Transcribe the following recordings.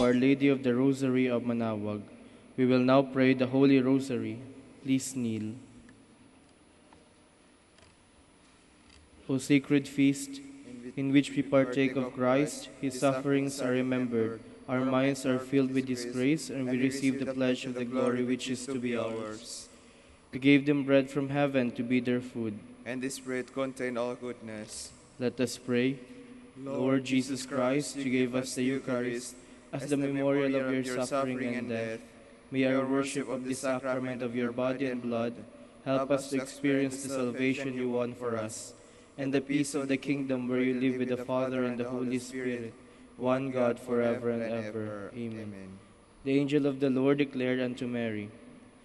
Our Lady of the Rosary of Manaoag, we will now pray the Holy Rosary. Please kneel. O sacred feast, in which we partake of Christ, his sufferings are remembered, our minds are filled with his grace, and we receive the pledge of the glory which is to be ours. You gave them bread from heaven to be their food, and this bread contained all goodness. Let us pray. Lord Jesus Christ, you gave us the Eucharist as the memorial of your suffering and death. May our worship of the sacrament of your body and blood help us to experience the salvation you won for us, and the peace of the kingdom where you live with the Father and the Holy Spirit, one God forever and ever. Amen. The angel of the Lord declared unto Mary,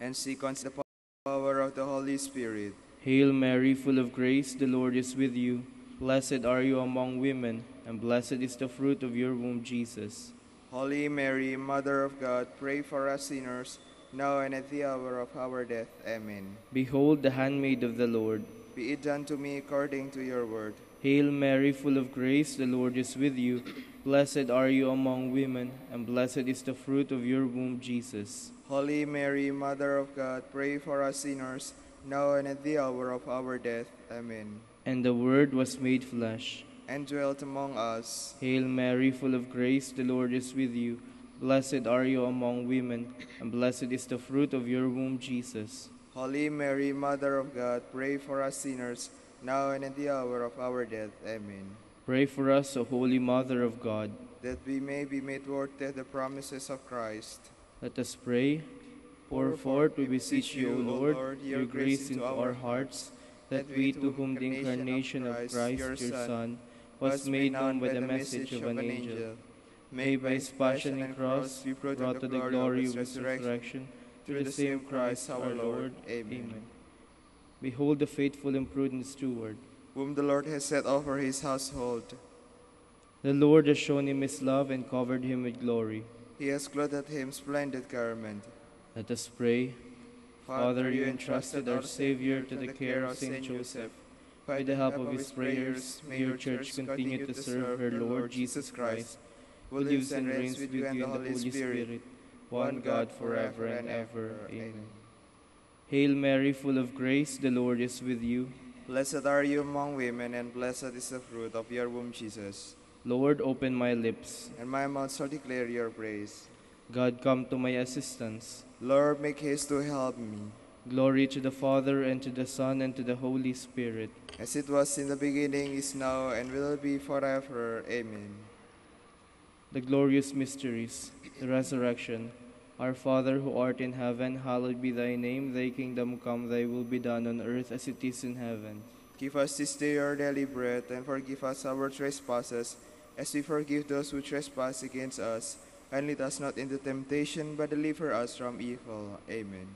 and she conceived the power of the Holy Spirit. Hail Mary, full of grace, the Lord is with you. Blessed are you among women, and blessed is the fruit of your womb, Jesus. Holy Mary, Mother of God, pray for us sinners, now and at the hour of our death. Amen. Behold the handmaid of the Lord. Be it done to me according to your word. Hail Mary, full of grace, the Lord is with you. Blessed are you among women, and blessed is the fruit of your womb, Jesus. Holy Mary, Mother of God, pray for us sinners, now and at the hour of our death. Amen. And the Word was made flesh, and dwelt among us. Hail Mary, full of grace, the Lord is with you. Blessed are you among women, and blessed is the fruit of your womb, Jesus. Holy Mary, Mother of God, pray for us sinners, now and at the hour of our death. Amen. Pray for us, O Holy Mother of God. That we may be made worthy of the promises of Christ. Let us pray. Pour forth, we beseech you, O Lord, your grace into our hearts, that we, to whom the incarnation of Christ, your Son, was made known by the message of an angel, may by his passion and cross be brought to the glory of his resurrection, through the same Christ our Lord. Amen. Behold the faithful and prudent steward, whom the Lord has set over his household. The Lord has shown him his love and covered him with glory. He has clothed him splendid garment. Let us pray. Father, you entrusted our Savior to the care of Saint Joseph. By the help of his prayers, may your Church continue to serve her Lord Jesus Christ, who lives and reigns with you and the Holy Spirit, one God forever and ever. Amen. Hail Mary, full of grace, the Lord is with you. Blessed are you among women, and blessed is the fruit of your womb, Jesus. Lord, open my lips, and my mouth shall declare your praise. God, come to my assistance. Lord, make haste to help me. Glory to the Father, and to the Son, and to the Holy Spirit. As it was in the beginning, is now, and will be forever. Amen. The glorious mysteries, the resurrection. Our Father, who art in heaven, hallowed be thy name. Thy kingdom come, thy will be done on earth as it is in heaven. Give us this day our daily bread, and forgive us our trespasses, as we forgive those who trespass against us. And lead us not into temptation, but deliver us from evil. Amen.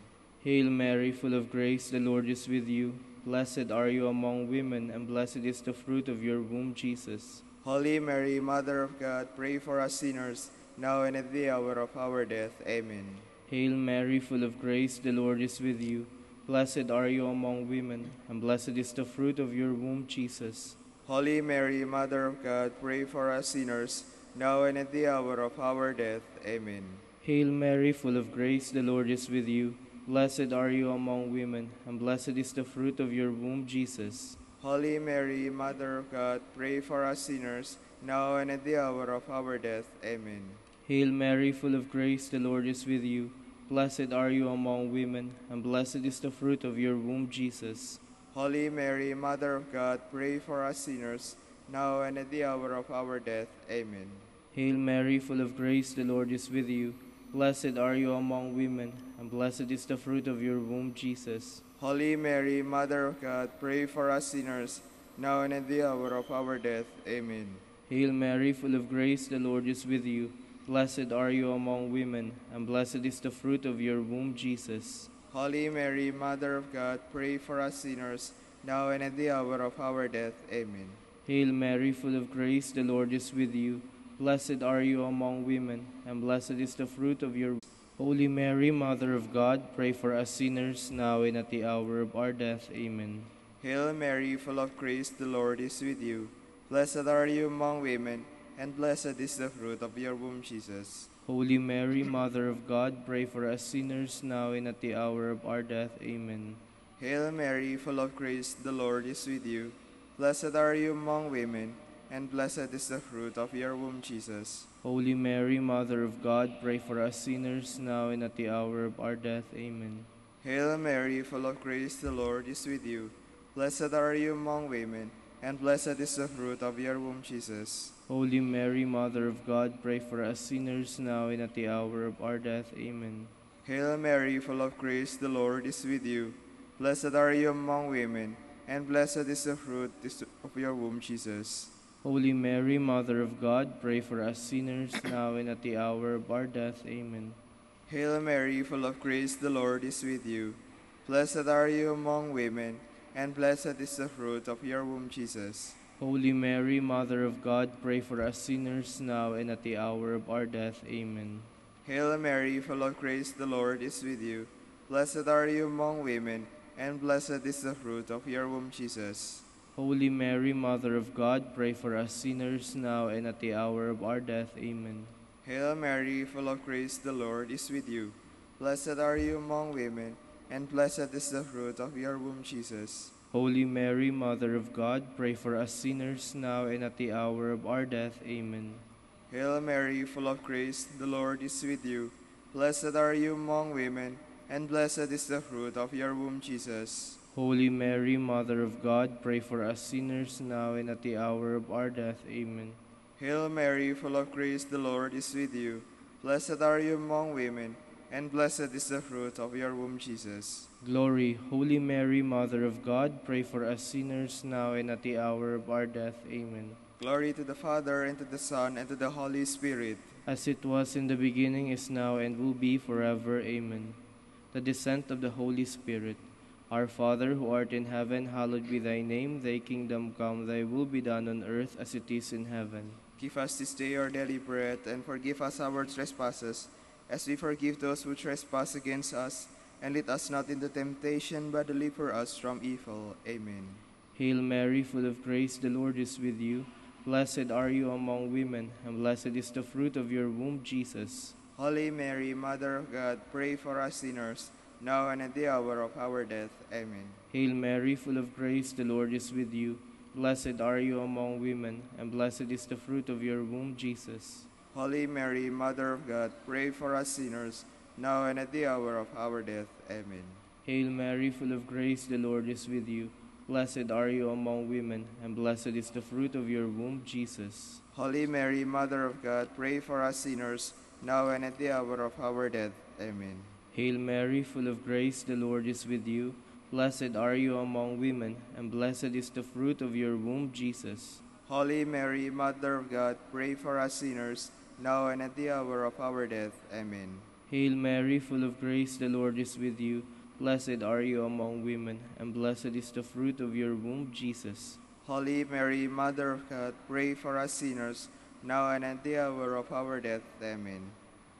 Hail Mary, full of grace, the Lord is with you. Blessed are you among women, and blessed is the fruit of your womb, Jesus. Holy Mary, Mother of God, pray for us sinners, now and at the hour of our death. Amen. Hail Mary, full of grace, the Lord is with you. Blessed are you among women, and blessed is the fruit of your womb, Jesus. Holy Mary, Mother of God, pray for us sinners, now and at the hour of our death. Amen. Hail Mary, full of grace, the Lord is with you. Blessed are you among women, and blessed is the fruit of your womb, Jesus. Holy Mary, Mother of God, pray for us sinners, now and at the hour of our death. Amen. Hail Mary, full of grace, the Lord is with you. Blessed are you among women, and blessed is the fruit of your womb, Jesus. Holy Mary, Mother of God, pray for us sinners, now and at the hour of our death. Amen. Hail Mary, full of grace, the Lord is with you. Blessed are you among women, and blessed is the fruit of your womb, Jesus. Holy Mary, Mother of God, pray for us sinners, now and at the hour of our death. Amen. Hail Mary, full of grace, the Lord is with you. Blessed are you among women, and blessed is the fruit of your womb, Jesus. Holy Mary, Mother of God, pray for us sinners, now and at the hour of our death. Amen. Hail Mary, full of grace, the Lord is with you. Blessed are you among women, and blessed is the fruit of your womb. Holy Mary, Mother of God, pray for us sinners, now and at the hour of our death. Amen. Hail Mary, full of grace, the Lord is with you. Blessed are you among women, and blessed is the fruit of your womb, Jesus. Holy Mary, Mother of God, pray for us sinners, now and at the hour of our death. Amen. Hail Mary, full of grace, the Lord is with you. Blessed are you among women, and blessed is the fruit of your womb, Jesus. Holy Mary, Mother of God, pray for us sinners, now and at the hour of our death. Amen. Hail Mary, full of grace, the Lord is with you. Blessed are you among women, and blessed is the fruit of your womb, Jesus. Holy Mary, Mother of God, pray for us sinners, now and at the hour of our death. Amen. Hail Mary, full of grace, the Lord is with you. Blessed are you among women, and blessed is the fruit of your womb, Jesus. Holy Mary, Mother of God, pray for us sinners, now and at the hour of our death. Amen. Hail Mary, full of grace, the Lord is with you. Blessed are you among women, and blessed is the fruit of your womb, Jesus. Holy Mary, Mother of God, pray for us sinners, now and at the hour of our death. Amen. Hail Mary, full of grace, the Lord is with you. Blessed are you among women, and blessed is the fruit of your womb, Jesus. Holy Mary, Mother of God, pray for us sinners, now and at the hour of our death. Amen. Hail Mary, full of grace, the Lord is with you. Blessed are you among women, and blessed is the fruit of your womb, Jesus. Holy Mary, Mother of God, pray for us sinners, now and at the hour of our death. Amen. Hail Mary, full of grace, the Lord is with you. Blessed are you among women, and blessed is the fruit of your womb, Jesus. Holy Mary, Mother of God, pray for us sinners now and at the hour of our death. Amen. Hail Mary, full of grace, the Lord is with you. Blessed are you among women, and blessed is the fruit of your womb, Jesus. Glory, Holy Mary, Mother of God, pray for us sinners now and at the hour of our death. Amen. Glory to the Father, and to the Son, and to the Holy Spirit. As it was in the beginning, is now, and will be forever. Amen. The descent of the Holy Spirit. Our Father, who art in heaven, hallowed be thy name. Thy kingdom come, thy will be done on earth as it is in heaven. Give us this day our daily bread, and forgive us our trespasses, as we forgive those who trespass against us. And lead us not into temptation, but deliver us from evil. Amen. Hail Mary, full of grace, the Lord is with you. Blessed are you among women, and blessed is the fruit of your womb, Jesus. Holy Mary, Mother of God, pray for us sinners, now and at the hour of our death. Amen. Hail Mary, full of grace, the Lord is with you. Blessed are you among women, and blessed is the fruit of your womb, Jesus. Holy Mary, Mother of God, pray for us sinners, now and at the hour of our death. Amen. Hail Mary, full of grace, the Lord is with you. Blessed are you among women, and blessed is the fruit of your womb, Jesus. Holy Mary, Mother of God, pray for us sinners, now and at the hour of our death. Amen. Hail Mary, full of grace, the Lord is with you. Blessed are you among women, and blessed is the fruit of your womb, Jesus. Holy Mary, Mother of God, pray for us sinners, now and at the hour of our death. Amen. Hail Mary, full of grace, the Lord is with you. Blessed are you among women, and blessed is the fruit of your womb, Jesus. Holy Mary, Mother of God, pray for us sinners, now and at the hour of our death. Amen.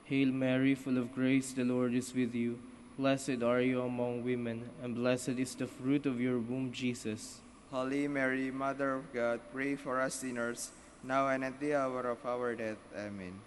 Hail Mary, full of grace, the Lord is with you. Blessed are you among women, and blessed is the fruit of your womb, Jesus. Holy Mary, Mother of God, pray for us sinners, now and at the hour of our death. Amen.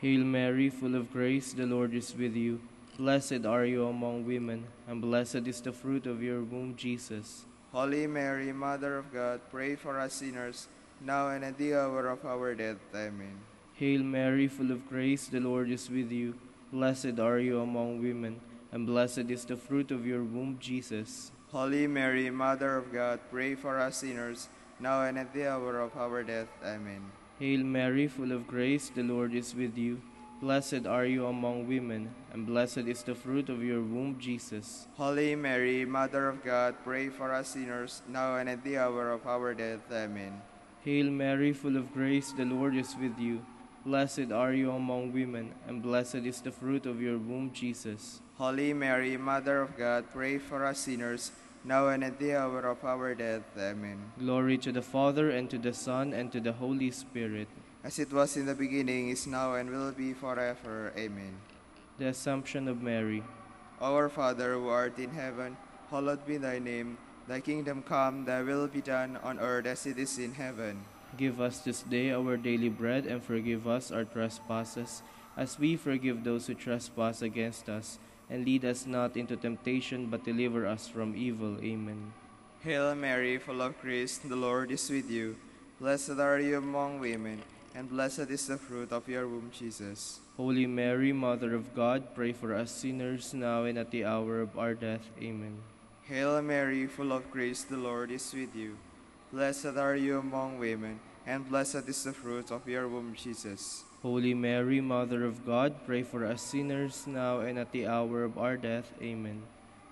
Hail Mary, full of grace, the Lord is with you. Blessed are you among women, and blessed is the fruit of your womb, Jesus. Holy Mary, Mother of God, pray for us sinners, now and at the hour of our death. Amen. Hail Mary, full of grace, the Lord is with you. Blessed are you among women, and blessed is the fruit of your womb, Jesus. Holy Mary, Mother of God, pray for us sinners, now and at the hour of our death. Amen. Hail Mary, full of grace, the Lord is with you. Blessed are you among women, and blessed is the fruit of your womb, Jesus. Holy Mary, Mother of God, pray for us sinners, now and at the hour of our death. Amen. Hail Mary, full of grace, the Lord is with you. Blessed are you among women, and blessed is the fruit of your womb, Jesus. Holy Mary, Mother of God, pray for us sinners, now and at the hour of our death. Amen. Glory to the Father, and to the Son, and to the Holy Spirit. As it was in the beginning, is now, and will be forever. Amen. The Assumption of Mary. Our Father, who art in heaven, hallowed be thy name. Thy kingdom come, thy will be done on earth as it is in heaven. Give us this day our daily bread, and forgive us our trespasses, as we forgive those who trespass against us. And lead us not into temptation, but deliver us from evil. Amen. Hail Mary, full of grace, the Lord is with you. Blessed are you among women, and blessed is the fruit of your womb, Jesus. Holy Mary, Mother of God, pray for us sinners now and at the hour of our death. Amen. Hail Mary, full of grace, the Lord is with you. Blessed are you among women, and blessed is the fruit of your womb, Jesus. Holy Mary, Mother of God, pray for us sinners now and at the hour of our death. Amen.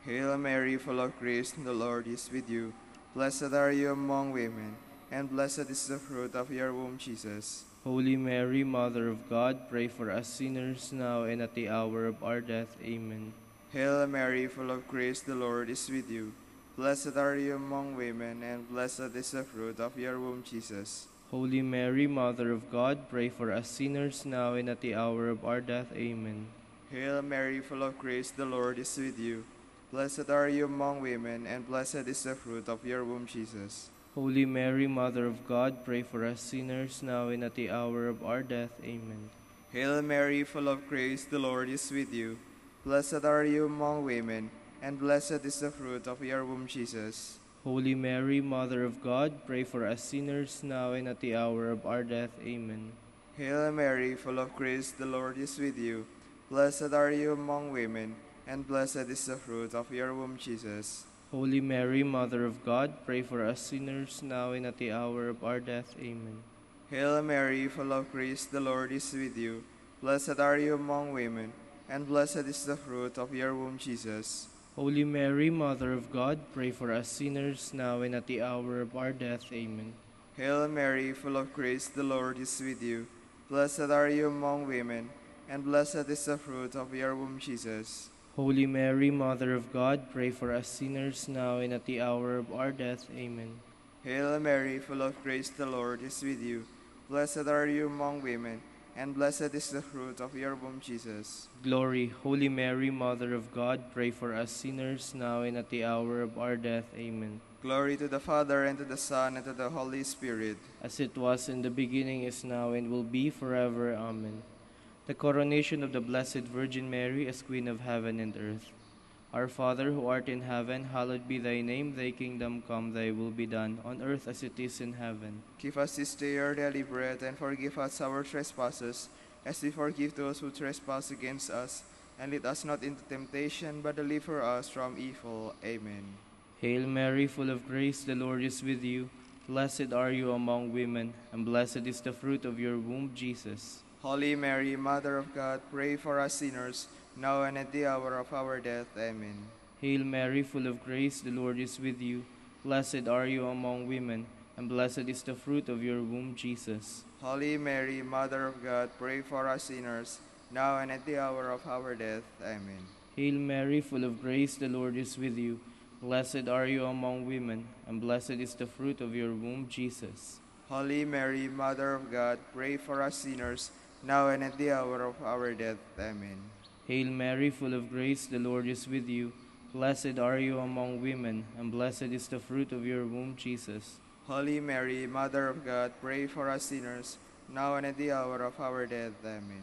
Hail Mary, full of grace, the Lord is with you. Blessed are you among women, and blessed is the fruit of your womb, Jesus. Holy Mary, Mother of God, pray for us sinners now and at the hour of our death. Amen. Hail Mary, full of grace, the Lord is with you. Blessed are you among women, and blessed is the fruit of your womb, Jesus. Holy Mary, Mother of God, pray for us sinners now and at the hour of our death. Amen. Hail Mary, full of grace, the Lord is with you. Blessed are you among women, and blessed is the fruit of your womb, Jesus. Holy Mary, Mother of God, pray for us sinners now and at the hour of our death. Amen. Hail Mary, full of grace, the Lord is with you. Blessed are you among women, and blessed is the fruit of your womb, Jesus. Holy Mary, Mother of God, pray for us sinners now and at the hour of our death. Amen. Hail Mary, full of grace, the Lord is with you. Blessed are you among women, and blessed is the fruit of your womb, Jesus. Holy Mary, Mother of God, pray for us sinners now and at the hour of our death. Amen. Hail Mary, full of grace, the Lord is with you. Blessed are you among women, and blessed is the fruit of your womb, Jesus. Holy Mary, Mother of God, pray for us sinners now and at the hour of our death. Amen. Hail Mary, full of grace, the Lord is with you. Blessed are you among women, and blessed is the fruit of your womb, Jesus. Holy Mary, Mother of God, pray for us sinners now and at the hour of our death. Amen. Hail Mary, full of grace, the Lord is with you. Blessed are you among women, and blessed is the fruit of your womb, Jesus. Glory, Holy Mary, Mother of God, pray for us sinners now and at the hour of our death. Amen. Glory to the Father, and to the Son, and to the Holy Spirit. As it was in the beginning, is now, and will be forever. Amen. The coronation of the Blessed Virgin Mary as Queen of heaven and earth. Our Father, who art in heaven, hallowed be thy name. Thy kingdom come, thy will be done, on earth as it is in heaven. Give us this day our daily bread, and forgive us our trespasses, as we forgive those who trespass against us. And lead us not into temptation, but deliver us from evil. Amen. Hail Mary, full of grace, the Lord is with you. Blessed are you among women, and blessed is the fruit of your womb, Jesus. Holy Mary, Mother of God, pray for us sinners, now and at the hour of our death. Amen. Hail Mary, full of grace, the Lord is with you. Blessed are you among women, and blessed is the fruit of your womb, Jesus. Holy Mary, Mother of God, pray for us sinners, now and at the hour of our death. Amen. Hail Mary, full of grace, the Lord is with you. Blessed are you among women, and blessed is the fruit of your womb, Jesus. Holy Mary, Mother of God, pray for us sinners, now and at the hour of our death. Amen. Hail Mary, full of grace, the Lord is with you. Blessed are you among women, and blessed is the fruit of your womb, Jesus. Holy Mary, Mother of God, pray for us sinners, now and at the hour of our death. Amen.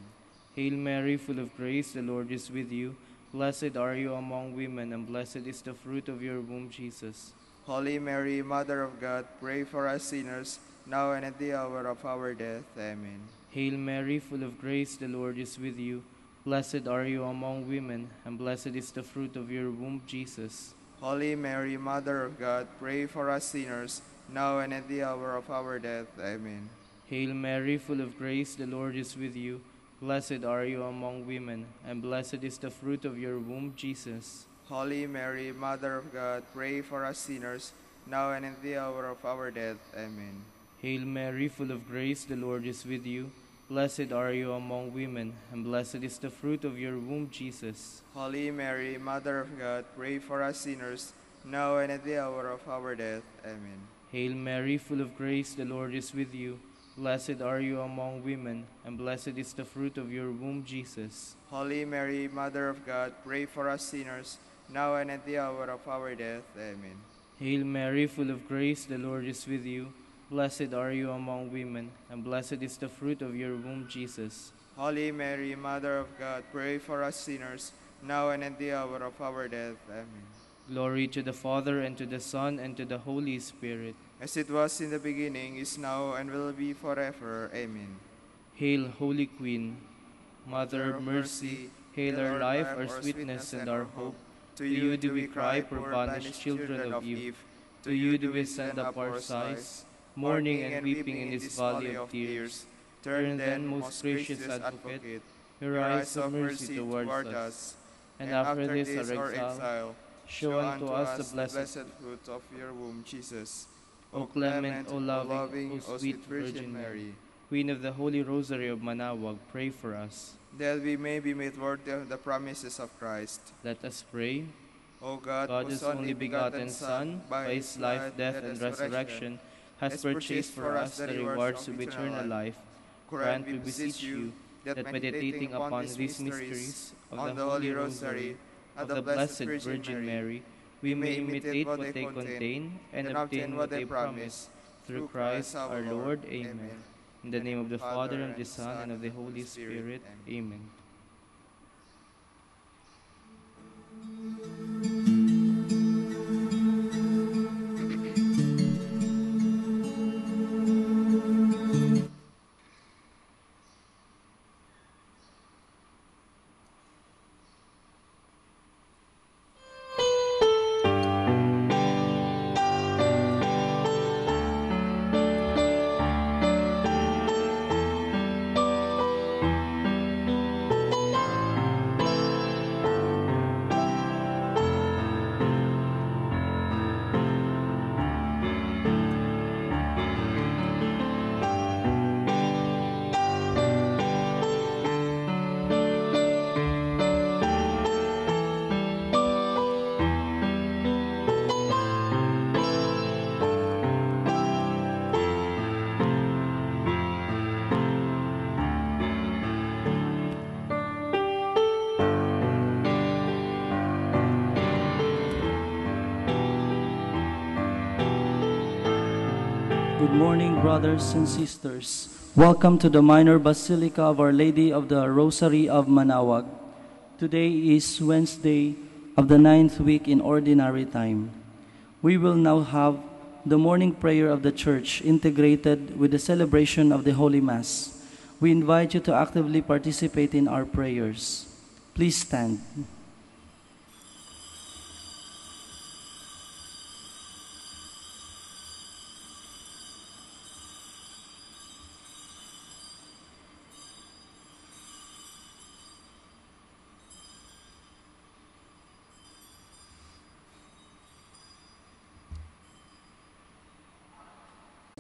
Hail Mary, full of grace, the Lord is with you. Blessed are you among women, and blessed is the fruit of your womb, Jesus. Holy Mary, Mother of God, pray for us sinners, now and at the hour of our death. Amen. Hail Mary, full of grace, the Lord is with you. Blessed are you among women, and blessed is the fruit of your womb, Jesus. Holy Mary, Mother of God, pray for us sinners, now and at the hour of our death. Amen. Hail Mary, full of grace, the Lord is with you. Blessed are you among women, and blessed is the fruit of your womb, Jesus. Holy Mary, Mother of God, pray for us sinners, now and at the hour of our death. Amen. Hail Mary, full of grace, the Lord is with you. Blessed are you among women, and blessed is the fruit of your womb, Jesus. Holy Mary, Mother of God, pray for us sinners, now and at the hour of our death. Amen. Hail Mary, full of grace, the Lord is with you. Blessed are you among women, and blessed is the fruit of your womb, Jesus. Holy Mary, Mother of God, pray for us sinners, now and at the hour of our death. Amen. Hail Mary, full of grace, the Lord is with you. Blessed are you among women, and blessed is the fruit of your womb, Jesus. Holy Mary, Mother of God, pray for us sinners, now and at the hour of our death. Amen. Glory to the Father, and to the Son, and to the Holy Spirit. As it was in the beginning, is now, and will be forever. Amen. Hail, Holy Queen, Mother of mercy, hail our life, our sweetness, and our hope. To you do we cry, poor banished children of Eve. To you do we send up our sighs, mourning and weeping in this valley of tears. Turn then, most gracious Advocate, your eyes of mercy towards us, and after this our exile, show unto us the blessed fruit of your womb, Jesus. O clement, O loving, O sweet Virgin Mary, Queen of the Holy Rosary of Manaoag, pray for us. That we may be made worthy of the promises of Christ. Let us pray. O God, God's only begotten Son, by his life, death, and resurrection, has purchased for us the rewards of eternal life. Grant, we beseech you, that meditating upon these mysteries of the Holy Rosary of the Blessed Virgin Mary, we may imitate what they contain and obtain what they promise. Through Christ our Lord. Amen. In the name of the Father, and the Son, and of the Holy Spirit. Amen. Good morning, brothers and sisters. Welcome to the Minor Basilica of Our Lady of the Rosary of Manaoag. Today is Wednesday of the 9th week in Ordinary Time. We will now have the morning prayer of the Church integrated with the celebration of the Holy Mass. We invite you to actively participate in our prayers. Please stand.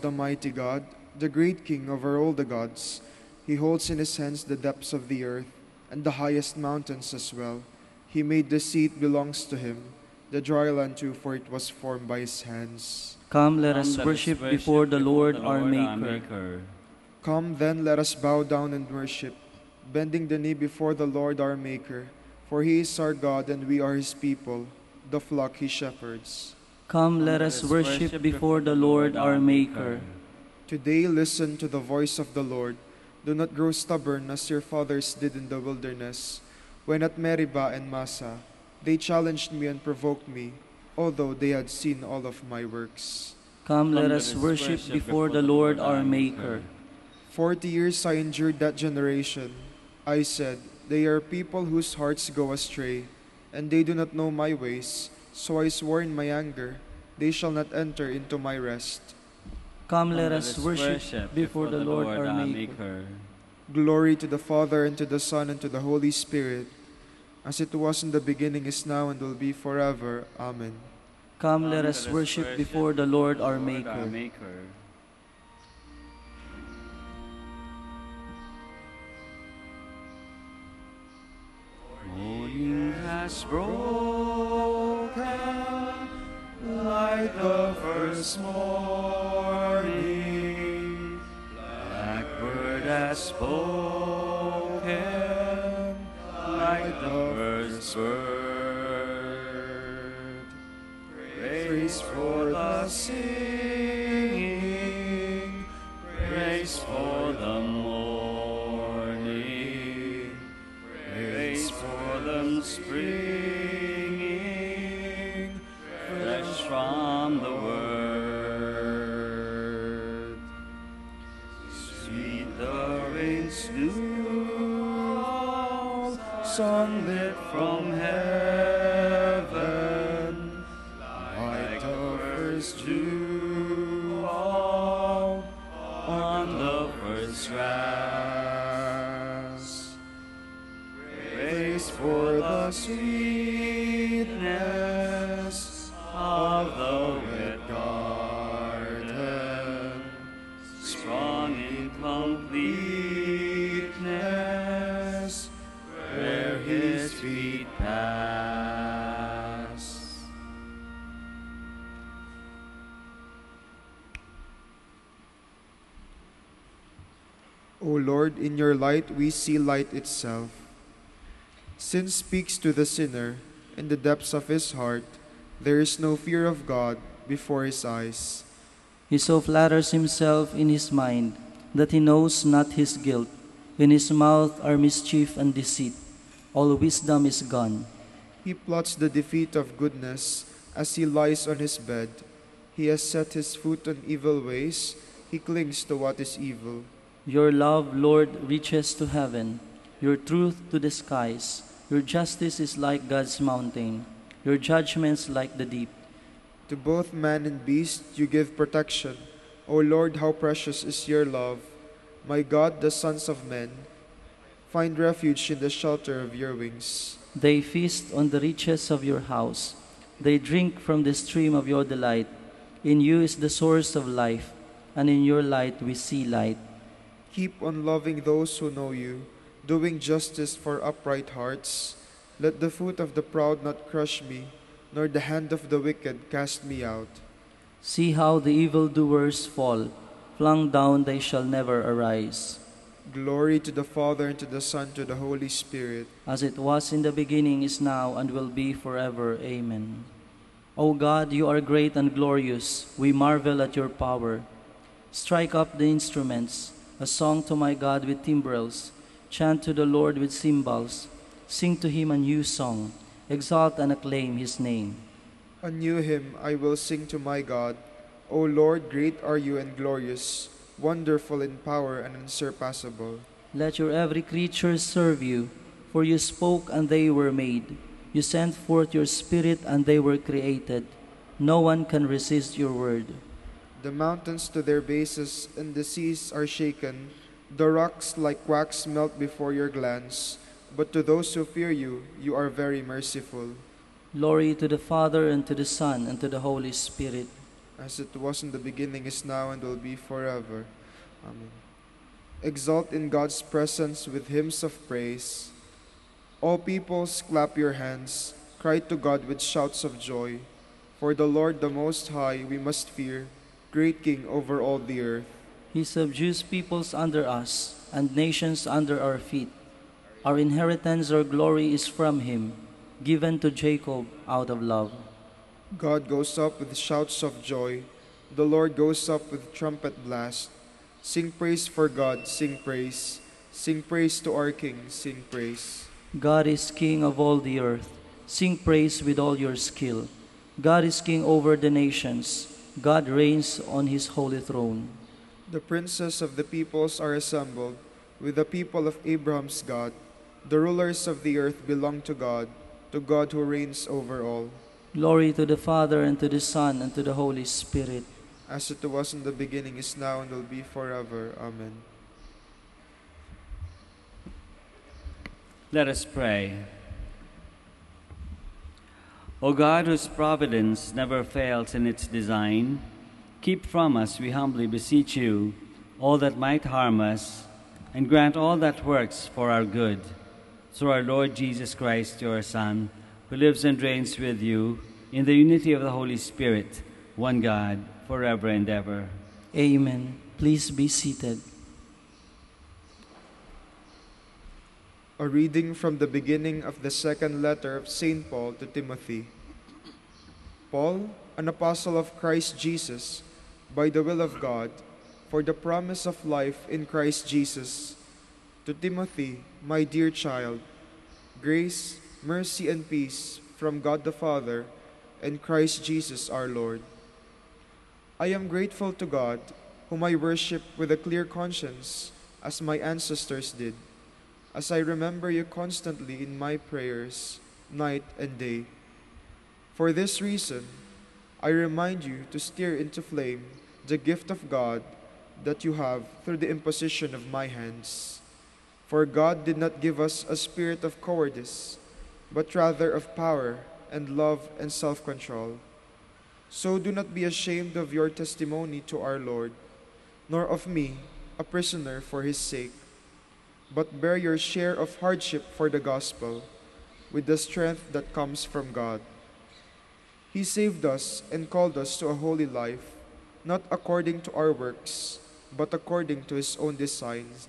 The mighty God, the great King over all the gods, he holds in his hands the depths of the earth and the highest mountains as well. He made the sea, it belongs to him, the dry land too, for it was formed by his hands. Come, let us worship before the Lord our Maker. Come then, let us bow down and worship, bending the knee before the Lord our Maker, for he is our God and we are his people, the flock he shepherds. Come, let us worship before the Lord our Maker. Today listen to the voice of the Lord. Do not grow stubborn as your fathers did in the wilderness, when at Meribah and Massa they challenged me and provoked me, although they had seen all of my works. Come, let us worship before the Lord our Maker. 40 years I endured that generation. I said, they are people whose hearts go astray, and they do not know my ways. So I swore in my anger, they shall not enter into my rest. Come, let us worship before the Lord our Maker. Glory to the Father, and to the Son, and to the Holy Spirit, as it was in the beginning, is now, and will be forever. Amen. Come, let us worship before the Lord our Maker. Morning has broken like the first morning. Blackbird has spoken like the first bird. Praise for the singing, praise for the morning, praise for them springing fresh from the word. Sweet the rain's dew, sunlit from heaven, like the first dew on the first grass. Praise for the sweetness of the red garden, strong in completeness, where his feet pass. O Lord, in your light we see light itself. Sin speaks to the sinner in the depths of his heart. There is no fear of God before his eyes. He so flatters himself in his mind that he knows not his guilt. In his mouth are mischief and deceit. All wisdom is gone. He plots the defeat of goodness as he lies on his bed. He has set his foot on evil ways. He clings to what is evil. Your love, Lord, reaches to heaven, your truth to the skies. Your justice is like God's mountain, your judgments like the deep. To both man and beast you give protection. O Lord, how precious is your love. My God, the sons of men find refuge in the shelter of your wings. They feast on the riches of your house. They drink from the stream of your delight. In you is the source of life, and in your light we see light. Keep on loving those who know you, doing justice for upright hearts. Let the foot of the proud not crush me, nor the hand of the wicked cast me out. See how the evildoers fall. Flung down they shall never arise. Glory to the Father, and to the Son, to the Holy Spirit. As it was in the beginning, is now, and will be forever. Amen. O God, you are great and glorious. We marvel at your power. Strike up the instruments, a song to my God with timbrels. Chant to the Lord with cymbals. Sing to him a new song. Exalt and acclaim his name. A new hymn I will sing to my God. O Lord, great are you and glorious, wonderful in power and unsurpassable. Let your every creature serve you, for you spoke and they were made. You sent forth your Spirit and they were created. No one can resist your word. The mountains to their bases and the seas are shaken. The rocks like wax melt before your glance. But to those who fear you, you are very merciful. Glory to the Father, and to the Son, and to the Holy Spirit. As it was in the beginning, is now, and will be forever. Amen. Exalt in God's presence with hymns of praise. All peoples, clap your hands. Cry to God with shouts of joy. For the Lord the Most High we must fear, great King over all the earth. He subdues peoples under us, and nations under our feet. Our inheritance, our glory is from him, given to Jacob out of love. God goes up with shouts of joy. The Lord goes up with trumpet blast. Sing praise for God, sing praise. Sing praise to our King, sing praise. God is King of all the earth. Sing praise with all your skill. God is King over the nations. God reigns on his holy throne. The princes of the peoples are assembled with the people of Abraham's God. The rulers of the earth belong to God who reigns over all. Glory to the Father, and to the Son, and to the Holy Spirit. As it was in the beginning, is now, and will be forever. Amen. Let us pray. O God, whose providence never fails in its design, keep from us, we humbly beseech you, all that might harm us, and grant all that works for our good. Through our Lord Jesus Christ, your Son, who lives and reigns with you in the unity of the Holy Spirit, one God, forever and ever. Amen. Please be seated. A reading from the beginning of the second letter of St. Paul to Timothy. Paul, an apostle of Christ Jesus, by the will of God, for the promise of life in Christ Jesus, to Timothy, my dear child, grace, mercy, and peace from God the Father and Christ Jesus our Lord. I am grateful to God, whom I worship with a clear conscience, as my ancestors did, as I remember you constantly in my prayers, night and day. For this reason, I remind you to stir into flame the gift of God that you have through the imposition of my hands. For God did not give us a spirit of cowardice, but rather of power and love and self-control. So do not be ashamed of your testimony to our Lord, nor of me, a prisoner for his sake, but bear your share of hardship for the gospel, with the strength that comes from God. He saved us and called us to a holy life, not according to our works, but according to his own designs,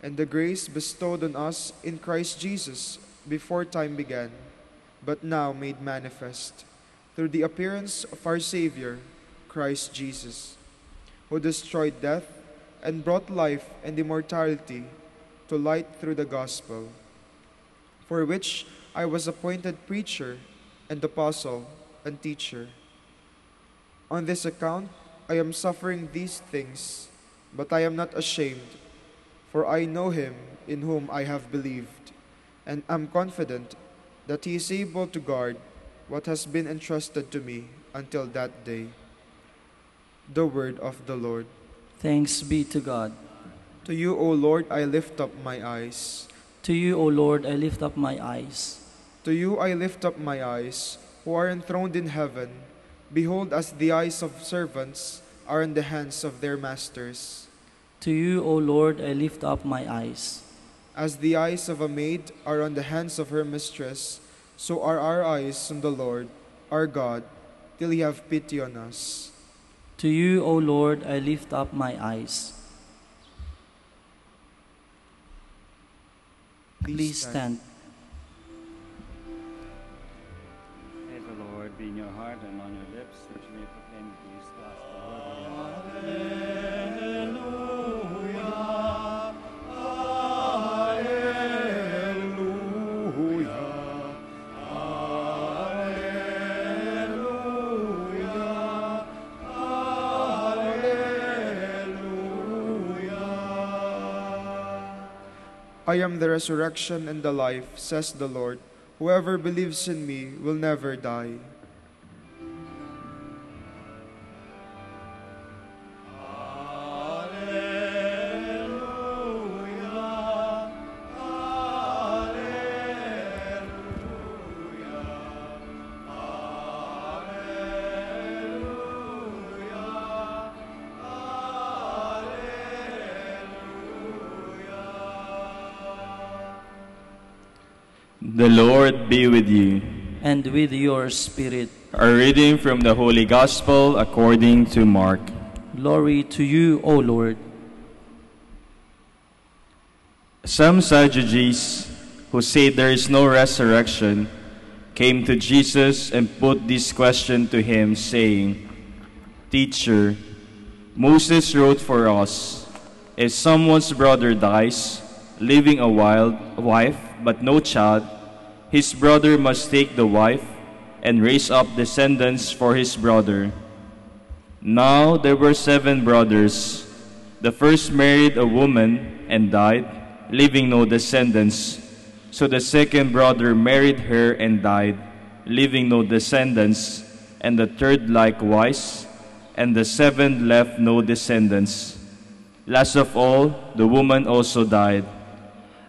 and the grace bestowed on us in Christ Jesus before time began, but now made manifest, through the appearance of our Savior, Christ Jesus, who destroyed death and brought life and immortality to light through the gospel, for which I was appointed preacher and apostle and teacher. On this account I am suffering these things, but I am not ashamed, for I know him in whom I have believed, and am confident that he is able to guard what has been entrusted to me until that day. The word of the Lord. Thanks be to God. To you, O Lord, I lift up my eyes. To you, O Lord, I lift up my eyes. To you I lift up my eyes, who are enthroned in heaven. Behold, as the eyes of servants are in the hands of their masters. To you, O Lord, I lift up my eyes. As the eyes of a maid are on the hands of her mistress, so are our eyes on the Lord, our God, till he have pity on us. To you, O Lord, I lift up my eyes. Please stand. May the Lord be in your heart and on your lips, that you may proclaim the gospel. Amen. I am the resurrection and the life, says the Lord. Whoever believes in me will never die. The Lord be with you. And with your spirit. A reading from the Holy Gospel according to Mark. Glory to you, O Lord. Some Sadducees, who say there is no resurrection, came to Jesus and put this question to him, saying, Teacher, Moses wrote for us, if someone's brother dies, leaving a wife but no child, his brother must take the wife and raise up descendants for his brother. Now there were 7 brothers. The first married a woman and died, leaving no descendants. So the second brother married her and died, leaving no descendants, and the third likewise, and the 7th left no descendants. Last of all, the woman also died.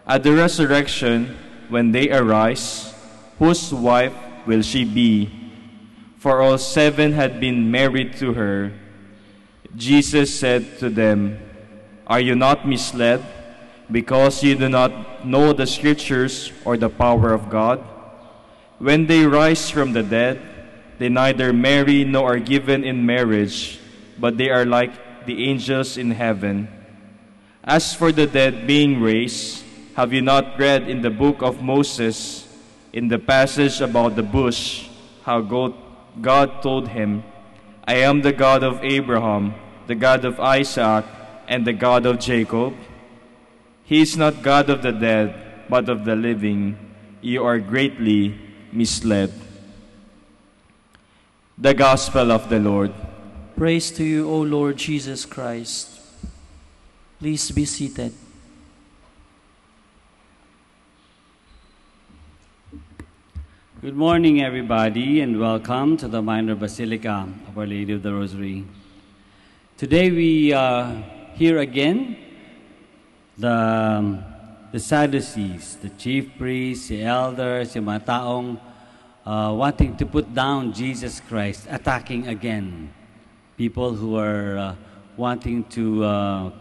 At the resurrection, when they arise, whose wife will she be? For all 7 had been married to her. Jesus said to them, Are you not misled, because you do not know the Scriptures or the power of God? When they rise from the dead, they neither marry nor are given in marriage, but they are like the angels in heaven. As for the dead being raised, have you not read in the book of Moses, in the passage about the bush, how God told him, I am the God of Abraham, the God of Isaac, and the God of Jacob? He is not God of the dead, but of the living. You are greatly misled. The Gospel of the Lord. Praise to you, O Lord Jesus Christ. Please be seated. Good morning, everybody, and welcome to the Minor Basilica of Our Lady of the Rosary. Today we hear again the Sadducees, the chief priests, the elders, yung mga taong wanting to put down Jesus Christ, attacking again people who are wanting to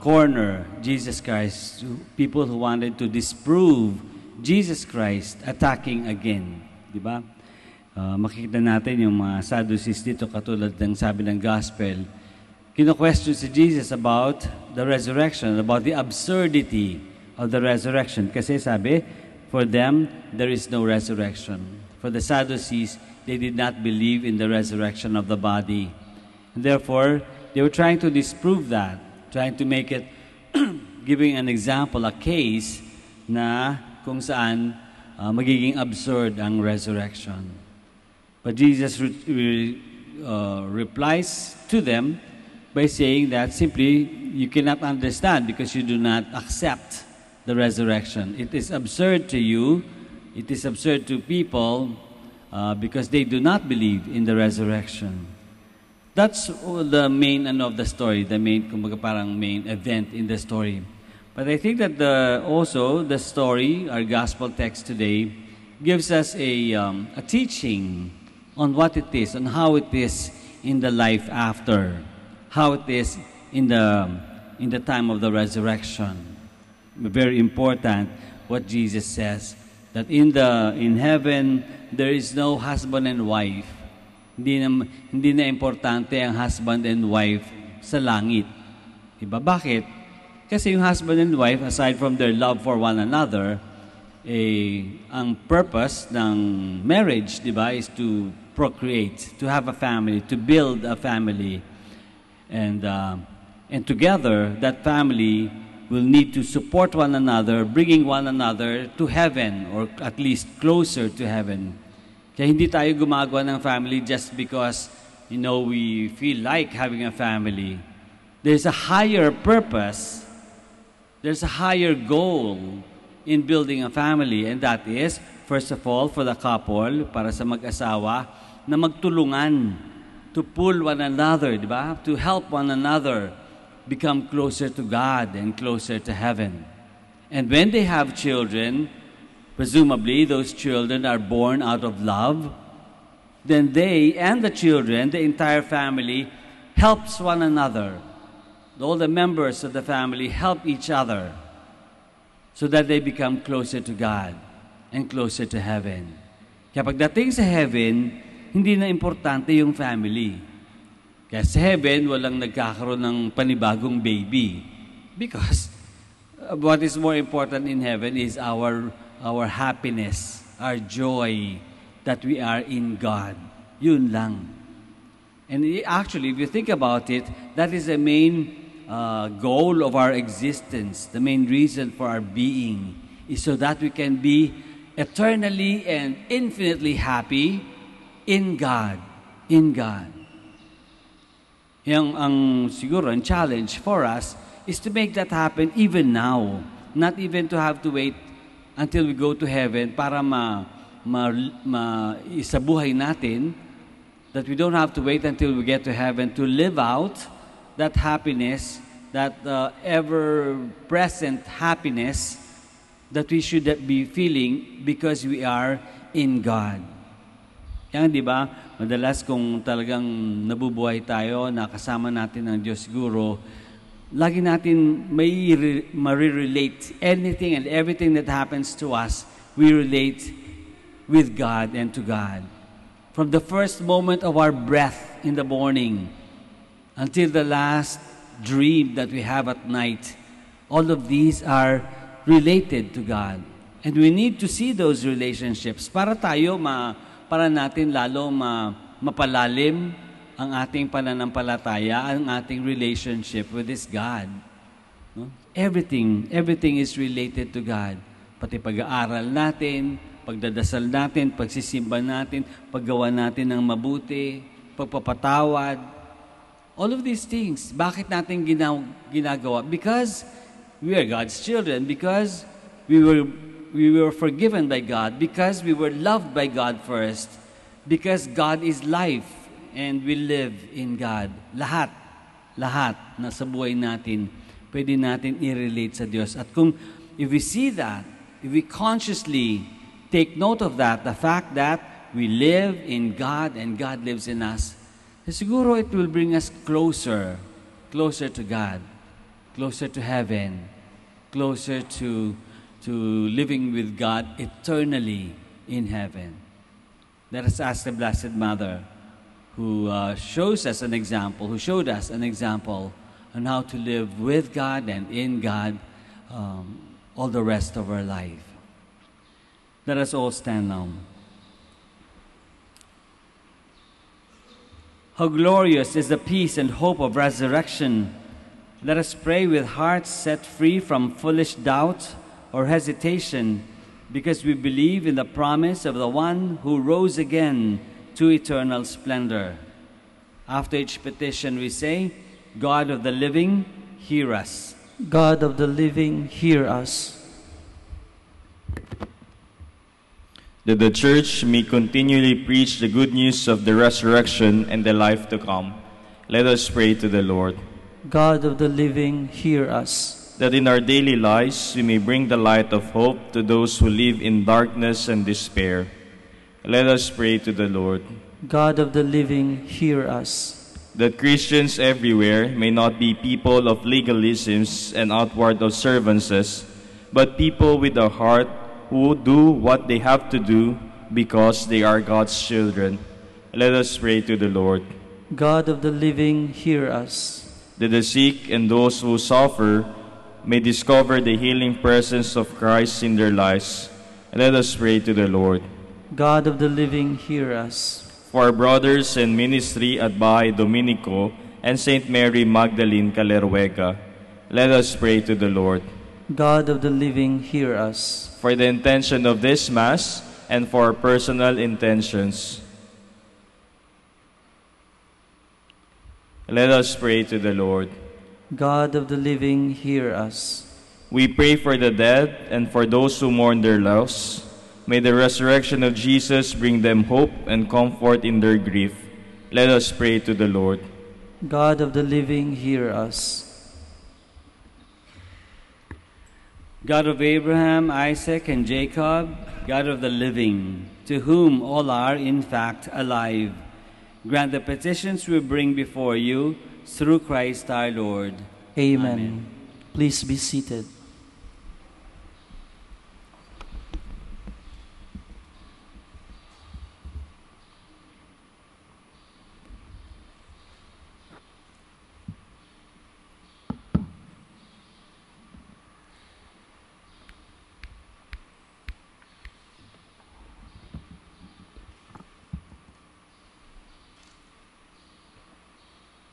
corner Jesus Christ, people who wanted to disprove Jesus Christ, attacking again. Diba? Makikita natin yung mga Sadducees dito, katulad ng sabi ng Gospel, kino-question si Jesus about the resurrection, about the absurdity of the resurrection. Kasi sabi, for them, there is no resurrection. For the Sadducees, they did not believe in the resurrection of the body. And therefore, they were trying to disprove that, trying to make it, giving an example, a case na kung saan magiging absurd ang resurrection. But Jesus replies to them by saying that simply you cannot understand because you do not accept the resurrection. It is absurd to you, it is absurd to people because they do not believe in the resurrection. That's the main of the story, the main, kumbaga parang main event in the story. But I think that also the story, our gospel text today, gives us a teaching on what it is, on how it is in the life after, how it is in the time of the resurrection. Very important what Jesus says, that in heaven there is no husband and wife. Hindi na importante ang husband and wife sa langit. Diba? Bakit? Kasi yung husband and wife, aside from their love for one another, ang purpose ng marriage, di ba, is to procreate, to have a family, to build a family. And together, that family will need to support one another, bringing one another to heaven, or at least closer to heaven. Kaya hindi tayo gumagawa ng family just because, we feel like having a family. There's a higher purpose. There's a higher goal in building a family. And that is, first of all, for the couple, para sa mag-asawa, na magtulungan, to pull one another, di ba? To help one another become closer to God and closer to heaven. And when they have children, presumably those children are born out of love, then they and the children, the entire family, helps one another. All the members of the family help each other so that they become closer to God and closer to heaven. Kaya pagdating sa heaven, hindi na importante yung family. Kaya sa heaven, walang nagkakaroon ng panibagong baby. Because what is more important in heaven is our happiness, our joy that we are in God. Yun lang. And actually, if you think about it, that is the main goal of our existence, the main reason for our being, is so that we can be eternally and infinitely happy in God. In God. Siguro, ang challenge for us is to make that happen even now. Not even to have to wait until we go to heaven para isabuhay natin, that we don't have to wait until we get to heaven to live out that happiness, that ever-present happiness that we should be feeling because we are in God. Yan, di ba? Madalas kung talagang nabubuhay tayo, nakasama natin ang Diyos siguro, lagi natin ma-relate anything and everything that happens to us, we relate with God and to God. From the first moment of our breath in the morning until the last dream that we have at night, all of these are related to God. And we need to see those relationships para natin lalo mapalalim ang ating pananampalataya, ang ating relationship with this God. No? Everything is related to God. Pati pag-aaral natin, pagdadasal natin, pagsisimba natin, paggawa natin ng mabuti, pagpapatawad. All of these things, bakit natin ginagawa? Because we are God's children, because we were forgiven by God, because we were loved by God first, because God is life and we live in God. Lahat na sa buhay natin, pwede natin i-relate sa Diyos. At if we see that, if we consciously take note of that, the fact that we live in God and God lives in us, siguro it will bring us closer to God, closer to heaven, closer to living with God eternally in heaven. Let us ask the Blessed Mother, who showed us an example on how to live with God and in God all the rest of our life. Let us all stand now. How glorious is the peace and hope of resurrection. Let us pray with hearts set free from foolish doubt or hesitation, because we believe in the promise of the one who rose again to eternal splendor. After each petition we say, God of the living, hear us. God of the living, hear us. That the Church may continually preach the good news of the resurrection and the life to come, let us pray to the Lord. God of the living, hear us. That in our daily lives we may bring the light of hope to those who live in darkness and despair, let us pray to the Lord. God of the living, hear us. That Christians everywhere may not be people of legalisms and outward observances, but people with a heart who do what they have to do because they are God's children. Let us pray to the Lord. God of the living, hear us. That the sick and those who suffer may discover the healing presence of Christ in their lives. Let us pray to the Lord. God of the living, hear us. For our brothers in ministry at Bahay Dominico and St. Mary Magdalene Caleruega, let us pray to the Lord. God of the living, hear us. For the intention of this Mass and for personal intentions, let us pray to the Lord. God of the living, hear us. We pray for the dead and for those who mourn their loss. May the resurrection of Jesus bring them hope and comfort in their grief. Let us pray to the Lord. God of the living, hear us. God of Abraham, Isaac, and Jacob, God of the living, to whom all are in fact alive, grant the petitions we bring before you through Christ our Lord. Amen. Please be seated.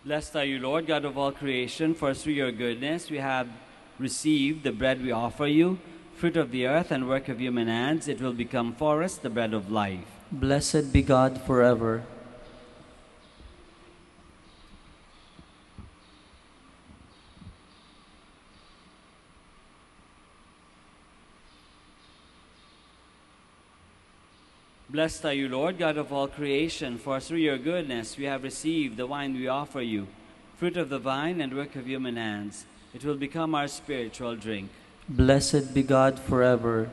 Blessed are you, Lord, God of all creation, for through your goodness we have received the bread we offer you, fruit of the earth and work of human hands. It will become for us the bread of life. Blessed be God forever. Blessed are you, Lord, God of all creation, for through your goodness we have received the wine we offer you, fruit of the vine and work of human hands. It will become our spiritual drink. Blessed be God forever.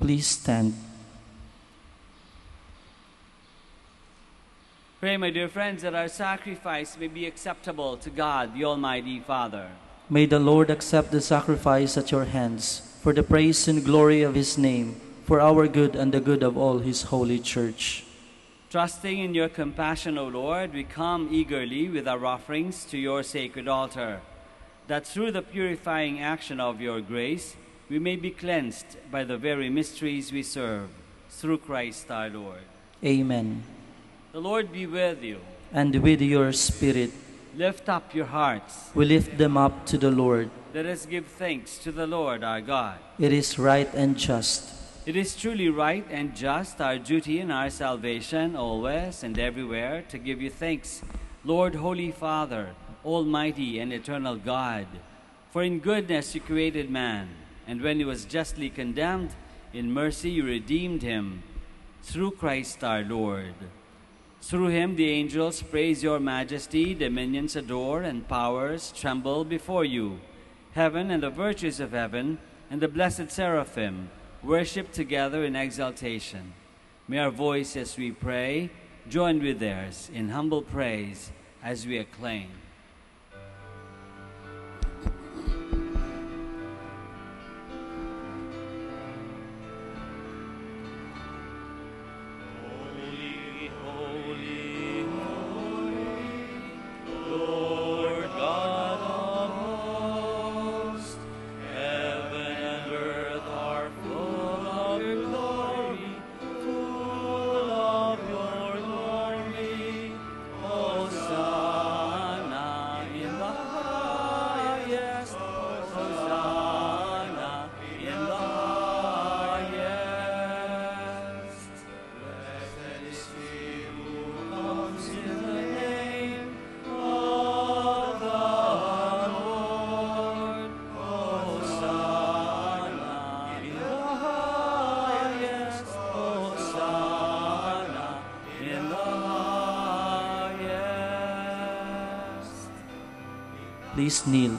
Please stand. Pray, my dear friends, that our sacrifice may be acceptable to God, the Almighty Father. May the Lord accept the sacrifice at your hands, for the praise and glory of his name, for our good and the good of all his holy church. Trusting in your compassion, O Lord, we come eagerly with our offerings to your sacred altar, that through the purifying action of your grace, we may be cleansed by the very mysteries we serve, through Christ our Lord. Amen. The Lord be with you. And with your spirit, Lift up your hearts. we lift them up to the Lord. Let us give thanks to the Lord our God. It is right and just. It is truly right and just, our duty and our salvation, always and everywhere, to give you thanks, Lord, Holy Father, Almighty and eternal God. For in goodness you created man, and when he was justly condemned, in mercy you redeemed him, through Christ our Lord. Through him the angels praise your majesty, dominions adore, and powers tremble before you. Heaven and the virtues of heaven and the blessed seraphim worship together in exaltation. May our voice as we pray join with theirs in humble praise as we acclaim. Please kneel.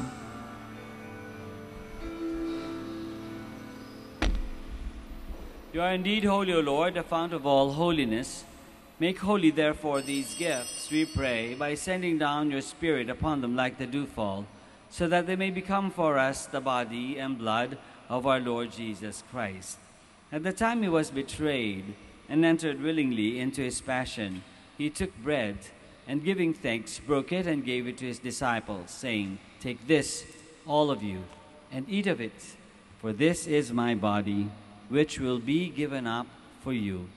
You are indeed holy, O Lord, the fount of all holiness. Make holy, therefore, these gifts, we pray, by sending down your Spirit upon them like the dewfall, so that they may become for us the body and blood of our Lord Jesus Christ. At the time he was betrayed and entered willingly into his passion, he took bread, and giving thanks, broke it and gave it to his disciples, saying, "Take this, all of you, and eat of it, for this is my body, which will be given up for you."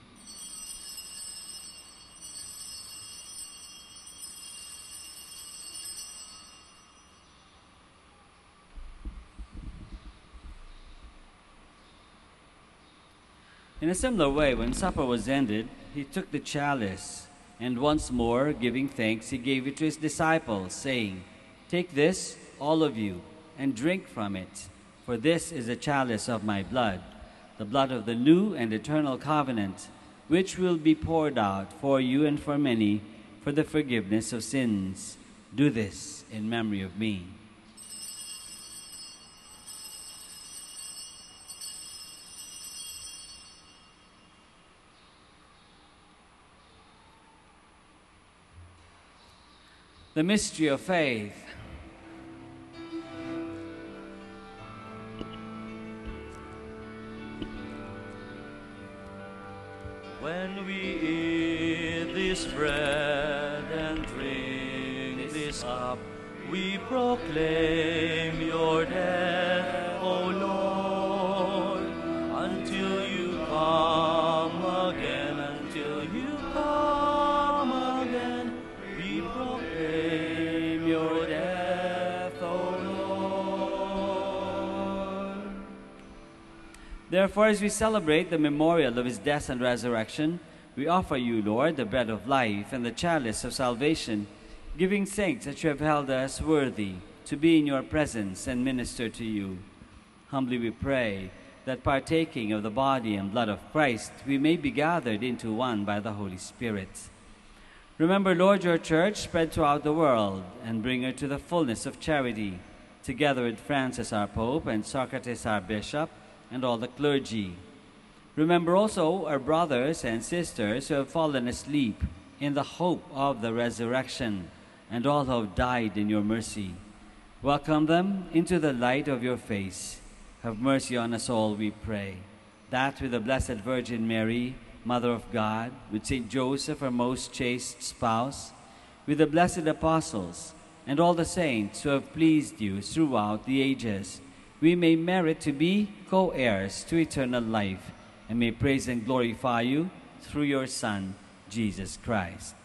In a similar way, when supper was ended, he took the chalice, and once more, giving thanks, he gave it to his disciples, saying, "Take this, all of you, and drink from it, for this is the chalice of my blood, the blood of the new and eternal covenant, which will be poured out for you and for many for the forgiveness of sins. Do this in memory of me." The mystery of faith. When we eat this bread and drink this cup, we proclaim your death, O Lord, until you come again, until you come again. We proclaim your death, O Lord. Therefore, as we celebrate the memorial of his death and resurrection, we offer you, Lord, the bread of life and the chalice of salvation, giving thanks that you have held us worthy to be in your presence and minister to you. Humbly we pray that partaking of the body and blood of Christ, we may be gathered into one by the Holy Spirit. Remember, Lord, your church spread throughout the world, and bring her to the fullness of charity, together with Francis our Pope and Socrates our Bishop, and all the clergy. Remember also our brothers and sisters who have fallen asleep in the hope of the resurrection, and all who have died in your mercy. Welcome them into the light of your face. Have mercy on us all, we pray, that with the Blessed Virgin Mary, Mother of God, with Saint Joseph, her most chaste spouse, with the blessed apostles, and all the saints who have pleased you throughout the ages, we may merit to be co-heirs to eternal life, and may praise and glorify you through your Son, Jesus Christ.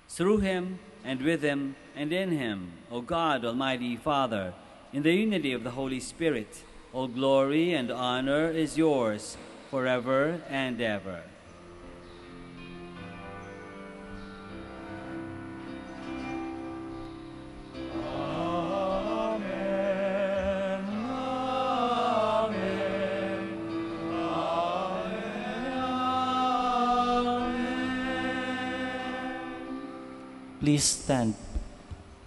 Through him, and with him, and in him, O God, Almighty Father, in the unity of the Holy Spirit, all glory and honor is yours forever and ever. Please stand.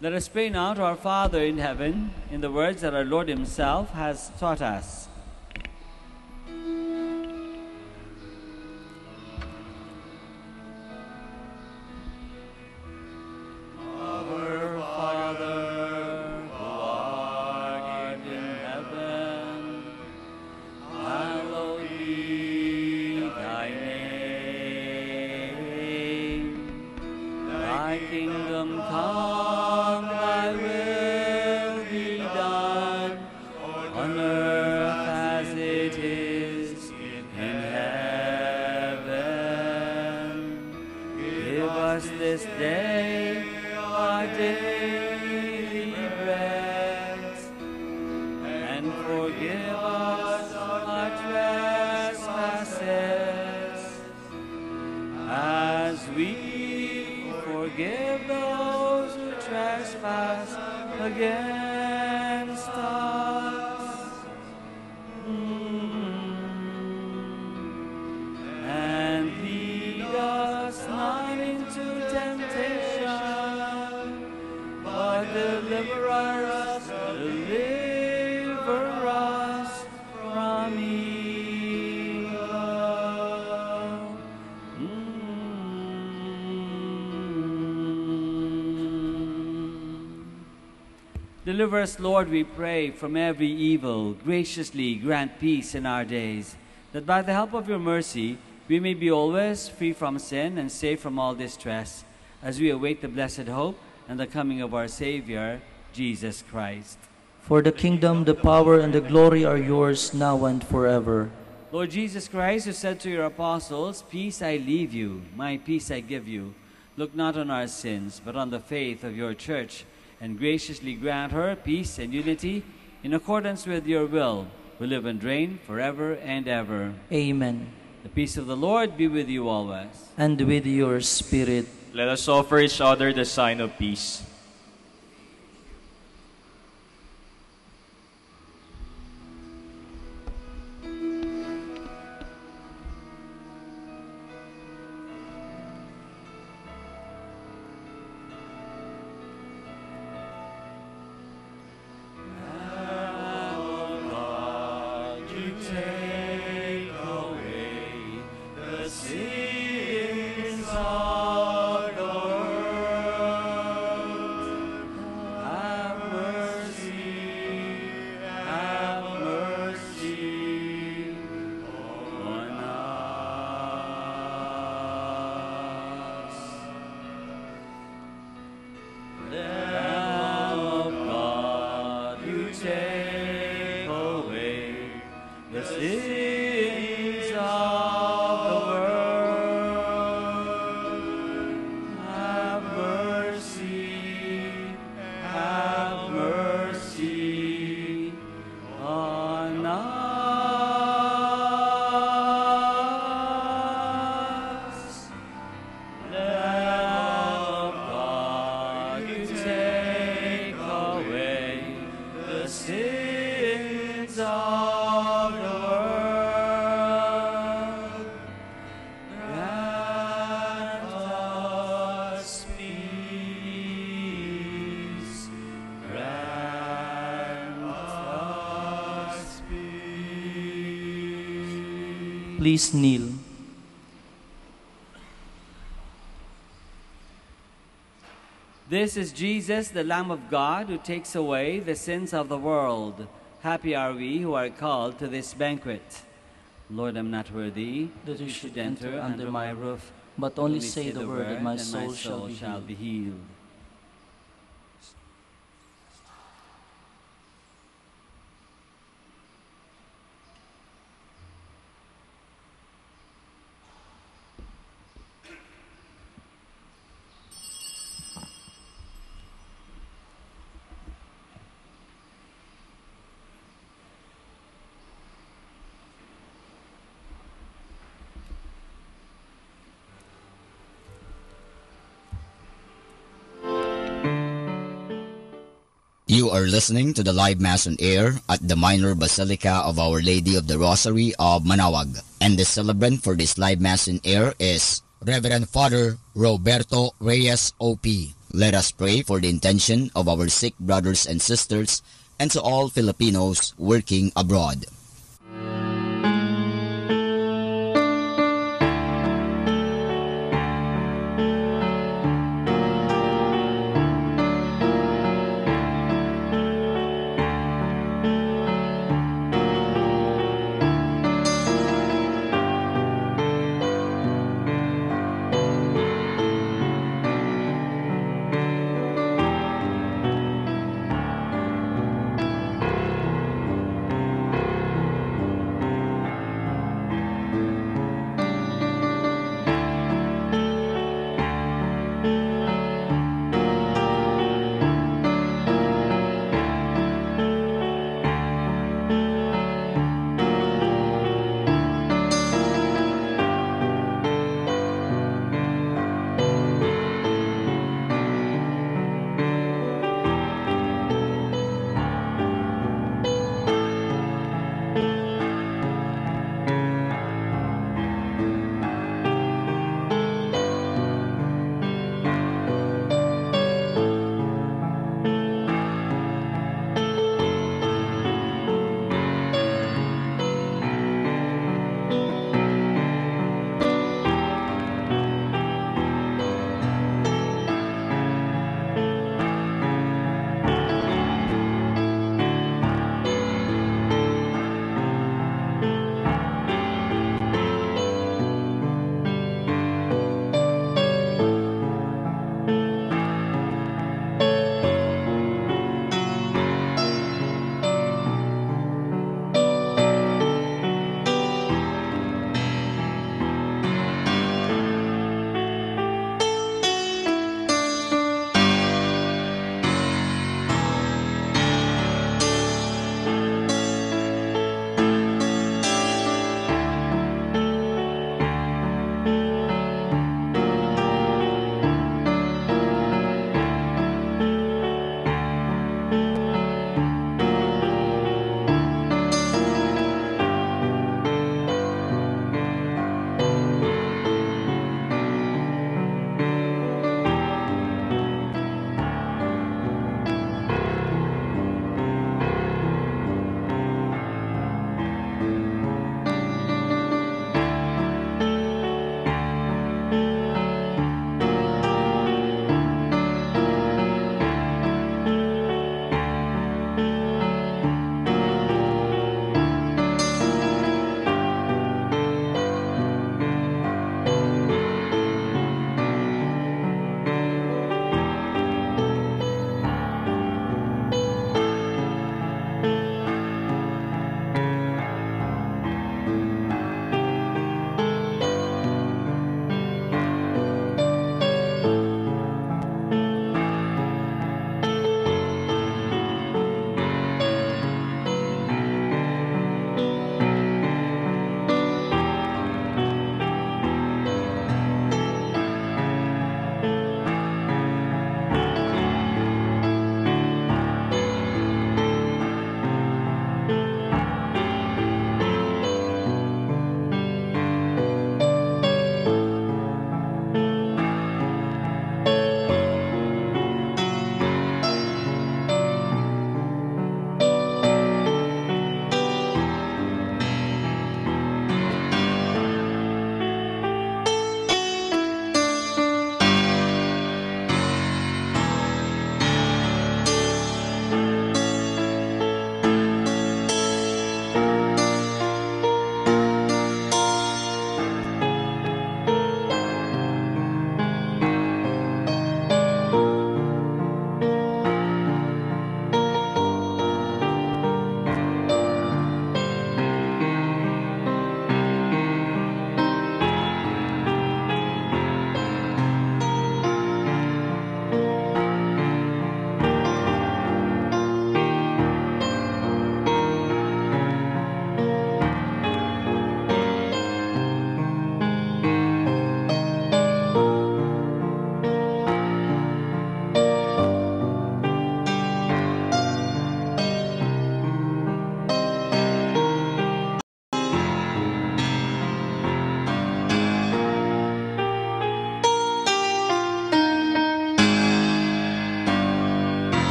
Let us pray now to our Father in heaven in the words that our Lord himself has taught us. Our Father, who art in heaven, hallowed be thy name. Thy kingdom come, thy will be done, on earth as it is in heaven. Give us this day our daily bread, and forgive us our trespasses, as we forgive those who trespass against us. And lead us not into temptation, but deliver us from evil. Deliver us, Lord, we pray, from every evil. Graciously grant peace in our days, that by the help of your mercy we may be always free from sin and safe from all distress, as we await the blessed hope and the coming of our Savior, Jesus Christ. For the kingdom, the power, and the glory are yours now and forever. Lord Jesus Christ, who said to your apostles, "Peace I leave you, my peace I give you," look not on our sins, but on the faith of your church, and graciously grant her peace and unity in accordance with your will, who live and reign forever and ever. Amen. The peace of the Lord be with you always. And with your spirit. Let us offer each other the sign of peace. Please kneel. This is Jesus, the Lamb of God, who takes away the sins of the world. Happy are we who are called to this banquet. Lord, I'm not worthy That you should enter under my roof, but only say the word, and my soul shall be healed. healed. You are listening to the live Mass on air at the Minor Basilica of Our Lady of the Rosary of Manaoag. And the celebrant for this live Mass on air is Reverend Father Roberto Reyes O.P. Let us pray for the intention of our sick brothers and sisters and to all Filipinos working abroad.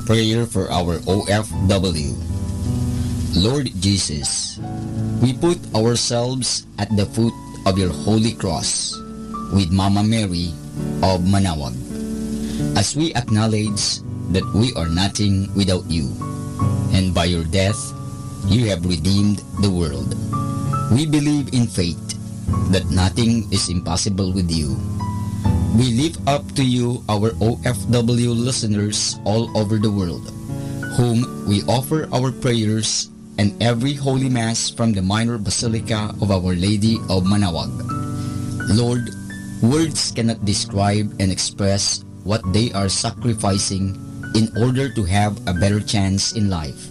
prayer for our OFW. Lord Jesus, we put ourselves at the foot of your holy cross with Mama Mary of Manaoag, as we acknowledge that we are nothing without you, and by your death, you have redeemed the world. We believe in faith that nothing is impossible with you. We lift up to you our OFW listeners all over the world, whom we offer our prayers and every Holy Mass from the Minor Basilica of Our Lady of Manaoag. Lord, words cannot describe and express what they are sacrificing in order to have a better chance in life.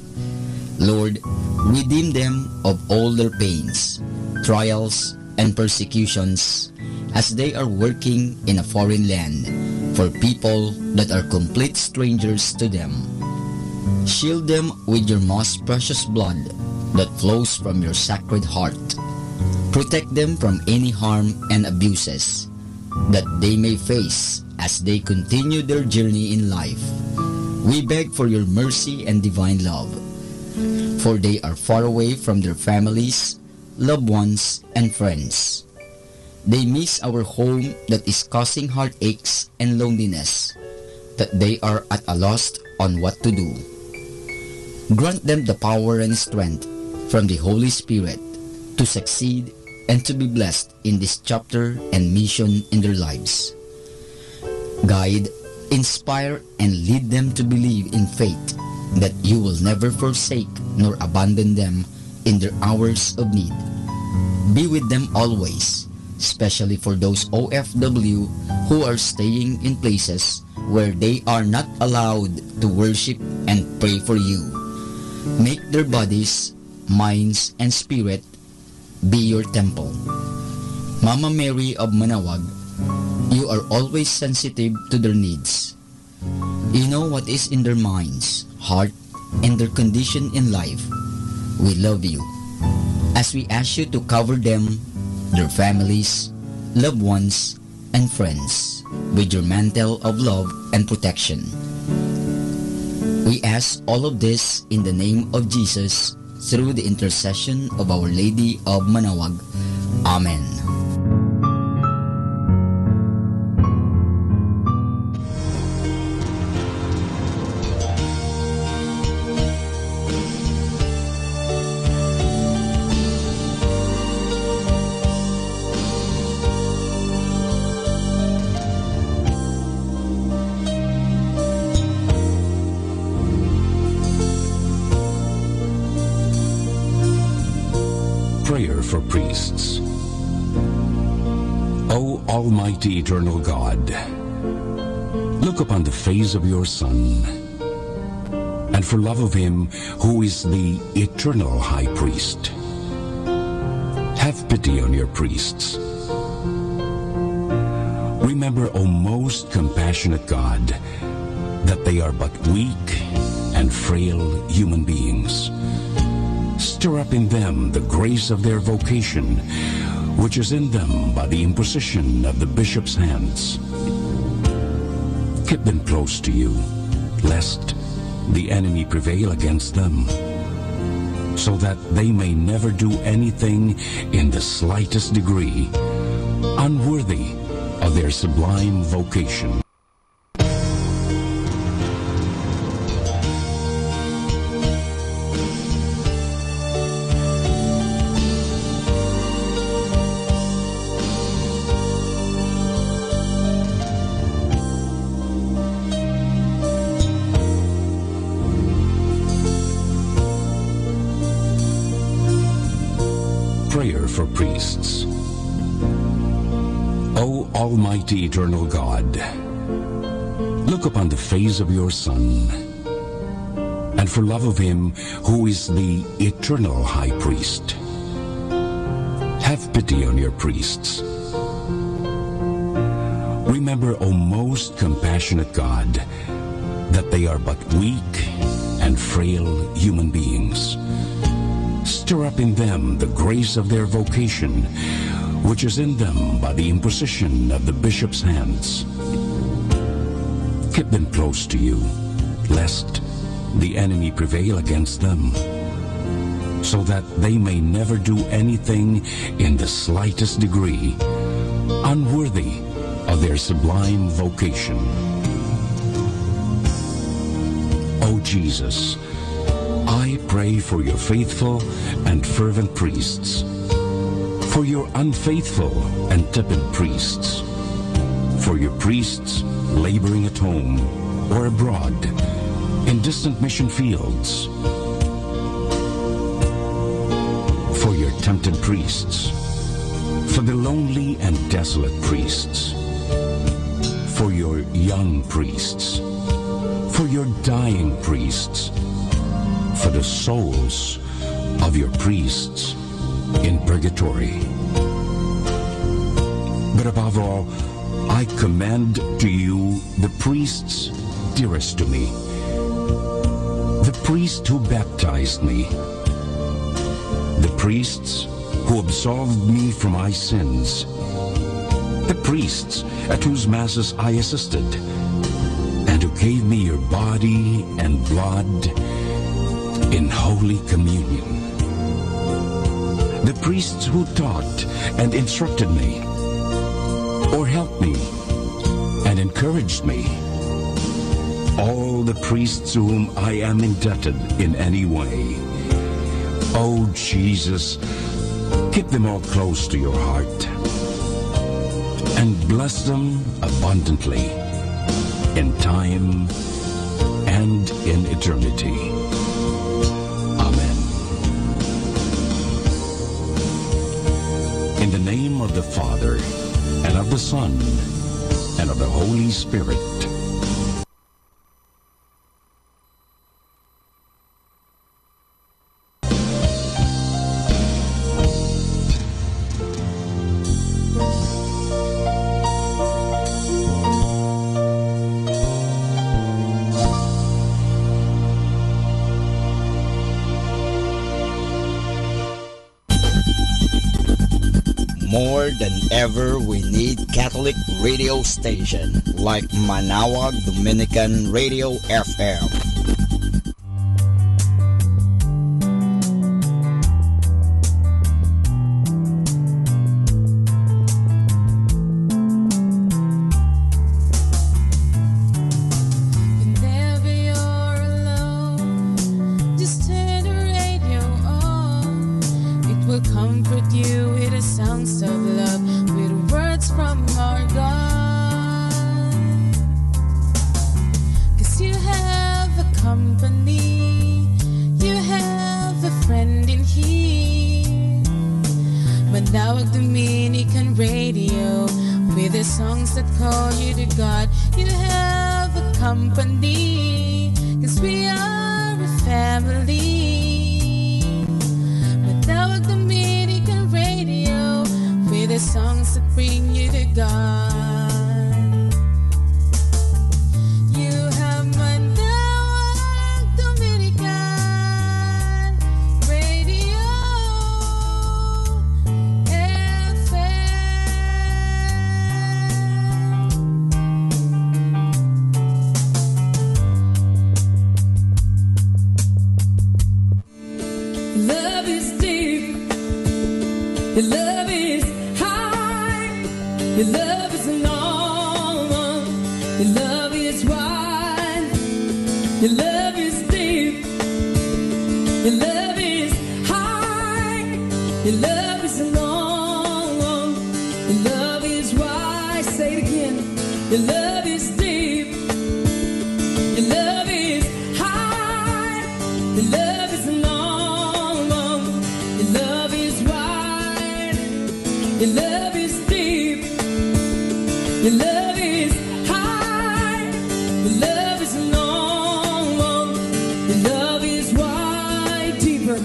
Lord, redeem them of all their pains, trials, and persecutions as they are working in a foreign land for people that are complete strangers to them. Shield them with your most precious blood that flows from your sacred heart. Protect them from any harm and abuses that they may face as they continue their journey in life. We beg for your mercy and divine love, for they are far away from their families, loved ones, and friends. They miss our home that is causing heartaches and loneliness, that they are at a loss on what to do. Grant them the power and strength from the Holy Spirit to succeed and to be blessed in this chapter and mission in their lives. Guide, inspire, and lead them to believe in faith that you will never forsake nor abandon them in their hours of need. Be with them always, especially for those OFW who are staying in places where they are not allowed to worship and pray for you. Make their bodies, minds, and spirit be your temple. Mama Mary of Manaoag, you are always sensitive to their needs. You know what is in their minds, heart, and their condition in life. We love you, as we ask you to cover them, their families, loved ones, and friends with your mantle of love and protection. We ask all of this in the name of Jesus, through the intercession of Our Lady of Manaoag. Amen. Prayer for priests. O Almighty Eternal God, look upon the face of your Son, and for love of him who is the eternal High Priest, have pity on your priests. Remember, O most compassionate God, that they are but weak and frail human beings. Stir up in them the grace of their vocation, which is in them by the imposition of the bishop's hands. Keep them close to you, lest the enemy prevail against them, so that they may never do anything in the slightest degree unworthy of their sublime vocation. Prayer for priests. O Almighty Eternal God, look upon the face of your Son, and for love of him who is the eternal High Priest, have pity on your priests. Remember, O most compassionate God, that they are but weak and frail human beings. Stir up in them the grace of their vocation, which is in them by the imposition of the bishop's hands. Keep them close to you, lest the enemy prevail against them, so that they may never do anything in the slightest degree unworthy of their sublime vocation. O Jesus, I pray for your faithful and fervent priests, for your unfaithful and tepid priests, for your priests laboring at home or abroad in distant mission fields, for your tempted priests, for the lonely and desolate priests, for your young priests, for your dying priests, for the souls of your priests in purgatory. But above all, I commend to you the priests dearest to me, the priest who baptized me, the priests who absolved me from my sins, the priests at whose masses I assisted, and who gave me your body and blood in Holy Communion, the priests who taught and instructed me, or helped me and encouraged me, all the priests to whom I am indebted in any way. Oh, Jesus, keep them all close to your heart and bless them abundantly in time and in eternity. Amen. In the name of the Father, and of the Son, and of the Holy Spirit. More than ever, we need Catholic radio station like Manaoag Dominican Radio FM. Whenever you're alone, just turn the radio on. It will comfort you with the sounds of love, with words from our God. 'Cause you have a company, you have a friend in here. Manaoag Dominican Radio, with the songs that call you to God. You have a company, 'cause we are a family. Manaoag Dominican Radio, with the songs that bring you to God. You have Manaoag Dominican Radio Love is deep, your love is high, your love is long, your love is wide, your love is deep, your love is high, your love is long, your love is wide. Say it again. Your love is deep, your love is high, your love is long, your love is wide, your love is deep, your love is high, your love is long, your love is wide, deeper,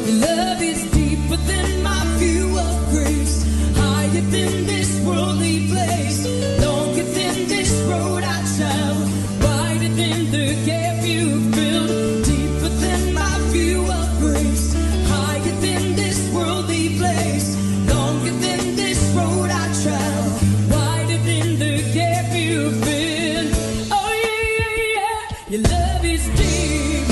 your love is deeper than my view of grace, higher than this worldly place, longer than this road I travel, wider than the gap you filled, deeper than my view of grace, higher than this worldly place, longer than this road I travel, wider than the gap you filled. Oh yeah, yeah, yeah. Your love is deep.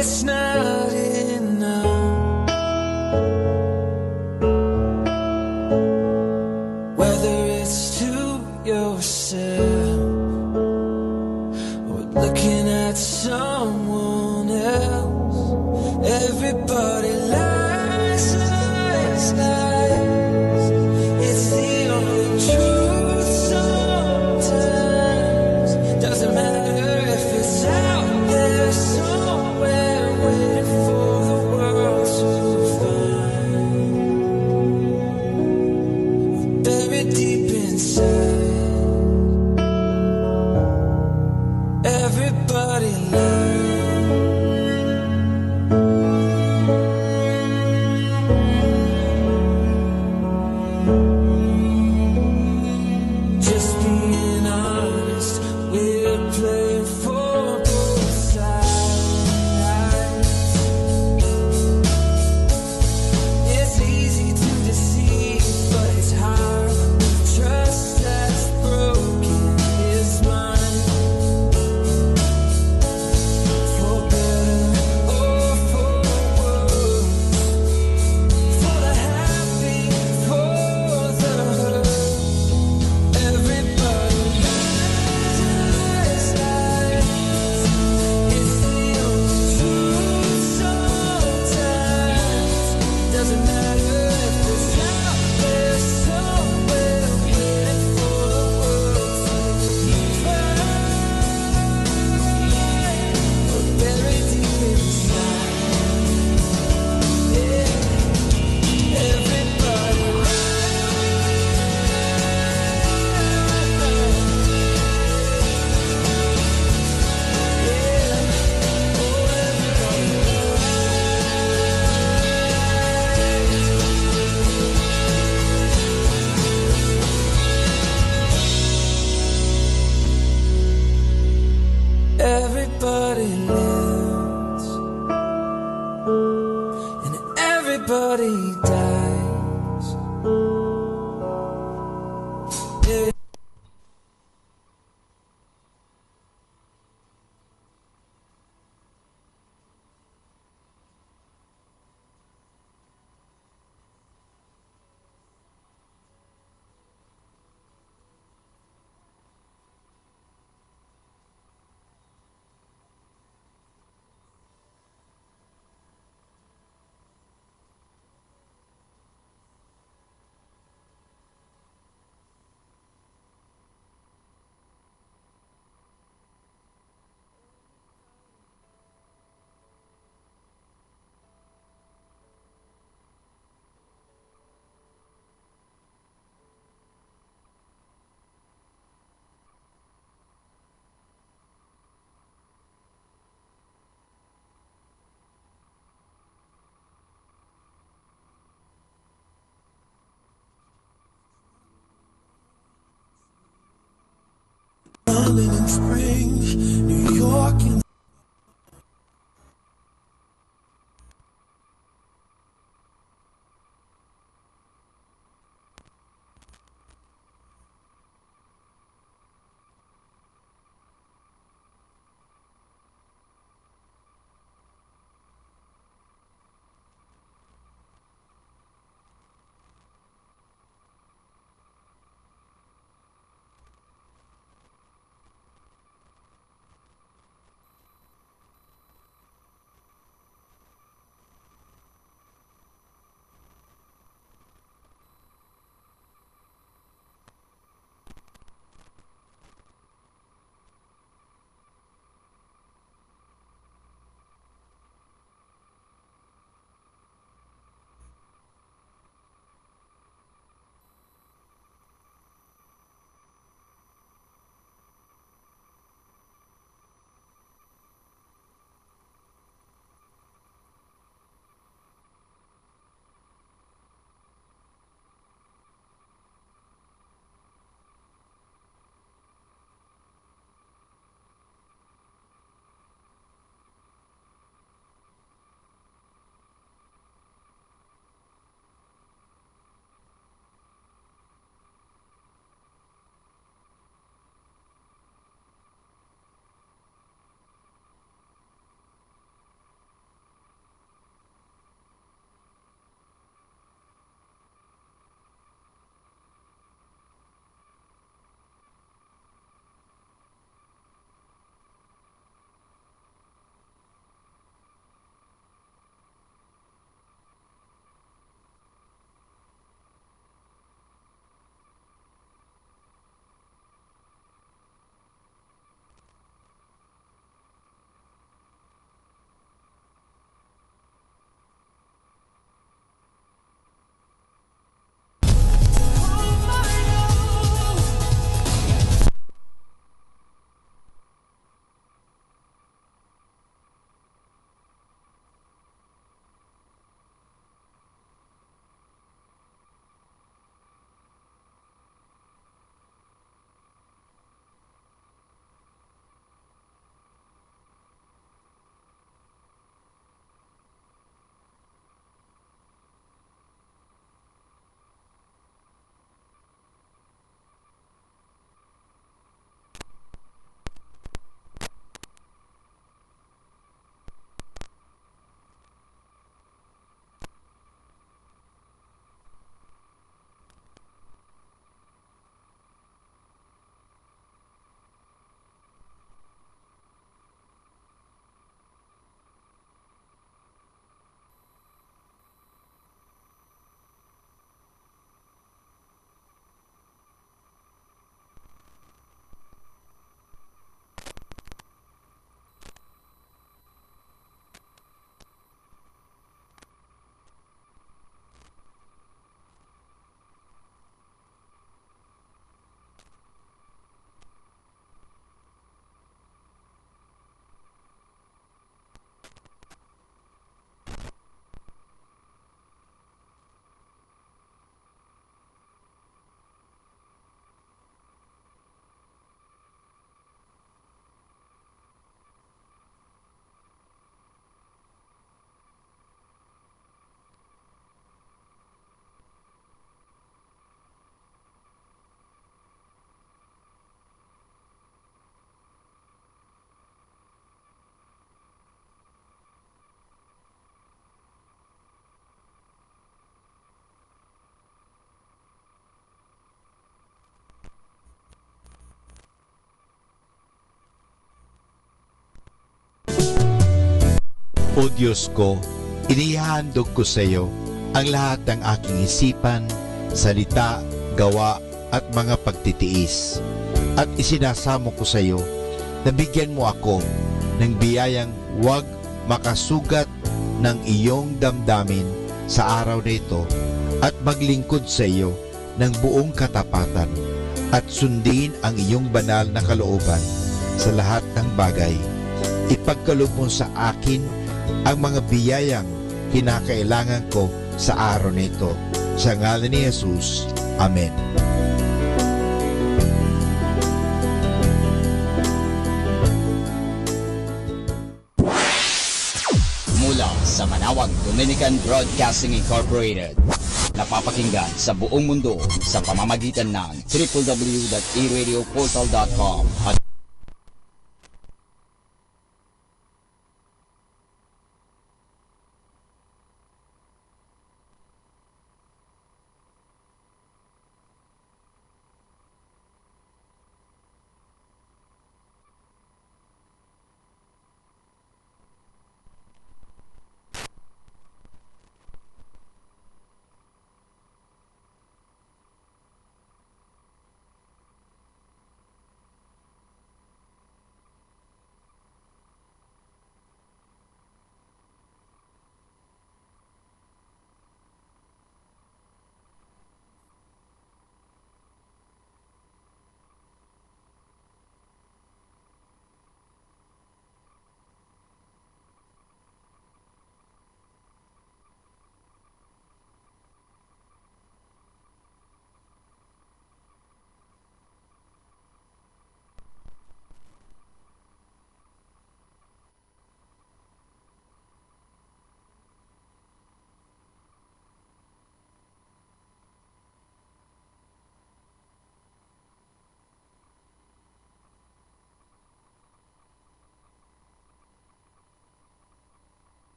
it's not enough. Whether it's to yourself or looking at someone else, everybody lies, lies, lies. It's the only truth sometimes. Doesn't matter if it's out there somewhere waiting for the world to find. Buried deep inside, everybody lies. Just being honest, we're playing for both sides. It's easy to deceive, but it's hard. Trust that's broken is mine. For better or for worse, for the happy, for the hurt. Everybody lies, lies. It's the only truth sometimes. Doesn't matter if it's out there somewhere waiting for the world to find. Or buried deep inside, yeah. Everybody Everybody lives and everybody dies. Yeah. London in spring, New York in O Diyos ko, inihandog ko sa iyo ang lahat ng aking isipan, salita, gawa at mga pagtitiis. At isinasamo ko sa iyo na bigyan mo ako ng biyayang huwag makasugat ng iyong damdamin sa araw na ito at maglingkod sa iyo ng buong katapatan at sundin ang iyong banal na kalooban sa lahat ng bagay. Ipagkaloob mo sa akin ang mga biyayang kinakailangan ko sa araw na ito. Sa ngalan ni Jesus. Amen. Mula sa Manawag Dominican Broadcasting Incorporated, napapakinggan sa buong mundo sa pamamagitan ng www.eradioportal.com at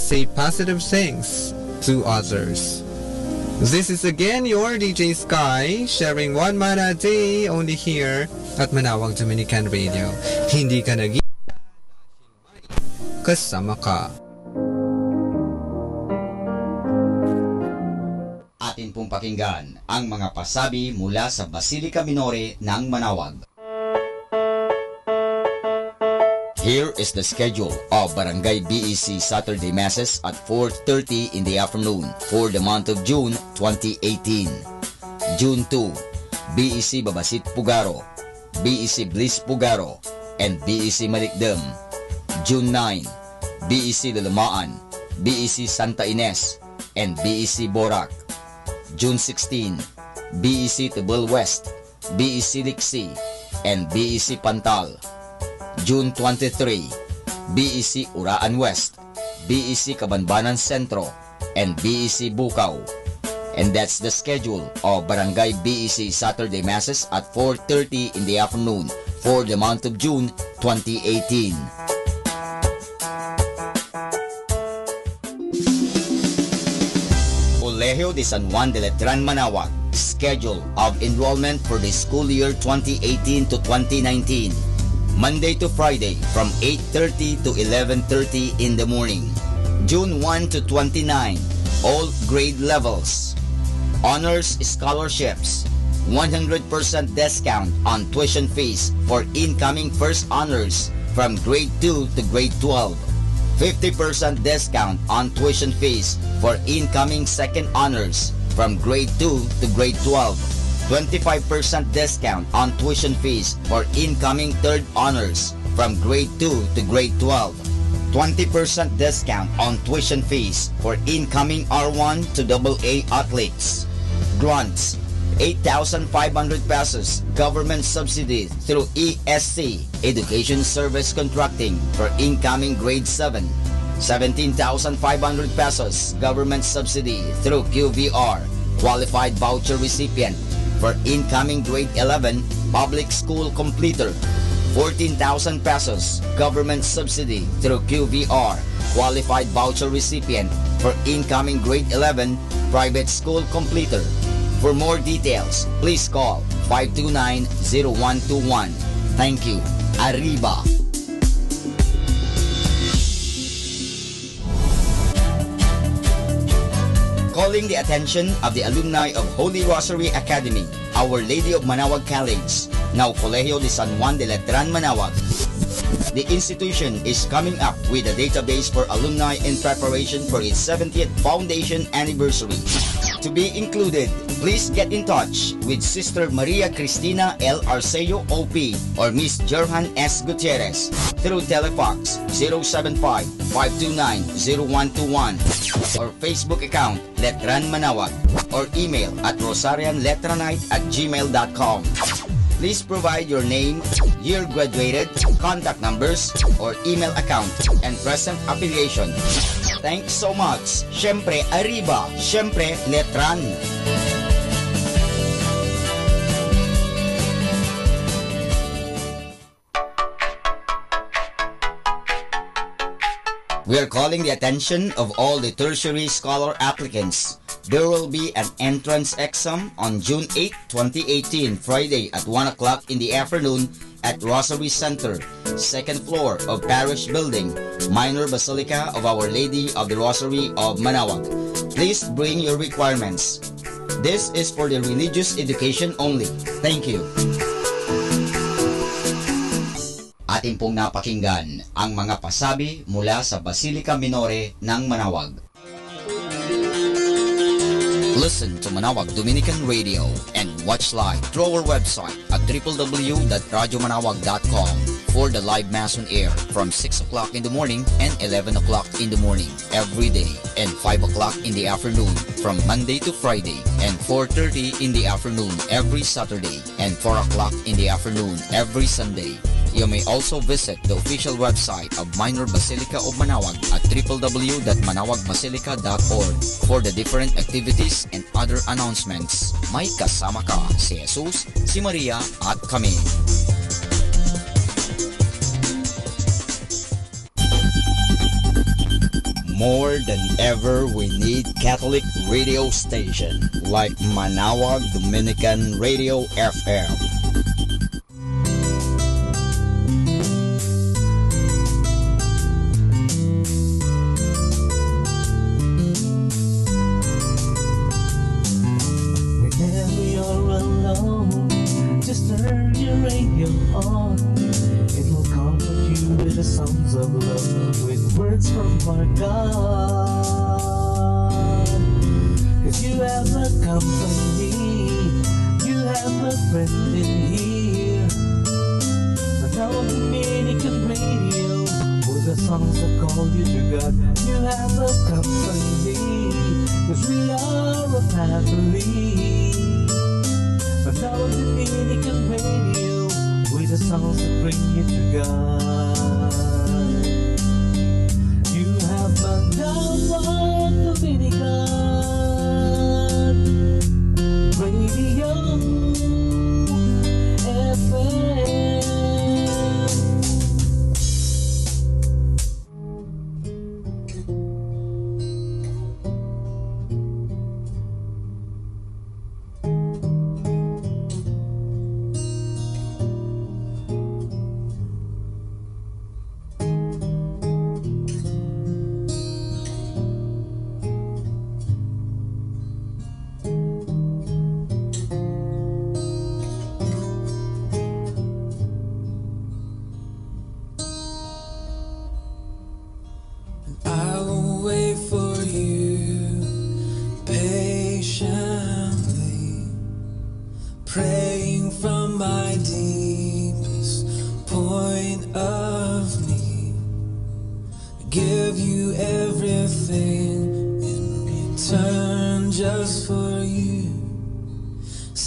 say positive things to others. This is again your DJ Sky, sharing 1 mana a day only here at Manawag Dominican Radio. Hindi ka kasama ka. Atin pong pakinggan ang mga pasabi mula sa Basilica Minore ng Manawag. Here is the schedule of Barangay BEC Saturday Masses at 4:30 in the afternoon for the month of June 2018. June 2, BEC Babasit Pugaro, BEC Bliss Pugaro, and BEC Malikdem. June 9, BEC Lulumaan, BEC Santa Ines, and BEC Borac. June 16, BEC Tibul West, BEC Liksi, and BEC Pantal. June 23, BEC Uraan West, BEC Kabanbanan Sentro, and BEC Bukaw. And that's the schedule of Barangay BEC Saturday Masses at 4:30 in the afternoon for the month of June 2018. Colegio de San Juan de Letran Manawag, schedule of enrollment for the school year 2018 to 2019. Monday to Friday from 8:30 to 11:30 in the morning. June 1 to 29, all grade levels. Honors scholarships, 100% discount on tuition fees for incoming first honors from grade 2 to grade 12. 50% discount on tuition fees for incoming second honors from grade 2 to grade 12. 25% discount on tuition fees for incoming third honors from grade 2 to grade 12. 20% discount on tuition fees for incoming R1 to AA athletes. Grants, 8,500 pesos government subsidy through ESC, Education Service Contracting, for incoming grade 7. 17,500 pesos government subsidy through QVR, qualified voucher recipient, for incoming grade 11 public school completer. 14,000 pesos government subsidy through QVR, qualified voucher recipient, for incoming grade 11 private school completer. For more details, please call 529-0121. Thank you. Arriba! Calling the attention of the alumni of Holy Rosary Academy, Our Lady of Manaoag College, now Colegio de San Juan de Letran, Manaoag. The institution is coming up with a database for alumni in preparation for its 70th foundation anniversary. To be included, please get in touch with Sister Maria Cristina L. Arceo OP or Miss Jerhan S. Gutierrez through Telefax 075-529-0121 or Facebook account Letran Manaoag or email at rosarianletranite@gmail.com. Please provide your name, year graduated, contact numbers, or email account, and present affiliation. Thanks so much. Syempre, Arriba. Syempre, Letran. We are calling the attention of all the tertiary scholar applicants. There will be an entrance exam on June 8, 2018, Friday at 1 o'clock in the afternoon at Rosary Center, second floor of Parish Building, Minor Basilica of Our Lady of the Rosary of Manaoag. Please bring your requirements. This is for the religious education only. Thank you. Atin pong napakinggan ang mga pasabi mula sa Basilica Minore ng Manaoag. Listen to Manaoag Dominican Radio and watch live through our website at www.radiomanawag.com for the live Mass on air from 6 o'clock in the morning and 11 o'clock in the morning every day and 5 o'clock in the afternoon from Monday to Friday and 4:30 in the afternoon every Saturday and 4 o'clock in the afternoon every Sunday. You may also visit the official website of Minor Basilica of Manaoag at www.manawagmasilica.org for the different activities and other announcements. May kasama ka si Jesus, si Maria at kami. More than ever, we need Catholic radio station like Manaoag Dominican Radio FM.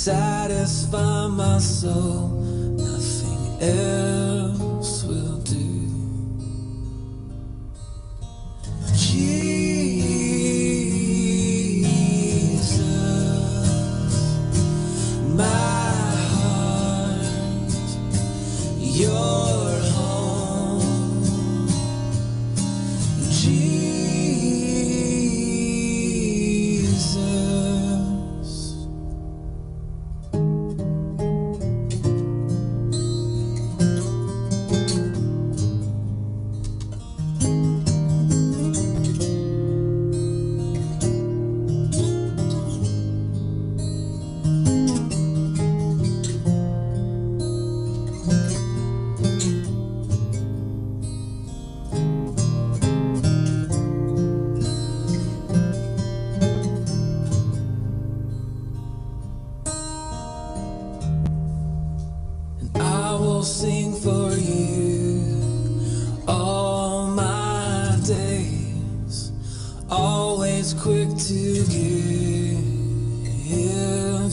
Satisfy my soul, nothing else will do. Jesus, my heart, your home. Jesus. always quick to give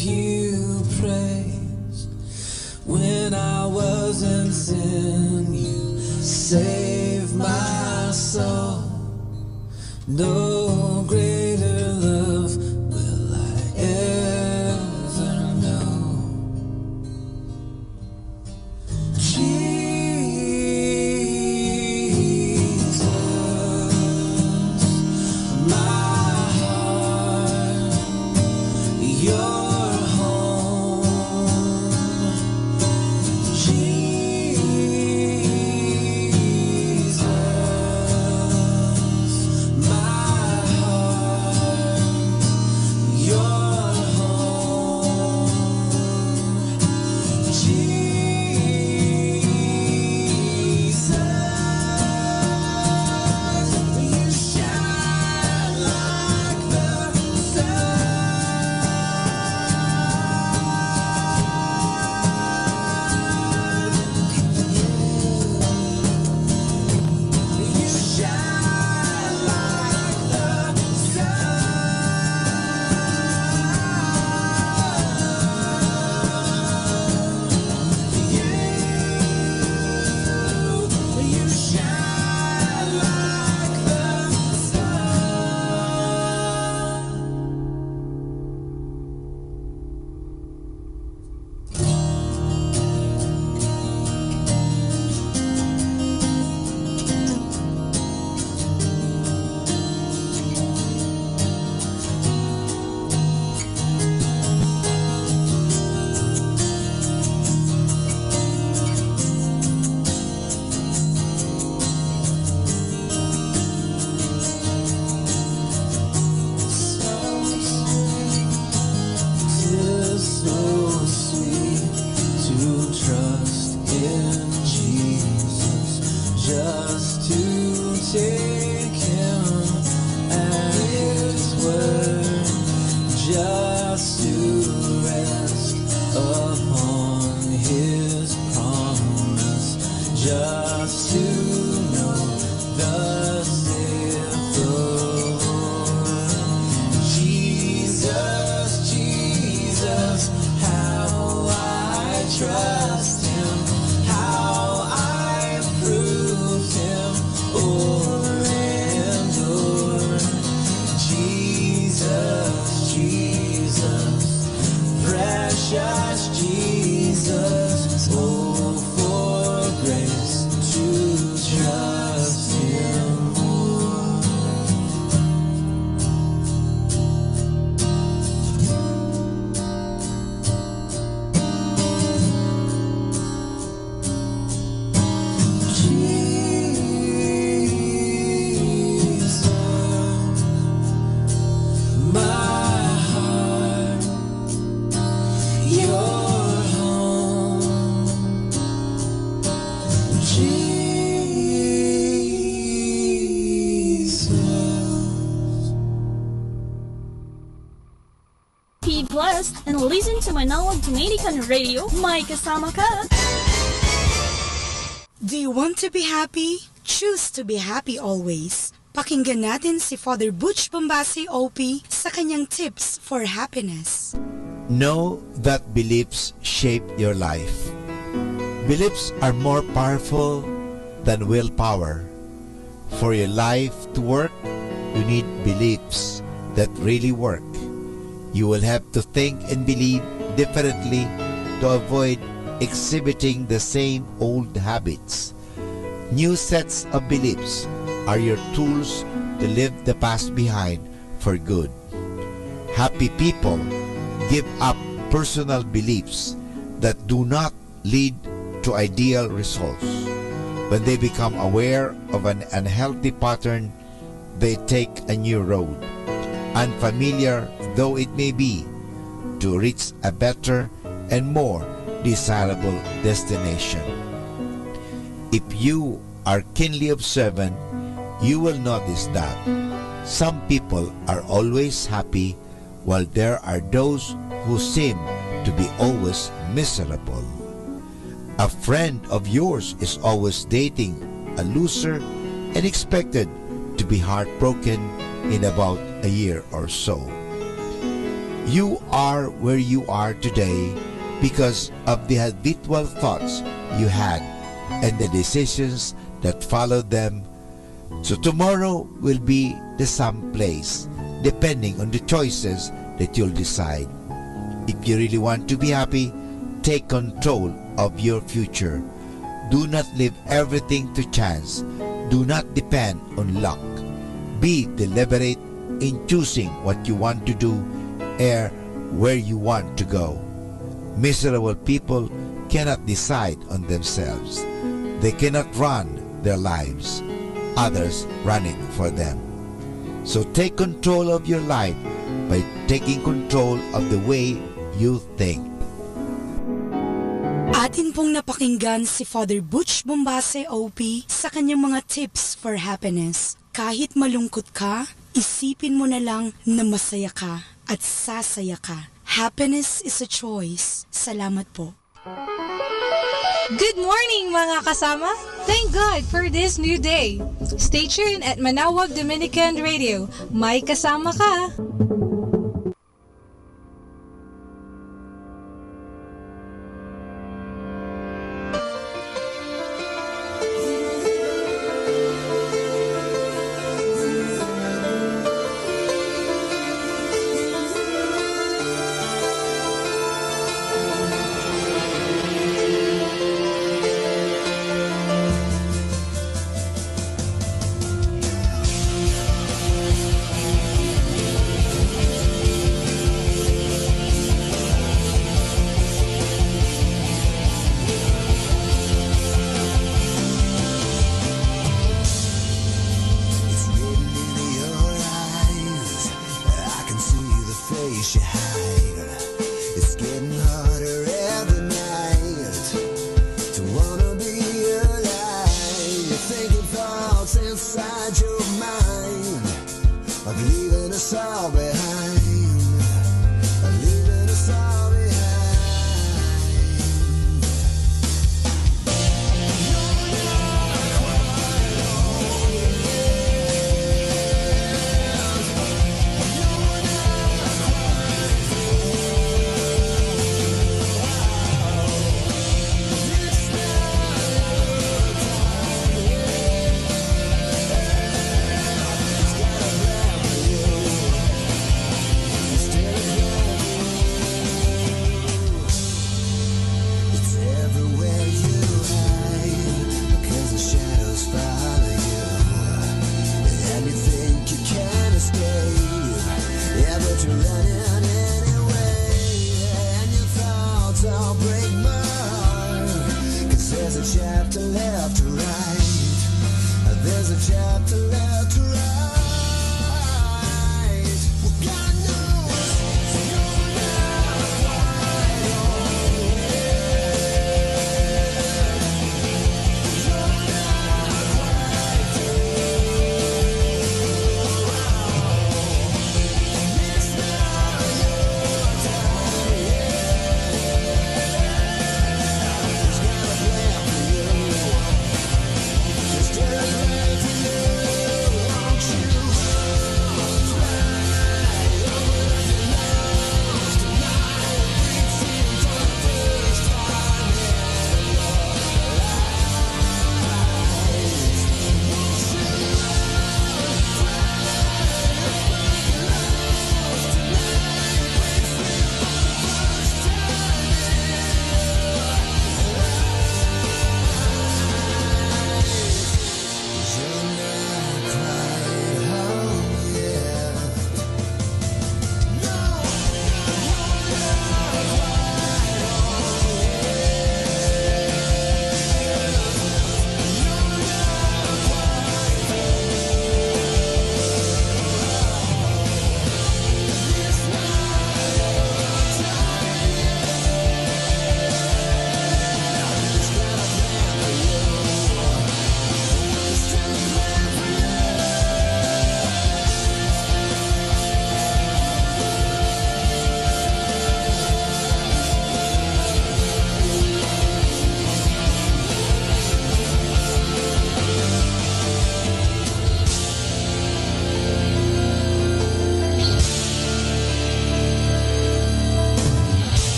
you praise. When I was in sin, you saved my soul. No greater love will I ever know. Jesus, my heart, your home. Jesus, my heart, your home. Jesus, you shine like the you shine like the you shine like the Tis so sweet to trust in Jesus, just to take Him at His word, just to rest upon His promise, just to know thus saith the Lord. Jesus, Jesus, how I trust Him, how I prove Him o'er and o'er. Jesus, Jesus, precious Jesus, oh, for grace to trust Him more. Jesus, my heart, your home. Jesus. Be blessed and listen to Manawag Dominican Radio. May kasama ka. Do you want to be happy? Choose to be happy always. Pakinggan natin si Father Butch Bombasi OP sa kanyang tips for happiness. Know that beliefs shape your life. Beliefs are more powerful than willpower. For your life to work, you need beliefs that really work. You will have to think and believe differently to avoid exhibiting the same old habits. New sets of beliefs are your tools to leave the past behind for good. Happy people give up personal beliefs that do not lead to ideal results. When they become aware of an unhealthy pattern, they take a new road, unfamiliar though it may be, to reach a better and more desirable destination. If you are keenly observant, you will notice that some people are always happy while there are those who seem to be always miserable. A friend of yours is always dating a loser and expected to be heartbroken in about a year or so. You are where you are today because of the habitual thoughts you had and the decisions that followed them. So tomorrow will be the same place, depending on the choices that you'll decide. If you really want to be happy, take control of your future. Do not leave everything to chance. Do not depend on luck. Be deliberate in choosing what you want to do or where you want to go. Miserable people cannot decide on themselves. They cannot run their lives. Others run it for them. So take control of your life by taking control of the way you think. Atin pong napakinggan si Father Butch Bombase OP sa kanyang mga tips for happiness. Kahit malungkot ka, isipin mo na lang na masaya ka at sasaya ka. Happiness is a choice. Salamat po. Good morning mga kasama! Thank God for this new day. Stay tuned at Manawag Dominican Radio. May kasama ka!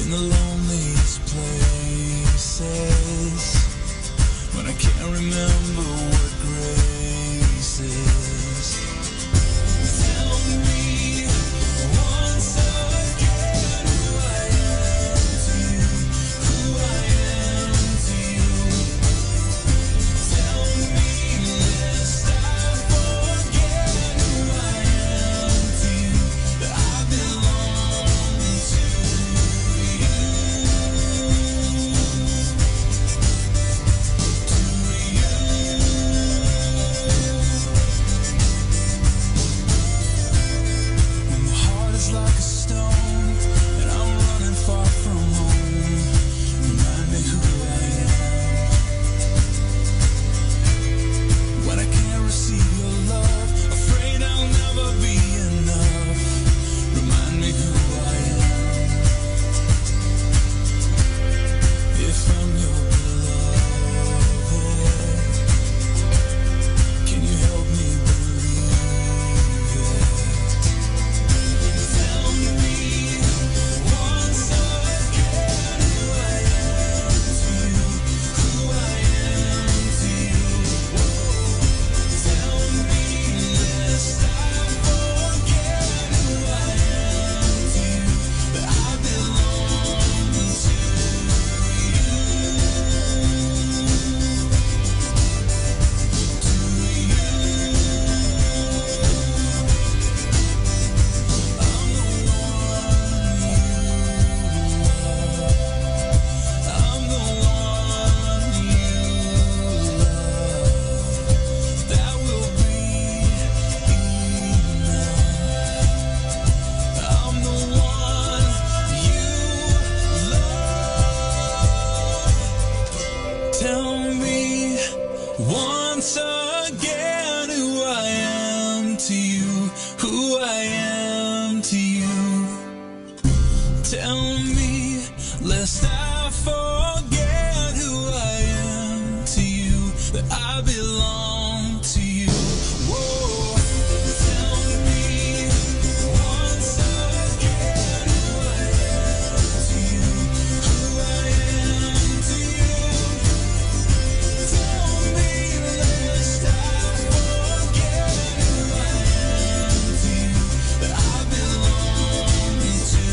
in the loneliest places, when I can't remember what grace is. Tell me once again who I am to you, who I am to you. Tell me lest I forget who I am to you, that I belong to you. When my heart is like a stone and I'm running far from home, remind me who I am. When I can't receive your love, afraid I'll never be enough, remind me who I am. If I'm your beloved, can you help me believe it? Tell me once again who I am to you, who I am to you. Tell me lest I forget who I am to you, that I belong to you. I'm the one you love. That will be enough. I'm the one you love. Tell me once again who I am to you, who I am to you. Tell me lest I forget who I am to you, that I belong to you. Whoa. Tell me once again who I am to you, who I am to you. Tell me lest I forget who I am to you, that I belong to you.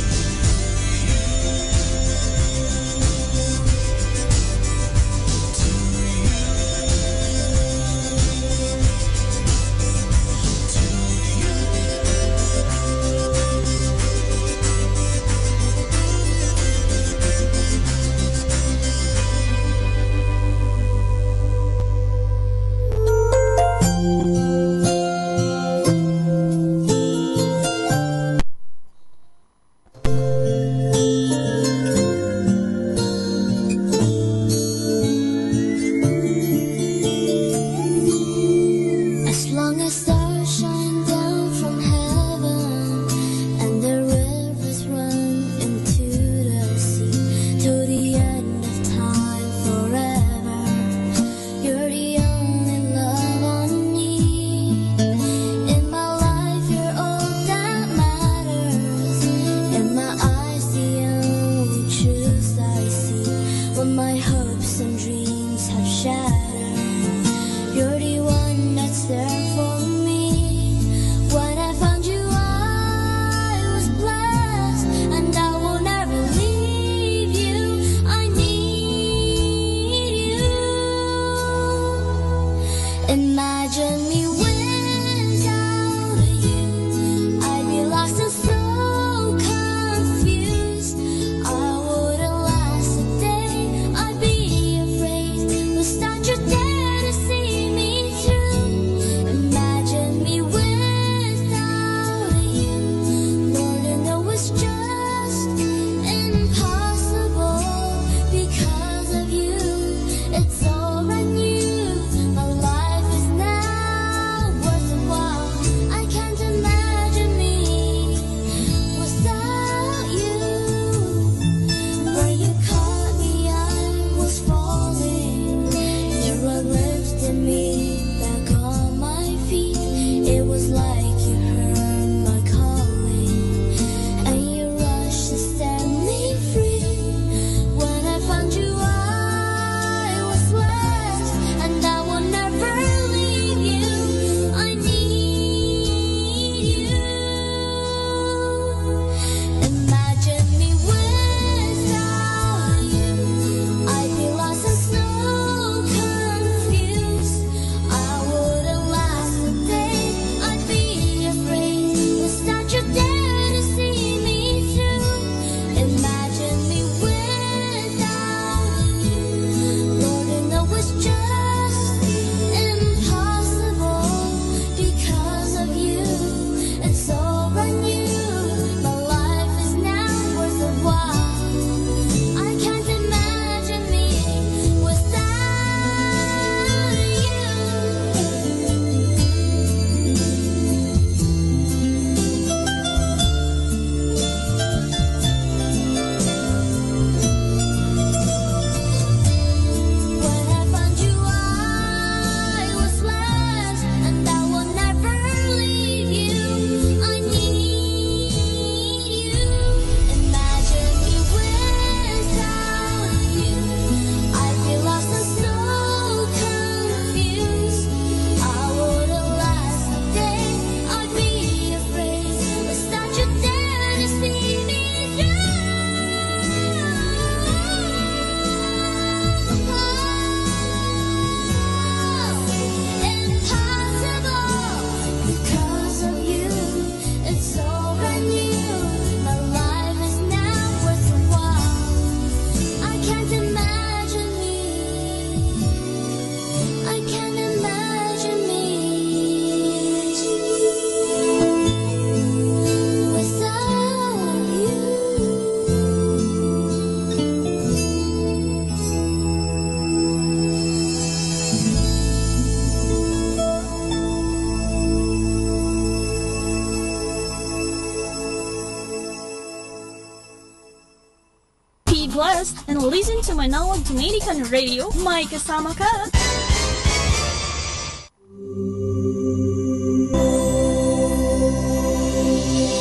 Blessed and listen to Manawag Dominican Radio. May kasama ka!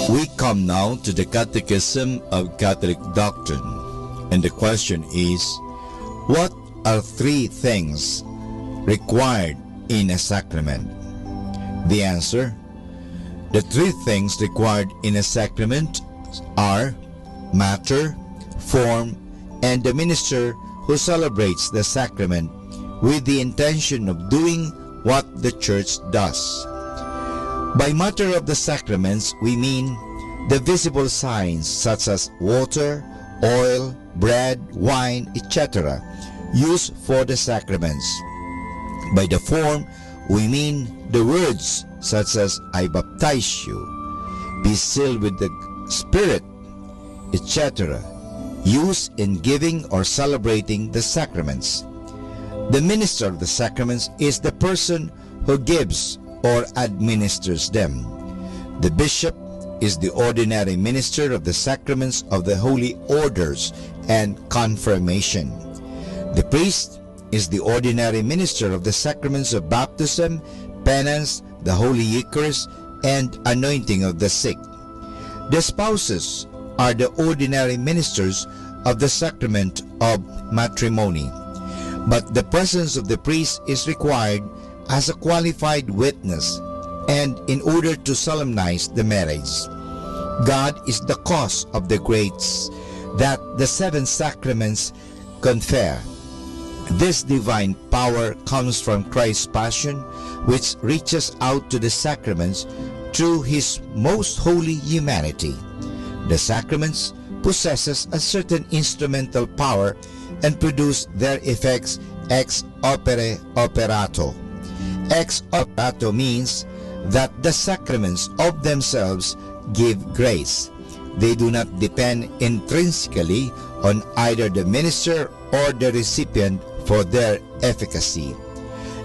We come now to the Catechism of Catholic Doctrine, and the question is, what are 3 things required in a sacrament? The answer, the 3 things required in a sacrament are matter, form, and the minister who celebrates the sacrament with the intention of doing what the Church does. By matter of the sacraments, we mean the visible signs such as water, oil, bread, wine, etc., used for the sacraments. By the form, we mean the words such as I baptize you, be sealed with the Spirit, etc., used in giving or celebrating the sacraments. The minister of the sacraments is the person who gives or administers them. The bishop is the ordinary minister of the sacraments of the holy orders and confirmation. The priest is the ordinary minister of the sacraments of baptism, penance, the Holy Eucharist, and anointing of the sick. The spouses are the ordinary ministers of the sacrament of matrimony, but the presence of the priest is required as a qualified witness and in order to solemnize the marriage. God is the cause of the grace that the 7 sacraments confer. This divine power comes from Christ's passion, which reaches out to the sacraments through his most holy humanity. The sacraments possesses a certain instrumental power and produce their effects ex opere operato. Ex operato means that the sacraments of themselves give grace. They do not depend intrinsically on either the minister or the recipient for their efficacy.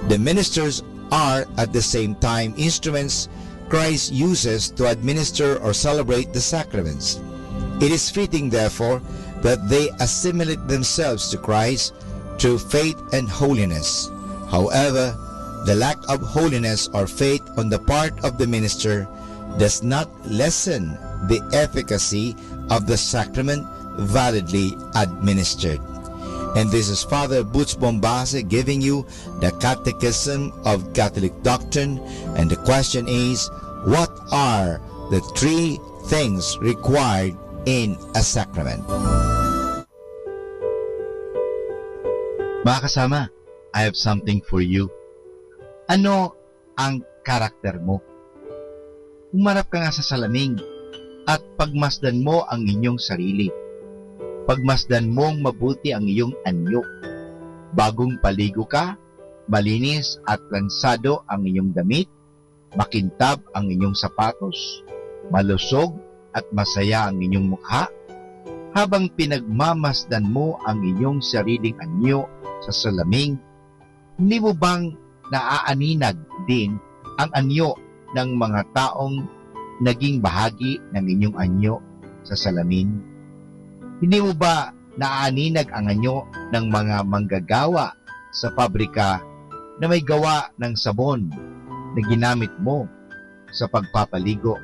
The ministers are at the same time instruments Christ uses to administer or celebrate the sacraments. It is fitting, therefore, that they assimilate themselves to Christ through faith and holiness. However, the lack of holiness or faith on the part of the minister does not lessen the efficacy of the sacrament validly administered. And this is Father Butch Bombase giving you the Catechism of Catholic Doctrine, and the question is, what are the 3 things required in a sacrament. Mga kasama, I have something for you. Ano ang karakter mo? Humarap ka nga sa salamin at pagmasdan mo ang inyong sarili. Pagmasdan mong mabuti ang iyong anyo. Bagong paligo ka, malinis at lansado ang inyong damit, makintab ang inyong sapatos, malusog at masaya ang inyong mukha, habang pinagmamasdan mo ang inyong sariling anyo sa salamin, hindi mo bang naaaninag din ang anyo ng mga taong naging bahagi ng inyong anyo sa salamin? Hindi mo ba naaaninag ang anyo ng mga manggagawa sa pabrika na may gawa ng sabon na ginamit mo sa pagpapaligo?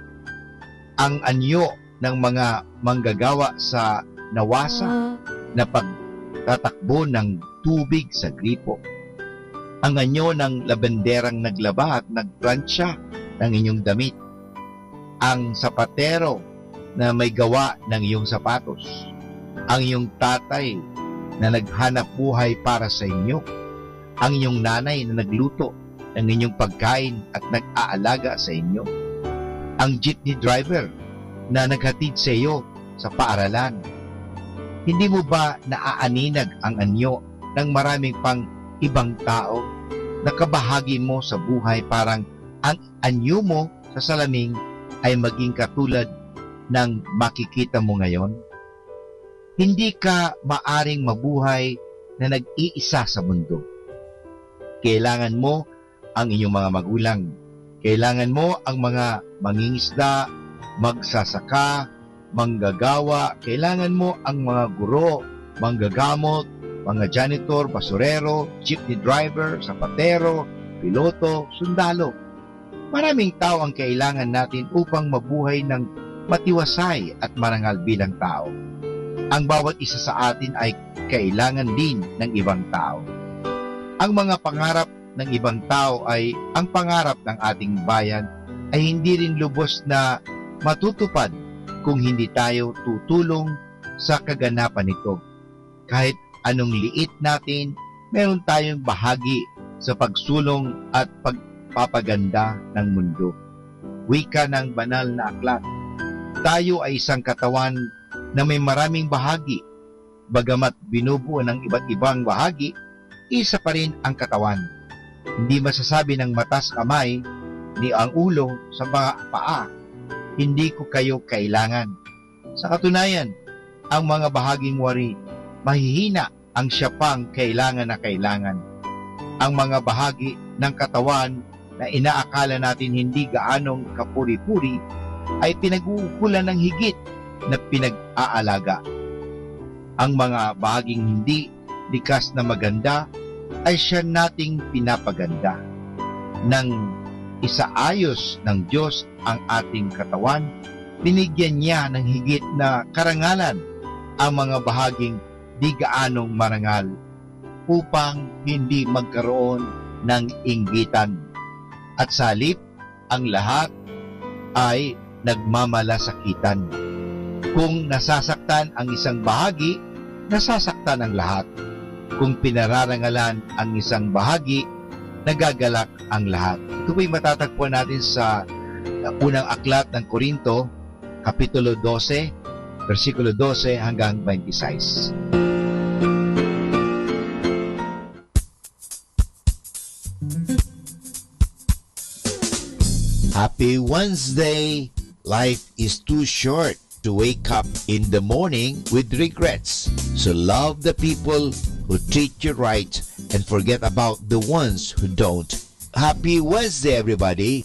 Ang anyo ng mga manggagawa sa nawasa na pagtatakbo ng tubig sa gripo. Ang anyo ng labenderang naglaba at nagplansya ng inyong damit. Ang sapatero na may gawa ng iyong sapatos. Ang iyong tatay na naghanap buhay para sa inyo. Ang iyong nanay na nagluto ng inyong pagkain at nag-aalaga sa inyo. Ang jeepney driver na naghatid sa iyo sa paaralan. Hindi mo ba naaaninag ang anyo ng maraming pang ibang tao na kabahagi mo sa buhay, parang ang anyo mo sa salamin ay maging katulad ng makikita mo ngayon? Hindi ka maaring mabuhay na nag-iisa sa mundo. Kailangan mo ang inyong mga magulang. Kailangan mo ang mga mangingisda, magsasaka, manggagawa. Kailangan mo ang mga guro, manggagamot, mga janitor, basurero, jeepney driver, sapatero, piloto, sundalo. Maraming tao ang kailangan natin upang mabuhay ng matiwasay at marangal bilang tao. Ang bawat isa sa atin ay kailangan din ng ibang tao. Ang mga pangarap ng ibang tao ay ang pangarap ng ating bayan ay hindi rin lubos na matutupad kung hindi tayo tutulong sa kaganapan nito. Kahit anong liit natin, meron tayong bahagi sa pagsulong at pagpapaganda ng mundo. Wika ng banal na aklat. Tayo ay isang katawan na may maraming bahagi. Bagamat binubuo ng iba't ibang bahagi, isa pa rin ang katawan. Hindi masasabi ng matas kamay ni ang ulo sa mga paa, hindi ko kayo kailangan. Sa katunayan, ang mga bahaging wari, mahihina ang siya pang kailangan na kailangan. Ang mga bahagi ng katawan na inaakala natin hindi gaanong kapuri-puri ay pinag-uukulan ng higit na pinag-aalaga. Ang mga bahaging hindi likas na maganda ay siya nating pinapaganda. Nang isaayos ng Diyos ang ating katawan, binigyan niya ng higit na karangalan ang mga bahaging di gaanong marangal upang hindi magkaroon ng inggitan. At sa halip, ang lahat ay nagmamalasakitan. Kung nasasaktan ang isang bahagi, nasasaktan ang lahat. Kung pinararangalan ang isang bahagi, nagagalak ang lahat. Ito po'y matatagpuan natin sa unang aklat ng Korinto, Kapitulo 12, versikulo 12 hanggang 26. Happy Wednesday! Life is too short to wake up in the morning with regrets. So love the people who treat you right and forget about the ones who don't. Happy Wednesday, everybody!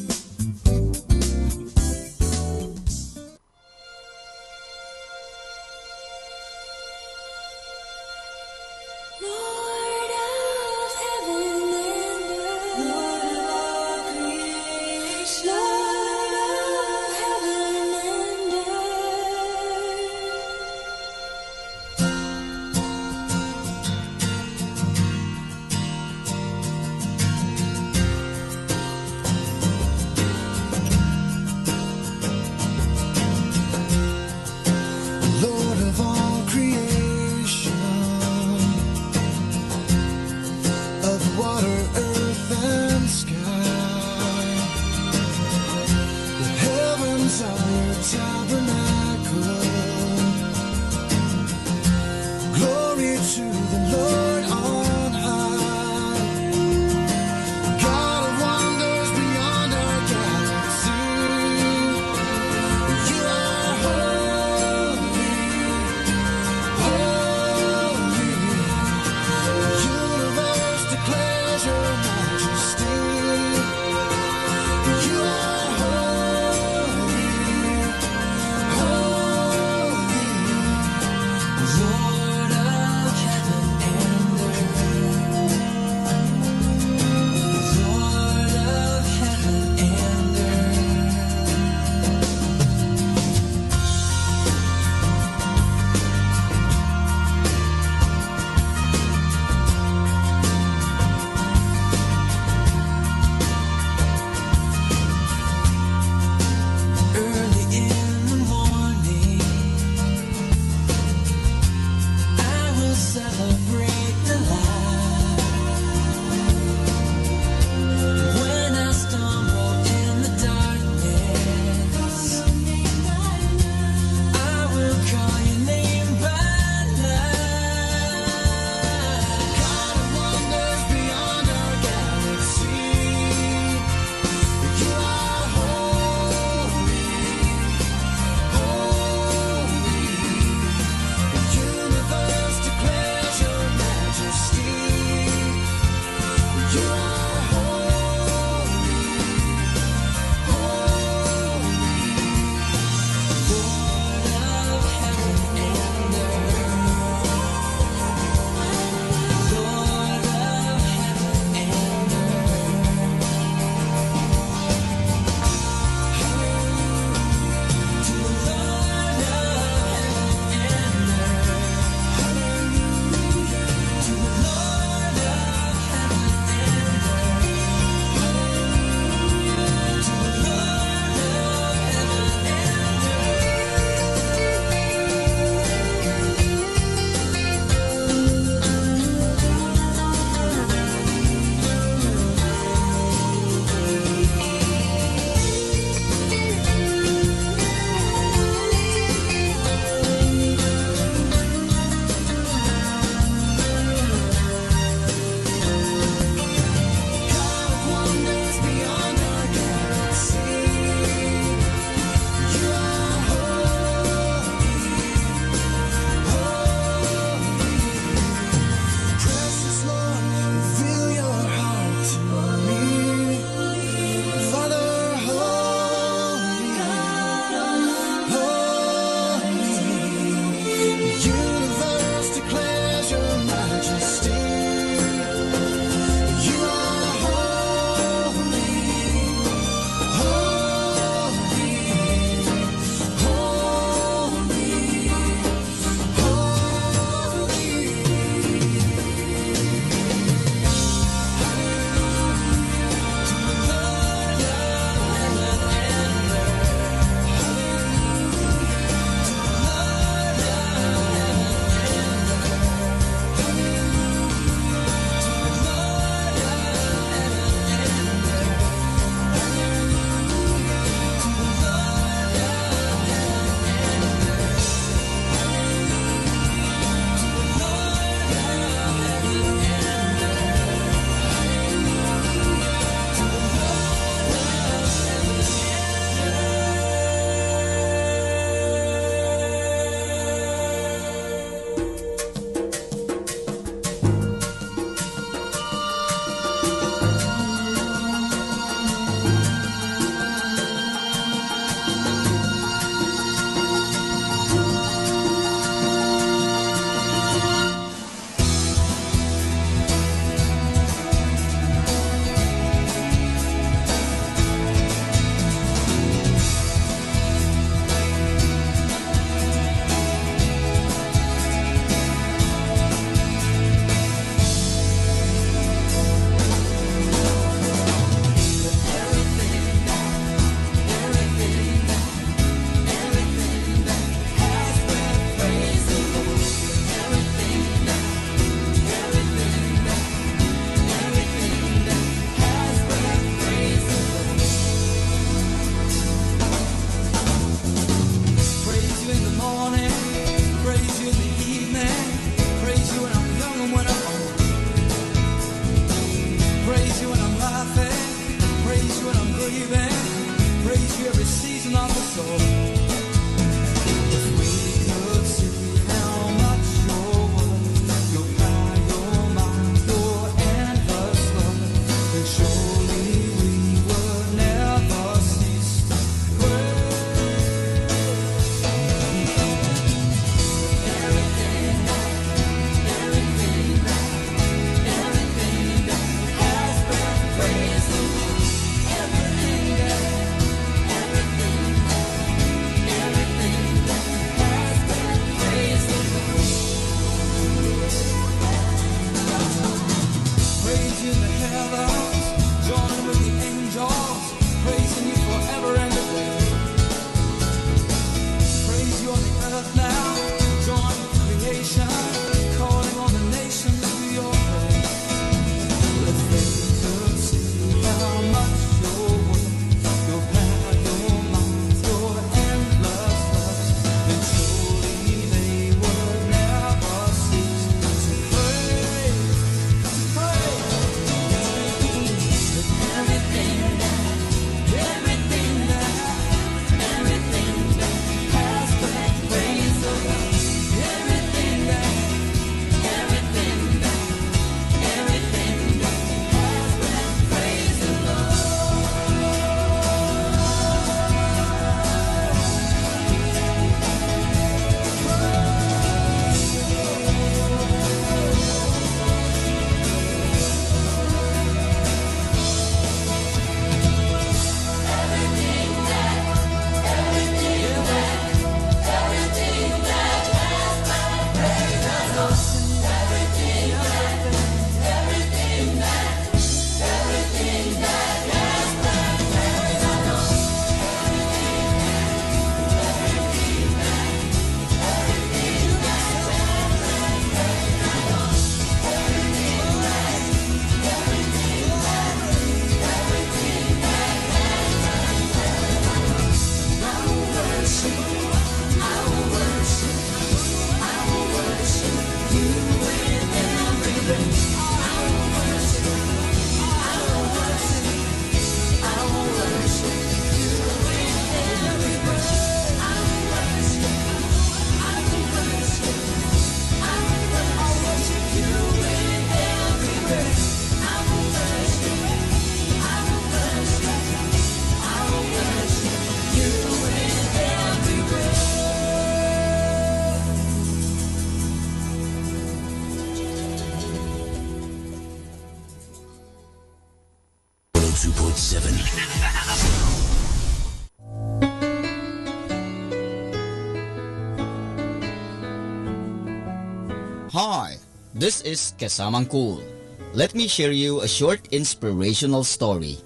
97.7. Hi, this is Kasamang Cool. Let me share you a short inspirational story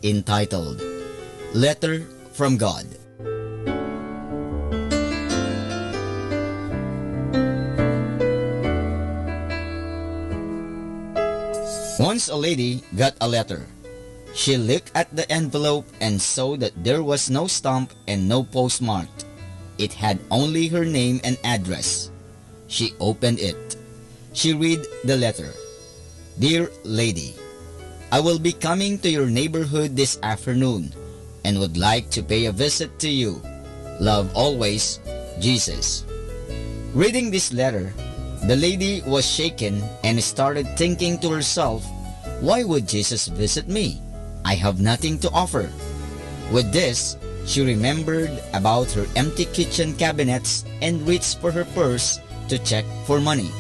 entitled Letter from God. Once a lady got a letter. She looked at the envelope and saw that there was no stamp and no postmark. It had only her name and address. She opened it. She read the letter. Dear lady, I will be coming to your neighborhood this afternoon and would like to pay a visit to you. Love always, Jesus. Reading this letter, the lady was shaken and started thinking to herself, why would Jesus visit me? I have nothing to offer. With this, she remembered about her empty kitchen cabinets and reached for her purse to check for money.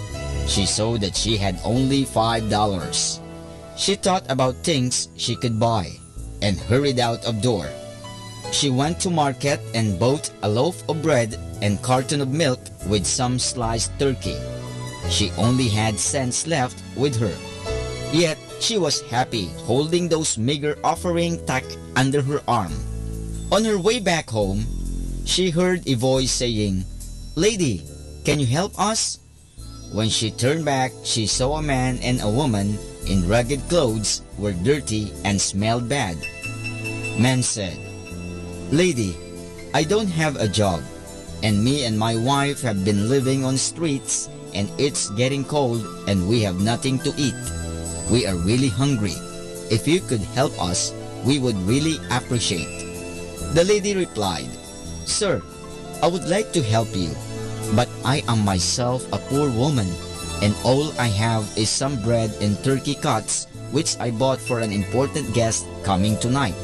She saw that she had only $5. She thought about things she could buy and hurried out of door. She went to market and bought a loaf of bread and carton of milk with some sliced turkey. She only had cents left with her. Yet she was happy holding those meager offering tucked under her arm. On her way back home, she heard a voice saying, Lady, can you help us? When she turned back, she saw a man and a woman in ragged clothes were dirty and smelled bad. Man said, Lady, I don't have a job, and me and my wife have been living on streets, and it's getting cold and we have nothing to eat. We are really hungry. If you could help us, we would really appreciate. The lady replied, Sir, I would like to help you, but I am myself a poor woman, and all I have is some bread and turkey cuts which I bought for an important guest coming tonight.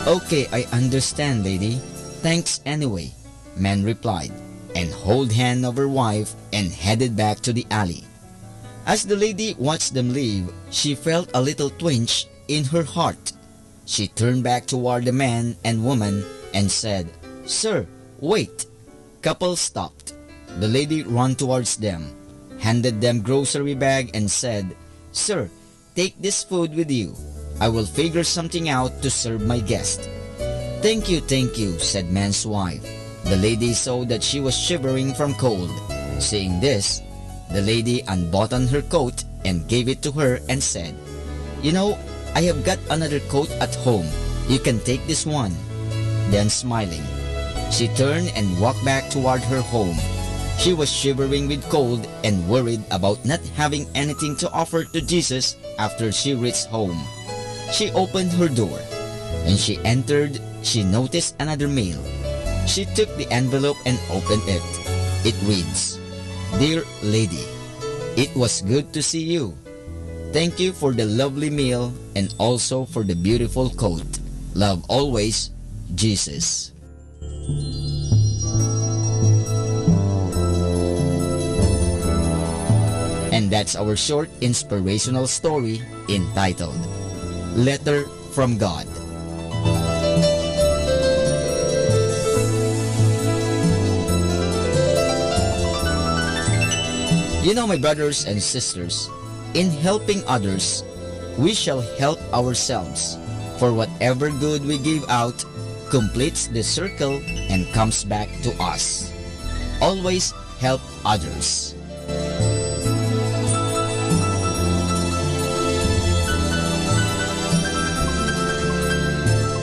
Okay, I understand, lady. Thanks anyway, man replied, and held hand of her wife and headed back to the alley. As the lady watched them leave, she felt a little twinge in her heart. She turned back toward the man and woman and said, Sir, wait. Couple stopped. The lady ran towards them, handed them grocery bag and said, Sir, take this food with you. I will figure something out to serve my guest. Thank you, said man's wife. The lady saw that she was shivering from cold. Seeing this, the lady unbuttoned her coat and gave it to her and said, You know, I have got another coat at home. You can take this one. Then smiling, she turned and walked back toward her home. She was shivering with cold and worried about not having anything to offer to Jesus after she reached home. She opened her door. When she entered, she noticed another mail. She took the envelope and opened it. It reads, Dear lady, it was good to see you. Thank you for the lovely meal and also for the beautiful coat. Love always, Jesus. And that's our short inspirational story entitled Letter from God. You know, my brothers and sisters, in helping others, we shall help ourselves, for whatever good we give out completes the circle and comes back to us. Always help others.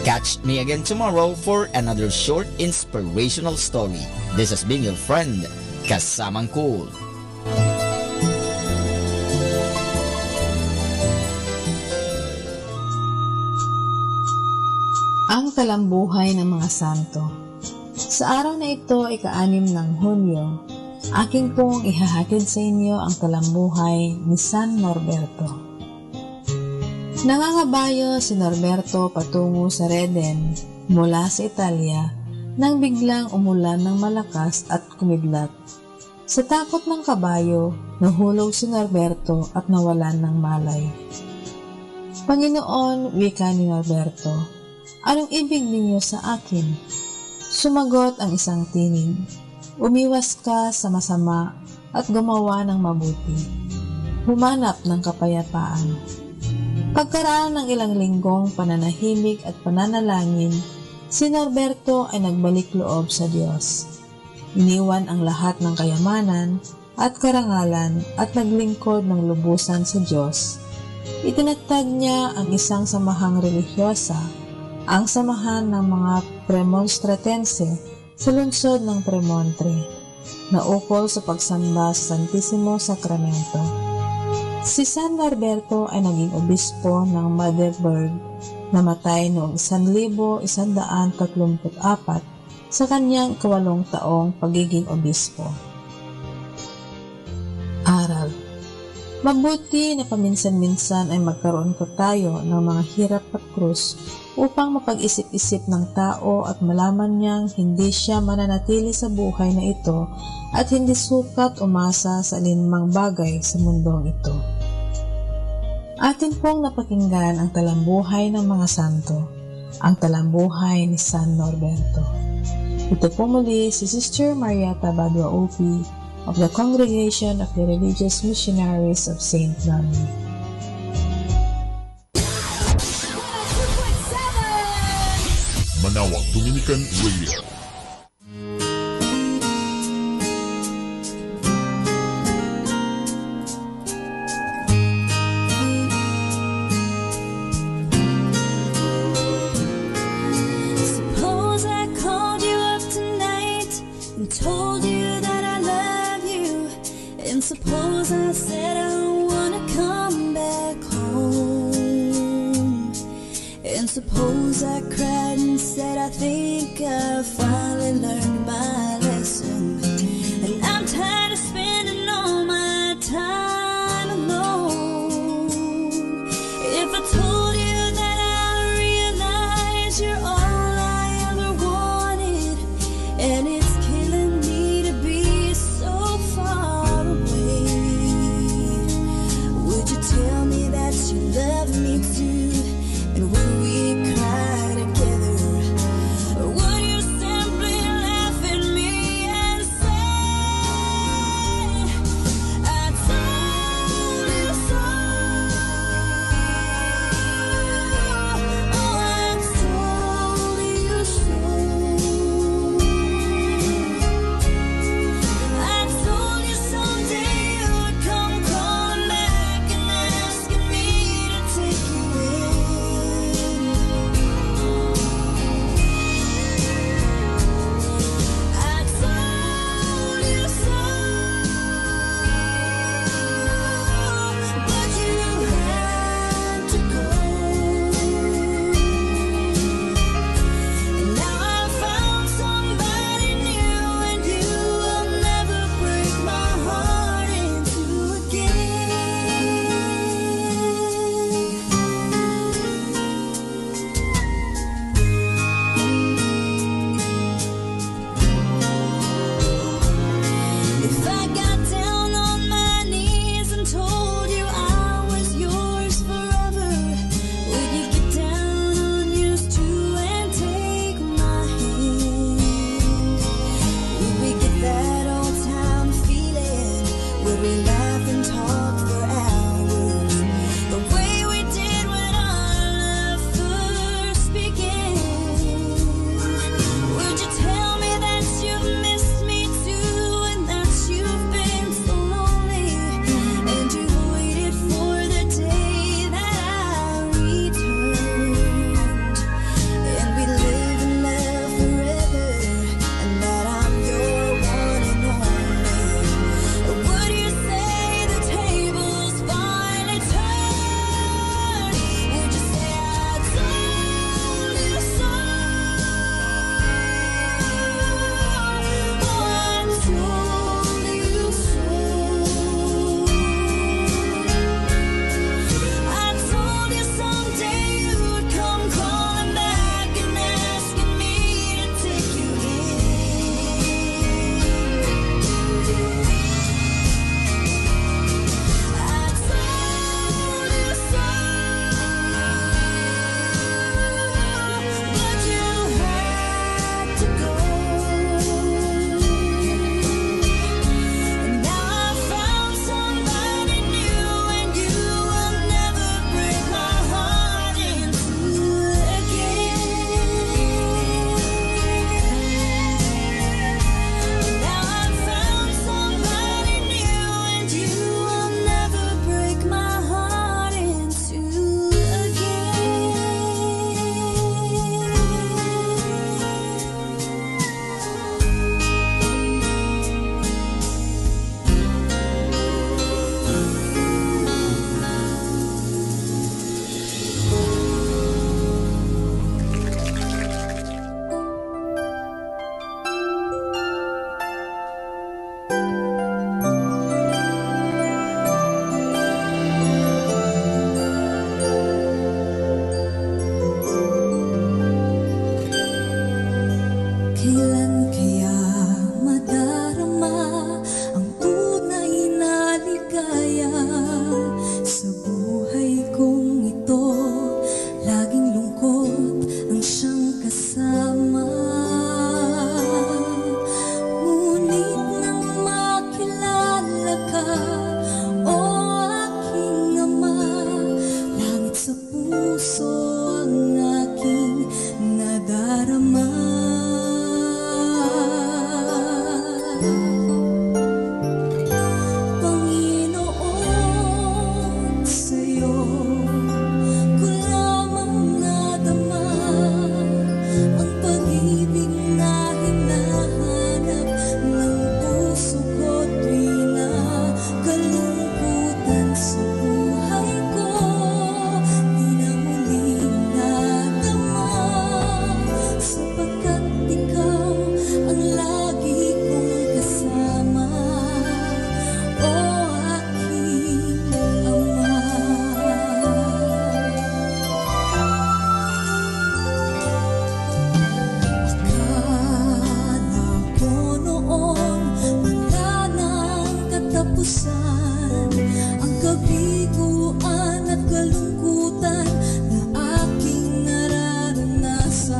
Catch me again tomorrow for another short inspirational story. This has been your friend, Kasamang Cool. Ang talambuhay ng mga santo. Sa araw na ito, ika-6 ng Hunyo, aking pong ihahatid sa inyo ang talambuhay ni San Norberto. Nangangabayo si Norberto patungo sa Reden mula sa Italia nang biglang umulan ng malakas at kumidlat. Sa takot ng kabayo, nahulog si Norberto at nawalan ng malay. Panginoon, wika ni Norberto, anong ibig ninyo sa akin? Sumagot ang isang tinig, umiwas ka sa masama at gumawa ng mabuti. Humanap ng kapayapaan. Pagkaraan ng ilang linggong pananahimik at pananalangin, si Norberto ay nagbalik loob sa Diyos. Iniwan ang lahat ng kayamanan at karangalan at naglingkod ng lubusan sa Diyos. Itinatag niya ang isang samahang religyosa, ang samahan ng mga Premonstratense sa lungsod ng Premontre, na ukol sa pagsamba sa Santissimo Sacramento. Si San Norberto ay naging obispo ng Magdeburg, namatay noong 1134 sa kanyang 8 taong pagiging obispo. Aral. Mabuti na paminsan-minsan ay magkaroon ko tayo ng mga hirap at krus upang mapag-isip-isip ng tao at malaman niyang hindi siya mananatili sa buhay na ito at hindi sukat umasa sa alinmang bagay sa mundong ito. Atin pong napakinggan ang talambuhay ng mga santo, ang talambuhay ni San Norberto. Ito po muli si Sister Marieta Badua OP of the Congregation of the Religious Missionaries of St. Nami. Manawag Dominican Radio. Suppose I called you up tonight and told you that I love you, and suppose I said I wanna come back home, and suppose I cried and said I think I finally learned my lesson, and I'm tired of spending all my time alone. If I told you that I realize you're all I ever wanted, and it's killing me to be so far away, would you tell me that you love me too? And would we cry together? Or would you simply laugh at me and say, I told you so? Oh, I told you so. I told you someday you would come crawling back and asking me to take you in. I told you so, but you had to go. And now I found somebody new, and you will never break my heart in two again. If I got down on my knees and told you I was yours forever, would you get down on yours too and take my hand? Would we get that old time feeling? Would we laugh and talk for hours the way we did when our love first began? Would you tell me that you've missed me too, and that you've been so lonely, and you waited for the day that I returned, and we live and love forever, and that I'm your one and only? Or would you say Kailan kaya madarama ang tunay na ligaya sa buhay kong ito? Laging lungkot ang siyang kasama. Ngunit nang makilala ka, o aking ama, langit sa puso ang aking nadarama. Panginoon, sa'yo ko lamang nadama ang pag-ibig na hinahanap ng puso ko tuwing nakalungkutan sa buhay ko. Di na muling nadama sapagkat ikaw ang lagi kong kasama, o aking ama. Akala ko noon wala nang katapusan ang kabiguan at kalungkutan na aking nararanasan.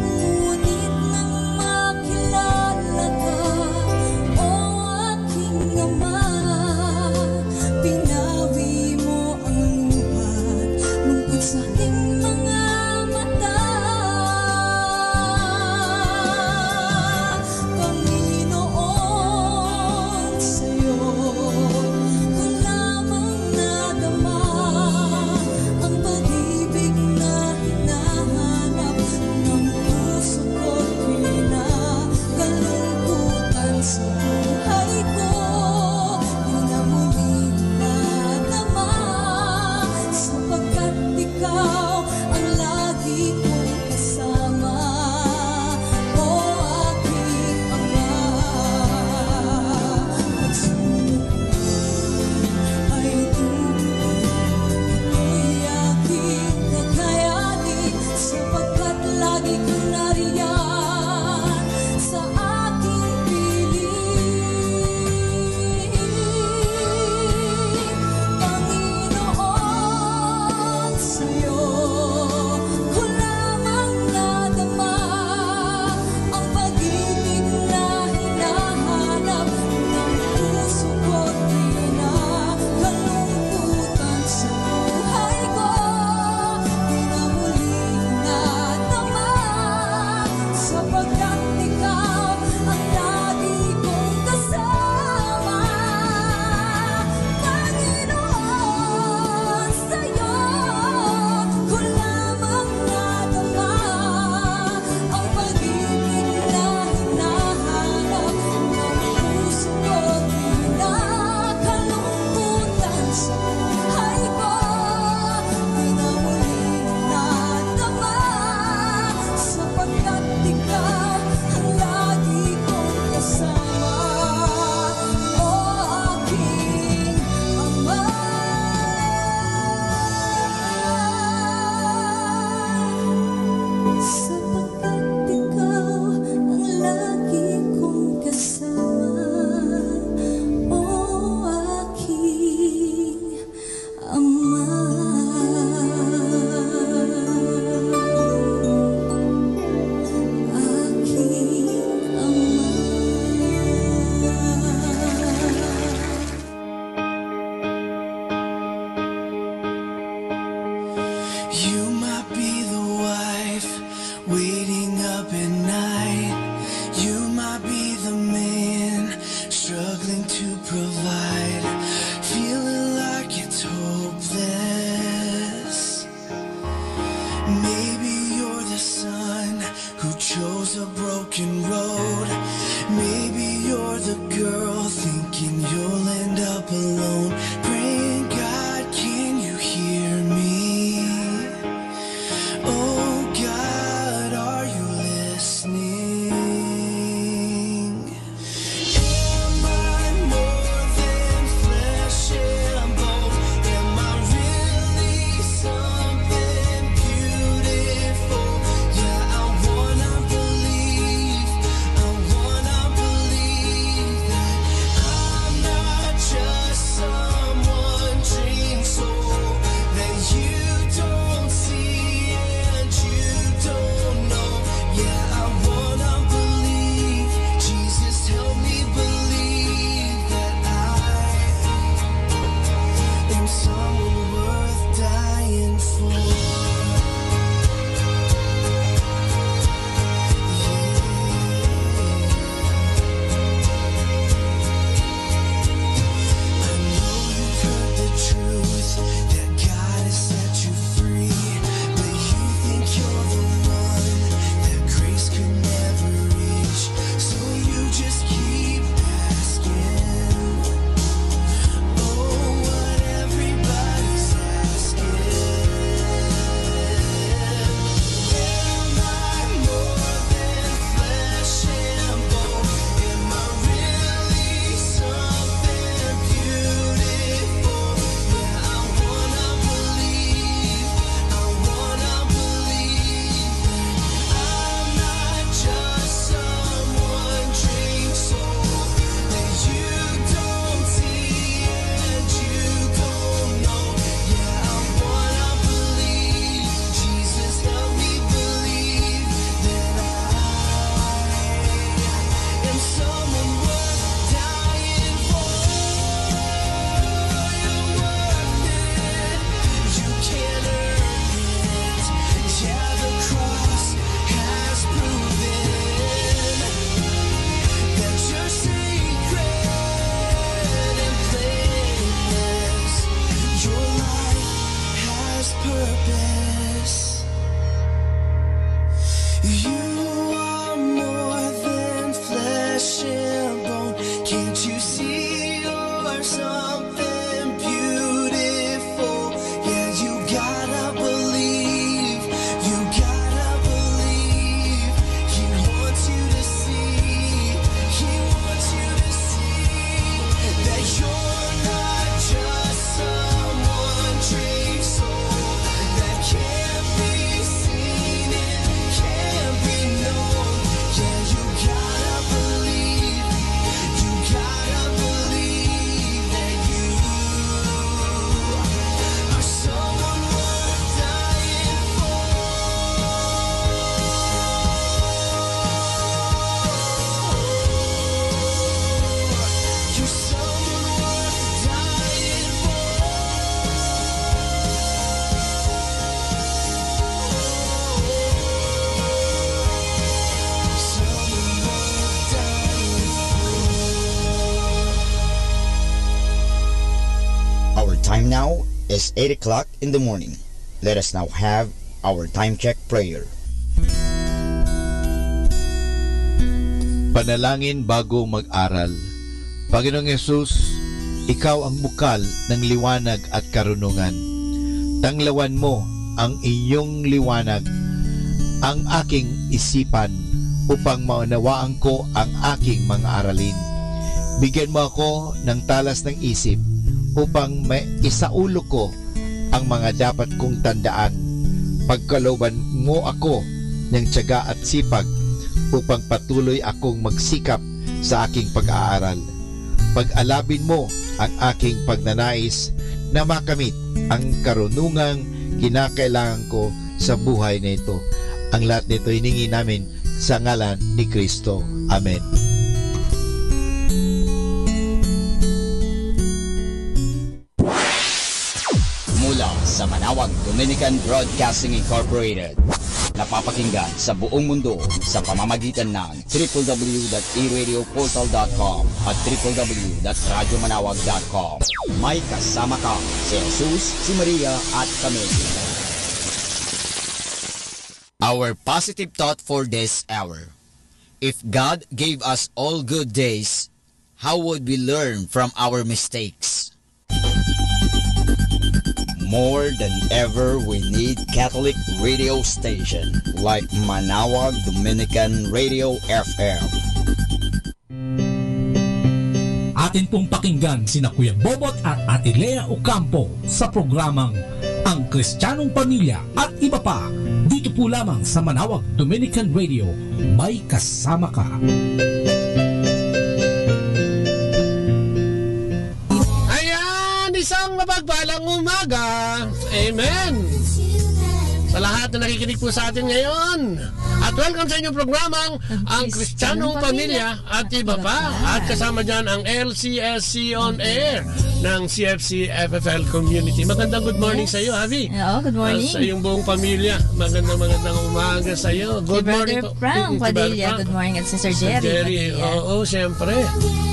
Ngunit nang makilala ka, o aking ama, pinawi mo ang luhat lungkot sa aking mga mata. Panginoon, sa'yo ko you see you're something beautiful. Yeah, you gotta believe. You gotta believe. He wants you to see. He wants you to see that you're not just someone dream soul that can't be seen and can't be known. Yeah, you gotta believe. You gotta believe that you are someone worth dying for. You're someone worth dying Our time now is 8 o'clock in the morning. Let us now have our time check prayer. Panalangin bago mag-aral. Panginoong Yesus, Ikaw ang bukal ng liwanag at karunungan. Tanglawan mo ang iyong liwanag, ang aking isipan, upang maunawaan ko ang aking mga aralin. Bigyan mo ako ng talas ng isip upang maisaulo ko ang mga dapat kong tandaan. Pagkalooban mo ako ng tiyaga at sipag upang patuloy akong magsikap sa aking pag-aaral. Pag-alabin mo ang aking pagnanais na makamit ang karunungang kinakailangan ko sa buhay na ito. Ang lahat nito hiningi namin sa ngalan ni Kristo. Amen. Mula sa Manawag Dominican Broadcasting Incorporated, napapakinggan sa buong mundo sa pamamagitan ng www.eradioportal.com at www.radyomanawag.com. May kasama ka si Jesus, si Maria at kami. Our positive thought for this hour. If God gave us all good days, how would we learn from our mistakes? More than ever, we need Catholic radio station like Manawag Dominican Radio FM. Atin pong pakinggan sina Kuya Bobot at Ate Lea Ocampo sa programang Ang Kristiyanong Pamilya at iba pa. Dito po lamang sa Manawag Dominican Radio, may kasama ka. Isang mapagpalang umaga. Amen. Sa lahat na nakikinig po sa atin ngayon. At welcome sa inyong programang Ang Kristiyanong Pamilya at iba pa. At kasama dyan ang LCSC on Air ng CFC FFL Community. Magandang good morning sa iyo, Javi. Oo, good morning. Sa iyong buong pamilya. Magandang umaga sa iyo. Good morning to Frank Padilla. Good morning at Sister Jerry. Oo, siyempre.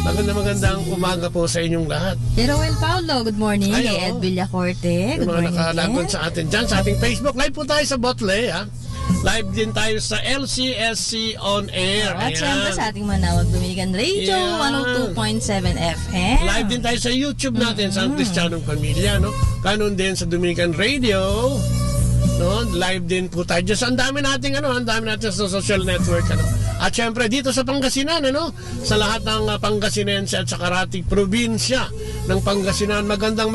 Magandang umaga po sa inyong lahat. Roel Paulo, good morning. Kay Ed Villacorte, good morning. Mga nakalagon sa atin dyan, sa ating Facebook. Live po tayo sa Botle, ha? Live din tayo sa LCSC on Air. At syempre sa ating Manawag Dominican Radio, 102.7 FM. Live din tayo sa YouTube natin, sa Ang Kristiyanong Pamilya, no? Kanon din sa Dominican Radio, no? Live din po tayo. Just ang dami nating sa social network, ano? At syempre dito sa Pangasinan, ano? Sa lahat ng Pangasinense at sa karatig probinsya ng Pangasinan, magandang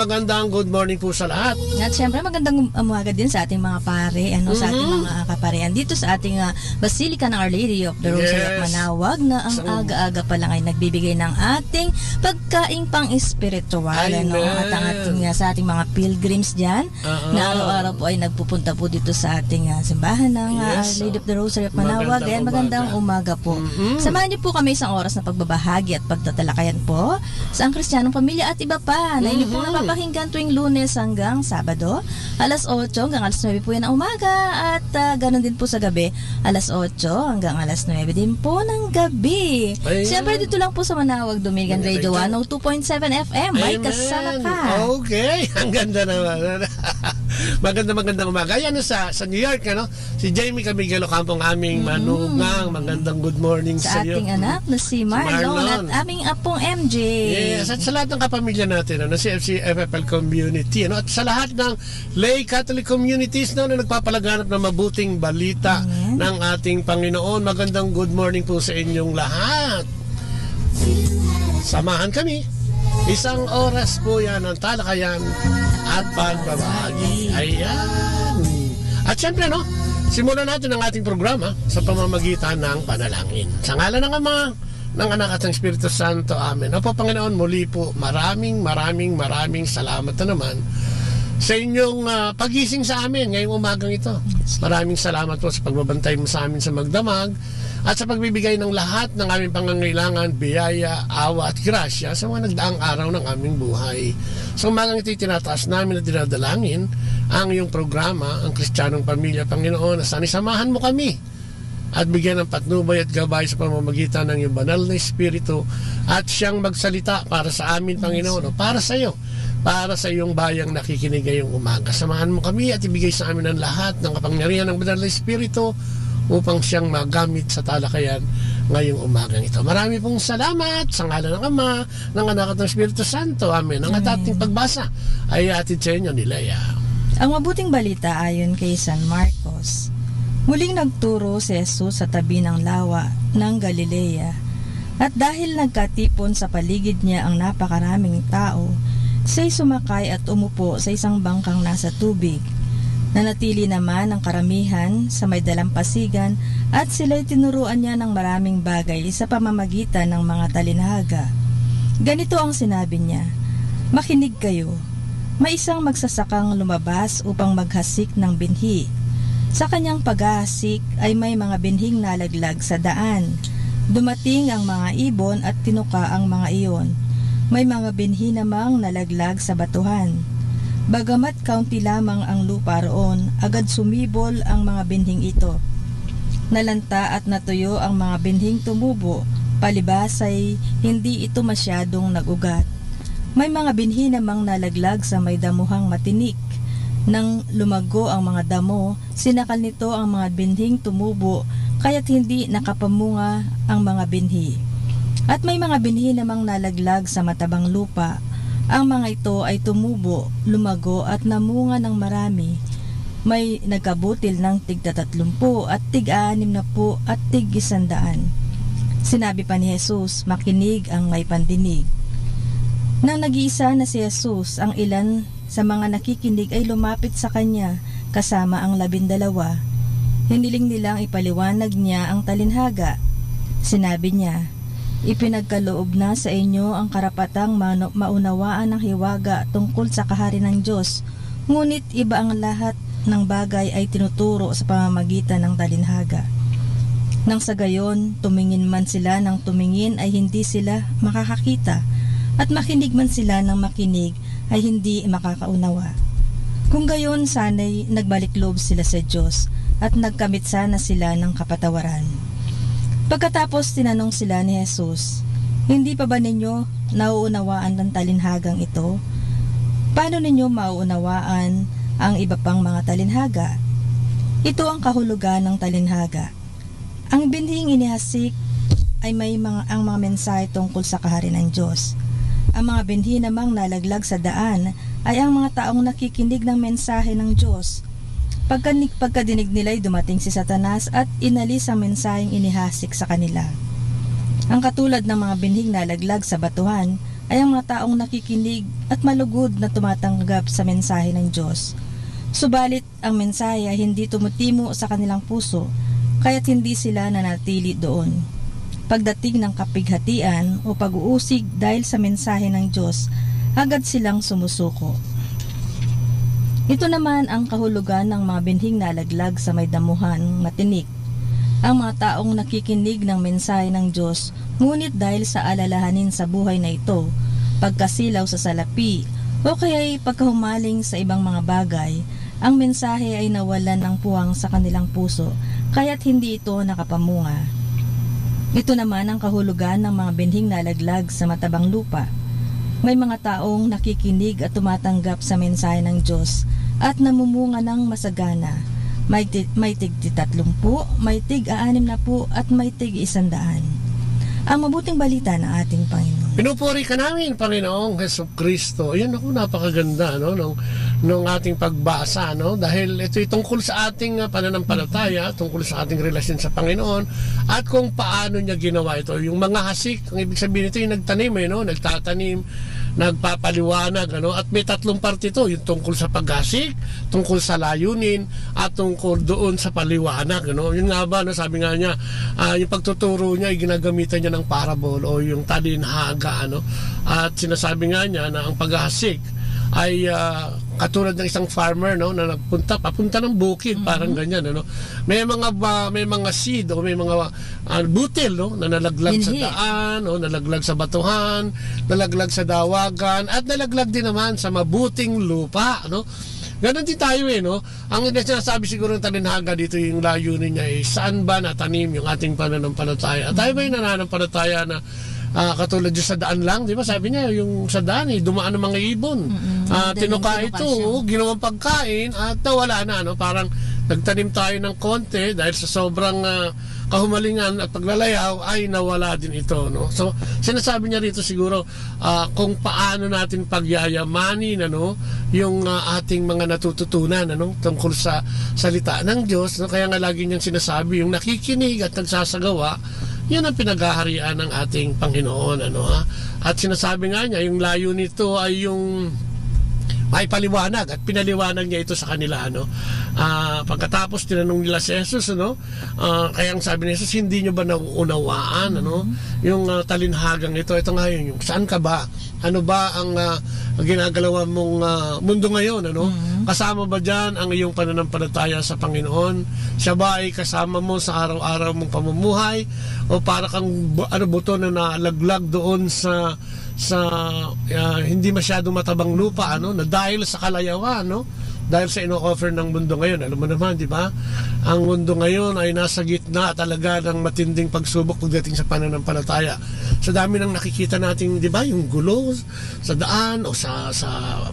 good morning po sa lahat. At syempre magandang umaga din sa ating mga pare, ano, sa ating mga kaparehan dito sa ating Basilica ng Our Lady of the Rosary of Manawag, na ang aga-aga pa lang ay nagbibigay ng ating pagkaing pang-espiritual, ano? At ang ating sa ating mga pilgrims diyan na araw-araw po ay nagpupunta po dito sa ating simbahan ng Our Lady of the Rosary of Manawag. Ayan, magandang umaga po. Samahan niyo po kami isang oras na pagbabahagi at pagtatalakayan po sa Ang Kristiyanong Pamilya at iba pa na inyo po napapakinggan tuwing Lunes hanggang Sabado, alas 8 hanggang alas 9 po yan ang umaga, at ganun din po sa gabi, alas 8 hanggang alas 9 din po ng gabi. Siyempre dito lang po sa Manawag Dominican Radio 102.7 FM. May kasama ka. Okay, ang ganda naman. Magandang umaga. Ayan sa New York, ano? Si Jamie Camiguelo Campo, ang aming manugang. Magandang good morning sa iyo. Sa ating anak na si Marlon at aming apong MJ. Yes, at sa lahat ng kapamilya natin, ano, si FFL community, ano, at sa lahat ng lay Catholic communities, no, na nagpapalaganap ng mabuting balita ng ating Panginoon. Magandang good morning po sa inyong lahat. Samahan kami. Isang oras po yan ng talakayan at pagbabahagi. Ayan. At syempre, no, simulan natin ang ating programa sa pamamagitan ng panalangin. Sa ngalan ng Ama, ng Anak at ng Espiritu Santo. Amen. Opo, Panginoon, muli po, maraming salamat na naman sa inyong pagising sa amin ngayong umagang ito. Maraming salamat po sa pagbabantay mo sa amin sa magdamag at sa pagbibigay ng lahat ng aming pangangailangan, biyaya, awa at grasya sa mga nagdaang araw ng aming buhay. Sa umagang ito, tinataas namin at dinadalangin ang iyong programa, ang Kristiyanong Pamilya, Panginoon, na sana samahan mo kami at bigyan ng patnubay at gabay sa pamamagitan ng iyong banal na Espiritu at siyang magsalita para sa amin, Panginoon, o para sa iyo, para sa iyong bayang nakikinig ngayong umaga. Samahan mo kami at ibigay sa amin ang lahat ng kapangyarihan ng banal na Espiritu upang siyang magamit sa talakayan ngayong umagang ito. Marami pong salamat sa ngalan ng Ama, ng Anak at ng Espiritu Santo. Amen. Ang ating pagbasa ay atid sa inyo ni Leia. Ang mabuting balita ayon kay San Marcos. Muling nagturo si Jesus sa tabi ng lawa ng Galilea, at dahil nagkatipon sa paligid niya ang napakaraming tao, siya'y sumakay at umupo sa isang bangkang nasa tubig. Nanatili naman ang karamihan sa may dalampasigan at sila'y tinuruan niya ng maraming bagay sa pamamagitan ng mga talinhaga. Ganito ang sinabi niya, "Makinig kayo, may isang magsasakang lumabas upang maghasik ng binhi. Sa kanyang paghahasik ay may mga binhing nalaglag sa daan. Dumating ang mga ibon at tinuka ang mga iyon. May mga binhi namang nalaglag sa batuhan. Bagamat kaunti lamang ang lupa roon, agad sumibol ang mga binhing ito. Nalanta at natuyo ang mga binhing tumubo, palibas ay hindi ito masyadong nagugat. May mga binhi namang nalaglag sa may damuhang matinik. Nang lumago ang mga damo, sinakal nito ang mga binhing tumubo, kaya't hindi nakapamunga ang mga binhi. At may mga binhi namang nalaglag sa matabang lupa. Ang mga ito ay tumubo, lumago at namunga ng marami. May nagkabutil ng tig-30 at tig-60 at tig-100. Sinabi pa ni Jesus, "Makinig ang may pandinig." Nang nag-iisa na si Jesus, ang ilan sa mga nakikinig ay lumapit sa kanya kasama ang 12. Hiniling nilang ipaliwanag niya ang talinhaga. Sinabi niya, "Ipinagkaloob na sa inyo ang karapatang maunawaan ng hiwaga tungkol sa kaharian ng Diyos, ngunit iba ang lahat ng bagay ay tinuturo sa pamamagitan ng talinhaga. Nang sa gayon, tumingin man sila ng tumingin ay hindi sila makakakita, at makinig man sila ng makinig ay hindi makakaunawa. Kung gayon, sana'y nagbalik loob sila sa Diyos at nagkamit sana sila ng kapatawaran." Pagkatapos tinanong sila ni Jesus, "Hindi pa ba ninyo nauunawaan ng talinhagang ito? Paano ninyo mauunawaan ang iba pang mga talinhaga? Ito ang kahulugan ng talinhaga. Ang binhing inihasik ay ang mga mensahe tungkol sa kaharian ng Diyos. Ang mga binhi namang nalaglag sa daan ay ang mga taong nakikinig ng mensahe ng Diyos. Pagkadinig nila'y dumating si Satanas at inalis ang mensaheng inihasik sa kanila. Ang katulad ng mga binhing nalaglag sa batuhan ay ang mga taong nakikinig at malugod na tumatanggap sa mensahe ng Diyos. Subalit ang mensahe ay hindi tumutimo sa kanilang puso, kaya't hindi sila nanatili doon. Pagdating ng kapighatian o pag-uusig dahil sa mensahe ng Diyos, agad silang sumusuko. Ito naman ang kahulugan ng mga binhing nalaglag sa may damuhan matinik. Ang mga taong nakikinig ng mensahe ng Diyos, ngunit dahil sa alalahanin sa buhay na ito, pagkasilaw sa salapi, o kaya'y pagkahumaling sa ibang mga bagay, ang mensahe ay nawalan ng puwang sa kanilang puso, kaya't hindi ito nakapamunga. Ito naman ang kahulugan ng mga binhing nalaglag sa matabang lupa. May mga taong nakikinig at tumatanggap sa mensahe ng Diyos at namumunga ng masagana. May tig 30, may tig 60 at may tig 100. Ang mabuting balita ng ating Panginoon. Pinupuri ka namin, Panginoong Hesukristo. Ayan ako, napakaganda nung ating pagbasa, dahil ito'y tungkol sa ating pananampalataya, tungkol sa ating relasyon sa Panginoon, at kung paano niya ginawa ito. Yung mga hasik, ang ibig sabihin ito yung nagtanim, nagtatanim, nagpapaliwanag, at may 3 parte ito, yung tungkol sa paghasik, tungkol sa layunin, at tungkol doon sa paliwanag. Yun nga ba, sabi nga niya, yung pagtuturo niya ay ginagamitan niya ng parable o yung talinhaga, at sinasabi nga niya na ang paghasik ay katulad ng isang farmer na papunta ng bukid, parang ganyan, may mga seed o may mga butil na nalaglag sa daan o nalaglag sa batuhan, nalaglag sa dawagan, at nalaglag din naman sa mabuting lupa, Ganon din tayo Ang sinasabi siguro ng talinhaga dito, yung layunin niya ay saan ba natanim yung ating pananampalataya. At tayo ba yung nananampalataya na katulad yung sa daan lang, di ba? Sabi niya, yung sa daan, dumaan ng mga ibon. Tinuka ito, ginawang pagkain, at nawala na, parang nagtanim tayo ng konti dahil sa sobrang kahumalingan at paglalayaw ay nawala din ito. So, sinasabi niya rito siguro kung paano natin pagyayamanin yung ating mga natututunan tungkol sa salita ng Diyos. Kaya nga lagi niyang sinasabi, yung nakikinig at nagsasagawa, yan ang pinagaharian ng ating Panginoon. At sinasabi nga niya, yung layo nito ay yung may paliwanag, at pinaliwanag niya ito sa kanila. Pagkatapos tinanong nila si Jesus, kaya ang sabi ni Jesus, hindi nyo ba nauunawaan yung talinhagang ito? Ito nga yung saan ka ba? Ano ba ang ginagalawa mong mundo ngayon? Kasama ba dyan ang iyong pananampalataya sa Panginoon? Siya ba ay kasama mo sa araw-araw mong pamumuhay? O para kang buto na nalaglag doon sa hindi masyado matabang lupa, na dahil sa kalayawan, dahil sa ino-offer ng mundo ngayon. Alam mo naman, di ba? Ang mundo ngayon ay nasa gitna talaga ng matinding pagsubok pagdating sa pananampalataya. Sa dami ng nakikita natin, di ba, yung gulo sa daan o sa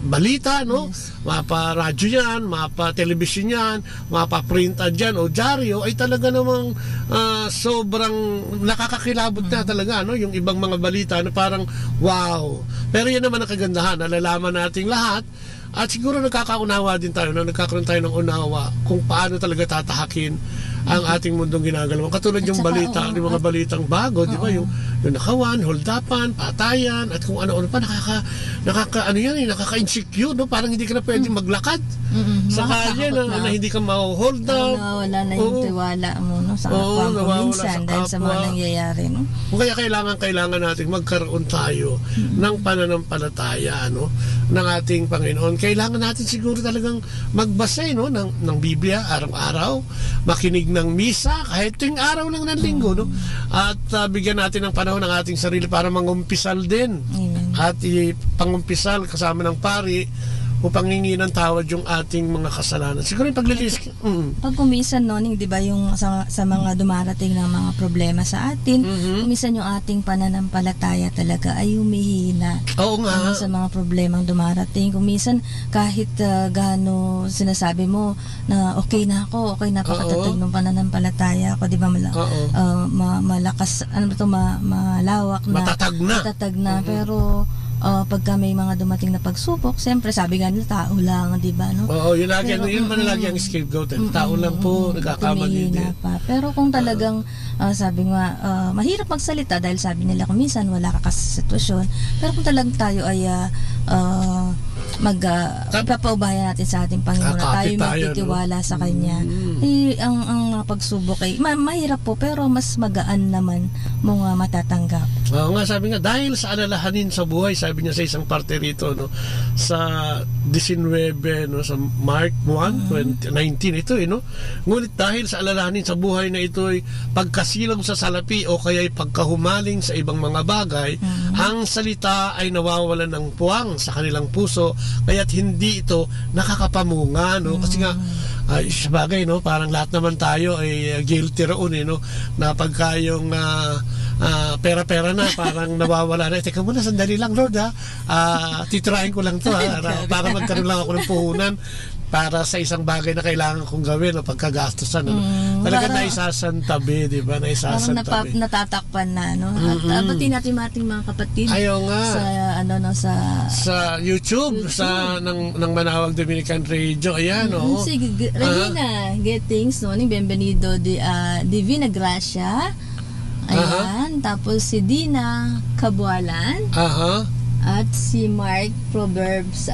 balita, Yes. Mapa-radyo yan, mapa-television yan, mapa-print ad yan o dyaryo, ay talaga namang sobrang nakakakilabot na talaga, yung ibang mga balita na parang wow. Pero yan naman ang kagandahan, nalalaman nating lahat. At siguro nagkakaunawa din tayo, nagkakaroon tayo ng unawa kung paano talaga tatahakin ang ating mundong ginagalawan. Katulad yung balita, yung mga balitang bago, di ba? Yung nakawan, holdapan, patayan, at kung ano-ano pa, nakaka-insecure, parang hindi ka na pwedeng maglakad sa kalye na hindi ka ma-hold up. Wala na yung tiwala mo sa kapwa mo minsan dahil sa mga nangyayari. Kaya kailangan natin magkaroon tayo ng pananampalataya ng ating Panginoon. Kailangan natin siguro talagang magbasa ng Biblia araw-araw, makinig ng misa kahit tuwing araw lang ng linggo, at bigyan natin ng panahon ng ating sarili para mangumpisal din. Amen. At pangumpisal kasama ng pari upang hingi ng tawad yung ating mga kasalanan. Siguro yung paglilis. Pag kumisan, di ba, yung sa mga dumarating ng mga problema sa atin, kumisan yung ating pananampalataya talaga ay humihina. Oo nga. Sa mga problemang dumarating. Kumisan, kahit gaano sinasabi mo na okay na ako, okay, napakatatag ng pananampalataya ako, di ba, malakas, malawak na. Matatag na. Pero pagka may mga dumating na pagsubok, siyempre sabi nga nila, tao lang, di ba? Oo, yun man lagi ang scapegoat. Tao lang po, nagkakamali din. Pero kung talagang sabi nga, mahirap magsalita dahil sabi nila kung minsan wala ka kasi sitwasyon, pero kung talagang tayo ay magpapaubaya natin sa ating Panginoon na tayo magtitiwala sa Kanya, ang pagsubok ay mahirap po, pero mas magaan naman mong matatanggap. Oo nga, sabi nga, dahil sa alalahanin sa buhay, sabi niya sa isang parte rito, sa 19, sa Mark 1, 19 ito, ngunit dahil sa alalahanin sa buhay na ito ay pagkasilaw sa salapi o kaya pagkahumaling sa ibang mga bagay, ang salita ay nawawalan ng puwang sa kanilang puso, kaya't hindi ito nakakapamunga, kasi nga sabagay, parang lahat naman tayo ay guilty roon, na pagka yung pera-pera na, parang nawawala na. Teka muna, sandali lang, Lord, titirahin ko lang to, para magkaroon lang ako ng puhunan para sa isang bagay na kailangan kong gawin o pagkagastosan. Talaga naisasantabi, di ba? Naisasantabi. Parang natatakpan na, no? At batiin natin ating mga kapatid. Ayaw nga. Sa YouTube, ng Manawag Dominican Radio. Ayan, Si Regina Gettings, no? Bienvenido Divina Gracia. Ayan. Tapos si Dina Kabualan. At si Mark Proverbs.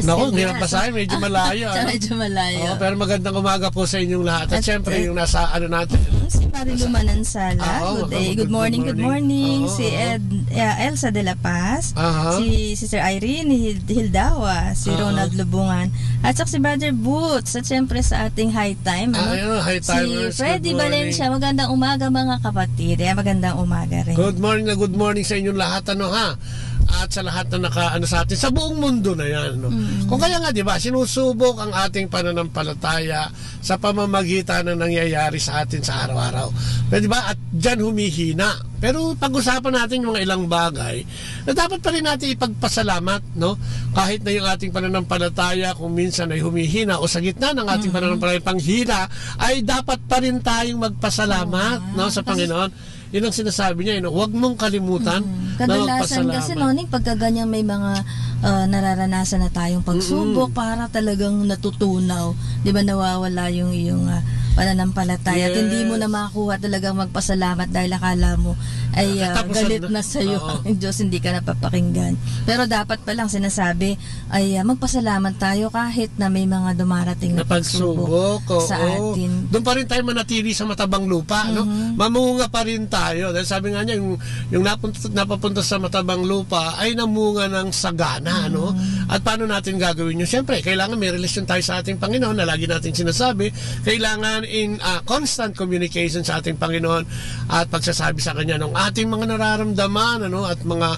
Naku, hirap basahin, medyo malayo. Medyo malayo. Pero magandang umaga po sa inyong lahat. At syempre, yung nasa natin. Si Marilu Manansala. Good morning. Si Elsa de la Paz. Si Sister Irene Hildawa. Si Ronald Lubungan. At si Brother Boots. At syempre sa ating high time. High timers. Si Freddy Valencia. Magandang umaga mga kapatid. Magandang umaga rin. Good morning sa inyong lahat. At sa lahat na sa atin, sa buong mundo na yan. Kung kaya nga, di ba, sinusubok ang ating pananampalataya sa pamamagitan ng nangyayari sa atin sa araw-araw. Di ba? At dyan humihina. Pero pag-usapan natin yung mga ilang bagay na dapat pa rin natin ipagpasalamat, no? Kahit na yung ating pananampalataya kung minsan ay humihina o sa gitna ng ating pananampalataya panghina, ay dapat pa rin tayong magpasalamat, no, sa Panginoon. Yun ang sinasabi niya, huwag mong kalimutan na kadalasan magpasalamat. Kasi noning pagka ganyan may mga nararanasan na tayong pagsubok, para talagang natutunaw, di ba, nawawala yung iyong pananampalataya. At hindi mo na makakuha talagang magpasalamat dahil akala mo ay galit na sa'yo ang Diyos, hindi ka napapakinggan. Pero dapat palang sinasabi ay magpasalamat tayo kahit na may mga dumarating na pagsubok sa atin. Doon pa rin tayo manatili sa matabang lupa, no? Mamunga pa rin tayo. Dahil sabi nga niya, yung napapunta sa matabang lupa ay namunga ng sagana, no? At paano natin gagawin yun? Siyempre, kailangan may relasyon tayo sa ating Panginoon na lagi natin sinasabi. Kailangan in constant communication sa ating Panginoon at pagsasabi sa Kanya ng ating mga nararamdaman, at mga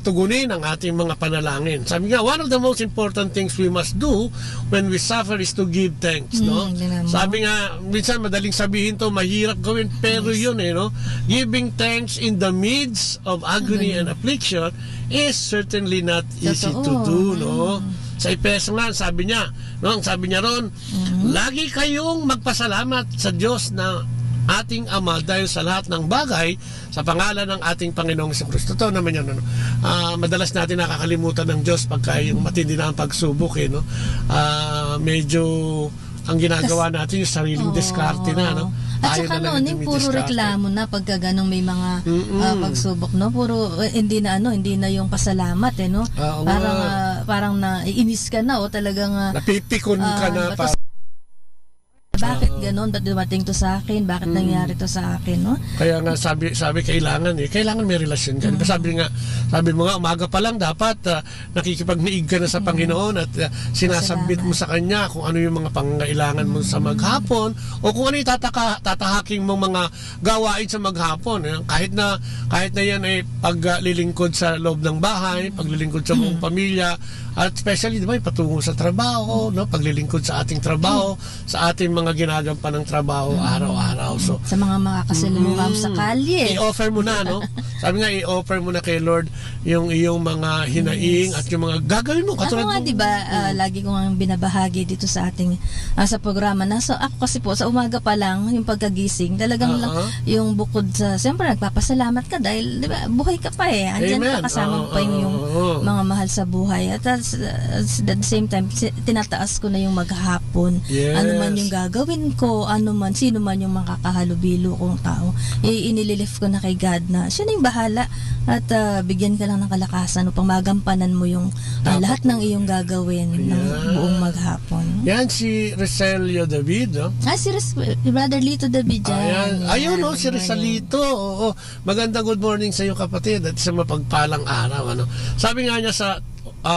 tugunin ang ating mga panalangin. Sabi nga, one of the most important things we must do when we suffer is to give thanks, no? Sabi nga, minsan madaling sabihin to, mahirap gawin, pero yun, no? Giving thanks in the midst of agony and affliction is certainly not easy to do, no? Sa Efeso nga, sabi niya ron, lagi kayong magpasalamat sa Diyos na ating Ama dahil sa lahat ng bagay sa pangalan ng ating Panginoong Jesucristo. Totoo naman yan. Madalas natin nakakalimutan ng Diyos pagka yung matindi na ang pagsubok. Medyo ang ginagawa natin yung sariling diskarte na. No? At saka puro reklamo na pagka ganong may mga pagsubok, no? Puro hindi na yung pasalamat, no? Parang naiinis ka na, talagang napipikon ka na bakit ganon? Ba't dumating to sa akin? Bakit nangyari to sa akin, no? Kaya nga sabi kailangan may relasyon ka. Sabi mo nga, umaga pa lang dapat nakikipagniig ka na sa Panginoon at sinasabit mo sa Kanya kung ano yung mga pangangailangan mo sa maghapon o kung ano yung tatahaking mong mga gawain sa maghapon. Kahit na yan ay paglilingkod sa loob ng bahay, paglilingkod sa buong pamilya, at especially, di ba, patungo sa trabaho, no? Paglilingkod sa ating trabaho, sa ating mga ginagampanan ng trabaho araw-araw. So, sa mga kasalubong sa kalye. I-offer mo na, no? Sabi nga, i-offer mo na kay Lord yung iyong mga hinaing at yung mga gagawin mo. Ako nga, di ba, lagi ko nga binabahagi dito sa ating sa programa na. So, ako kasi po, sa umaga pa lang, yung pagkagising, talagang yung bukod sa, siyempre, nagpapasalamat ka dahil, di ba, buhay ka pa andyan pa, kasama mo pa yung mga mahal sa buhay. At at the same time, tinataas ko na yung maghapon. Yes. Ano man yung gagawin ko, sino man yung makakahalubilo kong tao, inililift ko na kay God na siya na yung bahala at bigyan ka lang ng kalakasan upang magampanan mo yung lahat ng iyong gagawin ng buong maghapon. Yan si Recelio David, no? Si Brother Lito David dyan. Ayun, si Recelito. Oo. Magandang good morning sa iyo, kapatid, at sa mapagpalang araw. Sabi nga niya sa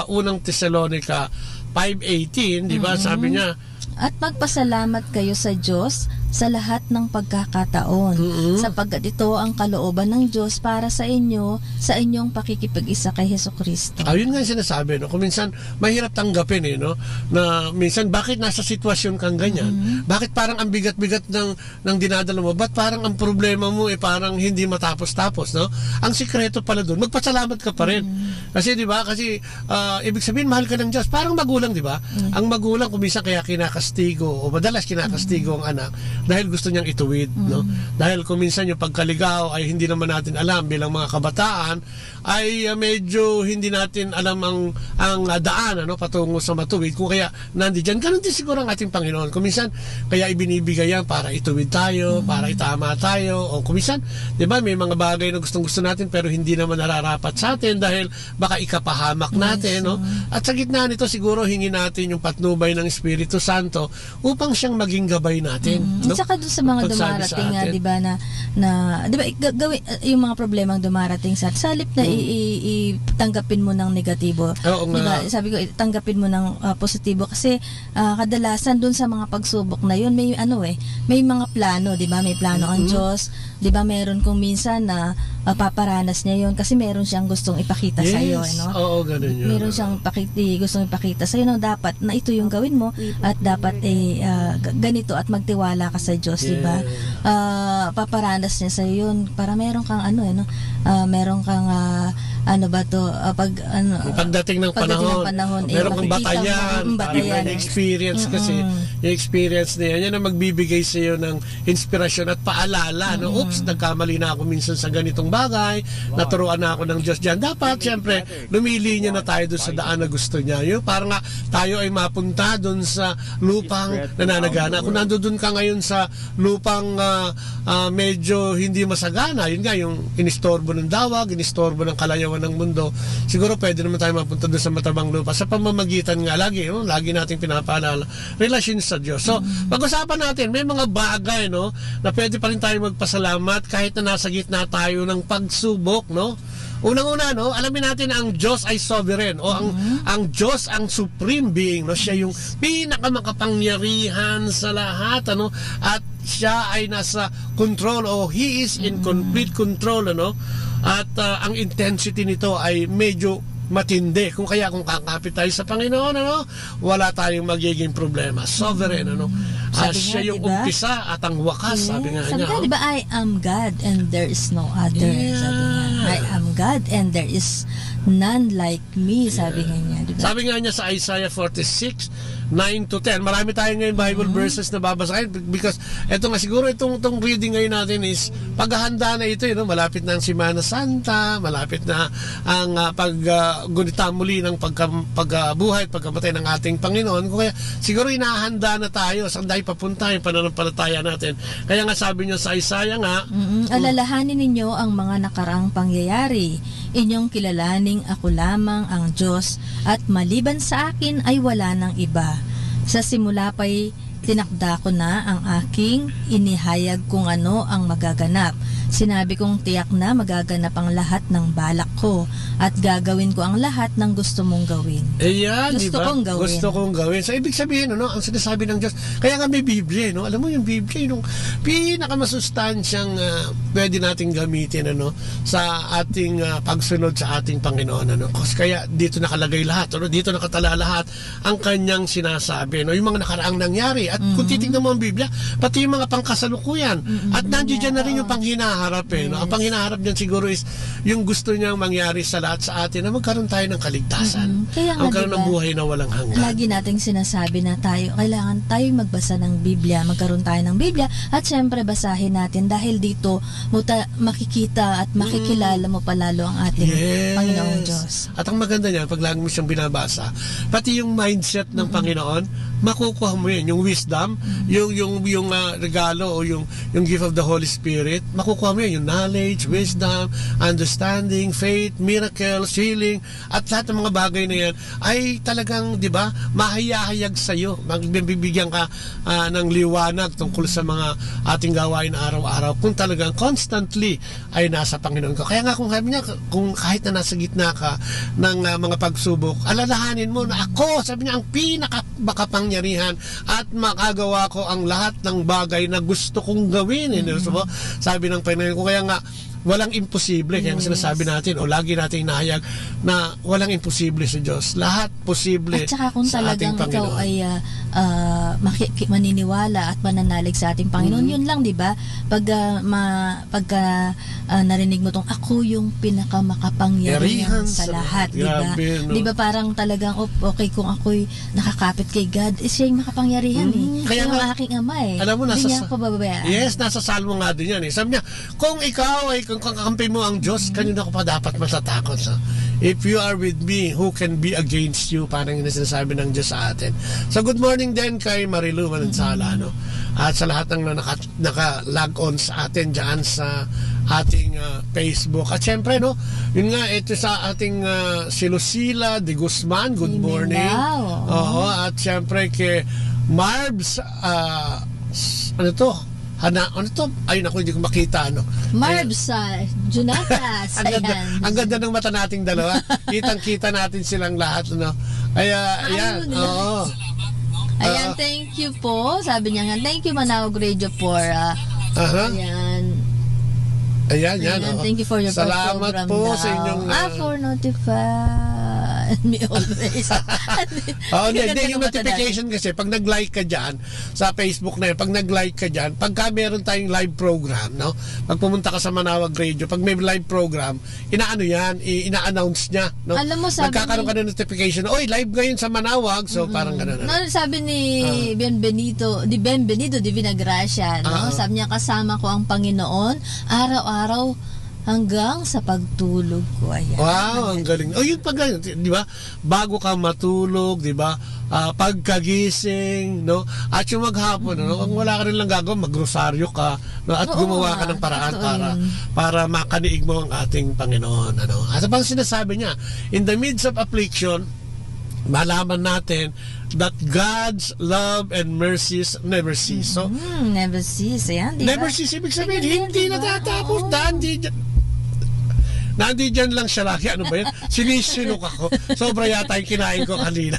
unang Thessalonica 5:18, di ba? Sabi niya, at magpasalamat kayo sa Diyos sa lahat ng pagkakataon, sapagkat ito ang kalooban ng Diyos para sa inyo, sa inyong pakikipag-isa kay Hesukristo. Ayun nga yung sinasabi, no? Kung minsan mahirap tanggapin, no? Na minsan bakit nasa sitwasyon kang ganyan? Bakit parang ang bigat-bigat ng dinadala mo? Ba't parang ang problema mo parang hindi matapos-tapos, no? Ang sikreto pala doon, magpasalamat ka pa rin. Kasi di ba? Kasi ibig sabihin mahal ka ng Diyos. Parang magulang, di ba? Ang magulang kung minsan kaya kinakastigo o madalas kinakastigo ang anak dahil gusto niyang ituwid, no? Dahil kung minsan yung pagkaligaw ay hindi naman natin alam bilang mga kabataan, ay medyo hindi natin alam ang daan, ano, patungo sa matuwid. Kung kaya nandiyan, ganun din siguro ang ating Panginoon. Kung minsan kaya ibinibigay yan para ituwid tayo, para itama tayo, o kung minsan, di ba, may mga bagay na gustong-gusto natin pero hindi naman nararapat sa atin dahil baka ikapahamak natin, no? At sa gitna nito siguro hingi natin yung patnubay ng Espiritu Santo upang siyang maging gabay natin, no? At saka doon sa mga dumarating nga, di ba, na di ba, gawin yung mga problemang dumarating sa halip na itanggapin mo ng negatibo. Di ba? Sabi ko, tanggapin mo ng positibo kasi kadalasan doon sa mga pagsubok na yun, may may mga plano, di ba? May plano ang Diyos, di ba? Meron kung minsan na paparanas niya yun kasi meron siyang gustong ipakita sa iyo, no? Oo, ganun yun. Meron siyang gustong ipakita sa iyo, no? Dapat na ito yung gawin mo at dapat ganito at magtiwala ka sa Diyos, di ba? Paparanas niya sa iyo yun para meron kang meron kang pagdating ng panahon, meron kang batayan, yung experience kasi, yung experience na yan ang magbibigay sa iyo ng inspirasyon at paalala, no? Oops, nagkamali na ako minsan sa ganitong bagay, naturuan na ako ng Diyos dyan. Dapat, siyempre, lumilinya na tayo doon sa daan na gusto niya. Yung parang nga, tayo ay mapunta doon sa lupang nananagana. Kung nandoon ka ngayon sa lupang medyo hindi masagana, yun nga, yung inistorbo ng dawag, inistorbo ng kalayawan ng mundo, siguro pwede naman tayo mapunta doon sa matabang lupa sa pamamagitan nga lagi nating pinapaalala relasyon sa Diyos. So pag-usapan natin, may mga bagay, no, na pwede pa rin tayo magpasalamat kahit na nasa gitna tayo ng pagsubok, no? Unang-una, no, alamin natin na ang Diyos ay sovereign, o ang Diyos ang supreme being, no? Siya yung pinakamakapangyarihan sa lahat, ano? At siya ay nasa control, o He is in complete control, ano? At ang intensity nito ay medyo matindi. Kung kakapit tayo sa Panginoon, ano, wala tayong magiging problema. Sovereign, ano. Siya yung umpisa at ang wakas, sabi nga niya. Sabi nga, di ba, I am God and there is no other. Sabi nga, I am God and there is none like me, sabi nga niya. Diba? Sabi nga niya sa Isaiah 46, 9-10. Marami tayong ngayon Bible verses na babasahin because eto nga siguro itong reading ngayon natin is paghahanda na ito, malapit na ang Semana Santa, malapit na ang paggunita muli ng pagbuhay at pagkamatay ng ating Panginoon. Kaya siguro inahanda na tayo saan tayo papunta yung pananampalataya natin. Kaya nga sabi niyo sa Isaiah nga, alalahanin ninyo ang mga nakaraang pangyayari. Inyong kilalaning ako lamang ang Diyos at maliban sa akin ay wala nang iba. Sa simula pa'y tinakda ko na ang aking inihayag kung ano ang magaganap. Sinabi kong tiyak na magaganap ang lahat ng balak ko at gagawin ko ang lahat ng gusto mong gawin. Ayan, gusto diba? kong gawin. Gusto kong gawin. So, ibig sabihin, ang sinasabi ng Diyos, kaya nga may Biblia, no? Alam mo yung Biblia, yung pinakamasustansyang pwede nating gamitin, sa ating pagsunod sa ating Panginoon, Kaya dito nakalagay lahat, dito nakatala lahat ang kanyang sinasabi, Yung mga nakaraang nangyari. At kung titignan mo ang Biblia, pati yung mga pangkasalukuyan. At nandiyan na rin yung panghinaharap, Ang panghinaharap niyan siguro is yung gusto niyang mangyari sa lahat sa atin na magkaroon tayo ng kaligtasan. Magkaroon ng buhay na walang hanggan. Lagi nating sinasabi na kailangan tayo magbasa ng Biblia, magkaroon tayo ng Biblia, at syempre basahin natin dahil dito makikita at makikilala mo palalo ang ating Panginoong Diyos. At ang maganda niyan, pag lagi mo siyang binabasa, pati yung mindset ng Panginoon, makukuha mo yan, yung wisdom, yung regalo o yung gift of the Holy Spirit, makukuha mo yan, yung knowledge, wisdom, understanding, faith, miracles, healing, at lahat ng mga bagay na yan ay talagang, di ba, mahayahayag sa iyo. Magbibigyan ka ng liwanag tungkol sa mga ating gawain araw-araw kung talagang constantly ay nasa Panginoon ko. Kaya nga kung sabi niya, kung kahit na nasa gitna ka ng mga pagsubok, alalahanin mo na ako, sabi niya, ang makapangyarihan at makagawa ko ang lahat ng bagay na gusto kong gawin. So, sabi ng Panginoon ko, kaya nga walang imposible. Kaya sinasabi natin, o lagi natin inahayag na walang imposible sa Diyos. Lahat posible sa ating Panginoon. At saka kung talagang ikaw ay maniniwala at mananalig sa ating Panginoon, yun lang, di ba? Pagka narinig mo tong ako yung pinakamakapangyarihan sa lahat, di ba? Di ba parang talagang, okay, kung ako'y nakakapit kay God, siya yung makapangyarihan Kaya yung aking ama alam mo, hindi niya ako bababayaan. Yes, nasa Salmo nga din yan Sabi niya, kung ikaw ay kung kakampi mo ang Diyos, kanina ko pa dapat matatakot. If you are with me, who can be against you? Parang yung sinasabi ng Diyos sa atin. So good morning din kay Marilu Valenzuela, at sa lahat ng naka-log on sa atin dyan sa ating Facebook. At syempre, yun nga, ito sa ating si Lucila de Guzman, good morning. At syempre kay Marbs, ano to? Ayun ako, hindi ko makita. Marbs, Junatas. Ang ganda ng mata nating dalawa. Kitang-kita natin silang lahat. Kaya, ayan. Ayan, thank you po. Sabi niya nga, thank you Manawag Radio for ayan. Ayan. Thank you for your salamat program po daw. sa inyong for notify me always. Hindi, yung notification kasi pag nag-like ka dyan sa Facebook na yun, pag nag-like ka dyan, pagka meron tayong live program, pag pumunta ka sa Manawag Radio, pag may live program, ina-announce niya, Alam mo, sabi magkakaroon ka ng notification, oy, live ngayon sa Manawag, so parang gano'n. Sabi ni Benbenito di Vinagracia, sabi niya, kasama ko ang Panginoon araw-araw hanggang sa pagtulog ko. Ayan. Wow, ang galing. Yun pag di ba? Bago ka matulog, di ba? Pagkagising, At yung maghapon, kung wala ka rin lang gagawin, magrosaryo ka, At gumawa ka ng paraan para makaniig mo ang ating Panginoon, At pang sinasabi niya, in the midst of affliction, malaman natin that God's love and mercies never cease. So, never cease. Ayan, diba? Never cease. Ibig sabihin, hindi natatapos. Nandiyan lang siya lagi. Ano ba yan? Sinisinok ako. Sobra yata yung kinain ko kanina.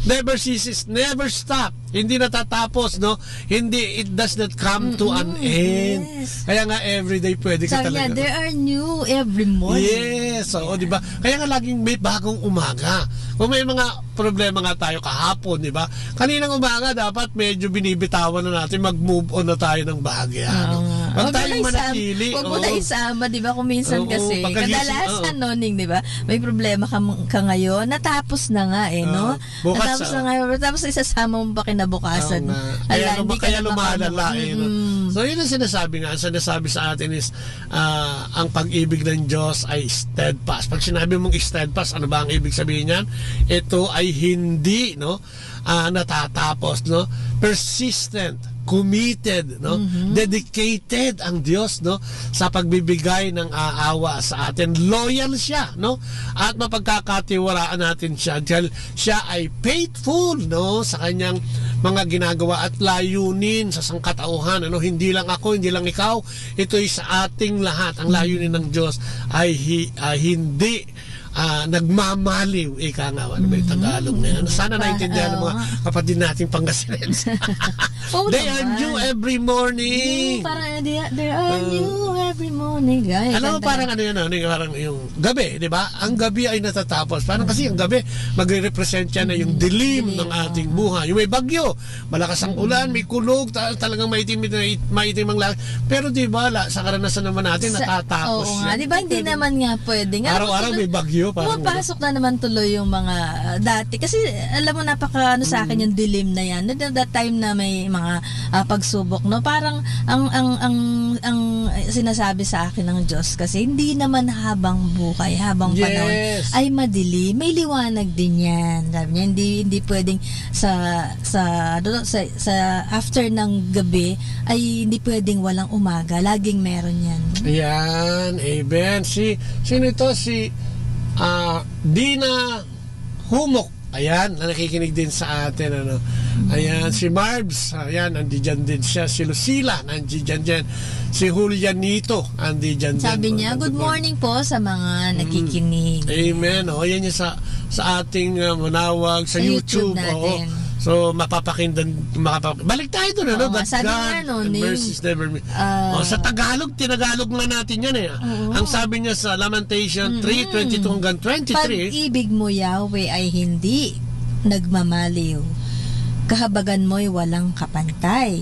Never ceases, never stop. Hindi natatapos, Hindi, it does not come to an end. Yes. Kaya nga everyday pwede ka talaga. There are new every morning. Yes. Di ba? Kaya nga laging may bagong umaga. Kung may mga problema nga tayo kahapon, di ba? Kaninang umaga dapat medyo binibitawan na natin, mag-move on na tayo ng bahagya. Huwag tayong manatili. Huwag mo na isama, di ba? Kung minsan kasi, kadalasan, Ning, di ba? May problema ka ngayon, natapos na nga, Bukas natapos na ngayon, tapos isasama mo pa kinabukasan. Kaya lumalala, So, yun ang sinasabi nga. Ang sinasabi sa atin is, ang pag-ibig ng Diyos ay steadfast. Pag sinabi mong steadfast, ano ba ang ibig sabihin niyan? Ito ay hindi, natatapos, persistent, committed, dedicated ang Diyos, sa pagbibigay ng awa sa atin. Loyal siya, at mapagkakatiwalaan natin siya dahil siya ay faithful, sa kanyang mga ginagawa at layunin sa sangkatauhan. Hindi lang ako, hindi lang ikaw, ito'y sa ating lahat. Ang layunin ng Diyos ay hindi nagmamaliw, ika nga, ano ba yung Tagalog na yan? Sana naintindihan ng mga kapatid nating Pangasinense. They are new every morning. Parang they are new every morning. Alam mo, parang parang yung gabi, di ba? Ang gabi ay natatapos. Parang kasi ang gabi, magre-represent yan na yung dilim ng ating buhay. Yung may bagyo, malakas ang ulan, may kulog, talagang maitim ang langit. Pero di ba, sa karanasan naman natin, natatapos yan. Di ba, hindi naman nga pwede. Araw-araw may bagyo. Pumapasok na naman tuloy yung mga dati. Kasi alam mo, napaka sa akin yung dilim na yan. That time na may mga pagsubok, parang ang sinasabi sa akin ng Diyos, kasi hindi naman habang buhay, habang panahon ay madilim. May liwanag din yan. Sabi niya, hindi pwedeng sa after ng gabi ay hindi pwedeng walang umaga. Laging meron yan. Yan, amen. Sino ito? Si Dina Humok Ayan, nakikinig din sa atin. Ano. Ayan, si Marbs, ayan, nandiyan din siya. Si Lucila, nandiyan din. Si Julianito, nandiyan din. Sabi niya, good morning po sa mga nakikinig. Amen. O, yan yung sa ating Manawag, sa YouTube. natin. So, balik tayo doon, ano? That sabi God nga, and mercies never meet. Sa Tagalog, tinagalog na natin yan eh. Ang sabi niya sa Lamentation 3:22 hanggang 23. Pag-ibig mo, Yahweh, ay hindi nagmamaliw. Kahabagan mo'y walang kapantay.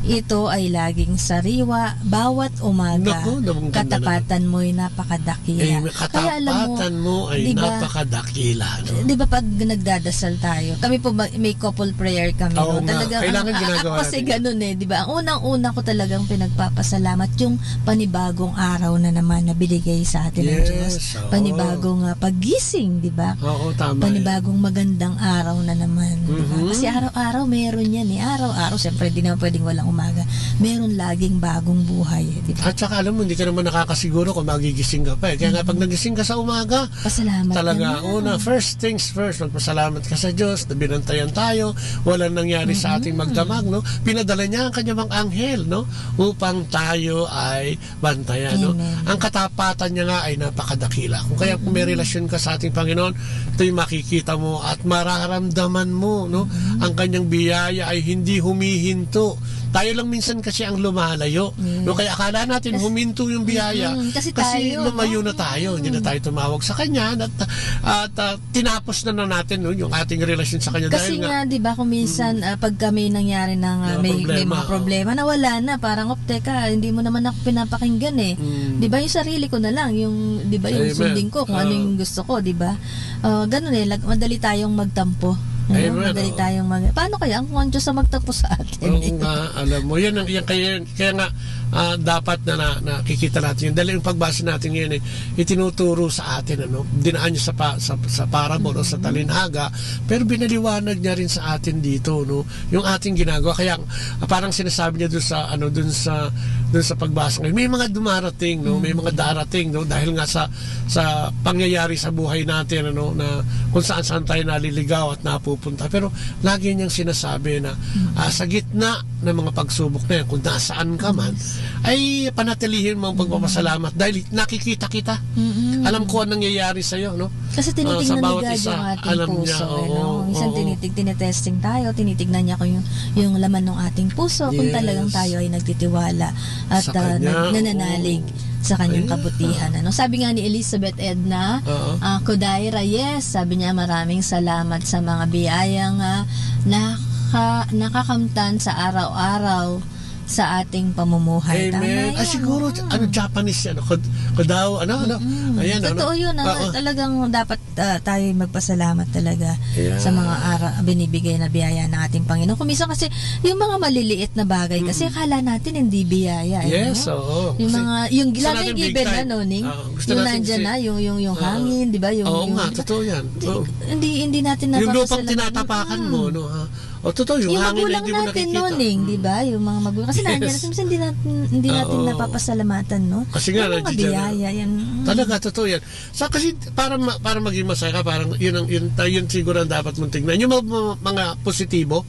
Ito ay laging sariwa bawat umaga. Katapatan mo'y napakadakila. Katapatan mo ay napakadakila. No? Di ba pag nagdadasal tayo, kami po may couple prayer kami. Oo, no? Talagang, kailangan ginagawa ako kasi natin. ganun di ba? Ang unang-una ko talagang pinagpapasalamat yung panibagong araw na naman na binigay sa atin ng Diyos. Panibagong paggising, di ba? Oo, tama. Panibagong magandang araw na naman. Diba? Kasi araw-araw meron yan eh. Araw-araw, siyempre di naman pwedeng walang umaga. Meron laging bagong buhay. Diba? At saka alam mo, hindi ka naman nakakasiguro kung magigising ka pa eh. Kaya nga pag nagising ka sa umaga, pasalamat talaga, first things first, magpasalamat ka sa Diyos, na binantayan tayo, walang nangyari sa ating magdamag, no? Pinadala niya ang kanyang anghel, no? Upang tayo ay bantayan, no? Ang katapatan niya nga ay napakadakila. Kung kaya kung may relasyon ka sa ating Panginoon, ito'y makikita mo at mararamdaman mo, no? Ang kanyang biyaya ay hindi humihinto. Tayo lang minsan kasi ang lumalayo. No, kaya akala natin huminto yung biyaya. Kasi lumayo na tayo. Hindi na tayo tumawag sa kanya at tinapos na natin yung ating relasyon sa kanya. Kasi dahil nga, di ba, kung minsan pag kami nangyari ng may mga problema na wala na, parang teka, hindi mo naman ako pinapakinggan eh. Di ba, yung sarili ko na lang, yung, di ba, yung sundin ko, kung ano yung gusto ko, di ba? Ganun eh, madali tayong magtampo. Madali tayong paano kaya ang Diyos na magtagpo sa atin? Oo nga, alam mo, kaya nga dapat na nakikita natin yun. Dahil yung pagbasa natin ngayon itinuturo sa atin, dinaan niya sa parable o sa talinhaga, pero binaliwanag niya rin sa atin dito, no? Yung ating ginagawa. Kaya parang sinasabi niya doon sa pagbasa ngayon, may mga dumarating, no? May mga darating, no? Dahil nga sa pangyayari sa buhay natin, na kung saan tayo naliligaw at napupunta. Pero lagi niyang sinasabi na sa gitna ng mga pagsubok na yan, kung nasaan ka man, ay panatilihin mo ang pagpapasalamat dahil nakikita kita. Alam ko ang nangyayari sa iyo, no? Kasi tinitingnan ni God yung ating puso. Minsan tinitesting tayo, tinitignan niya kung yung laman ng ating puso, kung talagang tayo ay nagtitiwala at nananalig sa kanyang kabutihan. Sabi nga ni Elizabeth Edna Kodaira, sabi niya, maraming salamat sa mga biyayang nakakamtan sa araw-araw sa ating pamumuhay. Amen. Siguro Japanese Kodao, ayan, totoo yun. Talagang dapat tayo magpasalamat talaga sa mga binibigay na biyaya ng ating Panginoon. Kuminsan kasi yung mga maliliit na bagay kasi akala natin hindi biyaya. Yes, oo. Yung laging given na, Ning, yung nandyan na, yung hangin, di ba? Oo nga, totoo yan. Hindi natin napapasalamat. Yung lupang tinatapakan mo, no? Totoo, yung magulang natin noning, di ba? Yung mga magulang. Kasi nandiyan, hindi natin napapasalamatan, no? Kasi nga, yung mga biyaya, yan. Talaga, totoo yan. Kasi para maging masaya ka, parang yun siguro ang dapat mong tingnan. Yung mga positibo,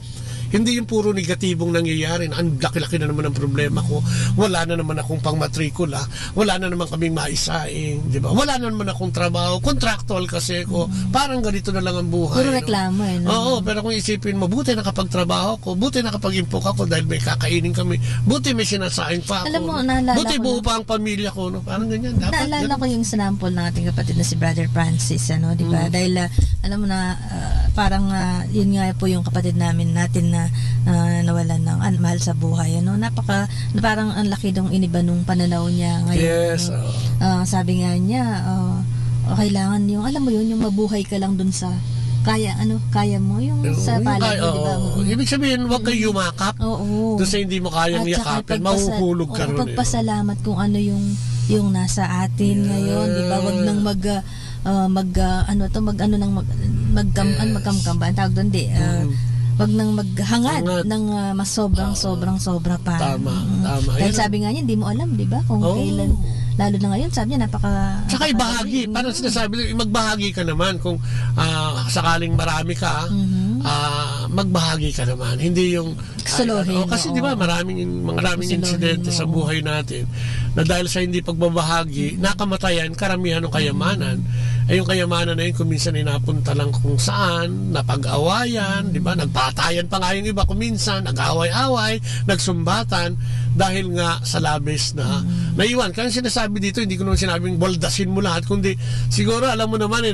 hindi yung puro negatibong nangyayari na ang laki-laki na naman ang problema ko, wala na naman akong pang-matrikula, wala na naman kaming maisaing, di ba? Wala na naman akong trabaho, contractual kasi ko, parang ganito na lang ang buhay. Puro reklamo no? Oo, pero kung isipin mo, buti nakapagtrabaho ko, buti nakapag-impok ako dahil may kakainin kami, buti may sinasaing pa ako, alam mo, naalala buti buo pa ang pamilya ko, no? Parang ganyan. Dapat, naalala ko yung sample ng ating kapatid na si Brother Francis, di ba? Dahil, alam mo na, parang yun nga po yung kapatid natin na nawalan ng mahal sa buhay, parang ang laki dong iniba nung pananaw niya ngayon. Yes. Sabi nga niya, kailangan yung, alam mo yun, yung mabuhay ka lang dun sa kaya mo yung sa palad mo, di ba? Ibig sabihin, huwag kayo yumakap. Doon sa hindi mo kayang yakapin, mahuhulog ka ron. Pagpasalamat kung ano yung nasa atin ngayon, di ba? Huwag nang magkamkamban, tawag doon, wag nang maghangad ng mas sobra pa. Tama. Dahil sabi nga niya, hindi mo alam, di ba? Kung kailan, lalo na ngayon, sabi niya, Tsaka ibahagi. Parang sinasabi, magbahagi ka naman kung sakaling marami ka, magbahagi ka naman. Hindi yung solohin. Kasi di ba, maraming insidente sa buhay natin na dahil sa hindi pagbabahagi, nakamatayan, karamihan ng kayamanan. Yung kayamanan na yun, kung minsan ay napunta lang kung saan, napag-awayan, di ba? Nagpatayan pa nga yung iba kung minsan, nag-away-away, nagsumbatan, dahil nga sa labis na naiwan. Kaya sinasabi dito, hindi ko naman sinabing baldasin mo lahat, kundi siguro alam mo naman,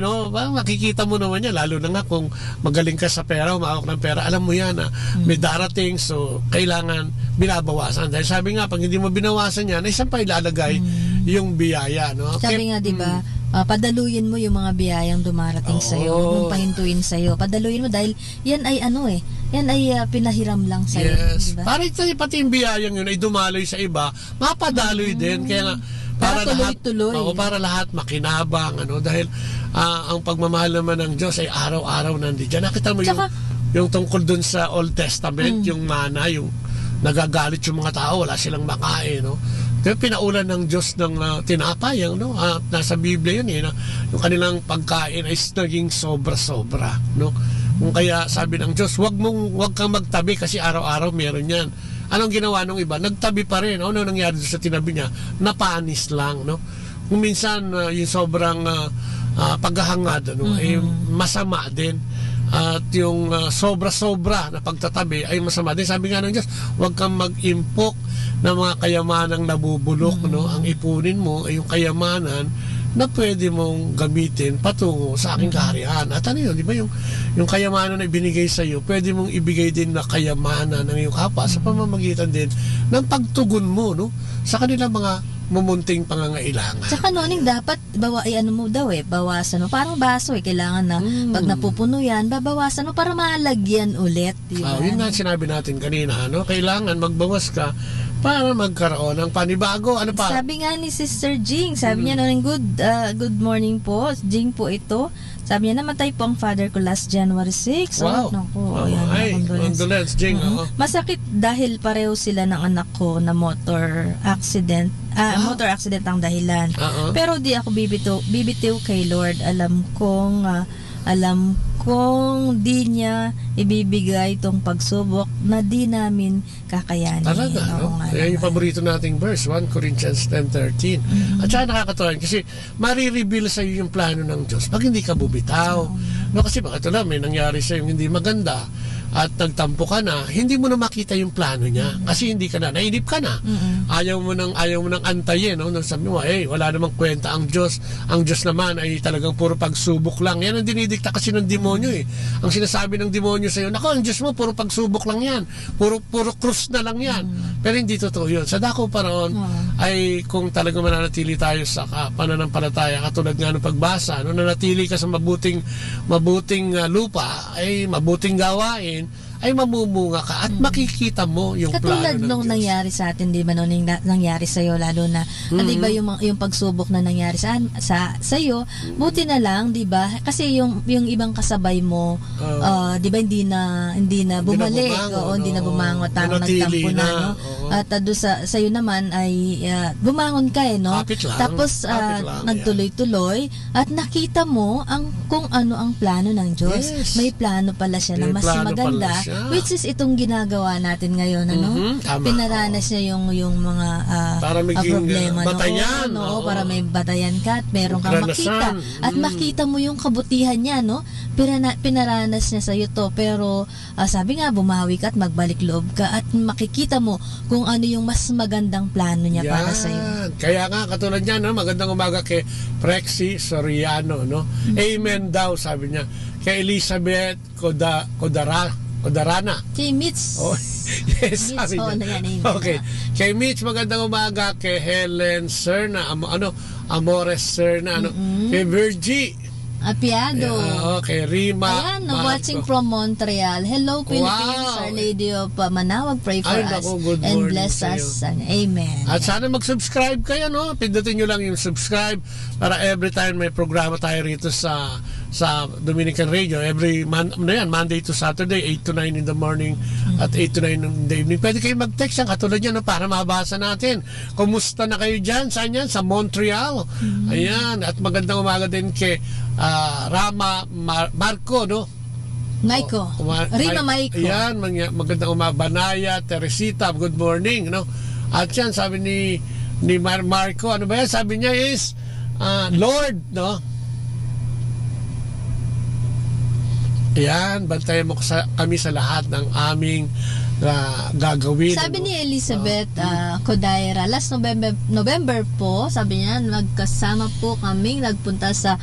makikita mo naman yan, lalo na nga kung magaling ka sa pera, umawak ng pera, alam mo yan, may darating, so kailangan binabawasan. Dahil sabi nga, pag hindi mo binawasan yan, ay saan pa ilalagay yung biyaya, no? Sabi nga, di ba, padaluyin mo yung mga biyayang dumarating sa'yo. Huwag mong pahintuin sa'yo. Padaluyin mo dahil yan ay yan ay pinahiram lang sa'yo. Yes. Diba? Pati yung biyayang yun ay dumaloy sa iba, mapadaloy din. Kaya nga, para tuloy-tuloy. Para lahat makinabang, dahil ang pagmamahal naman ng Diyos ay araw-araw nandiyan. Nakita mo yung tungkol dun sa Old Testament, yung mana, yung nagagalit yung mga tao, wala silang makain, Kaya pinaulan ng Diyos ng tinapay, nasa Biblia yun, yung kanilang pagkain ay naging sobra-sobra, Kung kaya sabi ng Diyos, wag kang magtabi kasi araw-araw meron yan. Anong ginawa ng iba? Nagtabi pa rin. Ano nangyari sa tinabi niya? Napanis lang, Kung minsan yung sobrang paghahangad, ay masama din. At yung sobra-sobra na pagtatabi ay masama din. Sabi nga ng Diyos, huwag kang mag-impok ng mga kayamanang nabubulok, Ang ipunin mo ay yung kayamanan na pwede mong gamitin patungo sa aking kaharian. At yun, di ba yung kayamanan na ibinigay sa iyo, pwede mong ibigay din na kayamanan ng iyong kapwa sa pamamagitan din ng pagtugon mo, sa kanilang mga mumunting pangangailangan. Tsaka noning dapat bawasan mo. Parang baso kailangan na pag napupuno yan, babawasan mo para malagyan ulit. Diba? Yun nga sinabi natin kanina, kailangan magbawas ka para magkaroon ng panibago. Ano pa? Sabi nga ni Sister Jing, sabi niya noong good morning po, Jing po ito. Sabi niya, namatay po ang father ko last January 6. Wow. Condolence, Jing. Masakit dahil pareho sila ng anak ko na motor accident. Motor accident ang dahilan. Pero di ako bibitiw kay Lord. Alam kong di niya ibibigay itong pagsubok na di namin kakayanin. Talaga, Yan yung paborito nating verse, 1 Corinthians 10:13. At saka nakakatawa kasi marireveal sa iyo yung plano ng Diyos pag hindi ka bubitaw. Kasi baka ito lang, may nangyari sa yung hindi maganda at nagtampo ka na, hindi mo na makita yung plano niya kasi hindi ka na, nainip ka na. Ayaw mo nang antayin, sabi mo, wala namang kwenta ang Diyos. Ang Diyos naman ay talagang puro pagsubok lang. Yan ang dinidikta kasi ng demonyo Ang sinasabi ng demonyo sa iyo, ang Diyos mo puro pagsubok lang yan. Puro krus na lang yan. Pero hindi totoo yun. Sa dako paraon ay kung talagang mananatili tayo sa pananampalataya, katulad nga ng pagbasa, nanatili ka sa mabuting lupa, ay mabuting gawain, ay mamumunga ka at makikita mo yung katulad plano ng nung Diyos. nangyari sa atin, di ba, nung nangyari sa iyo, lalo na di ba yung pagsubok na nangyari sa iyo, buti na lang, di ba, kasi yung ibang kasabay mo, di ba, hindi na bumalik, hindi na bumangot, nagtampo na, at doon sa iyo naman ay bumangon ka tapos nagtuloy-tuloy at nakita mo kung ano ang plano ng Diyos. May plano pala siya na mas maganda, which is itong ginagawa natin ngayon, pinaranas niya yung mga problema, batayan, para may batayan ka at meron kang makita at makita mo yung kabutihan niya, pinaranas niya sa iyo to, pero sabi nga, bumawi ka at magbalik loob ka at makikita mo kung ano yung mas magandang plano niya para sa iyo. Kaya nga, katulad niya, magandang umaga kay Prexy Soriano, Amen daw, sabi niya. Kay Elizabeth Codarana. Kay Mitch. Yes, sabi niya. Okay. Kay Mitch, magandang umaga. Kay Helen Serna, Amores Serna, kay Virgie Apiado. Okay, Rima. Ayan, watching from Montreal. Hello, Philippines. Our Lady of Manawag, pray for us and bless us. Amen. At sana mag-subscribe kayo, Pindutin nyo lang yung subscribe para every time may programa tayo rito sa sa Dominican Radio every Monday to Saturday 8 to 9 in the morning at 8 to 9 in the evening. Pwede kayo mag-text yan katulad yan, no, para mabasa natin. Kumusta na kayo dyan? Saan yan? Sa Montreal. Ayan, at magandang umaga din kay Rama Marco, no? Maiko. Rima Maiko. Ayan, magandang umaga. Banaya, Teresita, good morning, no? At yan, sabi ni Marco, ano ba yan? Sabi niya is Lord, no? Ayan, bantayan mo kami sa lahat ng aming gagawin. Sabi ni Elizabeth Kodaira, last November po, sabi niya, magkasama po kaming nagpunta sa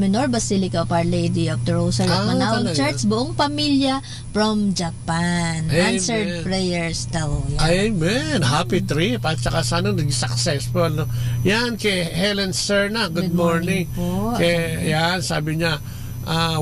Minor Basilica of Our Lady of the Rosary of Manawag Church, buong pamilya from Japan. Amen. Answered prayers daw. Amen. Happy trip. At saka sana naging successful. No? Yan, kay Helen Serna, good morning. Yan, sabi niya,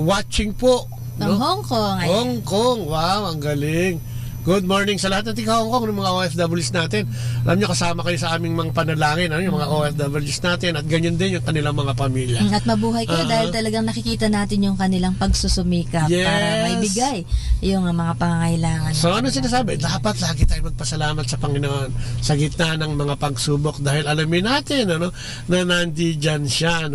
watching po. Ng Hong Kong. Hong Kong. Wow, ang galing. Good morning sa lahat ng taga Hong Kong, ng mga OFWs natin. Alam nyo, kasama kayo sa aming mga panalangin, yung mga OFWs natin, at ganyan din yung kanilang mga pamilya. At mabuhay kayo dahil talagang nakikita natin yung kanilang pagsusumikap para maibigay yung mga pangangailangan. So ano sinasabi? Dapat lagi tayo magpasalamat sa Panginoon sa gitna ng mga pagsubok dahil alamin natin na nandiyan siya.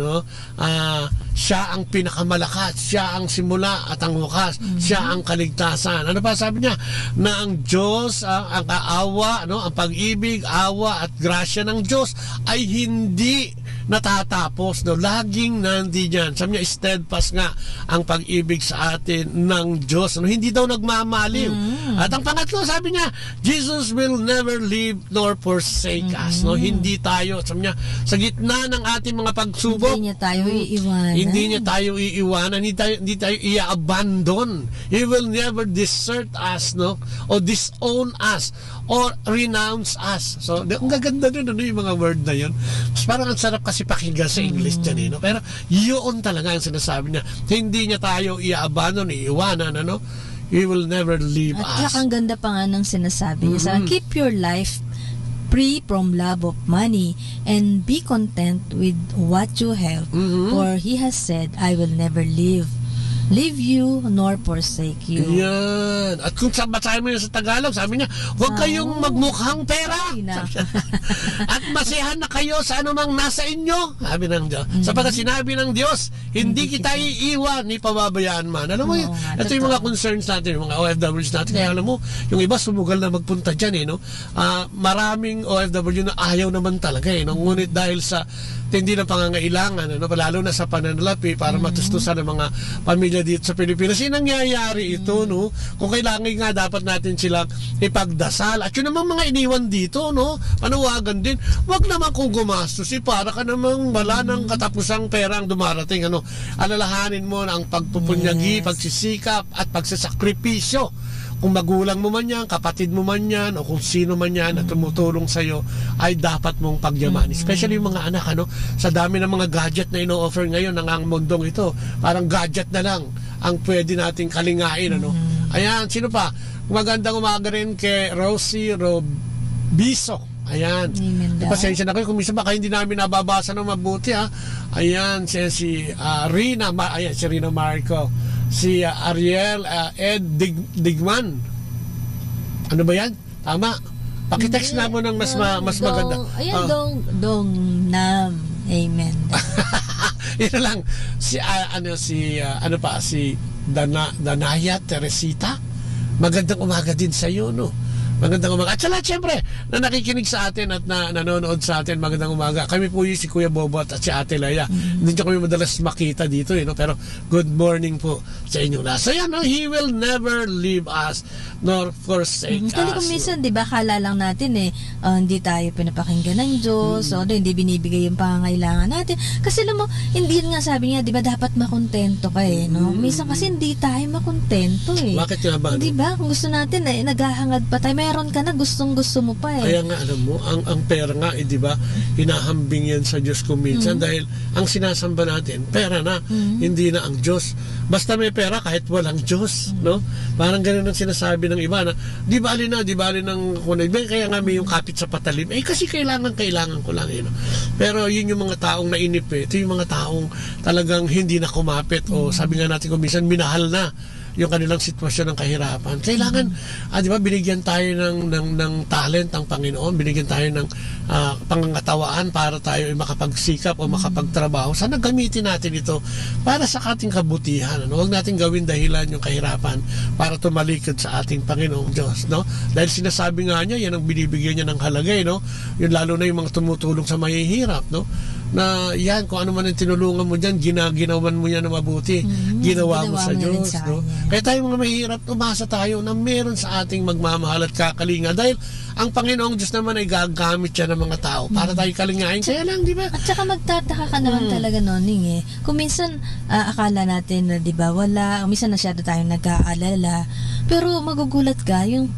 Siya ang pinakamalakas, siya ang simula at ang wakas, siya ang kaligtasan. Ano pa sabi niya? Na ang Diyos, ang awa, ang pag-ibig, awa at grasya ng Diyos ay hindi natatapos. Laging nandiyan. Sabi niya, steadfast nga ang pag-ibig sa atin ng Diyos. Hindi daw nagmamaliw. At ang pangatlo, sabi niya, Jesus will never leave nor forsake us. Hindi tayo, sabi niya, sa gitna ng ating mga pagsubok, hindi niya tayo iiwanan. Hindi niya tayo iiwanan, hindi tayo i-abandon. He will never desert us, o disown us, or renounce us. So, ang gaganda nun, yung mga word na yun. Parang ang sarap kasi pakinggan sa English dyan, Pero yun talaga ang sinasabi niya. Hindi niya tayo i-abandon, iiwanan, He will never leave us. At ang ganda pa nga ng sinasabi niya. Keep your life free from love of money and be content with what you have, for He has said, I will never leave you nor forsake you. Yan. At kung basahin mo yun sa Tagalog, sabi niya, huwag kayong magmukhang pera. At masiyahan na kayo sa anumang nasa inyo. Sabi ng Diyos. Sapagkat sinabi ng Diyos, hindi kita iiwan ni pababayaan man. Alam mo, ito yung mga concerns natin, yung mga OFWs natin. Kaya alam mo, yung iba sumugal na magpunta dyan. Maraming OFW na ayaw naman talaga. Ngunit dahil sa tindi ng pangangailangan, lalo na sa pananalapi para matustusan ng mga pamilya dito sa Pilipinas. Nangyayari ito, Kung kailangan nga dapat natin silang ipagdasal. At yun namang mga iniwan dito, panawagan din. Wag naman kung gumastos, para ka namang wala ng katapusang pera ang dumarating, Alalahanin mo na ang pagpupunyagi, pagsisikap, at pagsasakripisyo. Kung magulang mo man yan, kapatid mo man yan, o kung sino man yan na tumutulong sa'yo, ay dapat mong pagyaman. Especially yung mga anak, sa dami ng mga gadget na ino-offer ngayon ng ang mundong ito, parang gadget na lang ang pwede nating kalingain. Ayan, sino pa? Magandang umaga rin kay Rosie Robiso. Ayan. Pasensya na kayo kung minsan baka hindi namin nababasa ng mabuti, Ayan, si Rina, ayan, si Rina Marco. Si Ariel Ed Digman. Ano ba yan? Tama. Pakitext na mo ng mas maganda. Ayan, dong nam. Amen. Ito lang. Si Danaya Teresita. Magandang umaga din sa iyo, Magandang umaga. At sa lahat, syempre, na nakikinig sa atin at nanonood sa atin, magandang umaga. Kami po yung si Kuya Bobot at si Ate Leia. Hindi nyo kami madalas makita dito, pero good morning po sa inyo na. So yan, He will never leave us nor forsake us. Kung minsan, di ba, kala lang natin hindi tayo pinapakinggan ng Diyos, hindi binibigay yung pangangailangan natin. Kasi alam mo, hindi nga sabi niya, di ba, dapat makontento ka Minsan kasi hindi tayo makontento Bakit nga ba? Di ba? Kung gusto natin, naghahangad pa tayo, meron ka na, gustong-gusto mo pa Kaya nga, alam mo, ang pera nga, di ba, hinahambing yan sa Diyos kung minsan dahil ang sinasamba natin, pera na, hindi na ang Diyos. Basta may pera kahit walang Diyos, no? Parang ganun ang sinasabi ng iba na, di bali ng kunay. Kaya nga may yung kapit sa patalim. Kasi kailangan ko lang. No? Pero yun yung mga taong nainip. Ito yung mga taong talagang hindi na kumapit o sabi nga natin kung minsan minahal na yung kanilang sitwasyon ng kahirapan. Kailangan, di ba, binigyan tayo ng talent ang Panginoon, binigyan tayo ng pangangatawaan para tayo ay makapagsikap o makapagtrabaho. Sana gamitin natin ito para sa ating kabutihan. Ano? Huwag natin gawin dahilan yung kahirapan para tumalikod sa ating Panginoong Diyos. No? Dahil sinasabi nga niya, yan ang binibigyan niya ng halagay. No? Yun, lalo na yung mga tumutulong sa mahihirap. No? Na yan, kung ano man ang tinulungan mo dyan, ginawan mo yan na mabuti. Ginawa mo sa Diyos. No? Kaya tayo mga mahirap, umasa tayo na meron sa ating magmamahal at kakalinga. Dahil ang Panginoong Diyos naman ay gagamit siya ng mga tao para tayo kalingain. Kaya lang, di ba? At saka magtataka ka naman talaga, Noning, Kung minsan, akala natin na, di ba, wala, minsan nasyado tayong nag-aalala. Pero magugulat ka, yung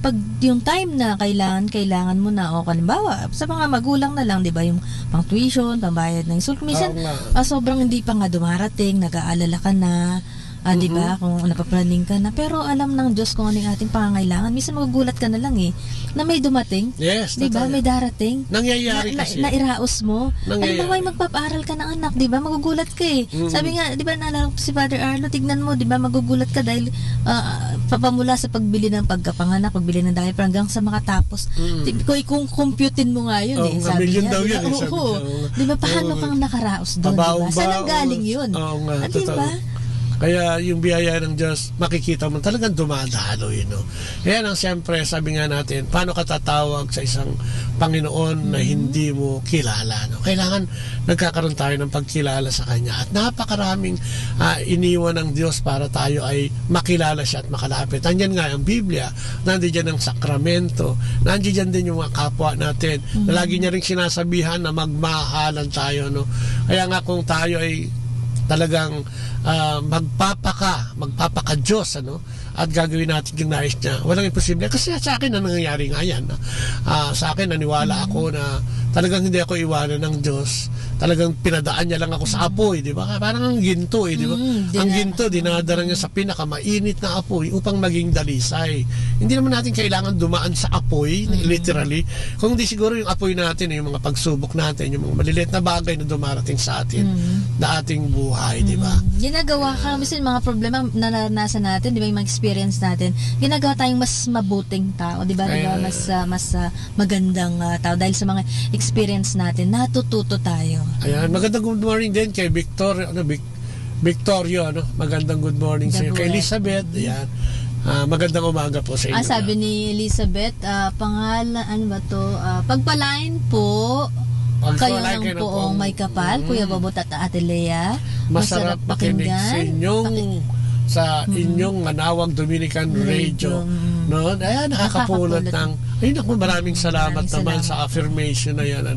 time na kailangan mo na, o kalimbawa, sa mga magulang na lang, di ba, yung pang tuition, pambayad ng school. Minsan, sobrang hindi pa nga dumarating, nag-aalala ka na, di ba, kung napaplaning ka na. Pero alam ng Diyos kung ano yung ating pangangailangan. Minsan magugulat ka na lang na may dumating. Yes, di ba, may darating. Nangyayari kasi. Na iraos mo. Nangyayari. Alam mo, may magpapaaral ka ng anak, di ba, magugulat ka Sabi nga, di ba, naalala ko si Father Arlo, tignan mo, di ba, magugulat ka dahil papamula sa pagbili ng pagkapanganak, pagbili ng diaper hanggang sa makatapos. Kung computein mo nga yun, sabi niya. Daw yun, di ba, paano kang nakaraos doon, di ba? Saan ang galing yun? Di ba? Kaya yung biyaya ng Diyos, makikita mo talagang dumadalo yun. No? Kaya nang siyempre, sabi nga natin, paano ka tatawag sa isang Panginoon na hindi mo kilala? No? Kailangan nagkakaroon tayo ng pagkilala sa Kanya. At napakaraming iniwan ng Diyos para tayo ay makilala siya at makalapit. Nandiyan nga ang Biblia, nandiyan ang sakramento, nandiyan din yung mga kapwa natin. Na lagi niya rin sinasabihan na magmahalan tayo. No? Kaya nga kung tayo ay talagang magpapaka-Diyos, at gagawin natin yung nais niya, walang imposible. Kasi sa akin na nangyayari nga yan. Sa akin, naniwala ako na talagang hindi ako iwanan ng Diyos. Talagang pinadaan niya lang ako sa apoy, di ba? Parang ang ginto, di ba? Ang ginto, dinadara niya sa pinakamainit na apoy upang maging dalisay. Hindi naman natin kailangan dumaan sa apoy, literally. Kung di siguro yung apoy natin, yung mga pagsubok natin, yung mga maliliit na bagay na dumarating sa atin, na ating buhay, di ba? Ginagawa ka, minsan mga problema na naranasan natin, di ba, yung mga experience natin, ginagawa tayong mas mabuting tao, di ba? Mas magandang tao dahil sa mga experience natin, natututo tayo. Ayan, magandang good morning din kay Victorio, magandang good morning sa iyo. Kay Elizabeth, ayan. Magandang umaga po sa inyo. Sabi ni Elizabeth, pangalan, ano ba to? Pagpalain po, kayo ng poong may kapal, Kuya Bobot at Ate Lea. Masarap pakinig sa inyong Manawag Dominican Radio. No? Ayan, nakakapulot ng... Ay, naku, maraming salamat naman sa affirmation na yan.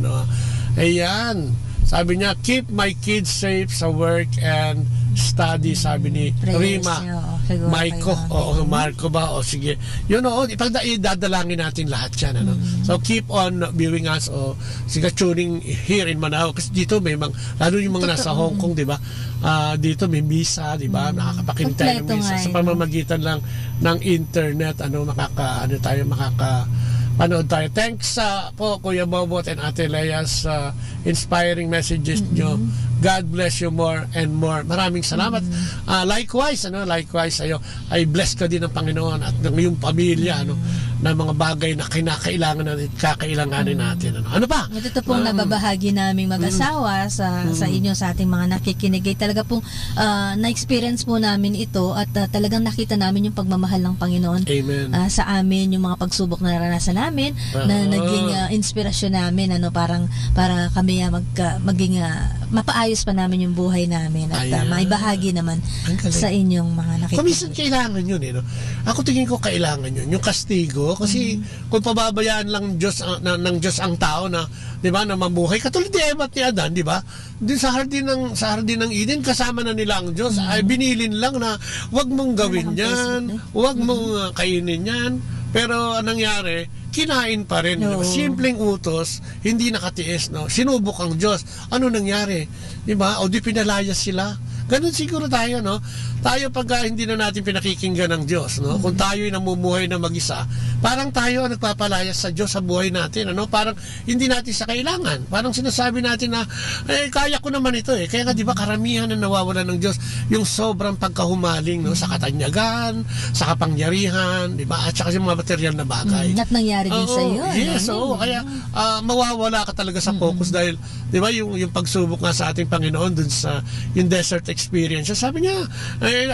Ayan. Sabi niya, keep my kids safe sa work and study, sabi ni Rima. Marco ba? O sige. Yun idadalangin natin lahat yan. So keep on viewing us o sige, tuning here in Manawag. Kasi dito may lalo yung mga nasa Hong Kong, di ba? Dito may misa, di ba? Nakakapakinig tayo ng misa. Sa pamamagitan lang ng internet, panood tayo. Thanks po Kuya Bobot and Ate Lea sa inspiring messages nyo. God bless you more and more. Maraming salamat. Likewise sa'yo, ay bless ka din ng Panginoon at ng iyong pamilya, na mga bagay na kinakailangan natin, kakailanganin natin. Ano pa? Ito pong nababahagi naming mag-asawa sa inyo, sa ating mga nakikinig. Talaga pong na-experience po namin ito at talagang nakita namin yung pagmamahal ng Panginoon. Amen. Sa amin, yung mga pagsubok na naranasan namin, na naging inspirasyon namin, para kami maging mapaayos pa namin yung buhay namin at may bahagi naman sa inyong mga nakikinig. Kuminsan kailangan yun Ako tingin ko kailangan yun, yung kastigo, kasi kung pababayaan lang ng Diyos ang tao na, di ba, na mamuhay katulad ni Eva at ni Adan, di ba? Din sa hardin ng Eden, kasama na nila ang Diyos, ay binilin lang na wag mong gawin yan, wag mong kainin yan. Pero anong nangyari, kinain pa rin. Oo. Simpleng utos, hindi nakatiis, no? Sinubok ang Diyos. Ano nangyari? Di ba? O di pinalayas sila. Ganun siguro tayo, no? Tayo pagka hindi na natin pinakikinggan ng Diyos, no? Kung tayo'y namumuhay na mag-isa, parang tayo ang nagpapalayas sa Diyos sa buhay natin, ano? Parang hindi natin sa kailangan. Parang sinasabi natin na, kaya ko naman ito, eh. Kaya nga, di ba, karamihan na nawawala ng Diyos, yung sobrang pagkahumaling, no? Sa katanyagan, sa kapangyarihan, di ba? At saka yung mga material na bagay. At nangyari din sa iyo. Yes, oo. Kaya, mawawala ka talaga sa focus dahil, di ba, yung pagsubok nga sa ating Panginoon dun sa, yung desert experience. Sabi niya,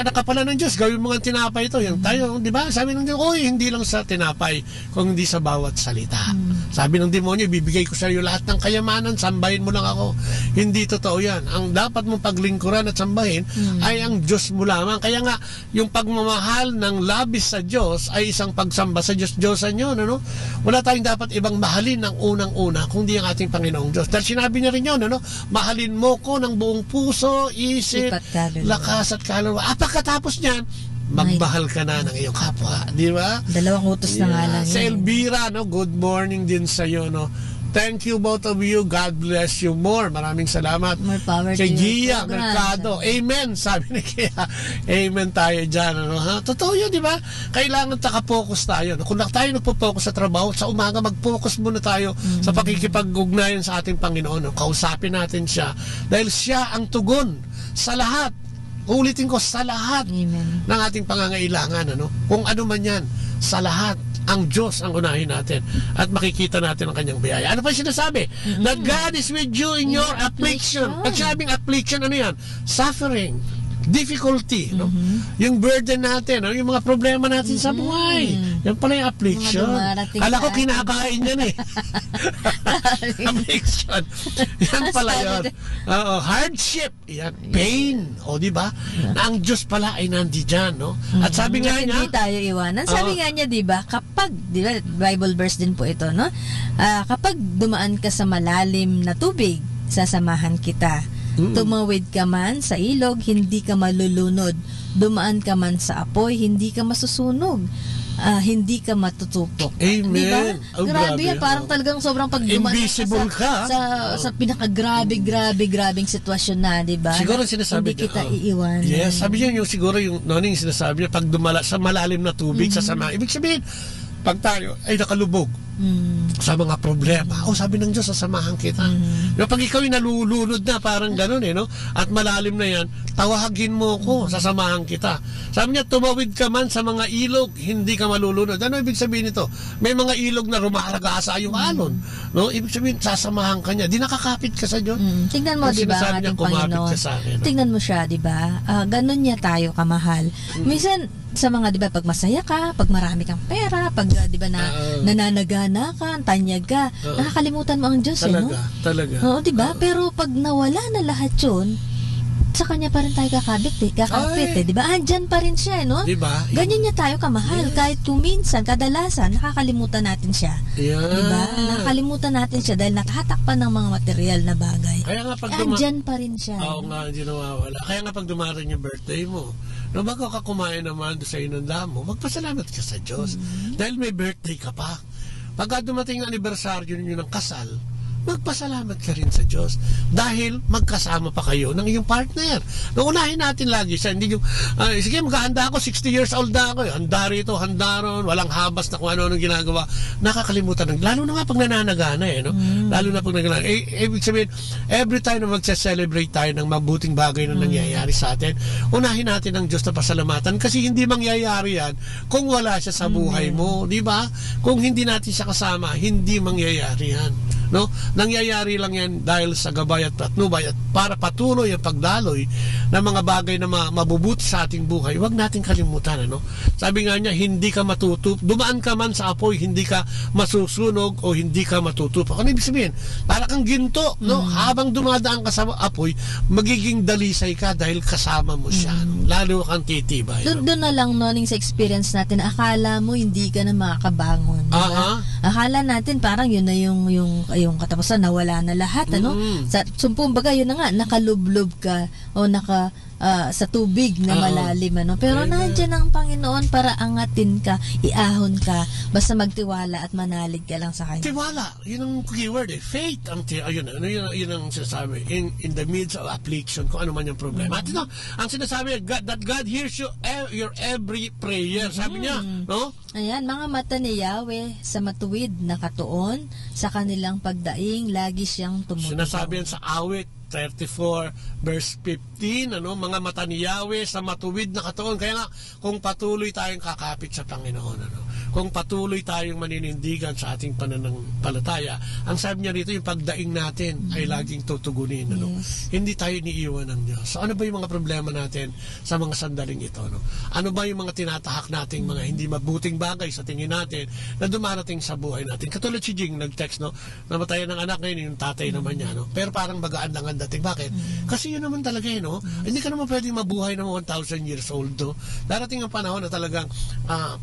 anak ka pala ng Diyos, gawin mo nga tinapay ito. Yung tayo, di ba? Sabi ng Diyos, hindi lang sa tinapay, kung hindi sa bawat salita. Sabi ng demonyo, ibibigay ko sa iyo lahat ng kayamanan, sambahin mo lang ako. Hindi totoo yan. Ang dapat mong paglingkuran at sambahin ay ang Diyos mo lamang. Kaya nga, yung pagmamahal ng labis sa Diyos ay isang pagsamba sa Diyos-Diyosan yun. Ano? Wala tayong dapat ibang mahalin ng unang-una, kundi ang ating Panginoong Diyos. Dahil sinabi niya rin yun, ano? Mahalin mo ko ng buong puso, isip, lakas at kaluluwa. Pagkatapos niyan, magmahal ka na ng iyong kapwa, di ba? Dalawang utos na nga lang. Sa Elvira, no, good morning din sa iyo, no. Thank you both of you. God bless you more. Maraming salamat. More power kay to you. Gia Mercado. Amen. Sabi ni Gia. Amen tayo dyan. Ano, ha? Totoo yun, di ba? Kailangan taka-focus tayo. Kung tayo nagpo-focus sa trabaho, sa umaga, mag-focus muna tayo sa pakikipag-ugnayan sa ating Panginoon. Kausapin natin siya. Dahil siya ang tugon sa lahat. Ulitin ko, sa lahat ng ating pangangailangan. Ano? Kung ano man yan, sa lahat. Ang Diyos ang unahin natin at makikita natin ang kanyang biyaya. Ano pa sinasabi? That God is with you in your affliction. Pag sinabing affliction, ano yan? Suffering, difficulty, no? Yung burden natin, no? Yung mga problema natin sa buhay. Yan pala yung affliction. Kala ko kinakain yan eh. Affliction. Yan pala yun. Hardship. Yan. Pain. O, di ba? Na ang Diyos pala ay nandiyan, no? At sabi nga niya, hindi tayo iwanan. Sabi nga niya, di ba? Kapag, di ba, Bible verse din po ito, no? Kapag dumaan ka sa malalim na tubig, sasamahan kita. Tumawid ka man sa ilog, hindi ka malulunod. Dumaan ka man sa apoy, hindi ka masusunog. Hindi ka matutupok. Amen. Diba? Oh, grabe yan. Parang talagang sobrang pagdumaan invisible ka. Sa pinaka-grabing sitwasyon na, diba? Siguro sinasabi hindi kita iiwan. Yes, sabi niya yung siguro yung noning sinasabi niya, pag dumala sa malalim na tubig, sasama. Ibig sabihin, pag tayo ay nakalubog sa mga problema, sabi ng Diyos, sasamahan kita. Pag ikaw ay nalulunod na, parang ganun eh, no? At malalim na yan, tawagin mo ko, sasamahan kita. Sabi niya, tumawid ka man sa mga ilog, hindi ka malulunod. Ano ibig sabihin nito? May mga ilog na rumaragasa yung alon, no? Ibig sabihin, sasamahan ka niya. Di nakakapit ka sa Diyos. Tingnan mo, di ba, ating Panginoon? Tingnan mo siya, di ba? Ganun niya tayo kamahal. Minsan, sa mga, di ba, pag masaya ka, pag marami kang pera, pag, di ba, nananagana ka, tanyag ka, nakakalimutan mo ang Diyos, Talaga. Oo, di ba? Pero pag nawala na lahat yun, sa kanya pa rin tayo kakapit di ba? Andyan pa rin siya, no? Diba? Ganyan niya tayo kamahal. Kahit kuminsan, kadalasan, nakakalimutan natin siya. Diba? Nakakalimutan natin siya dahil natatakpan ng mga material na bagay. Kaya nga pag andyan pa rin siya. Oo nga, hindi nawawala. Kaya nga pag dumating yung birthday mo, no, bago ka kumain naman sa inanda mo, magpasalamat ka sa Diyos. Dahil may birthday ka pa. Pagka dumating ang anibersaryo ninyo ng kasal, magpasalamat ka rin sa Diyos dahil magkasama pa kayo ng iyong partner. Naunahin natin lagi siya. Hindi yung, sige, maghahanda ako, 60 years old na ako. Handa rito, handa ron, walang habas na kung ano-ano ginagawa. Nakakalimutan. Lalo na nga pag nananagana no? Lalo na pag nananagana. Ibig sabihin, every time na magse-celebrate tayo ng mabuting bagay na nangyayari sa atin, unahin natin ang Diyos na pasalamatan kasi hindi mangyayari yan kung wala siya sa buhay mo. Di ba? Kung hindi natin siya kasama, hindi mangyayari yan. No? Nangyayari lang yan dahil sa gabay at patnubay at para patuloy ang pagdaloy ng mga bagay na mabubuti sa ating buhay. Huwag natin kalimutan, ano? Sabi nga niya, hindi ka matutup. Dumaan ka man sa apoy, hindi ka masusunog o hindi ka matutup. Ano ibig sabihin? Para kang ginto, no? Habang dumadaan ka sa apoy, magiging dalisay ka dahil kasama mo siya. Lalo kang titibay. Doon na lang, noning sa experience natin, akala mo hindi ka na makakabangon. Diba? Akala natin parang yun na yung yung katapusan, nawala na lahat, ano? Sa sumpong baga, yun na nga, nakalublob ka o sa tubig na malalim, ano? Pero nandiyan ang Panginoon para angatin ka, iahon ka, basta magtiwala at manalig ka lang sa Kanya. Tiwala, yun ang keyword eh. Faith, yun ang sinasabi, in the midst of affliction, kung ano man yung problema. At ito, ang sinasabi, that God hears your every prayer. Sabi niya, no? Ayan, mga mata ni Yahweh sa matuwid na katuon, sa kanilang pagdaing, lagi siyang tumutugon. Sinasabi yan sa awit 34 verse 15, ano, mga mata ni Yahweh sa matuwid na katuon. Kaya nga, kung patuloy tayong kakapit sa Panginoon, ano, kung patuloy tayong maninindigan sa ating pananampalataya, ang sabi niya rito, yung pagdaing natin ay laging tutugunin, ano. Hindi tayo iniiwan ng Diyos. So ano ba yung mga problema natin sa mga sandaling ito, no? Ano ba yung mga tinatahak nating mga hindi mabuting bagay sa tingin natin na dumarating sa buhay natin? Katulad si Jing nag-text, no, namatayan ng anak ngayon, yung tatay naman niya, no, pero parang bagaan lang ang dating. Bakit? Kasi yun naman talaga, no? Hindi ka naman pwedeng mabuhay ng 1,000 years old, no? Darating ang panahon na talagang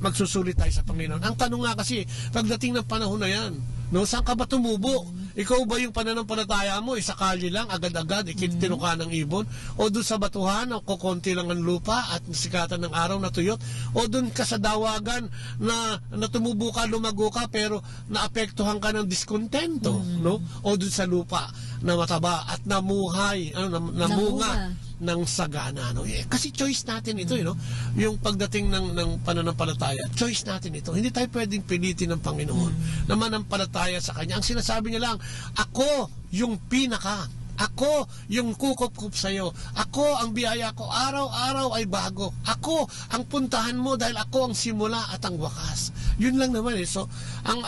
magsusulit tayo sa Panginoon. Ang tanong nga kasi, pagdating ng panahon na yan, no, saan ka ba tumubo? Ikaw ba yung pananampalataya mo, isa kalye lang, agad-agad, ikitinuka ng ibon? O doon sa batuhan, o kukunti lang ang lupa at sikatan ng araw na tuyot? O doon ka sa dawagan na tumubo ka, lumago ka, pero naapektuhan ka ng diskontento, no? O doon sa lupa na mataba at namuhay, namunga ng sagana, no? Kasi choice natin ito, no? Yung pagdating ng pananampalataya, choice natin ito. Hindi tayo pwedeng pilitin ng Panginoon na manampalataya sa Kanya. Ang sinasabi niya lang, ako yung pinaka, ako yung kukup-kup sa'yo, ako ang biyaya ko, araw-araw ay bago, ako ang puntahan mo dahil ako ang simula at ang wakas. Yun lang naman eh. So ang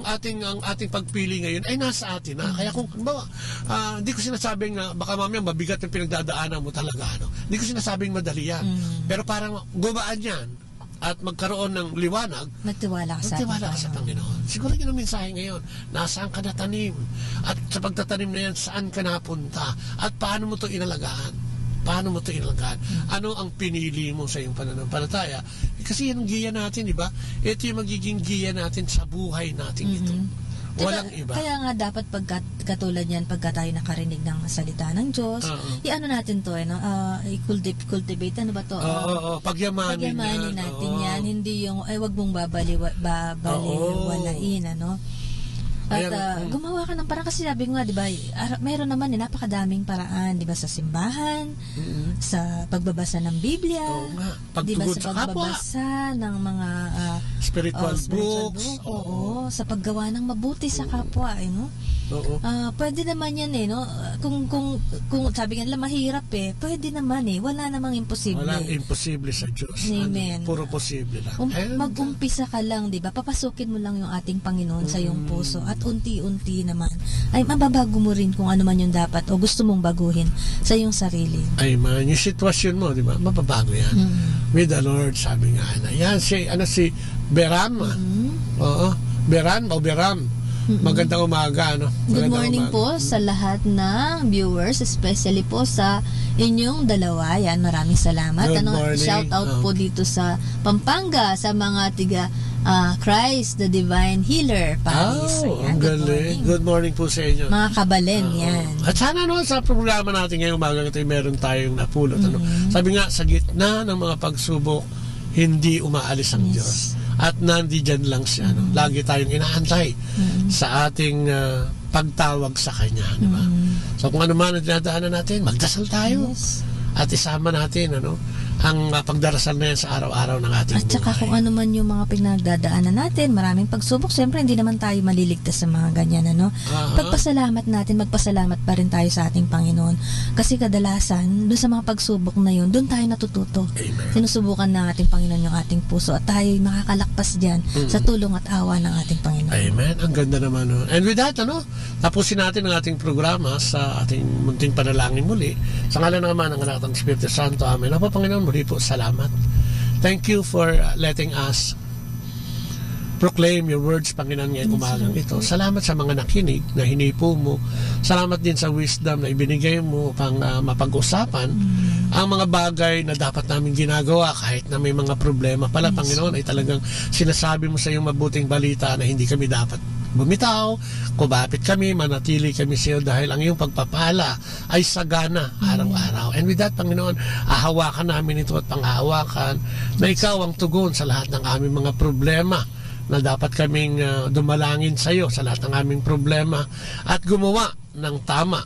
ating pagpili ngayon ay nasa atin na. Kaya kung hindi ko sinasabing na baka mamaya mabigat yung pinagdadaanan mo talaga, no? Hindi ko sinasabing madali yan, pero parang gumaan yan at magkaroon ng liwanag, magtiwala ka sa Panginoon. Siguro yun ang mensahe ngayon. Nasaan ka natanim? At sa pagtatanim na yan, saan ka napunta? At paano mo ito inalagaan? Ano ang pinili mo sa iyong pananampalataya? Kasi yan ang giya natin, di ba? Ito yung magiging giya natin sa buhay natin ito. Walang iba. Kaya nga dapat katulad yan, pagka tayo nakarinig ng salita ng Diyos, i-ano natin to, i-cultivate, ano ba to? Pagyamanin natin yan. Hindi yung, wag mong babaliwalain, ano? At gumawa ka ng parang, kasi sabi ko nga, di ba, mayroon naman napakadaming paraan, di ba, sa simbahan, sa pagbabasa ng Biblia, di ba, sa pagbabasa ng mga spiritual books, sa paggawa ng mabuti sa kapwa, no? Pwede naman yan no? Kung sabi nga nila mahirap pwede naman wala namang imposible. Walang imposible sa Diyos. Amen. Puro posible lang. Mag-umpisa ka lang, di ba? Papasukin mo lang yung ating Panginoon sa iyong puso at unti-unti naman ay mababago mo rin kung ano man yung dapat o gusto mong baguhin sa iyong sarili. Ay man, yung sitwasyon mo, di ba? Mababago yan. With the Lord, sabi nga na. Yan si Beram. Beram. Magandang umaga, no? Good morning po sa lahat ng viewers, especially po sa inyong dalawa. Yan, maraming salamat. Good morning. Shout out po dito sa Pampanga, sa mga tiga Christ the Divine Healer Paris. Ang galing. Good morning po sa inyo. Mga kabalen, yan. At sana sa programa natin ngayong umaga ito, meron tayong napulot. Sabi nga, sa gitna ng mga pagsubok, hindi umaalis ang Diyos. At nandiyan lang siya. Lagi tayong inaantay sa ating pagtawag sa Kanya. Diba? So kung ano man ang dinadaanan natin, magdasal tayo. At isama natin ang pagdarasal na yan sa araw-araw ng ating buhay. At saka kung ano man yung mga pinagdadaanan natin, maraming pagsubok, siyempre hindi naman tayo maliligtas sa mga ganyan, Pagpasalamat natin, magpasalamat pa rin tayo sa ating Panginoon. Kasi kadalasan, doon sa mga pagsubok na yun, doon tayo natututo. Amen. Sinusubukan ng ating Panginoon yung ating puso at tayo makakalakpas dyan sa tulong at awa ng ating Panginoon. Amen. Ang ganda naman. And with that, tapusin natin ang ating programa sa ating munting panalangin muli. Sa ngalan ng Ama, ng Anak, ng Espiritu Santo. Amen. Ako, Panginoon, muli po, salamat. Thank you for letting us proclaim your words, Panginoon, ngayong umagang ito. Salamat sa mga nakinig na hinipo mo. Salamat din sa wisdom na ibinigay mo pang mapag-usapan ang mga bagay na dapat namin ginagawa kahit na may mga problema pala, Panginoon, ay talagang sinasabi mo sa iyong mabuting balita na hindi kami dapat bumitaw, kumapit kami, manatili kami sa iyo dahil ang iyong pagpapala ay sagana araw-araw. And with that, Panginoon, ahawakan namin ito at panghahawakan na ikaw ang tugon sa lahat ng aming mga problema, na dapat kaming dumalangin sa iyo sa lahat ng aming problema at gumawa ng tama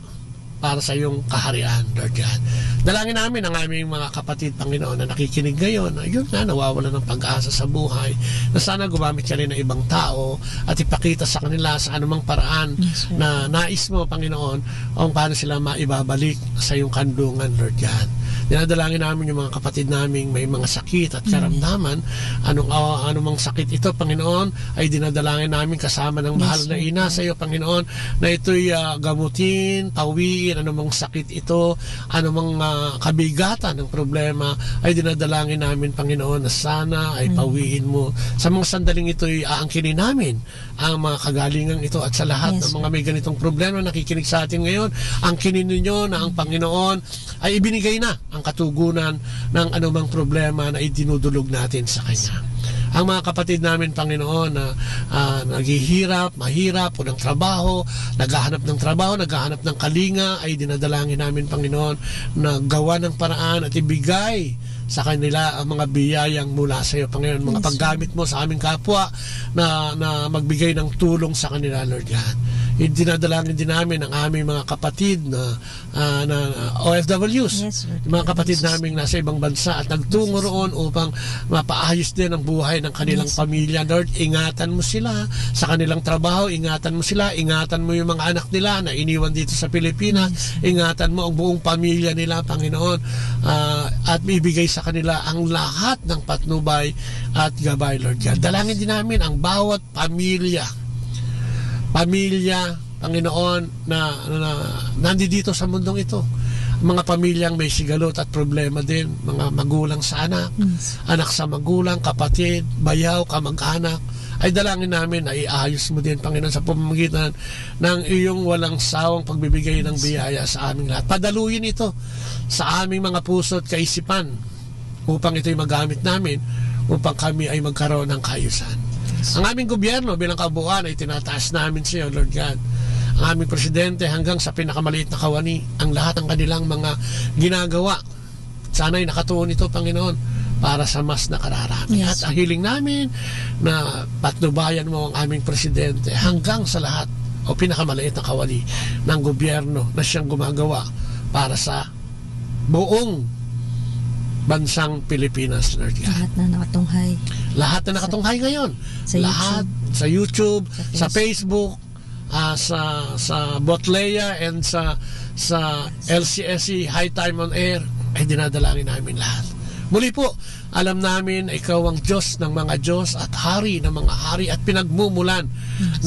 para sa iyong kaharian, Lord God. Dalangin namin ang aming mga kapatid, Panginoon, na nakikinig ngayon, na yun na, nawawala ng pag-asa sa buhay, na sana gumamit ka rin ng ibang tao at ipakita sa kanila sa anumang paraan na nais mo, Panginoon, kung paano sila maibabalik sa iyong kandungan, Lord God. Dinadalangin namin yung mga kapatid naming may mga sakit at karamdaman. Anumang sakit ito, Panginoon, ay dinadalangin namin kasama ng mahal na ina sa iyo, Panginoon, na ito'y gamutin, pawiin, anumang sakit ito, anumang kabigatan ng problema, ay dinadalangin namin, Panginoon, na sana ay pawiin mo. Sa mga sandaling ito'y aangkinin namin ang mga kagalingan ito at sa lahat ng mga may ganitong problema nakikinig sa atin ngayon, angkinin ninyo na ang Panginoon ay ibinigay na ang katugunan ng anumang problema na idinudulog natin sa Kanya. Ang mga kapatid namin, Panginoon, na naghihirap, mahirap, o ng trabaho, naghahanap ng trabaho, naghahanap ng kalinga, ay dinadalangin namin, Panginoon, na gawa ng paraan at ibigay sa kanila ang mga biyayang mula sa iyo, Panginoon, mga paggamit mo sa aming kapwa na magbigay ng tulong sa kanila, Lord God. Dinadalangin din namin ang aming mga kapatid na OFWs, mga kapatid naming nasa ibang bansa at nagtungo roon upang mapaayos din ang buhay ng kanilang pamilya. Lord, ingatan mo sila sa kanilang trabaho, ingatan mo sila, ingatan mo yung mga anak nila na iniwan dito sa Pilipinas, ingatan mo ang buong pamilya nila, Panginoon, at ibigay sa kanila ang lahat ng patnubay at gabay, Lord God. Dalangin din namin ang bawat pamilya, Panginoon, na nandito sa mundong ito. Mga pamilyang may sigalot at problema din, mga magulang sa anak, anak sa magulang, kapatid, bayaw, kamag-anak, ay dalangin namin na iayos mo din, Panginoon, sa pamamagitan ng iyong walang sawang pagbibigay ng biyaya sa aming lahat. Padaluyin ito sa aming mga puso at kaisipan upang ito'y magamit namin upang kami ay magkaroon ng kaayusan. Ang aming gobyerno bilang kabuuan ay tinataas namin sa iyo, Lord God. Ang aming presidente hanggang sa pinakamaliit na kawani, ang lahat ng kanilang mga ginagawa, sana'y nakatuon ito, Panginoon, para sa mas nakararami. At ang hiling namin na patnubayan mo ang aming presidente hanggang sa lahat o pinakamaliit na kawani ng gobyerno na siyang gumagawa para sa buong bansang Pilipinas, Lord God. Lahat na nakatunghay. Lahat na nakatunghay ngayon. Lahat sa YouTube, sa Facebook, sa Botlea and sa LCSC High Time on Air, ay dinadalangin namin lahat. Muli po, alam namin ikaw ang Diyos ng mga Diyos at Hari ng mga Hari at pinagmumulan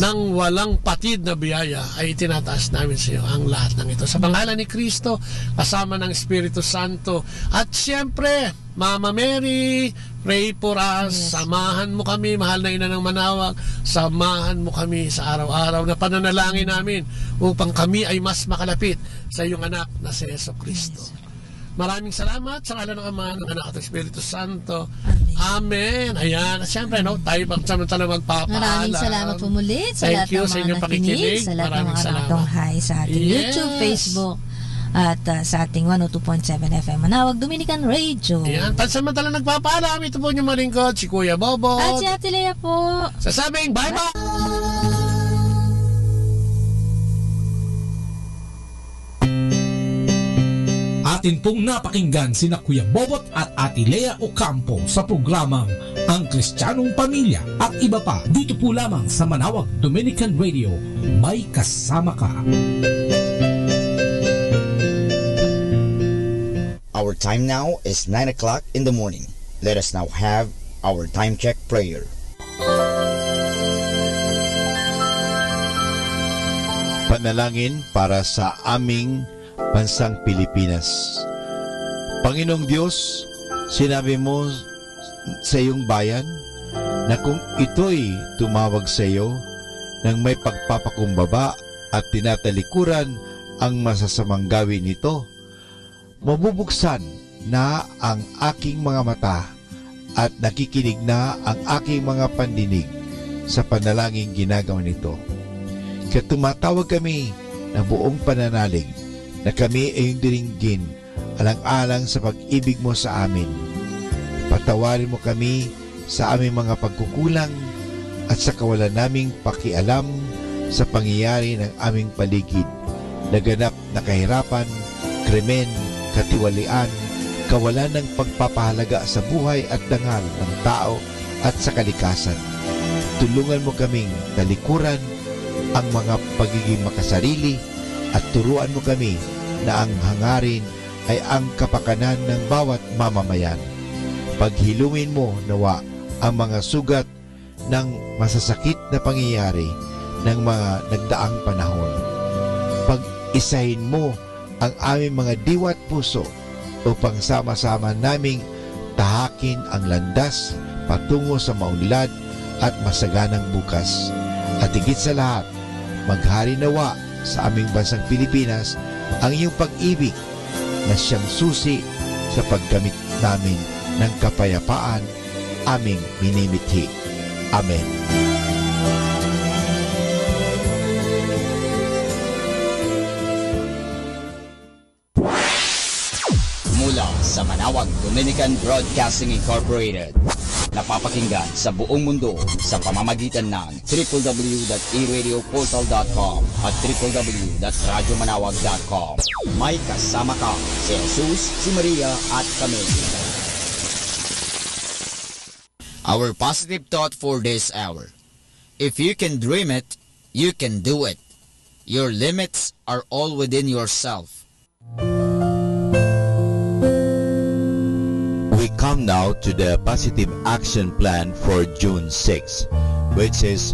ng walang patid na biyaya, ay itinataas namin sa iyo ang lahat ng ito. Sa pangalan ni Kristo, kasama ng Espiritu Santo, at siyempre, Mama Mary, pray for us. Samahan mo kami, mahal na ina ng Manawag, samahan mo kami sa araw-araw na pananalangin namin upang kami ay mas makalapit sa iyong anak na si Yeso Kristo. Maraming salamat sa ngalan ng Ama, ng Anak at Espiritu Santo. Amen. Ayan. At siyempre, tayo pagsamantala magpapaalam. Maraming salamat po muli sa lahat ng mga nakikinig, sa lahat ng mga nakatunghay sa ating YouTube, Facebook, at sa ating 102.7 FM Manawag Dominican Radio. Ayan. Pansamantala nagpapaalam. Ito po yung malingkod, si Kuya Bobo. At si Ate Lea po. Sasabing, bye-bye! Atin pong napakinggan sina Kuya Bobot at Ate Lea Ocampo sa programang Ang Kristiyanong Pamilya at iba pa dito po lamang sa Manawag Dominican Radio. May kasama ka. Our time now is 9 o'clock in the morning. Let us now have our time check prayer. Panalangin para sa aming bansang Pilipinas. Panginoong Diyos, sinabi mo sa iyong bayan na kung ito'y tumawag sa iyo nang may pagpapakumbaba at tinatalikuran ang masasamang gawin nito, mabubuksan na ang aking mga mata at nakikinig na ang aking mga pandinig sa panalangin ginagawa nito. Kaya tumatawag kami na buong pananalig na kami ay yung diringgin alang-alang sa pag-ibig mo sa amin. Patawarin mo kami sa aming mga pagkukulang at sa kawalan naming pakialam sa pangyayari ng aming paligid. Naganap na kahirapan, krimen, katiwalian, kawalan ng pagpapahalaga sa buhay at dangal ng tao at sa kalikasan. Tulungan mo kaming talikuran ang mga pagiging makasarili at turuan mo kami na ang hangarin ay ang kapakanan ng bawat mamamayan. Paghilumin mo nawa ang mga sugat ng masasakit na pangyayari ng mga nagdaang panahon. Pag-isahin mo ang aming mga diwa at puso upang sama-sama naming tahakin ang landas patungo sa maunlad at masaganang bukas. At higit sa lahat, maghari nawa sa aming bansang Pilipinas ang iyong pag-ibig na siyang susi sa paggamit namin ng kapayapaan aming minimithi. Amen. Mula sa Manawag Dominican Broadcasting Incorporated, napapakinggan sa buong mundo sa pamamagitan ng www.eradioportal.com at www.radyomanawag.com. May kasama ka si Jesus, si Maria at kami. Our positive thought for this hour. If you can dream it, you can do it. Your limits are all within yourself. We come now to the positive action plan for June 6, which is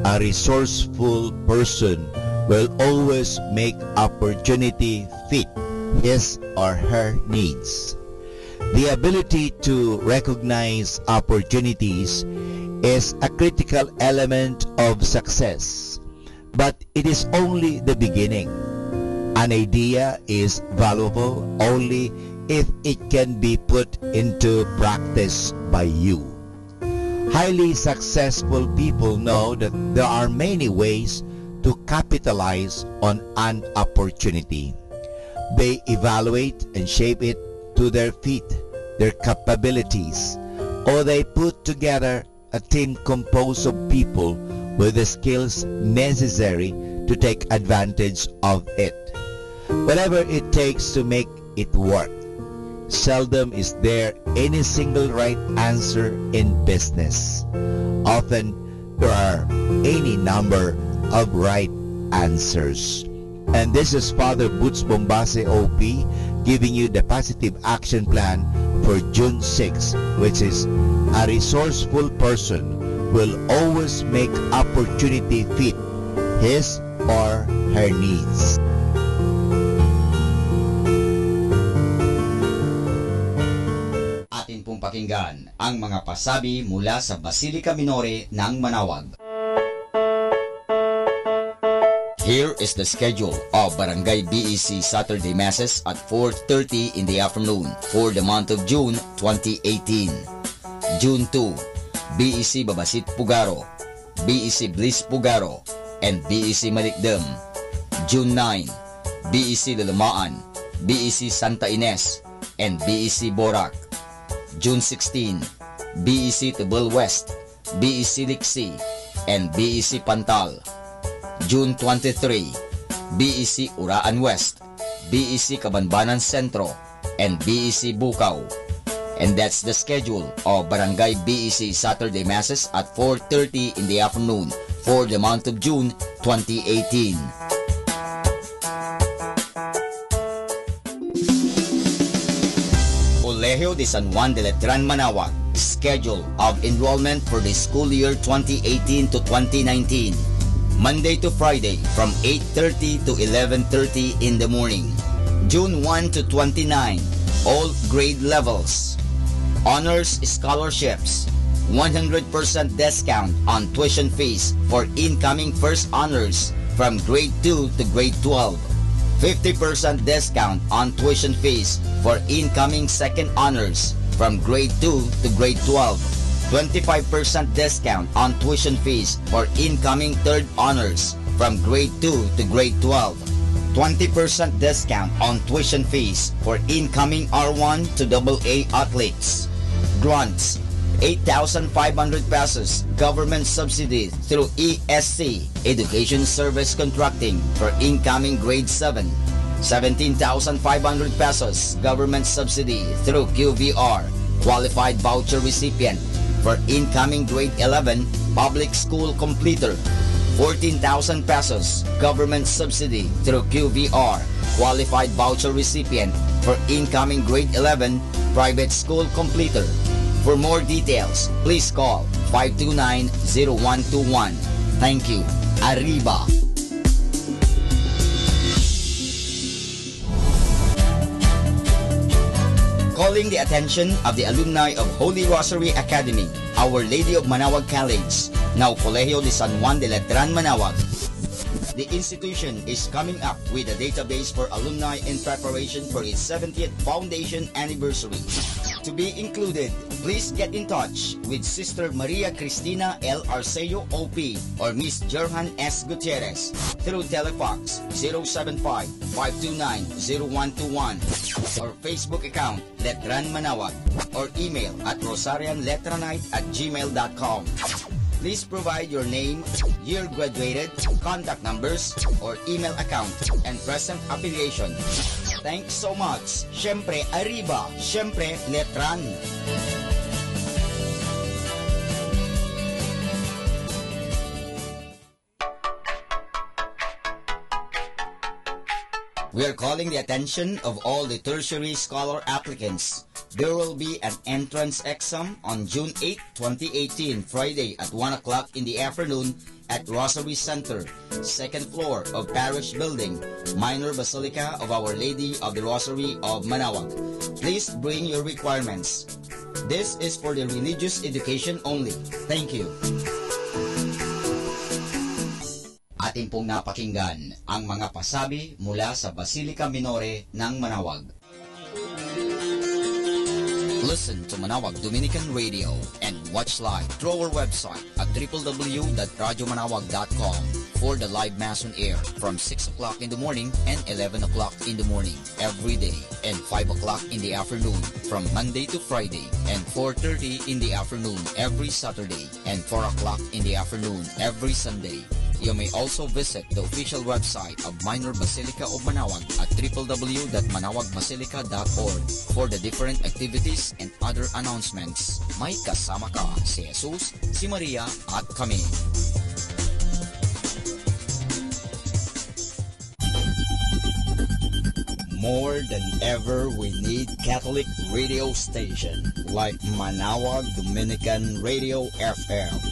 a resourceful person will always make opportunity fit his or her needs. The ability to recognize opportunities is a critical element of success, but it is only the beginning. An idea is valuable only if it can be put into practice by you. Highly successful people know that there are many ways to capitalize on an opportunity. They evaluate and shape it to their fit, their capabilities, or they put together a team composed of people with the skills necessary to take advantage of it. Whatever it takes to make it work. Seldom is there any single right answer in business. Often there are any number of right answers. And this is Father Butch Bombase OP giving you the positive action plan for June 6, which is a resourceful person will always make opportunity fit his or her needs. Atin pong pakinggan ang mga pasabi mula sa Basilica Minore ng Manawag. Here is the schedule of Barangay BEC Saturday Masses at 4:30 in the afternoon for the month of June 2018. June 2, BEC Babasit Pugaro, BEC Bliss Pugaro, and BEC Malikdem. June 9, BEC Lalamaan, BEC Santa Ines, and BEC Borac. June 16, BEC Tibul West, BEC Liksi, and BEC Pantal. June 23, BEC Uraan West, BEC Kabanbanan Sentro, and BEC Bukaw. And that's the schedule of Barangay BEC Saturday Masses at 4:30 in the afternoon for the month of June 2018. Colegio de San Juan de Letran Manawag. Schedule of enrollment for the school year 2018 to 2019. Monday to Friday from 8:30 to 11:30 in the morning. June 1 to 29, all grade levels. Honors scholarships. 100% discount on tuition fees for incoming first honors from grade 2 to grade 12. 50% discount on tuition fees for incoming second honors from grade 2 to grade 12. 25% discount on tuition fees for incoming third honors from grade 2 to grade 12. 20% discount on tuition fees for incoming R1 to AA athletes. Grants, 8,500 pesos government subsidy through ESC, Education Service Contracting, for incoming grade 7. 17,500 pesos government subsidy through QVR, qualified voucher recipient, for incoming grade 11 public school completer. 14,000 pesos government subsidy through QVR, qualified voucher recipient, for incoming grade 11 private school completer. For more details, please call 529-0121. Thank you. Arriba! Calling the attention of the alumni of Holy Rosary Academy, Our Lady of Manaoag College, now Colegio de San Juan de Letran, Manaoag. The institution is coming up with a database for alumni in preparation for its 70th foundation anniversary. To be included, please get in touch with Sister Maria Cristina L. Arceo OP or Miss Jerhan S. Gutierrez through Telefax 075-529-0121 or Facebook account Letran Manaoag or email at rosarianletranite@gmail.com. Please provide your name, year graduated, contact numbers, or email account, and present affiliation. Thanks so much. Syempre, arriba. Syempre, Letran. We are calling the attention of all the tertiary scholar applicants. There will be an entrance exam on June 8, 2018, Friday at 1 o'clock in the afternoon at Rosary Center, second floor of Parish Building, Minor Basilica of Our Lady of the Rosary of Manaoag. Please bring your requirements. This is for the religious education only. Thank you. Atin pong napakinggan ang mga pasabi mula sa Basilica Minore ng Manaoag. Listen to Manaoag Dominican Radio and watch live through our website at www.radiomanawag.com for the live Mass on air from 6 o'clock in the morning and 11 o'clock in the morning every day and 5 o'clock in the afternoon from Monday to Friday and 4:30 in the afternoon every Saturday and 4 o'clock in the afternoon every Sunday. You may also visit the official website of Minor Basilica of Manaoag at www.manawagbasilica.org for the different activities and other announcements. May kasama ka si Jesus, si Maria at kami. More than ever, we need Catholic radio station like Manaoag Dominican Radio FM.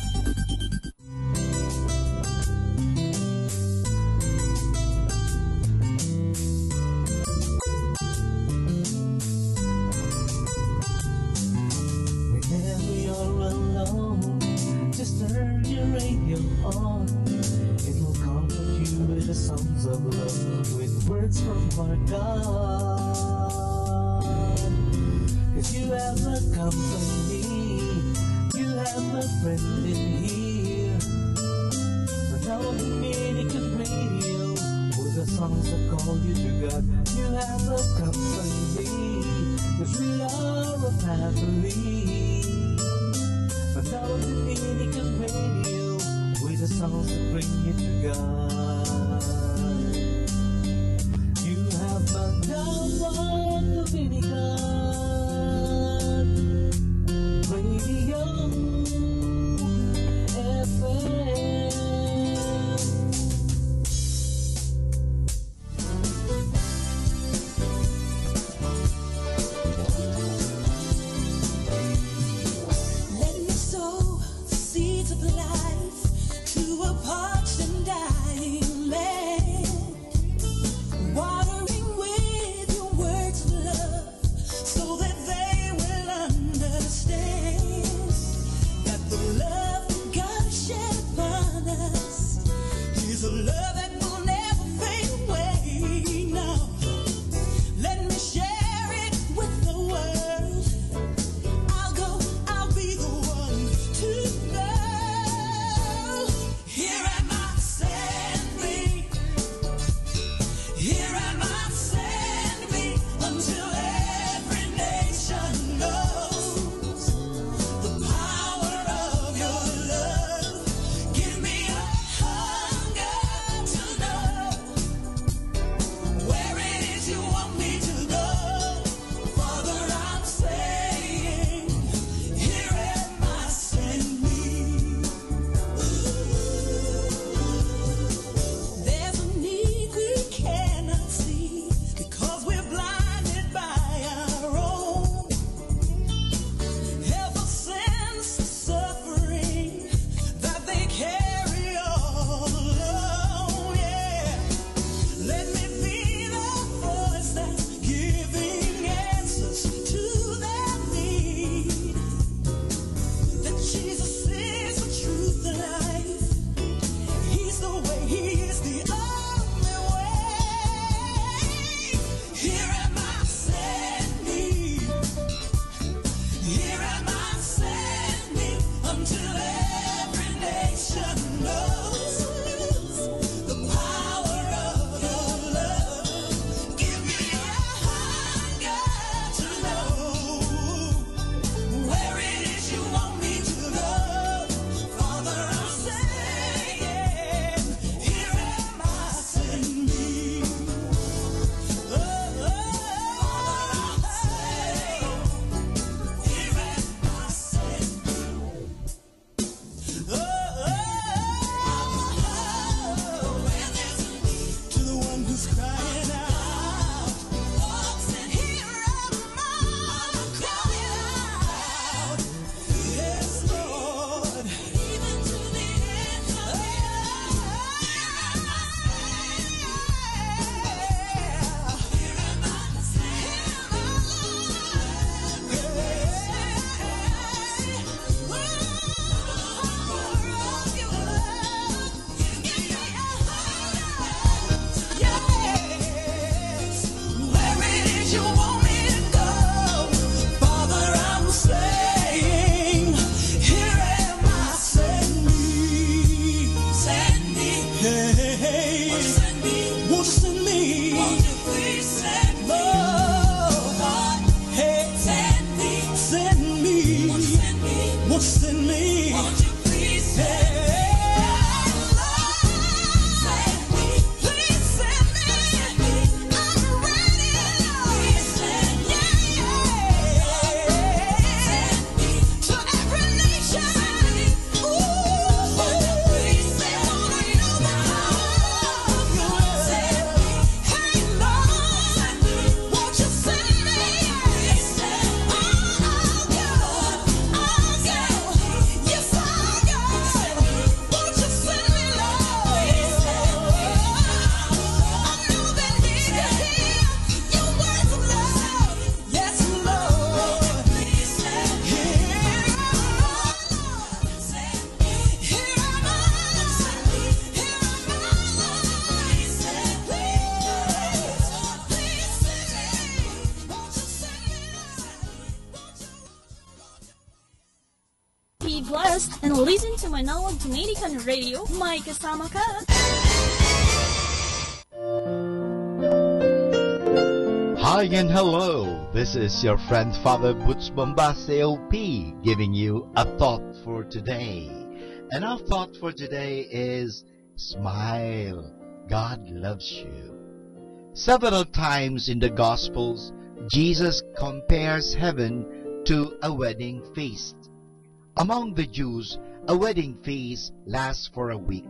Watering with your words of love, so blessed and listen to Manawag Dominican Radio. May kasama ka! Hi and hello, this is your friend Father Butch Bombase OP giving you a thought for today. And our thought for today is, smile, God loves you. Several times in the Gospels, Jesus compares heaven to a wedding feast. Among the Jews, a wedding feast lasts for a week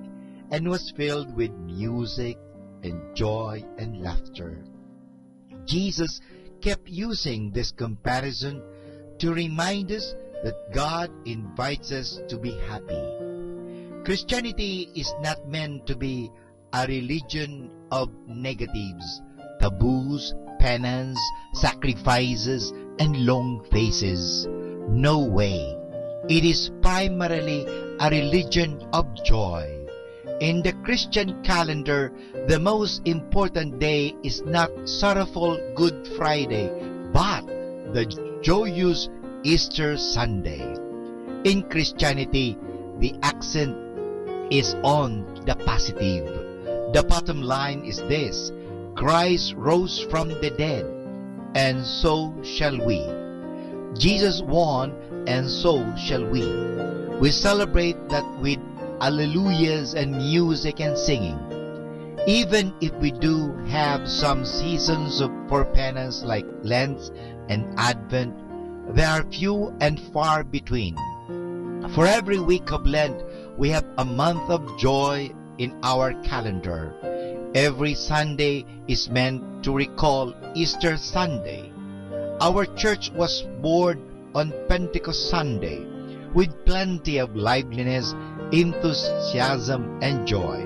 and was filled with music and joy and laughter. Jesus kept using this comparison to remind us that God invites us to be happy. Christianity is not meant to be a religion of negatives, taboos, penance, sacrifices, and long faces. No way. It is primarily a religion of joy. In the Christian calendar, the most important day is not sorrowful Good Friday, but the joyous Easter Sunday. In Christianity, the accent is on the positive. The bottom line is this: Christ rose from the dead, and so shall we. Jesus won, and so shall we. We celebrate that with alleluias and music and singing. Even if we do have some seasons for penance like Lent and Advent, they are few and far between. For every week of Lent, we have a month of joy in our calendar. Every Sunday is meant to recall Easter Sunday. Our church was born on Pentecost Sunday with plenty of liveliness, enthusiasm, and joy.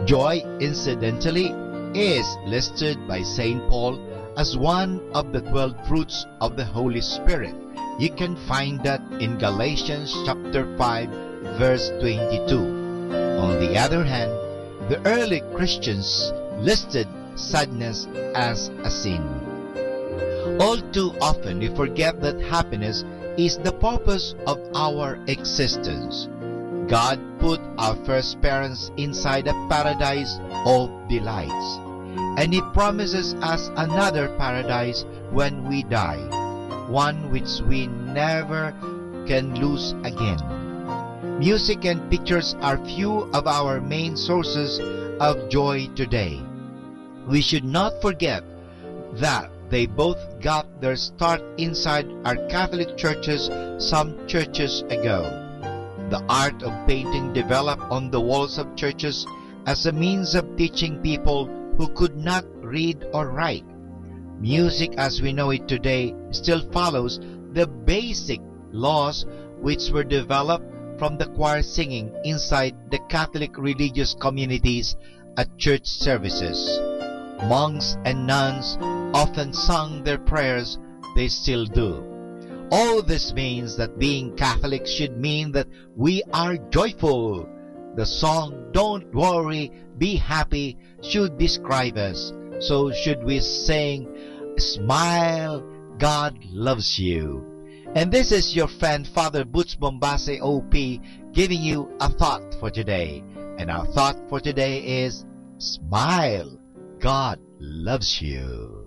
Joy, incidentally, is listed by St. Paul as one of the 12 fruits of the Holy Spirit. You can find that in Galatians chapter 5, verse 22. On the other hand, the early Christians listed sadness as a sin. All too often we forget that happiness is the purpose of our existence. God put our first parents inside a paradise of delights, and He promises us another paradise when we die, one which we never can lose again. Music and pictures are few of our main sources of joy today. We should not forget that they both got their start inside our Catholic churches some churches ago. The art of painting developed on the walls of churches as a means of teaching people who could not read or write. Music as we know it today still follows the basic laws which were developed from the choir singing inside the Catholic religious communities at church services. Monks and nuns often sung their prayers, they still do. All this means that being Catholic should mean that we are joyful. The song "Don't Worry, Be Happy" should describe us. So should we sing, "Smile, God loves you." And this is your friend Father Butch Bombase OP giving you a thought for today. And our thought for today is, smile, God loves you.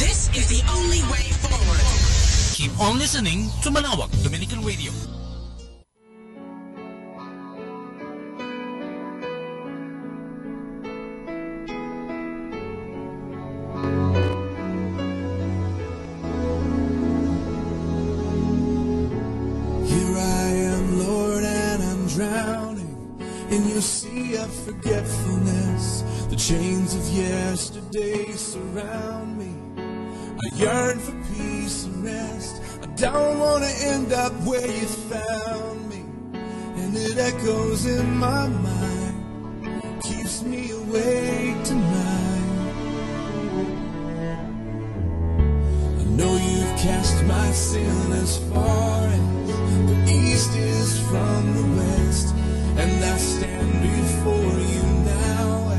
This is the only way forward. Keep on listening to Manawag Dominican Radio. Here I am, Lord, and I'm drowning in your sea of forgetfulness. The chains of yesterday surround me. I yearn for peace and rest. I don't want to end up where you found me. And it echoes in my mind, keeps me awake tonight. I know you've cast my sin as far as the east is from the west, and I stand before you now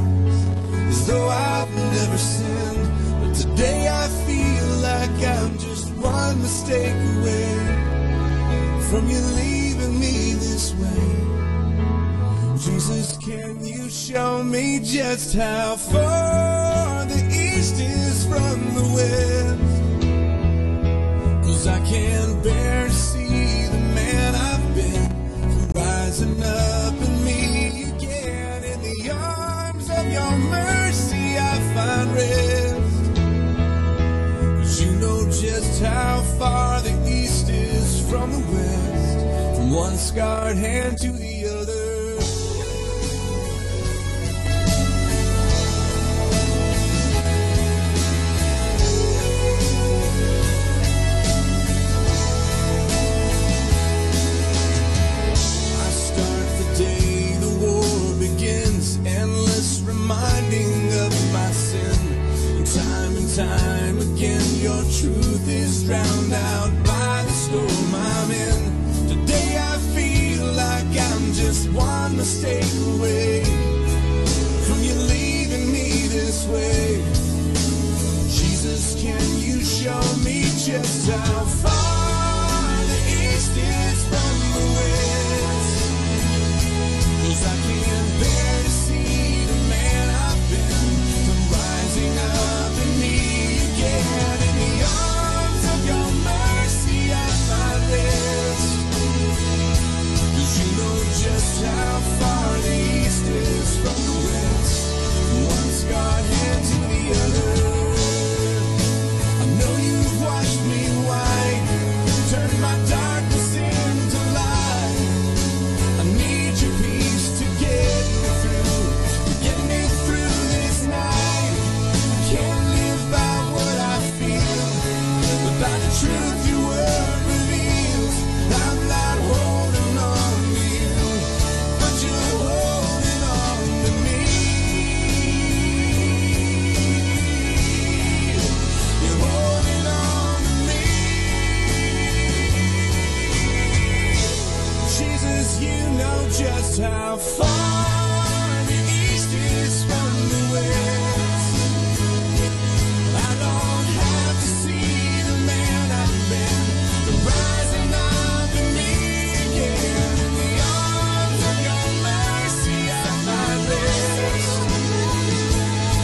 as though I've never sinned. But today I feel like I'm just one mistake away from you leaving me this way. Jesus, can you show me just how far the east is from the west? 'Cause I can't bear to see the man I've been rising up in me again. In the arms of your mercy I find rest. 'Cause you know just how far the east is from the west, from one scarred hand to the other. Reminding of my sin, and time again your truth is drowned out by the storm I'm in. Today I feel like I'm just one mistake away from you leaving me this way. Jesus, can you show me just how far the east is from the west? 'Cause I can't bear to see the man I've been from rising up in me again. In the arms of your mercy I find rest. 'Cause you know just how far the east is from the west, from one scarred hand to the other. I know you've washed me white, turned my darkness into light. I need your peace to get me through this night. I can't live by what I feel, but by the truth your word reveals. I'm not holding on to you, but you're holding on to me. You're holding on to me. Jesus, you know just how far the east is from the west. I don't have to see the man I've been, the rising up in me again. In the arms of your mercy I find rest.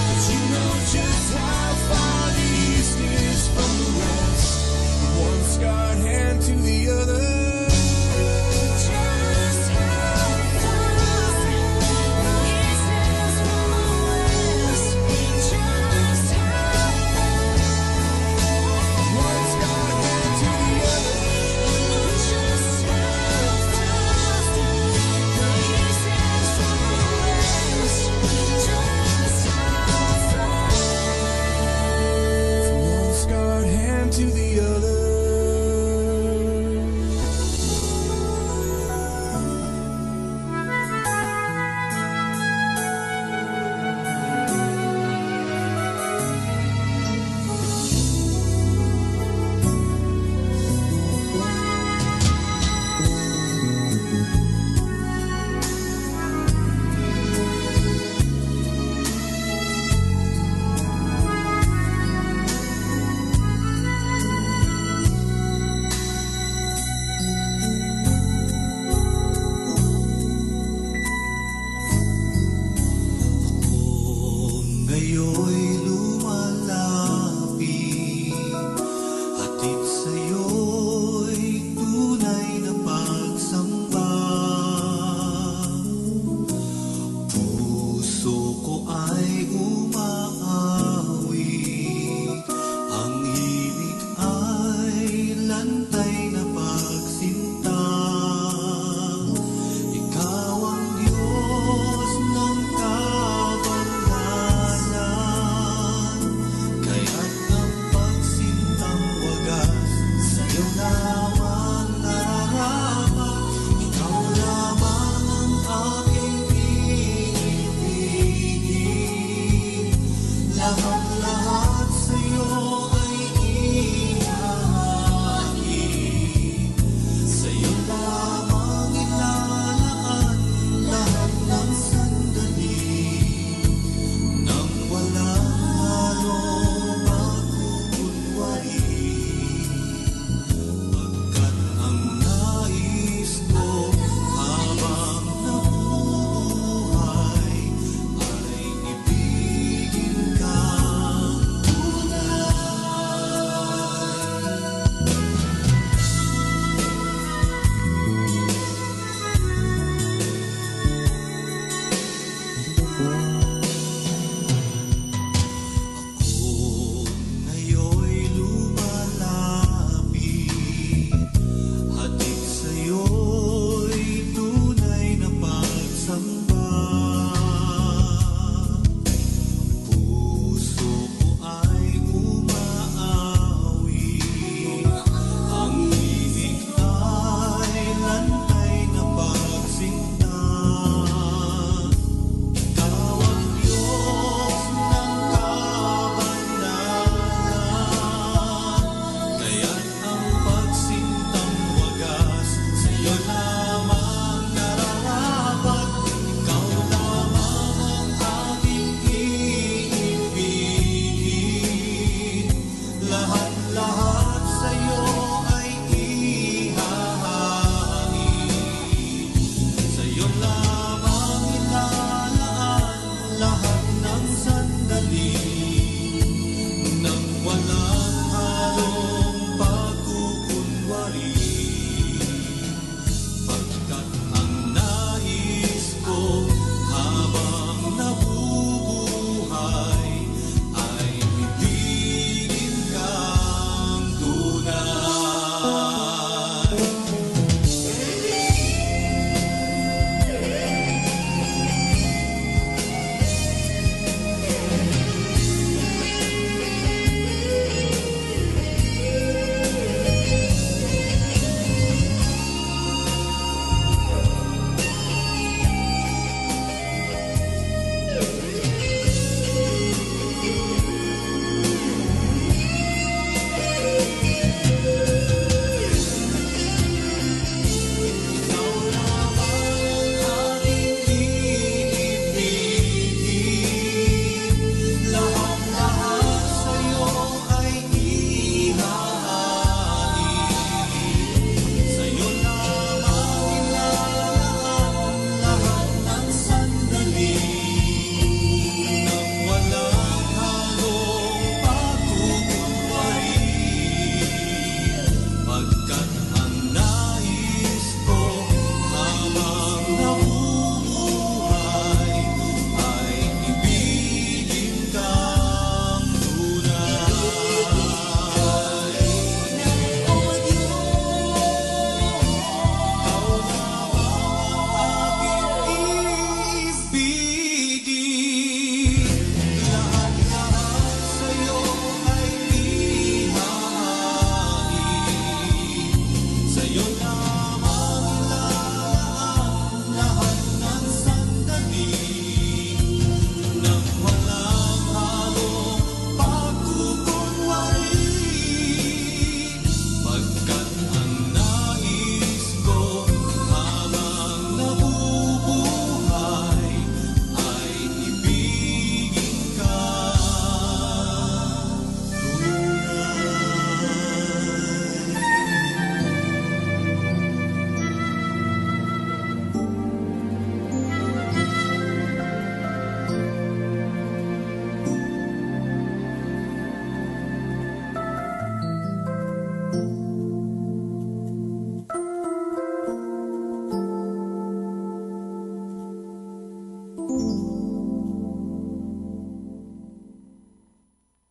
'Cause you know just how far the east is from the west, from one scarred hand to the other. Just how far Pagkat ang nais ko habang nabubuhay ay ibigin kang tunay. O Diyos, ikaw na ang aking ibigin. Lahat-lahat sa'yo ay ihahangin. Sa'yo lamang ilalaan lahat ng sandali ng walang halong pagkukunwari. Pagkat ang nais ko habang nabubuhay ay ibigin ka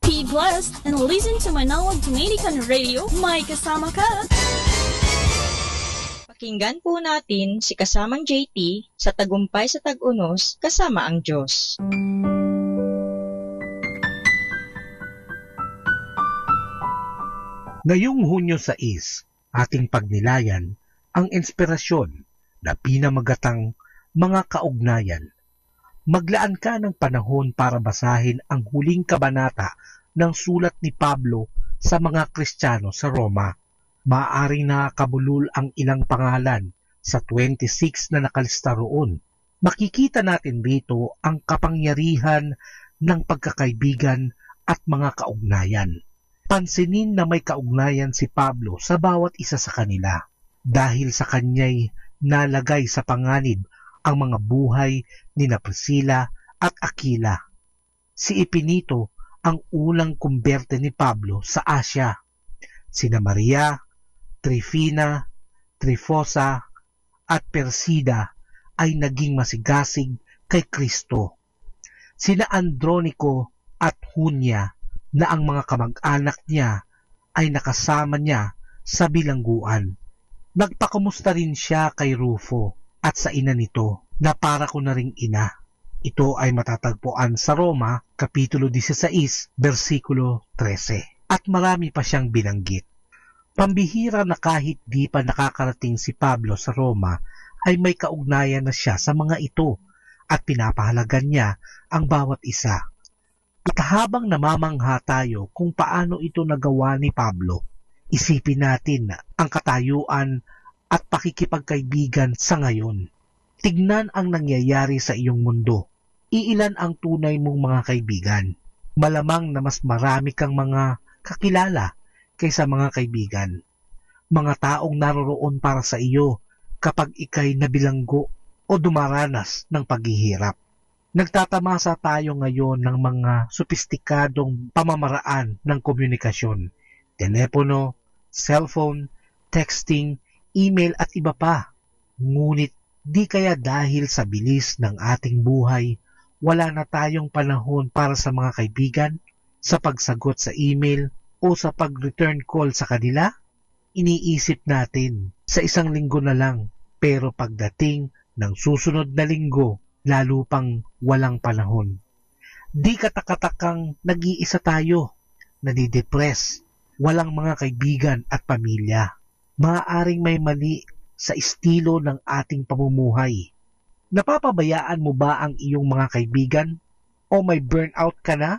Be blessed and listen to Manawag Dominican Radio. May kasama ka. Pakinggan po natin si kasamang JT sa Tagumpay sa Tag-Unos kasama ang Diyos. Ngayong Hunyo 6, ating pagnilayan ang inspirasyon na pinamagatang mga kaugnayan. Maglaan ka ng panahon para basahin ang huling kabanata ng sulat ni Pablo sa mga Kristiyano sa Roma. Maaaring nakakabulol ang ilang pangalan sa 26 na nakalista roon. Makikita natin rito ang kapangyarihan ng pagkakaibigan at mga kaugnayan. Pansinin na may kaugnayan si Pablo sa bawat isa sa kanila dahil sa kanya'y nalagay sa panganib ang mga buhay ni Priscilla at Aquila. Si Epinito ang unang kumberte ni Pablo sa Asya. Sina Maria, Trifina, Trifosa at Persida ay naging masigasig kay Kristo. Sina Andronico at Junia na ang mga kamag-anak niya ay nakasama niya sa bilangguan. Nagpakamusta rin siya kay Rufo at sa ina nito na para ko na ring ina. Ito ay matatagpuan sa Roma, Kapitulo 16, versikulo 13. At marami pa siyang binanggit. Pambihira na kahit di pa nakakarating si Pablo sa Roma ay may kaugnayan na siya sa mga ito at pinapahalagan niya ang bawat isa. At habang namamangha tayo kung paano ito nagawa ni Pablo, isipin natin ang katayuan at pakikipagkaibigan sa ngayon. Tignan ang nangyayari sa iyong mundo. Iilan ang tunay mong mga kaibigan? Malamang na mas marami kang mga kakilala kaysa mga kaibigan. Mga taong naroroon para sa iyo kapag ikay nabilanggo o dumaranas ng paghihirap. Nagtatamasa tayo ngayon ng mga sopistikadong pamamaraan ng komunikasyon, telepono, cellphone, texting, email at iba pa. Ngunit di kaya dahil sa bilis ng ating buhay, wala na tayong panahon para sa mga kaibigan, sa pagsagot sa email o sa pag-return call sa kanila? Iniisip natin sa isang linggo na lang, pero pagdating ng susunod na linggo, lalo pang walang panahon. Di katakatakang nag-iisa tayo, nadidepress, walang mga kaibigan at pamilya. Maaaring may mali sa estilo ng ating pamumuhay. Napapabayaan mo ba ang iyong mga kaibigan? O may burnout ka na?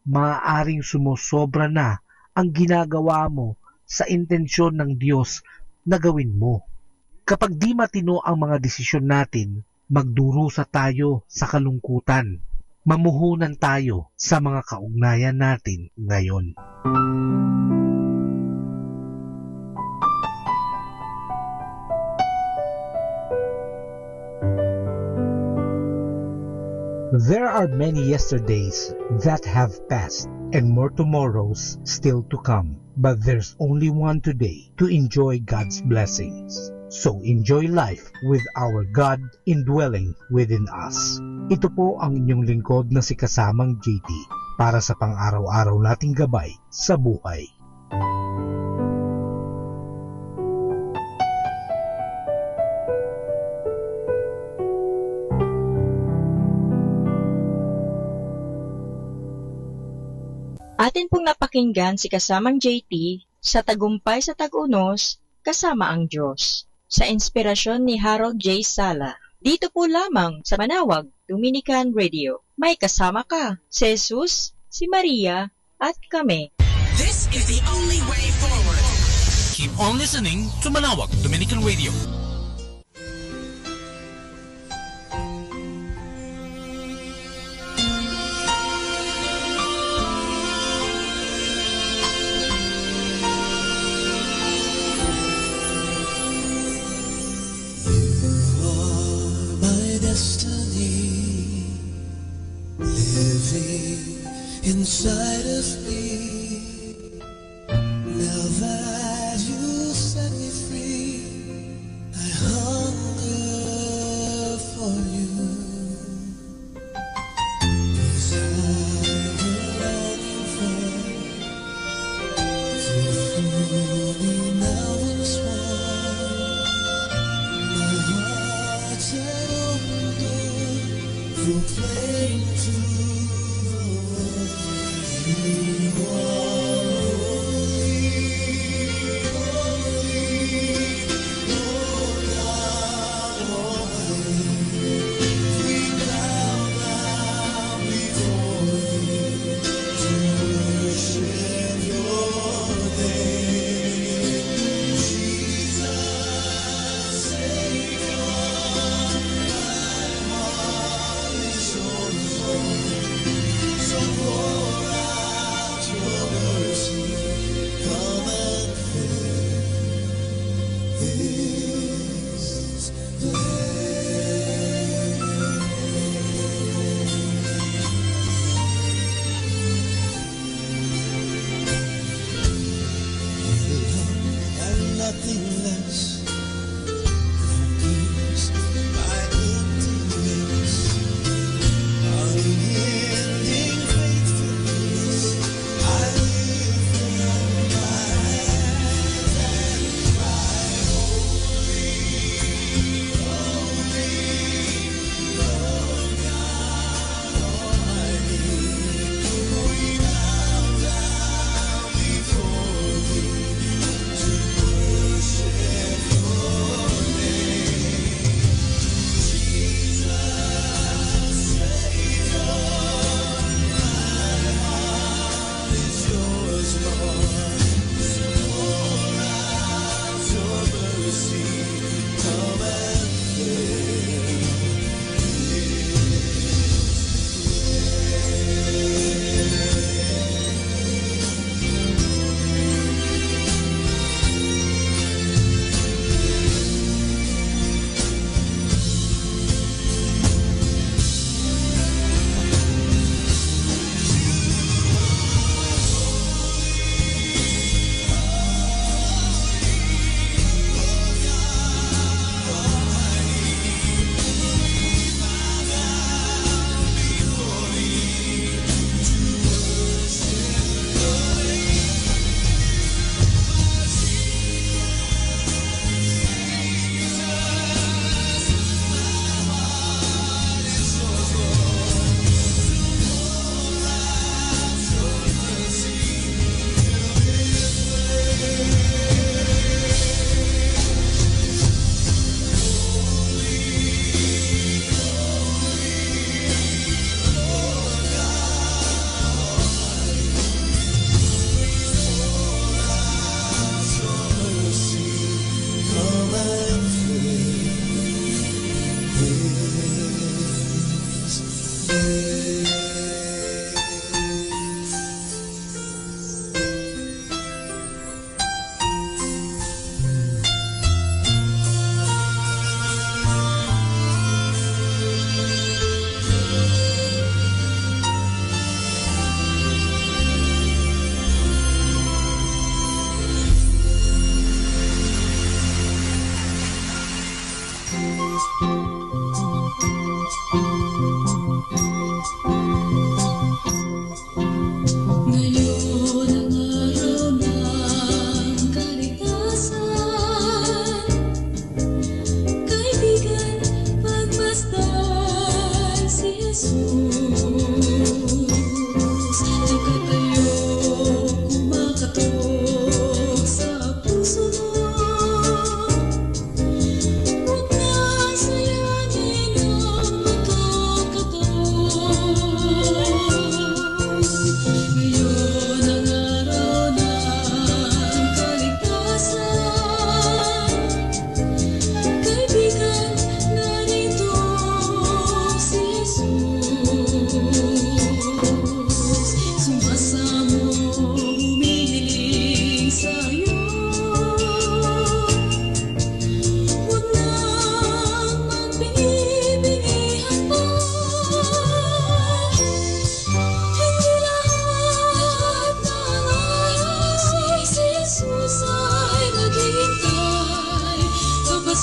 Maaaring sumusobra na ang ginagawa mo sa intensyon ng Diyos na gawin mo. Kapag di matino ang mga desisyon natin, magdurusa tayo sa kalungkutan. Mamuhunan tayo sa mga kaugnayan natin ngayon. There are many yesterdays that have passed and more tomorrows still to come. But there's only one today to enjoy God's blessings. So enjoy life with our God indwelling within us. Ito po ang inyong lingkod na si Kasamang JT para sa pang-araw-araw nating gabay sa buhay. Atin pong napakinggan si Kasamang JT sa Tagumpay sa Tag-Unos, Kasama ang Diyos, sa inspirasyon ni Harold J. Sala. Dito po lamang sa Manawag Dominican Radio. May kasama ka, si Jesus, si Maria, at kami. This is the only way forward. Keep on listening to Manawag Dominican Radio. Inside of me, now that you set me free, I hunger for you. Desire longing fulfill me now and swan. My heart's an open door, proclaim to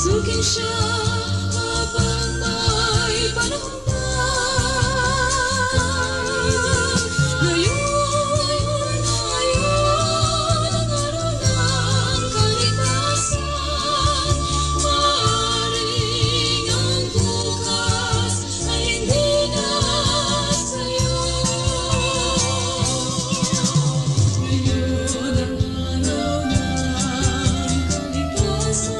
Pasukin siya habang may panahon na. Ngayon ang araw ng kaligtasan. Maaaring ang bukas ay hindi na sa'yo. Ngayon ang araw ng kaligtasan.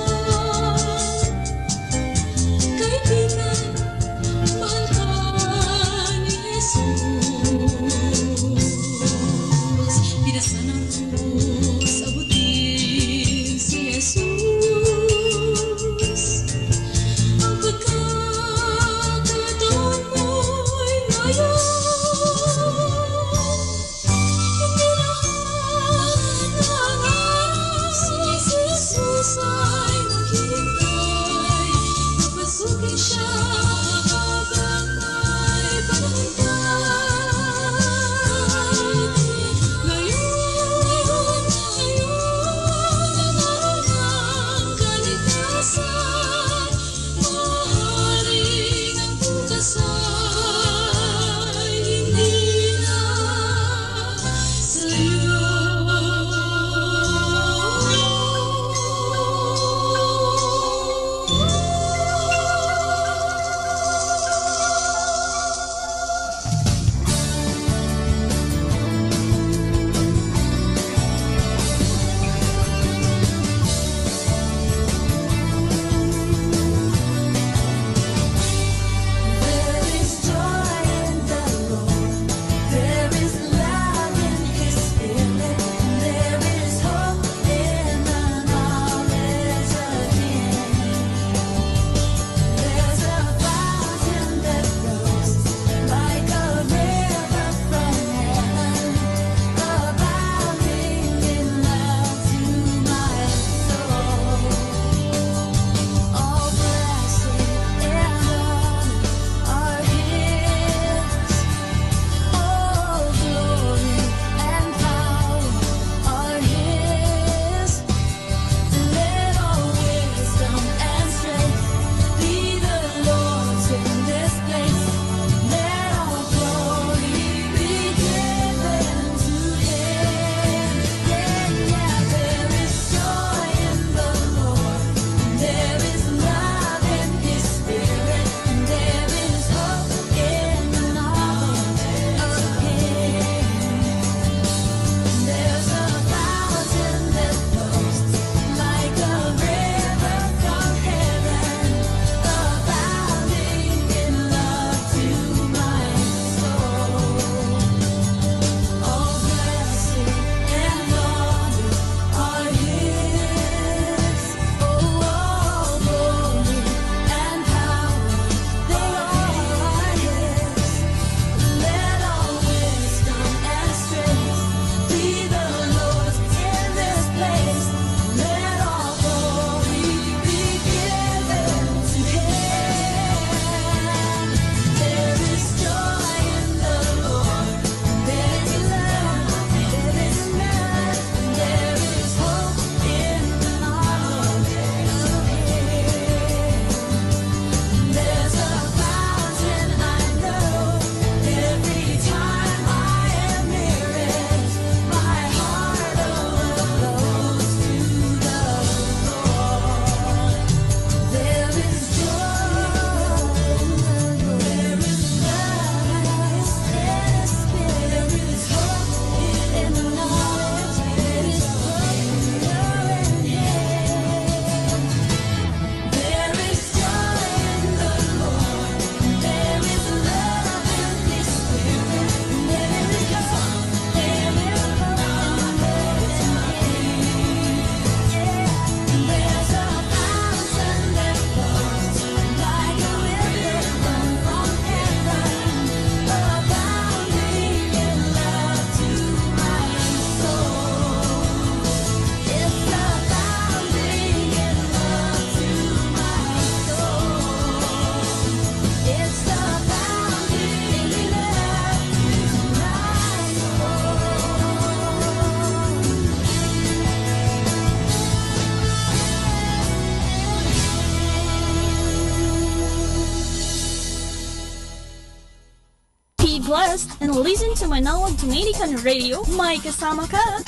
blessed and listen to Manawag Dominican Radio. May kasama ka!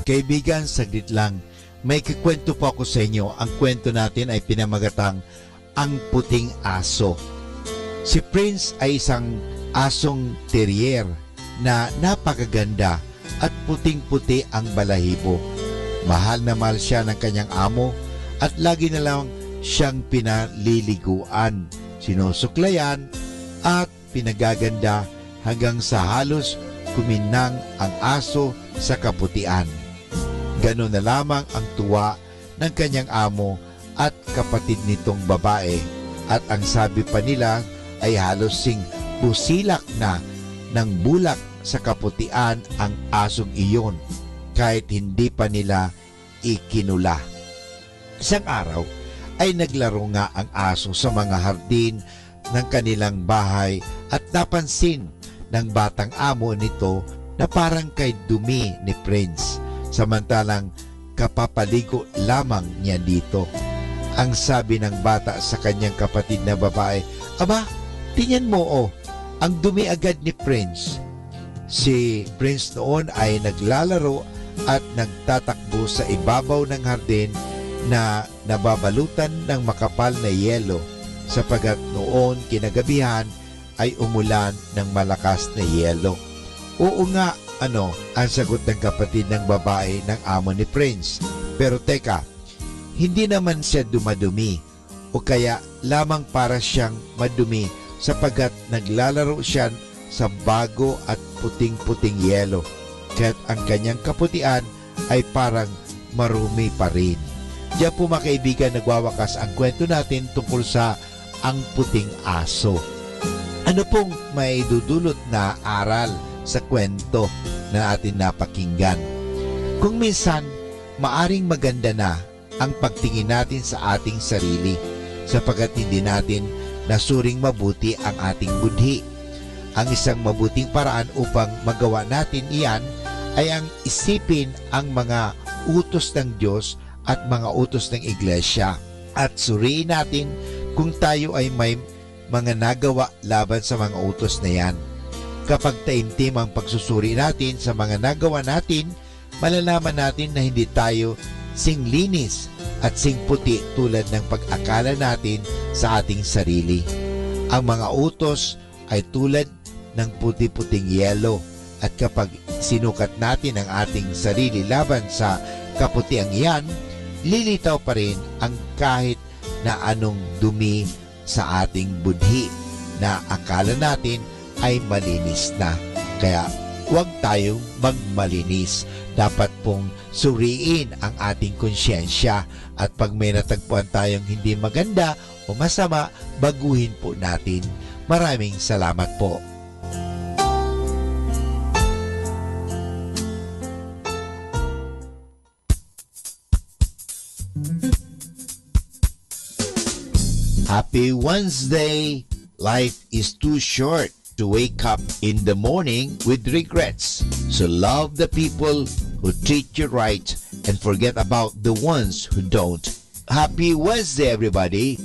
Kaibigan, saglit lang. May kikwento po ako sa inyo. Ang kwento natin ay pinamagatang Ang Puting Aso. Si Prince ay isang asong terrier na napakaganda at puting-puti ang balahibo. Mahal na mahal siya ng kanyang amo at lagi na lang siyang pinaliliguan, sinusuklayan at pinagaganda hanggang sa halos kuminang ang aso sa kaputian. Ganon na lamang ang tuwa ng kanyang amo at kapatid nitong babae at ang sabi pa nila ay halos sing busilak na ng bulak sa kaputian ang asong iyon kahit hindi pa nila ikinula. Isang araw ay naglaro nga ang aso sa mga hardin ng kanilang bahay at napansin ng batang amo nito na parang kay dumi ni Prince. Samantalang kapapaligo lamang niya dito. Ang sabi ng bata sa kanyang kapatid na babae, "Aba, tingnan mo ang dumi agad ni Prince." Si Prince noon ay naglalaro at nagtatakbo sa ibabaw ng hardin na nababalutan ng makapal na yelo sapagat noon kinagabihan ay umulan ng malakas na yelo. Oo nga, ang sagot ng kapatid ng babae ng amo ni Prince. Pero teka, hindi naman siya dumadumi o kaya lamang para siyang madumi sapagat naglalaro siya sa bago at puting-puting yelo kaya't ang kanyang kaputian ay parang marumi pa rin. Diyan po mga kaibigan nagwawakas ang kwento natin tungkol sa Ang Puting Aso. Ano pong may dudulot na aral sa kwento na atin napakinggan? Kung minsan, maaring maganda na ang pagtingin natin sa ating sarili sapagkat hindi natin nasuring mabuti ang ating budhi. Ang isang mabuting paraan upang magawa natin iyan ay ang isipin ang mga utos ng Diyos at mga utos ng Iglesia at suriin natin kung tayo ay may mga nagawa laban sa mga utos na yan. Kapag taimtim ang pagsusuri natin sa mga nagawa natin, malalaman natin na hindi tayo singlinis at singputi tulad ng pag-akala natin sa ating sarili. Ang mga utos ay tulad ng puti-puting yelo at kapag sinukat natin ang ating sarili laban sa kaputiang iyan, lilitaw pa rin ang kahit na anong dumi sa ating budhi na akala natin ay malinis na. Kaya huwag tayong magmalinis. Dapat pong suriin ang ating konsyensya at pag may natagpuan tayong hindi maganda o masama, baguhin po natin. Maraming salamat po. Happy Wednesday! Life is too short to wake up in the morning with regrets. So love the people who treat you right and forget about the ones who don't. Happy Wednesday, everybody!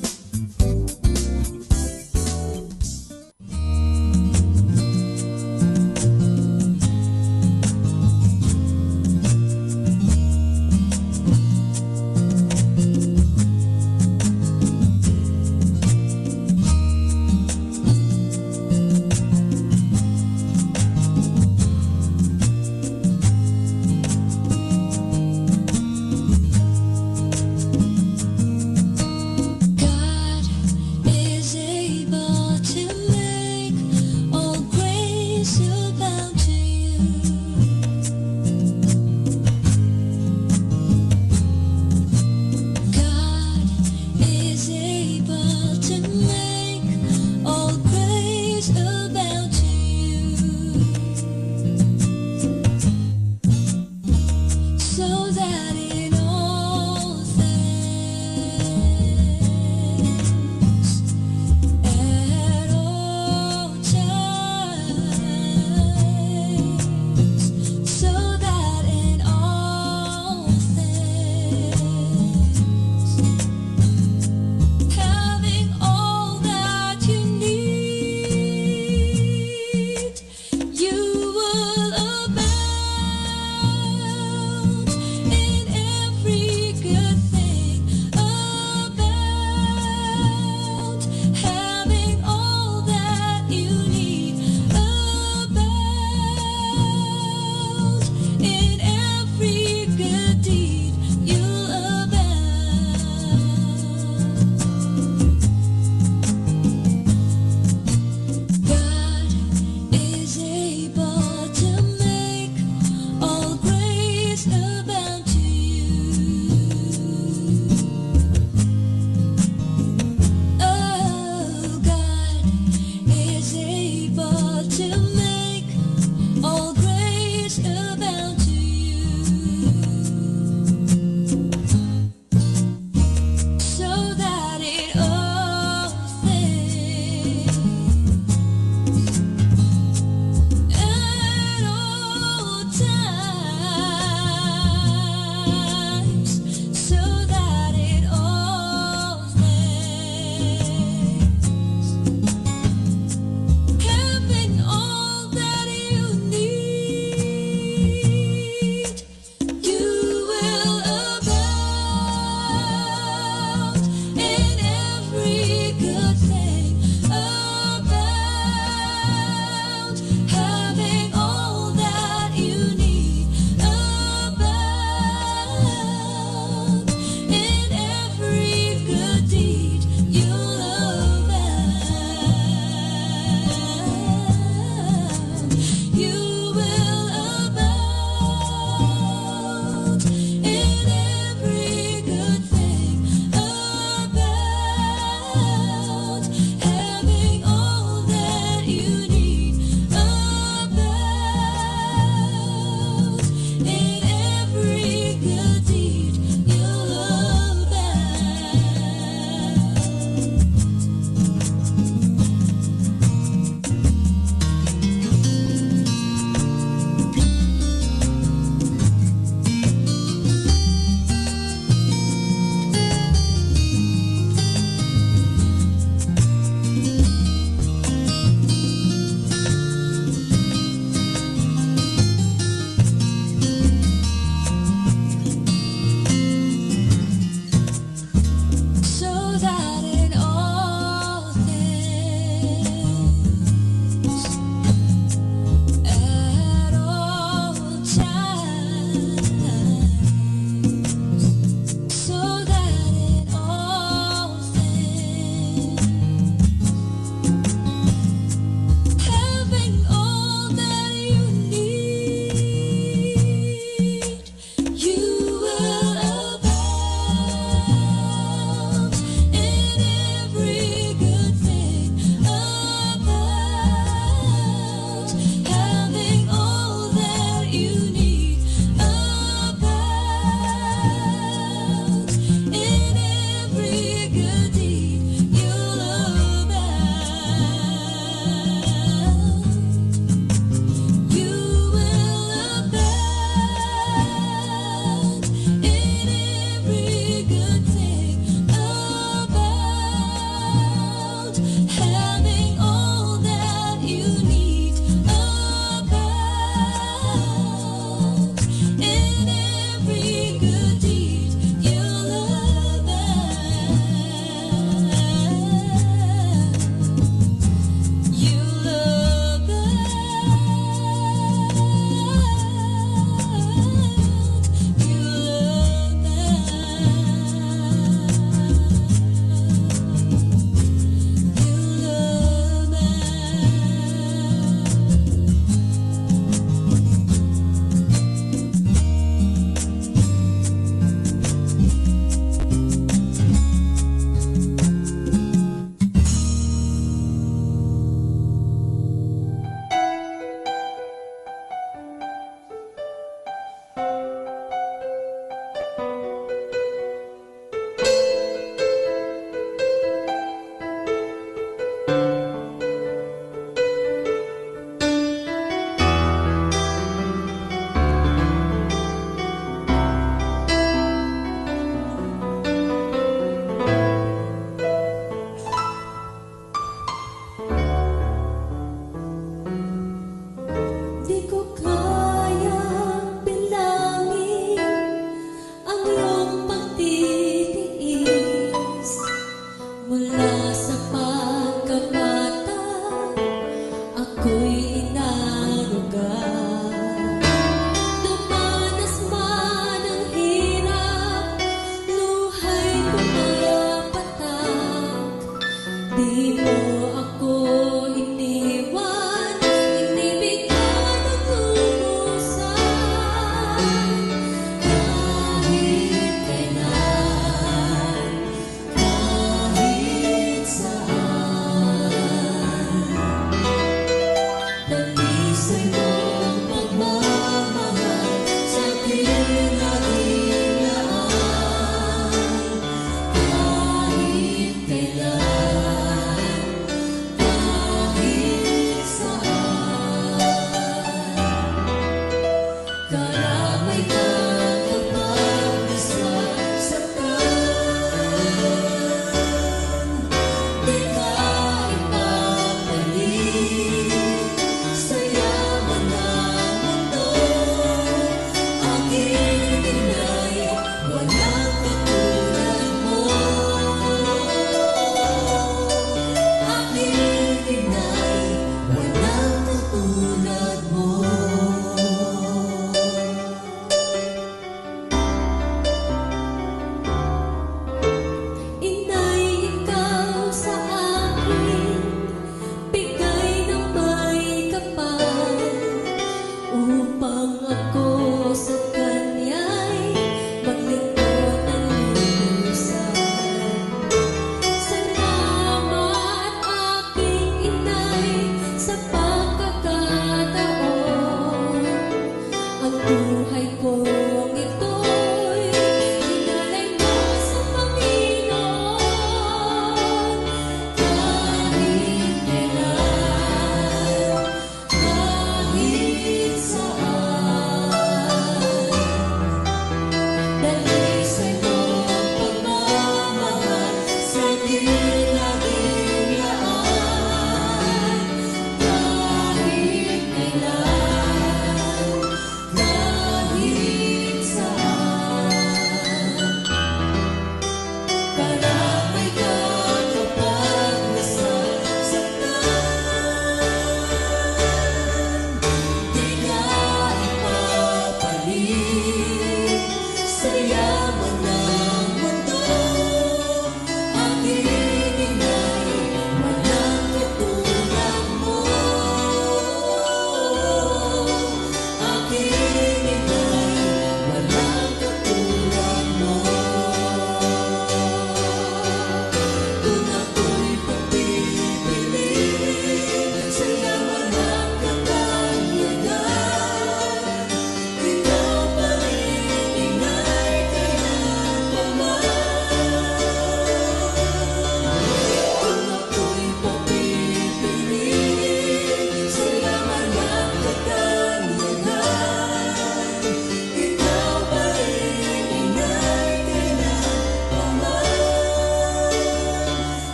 God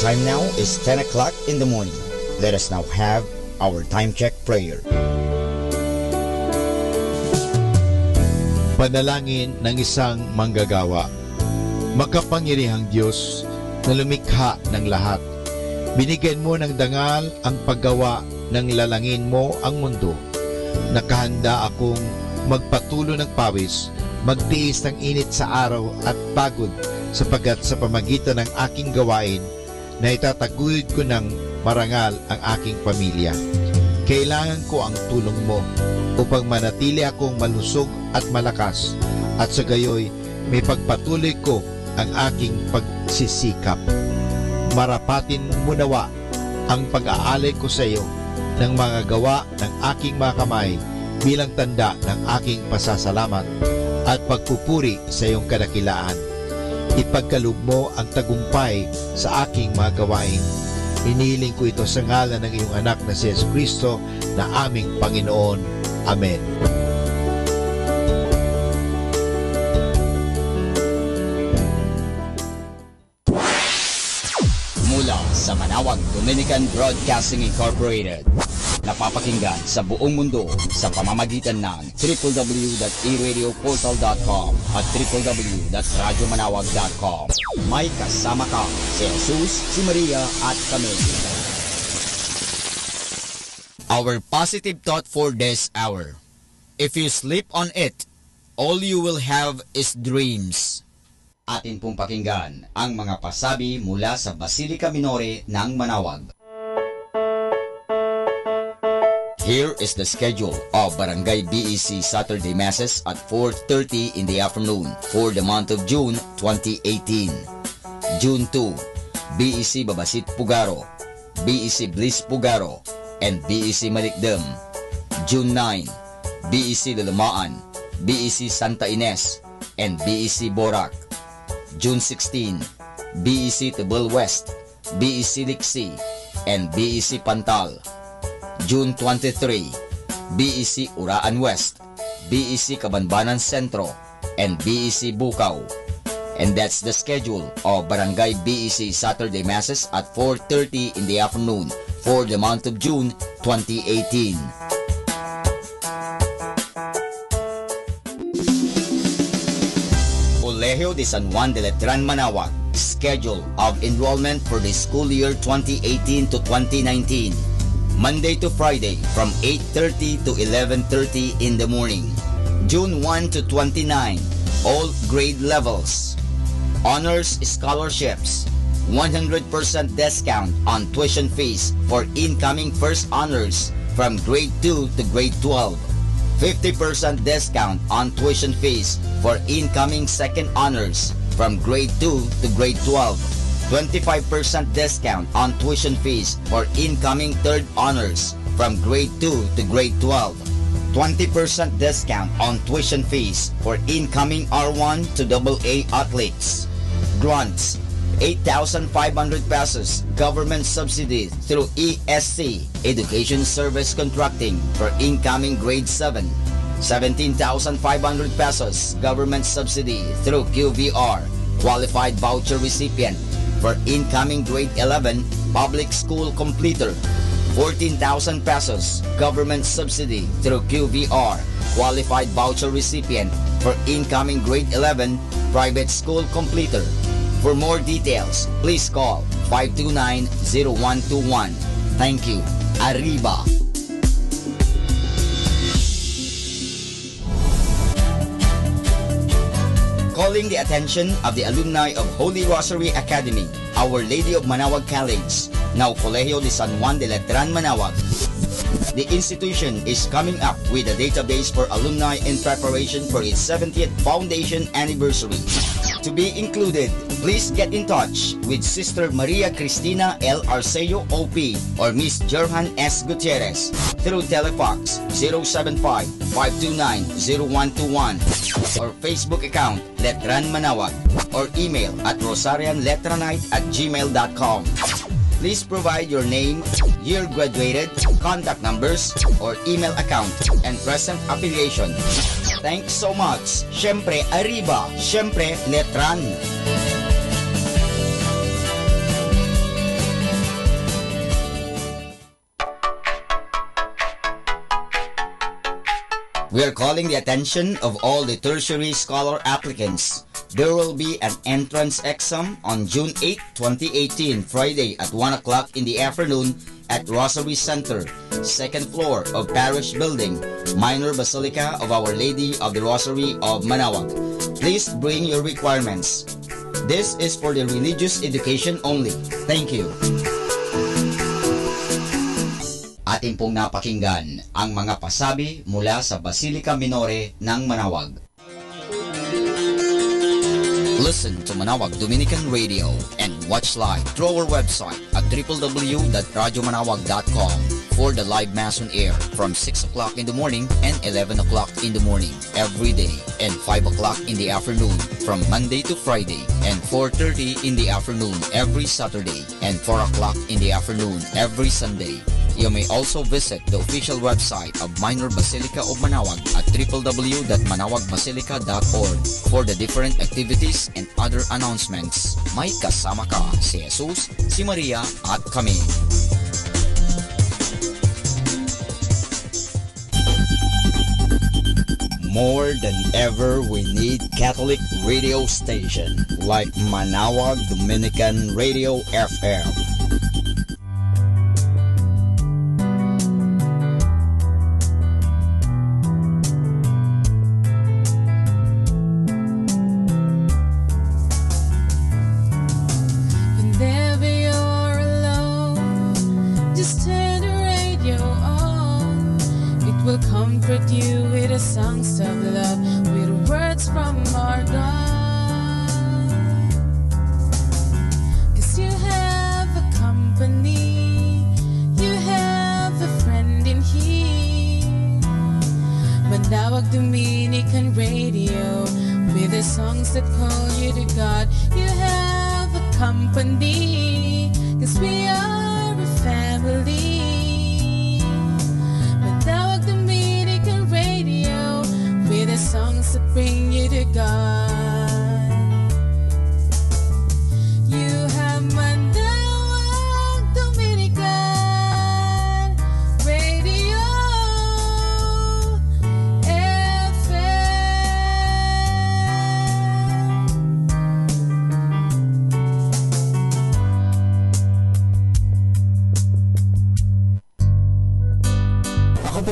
Time now is 10 o'clock in the morning. Let us now have our time check prayer. Panalangin ng isang manggagawa. Makapangyarihang Diyos na lumikha ng lahat, binigyan mo ng dangal ang paggawa ng lalangin mo ang mundo. Nakahanda akong magpatulo ng pawis, magtiis ng init sa araw at pagod, sapagkat sa pamagitan ng aking gawain na itataguyod ko ng marangal ang aking pamilya. Kailangan ko ang tulong mo upang manatili akong malusog at malakas, at sa gayoy may pagpatuloy ko ang aking pagsisikap. Marapatin mo nawa ang pag-aalay ko sa iyo ng mga gawa ng aking mga kamay bilang tanda ng aking pasasalamat at pagpupuri sa iyong kadakilaan. Ipagkaloob mo ang tagumpay sa aking mga gawain. Hinihiling ko ito sa ngalan ng iyong anak na si Jesucristo na aming Panginoon. Amen. sa Manawag Dominican Broadcasting Incorporated. Napapakinggan sa buong mundo sa pamamagitan ng www.eradioportal.com at www.radyomanawag.com. May kasama ka si Jesus, si Maria at kami. Our positive thought for this hour. If you sleep on it, all you will have is dreams. Atin pong pakinggan ang mga pasabi mula sa Basilica Minore ng Manawag. Here is the schedule of Barangay BEC Saturday Masses at 4:30 in the afternoon for the month of June 2018. June 2, BEC Babasit Pugaro, BEC Bliss Pugaro, and BEC Malikdem. June 9, BEC Lalamaan, BEC Santa Ines, and BEC Borac. June 16, BEC Tibul West, BEC Liksi, and BEC Pantal. June 23, BEC Uraan West, BEC Cabanbanan Centro, and BEC Bukaw. And that's the schedule of Barangay BEC Saturday Masses at 4:30 in the afternoon for the month of June 2018. Colegio de San Juan de Letran Manawag. Schedule of enrollment for the school year 2018 to 2019. Monday to Friday from 8:30 to 11:30 in the morning. June 1 to 29, all grade levels. Honors scholarships. 100% discount on tuition fees for incoming first honors from grade 2 to grade 12. 50% discount on tuition fees for incoming second honors from grade 2 to grade 12. 25% discount on tuition fees for incoming third honors from grade 2 to grade 12. 20% discount on tuition fees for incoming R1 to AA athletes. Grants, 8,500 pesos government subsidy through ESC, Education Service Contracting, for incoming grade 7. 17,500 pesos government subsidy through QVR, qualified voucher recipient, for incoming grade 11 public school completer. 14,000 pesos government subsidy through QVR, qualified voucher recipient, for incoming grade 11 private school completer. For more details, please call 529-0121. Thank you. Arriba! Calling the attention of the alumni of Holy Rosary Academy, Our Lady of Manawag College, now Colegio de San Juan de Letran Manawag. The institution is coming up with a database for alumni in preparation for its 70th foundation anniversary. To be included, please get in touch with Sister Maria Cristina L. Arceo OP or Miss Jerhan S. Gutierrez through Telefax 075-529-0121 or Facebook account Letran Manawag or email at rosarianletranite@gmail.com. Please provide your name, year graduated, contact numbers, or email account, and present affiliation. Thanks so much. Syempre, Arriba. Syempre, Letran. We are calling the attention of all the tertiary scholar applicants. There will be an entrance exam on June 8, 2018, Friday at 1 o'clock in the afternoon at Rosary Center, second floor of Parish Building, Minor Basilica of Our Lady of the Rosary of Manawag. Please bring your requirements. This is for the religious education only. Thank you. Atin pong napakinggan ang mga pasabi mula sa Basilica Minore ng Manawag. Listen to Manawag Dominican Radio and watch live through our website at www.radyomanawag.com for the live Mass on air from 6 o'clock in the morning and 11 o'clock in the morning every day and 5 o'clock in the afternoon from Monday to Friday and 4:30 in the afternoon every Saturday and 4 o'clock in the afternoon every Sunday. You may also visit the official website of Minor Basilica of Manaoag at www.manawagbasilica.org for the different activities and other announcements. May kasama ka si Jesus, si Maria at kami. More than ever, we need Catholic radio station like Manaoag Dominican Radio FM.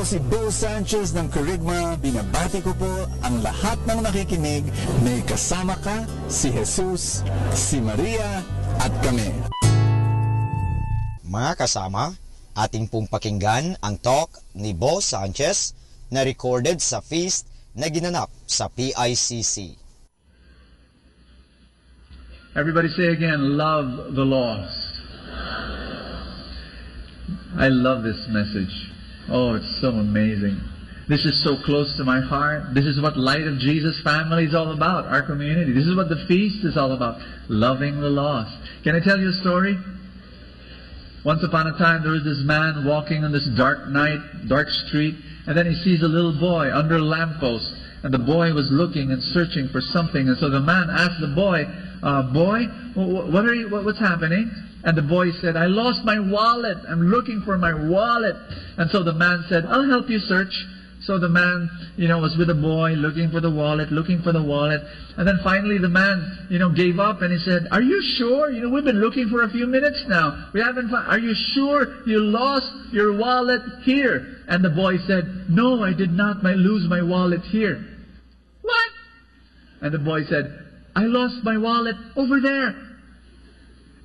Si Bo Sanchez ng Kerygma, binabati ko po ang lahat ng nakikinig. May kasama ka, si Jesus, si Maria, at kami. Mga kasama, ating pong pakinggan ang talk ni Bo Sanchez na recorded sa feast na ginanap sa PICC. Everybody say again, love the lost. I love this message. Oh, it's so amazing. This is so close to my heart. This is what Light of Jesus family is all about, our community. This is what the feast is all about, loving the lost. Can I tell you a story? Once upon a time, there was this man walking on this dark night, dark street, and then he sees a little boy under a lamppost, and the boy was looking and searching for something, and so the man asked the boy, boy, what's happening? And the boy said, I lost my wallet. I'm looking for my wallet. And so the man said, I'll help you search. So the man, was with the boy looking for the wallet. And then finally the man, gave up and he said, are you sure? We've been looking for a few minutes now. We haven't found. Are you sure you lost your wallet here? And the boy said, no, I did not lose my wallet here. What? And the boy said, I lost my wallet over there.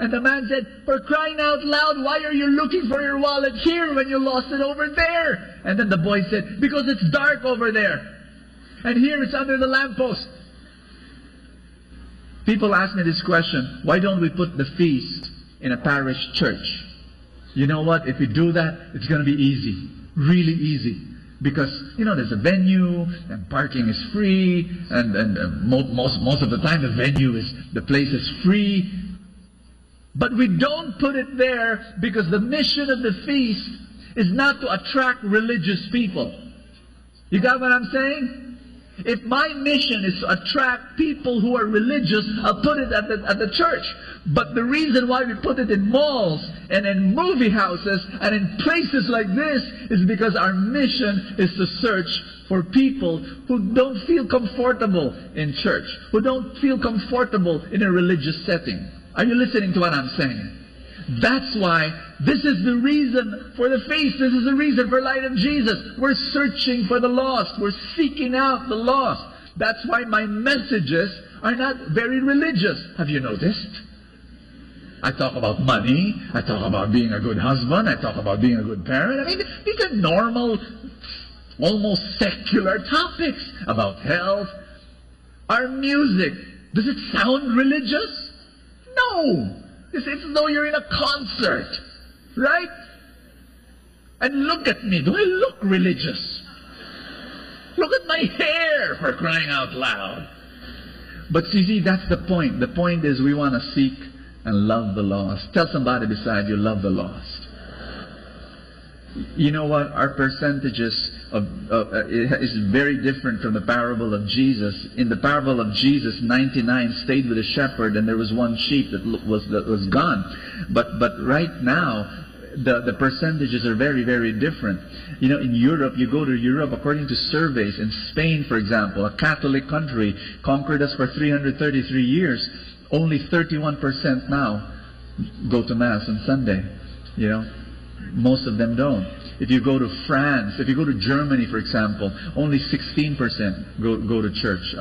And the man said, for crying out loud, why are you looking for your wallet here when you lost it over there? And then the boy said, because it's dark over there. And here it's under the lamppost. People ask me this question, why don't we put the feast in a parish church? You know what? If we do that, it's going to be easy. Really easy. Because, there's a venue, and parking is free, and most of the time the place is free. But we don't put it there because the mission of the feast is not to attract religious people. You got what I'm saying? If my mission is to attract people who are religious, I'll put it at the church. But the reason why we put it in malls and in movie houses and in places like this is because our mission is to search for people who don't feel comfortable in church, who don't feel comfortable in a religious setting. Are you listening to what I'm saying? That's why this is the reason for the feast. This is the reason for Light of Jesus. We're searching for the lost. We're seeking out the lost. That's why my messages are not very religious. Have you noticed? I talk about money. I talk about being a good husband. I talk about being a good parent. These are normal, almost secular topics about health. Our music, does it sound religious? No! It's as though you're in a concert. Right? And look at me. Do I look religious? Look at my hair, for crying out loud. But see, that's the point. The point is we want to seek and love the lost. Tell somebody beside you, love the lost. You know what? Our percentages is very different from the parable of Jesus. In the parable of Jesus, 99 stayed with the shepherd, and there was one sheep that was gone. But right now, the percentages are very, very different. You know, in Europe, you go to Europe, according to surveys, in Spain, for example, a Catholic country, conquered us for 333 years, only 31% now go to Mass on Sunday. You know, most of them don't. If you go to France, if you go to Germany, for example, only 16% go to church.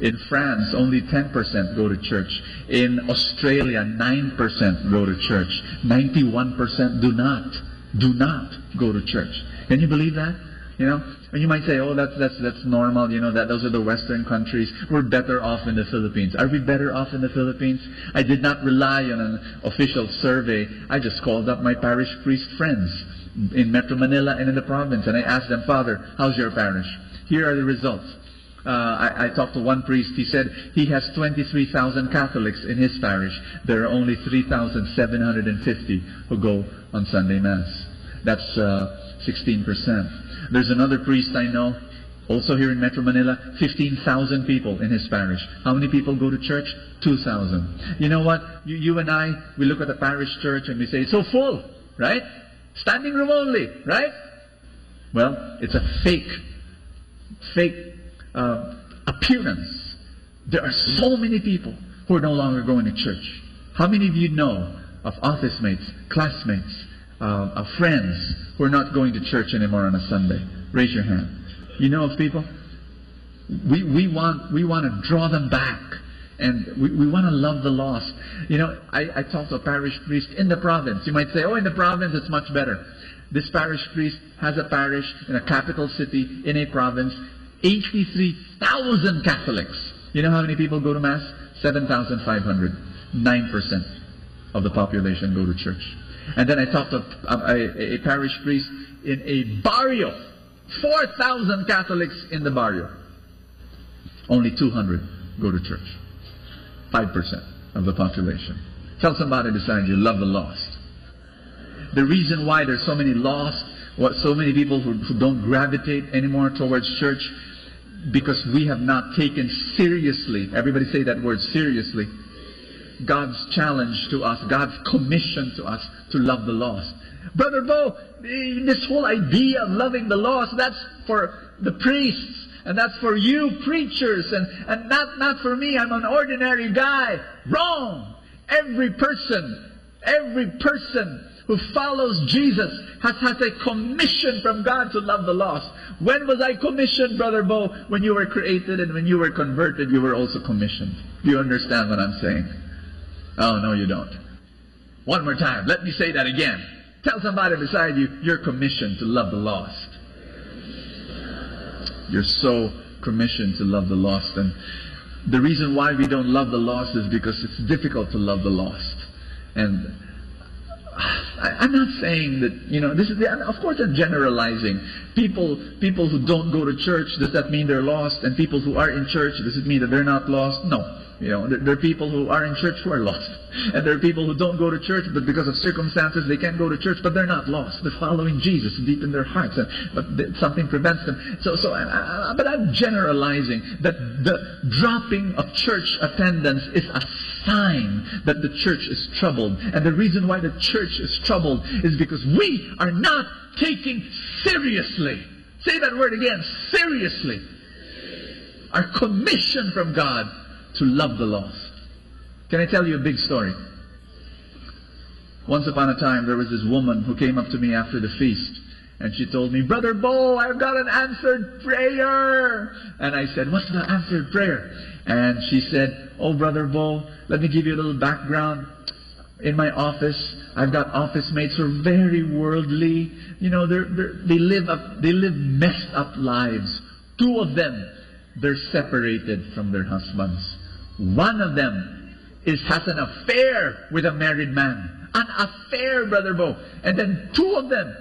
In France, only 10% go to church. In Australia, 9% go to church. 91% do not go to church. Can you believe that? You know, and you might say, "Oh, that's normal." You know, those are the Western countries. We're better off in the Philippines. Are we better off in the Philippines? I did not rely on an official survey. I just called up my parish priest friends in Metro Manila and in the province, and I asked them, "Father, how's your parish?" Here are the results. I talked to one priest. He said he has 23,000 Catholics in his parish. There are only 3,750 who go on Sunday Mass. That's 16%. There's another priest I know, also here in Metro Manila, 15,000 people in his parish. How many people go to church? 2,000. You know what? You and I, we look at the parish church and we say, "It's so full," right? Standing room only, right? Well, it's a fake appearance. There are so many people who are no longer going to church. How many of you know of office mates, classmates, of friends who are not going to church anymore on a Sunday? Raise your hand. You know of people? We want to draw them back, and we want to love the lost. You know, I talked to a parish priest in the province. You might say, "Oh, in the province it's much better." This parish priest has a parish in a capital city in a province, 83,000 Catholics. You know how many people go to Mass? 7,500. 9% of the population go to church. And then I talked to a parish priest in a barrio. 4,000 Catholics in the barrio. Only 200 go to church. 5% of the population. Tell somebody beside you, love the lost. The reason why there's so many lost, so many people who don't gravitate anymore towards church, because we have not taken seriously, everybody say that word, seriously, God's challenge to us, God's commission to us to love the lost. Brother Bo, this whole idea of loving the lost, that's for the priests, and that's for you preachers, and not for me. I'm an ordinary guy. Wrong! Every person who follows Jesus has a commission from God to love the lost. When was I commissioned, Brother Bo? When you were created and when you were converted, you were also commissioned. Do you understand what I'm saying? Oh, no, you don't. One more time. Let me say that again. Tell somebody beside you, you're commissioned to love the lost. You're so commissioned to love the lost. And the reason why we don't love the lost is because it's difficult to love the lost. And I'm not saying that, you know, this is, of course I'm generalizing. People who don't go to church, does that mean they're lost? And people who are in church, does it mean that they're not lost? No. You know, there are people who are in church who are lost. And there are people who don't go to church, but because of circumstances they can't go to church, but they're not lost. They're following Jesus deep in their hearts, but something prevents them. But I'm generalizing that the dropping of church attendance is a sign that the church is troubled. And the reason why the church is troubled is because we are not taking seriously. Say that word again, seriously. Our commission from God to love the lost. Can I tell you a big story? Once upon a time, there was this woman who came up to me after the feast, and she told me, "Brother Bo, I've got an answered prayer." And I said, "What's the answered prayer?" And she said, "Oh, Brother Bo, let me give you a little background. In my office, I've got office mates who are very worldly. You know, they live messed up lives. 2 of them, they're separated from their husbands. One of them has an affair with a married man. An affair, Brother Bo. And then 2 of them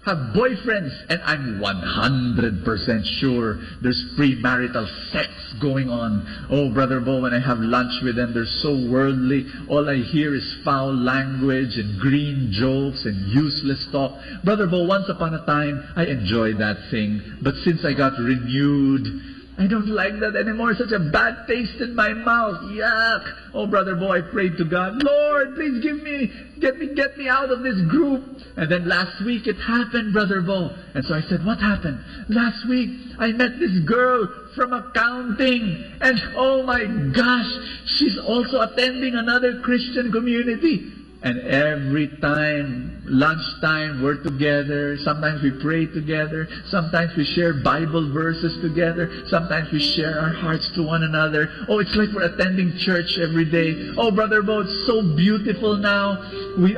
have boyfriends, and I'm 100% sure there's premarital sex going on. Oh, Brother Bo, when I have lunch with them, they're so worldly. All I hear is foul language and green jokes and useless talk. Brother Bo, once upon a time, I enjoyed that thing. But since I got renewed, I don't like that anymore. Such a bad taste in my mouth. Yuck. Oh, Brother Bo, I prayed to God, Lord, please get me out of this group. And then last week it happened, Brother Bo. And so I said, what happened? Last week I met this girl from accounting. And oh my gosh, she's also attending another Christian community. And every time, lunchtime, we're together. Sometimes we pray together. Sometimes we share Bible verses together. Sometimes we share our hearts to one another. Oh, it's like we're attending church every day. Oh, Brother Bo, it's so beautiful now.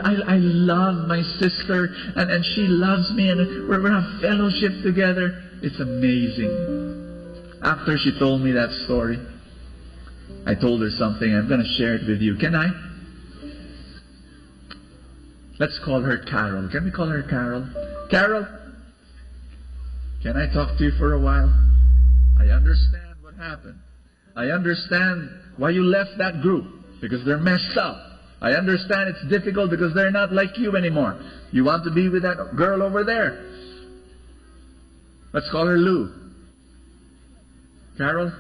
I love my sister, and she loves me, and we're have fellowship together. It's amazing. After she told me that story, I told her something. I'm going to share it with you. Can I? Let's call her Carol. Can we call her Carol? Carol, can I talk to you for a while? I understand what happened. I understand why you left that group, because they're messed up. I understand it's difficult because they're not like you anymore. You want to be with that girl over there. Let's call her Lou. Carol,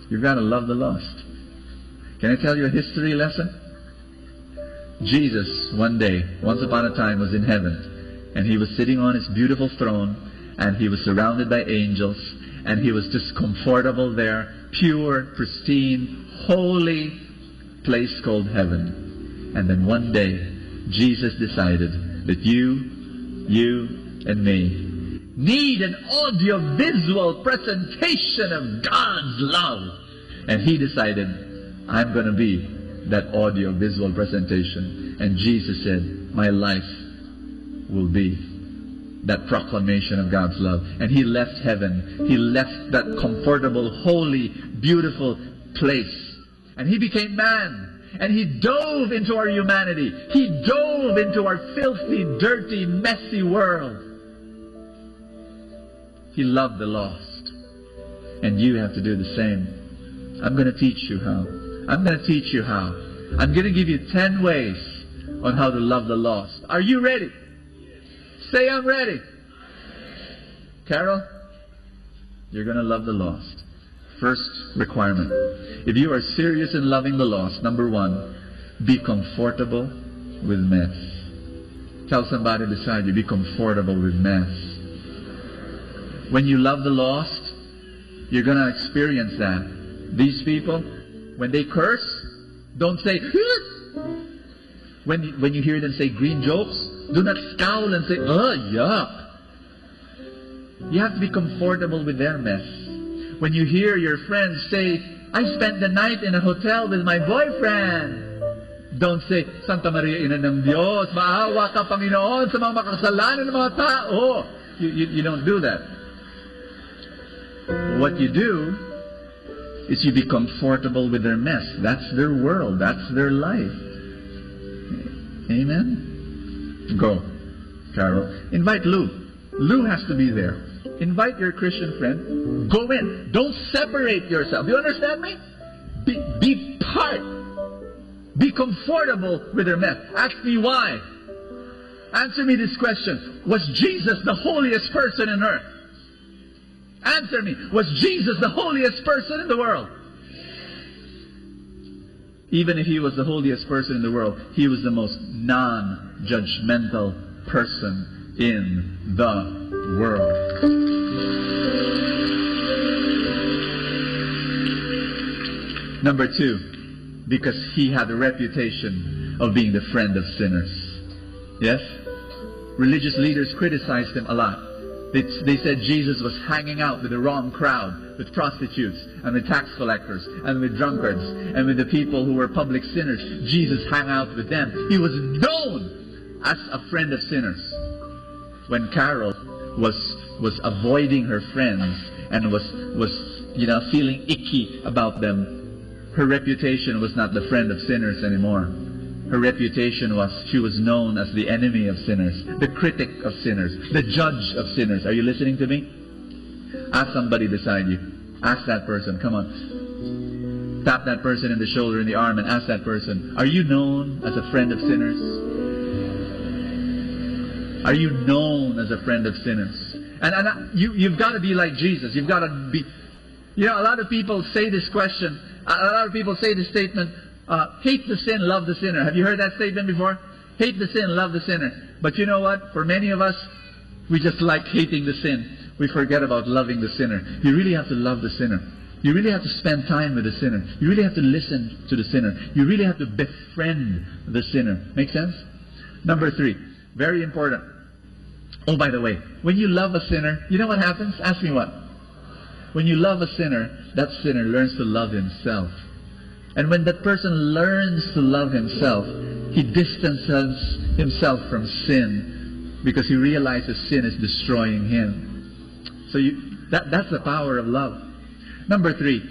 you've got to love the lost. Can I tell you a history lesson? Jesus, one day, once upon a time, was in heaven, and he was sitting on his beautiful throne, and he was surrounded by angels, and he was just comfortable there, pure, pristine, holy place called heaven. And then one day, Jesus decided that you and me need an audio-visual presentation of God's love. And he decided, I'm going to be that audio-visual presentation. And Jesus said, my life will be that proclamation of God's love. And he left heaven. He left that comfortable, holy, beautiful place. And he became man. And he dove into our humanity. He dove into our filthy, dirty, messy world. He loved the lost. And you have to do the same. I'm going to teach you how. I'm going to teach you how. I'm going to give you 10 ways on how to love the lost. Are you ready? Say, I'm ready. Carol, you're going to love the lost. First requirement. If you are serious in loving the lost, number 1, be comfortable with mess. Tell somebody beside you, be comfortable with mess. When you love the lost, you're going to experience that. These people, when they curse, don't say, when you hear them say green jokes, do not scowl and say, oh, yuck. You have to be comfortable with their mess. When you hear your friends say, I spent the night in a hotel with my boyfriend, don't say, Santa Maria, Ina ng Diyos, maawa ka, Panginoon, sa mga makasalanan ng mga tao. You don't do that. What you do is you be comfortable with their mess. That's their world. That's their life. Amen? Go, Carol. Invite Lou. Lou has to be there. Invite your Christian friend. Go in. Don't separate yourself. You understand me? Be part. Be comfortable with their mess. Ask me why. Answer me this question. Was Jesus the holiest person on earth? Answer me. Was Jesus the holiest person in the world? Even if he was the holiest person in the world, he was the most non-judgmental person in the world. Number 2, because he had a reputation of being the friend of sinners. Yes? Religious leaders criticized him a lot. They said Jesus was hanging out with the wrong crowd, with prostitutes and with tax collectors and with drunkards and with the people who were public sinners. Jesus hung out with them. He was known as a friend of sinners. When Carol was avoiding her friends and was feeling icky about them, her reputation was not the friend of sinners anymore. Her reputation was she was known as the enemy of sinners, the critic of sinners, the judge of sinners. Are you listening to me? Ask somebody beside you. Ask that person. Come on. Tap that person in the shoulder, in the arm, and ask that person, are you known as a friend of sinners? Are you known as a friend of sinners? And you've got to be like Jesus. You've got to be... You know, a lot of people say this question. A lot of people say this statement, hate the sin, love the sinner. Have you heard that statement before? Hate the sin, love the sinner. But you know what? For many of us, we just like hating the sin. We forget about loving the sinner. You really have to love the sinner. You really have to spend time with the sinner. You really have to listen to the sinner. You really have to befriend the sinner. Make sense? Number 3, very important. Oh, by the way, when you love a sinner, you know what happens? Ask me what? When you love a sinner, that sinner learns to love himself. And when that person learns to love himself, he distances himself from sin because he realizes sin is destroying him. So that's the power of love. Number 3,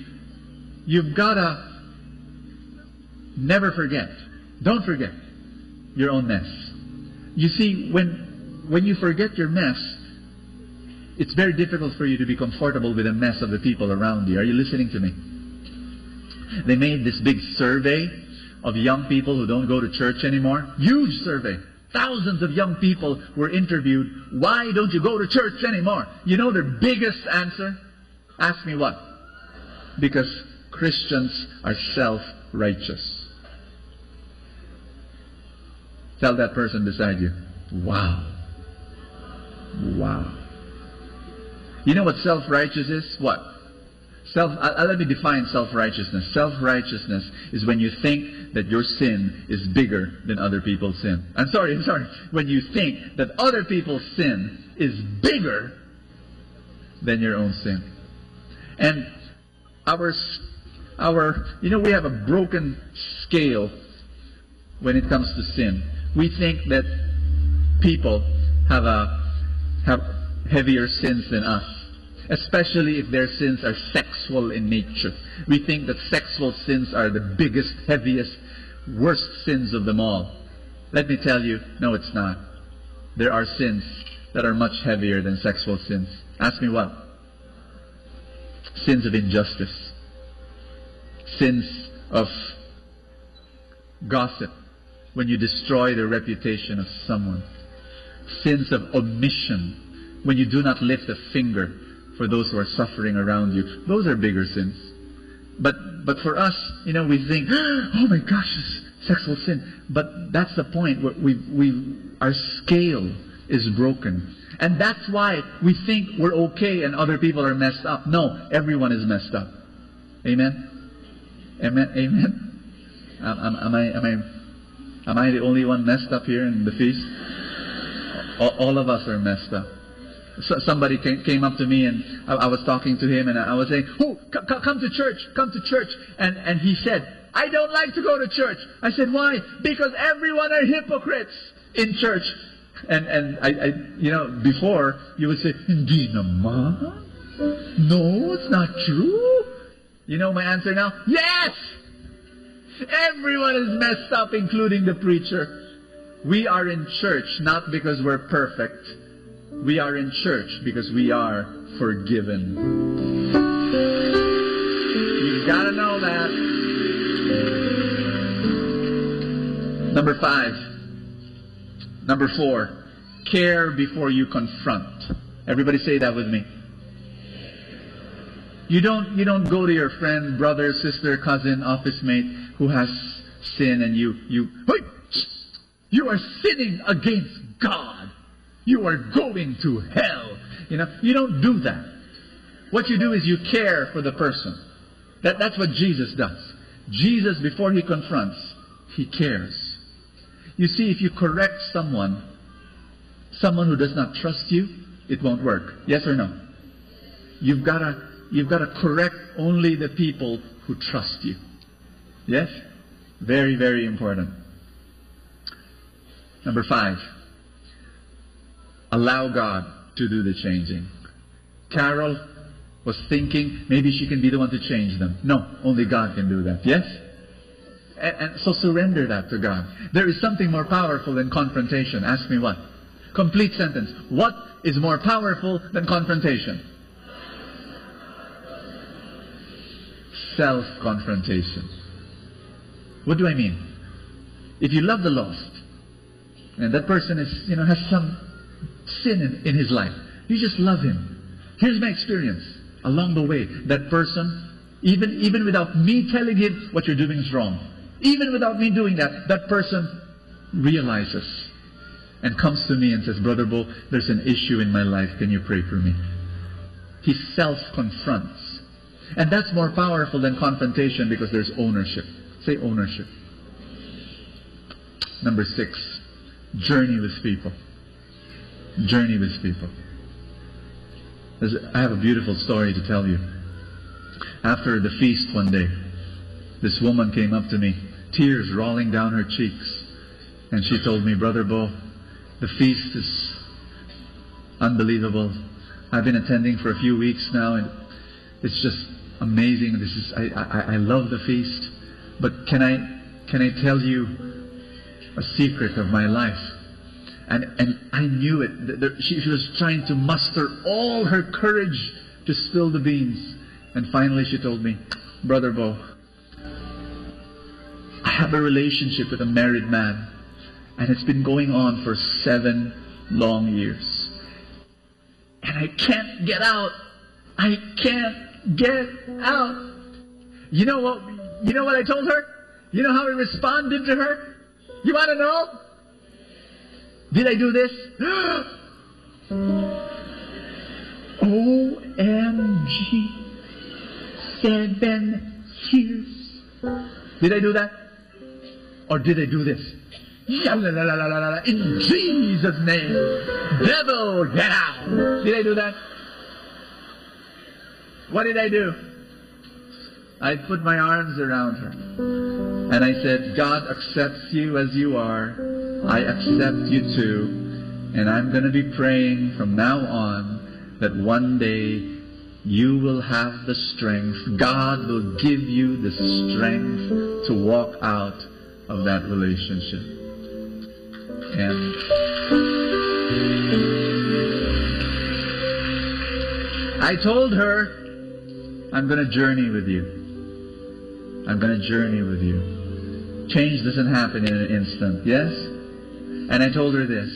you've got to never forget, don't forget your own mess. You see, when you forget your mess, it's very difficult for you to be comfortable with the mess of the people around you. Are you listening to me? They made this big survey of young people who don't go to church anymore. Huge survey. Thousands of young people were interviewed. Why don't you go to church anymore? You know their biggest answer? Ask me what? Because Christians are self-righteous. Tell that person beside you, wow. Wow. You know what self-righteous is? What? Let me define self-righteousness. Self-righteousness is when you think that your sin is bigger than other people's sin. I'm sorry. When you think that other people's sin is bigger than your own sin. And we have a broken scale when it comes to sin. We think that people have heavier sins than us, especially if their sins are sexual in nature. We think that sexual sins are the biggest, heaviest, worst sins of them all. Let me tell you, no, it's not. There are sins that are much heavier than sexual sins. Ask me what? Sins of injustice. Sins of gossip, when you destroy the reputation of someone. Sins of omission, when you do not lift a finger for those who are suffering around you. Those are bigger sins. But for us, we think, oh my gosh, this sexual sin. But that's the point. Our scale is broken. And that's why we think we're okay and other people are messed up. No, everyone is messed up. Amen? Amen? Am I the only one messed up here in the feast? All of us are messed up. So somebody came up to me and I was talking to him and I was saying, oh, come to church. And he said, I don't like to go to church. I said, why? Because everyone are hypocrites in church. And I before you would say, hindi naman. No, it's not true. You know my answer now? Yes! Everyone is messed up, including the preacher. We are in church not because we're perfect. We are in church because we are forgiven. You've got to know that. Number 4, care before you confront. Everybody say that with me. You don't go to your friend, brother, sister, cousin, office mate who has sin and you are sinning against God. You are going to hell. You don't do that. What you do is you care for the person. That's what Jesus does. Jesus, before he confronts, he cares. You see, if you correct someone who does not trust you, it won't work. Yes or no? You've got to correct only the people who trust you. Yes? Very, very important. Number 5. Allow God to do the changing. Carol was thinking maybe she can be the one to change them. No, only God can do that. Yes? And so surrender that to God. There is something more powerful than confrontation. Ask me what? Complete sentence. What is more powerful than confrontation? Self-confrontation. What do I mean? If you love the lost, and that person is, has some sin in his life, you just love him. Here's my experience. Along the way, that person, even without me telling him what you're doing is wrong, even without me doing that, that person realizes and comes to me and says, Brother Bo, there's an issue in my life. Can you pray for me? He self-confronts. And that's more powerful than confrontation because there's ownership. Say ownership. Number 6, journey with people. Journey with people. I have a beautiful story to tell you. After the feast one day, this woman came up to me, tears rolling down her cheeks. And she told me, Brother Bo, the feast is unbelievable. I've been attending for a few weeks now, and it's just amazing. I love the feast. But can I tell you a secret of my life? And I knew it. She was trying to muster all her courage to spill the beans. And finally she told me, Brother Bo, I have a relationship with a married man. And it's been going on for 7 long years. And I can't get out. I can't get out. You know what I told her? You know how I responded to her? You want to know? Did I do this? OMG. 7 years. Did I do that? Or did I do this? In Jesus' name. Devil, get out. Did I do that? What did I do? I put my arms around her. And I said, God accepts you as you are. I accept you too. And I'm going to be praying from now on that one day you will have the strength. God will give you the strength to walk out of that relationship. And I told her, I'm going to journey with you. I'm going to journey with you. Change doesn't happen in an instant, yes? And I told her this.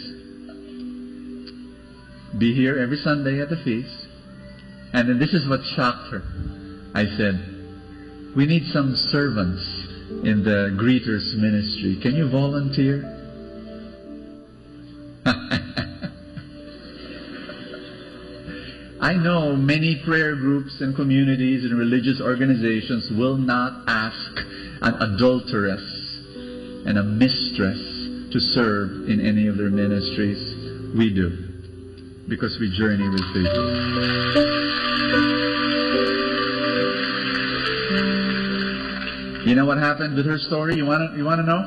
Be here every Sunday at the feast. And then this is what shocked her. I said, we need some servants in the greeters ministry. Can you volunteer? I know many prayer groups and communities and religious organizations will not ask an adulteress and a mistress to serve in any of their ministries. We do, because we journey with people. You know what happened with her story? You want to know?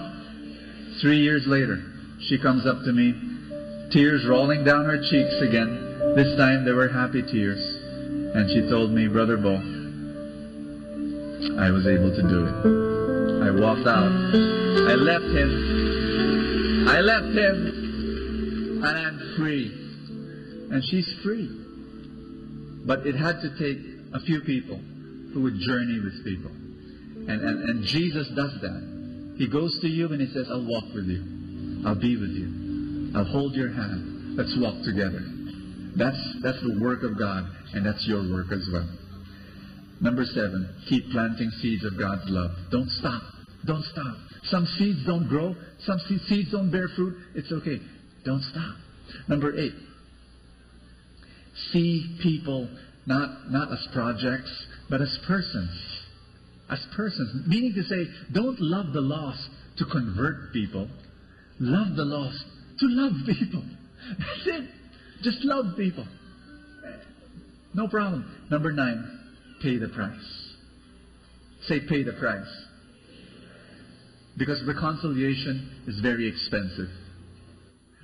3 years later, she comes up to me, tears rolling down her cheeks again. This time they were happy tears. And she told me, Brother Bo, I was able to do it. I walked out. I left him. And I'm free. And she's free. But it had to take a few people who would journey with people. And Jesus does that. He goes to you and He says, I'll walk with you. I'll be with you. I'll hold your hand. Let's walk together. That's the work of God, and that's your work as well. Number 7, keep planting seeds of God's love. Don't stop. Don't stop. Some seeds don't grow. Some seeds don't bear fruit. It's okay. Don't stop. Number 8, see people not as projects, but as persons. As persons. Meaning to say, don't love the lost to convert people. Love the lost to love people. That's it. Just love people. No problem. Number 9, pay the price. Say, pay the price. Because reconciliation is very expensive.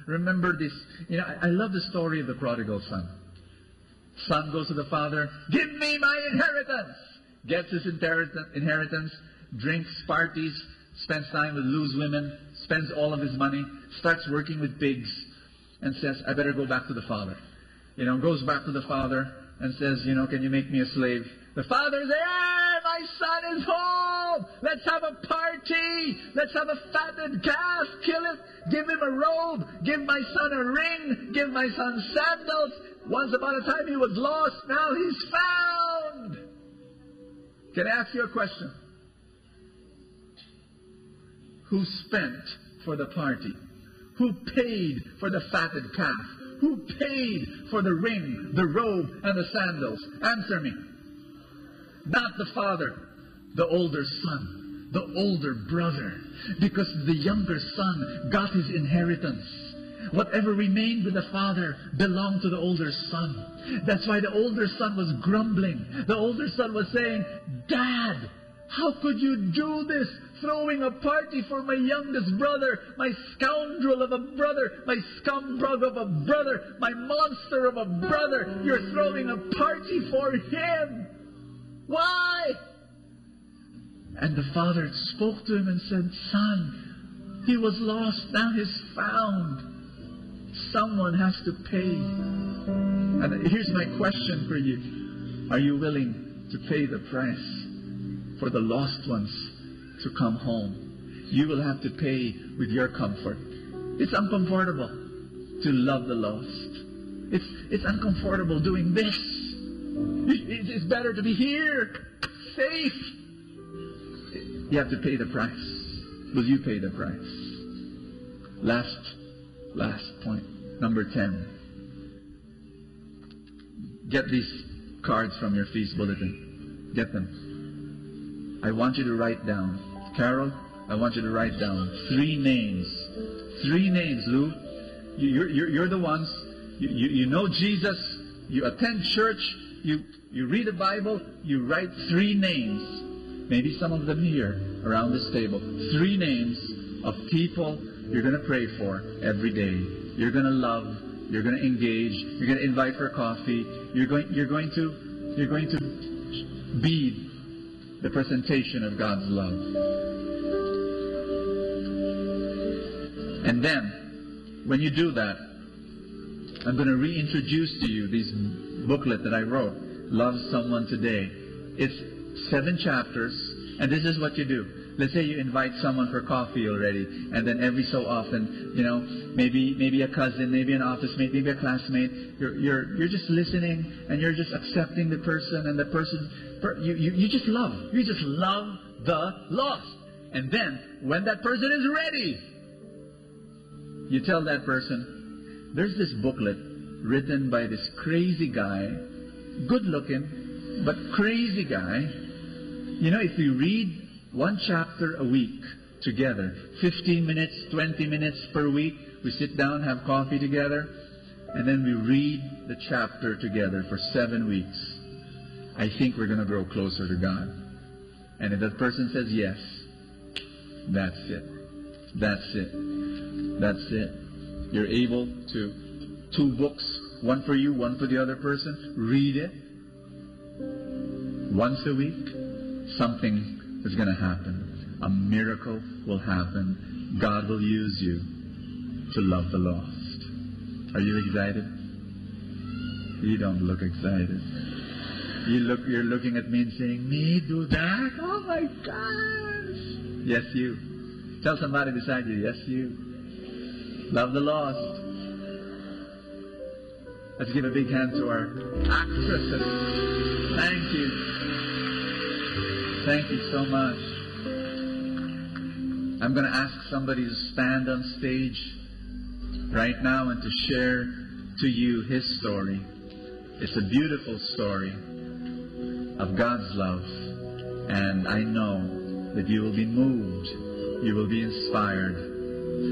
Remember this. I love the story of the prodigal son. Son goes to the father, give me my inheritance. Gets his inheritance, drinks, parties, spends time with loose women, spends all of his money, starts working with pigs, and says, I better go back to the father. Goes back to the father and says, can you make me a slave? The father says, hey, my son is home! Let's have a party! Let's have a fatted calf! Kill it! Give him a robe! Give my son a ring! Give my son sandals! Once upon a time he was lost, now he's found! Can I ask you a question? Who spent for the party? Who paid for the fatted calf? Who paid for the ring, the robe, and the sandals? Answer me. Not the father, the older son, the older brother. Because the younger son got his inheritance. Whatever remained with the father belonged to the older son. That's why the older son was grumbling. The older son was saying, Dad, how could you do this? Throwing a party for my youngest brother, my scoundrel of a brother, my scumbag of a brother, my monster of a brother. You're throwing a party for him. Why? And the father spoke to him and said, Son, he was lost, now he's found. Someone has to pay. And here's my question for you. Are you willing to pay the price for the lost ones to come home? You will have to pay with your comfort. It's uncomfortable to love the lost. It's uncomfortable doing this. It's better to be here, safe. You have to pay the price. Will you pay the price? Last point, number 10. Get these cards from your feast bulletin. Get them. I want you to write down. Carol, I want you to write down 3 names. 3 names, Lou. You're the ones. You know Jesus. You attend church. You read the Bible. You write 3 names. Maybe some of them here around this table. 3 names of people you're going to pray for every day. You're going to love. You're going to engage. You're going to invite for coffee. You're going to be the presentation of God's love. And then, when you do that, I'm going to reintroduce to you this booklet that I wrote, Love Someone Today. It's 7 chapters, and this is what you do. Let's say you invite someone for coffee already, and then every so often, maybe a cousin, maybe an office mate, maybe a classmate, you're just listening, and you're just accepting the person, and the person, you just love. You just love the lost. And then, when that person is ready, you tell that person, there's this booklet written by this crazy guy, good looking, but crazy guy. If we read 1 chapter a week together, 15 minutes, 20 minutes per week, we sit down, have coffee together, and then we read the chapter together for 7 weeks. I think we're going to grow closer to God. And if that person says yes, that's it. That's it. That's it. You're able to, 2 books, one for you, one for the other person, read it. Once a week, something is going to happen. A miracle will happen. God will use you to love the lost. Are you excited? You don't look excited. You're looking at me and saying, me do that? Oh my gosh. Yes, you. Tell somebody beside you, yes, you. Love the lost. Let's give a big hand to our actresses. Thank you. Thank you so much. I'm going to ask somebody to stand on stage right now and to share to you his story. It's a beautiful story of God's love. And I know that you will be moved. You will be inspired.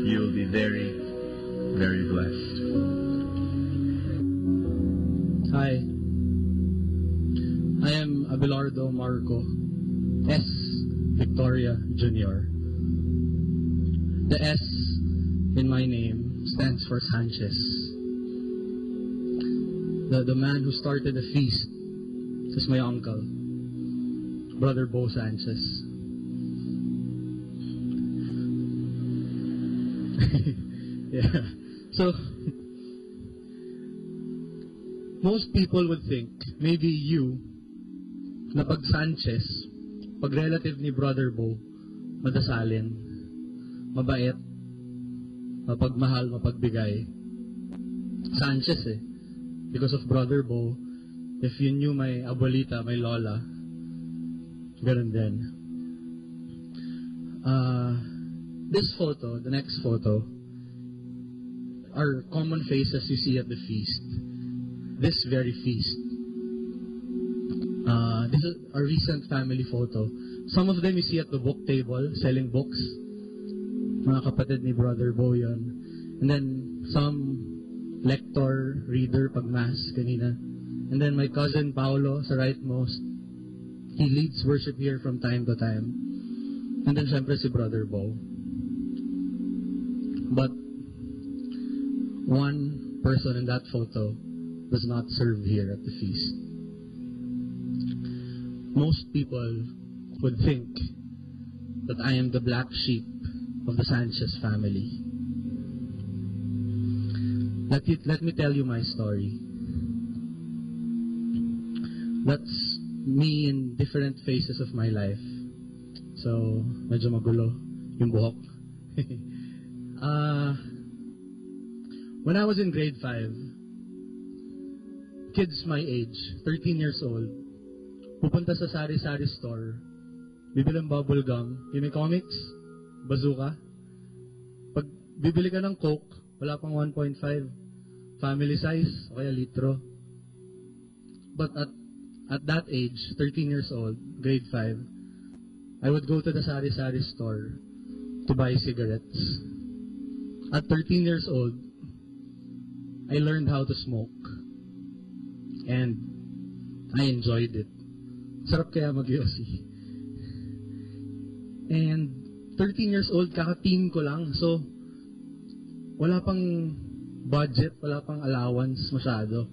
You will be very, very blessed. Hi. I am Abelardo Marco S. Victoria Jr. The S in my name stands for Sanchez. The man who started the feast is my uncle, Brother Bo Sanchez. Yeah. So, most people would think, maybe you, na pag Sanchez, pag relative ni Brother Bo, madasalin, mabait, mapagmahal, mapagbigay. Sanchez eh. Because of Brother Bo, if you knew my abuelita, my lola, ganun din. This photo, the next photo, are common faces you see at the feast. This very feast. This is a recent family photo. Some of them you see at the book table, selling books. Mga kapatid ni Brother Bo yun. And then, some lector, reader, pag mass, kanina. And then my cousin Paolo, sa rightmost, he leads worship here from time to time. And then, syempre, si Brother Bo. But, one person in that photo does not serve here at the feast. Most people would think that I am the black sheep of the Sanchez family. Let me tell you my story. That's me in different phases of my life. So, medyo magulo yung buhok. When I was in grade 5, kids my age, 13 years old, pupunta sa sari-sari store, bibili ng bubble gum, yung may comics, bazooka. Pag bibili ka ng Coke, wala pang 1.5, family size, o kaya litro. But at that age, 13 years old, grade 5, I would go to the sari-sari store to buy cigarettes. At 13 years old, I learned how to smoke. And I enjoyed it. Sarap kaya mag-yosi. And 13 years old, kaka-teen ko lang. So, wala pang budget, wala pang allowance masyado.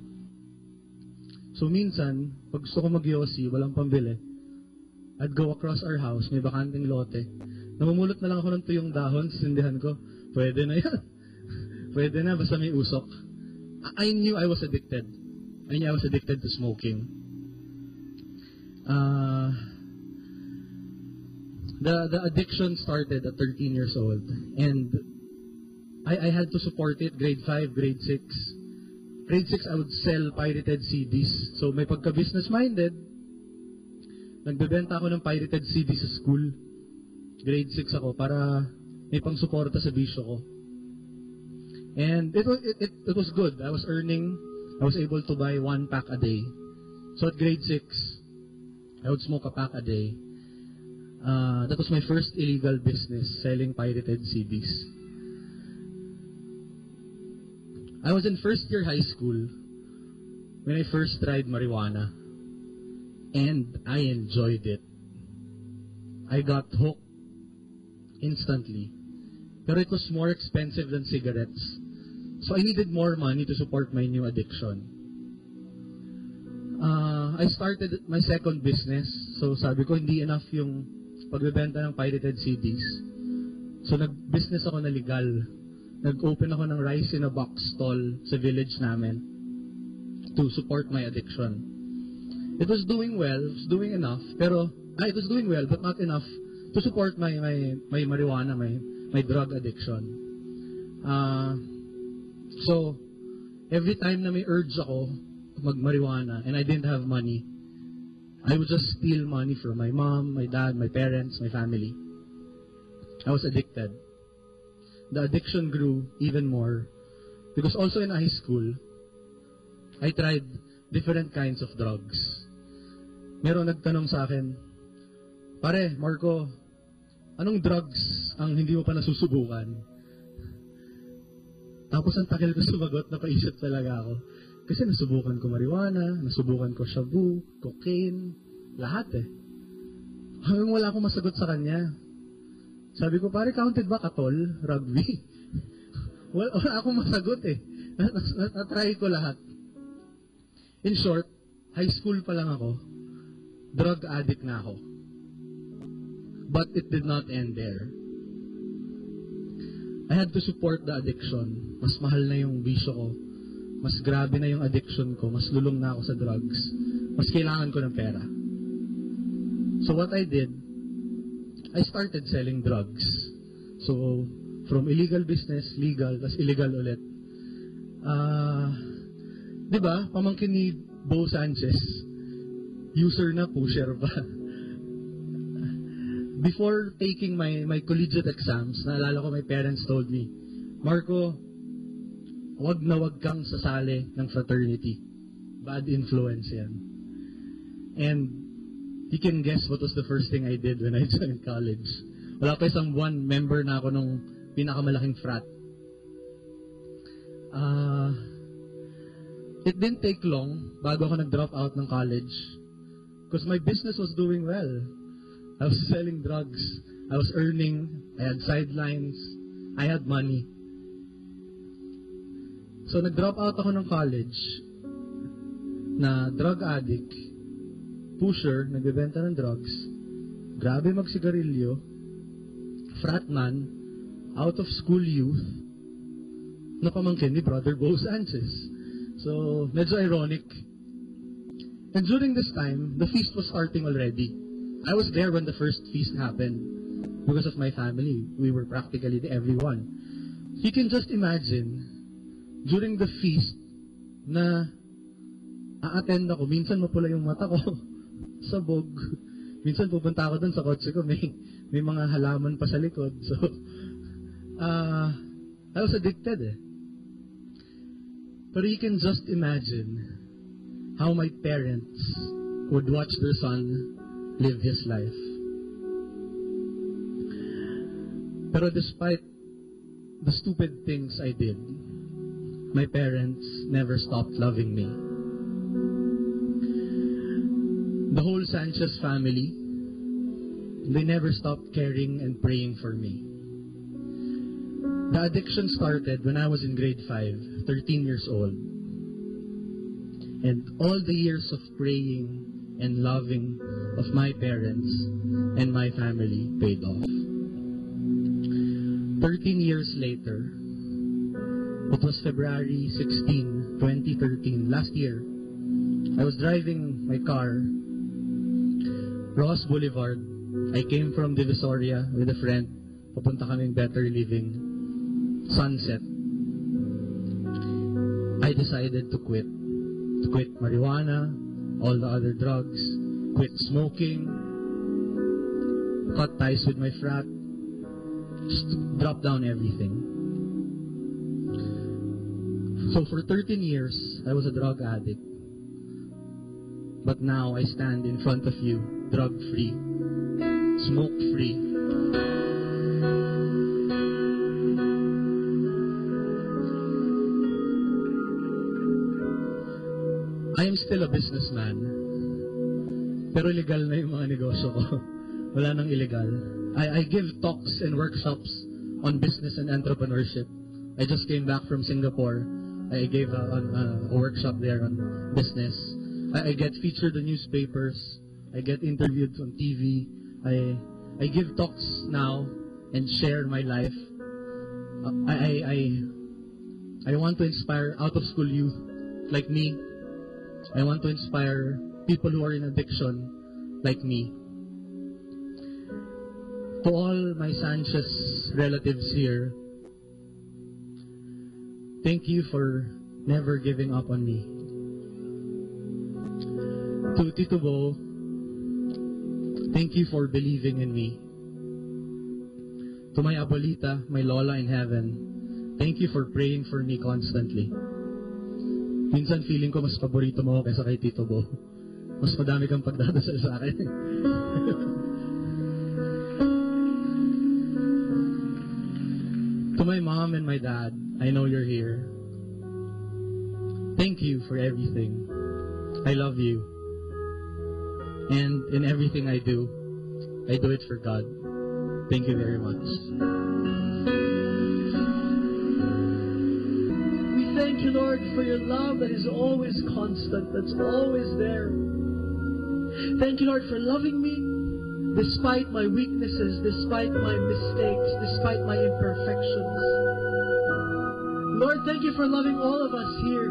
So, minsan, pag gusto ko mag-yosi, walang pambili, I'd go across our house, may bakanting lote. Namumulot na lang ako ng tuyong dahon, sindihan ko. Pwede na yan. Pwede na, basta may usok. I knew I was addicted. I knew I was addicted to smoking. The addiction started at 13 years old. And I had to support it, grade 5, grade 6. Grade 6, I would sell pirated CDs. So, may pagka-business-minded. Nagbebenta ako ng pirated CDs sa school. Grade 6 ako para may pang-suporta sa bisyo ko. And it was good. I was earning. I was able to buy 1 pack a day. So at grade 6, I would smoke a pack a day. That was my first illegal business, selling pirated CDs. I was in first year high school when I first tried marijuana. And I enjoyed it. I got hooked instantly. Pero it was more expensive than cigarettes. So I needed more money to support my new addiction. I started my second business. So sabi ko, hindi enough yung pagbebenta ng pirated CDs. So nag-business ako na legal. Nag-open ako ng rice in a box stall sa village namin to support my addiction. It was doing well, it was doing enough, pero it was doing well but not enough to support my marijuana, my drug addiction. So every time na may urge ako mag-marijuana and I didn't have money, I would just steal money from my mom, my dad, my parents, my family. I was addicted. The addiction grew even more because also in high school, I tried different kinds of drugs. Meron nagtanong sa akin, pare, Marco, anong drugs ang hindi mo pa nasusubukan? Tapos ang takil ko sumagot, napaisip talaga ako. Kasi nasubukan ko marijuana, nasubukan ko shabu, cocaine, lahat eh. Hanggang wala akong masagot sa kanya. Sabi ko, pare, counted ba katol, rugby? wala akong masagot eh. Natry ko lahat. In short, high school pa lang ako, drug addict na ako. But it did not end there. I had to support the addiction. Mas mahal na yung bisyo ko. Mas grabe na yung addiction ko. Mas lulong na ako sa drugs. Mas kailangan ko ng pera. So what I did, I started selling drugs. So, from illegal business, legal, tas illegal ulit. Diba, pamangkin ni Bo Sanchez, user na, pusher pa. Before taking my collegiate exams, naalala ko my parents told me, Marco, wag na wag kang sasali ng fraternity. Bad influence yan. And you can guess what was the first thing I did when I joined college. Wala pa isang buwan, member na ako nung pinakamalaking frat. It didn't take long bago ako nag-drop out ng college because my business was doing well. I was selling drugs. I was earning. I had sidelines. I had money. So, nag-drop out ako ng college na drug addict, pusher, nagbebenta ng drugs, grabe magsigarilyo, fratman, out of school youth, na pamangkin ni Brother Bo Sanchez. So, medyo ironic. And during this time, the feast was starting already. I was there when the first feast happened because of my family. We were practically everyone. You can just imagine, during the feast, na a-attend ako, minsan mapula yung mata ko, sabog. Minsan pupunta ako dun sa kotse ko, may mga halaman pa sa likod. So, I was addicted eh. But you can just imagine how my parents would watch their son live his life. Pero despite the stupid things I did, my parents never stopped loving me. The whole Sanchez family, they never stopped caring and praying for me. The addiction started when I was in grade 5, 13 years old. And all the years of praying and loving of my parents and my family paid off. 13 years later, it was February 16, 2013, last year, I was driving my car, Ross Boulevard. I came from Divisoria with a friend. Papunta kaming Better Living, Sunset. I decided to quit marijuana, all the other drugs, quit smoking, cut ties with my frat, just drop down everything. So for 13 years, I was a drug addict. But now I stand in front of you, drug-free, smoke-free. I am still a businessman. Pero legal na yung mga negosyo ko. Wala nang illegal. I give talks and workshops on business and entrepreneurship. I just came back from Singapore. I gave a workshop there on business. I get featured in newspapers. I get interviewed on TV. I give talks now and share my life. I want to inspire out-of-school youth like me. I want to inspire people who are in addiction like me. To all my Sanchez relatives here, thank you for never giving up on me. To Tito Bo, thank you for believing in me. To my abuelita, my lola in heaven, thank you for praying for me constantly. Minsan feeling ko mas paborito mo kaysa kay Tito Bo. Mas madami kang pagdadasal sa akin. To my mom and my dad, I know you're here. Thank you for everything. I love you. And in everything I do it for God. Thank you very much. We thank you, Lord, for your love that is always constant, that's always there. Thank you, Lord, for loving me. despite my weaknesses, despite my mistakes, despite my imperfections. Lord, thank you for loving all of us here.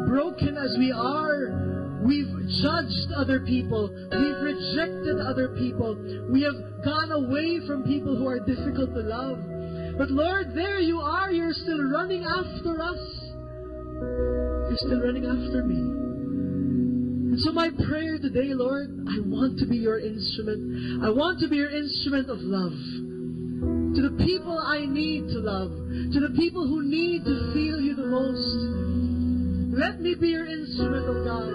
Broken as we are, we've judged other people. We've rejected other people. We have gone away from people who are difficult to love. But Lord, there you are. You're still running after us. You're still running after me. And so my prayer today, Lord, I want to be your instrument. I want to be your instrument of love. To the people I need to love. To the people who need to feel you the most. Let me be your instrument of God.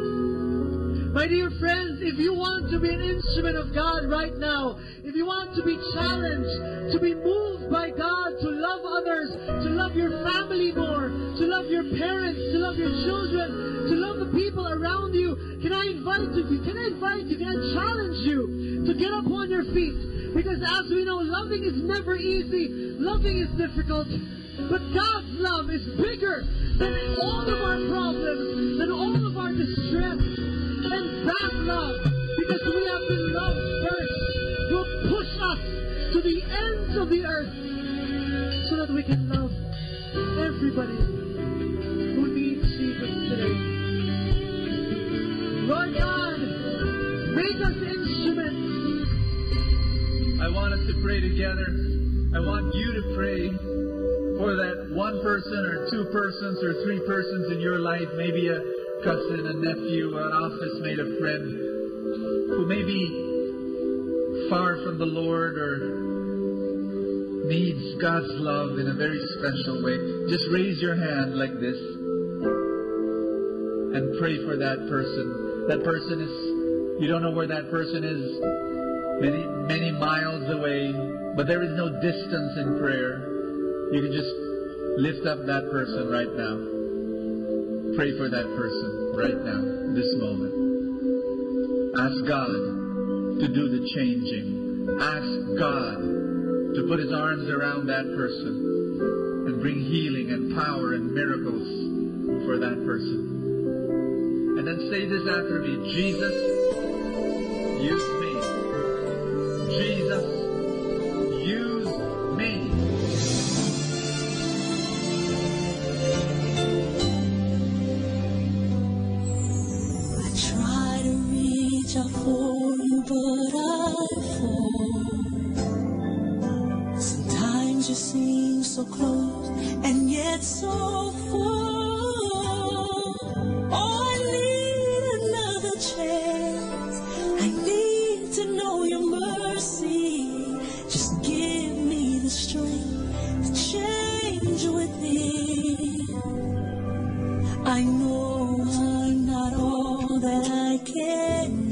My dear friends, if you want to be an instrument of God right now, if you want to be challenged, to be moved by God, to love others, to love your family more, to love your parents, to love your children, to love the people around you, can I invite you, can I challenge you to get up on your feet? Because as we know, loving is never easy, loving is difficult, but God's love is bigger than all of our problems, than all of our distress. And that love, because we have been loved first, will push us to the ends of the earth so that we can love everybody who needs Jesus today. Lord God, make us instruments. I want us to pray together. I want you to pray for that one person or two persons or three persons in your life, maybe a cousin, a nephew, an office mate, a friend, who may be far from the Lord or needs God's love in a very special way. Just raise your hand like this and pray for that person. That person is, you don't know where that person is, many miles away, but there is no distance in prayer. You can just lift up that person right now. Pray for that person right now, this moment. Ask God to do the changing. Ask God to put His arms around that person and bring healing and power and miracles for that person. And then say this after me: Jesus, use me. Jesus, use me. For you, but I fall. Sometimes you seem so close and yet so far. Oh, I need another chance. I need to know your mercy. Just give me the strength to change within. I know I'm not all that I can.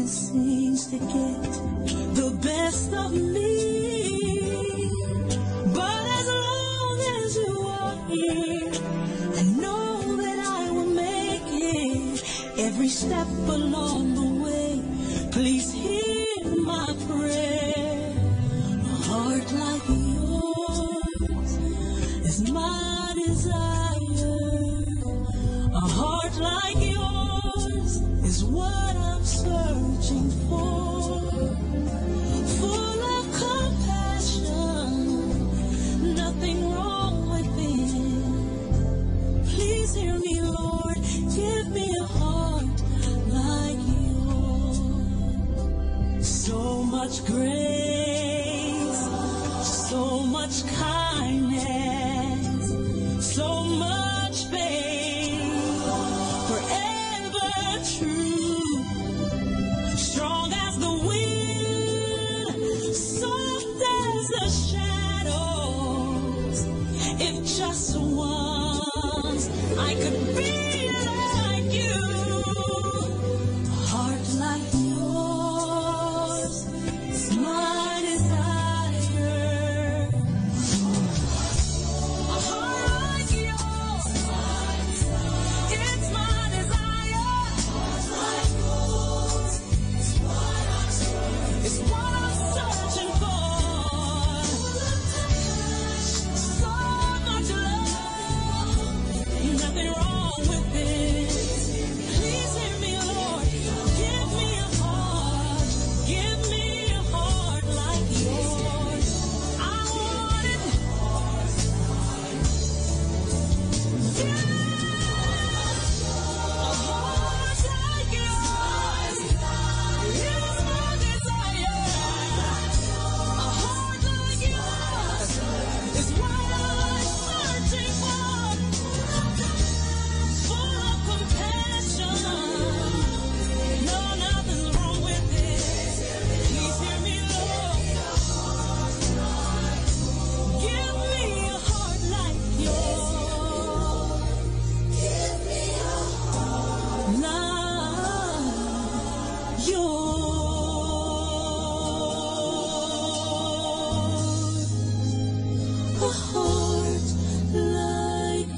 Seems to get the best of me, but as long as you are here, I know that I will make it every step along the way. Please hear my prayer. A heart like yours is my desire. A heart like yours is what I'm searching for. Full of compassion, nothing wrong within. Please hear me, Lord, give me a heart like yours. So much grace, so much kindness, so much faith, forever true. Strong as the wind, soft as the shadows. If just once I could be like you, a heart like yours is my desire. A A heart like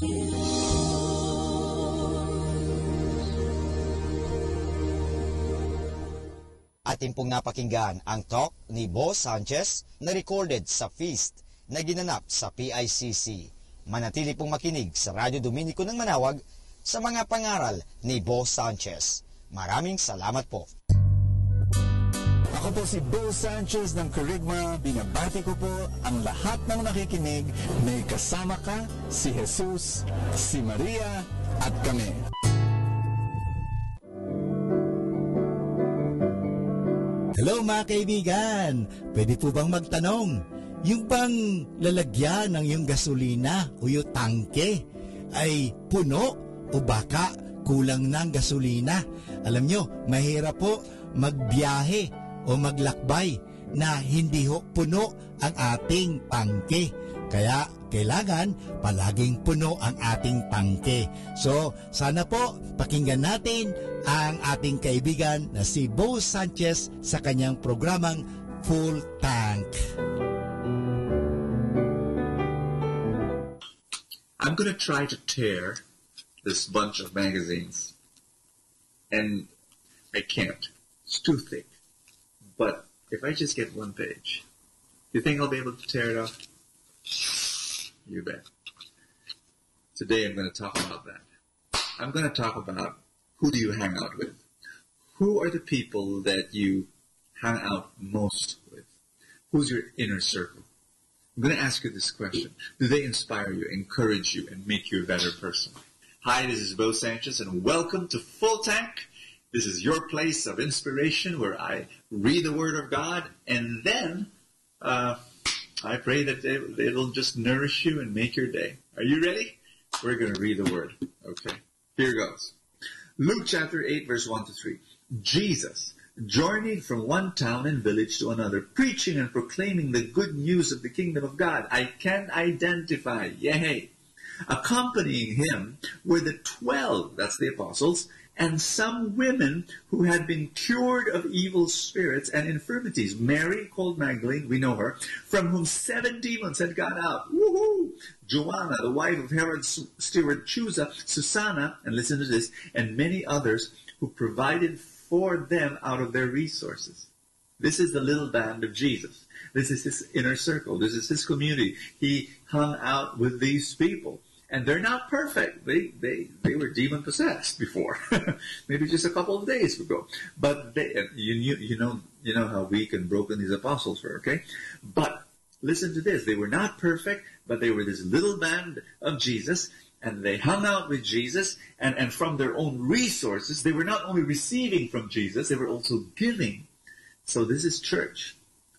Atin pong napakinggan ang talk ni Bo Sanchez na recorded sa feast na ginanap sa PICC. Manatili pong makinig sa Radyo Dominico ng Manawag sa mga pangaral ni Bo Sanchez. Maraming salamat po. Ako po si Bo Sanchez ng Kerygma. Binabati ko po ang lahat ng nakikinig. May kasama ka, si Jesus, si Maria, at kami. Hello mga kaibigan! Pwede po bang magtanong? Yung bang lalagyan ng yung gasolina o yung tangke ay puno o baka kulang ng gasolina? Alam nyo, mahirap po magbiyahe o maglakbay na hindi ho puno ang ating tangke. Kaya kailangan palaging puno ang ating tangke. So sana po pakinggan natin ang ating kaibigan na si Bo Sanchez sa kanyang programang Full Tank. I'm going to try to tear this bunch of magazines. And I can't. It's too thick. But if I just get one page, you think I'll be able to tear it off? You bet. Today I'm going to talk about that. I'm going to talk about who do you hang out with? Who are the people that you hang out most with? Who's your inner circle? I'm going to ask you this question. Do they inspire you, encourage you, and make you a better person? Hi, this is Bo Sanchez, and welcome to Full Tank. This is your place of inspiration where I read the Word of God, and then I pray that it'll just nourish you and make your day. Are you ready? We're going to read the Word. Okay, here goes. Luke chapter 8, verse 1 to 3. Jesus journeyed from one town and village to another, preaching and proclaiming the good news of the kingdom of God. I can identify, yay! Accompanying him were the 12, that's the apostles, and some women who had been cured of evil spirits and infirmities. Mary, called Magdalene, we know her, from whom 7 demons had gone out. Woohoo! Joanna, the wife of Herod's steward Chusa, Susanna, and listen to this, and many others who provided for them out of their resources. This is the little band of Jesus. This is his inner circle. This is his community. He hung out with these people. And they're not perfect. They were demon possessed before, maybe just a couple of days ago. But you know how weak and broken these apostles were. Okay, but listen to this: they were not perfect, but they were this little band of Jesus, and they hung out with Jesus, and from their own resources, they were not only receiving from Jesus, they were also giving. So this is church.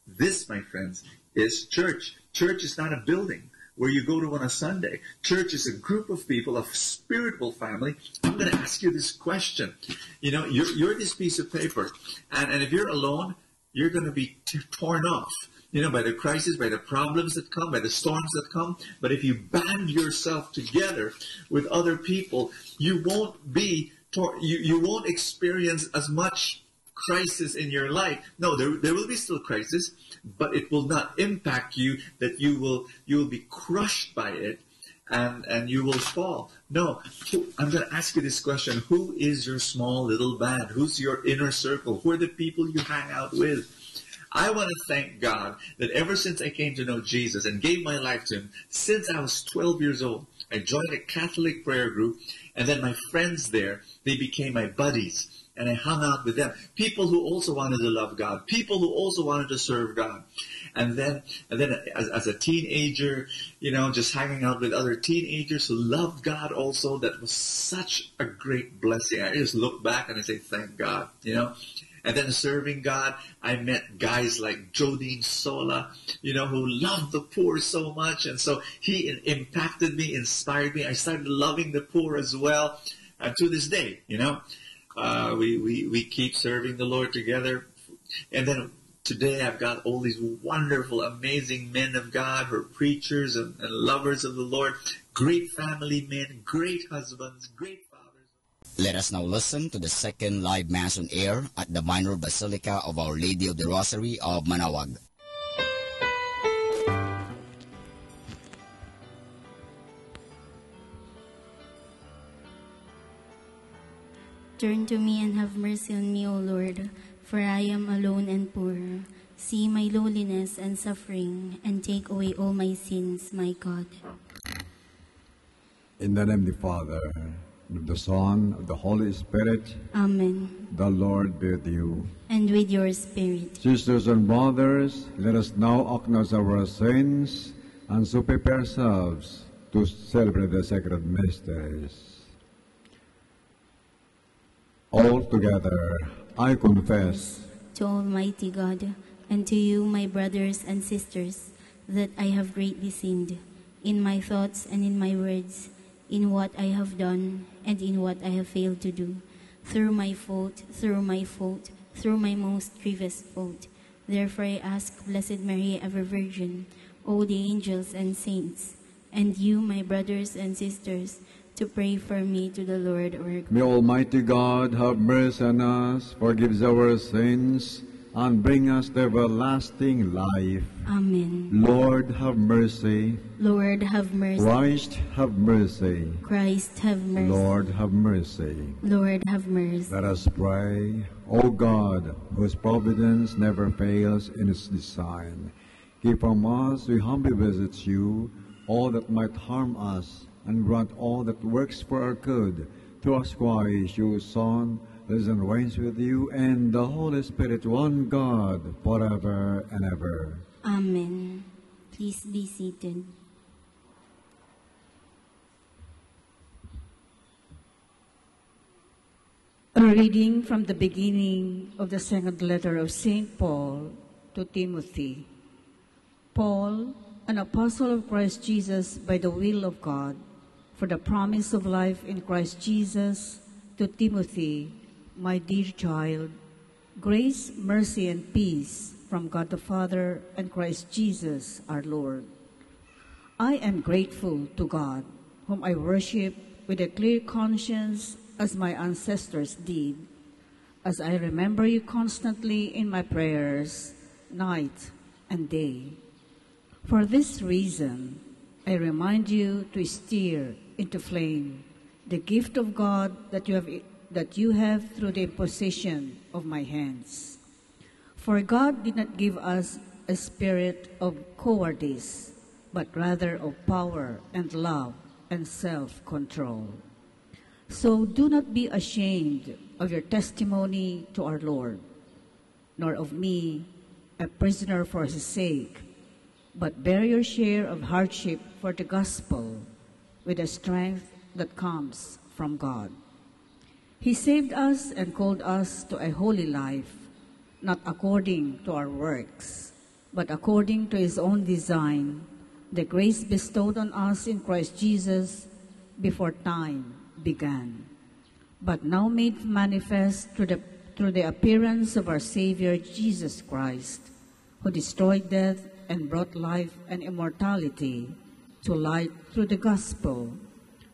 This, my friends, is church. Church is not a building where you go to on a Sunday. Church is a group of people, a spiritual family. I'm going to ask you this question. You know, you're this piece of paper, and if you're alone, you're going to be torn off, you know, by the crisis, by the problems that come, by the storms that come. But if you band yourself together with other people, you won't be you won't experience as much crisis in your life. No, there will be still crisis, but it will not impact you that you will be crushed by it and you will fall. No, I'm going to ask you this question. Who is your small little band? Who's your inner circle? Who are the people you hang out with? I want to thank God that ever since I came to know Jesus and gave my life to him, since I was 12 years old, I joined a Catholic prayer group, and then my friends there, they became my buddies. And I hung out with them. People who also wanted to love God. People who also wanted to serve God. And then as a teenager, you know, just hanging out with other teenagers who loved God also. That was such a great blessing. I just look back and I say, thank God, you know. And then serving God, I met guys like Jodine Sola, you know, who loved the poor so much. And so he impacted me, inspired me. I started loving the poor as well. And to this day, you know, we keep serving the Lord together. And then today I've got all these wonderful, amazing men of God who are preachers and lovers of the Lord. Great family men, great husbands, great fathers. Let us now listen to the second live Mass on air at the Minor Basilica of Our Lady of the Rosary of Manaoag. Turn to me and have mercy on me, O Lord, for I am alone and poor. See my lowliness and suffering, and take away all my sins, my God. In the name of the Father, and of the Son, of the Holy Spirit. Amen. The Lord be with you. And with your spirit. Sisters and brothers, let us now acknowledge our sins and so prepare ourselves to celebrate the sacred mysteries. All together, I confess to Almighty God, and to you, my brothers and sisters, that I have greatly sinned, in my thoughts and in my words, in what I have done and in what I have failed to do, through my fault, through my most grievous fault. Therefore I ask Blessed Mary, ever Virgin, all the angels and saints, and you, my brothers and sisters, to pray for me to the Lord our God. May Almighty God have mercy on us, forgive our sins, and bring us to everlasting life. Amen. Lord, have mercy. Lord, have mercy. Christ, have mercy. Christ, have mercy. Lord, have mercy. Lord, have mercy. Let us pray. O God, whose providence never fails in its design, keep from us, we humbly beseech you, all that might harm us, and grant all that works for our good, through us Christ, your Son, lives and reigns with you, and the Holy Spirit, one God, forever and ever. Amen. Please be seated. A reading from the beginning of the second letter of St. Paul to Timothy. Paul, an apostle of Christ Jesus by the will of God, for the promise of life in Christ Jesus, to Timothy, my dear child, grace, mercy, and peace from God the Father and Christ Jesus our Lord. I am grateful to God, whom I worship with a clear conscience as my ancestors did, as I remember you constantly in my prayers, night and day. For this reason, I remind you to stir into flame the gift of God that you have through the imposition of my hands. For God did not give us a spirit of cowardice, but rather of power and love and self-control. So do not be ashamed of your testimony to our Lord, nor of me, a prisoner for his sake, but bear your share of hardship for the gospel with the strength that comes from God. He saved us and called us to a holy life, not according to our works, but according to his own design, the grace bestowed on us in Christ Jesus before time began, but now made manifest through the appearance of our Savior Jesus Christ, who destroyed death and brought life and immortality to light through the gospel,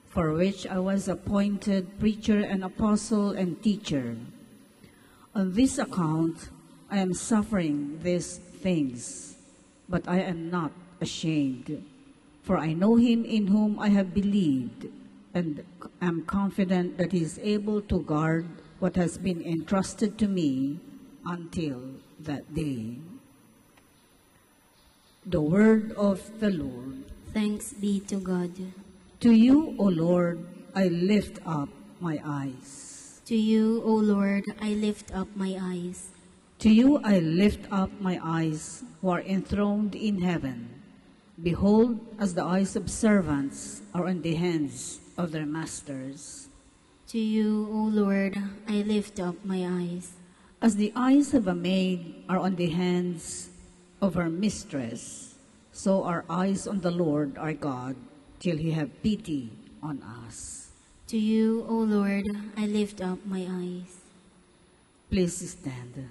for which I was appointed preacher and apostle and teacher. On this account, I am suffering these things, but I am not ashamed, for I know him in whom I have believed, and am confident that he is able to guard what has been entrusted to me until that day. The word of the Lord. Thanks be to God. To you, O Lord, I lift up my eyes. To you, O Lord, I lift up my eyes. To you I lift up my eyes, who are enthroned in heaven. Behold, as the eyes of servants are on the hands of their masters. To you, O Lord, I lift up my eyes. As the eyes of a maid are on the hands of her mistress, so our eyes on the Lord our God, till he have pity on us. To you, O Lord, I lift up my eyes. Please stand.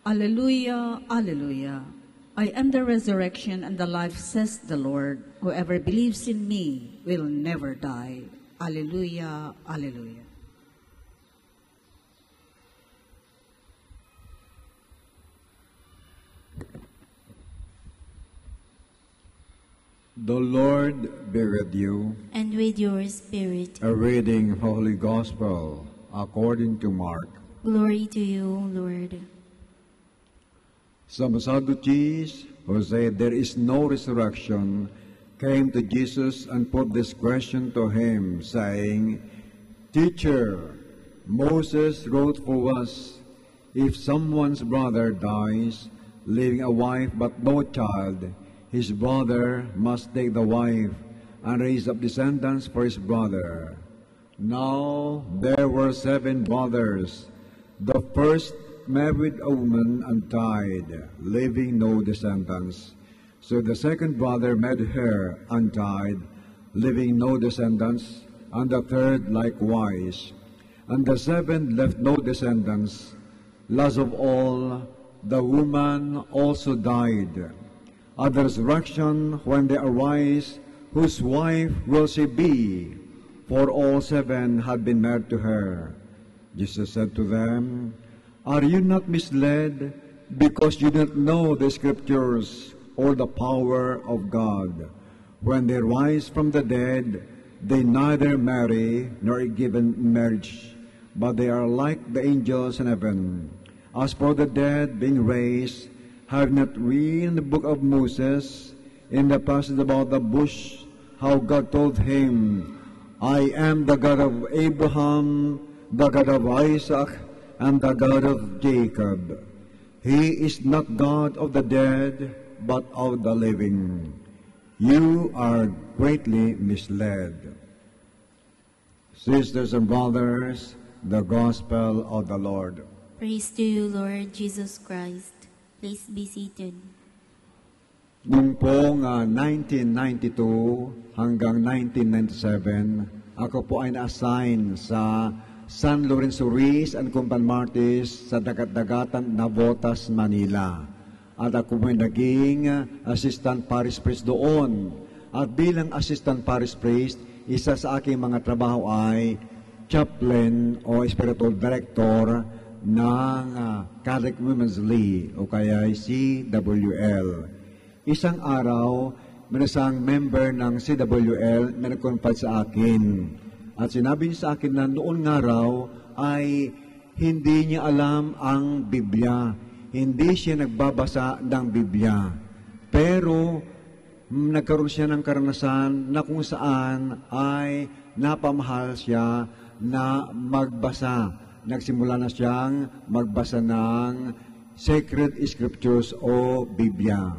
Alleluia, alleluia. I am the resurrection and the life, says the Lord. Whoever believes in me will never die. Alleluia, alleluia. The Lord be with you. And with your spirit. A reading of Holy Gospel according to Mark. Glory to you, Lord. Some Sadducees who said there is no resurrection came to Jesus and put this question to him, saying, Teacher, Moses wrote for us, if someone's brother dies, leaving a wife but no child, his brother must take the wife and raise up descendants for his brother. Now there were 7 brothers. The first married a woman and died, leaving no descendants. So the second brother married her and died, leaving no descendants, and the third likewise. And the 7th left no descendants. Last of all, the woman also died. At the resurrection, when they arise, whose wife will she be? For all 7 had been married to her. Jesus said to them, Are you not misled, because you don't know the Scriptures or the power of God? When they rise from the dead, they neither marry nor are given in marriage, but they are like the angels in heaven. As for the dead being raised, have not read in the book of Moses, in the passage about the bush, how God told him, I am the God of Abraham, the God of Isaac, and the God of Jacob. He is not God of the dead, but of the living. You are greatly misled. Sisters and brothers, the Gospel of the Lord. Praise to you, Lord Jesus Christ. Please be seated. Noong pong 1992 hanggang 1997, ako po ay na-assign sa San Lorenzo Ruiz and Compan Martis sa Dagat-Dagatan, Navotas, Manila. At ako po ay naging assistant parish priest doon. At bilang assistant parish priest, isa sa aking mga trabaho ay chaplain o spiritual director ng Catholic Women's League o kaya CWL. Isang araw, may isang member ng CWL na nag-confide sa akin. At sinabi niya sa akin na noon nga raw ay hindi niya alam ang Biblia. Hindi siya nagbabasa ng Biblia. Pero nagkaroon siya ng karanasan na kung saan ay napamahal siya na magbasa. Nagsimula na siyang magbasa ng Sacred Scriptures o Biblia.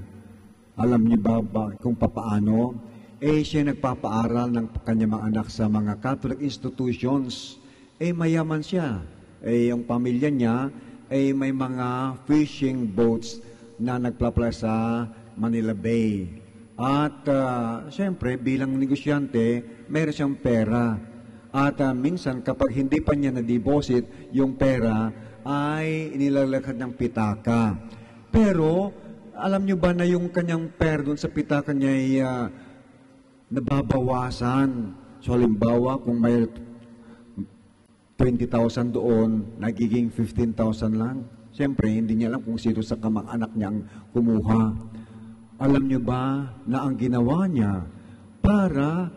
Alam niyo ba kung papaano? Siya nagpapaaral ng kanyang mga anak sa mga Catholic institutions. Mayaman siya. Yung pamilya niya may mga fishing boats na nagplapla sa Manila Bay. At siyempre, bilang negosyante, mayroon siyang pera. At minsan, kapag hindi pa niya na-deposit yung pera, ay inilalakad ng pitaka. Pero, alam niyo ba na yung kanyang pera doon sa pitaka niya ay nababawasan? So, halimbawa, kung may 20,000 doon, nagiging 15,000 lang. Siyempre, hindi niya alam kung sino sa kamag-anak niyang kumuha. Alam niyo ba na ang ginawa niya para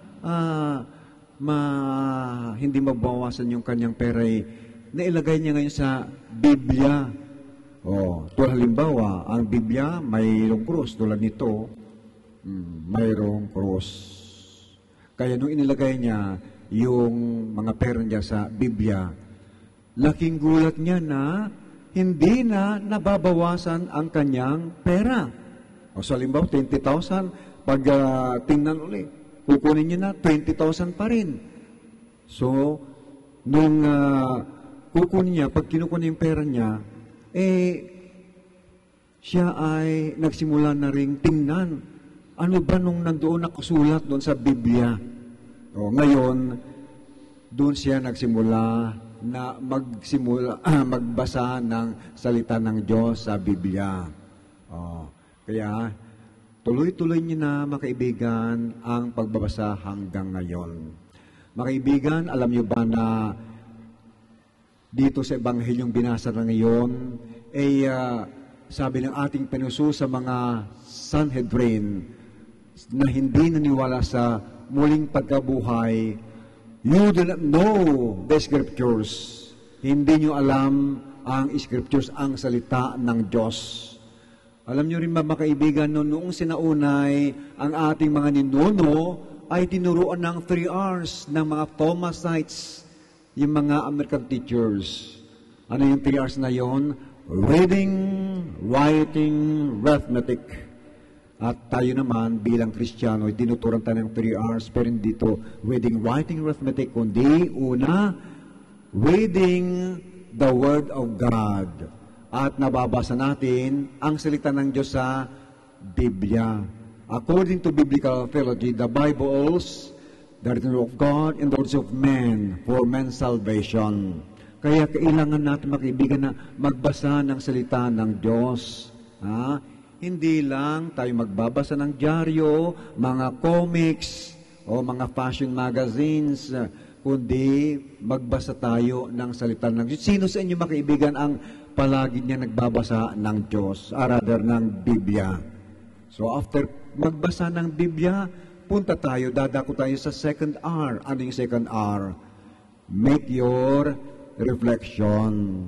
hindi mabawasan yung kanyang pera nailagay niya ngayon sa Biblia. Tulad halimbawa, ang Biblia mayroong krus. Tulad nito, mayroong krus. Kaya nung inilagay niya yung mga pera niya sa Biblia, laking gulat niya na hindi na nababawasan ang kanyang pera. So halimbawa, 20,000, pag tingnan ulit, kukunin niya na 20,000 pa rin. So, nung kukunin niya, pag kinukunin yung pera niya, siya ay nagsimula na ring tingnan. Ano ba nung nandoon nakasulat doon sa Biblia? Ngayon, doon siya nagsimula na magbasa ng salita ng Diyos sa Biblia. Kaya, tuloy-tuloy niyo na, mga kaibigan, ang pagbabasa hanggang ngayon. Mga kaibigan, alam niyo ba na dito sa Ebanghelyong binasa na ngayon, sabi ng ating Panginoon sa mga Sanhedrin, na hindi naniwala sa muling pagkabuhay, you do not know the Scriptures. Hindi nyo alam ang Scriptures, ang salita ng Diyos. Alam nyo rin mga kaibigan, noong sinaunay, ang ating mga ninuno ay tinuruan ng 3 R's ng mga Thomasites, yung mga American teachers. Ano yung 3 R's na yon? Reading, writing, arithmetic. At tayo naman, bilang Kristiyano, tinuturan tayo ng 3 R's, pero hindi ito reading, writing, arithmetic, kundi una, reading the Word of God. At nababasa natin ang salita ng Diyos sa Biblia. According to biblical theology, the Bibles, the written of God and the words of men for men's salvation. Kaya kailangan natin, mga kaibigan, na magbasa ng salita ng Diyos. Hindi lang tayo magbabasa ng dyaryo, mga comics, o mga fashion magazines, kundi magbasa tayo ng salita ng Diyos. Sino sa inyo, mga kaibigan, ang palagi niya nagbabasa ng Diyos, rather ng Biblia? So after magbasa ng Biblia, punta tayo, dadako tayo sa second R. Ano yung second R? Make your reflection.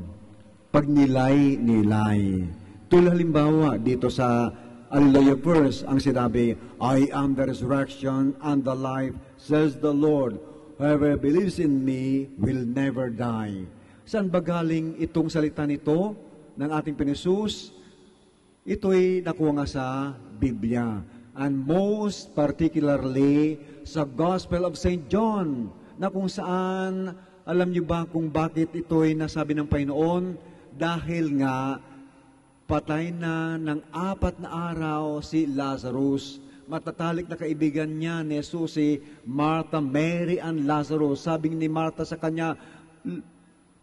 Pagnilay-nilay. Tulad halimbawa, dito sa Hallelujah verse, ang sinabi, I am the resurrection and the life, says the Lord. Whoever believes in me will never die. Saan ba galing itong salita nito ng ating Panginoon? Ito'y nakuha nga sa Biblia. And most particularly sa Gospel of St. John, na kung saan, alam niyo ba kung bakit ito'y nasabi ng Panginoon? Dahil nga, patay na ng 4 na araw si Lazarus. Matatalik na kaibigan niya ni Jesus, si Martha, Mary, and Lazarus. Sabi ni Martha sa kanya,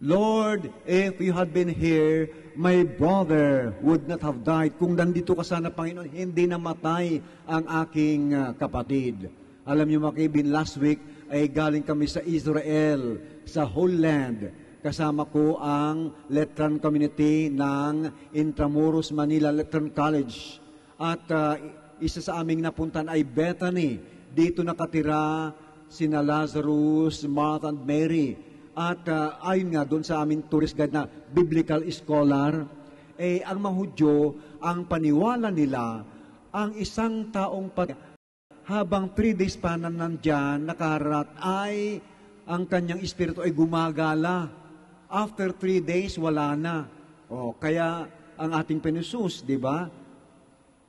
Lord, if you had been here, my brother would not have died. Kung nandito ka sana, Panginoon, hindi namatay ang aking kapatid. Alam niyo mga kaibigan, last week ay galing kami sa Israel, sa Holy Land. Kasama ko ang Letran community ng Intramuros, Manila Letran College. At isa sa aming napuntan ay Bethany. Dito nakatira sina Lazarus, Martha, and Mary. At ayon nga doon sa aming tourist guide na biblical scholar, ang mga Hudyo, ang paniwala nila, ang isang taong habang 3 days pa na nandyan, nakarat, ay ang kanyang espiritu ay gumagala. After 3 days, wala na. Kaya ang ating Panginoon, di ba?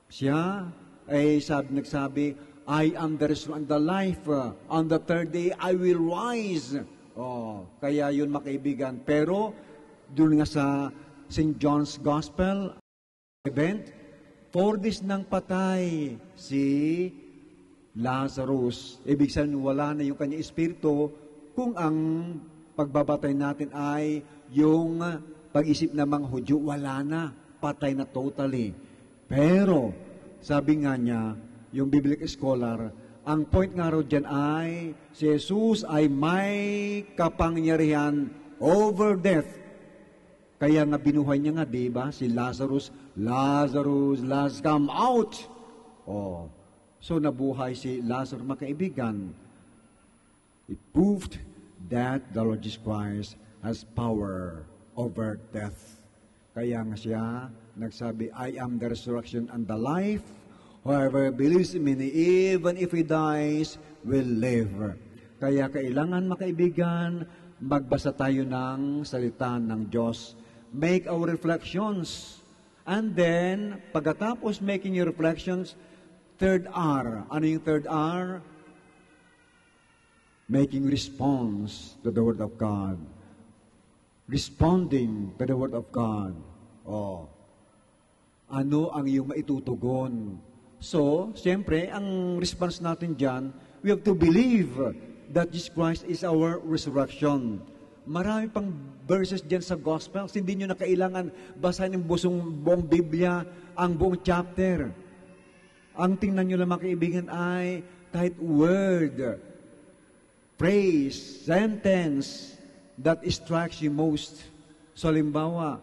Siya ay nagsabi, I am the resurrection and the life. On the 3rd day, I will rise. Kaya yun, mga kaibigan. Pero, doon nga sa St. John's Gospel event, 4 days nang patay si Lazarus. Ibig sabihin, wala na yung kanyang espiritu kung ang pagbabatay natin ay yung pag-isip ng mga Hudyo, wala na. Patay na totally. Pero, sabi nga niya, yung biblical scholar, ang point nga ro dyan ay, si Jesus ay may kapangyarihan over death. Kaya nga binuhay niya nga, diba? Si Lazarus, come out! So nabuhay si Lazarus, mga kaibigan. It proved that the Lord Jesus Christ has power over death. Kaya nga siya nagsabi, I am the resurrection and the life. Whoever believes in me, even if he dies, will live. Kaya kailangan, mga kaibigan, magbasa tayo ng salita ng Diyos. Make our reflections. And then, pagkatapos making your reflections, 3rd R. Ano yung 3rd R? Making response to the Word of God. Responding to the Word of God. Ano ang iyong maitutugon? So, siyempre, ang response natin dyan, we have to believe that Jesus Christ is our resurrection. Marami pang verses dyan sa Gospels. Hindi nyo na kailangan basahin ang buong Biblia, ang buong chapter. Ang tingnan nyo lang, mga kaibigan, ay kahit word, phrase, sentence that strikes you most. So, halimbawa,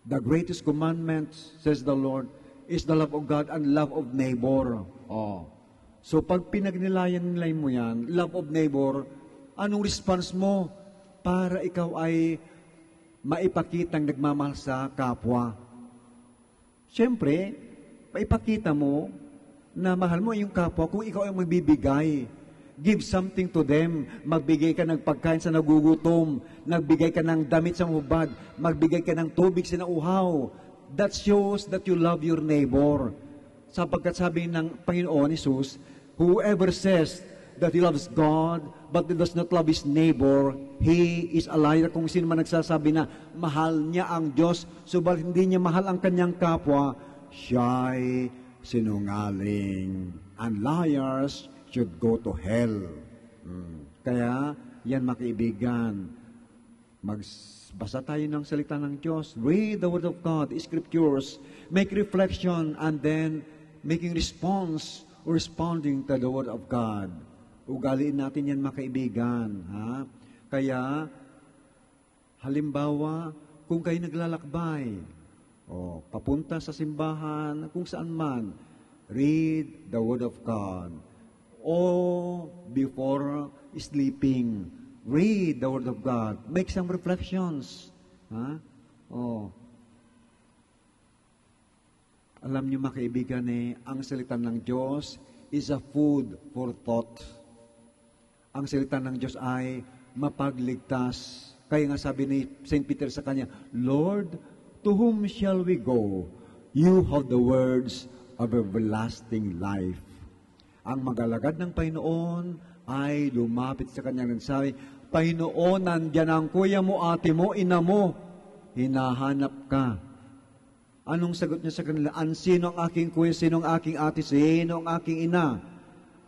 the greatest commandment, says the Lord, is the love of God and love of neighbor. Oh. So pag pinagnilayan-nilay mo yan, love of neighbor, anong response mo para ikaw ay maipakitang nagmamahal sa kapwa? Siyempre, paipakita mo na mahal mo yung kapwa kung ikaw ay magbibigay. Give something to them. Magbigay ka ng pagkain sa nagugutom. Nagbigay ka ng damit sa hubad. Magbigay ka ng tubig sa nauhaw. That shows that you love your neighbor. Sapagkat sabi ng Panginoon Jesus, whoever says that he loves God but he does not love his neighbor, he is a liar. Kung sino man nagsasabi na mahal niya ang Diyos, subalit hindi niya mahal ang kanyang kapwa, siya'y sinungaling. And liars should go to hell. Kaya, yan mga kaibigan, magbasa tayo ng salita ng Diyos, read the Word of God, Scriptures, make reflection, and then making response or responding to the Word of God. Ugaliin natin yan mga kaibigan. Ha? Kaya, halimbawa, kung kayo naglalakbay, papunta sa simbahan, kung saan man, read the Word of God. O before sleeping, read the Word of God. Make some reflections. Ha? Alam niyo mga kaibigan, ang salita ng Diyos is a food for thought. Ang salita ng Diyos ay mapagligtas. Kaya nga sabi ni St. Peter sa kanya, Lord, to whom shall we go? You have the words of everlasting life. Ang mag-alagad ng Panginoon ay lumapit sa kanya ng sabi, Panginoon, nandyan ang kuya mo, ate mo, ina mo. Hinahanap ka. Anong sagot niya sa kanila? Sino ang aking kuya, sino ang aking ate, sino ang aking ina?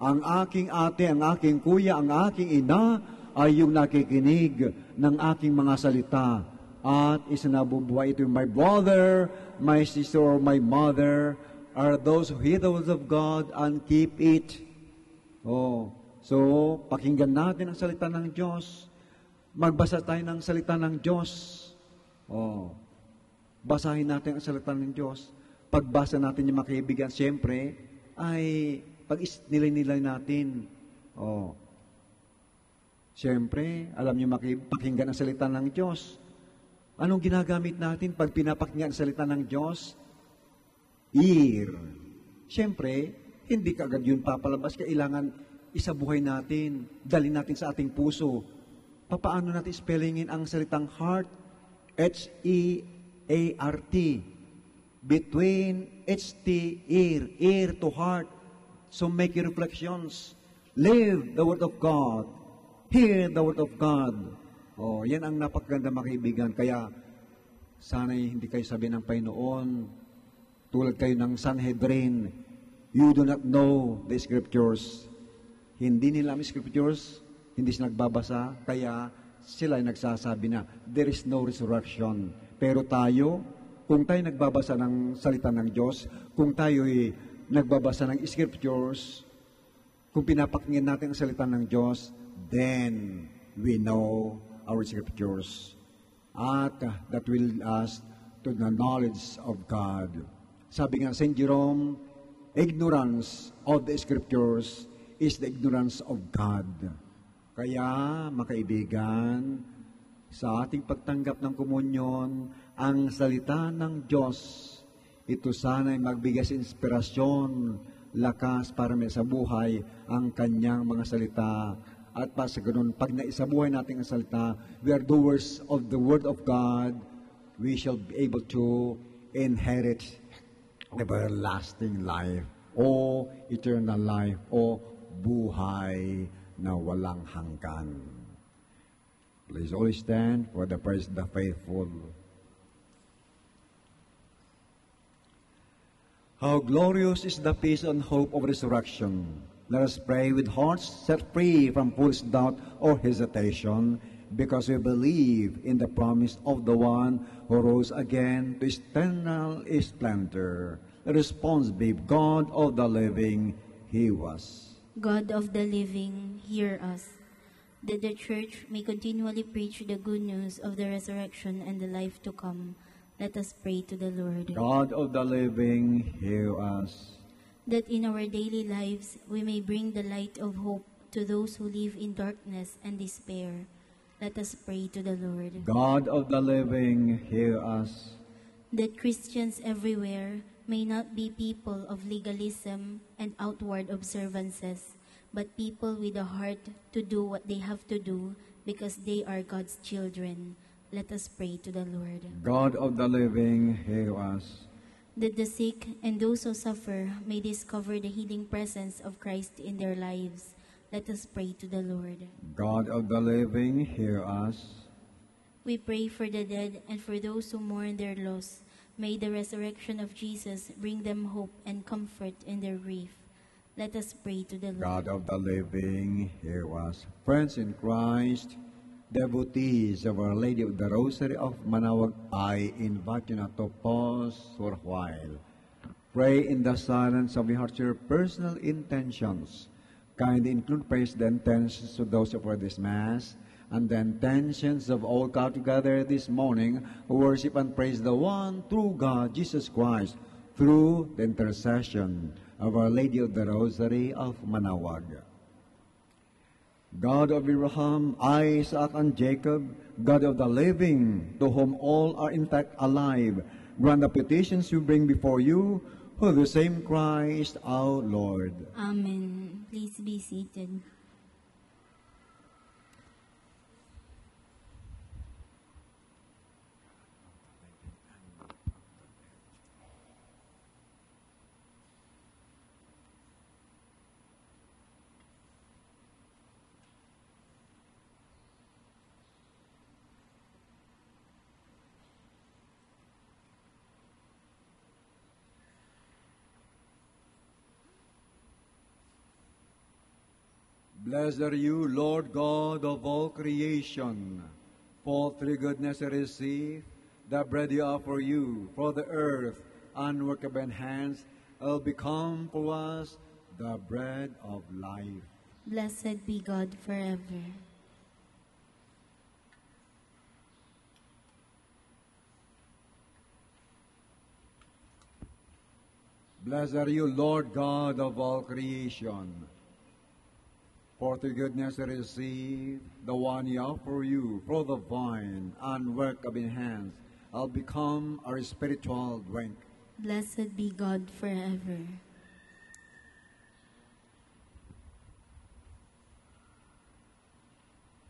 Ang aking ate, ang aking kuya, ang aking ina ay yung nakikinig ng aking mga salita. At isinabubuhay ito yung my brother, my sister, or my mother are those who hear the words of God and keep it. So, pakinggan natin ang salita ng Diyos. Magbasa tayo ng salita ng Diyos. Basahin natin ang salita ng Diyos. Pagbasa natin yung mga kaibigan, siyempre, ay pag-nilay-nilay natin. Siyempre, alam niyo pakinggan ang salita ng Diyos. Anong ginagamit natin pag pinapakinggan ang salita ng Diyos? Ear. Siyempre, hindi kaagad yun papalabas. Kailangan isabuhay natin, dalhin natin sa ating puso. Paano natin spellingin ang salitang heart? H-E-A-R-T. Between H-T, ear to heart. So make your reflections. Live the Word of God. Hear the Word of God. Yan ang napakaganda mga kaibigan. Kaya, sana'y hindi kayo sabi ng Panginoon, tulad kayo ng Sanhedrin, you do not know the Scriptures. Hindi nila ang Scriptures, hindi sila nagbabasa, kaya sila ay nagsasabi na, there is no resurrection. Pero tayo, kung tayo nagbabasa ng salita ng Diyos, kung tayo ay nagbabasa ng Scriptures, kung pinapakinggan natin ang salita ng Diyos, then we know our Scriptures. At that will lead us to the knowledge of God. Sabi nga St. Jerome, ignorance of the Scriptures is the ignorance of God. Kaya, makaibigan, sa ating pagtanggap ng komunyon, ang salita ng Diyos, ito sana ay magbigay sa inspirasyon, lakas para may sa buhay ang kanyang mga salita. At pa sa ganun, pag naisabuhay natin ang salita, we are doers of the Word of God, we shall be able to inherit everlasting life, o eternal life, o buhay na walang hanggan. Please all stand for the praise of the faithful. How glorious is the peace and hope of resurrection. Let us pray with hearts set free from foolish doubt or hesitation, because we believe in the promise of the one who rose again to eternal splendor. The response be, God of the living, hear us. God of the living, hear us. That the Church may continually preach the good news of the resurrection and the life to come. Let us pray to the Lord. God of the living, hear us. That in our daily lives we may bring the light of hope to those who live in darkness and despair. Let us pray to the Lord. God of the living, hear us. That Christians everywhere may not be people of legalism and outward observances, but people with a heart to do what they have to do because they are God's children. Let us pray to the Lord. God of the living, hear us. That the sick and those who suffer may discover the healing presence of Christ in their lives. Let us pray to the Lord. God of the living, hear us. We pray for the dead and for those who mourn their loss. May the resurrection of Jesus bring them hope and comfort in their grief. Let us pray to the Lord. God of the living, hear us. Friends in Christ, devotees of Our Lady of the Rosary of Manawag, I invite you now to pause for a while. Pray in the silence of your heart your personal intentions. Kindly include praise the intentions of those who for this Mass, and the intentions of all God together this morning who worship and praise the one true God, Jesus Christ, through the intercession of Our Lady of the Rosary of Manawag. God of Abraham, Isaac, and Jacob, God of the living, to whom all are in fact alive, grant the petitions we bring before you, for the same Christ our Lord. Amen. Please be seated. Blessed are you, Lord God of all creation. For through goodness you receive the bread you offer you, for the earth, unwork of hands, will become for us the bread of life. Blessed be God forever. Blessed are you, Lord God of all creation. For through goodness you receive the one you offer you, for the vine and work of your hands, will become our spiritual drink. Blessed be God forever.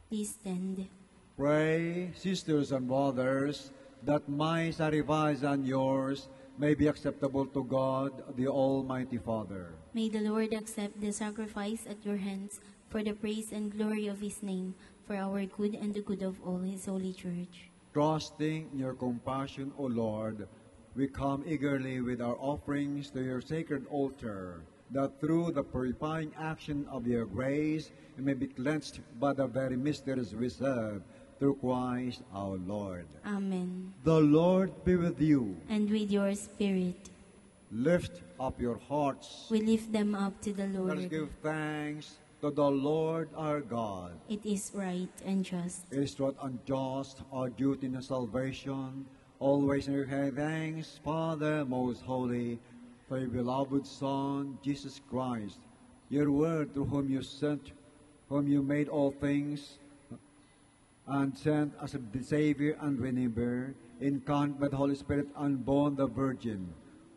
Please stand. Pray, sisters and brothers, that my sacrifice and yours may be acceptable to God, the Almighty Father. May the Lord accept the sacrifice at your hands for the praise and glory of His name, for our good and the good of all His holy church. Trusting in your compassion, O Lord, we come eagerly with our offerings to your sacred altar, that through the purifying action of your grace, we may be cleansed by the very mysteries we serve, through Christ our Lord. Amen. The Lord be with you. And with your spirit. Lift up your hearts. We lift them up to the Lord. Let us give thanks to the Lord our God. It is right and just. It is right and just, our duty in salvation, always in your thanks, Father most holy, for your beloved Son, Jesus Christ, your word through whom you sent, whom you made all things, and sent as a Savior and Redeemer, incarnate by the Holy Spirit and born the Virgin,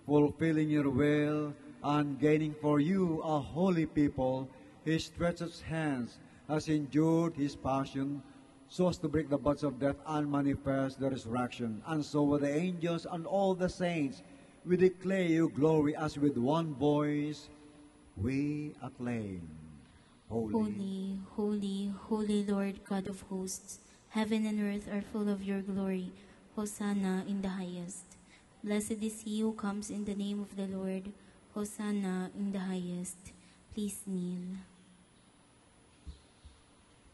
fulfilling your will and gaining for you a holy people. He stretched his hands, has endured his passion, so as to break the bonds of death and manifest the resurrection. And so with the angels and all the saints, we declare your glory as with one voice we acclaim. Holy, holy, holy Lord God of hosts, heaven and earth are full of your glory. Hosanna in the highest. Blessed is he who comes in the name of the Lord. Hosanna in the highest. Please kneel.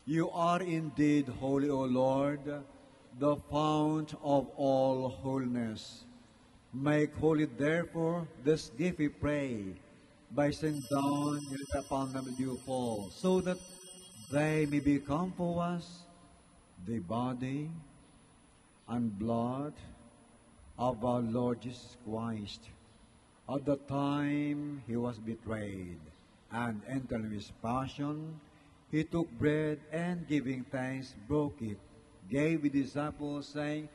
You are indeed holy, O Lord, the fount of all holiness. Make holy, therefore, this gift, we pray, by sending down upon them dew fall, so that they may become for us the body and blood of our Lord Jesus Christ. At the time he was betrayed and entered his passion, he took bread and giving thanks, broke it, gave the disciples, saying,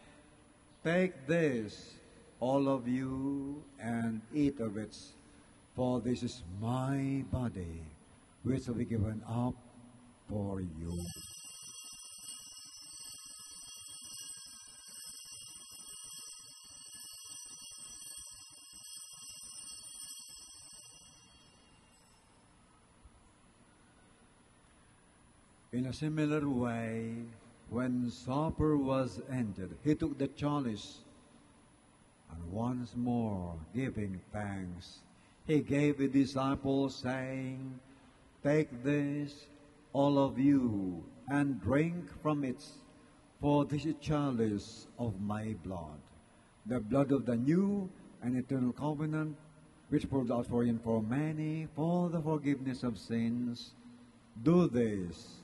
"Take this, all of you, and eat of it, for this is my body, which will be given up for you." In a similar way, when supper was ended, he took the chalice, and once more giving thanks, he gave the disciples, saying, "Take this, all of you, and drink from it, for this is chalice of my blood, the blood of the new and eternal covenant, which poured out for you and for many for the forgiveness of sins. Do this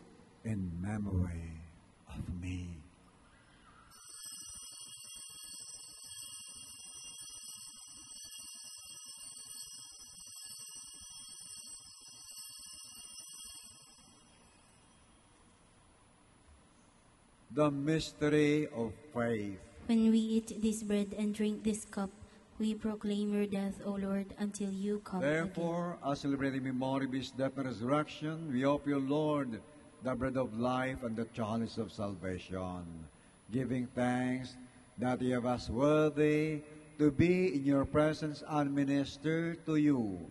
in memory of me." The mystery of faith. When we eat this bread and drink this cup, we proclaim your death, O Lord, until you come Therefore, as celebrating memory of his death and resurrection, we offer you, Lord, the bread of life and the chalice of salvation, giving thanks that you have us worthy to be in your presence and minister to you.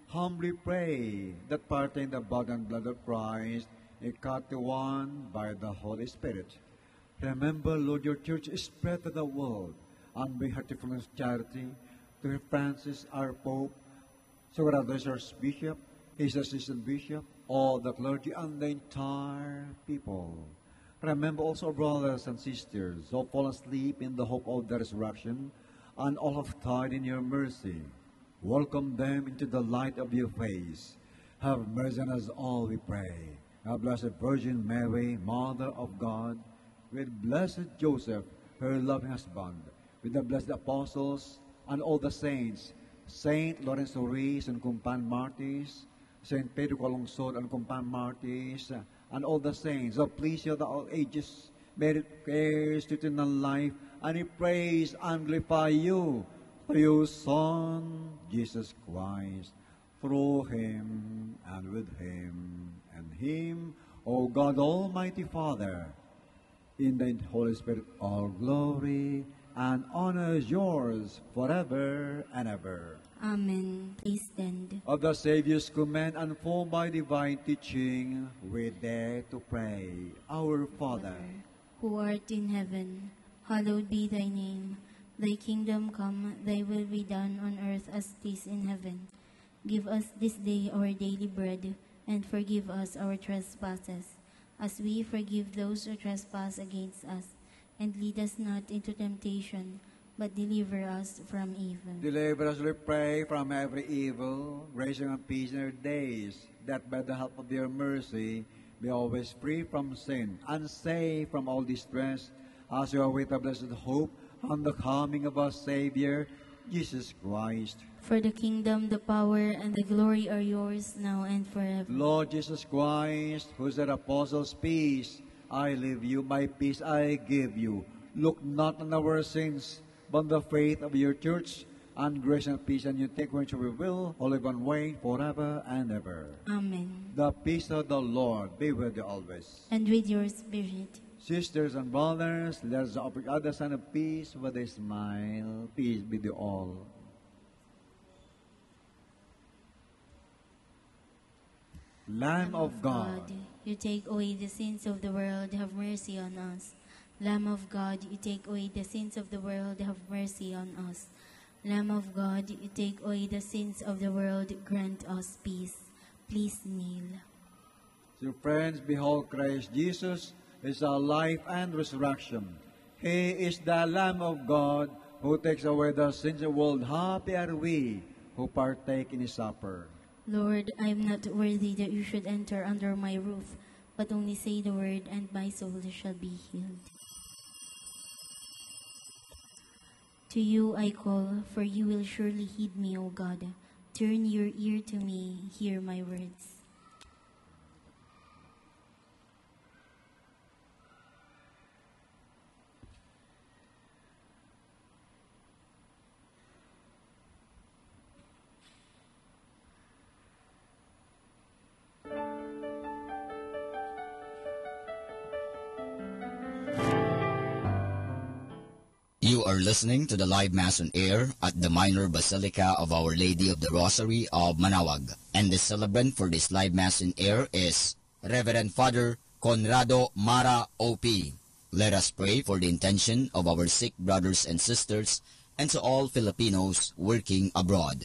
Humbly pray that partaking the body and blood of Christ, a cut to one by the Holy Spirit. Remember, Lord, your church is spread to the world, and bring her to fullness of charity to Francis, our Pope, Socrates, our Bishop, his assistant bishop, all the clergy, and the entire people. Remember also our brothers and sisters who have fallen asleep in the hope of the resurrection, and all have died in your mercy. Welcome them into the light of your face. Have mercy on us all, we pray. Our Blessed Virgin Mary, Mother of God, with Blessed Joseph, her loving husband, with the blessed apostles and all the saints, Saint Lorenzo Ruiz and Kumpan Martis, Saint Pedro Colungsod and Kumpan Martis, and all the saints, of please you the all ages, merit prayers to eternal life, and we praise and glorify you for your Son, Jesus Christ, through him and with him and him, O God Almighty Father, in the Holy Spirit, all glory and honor is yours forever and ever. Amen. Please stand. Of the Savior's command and formed by divine teaching, we dare to pray. Our Father, who art in heaven, hallowed be thy name. Thy kingdom come, thy will be done on earth as it is in heaven. Give us this day our daily bread, and forgive us our trespasses, as we forgive those who trespass against us. And lead us not into temptation, but deliver us from evil. Deliver us, we pray, from every evil, raising up peace in our days, that by the help of your mercy, be always free from sin, and safe from all distress, as we await the blessed hope and the coming of our Savior, Jesus Christ. For the kingdom, the power, and the glory are yours now and forever. Lord Jesus Christ, who said, "Apostles, peace I leave you, my peace I give you. Look not on our sins, but on the faith of your church, and grace and peace, and you take which we will, all live one way, forever and ever." Amen. The peace of the Lord be with you always. And with your spirit. Sisters and brothers, let us offer other sign of peace with a smile. Peace be to all. Lamb of God, you take away the sins of the world, have mercy on us. Lamb of God, you take away the sins of the world, have mercy on us. Lamb of God, you take away the sins of the world, grant us peace. Please kneel. So friends, behold Christ Jesus is our life and resurrection. He is the Lamb of God who takes away the sins of the world. Happy are we who partake in his supper. Lord, I am not worthy that you should enter under my roof, but only say the word, and my soul shall be healed. To you I call, for you will surely heed me, O God. Turn your ear to me, hear my words. You are listening to the live Mass on air at the Minor Basilica of Our Lady of the Rosary of Manawag. And the celebrant for this live Mass on air is Reverend Father Conrado Mara O.P. Let us pray for the intention of our sick brothers and sisters and to all Filipinos working abroad.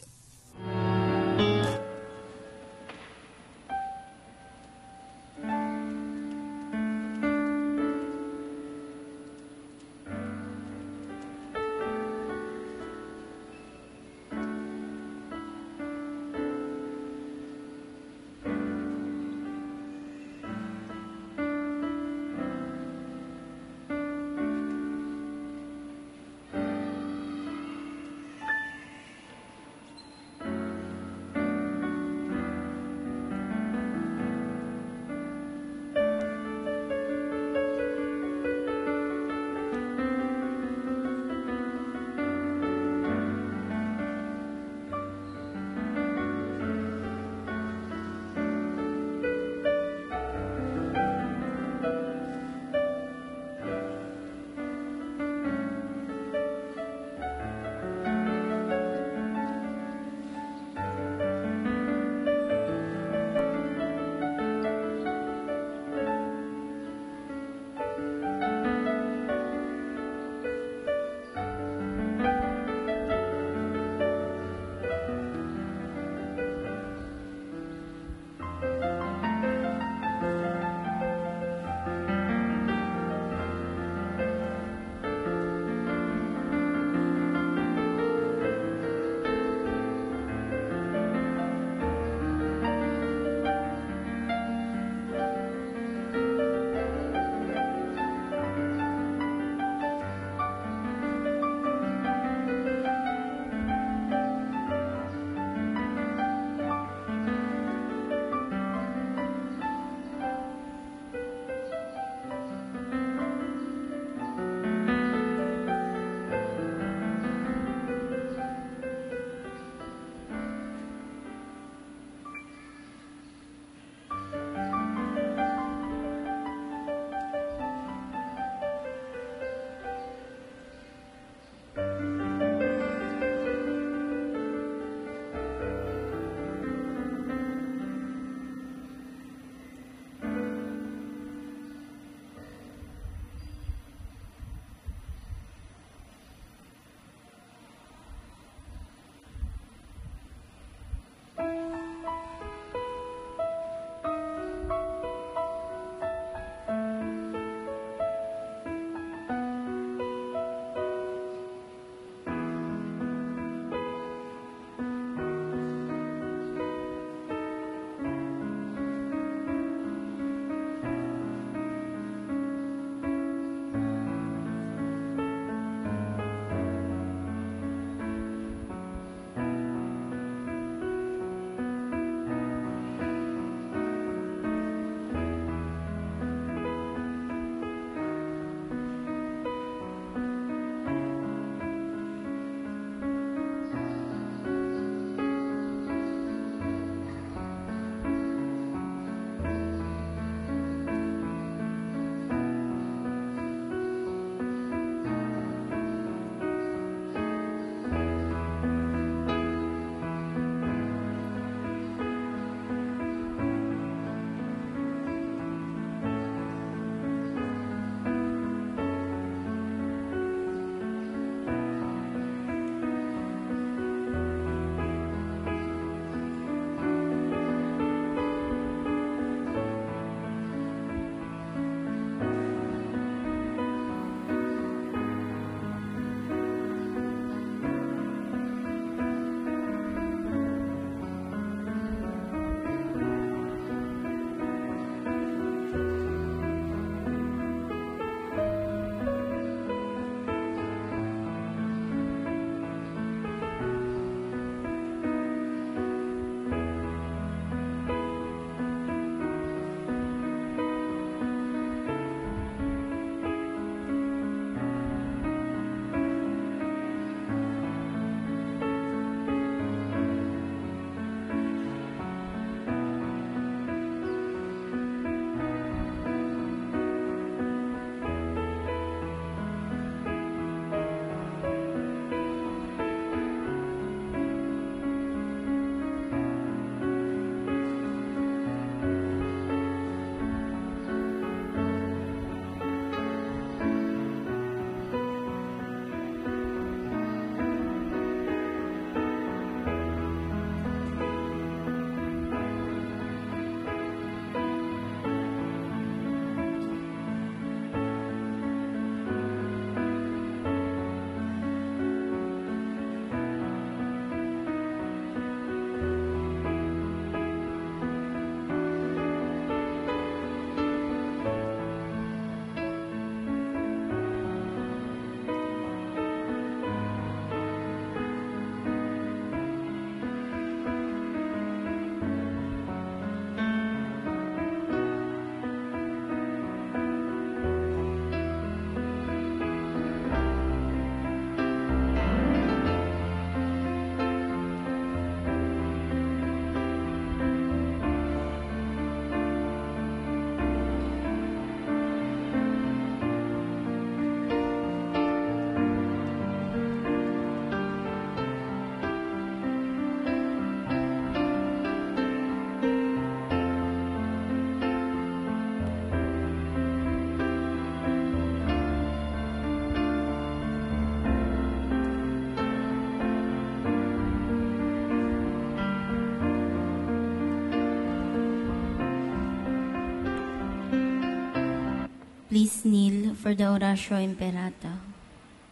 Please kneel for the Oratio Imperata.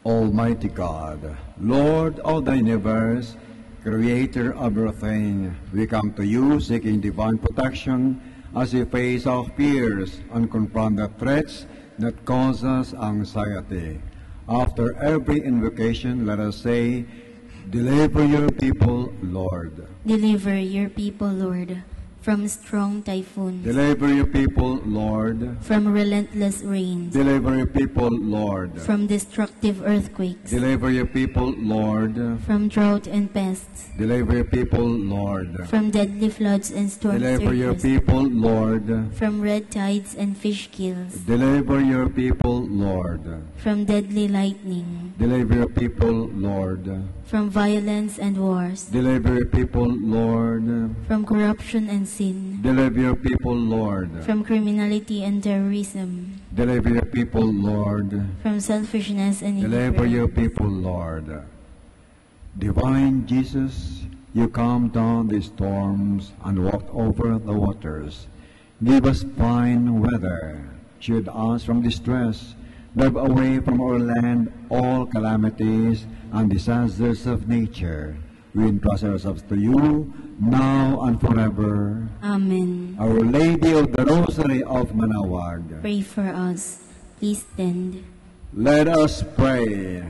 Almighty God, Lord of the universe, Creator of everything, we come to you seeking divine protection as we face our fears and confront the threats that cause us anxiety. After every invocation, let us say, deliver your people, Lord. Deliver your people, Lord, from strong typhoons. Deliver your people, Lord. From relentless rains. Deliver your people, Lord. From destructive earthquakes. Deliver your people, Lord. From drought and pests. Deliver your people, Lord. From deadly floods and storm Deliver your surges. people, Lord. From red tides and fish kills. Deliver your people, Lord. From deadly lightning. Deliver your people, Lord. From violence and wars. Deliver your people, Lord. From corruption and sin. Deliver your people, Lord. From criminality and terrorism. Deliver your people, Lord. From selfishness and Deliver indifference. your people, Lord. Divine Jesus, you calmed down the storms and walked over the waters. Give us fine weather. Shield us from distress. Drive away from our land all calamities and disasters of nature. We entrust ourselves to you, now and forever. Amen. Our Lady of the Rosary of Manawag, Pray for us. Please stand. let us pray.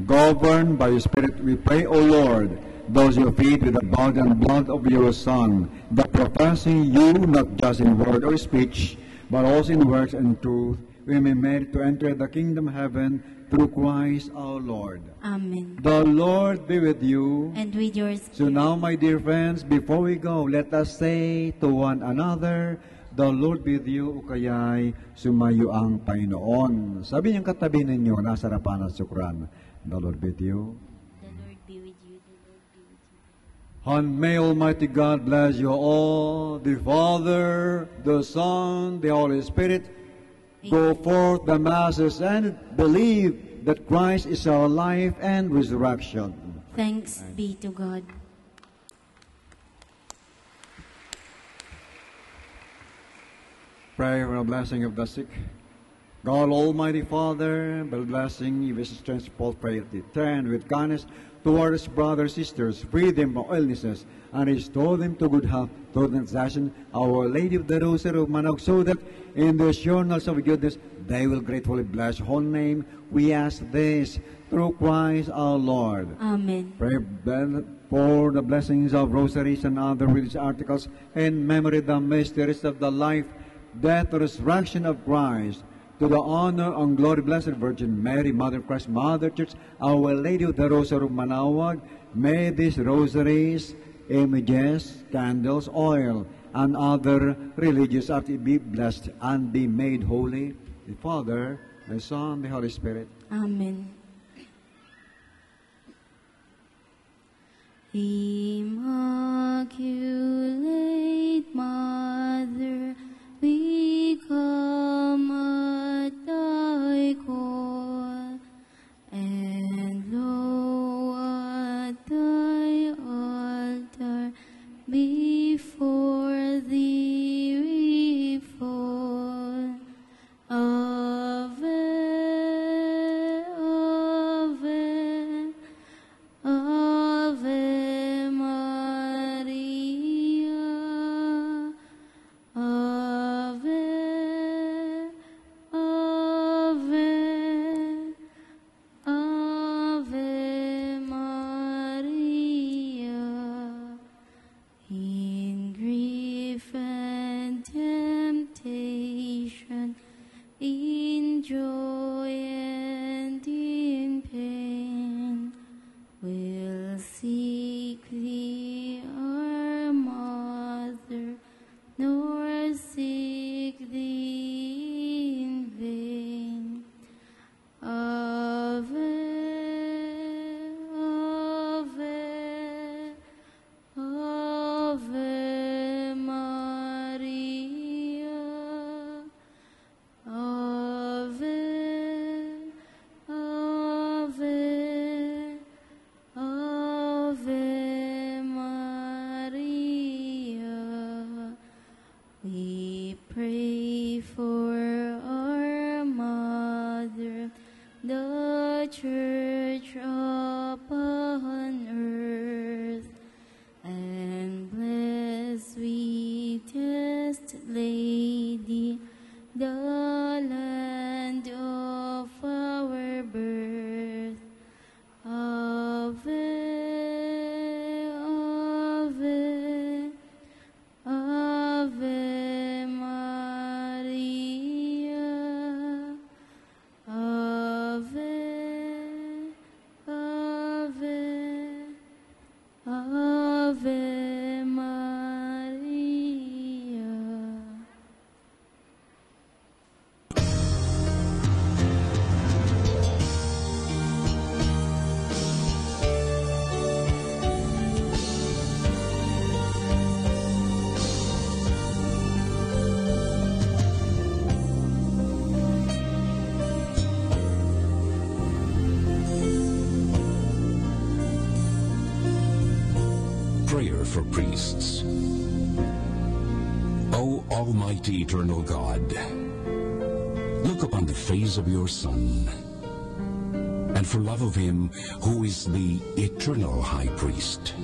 Governed by your Spirit, we pray, O Lord, those you feed with the body and blood of your Son, that professing you not just in word or speech, but also in works and truth, we may merit to enter the kingdom of heaven through Christ our Lord. Amen. The Lord be with you. And with yours. So now, my dear friends, before we go, let us say to one another, the Lord be with you, o kaya'y sumayo ang Panginoon. Sabi niyong katabi ninyo, nasa harapan ng sukran, the Lord be with you. The Lord be with you. The Lord be with you. And may Almighty God bless you all, the Father, the Son, the Holy Spirit. Go forth the masses and believe that Christ is our life and resurrection. Thanks be to God. Pray for the blessing of the sick. God Almighty Father, by the blessing of His strength, Paul prayed, turn with kindness toward his brothers and sisters, free them from illnesses, and restore them to good health, through the intercession Our Lady of the Rosary of Manawag, so that in the journals of goodness they will gratefully bless your whole name. We ask this through Christ our Lord. Amen. Pray for the blessings of rosaries and other religious articles in memory of the mysteries of the life, death, and resurrection of Christ. To the honor and glory of Blessed Virgin Mary, Mother of Christ, Mother Church, Our Lady of the Rosary of Manawag, may these rosaries, images, candles, oil, and other religious art be blessed and be made holy. The Father, the Son, the Holy Spirit. Amen. Immaculate Mother, we come at thy call, and lo, at thy altar, before thee we fall. Ave, Ave, Ave Maria. Ave, Ave, Ave Maria. In grief and temptation, in joy and in pain, we'll seek thee, our Mother, nor seek thee in vain. Ave, Ave, Ave Maria. Ave, Ave, Ave Prayer for Priests. O Almighty Eternal God, look upon the face of your Son, and for love of him who is the eternal High Priest,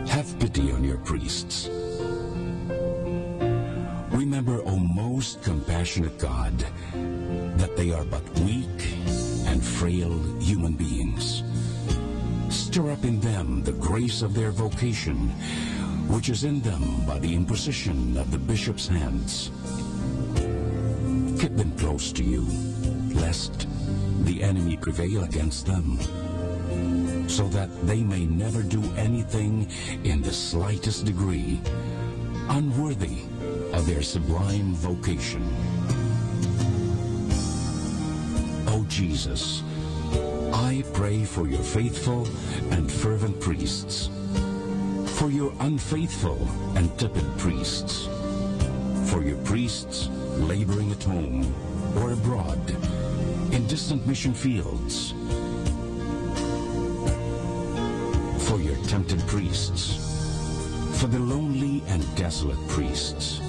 have pity on your priests. Remember, O most compassionate God, that they are but weak and frail human beings. Stir up in them the grace of their vocation, which is in them by the imposition of the bishop's hands. Keep them close to you, lest the enemy prevail against them, so that they may never do anything in the slightest degree unworthy of their sublime vocation. O Jesus, I pray for your faithful and fervent priests, for your unfaithful and tepid priests, for your priests laboring at home or abroad in distant mission fields, for your tempted priests, for the lonely and desolate priests,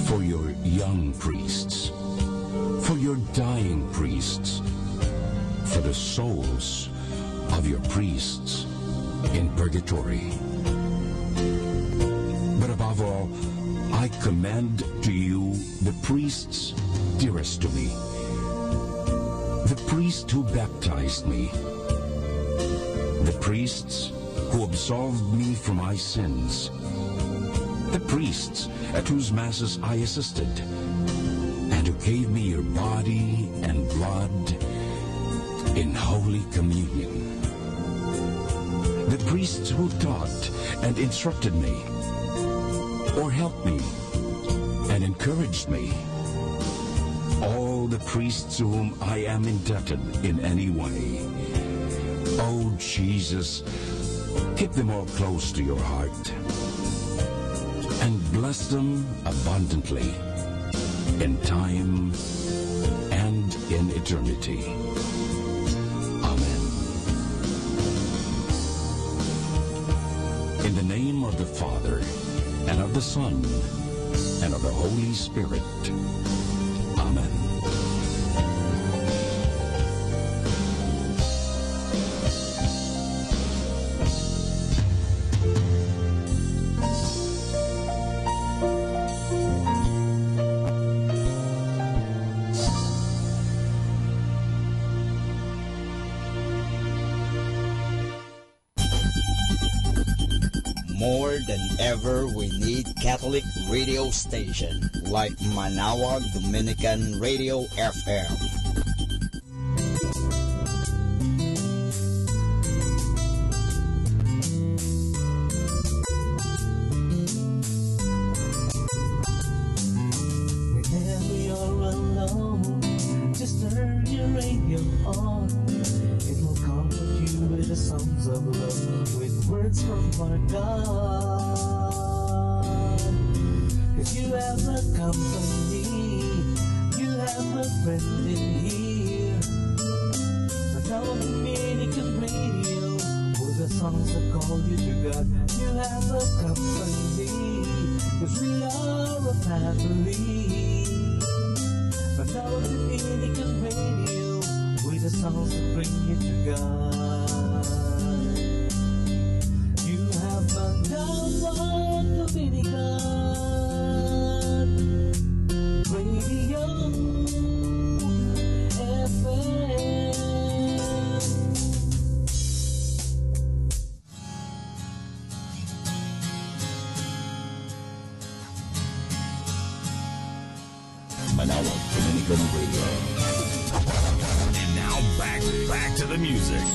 for your young priests, for your dying priests, for the souls of your priests in purgatory. But above all, I commend to you the priests dearest to me, the priest who baptized me, the priests who absolved me from my sins, the priests at whose masses I assisted, and who gave me your body and blood in Holy Communion, the priests who taught and instructed me, or helped me and encouraged me, all the priests to whom I am indebted in any way. Oh, Jesus, keep them all close to your heart, and bless them abundantly in time and in eternity. In the name of the Father, and of the Son, and of the Holy Spirit. Amen. More than ever, we need Catholic radio station like Manawag Dominican Radio FM. Whenever you're alone, just turn your radio on. It will comfort you with the songs of love, with words from our God. 'Cause you have a company, you have a friend in here. Manawag Dominican Radio, with the songs that call you to God. You have a company, 'cause we are a family. Manawag Dominican Radio, with the songs that bring you to God. You have Manawag Dominican Radio FM. Manawag Dominican Radio. And now back to the music.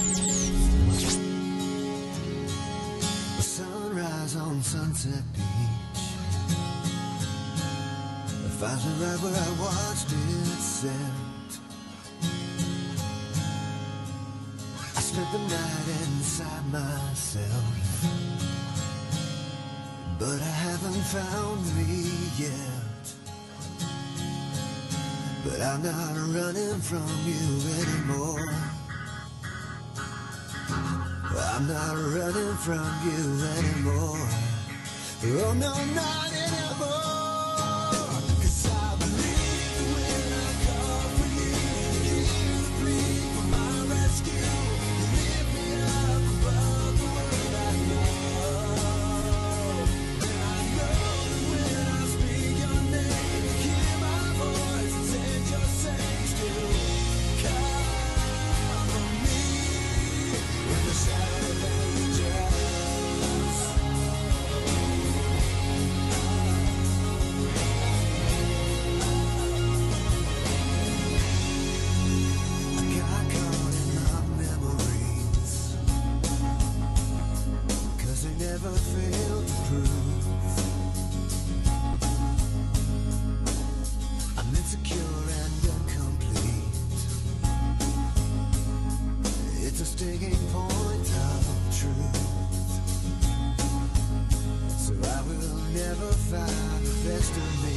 Sunrise on Sunset Beach. The fire's right where I watched it set. I spent the night inside myself, but I haven't found me yet. But I'm not running from you anymore. I'm I'm not running from you anymore. Oh no, not anymore. 'Cause I believe when I call for you, you hear the plea for my rescue. You lift me up above the world I know. And I know that when I speak your name, you hear my voice and send your saints to cover me in the shadow of angels. Never failed to prove I'm insecure and incomplete. It's a sticking point of truth. So I will never find the best of me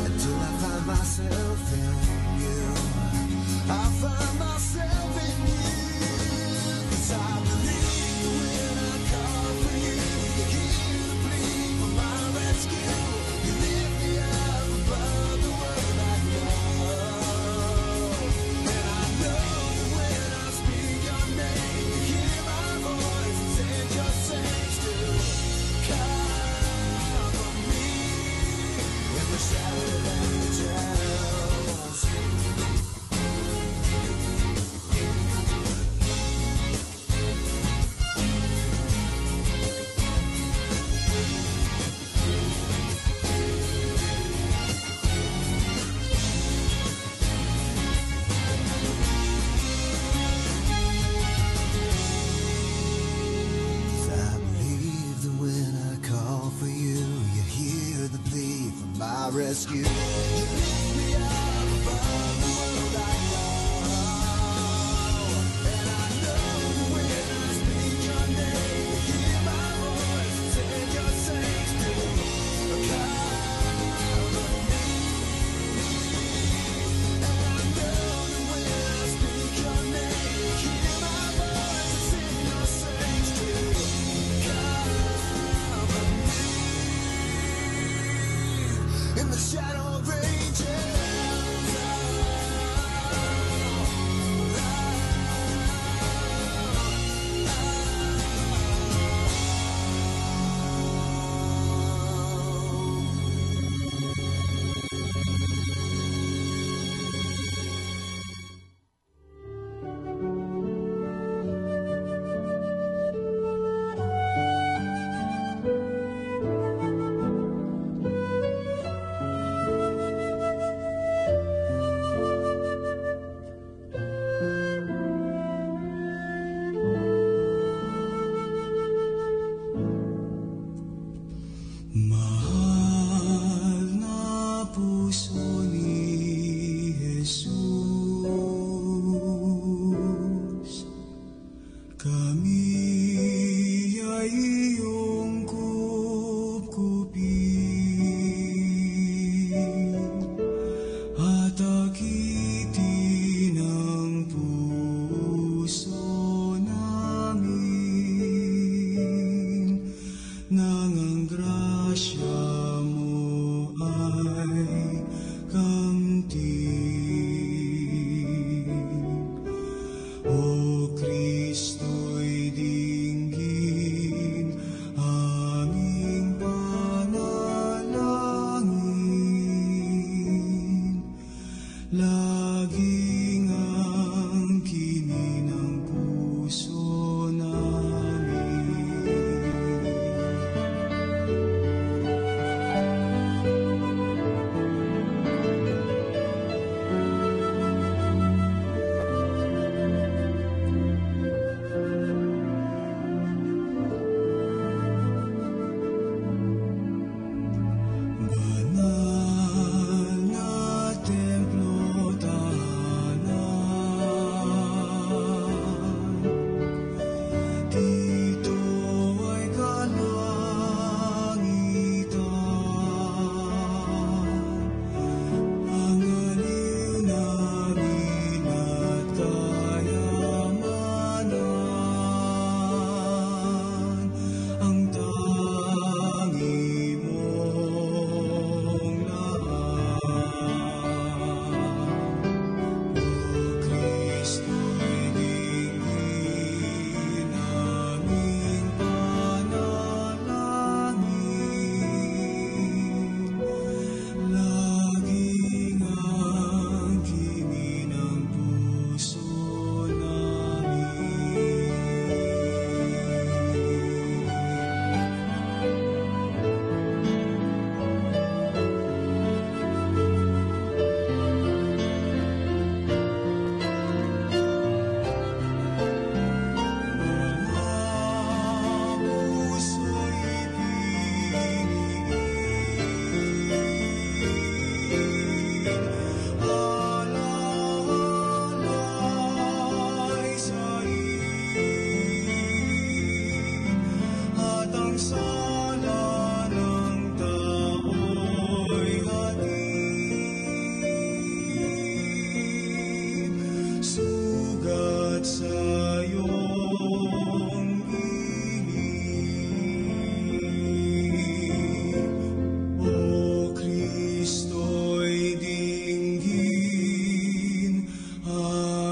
until I find myself in you. I find myself in you. I believe when I call for you, you hear the plea for my rescue. You lift me up above the world I know. And I know that when I speak your name, you hear my voice and send your saints to cover me in the shadow of angels. My rescue. You lift me up above the world I know. And I know that when I speak your name, you hear my voice and send your saints to cover me. And I know that when I speak your name, you hear my voice and send your saints to cover me. In the shadow of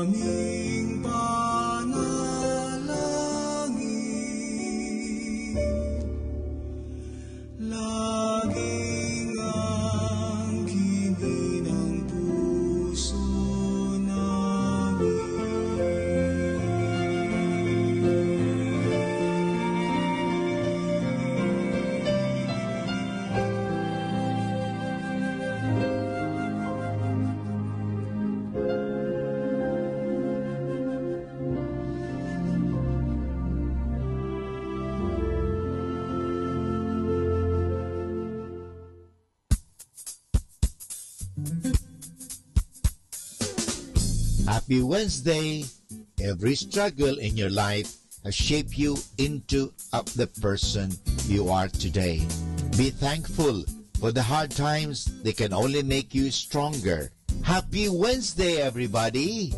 aming panalangin. Laging angkinin ang puso namin. Happy Wednesday! Every struggle in your life has shaped you into the person you are today. Be thankful for the hard times. They can only make you stronger. Happy Wednesday, everybody!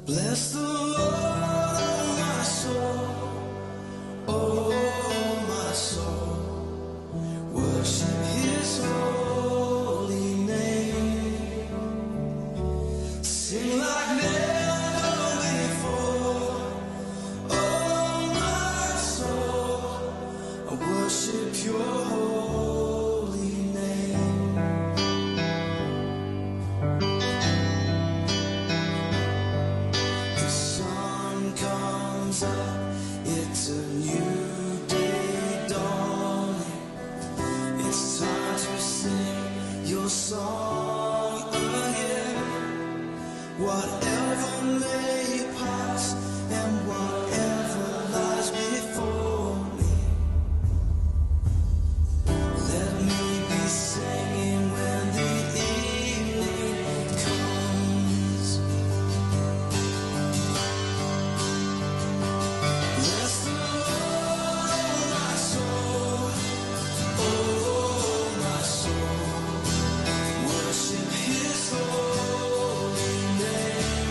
Bless the Lord, oh my soul, oh my soul, worship His holy name. Sing like never before, oh my soul, I worship Your holy name. The sun comes up, it's a new day dawning. It's time to sing Your song again. Whatever may pass and whatever lies before me, let me be singing when the evening comes. Bless the Lord, oh my soul, oh my soul, worship His holy name.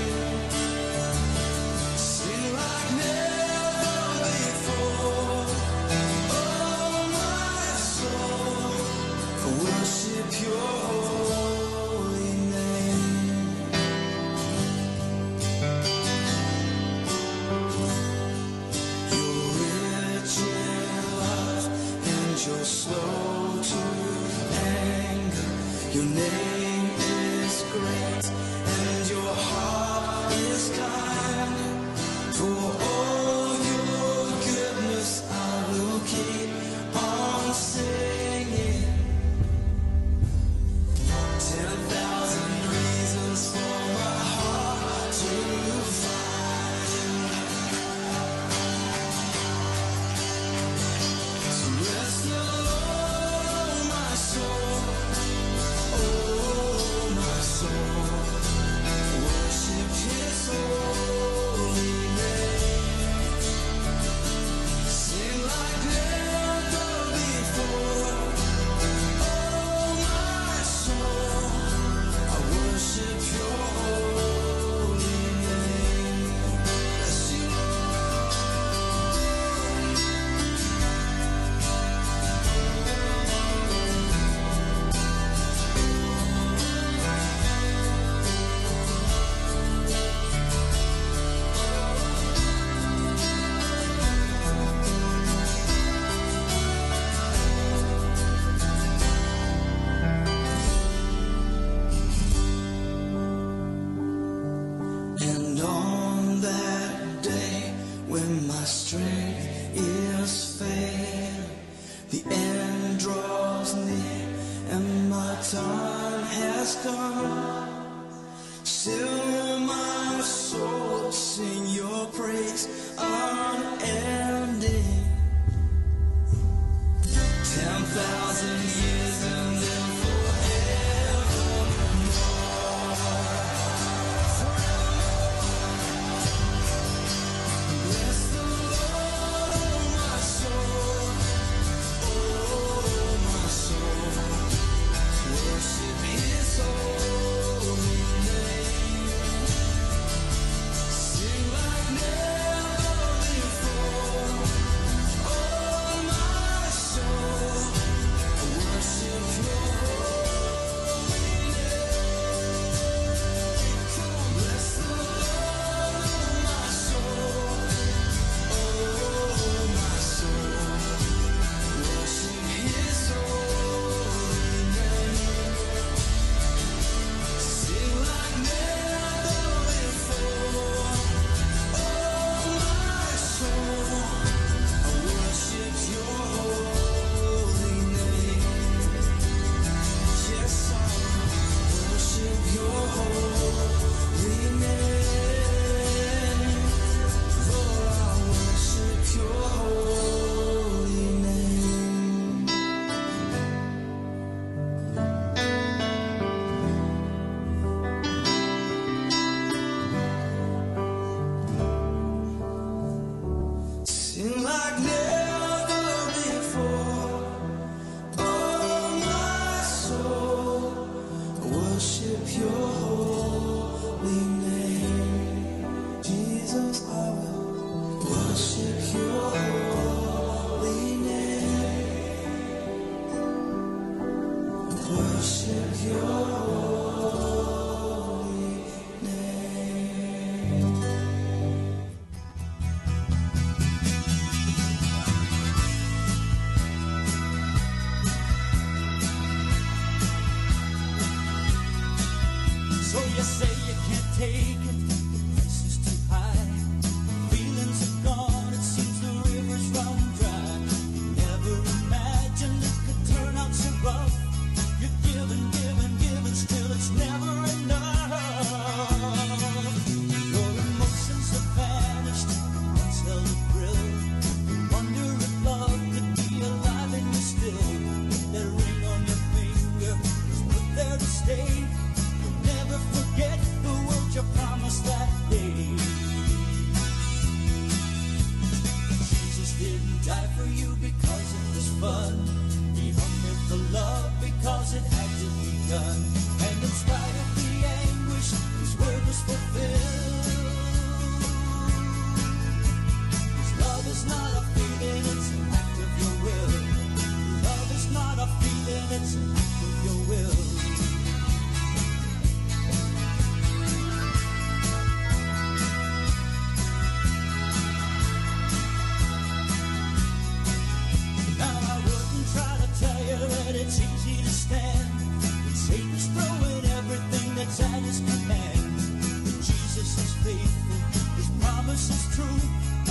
true,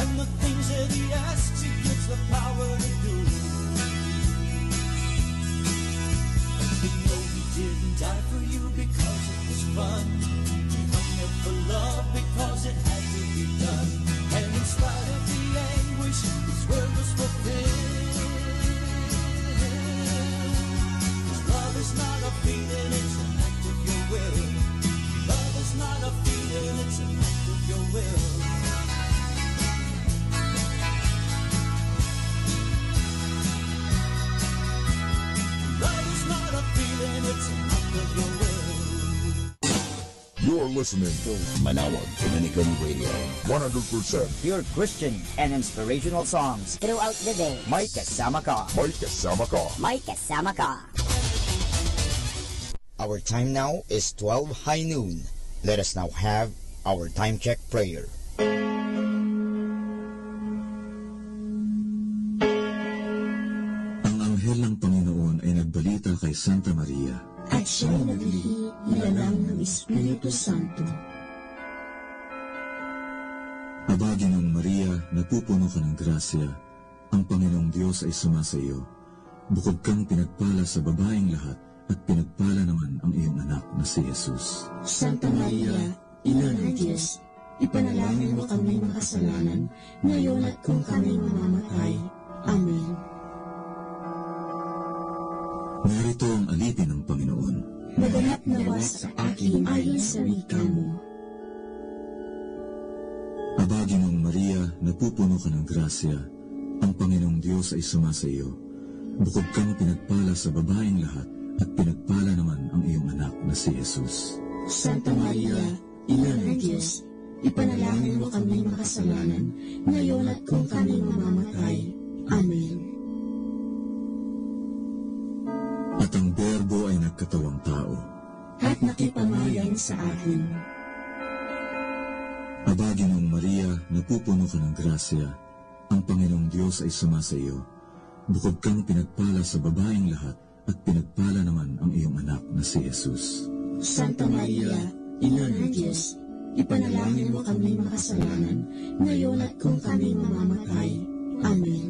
and the things that he asks, he gives the power to do. We know he didn't die for you because it was fun. He hung there for love because it had to be done. And in spite of the anguish, his word was fulfilled. His love is not a feeling, it's an act of your will. Love is not a feeling, it's an act of your will. Love is not a feeling, it's an act of your will. You're listening to Manawag Dominican Radio. 100% pure Christian and inspirational songs throughout the day. May kasama ka. May kasama ka. May kasama ka. Our time now is 12 high noon. Let us now have our time check prayer. Ang anghel ng Panginoon ay nagbalita kay Santa Maria. At siya ay naglihi, nilalang ng Espiritu Santo. Aba, Ginoong Maria, napupuno ka ng grasya. Ang Panginoong Diyos ay sumasa iyo. Bukod kang pinagpala sa babaeng lahat, at pinagpala naman ang iyong anak na si Jesus. Santa Maria, Ina ng Diyos, ipanalangin mo kami makasalanan, ngayon at kung kami mamamatay. Amen. Narito ang alipin ng Panginoon. Maganap nawa sa akin ayon sa wika mo. Aba, Ginoong Maria, napupuno ka ng grasya. Ang Panginoong Diyos ay sumasa iyo. Bukod kang pinagpala sa babaeng lahat, at pinagpala naman ang iyong anak na si Jesus. Santa Maria, Ina ng Diyos, ipanalangin mo kami makasalanan, ngayon at kung kami mamamatay. Amen. At ang Berbo ay nagkatawang tao. At nakipamayan sa akin. Aba, Ginoong Maria, napupuno ka ng grasya. Ang Panginoong Diyos ay sumasa iyo. Bukod kang pinagpala sa babaeng lahat, at pinagpala naman ang iyong anak na si Jesus. Santa Maria, Ina ng Diyos, ipanalangin mo kami makasalanan, ngayon at kung kami mamamatay. Amen.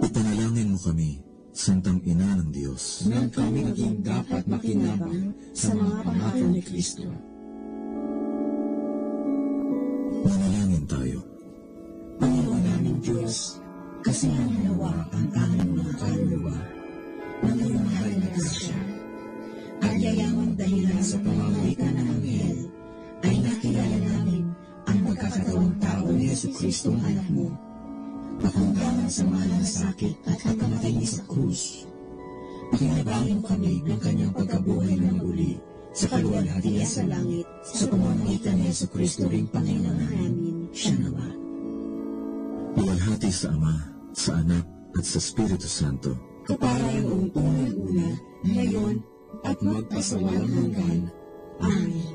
Ipanalangin mo kami, Santang Ina ng Diyos, nang kami maging dapat makinabang sa mga pangako ni Kristo. Manalangin tayo. Panginoon naming Diyos, kasihan nawa ang aming mga kaluluwa ng iyong mahal na grasya. At yayamang dahilan sa pamamagitan ng anghel ay nakilala namin ang pagkakatawang tao ni Jesucristo ang anak mo, pakundangan sa mahal na sakit at pagkamatay niya sa krus. Pakinabangin kami ng kanyang pagkabuhay ng uli sa kaluwalhatian sa langit sa pamamagitan ni Jesucristo ring Panginoon namin. Siya nawa. Luwalhati sa Ama, sa Anak, at sa Espiritu Santo. Kapara yung unang-una, ngayon, at magpasawalang hanggan. Amen.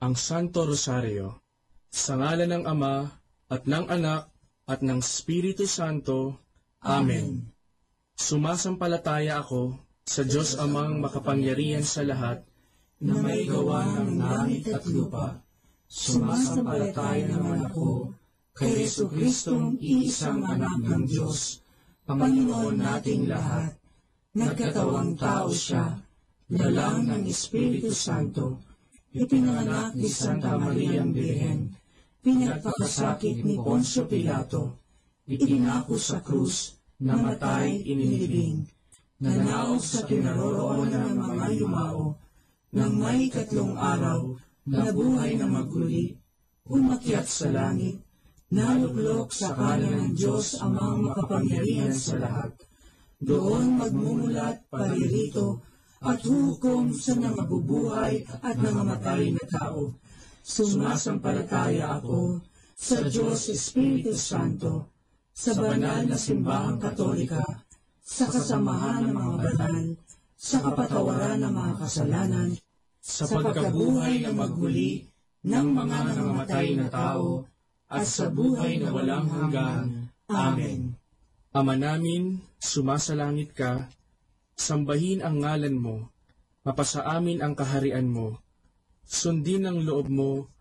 Ang Santo Rosario, sa ngalan ng Ama, at ng Anak, at ng Espiritu Santo. Amen. Sumasampalataya ako sa Diyos Amang makapangyarihan sa lahat, na may gawa ng langit at lupa. Sumasampalataya naman ako kay Jesucristong iisang anak ng Diyos, Panginoon nating lahat. Nagkatawang tao siya, dalang ng Espiritu Santo, ipinanganak ni Santa Maria ang Birhen, pinagpakasakit ni Poncio Pilato, ipinako sa krus, namatay, inilibing, nanaog sa kinaroroonan ng mga yumao, nang may 3 araw, nabuhay na maguli, umakyat sa langit, naluglok sa kanan ng Diyos Amang makapangyarihan sa lahat. Doon magmumulat paririto at hukom sa nangabubuhay at nangamatay na tao. Sumasampalataya ako sa Diyos Espiritu Santo, sa banal na simbahang katolika, sa kasamahan ng mga banal, sa kapatawaran ng mga kasalanan, sa pagkabuhay na maghuli ng mga nangamatay na tao, at sa buhay na walang hanggan. Amen. Ama namin, sumasalangit ka, sambahin ang ngalan mo, mapasa amin ang kaharian mo, sundin ang loob mo,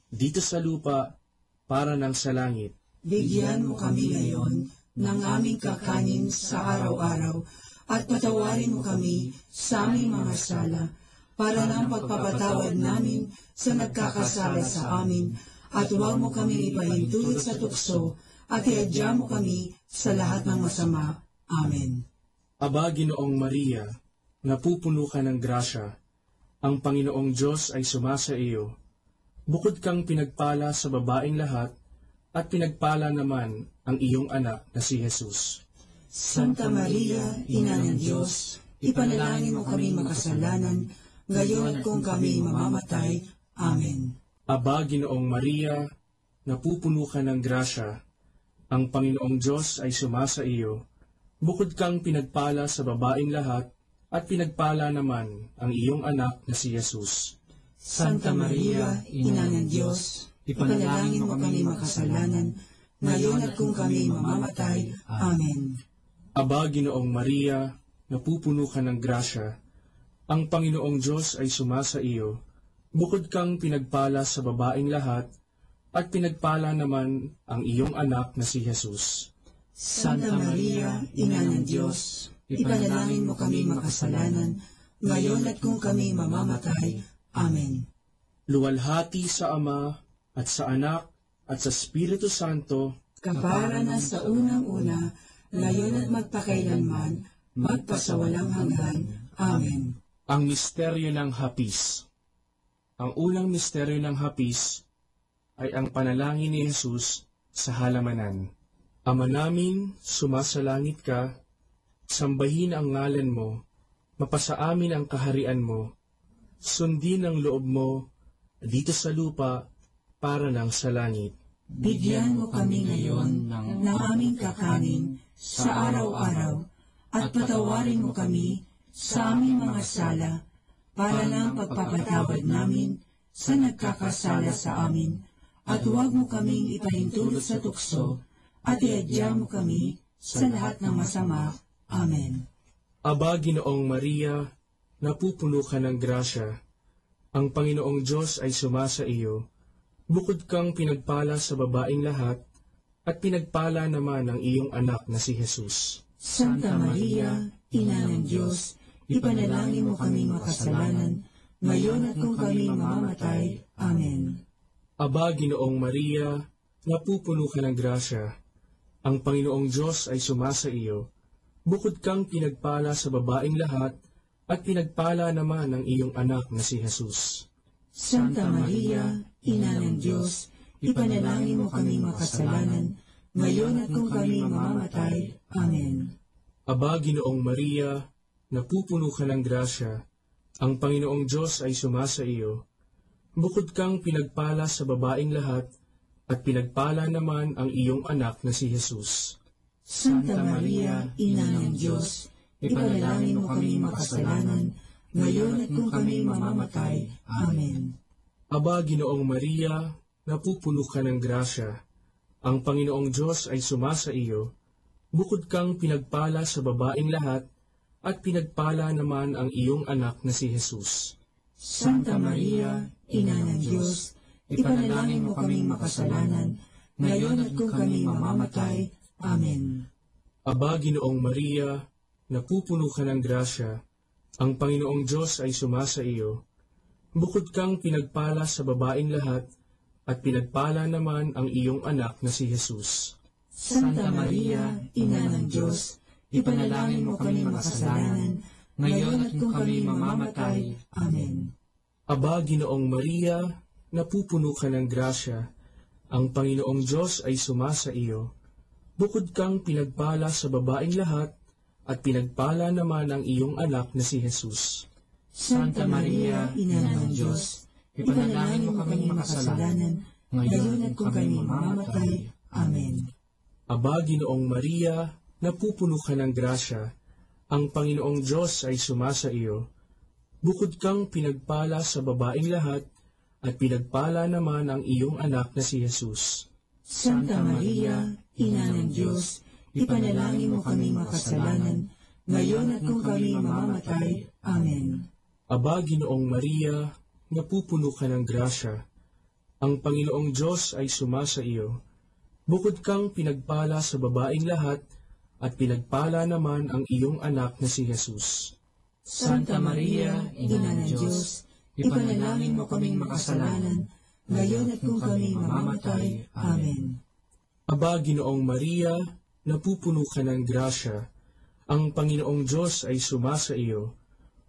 dito sa lupa, para ng sa langit. Bigyan mo kami ngayon ng aming kakanin sa araw-araw, at patawarin mo kami sa aming mga sala, para ng pagpapatawad namin sa nagkakasala sa amin, at huwag mo kami ipahintulot sa tukso, at iadya mo kami sa lahat ng masama. Amen. Aba, Ginoong Maria, napupuno ka ng grasya, ang Panginoong Diyos ay sumasa iyo. Bukod kang pinagpala sa babaeng lahat, at pinagpala naman ang iyong anak na si Jesus. Santa Maria, Ina ng Diyos, ipanalangin mo kami makasalanan, ngayon at kung kami mamamatay. Amen. Aba, Ginoong Maria, napupuno ka ng grasya, ang Panginoong Diyos ay sumasa iyo. Bukod kang pinagpala sa babaeng lahat, at pinagpala naman ang iyong anak na si Jesus. Santa Maria, Ina ng Diyos, ipanalangin mo kami makasalanan, ngayon at kung kami mamamatay. Amen. Aba, Ginoong Maria, napupuno ka ng grasya, ang Panginoong Diyos ay sumasa iyo. Bukod kang pinagpala sa babaeng lahat, at pinagpala naman ang iyong anak na si Jesus. Santa Maria, Ina ng Diyos, ipanalangin mo kami makasalanan, ngayon at kung kami mamamatay. Amen. Luwalhati sa Ama, at sa Anak, at sa Espiritu Santo, kapara na sa unang-una, ngayon at magpakailanman, magpasawalang hanggan. Amen. Ang misteryo ng hapis. Ang unang misteryo ng hapis ay ang panalangin ni Jesus sa halamanan. Ama namin, sumasalangit ka, sambahin ang ngalan mo, mapasa amin ang kaharian mo, sundin ang loob mo, dito sa lupa, para ng sa langit. Bigyan mo kami ngayon ng aming kakanin sa araw-araw, at patawarin mo kami sa aming mga sala, para ng pagpapatawad namin sa nagkakasala sa amin, at huwag mo kaming ipahintulot sa tukso, at iadya mo kami sa lahat ng masama. Amen. Aba, Ginoong Maria, napupuno ka ng grasya, ang Panginoong Diyos ay sumasa iyo. Bukod kang pinagpala sa babaeng lahat, at pinagpala naman ang iyong anak na si Jesus. Santa Maria, Ina ng Diyos, ipanalangin mo kami makasalanan, ngayon at kung kami mamamatay. Amen. Aba, Ginoong Maria, napupuno ka ng grasya, ang Panginoong Diyos ay sumasa iyo. Bukod kang pinagpala sa babaeng lahat, at pinagpala naman ang iyong anak na si Jesus. Santa Maria, Ina ng Diyos, ipanalangin mo kami makasalanan, ngayon at kung kami mamamatay. Amen. Aba, Ginoong Maria, napupuno ka ng grasya, ang Panginoong Diyos ay sumasa iyo. Bukod kang pinagpala sa babaeng lahat, at pinagpala naman ang iyong anak na si Jesus. Santa Maria, Ina ng Diyos, ipanalangin mo kami makasalanan, ngayon at kung kami mamamatay. Amen. Aba, Ginoong Maria, napupuno ka ng grasya, ang Panginoong Diyos ay sumasa iyo. Bukod kang pinagpala sa babaeng lahat, at pinagpala naman ang iyong anak na si Jesus. Santa Maria, Ina ng Diyos, ipanalangin mo kaming makasalanan, ngayon at kung kami mamamatay. Amen. Aba, Ginoong Maria, napupuno ka ng grasya, ang Panginoong Diyos ay sumasa iyo. Bukod kang pinagpala sa babaeng lahat, at pinagpala naman ang iyong anak na si Jesus. Santa Maria, Ina ng Diyos, ipanalangin mo kami makasalanan, ngayon at kung kami mamamatay. Amen. Aba, Ginoong Maria, napupuno ka ng grasya, ang Panginoong Diyos ay sumasa iyo. Bukod kang pinagpala sa babaeng lahat, at pinagpala naman ang iyong anak na si Jesus. Santa Maria, Ina ng Diyos, ipanalangin mo kaming makasalanan, ngayon at kung kami mamamatay. Amen. Aba, Ginoong Maria, napupuno ka ng grasya, ang Panginoong Diyos ay sumasa iyo. Bukod kang pinagpala sa babaeng lahat, at pinagpala naman ang iyong anak na si Jesus. Santa Maria, Ina ng Diyos, ipanalangin mo kaming makasalanan, ngayon at kung kami mamamatay. Amen. Aba, Ginoong Maria, napupuno ka ng grasya, ang Panginoong Diyos ay sumasa iyo. Bukod kang pinagpala sa babaeng lahat, at pinagpala naman ang iyong anak na si Jesus. Santa Maria, Ina ng Diyos, ipanalangin mo kaming makasalanan, ngayon at kung kami mamamatay. Amen. Aba, Ginoong Maria, napupuno ka ng grasya, ang Panginoong Diyos ay sumasa iyo.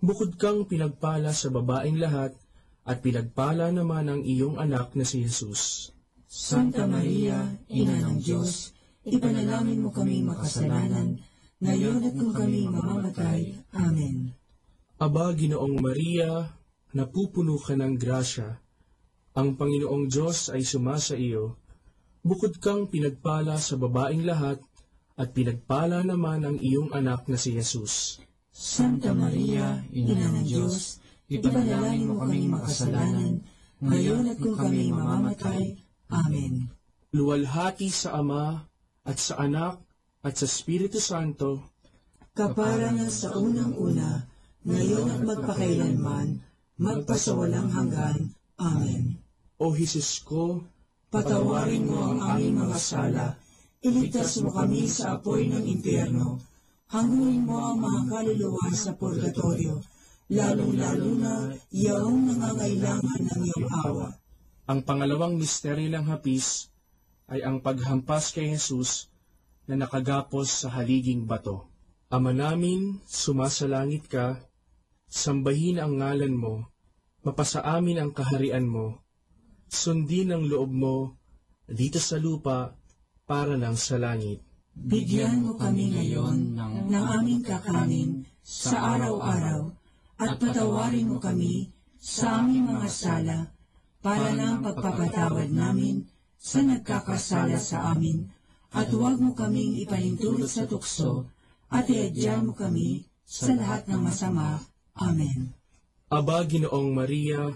Bukod kang pinagpala sa babaeng lahat, at pinagpala naman ang iyong anak na si Jesus. Santa Maria, Ina ng Diyos, ipanalangin mo kaming makasalanan, ngayon at kung kami mamamatay. Amen. Aba, Ginoong Maria, napupuno ka ng grasya, ang Panginoong Diyos ay sumasa iyo. Bukod kang pinagpala sa babaeng lahat, at pinagpala naman ang iyong anak na si Jesus. Santa Maria, Ina ng Diyos, ipanalangin mo kaming makasalanan, ngayon at kung kami mamamatay. Amen. Luwalhati sa Ama, at sa Anak, at sa Espiritu Santo, kaparangan sa unang-una, ngayon at magpakailanman, magpasawalang hanggan. Amen. O Jesus ko, patawarin mo ang aming mga sala, iligtas mo kami sa apoy ng impyerno, hanguin mo ang mga kaluluwa sa purgatorio, lalong-lalo na yaong nangangailangan ng iyong awa. Ang pangalawang misteryo ng hapis ay ang paghampas kay Jesus na nakagapos sa haliging bato. Ama namin, sumasalangit ka, sambahin ang ngalan mo, mapasa amin ang kaharian mo, sundin ang loob mo dito sa lupa para lang sa langit. Bigyan mo kami ngayon ng aming kakanin sa araw-araw at patawarin mo kami sa aming mga sala para ng pagpapatawad namin sa nagkakasala sa amin, at huwag mo kaming ipanintulot sa tukso, at iadya mo kami sa lahat ng masama. Amen. Aba, Ginoong Maria,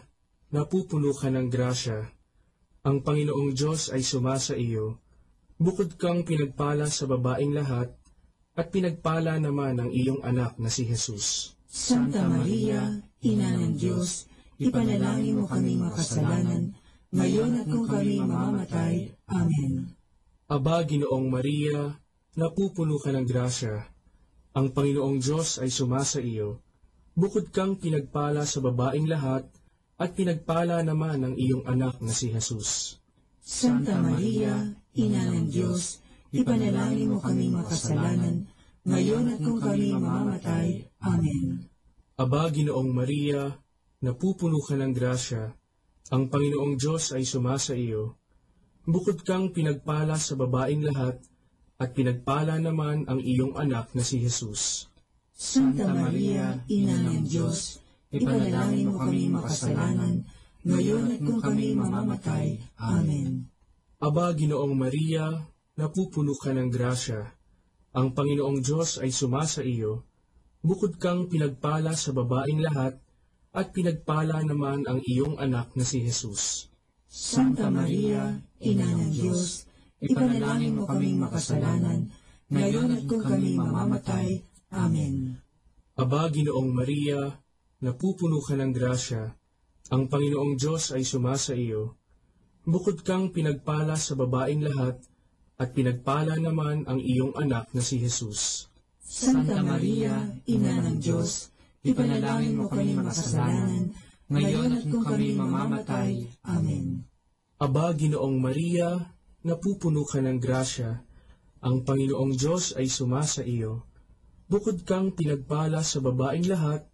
napupuno ka ng grasya, ang Panginoong Diyos ay sumasa iyo. Bukod kang pinagpala sa babaeng lahat, at pinagpala naman ang iyong anak na si Jesus. Santa Maria, Ina ng Diyos, ipanalangin mo kaming makasalanan, ngayon at kung kami mamamatay. Amen. Aba, Ginoong Maria, napupuno ka ng grasya, ang Panginoong Diyos ay sumasa iyo. Bukod kang pinagpala sa babaeng lahat, at pinagpala naman ang iyong anak na si Jesus. Santa Maria, Ina ng Diyos, ipanalangin mo kaming makasalanan, ngayon at kung kami mamamatay. Amen. Aba, Ginoong Maria, napupuno ka ng grasya, ang Panginoong Diyos ay sumasa iyo. Bukod kang pinagpala sa babaeng lahat, at pinagpala naman ang iyong anak na si Jesus. Santa Maria, Ina ng Diyos, ipanalangin mo kaming makasalanan, ngayon at kung kami mamamatay. Amen. Aba, Ginoong Maria, napupuno ka ng grasya, ang Panginoong Diyos ay sumasa iyo. Bukod kang pinagpala sa babaeng lahat, at pinagpala naman ang iyong anak na si Jesus. Santa Maria, Ina ng Diyos, ipanalangin mo kaming makasalanan, ngayon at kung kami mamamatay. Amen. Aba, Ginoong Maria, napupuno ka ng grasya, ang Panginoong Diyos ay sumasa iyo. Bukod kang pinagpala sa babaeng lahat, at pinagpala naman ang iyong anak na si Jesus. Santa Maria, Ina ng Diyos, ipanalangin mo kami makasalanan, ngayon at kung kami mamamatay. Amen. Aba, Ginoong Maria, napupuno ka ng grasya, ang Panginoong Diyos ay sumasa iyo. Bukod kang pinagpala sa babaeng lahat,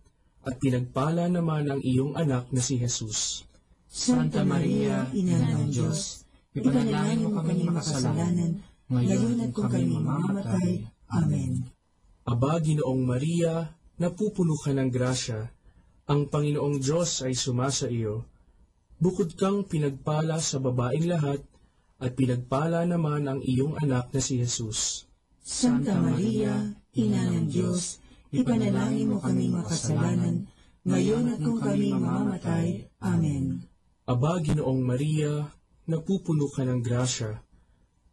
at pinagpala naman ang iyong anak na si Jesus. Santa Maria, Ina ng Diyos, ipanalangin mo kami makasalanan, ngayon at kung kami mamamatay. Amen. Aba, Ginoong Maria, napupuno ka ng grasya, Ang Panginoong Diyos ay sumasa iyo. Bukod kang pinagpala sa babaeng lahat, at pinagpala naman ang iyong anak na si Jesus. Santa Maria, Ina ng Diyos, ipanalangin mo kami makasalanan, ngayon at kung kami mamamatay. Amen. Aba, Ginoong Maria, napupuno ka ng grasya.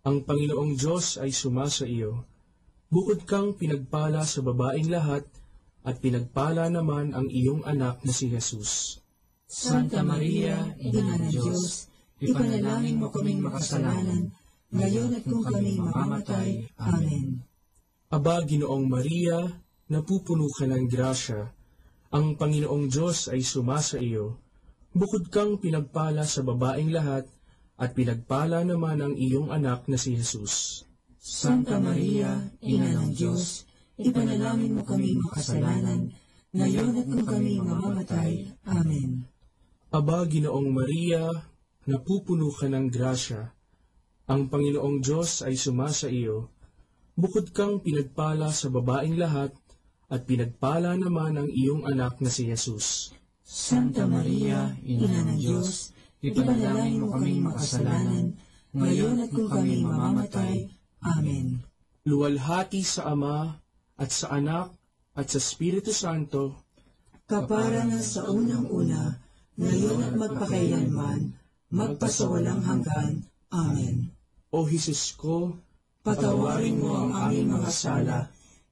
Ang Panginoong Diyos ay sumasa iyo. Bukod kang pinagpala sa babaeng lahat, at pinagpala naman ang iyong anak na si Jesus. Santa Maria, Ina ng Diyos, ipanalangin mo kaming makasalanan, ngayon at kung kami mamamatay. Amen. Aba, Ginoong Maria, napupuno ka ng grasya. Ang Panginoong Diyos ay sumasa iyo. Bukod kang pinagpala sa babaeng lahat, at pinagpala naman ang iyong anak na si Jesus. Santa Maria, Ina ng Diyos, ipanalangin mo kami makasalanan, ngayon at kung kami mamamatay. Amen. Aba, Ginoong Maria, napupuno ka ng grasya. Ang Panginoong Diyos ay sumasa iyo. Bukod kang pinagpala sa babaeng lahat, at pinagpala naman ang iyong anak na si Jesus. Santa Maria, Ina ng Diyos, ipanalangin mo kami makasalanan, ngayon at kung kami mamamatay. Amen. Luwalhati sa Ama, at sa Anak, at sa Espiritu Santo, kapara na sa unang-una, ngayon at magpakailanman, magpasawalang hanggan. Amen. O Jesus ko, patawarin mo ang aming mga sala,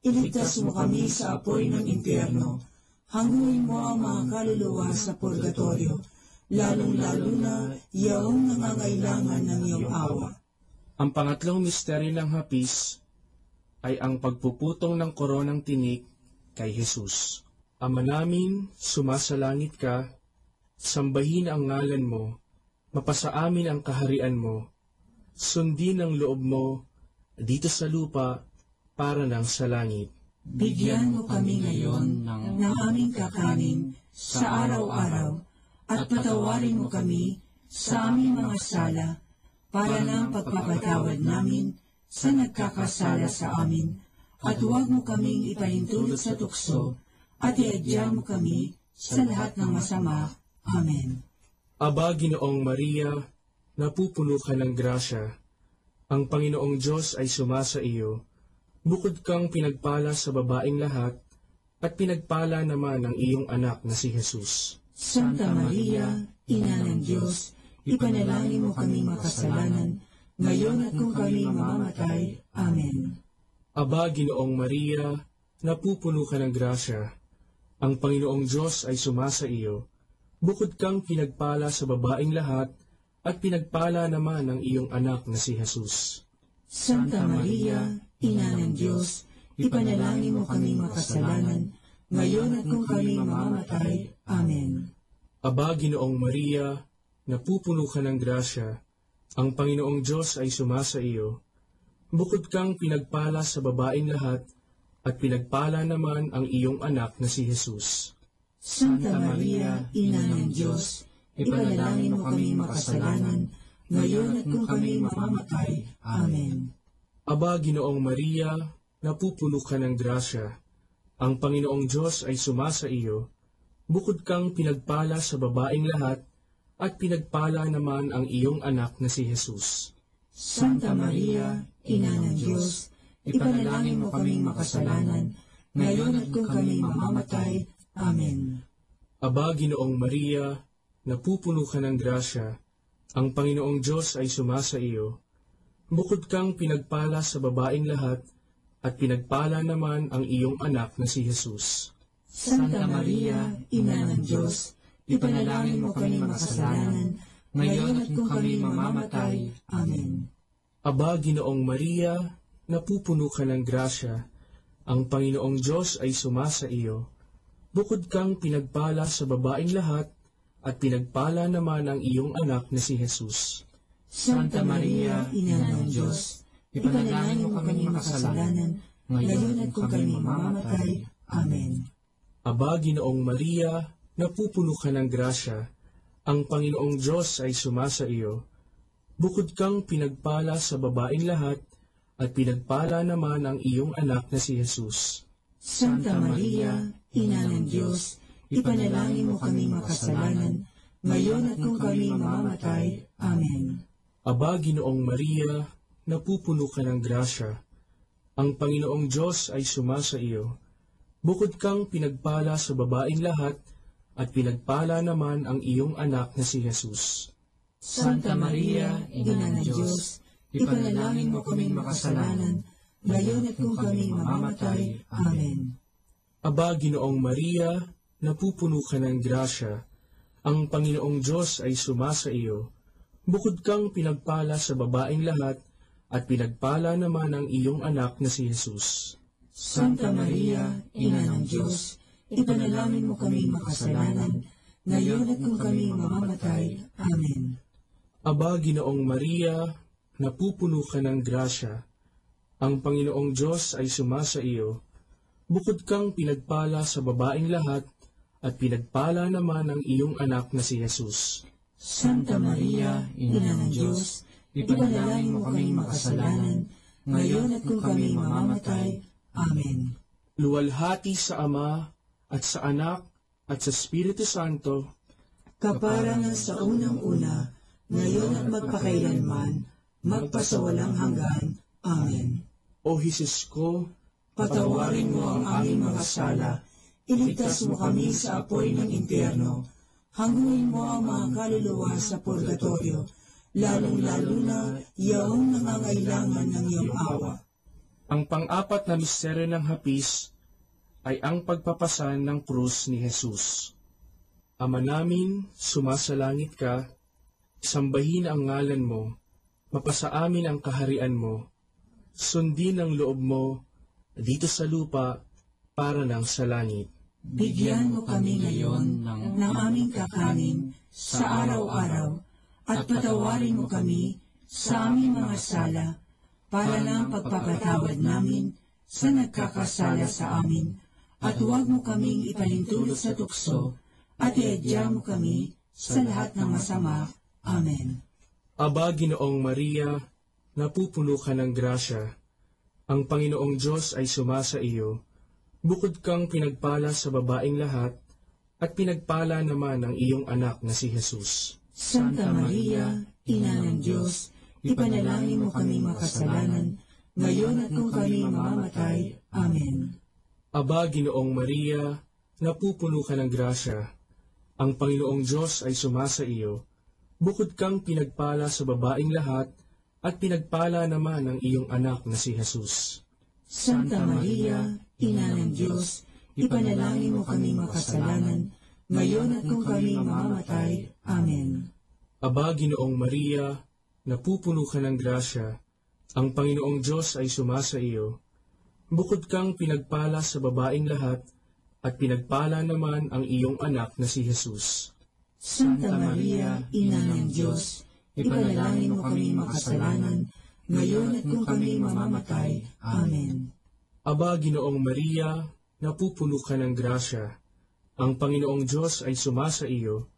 iligtas mo kami sa apoy ng impyerno, hanguin mo ang mga kaluluwa sa purgatorio, lalong-lalo na yaong nangangailangan ng iyong awa. Ang pangatlong misteryo ng hapis ay ang pagpuputong ng koronang tinik kay Jesus. Ama namin, sumasalangit ka, sambahin ang ngalan mo, mapasa amin ang kaharian mo, sundin ang loob mo dito sa lupa para ng sa langit. Bigyan mo kami ngayon ng aming kakanin sa araw-araw at patawarin mo kami sa aming mga sala para ng pagpapatawad namin sa nagkakasala sa amin, at huwag mo kaming ipahintulot sa tukso at iadya mo kami sa lahat ng masama. Amen. Aba, Ginoong Maria, napupuno ka ng grasya. Ang Panginoong Diyos ay sumasa iyo. Bukod kang pinagpala sa babaeng lahat, at pinagpala naman ang iyong anak na si Jesus. Santa Maria, Ina ng Diyos, ipanalangin mo kami makasalanan, ngayon at kung kami mamamatay. Amen. Aba, Ginoong Maria, napupuno ka ng grasya. Ang Panginoong Diyos ay sumasa iyo. Bukod kang pinagpala sa babaeng lahat, at pinagpala naman ang iyong anak na si Jesus. Santa Maria, Ina ng Diyos, ipanalangin mo kami makasalanan, ngayon at kung kami mamamatay. Amen. Aba, Ginoong Maria, napupuno ka ng grasya. Ang Panginoong Diyos ay sumasa iyo. Bukod kang pinagpala sa babaeng lahat, at pinagpala naman ang iyong anak na si Jesus. Santa Maria, Ina ng Diyos, ipanalangin mo kami makasalanan, ngayon at kung kami mamamatay. Amen. Aba, Ginoong Maria, napupuno ka ng grasya. Ang Panginoong Diyos ay sumasa iyo. Bukod kang pinagpala sa babaeng lahat, at pinagpala naman ang iyong anak na si Jesus. Santa Maria, Ina ng Diyos, ipanalangin mo kaming makasalanan, ngayon at kung kami mamamatay. Amen. Aba, Ginoong Maria, napupuno ka ng grasya. Ang Panginoong Diyos ay sumasa iyo. Bukod kang pinagpala sa babaeng lahat, at pinagpala naman ang iyong anak na si Jesus. Santa Maria, Ina ng Diyos, ipanalangin mo kami makasalanan, ngayon at kung kami mamamatay. Amen. Aba, Ginoong Maria, napupuno ka ng grasya. Ang Panginoong Diyos ay sumasa iyo. Bukod kang pinagpala sa babaeng lahat, at pinagpala naman ang iyong anak na si Jesus. Santa Maria, Ina ng Diyos, ipanalangin mo kami makasalanan, ngayon at kung kami mamamatay. Amen. Aba, Ginoong Maria, napupuno ka ng grasya. Ang Panginoong Diyos ay sumasa iyo. Bukod kang pinagpala sa babaeng lahat, at pinagpala naman ang iyong anak na si Jesus. Santa Maria, Ina ng Diyos, ipanalangin mo kami makasalanan, ngayon at kung kami mamamatay. Amen. Aba, Ginoong Maria, napupuno ka ng grasya. Ang Panginoong Diyos ay sumasa iyo. Bukod kang pinagpala sa babaeng lahat, at pinagpala naman ang iyong anak na si Jesus. Santa Maria, Ina ng Diyos, ipanalangin mo kaming makasalanan, ngayon at kung kami mamamatay. Amen. Aba, Ginoong Maria, napupuno ka ng grasya. Ang Panginoong Diyos ay sumasa iyo. Bukod kang pinagpala sa babaeng lahat, at pinagpala naman ang iyong anak na si Jesus. Santa Maria, Ina ng Diyos, ipanalangin mo kaming makasalanan, ngayon at kung kami mamamatay. Amen. Aba, Ginoong Maria, napupuno ka ng grasya. Ang Panginoong Diyos ay sumasa iyo. Bukod kang pinagpala sa babaeng lahat, at pinagpala naman ang iyong anak na si Jesus. Santa Maria, Ina ng Diyos, ipanalangin mo kaming makasalanan, ngayon at kung kami mamamatay. Amen. Luwalhati sa Ama, at sa Anak, at sa Espiritu Santo, kaparangan sa unang-una, ngayon at magpakailanman, magpasawalang hanggan. Amen. O Jesus ko, patawarin mo ang aming mga sala, iligtas mo kami sa apoy ng impyerno, hanguin mo ang mga kaluluwa sa purgatorio, lalong-lalo na yaong nangangailangan ng iyong awa. Ang pang-apat na misteryo ng hapis ay ang pagpapasan ng krus ni Jesus. Ama namin, sumasalangit ka, sambahin ang ngalan mo, mapasa amin ang kaharian mo, sundin ang loob mo, dito sa lupa, para ng sa langit. Bigyan mo kami ngayon ng aming kakanin sa araw-araw, at patawarin mo kami sa aming mga sala, para ng pagpapatawad namin sa nagkakasala sa amin, at huwag mo kaming ipalintulot sa tukso, at iadya mo kami sa lahat ng masama. Amen. Aba, Ginoong Maria, napupuno ka ng grasya. Ang Panginoong Diyos ay sumasa iyo. Bukod kang pinagpala sa babaeng lahat, at pinagpala naman ang iyong anak na si Jesus. Santa Maria, Ina ng Diyos, ipanalangin mo kami makasalanan, ngayon at kung kami mamamatay. Amen. Aba, Ginoong Maria, napupuno ka ng grasya. Ang Panginoong Diyos ay sumasa iyo. Bukod kang pinagpala sa babaeng lahat, at pinagpala naman ang iyong anak na si Jesus. Santa Maria, Ina ng Diyos, ipanalangin mo kami makasalanan, ngayon at kung kami mamamatay. Amen. Aba, Ginoong Maria, napupuno ka ng grasya. Ang Panginoong Diyos ay sumasa iyo. Bukod kang pinagpala sa babaeng lahat, at pinagpala naman ang iyong anak na si Jesus. Santa Maria, Ina ng Diyos, ipanalangin mo kami makasalanan, ngayon at kung kami mamamatay. Amen. Aba, Ginoong Maria, napupuno ka ng grasya. Ang Panginoong Diyos ay sumasa iyo.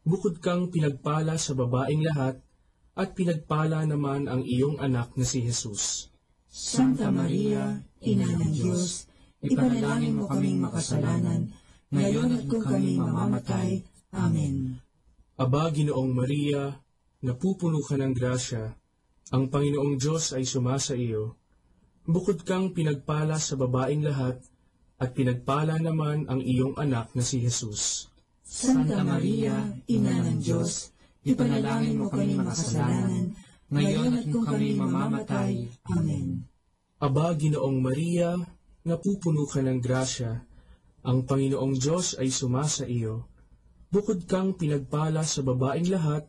Bukod kang pinagpala sa babaeng lahat, at pinagpala naman ang iyong anak na si Jesus. Santa Maria, Ina ng Diyos, ipanalangin mo kaming makasalanan, ngayon at kung kami mamamatay. Amen. Aba, Ginoong Maria, napupuno ka ng grasya. Ang Panginoong Diyos ay sumasa iyo. Bukod kang pinagpala sa babaeng lahat, at pinagpala naman ang iyong anak na si Jesus. Santa Maria, Ina ng Diyos, ipanalangin mo kami makasalanan, ngayon at kung kami mamamatay. Amen. Aba, Ginoong Maria, napupuno ka ng grasya. Ang Panginoong Diyos ay sumasa iyo. Bukod kang pinagpala sa babaeng lahat,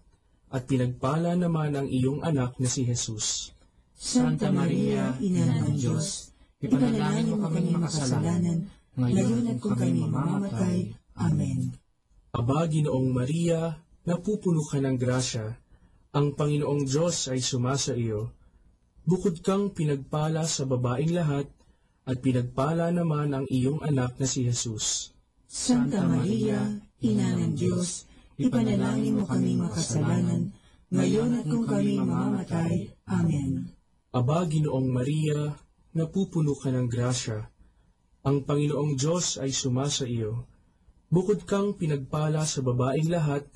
at pinagpala naman ang iyong anak na si Jesus. Santa Maria, Ina ng Diyos, ipanalangin mo kami makasalanan, ngayon at kung kami mamamatay. Amen. Aba, Ginoong Maria, napupuno ka ng grasya. Ang Panginoong Diyos ay sumasa iyo. Bukod kang pinagpala sa babaeng lahat, at pinagpala naman ang iyong anak na si Jesus. Santa Maria, Ina ng Diyos, ipanalangin mo kami makasalanan, ngayon at kung kami mamamatay. Amen. Aba, Ginoong Maria, napupuno ka ng grasya. Ang Panginoong Diyos ay sumasa iyo. Bukod kang pinagpala sa babaeng lahat,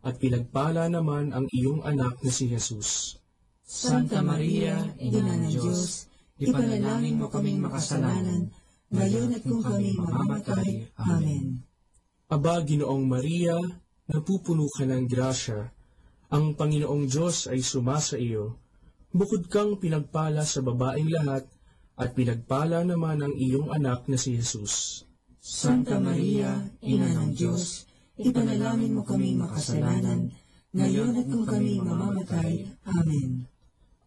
at pinagpala naman ang iyong anak na si Jesus. Santa Maria, Ina ng Diyos, ipanalangin mo kaming makasalanan, ngayon at kung kami mamamatay. Amen. Aba, Ginoong Maria, napupuno ka ng grasya, ang Panginoong Diyos ay sumasa iyo. Bukod kang pinagpala sa babaeng lahat, at pinagpala naman ang iyong anak na si Jesus. Santa Maria, Ina ng Diyos, ipanalangin mo kaming makasalanan, ngayon at kung kami mamamatay. Amen.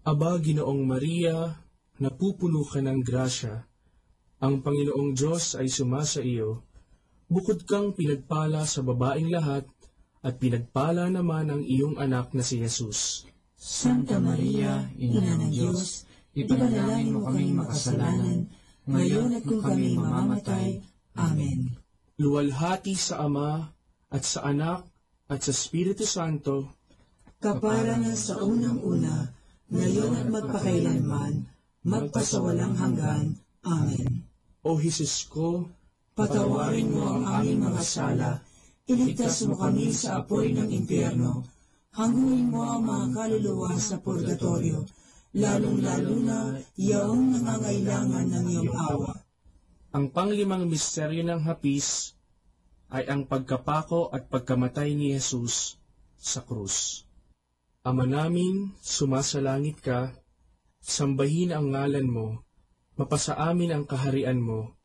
Aba, Ginoong Maria, napupuno ka ng grasya, ang Panginoong Diyos ay sumasa iyo. Bukod kang pinagpala sa babaeng lahat, at pinagpala naman ang iyong anak na si Jesus. Santa Maria, Ina ng Diyos, ipanalangin mo kaming makasalanan, ngayon at kung kami mamamatay. Amen. Luwalhati sa Ama, at sa Anak, at sa Espiritu Santo, kaparangan sa unang-una, ngayon at magpakailanman, magpasawalang hanggan. Amen. O Jesus ko, patawarin mo ang aming mga sala, iligtas mo kami sa apoy ng impyerno, hanguin mo ang mga kaluluwa sa purgatorio, lalong-lalo na yaong nangangailangan ng iyong awa. Ang panglimang misteryo ng hapis ay ang pagkapako at pagkamatay ni Jesus sa krus. Ama namin, sumasalangit ka, sambahin ang ngalan mo, mapasa amin ang kaharian mo,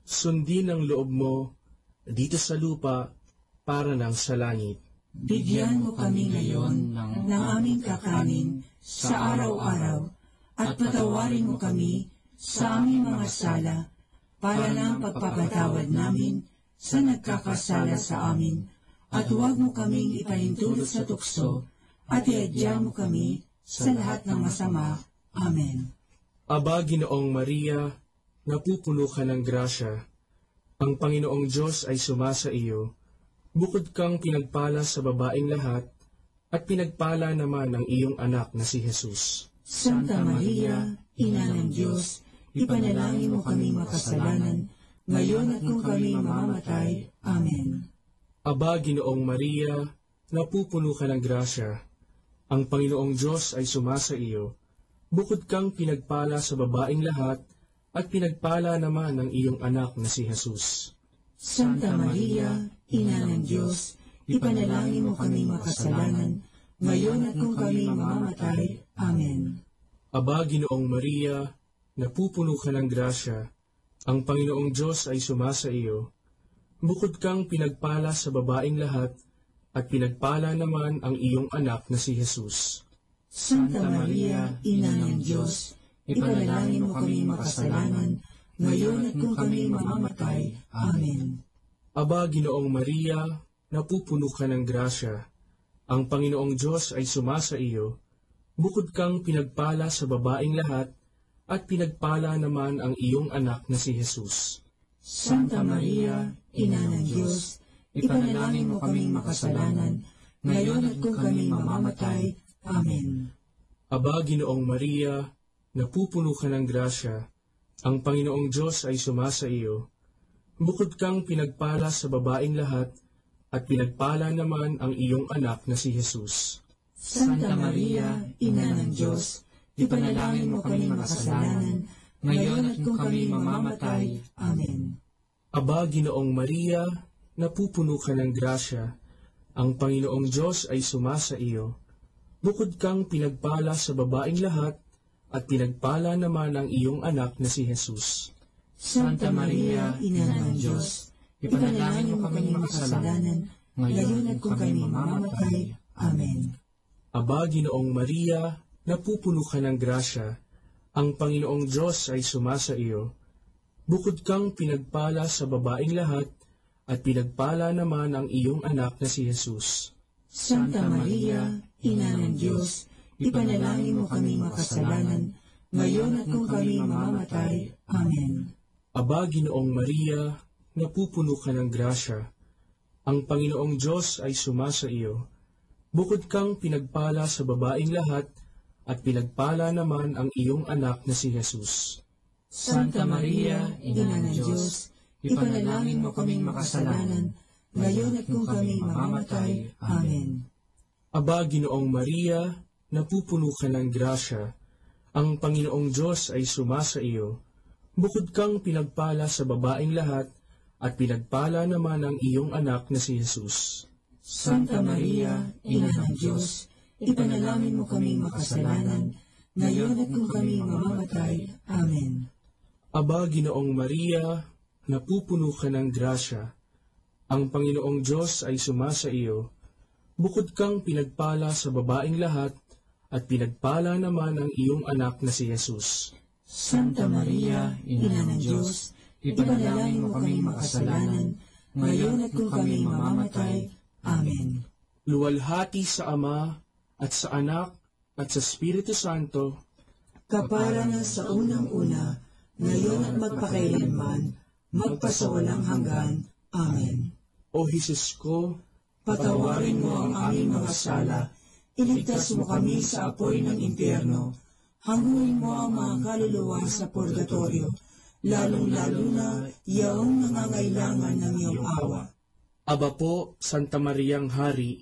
sundin ang loob mo dito sa lupa para ng sa langit. Bigyan mo kami ngayon ng aming kakanin sa araw-araw at patawarin mo kami sa aming mga sala para ng pagpapatawad namin sa nagkakasala sa amin, at huwag mo kaming ipahintulot sa tukso, at iadya mo kami sa lahat ng masama. Amen. Aba, Ginoong Maria, napupuno ka ng grasya, ang Panginoong Diyos ay sumasa iyo. Bukod kang pinagpala sa babaeng lahat, at pinagpala naman ang iyong anak na si Jesus. Santa Maria, Ina ng Diyos, ipanalangin mo kami makasalanan, ngayon at kung kami mamamatay. Amen. Aba, Ginoong Maria, napupuno ka ng grasya, ang Panginoong Diyos ay sumasa iyo. Bukod kang pinagpala sa babaeng lahat, at pinagpala naman ang iyong anak na si Jesus. Santa Maria, Ina ng Diyos, ipanalangin mo kami makasalanan, ngayon at kung kami mamamatay. Amen. Aba, Ginoong Maria, napupuno ka ng grasya, ang Panginoong Diyos ay sumasa iyo. Bukod kang pinagpala sa babaeng lahat, at pinagpala naman ang iyong anak na si Jesus. Santa Maria, Ina ng Diyos, ipanalangin mo kami makasalanan, ngayon at kung kami mamamatay. Amen. Aba, Ginoong Maria, napupuno ka ng grasya, ang Panginoong Diyos ay sumasa iyo. Bukod kang pinagpala sa babaeng lahat, at pinagpala naman ang iyong anak na si Jesus. Santa Maria, Ina ng Diyos, ipanalangin mo kaming makasalanan, ngayon at kung kami mamamatay. Amen. Aba, Ginoong Maria, napupuno ka ng grasya, ang Panginoong Diyos ay sumasa iyo. Bukod kang pinagpala sa babaeng lahat, at pinagpala naman ang iyong anak na si Jesus. Santa Maria, Ina ng Diyos, ipanalangin mo kami makasalanan, ngayon at kung kami mamamatay. Amen. Aba, Ginoong Maria, napupuno ka ng grasya, ang Panginoong Diyos ay sumasa iyo. Bukod kang pinagpala sa babaeng lahat, at pinagpala naman ang iyong anak na si Jesus. Santa Maria, Ina ng Diyos, ipanalangin mo kami makasalanan, ngayon at kung kami mamamatay. Amen. Aba, Ginoong Maria, napupuno ka ng grasya, ang Panginoong Diyos ay sumasa iyo. Bukod kang pinagpala sa babaeng lahat, at pinagpala naman ang iyong anak na si Jesus. Santa Maria, Ina ng Diyos, ipanalangin mo kami makasalanan, ngayon at kung kami mamamatay. Amen. Aba, Ginoong Maria, napupuno ka ng grasya, ang Panginoong Diyos ay sumasa iyo. Bukod kang pinagpala sa babaeng lahat, at pinagpala naman ang iyong anak na si Jesus. Santa Maria, Ina ng Diyos, ipanalangin mo kaming makasalanan, ngayon at kung kami mamamatay. Amen. Aba, Ginoong Maria, napupuno ka ng grasya, ang Panginoong Diyos ay sumasa iyo. Bukod kang pinagpala sa babaeng lahat, at pinagpala naman ang iyong anak na si Jesus. Santa Maria, Ina ng Diyos, ipanalangin mo kaming makasalanan, ngayon at kung kami mamamatay. Amen. Aba, Ginoong Maria, napupuno ka ng grasya, ang Panginoong Diyos ay sumasa iyo. Bukod kang pinagpala sa babaeng lahat, at pinagpala naman ang iyong anak na si Jesus. Santa Maria, Ina ng Diyos, ipanalangin mo kaming makasalanan, ngayon at kung kami mamamatay. Amen. Luwalhati sa Ama, at sa Anak, at sa Espiritu Santo, kapara na sa unang-una, ngayon at magpakailanman, magpasawalang hanggan. Amen. O Jesus ko, patawarin mo ang aming mga sala, iligtas mo kami sa apoy ng impyerno, hanguin mo ang mga kaluluwa sa purgatorio, lalong-lalo na yaong nangangailangan ng iyong awa. Aba po, Santa Mariang Hari,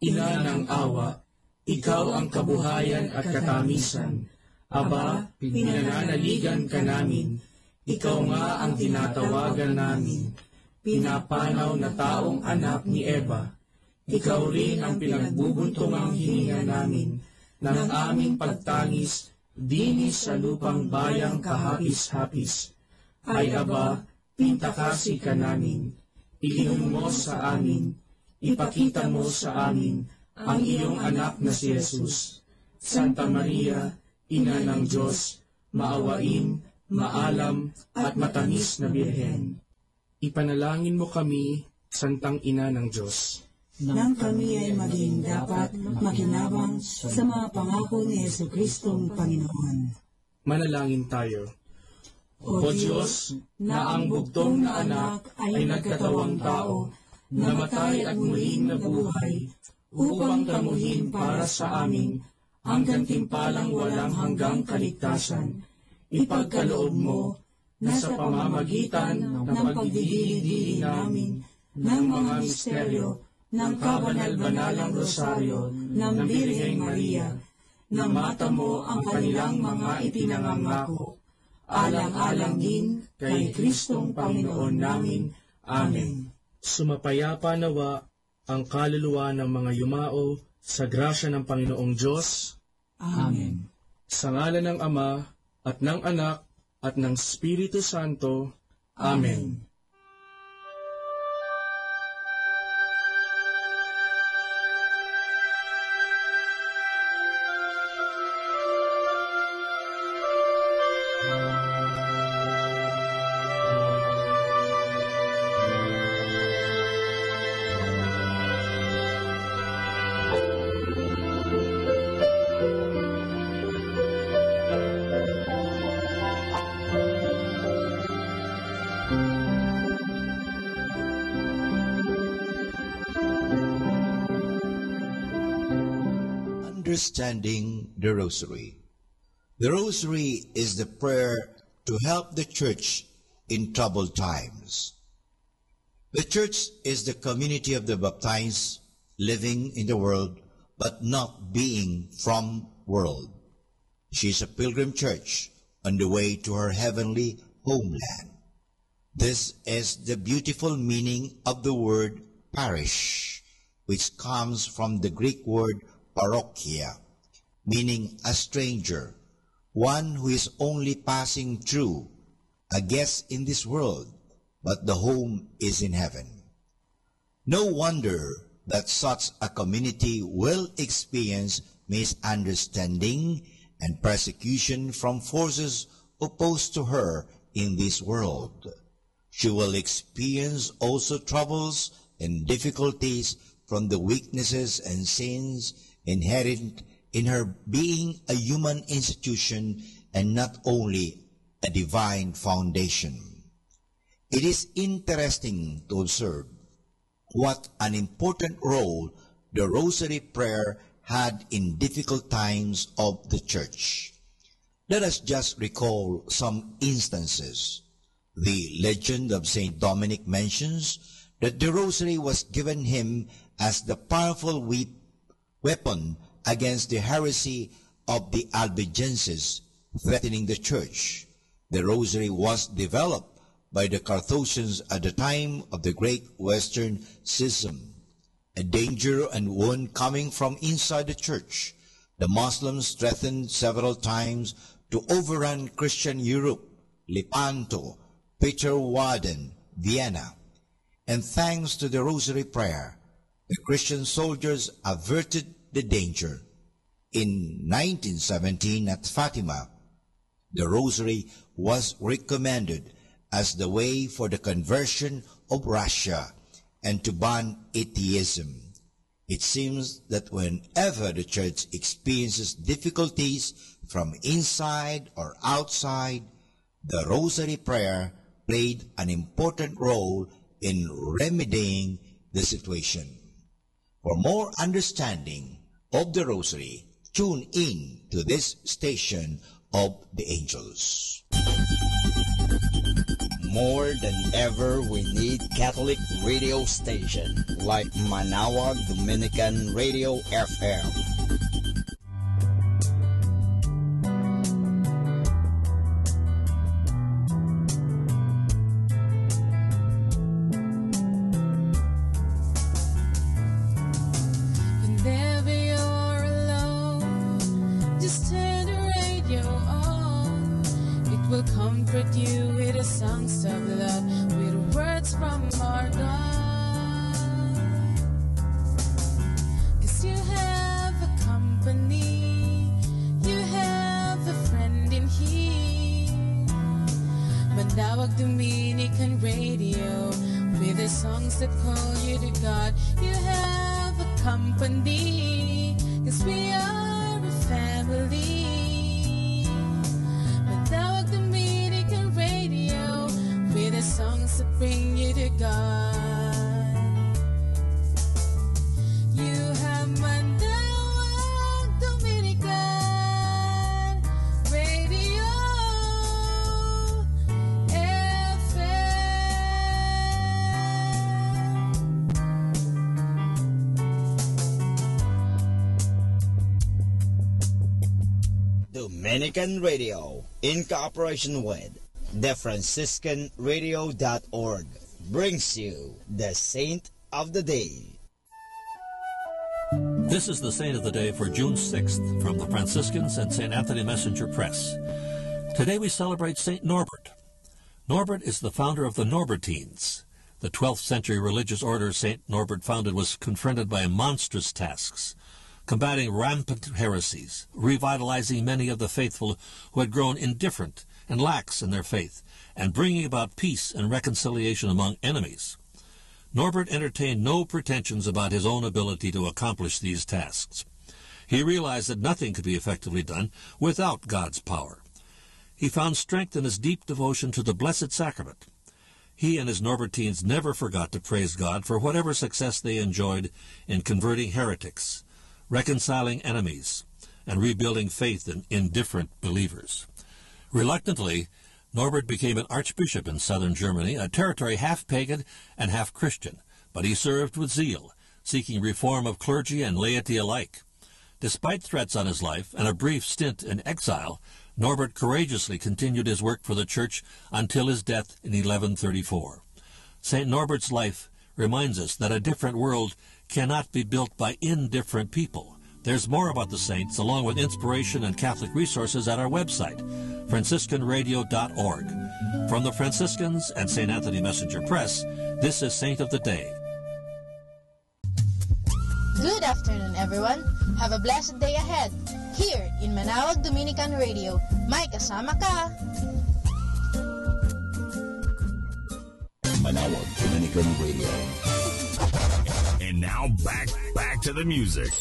Ina ng awa, ikaw ang kabuhayan at katamisan. Aba, pinananaligan ka namin, ikaw nga ang tinatawagan namin, pinapanaw na taong anak ni Eva. Ikaw rin ang pinagbubuntungang hininga namin ng aming pagtangis dinis sa lupang bayang kahapis-hapis. Ay Aba, pintakasi ka namin, ilihim mo sa amin, ipakita mo sa amin ang iyong anak na si Jesus. Santa Maria, Ina ng Diyos, maawain, maalam, at matamis na Birhen. Ipanalangin mo kami, Santang Ina ng Diyos, nang kami ay maging dapat makinabang sa mga pangako ni Jesucristong Panginoon. Manalangin tayo. O Diyos, na ang bugtong na anak ay nagkatawang tao, namatay at muling nabuhay, upang tamuhin para sa amin ang gantimpalang walang hanggang kaligtasan. Ipagkaloob mo na sa pamamagitan ng pagdidili-dili namin ng mga misteryo ng kabanal-banalang rosaryo ng Birheng Maria, na mata mo ang kanilang mga ipinangangako, alang-alang din kay Kristong Panginoon namin. Amen. Sumapayapa nawa ang kaluluwa ng mga yumao sa grasya ng Panginoong Diyos. Amen. Sa ngalan ng Ama, at ng Anak, at ng Espiritu Santo. Amen. Understanding the Rosary. The Rosary is the prayer to help the Church in troubled times. The Church is the community of the baptized living in the world but not being from world. She is a pilgrim church on the way to her heavenly homeland. This is the beautiful meaning of the word parish, which comes from the Greek word parochia, meaning a stranger, one who is only passing through, a guest in this world, but the home is in heaven. No wonder that such a community will experience misunderstanding and persecution from forces opposed to her in this world. She will experience also troubles and difficulties from the weaknesses and sins inherent in her being a human institution and not only a divine foundation. It is interesting to observe what an important role the Rosary prayer had in difficult times of the Church. Let us just recall some instances. The legend of St. Dominic mentions that the rosary was given him as the powerful weapon against the heresy of the Albigenses threatening the church. The rosary was developed by the Carthusians at the time of the Great Western Schism. A danger and wound coming from inside the church, the Muslims threatened several times to overrun Christian Europe, Lepanto, Peterwarden, Vienna. And thanks to the rosary prayer, the Christian soldiers averted the danger. In 1917 at Fatima, the rosary was recommended as the way for the conversion of Russia and to ban atheism. It seems that whenever the church experiences difficulties from inside or outside, the rosary prayer played an important role in remedying the situation. For more understanding of the rosary, tune in to this station of the angels. More than ever, we need Catholic radio station like Manawag Dominican Radio FM. Whenever you're alone, just turn the radio on. It will comfort you with the songs of love, with words from our God. 'Cause you have a company, you have a friend in here. Manawag Dominican Radio, with the songs that call you to God. You have a company, 'cause we are a family. Manawag Dominican Radio, with the songs that bring you to God. You have Manawag Dominican Radio Dominican Radio, in cooperation with TheFranciscanRadio.org, brings you the Saint of the Day. This is the Saint of the Day for June 6th from the Franciscans and St. Anthony Messenger Press. Today we celebrate St. Norbert. Norbert is the founder of the Norbertines. The 12th century religious order St. Norbert founded was confronted by monstrous tasks, combating rampant heresies, revitalizing many of the faithful who had grown indifferent and lax in their faith, and bringing about peace and reconciliation among enemies. Norbert entertained no pretensions about his own ability to accomplish these tasks. He realized that nothing could be effectively done without God's power. He found strength in his deep devotion to the Blessed Sacrament. He and his Norbertines never forgot to praise God for whatever success they enjoyed in converting heretics, reconciling enemies, and rebuilding faith in indifferent believers. Reluctantly, Norbert became an archbishop in southern Germany, a territory half pagan and half Christian, but he served with zeal, seeking reform of clergy and laity alike. Despite threats on his life and a brief stint in exile, Norbert courageously continued his work for the Church until his death in 1134. St. Norbert's life reminds us that a different world cannot be built by indifferent people. There's more about the saints, along with inspiration and Catholic resources at our website, franciscanradio.org. From the Franciscans and St. Anthony Messenger Press, this is Saint of the Day. Good afternoon, everyone. Have a blessed day ahead. Here in Manawag Dominican Radio, may kasama ka. Manawag Dominican Radio. And now back to the music.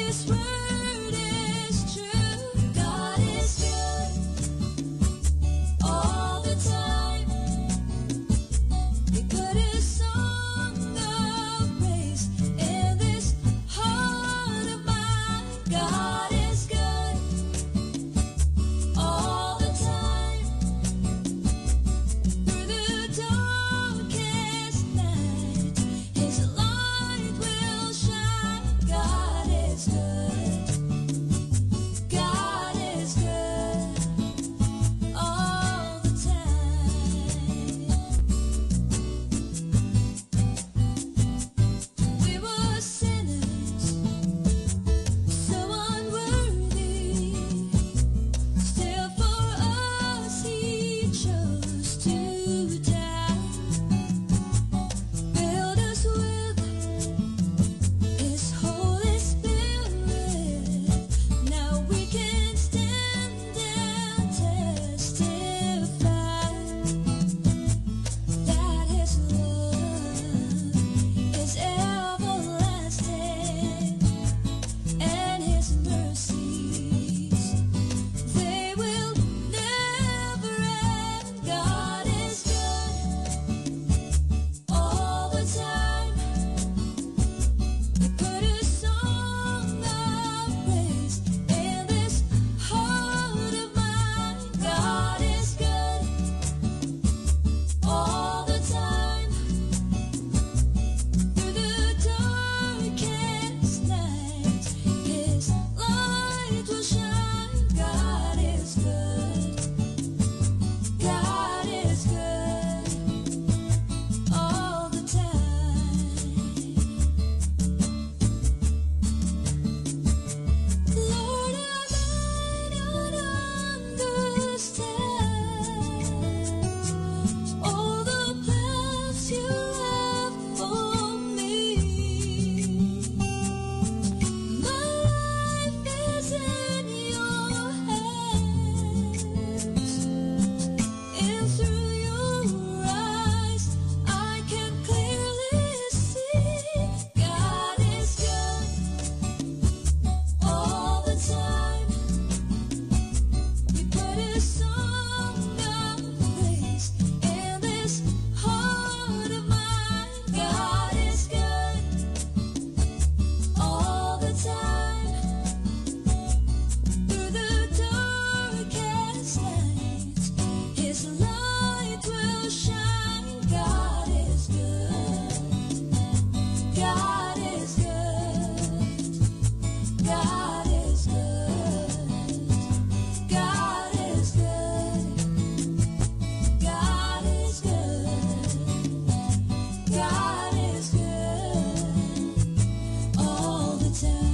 His word is true. God is good all the time. We put a song of praise in this heart of mine. God is good all the time. Through the darkest night, His light will shine. God is good. God is good all the time. We were sinners, so unworthy. Still for us He chose to die. Filled us with His Holy Spirit. Now we can stand and testify that His love is everlasting, and His mercies, they will never end. God is good all the time. We put a song of praise in this heart of mine. God is good all the time. Through the darkest night, His light will shine. God is good. God is good all the time. Lord, I might not understand all the plans You have for me. My life is in Your hands, and through Your eyes I can clearly see. God is good all the time. We put a song of praise in this heart of mine. God is good all the time. Through the darkest night, His light will shine. God is good. God is good. God is good. God is good. God is good. God is good all the time.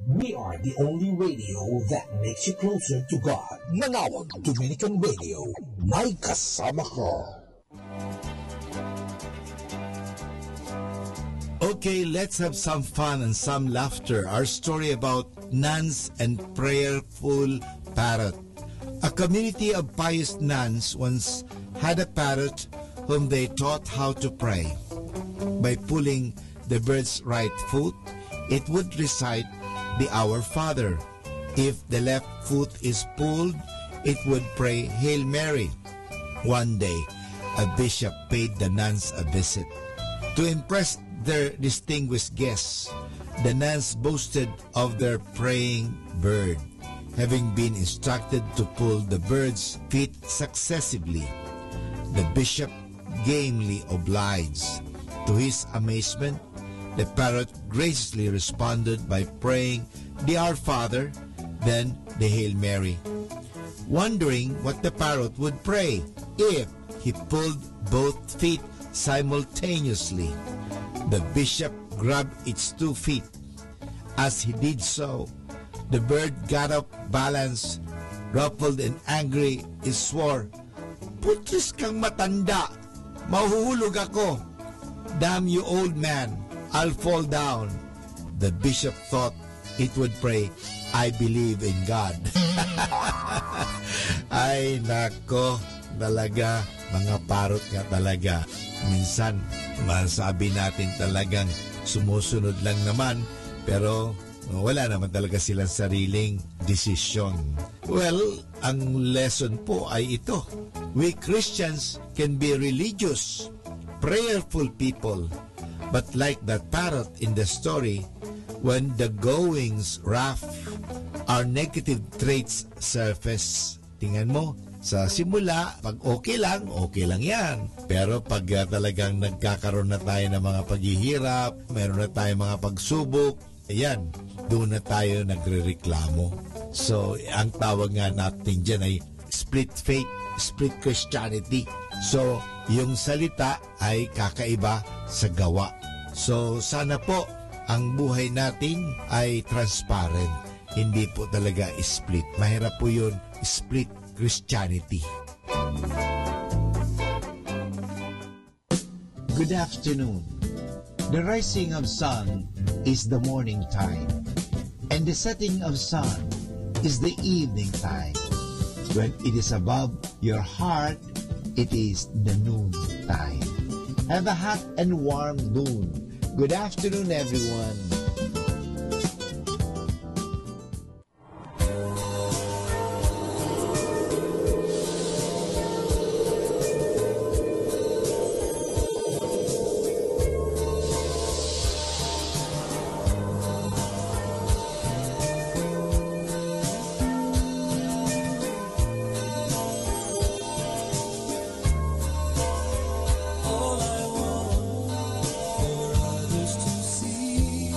We are the only radio that makes you closer to God. Manawag Dominican Radio. May kasama ka. Okay, let's have some fun and some laughter. Our story about nuns and prayerful parrot. A community of pious nuns once had a parrot whom they taught how to pray. By pulling the bird's right foot, it would recite the Our Father. If the left foot is pulled, it would pray Hail Mary. One day, a bishop paid the nuns a visit. To impress their distinguished guests, the nuns boasted of their praying bird, having been instructed to pull the bird's feet successively. The bishop gamely obliged. To his amazement, the parrot graciously responded by praying the Our Father, then the Hail Mary. Wondering what the parrot would pray if he pulled both feet simultaneously, the bishop grabbed its 2 feet. As he did so, the bird got up, balanced, ruffled and angry, he swore, "Putris kang matanda! Mahuhulog ako! Damn you, old man! I'll fall down!" The bishop thought it would pray, I believe in God. Ay, nako, talaga, mga parot nga talaga. Minsan, masabi natin talagang sumusunod lang naman, pero wala naman talaga silang sariling desisyon. Well, ang lesson po ay ito. We Christians can be religious, prayerful people, but like that parrot in the story, when the goings rough, our negative traits surface. Tingnan mo, sa simula, pag okay lang yan. Pero pag talagang nagkakaroon na tayo ng mga paghihirap, meron na tayo mga pagsubok, ayan, doon na tayo nagrereklamo. So, ang tawag nga natin dyan ay split faith, split Christianity. So, yung salita ay kakaiba sa gawa. So, sana po, ang buhay natin ay transparent. Hindi po talaga split. Mahirap po yun, split Christianity. Good afternoon. The rising of sun is the morning time, and the setting of sun is the evening time. When it is above your heart, it is the noon time. Have a hot and warm noon. Good afternoon, everyone. All I want for others to see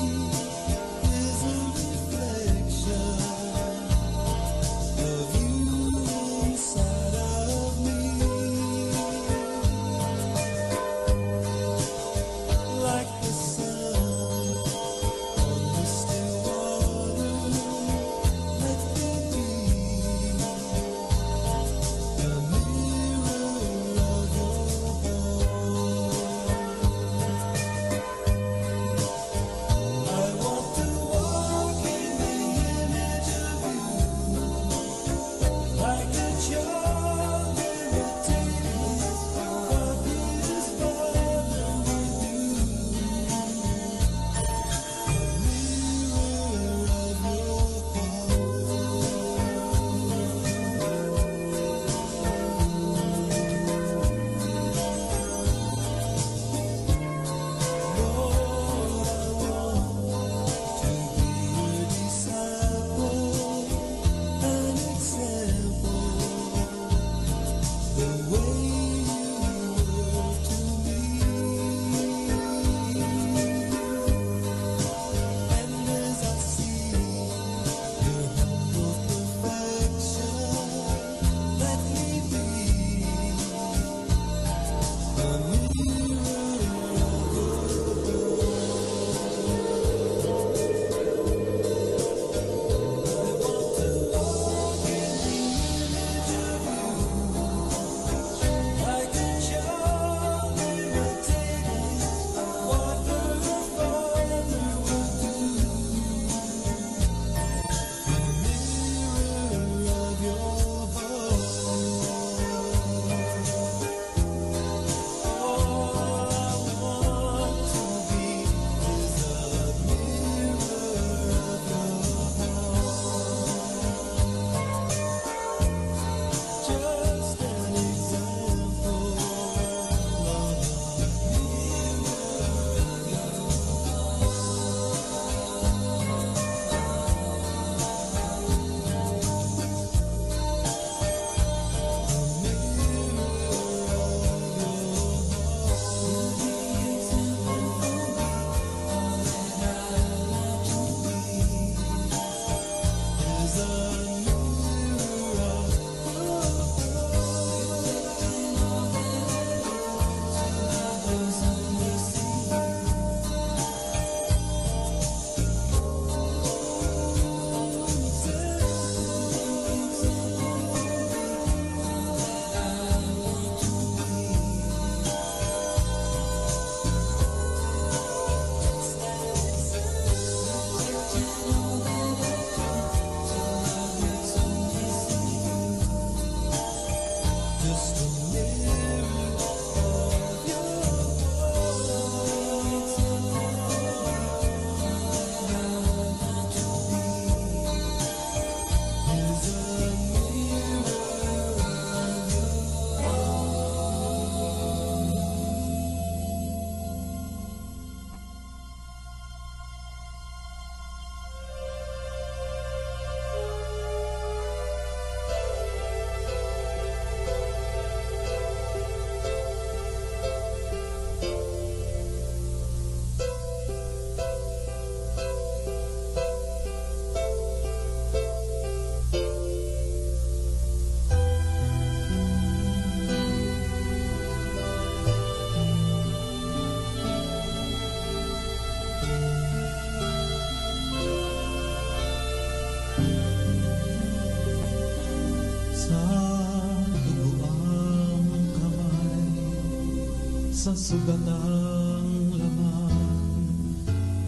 Sa sugatang laman,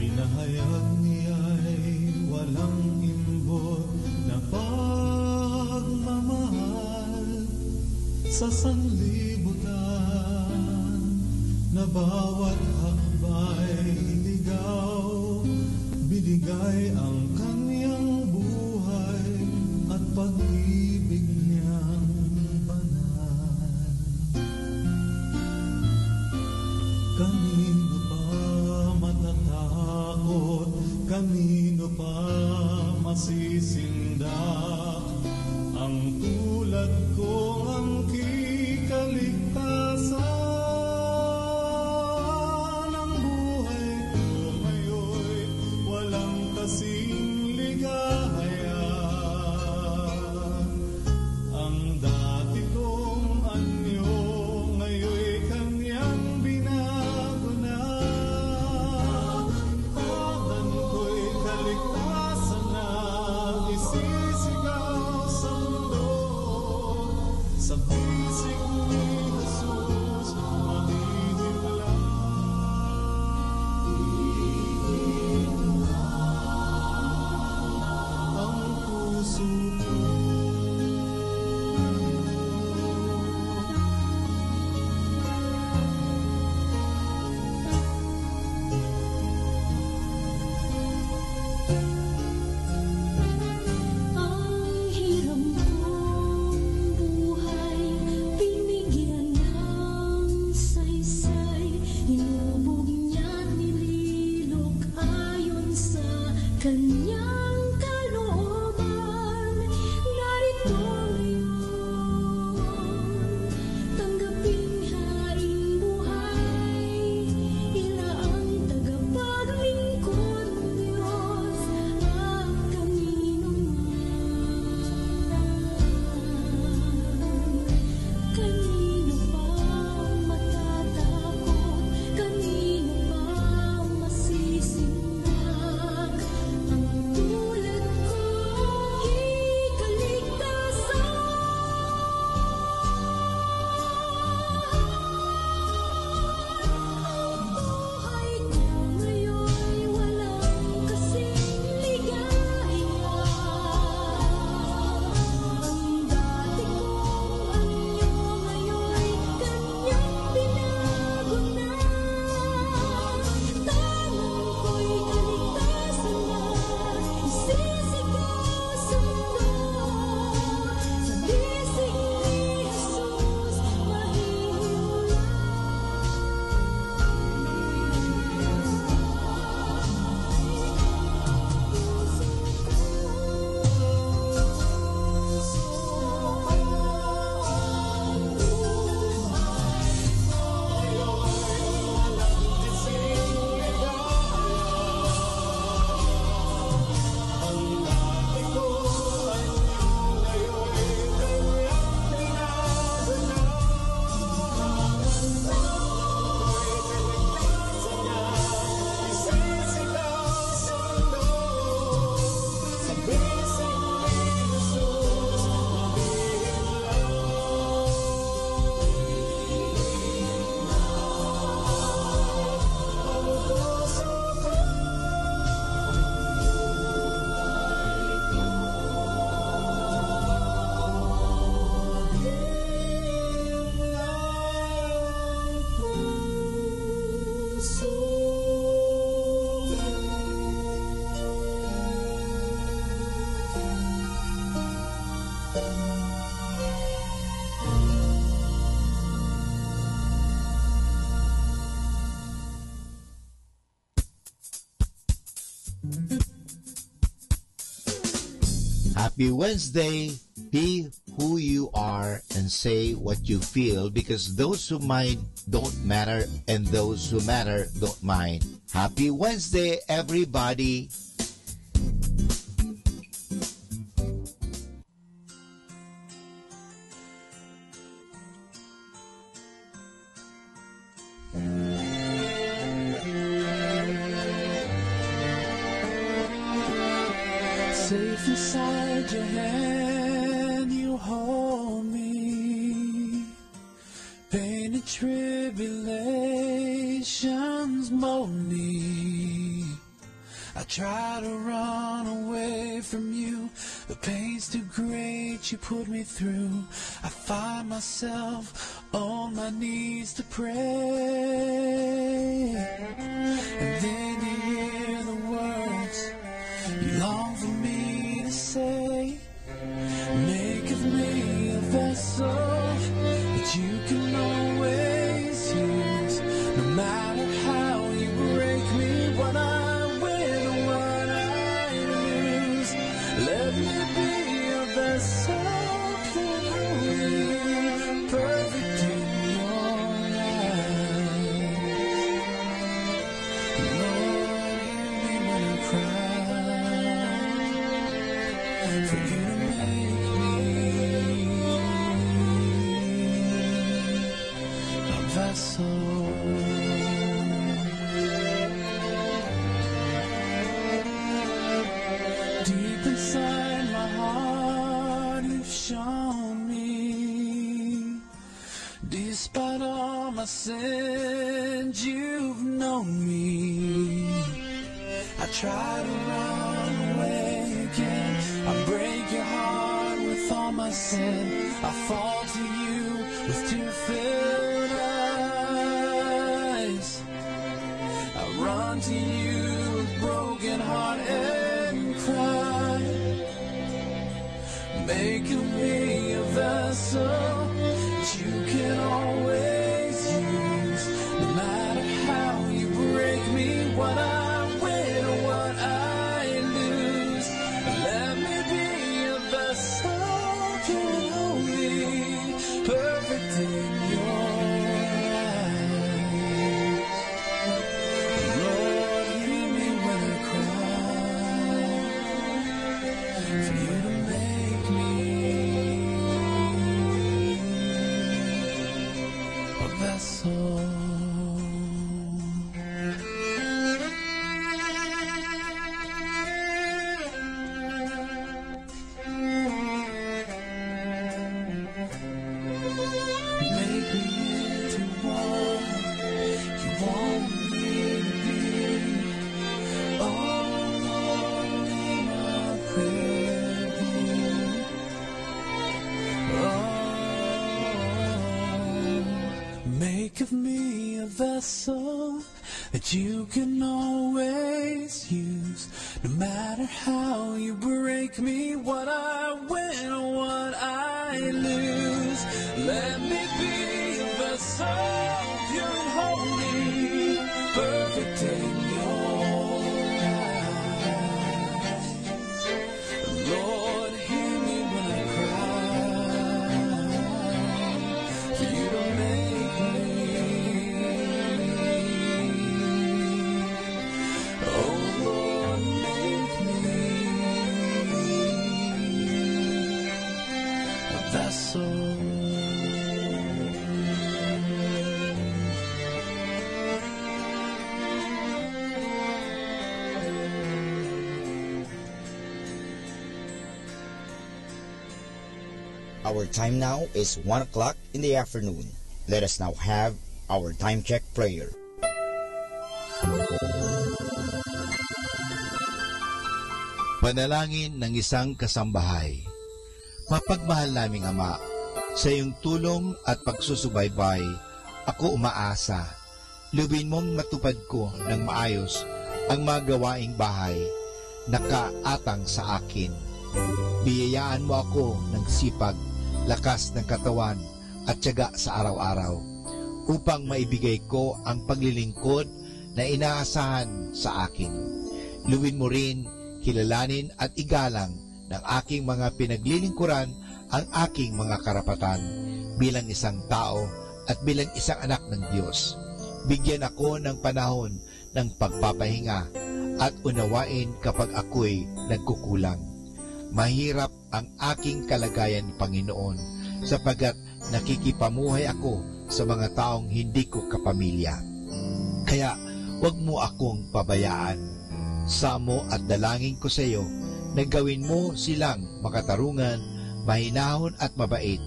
pinahayag niya'y walang imbot na pagmamahal. Sa sanlibutan na bawat hakbay ligaw, binigay ang kanyang buhay at pag-ibig niyang banal. Kanino pa matatakot, kanino pa masisindak ang tulad kong ang kikaligtasan. Ang buhay ko ngayon walang kasing ligaya. Ang dati kong anyo ngayon kanyang binago na. Tawanan ko'y kaligtasan na isisigaw sa mundo. Sa bisig ni Jesus mahihimla. Ang puso ko. Ang hiram kong buhay, binigyan ng saysay. Inubog niya't nililok ayon sa kanyang kalooban. Narito ngayon, tanggapin haring buhay. Ilaang tagapaglingkod ng Diyos at kanino pang matatakot, kanino pang masisindak ang tulad kong ikaligtasan. Ang buhay ko ngayon'y walang kasing ligaya. Ang dati kong anyo ngayon'y kanyang binago na. Tanong ko'y kaligtasan na isisigaw sa mundo. Sa bisig ni Jesus mahihimula. Happy Wednesday. Be who you are and say what you feel, because those who mind don't matter and those who matter don't mind. Happy Wednesday, everybody. Safe inside your hand, you hold me. Pain and tribulation temptations mold me. I try to run away from you. The pain's too great you put me through. I find myself on my knees to pray. And then you hear the words you long for me to say. Make of me a vessel that you can always use. No matter how you break me, what I win or what I lose. Let me be a vessel holy, perfect in your eyes. Lord, hear me when I cry, for you to make a vessel. Deep inside my heart you've shown me, despite all my sins you've known me. I try to run away again, I break your heart with all my sin. I fall to you with tear-filled eyes. I run to you with broken heart and cry. Make of me a vessel that you can always use. No matter how you break me, what I win or what I lose. Let me be a vessel pure and holy, perfect in your eyes. Lord, hear me when I cry, for you to make me a vessel. Make me into what you want me to be. Oh Lord, hear my prayer. Oh, make of me a vessel that you can always use. No matter how you break me, what I win or what I lose. Let me be a vessel pure and holy, perfect in your eyes. Lord, hear me when I cry, for you to make me. Oh Lord, make me a vessel. Our time now is 1 o'clock in the afternoon. Let us now have our time check prayer. Panalangin ng isang kasambahay. Mapagmahal naming Ama, sa iyong tulong at pagsusubaybay, ako umaasa. Lubin mong matupad ko ng maayos ang mga gawaing bahay na kaatang sa akin. Biyayaan mo ako ng sipag, lakas ng katawan at tiyaga sa araw-araw upang maibigay ko ang paglilingkod na inaasahan sa akin. Luwin mo rin, kilalanin at igalang ng aking mga pinaglilingkuran ang aking mga karapatan bilang isang tao at bilang isang anak ng Diyos. Bigyan ako ng panahon ng pagpapahinga at unawain kapag ako'y nagkukulang. Mahirap ang aking kalagayan, Panginoon, sapagkat nakikipamuhay ako sa mga taong hindi ko kapamilya. Kaya huwag mo akong pabayaan. Samo at dalangin ko sa iyo na gawin mo silang makatarungan, mahinahon at mabait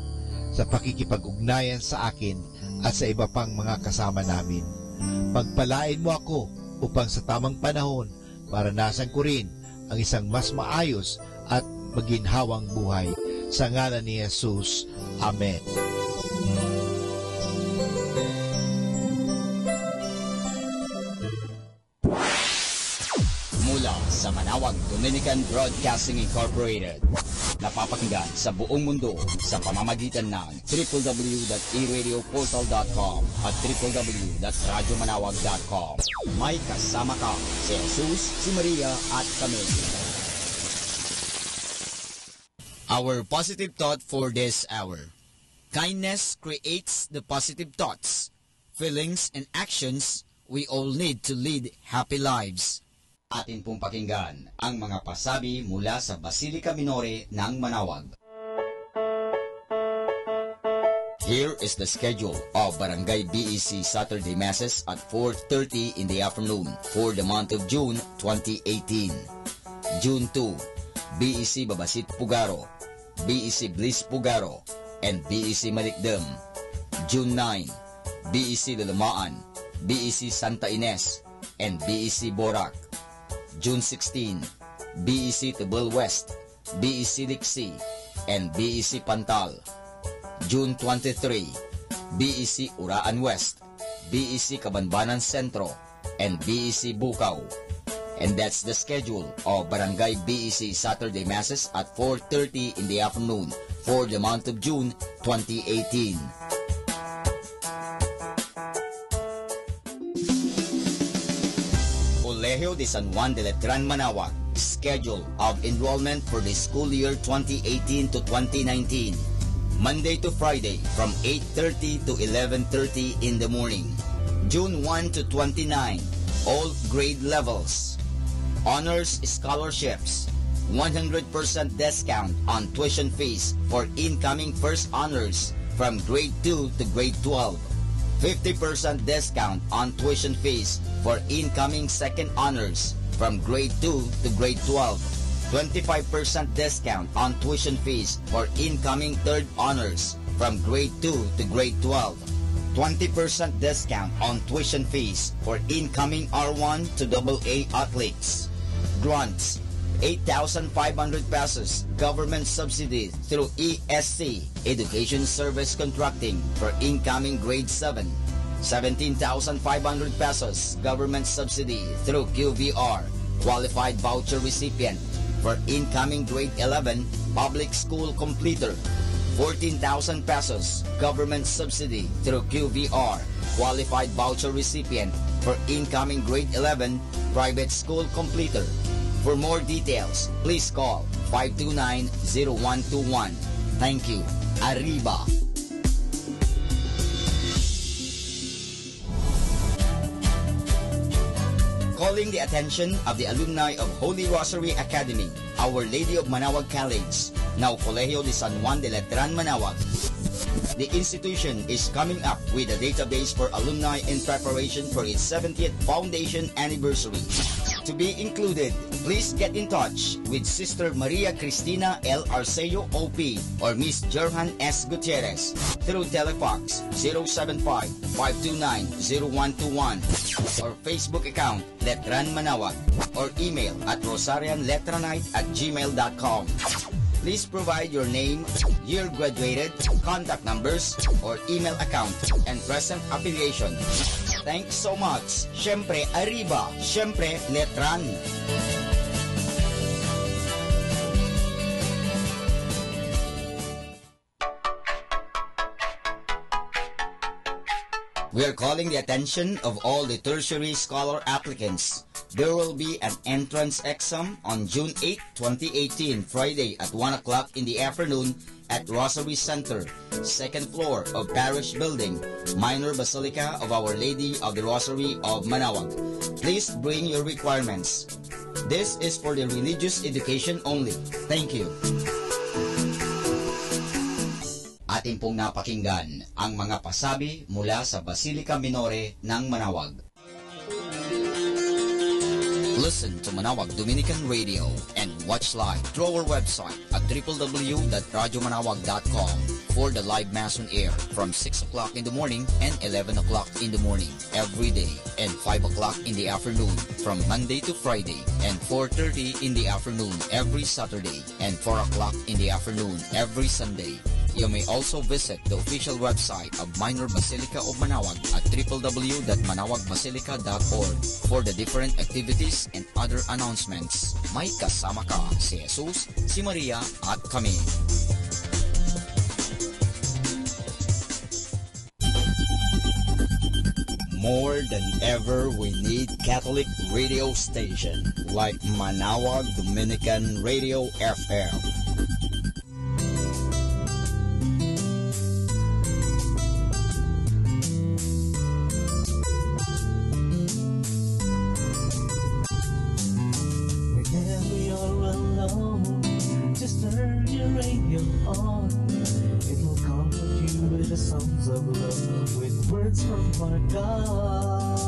sa pakikipag-ugnayan sa akin at sa iba pang mga kasama namin. pagpalain mo ako upang sa tamang panahon maranasan ko rin ang isang mas maayos at maginhawang buhay. Sa ngalan ni Jesus. Amen. Mula sa Manawag Dominican Broadcasting Incorporated, napapakinggan sa buong mundo sa pamamagitan ng www.eradioportal.com at www.radyomanawag.com. May kasama ka si Jesus, si Maria at kami. Our positive thought for this hour. Kindness creates the positive thoughts, feelings, and actions we all need to lead happy lives. Atin pong pakinggan ang mga pasabi mula sa Basilica Minore ng Manawag. Here is the schedule of Barangay BEC Saturday Masses at 4:30 in the afternoon for the month of June 2018. June 2, BEC Babasit Pugaro, BEC Bliss Pugaro, and BEC Malikdem. June 9, BEC Lalamaan, BEC Santa Ines, and BEC Borac. June 16, BEC Tibul West, BEC Dixie, and BEC Pantal. June 23, BEC Uraan West, BEC Cabanbanan Centro, and BEC Bukaw. And that's the schedule of Barangay BEC Saturday Masses at 4:30 in the afternoon for the month of June 2018. Colegio de San Juan de Letran Manawag, schedule of enrollment for the school year 2018 to 2019. Monday to Friday from 8:30 to 11:30 in the morning. June 1 to 29, all grade levels. Honors scholarships, 100% discount on tuition fees for incoming first honors from grade 2 to grade 12. 50% discount on tuition fees for incoming second honors from grade 2 to grade 12. 25% discount on tuition fees for incoming third honors from grade 2 to grade 12. 20% discount on tuition fees for incoming R1 to AA athletes. Grants, 8,500 pesos government subsidy through ESC, Education Service Contracting, for incoming grade 7. 17,500 pesos government subsidy through QVR, qualified voucher recipient, for incoming grade 11 public school completer. 14,000 pesos government subsidy through QVR, qualified voucher recipient, for incoming grade 11 private school completer. For more details, please call 529-0121. Thank you. Arriba. Calling the attention of the alumni of Holy Rosary Academy, Our Lady of Manawag College, now Colegio de San Juan de Letran Manawag. The institution is coming up with a database for alumni in preparation for its 70th foundation anniversary. To be included, please get in touch with Sister Maria Cristina L. Arceo OP or Miss Jerhan S. Gutierrez through Telefax 075-529-0121 or Facebook account Letran Manawag or email at rosarianletranite@gmail.com. Please provide your name, year graduated, contact numbers, or email account, and present affiliation. Thanks so much. Syempre, Arriba. Syempre, Letran. We are calling the attention of all the tertiary scholar applicants. There will be an entrance exam on June 8, 2018, Friday at 1 o'clock in the afternoon at Rosary Center, second floor of Parish Building, Minor Basilica of Our Lady of the Rosary of Manawag. Please bring your requirements. This is for the religious education only. Thank you. Atin pong napakinggan ang mga pasabi mula sa Basilica Minore ng Manawag. Listen to Manawag Dominican Radio and watch live through our website at www.radyomanawag.com. for the live Mass on Air from 6 o'clock in the morning and 11 o'clock in the morning every day, and 5 o'clock in the afternoon from Monday to Friday, and 4:30 in the afternoon every Saturday, and 4 o'clock in the afternoon every Sunday. You may also visit the official website of Minor Basilica of Manaoag at www.manawagbasilica.org for the different activities and other announcements. May kasama ka, si Jesus, si Maria at kami. More than ever, we need Catholic radio station like Manaoag Dominican Radio FM. Whenever you're alone, just turn your radio on. It will comfort you with the songs of love, with words from our God.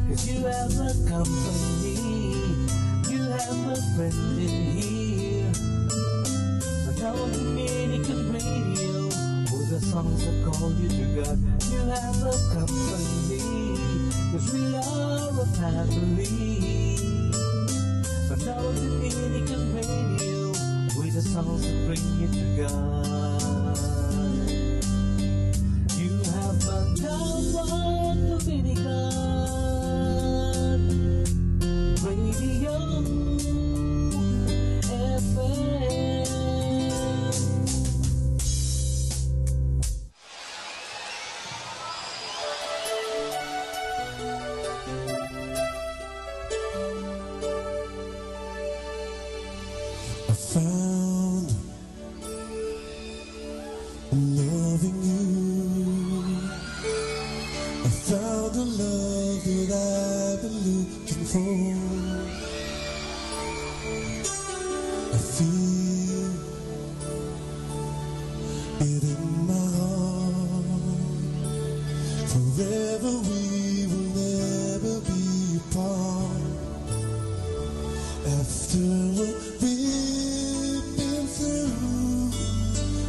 'Cause you have a company, you have a friend in here. Manawag Dominican Radio, with the songs that call you to God. You have a company, 'cause we are a family. Manawag Dominican Radio, with the songs that bring you to God. You have Manawag Dominican Radio FM. I found loving you. I found a love that I've been looking for. I feel it in my heart. Forever we will never be apart. After what we've been through,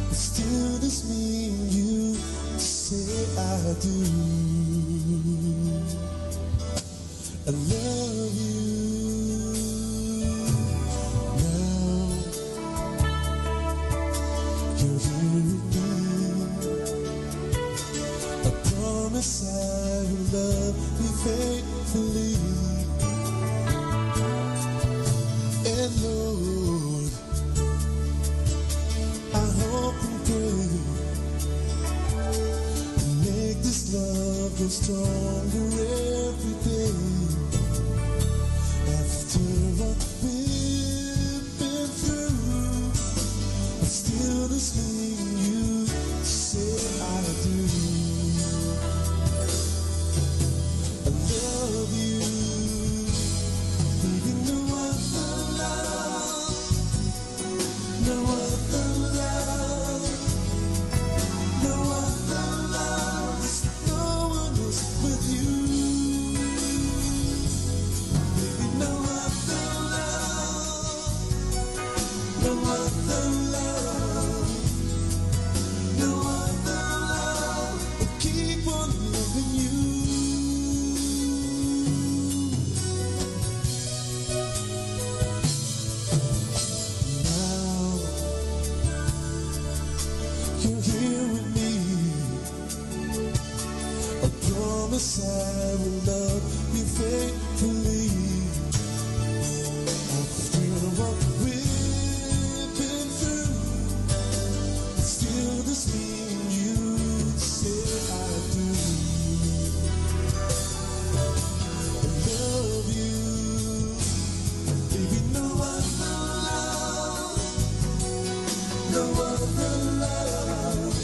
but still does mean you to say I do. I love you now. You're here with me. I promise I will love you faithfully. And Lord, I hope and pray to make this love go stronger every day. After what we've been through, but still does mean you say I do. I love you. Baby, no other love, no other love, no other love, there's no one else with you. Baby, no other love, no other love, no other love, will keep on loving you. Now you're here with me. I promise I will love you faithfully. After what we've been through, still does mean you say I do. I love you. Baby, no other love, no other love,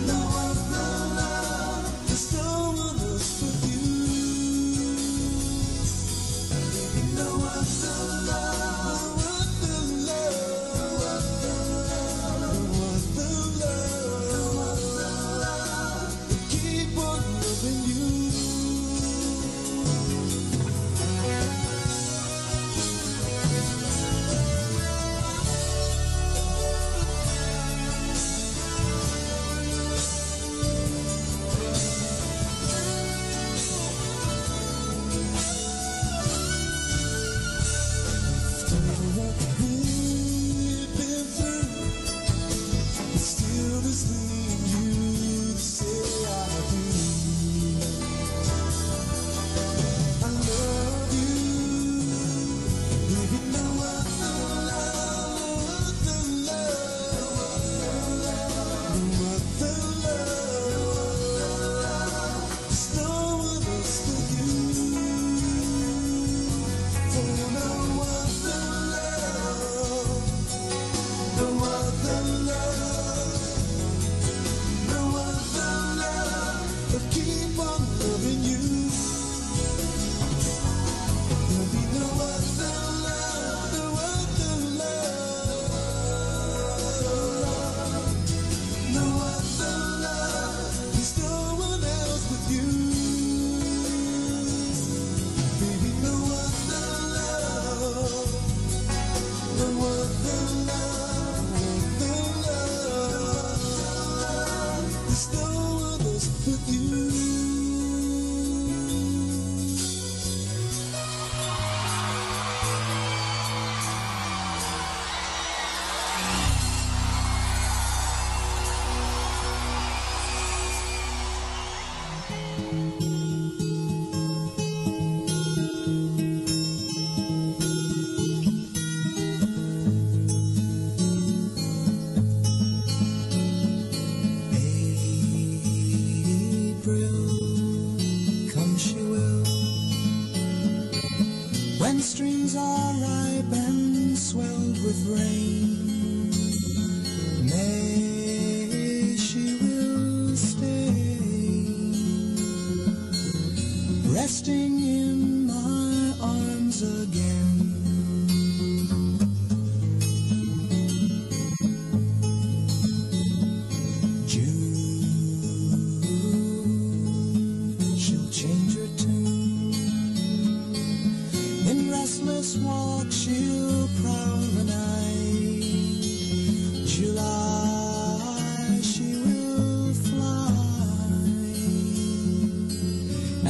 no other love, there's no one else but you. Baby, no other love, no other love, no other love, no other love, will keep on loving you. resting in my arms again. She'll change her tune. In restless walk she'll prowl the night. July she will fly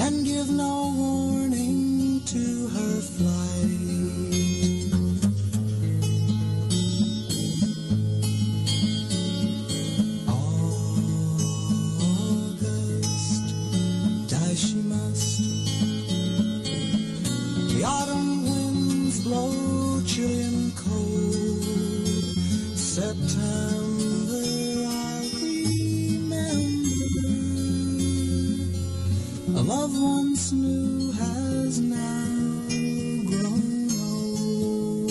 and give no warning to her flight. August, die she must. The autumn winds blow chilly and cold. September I'll remember. A love once new has now grown old.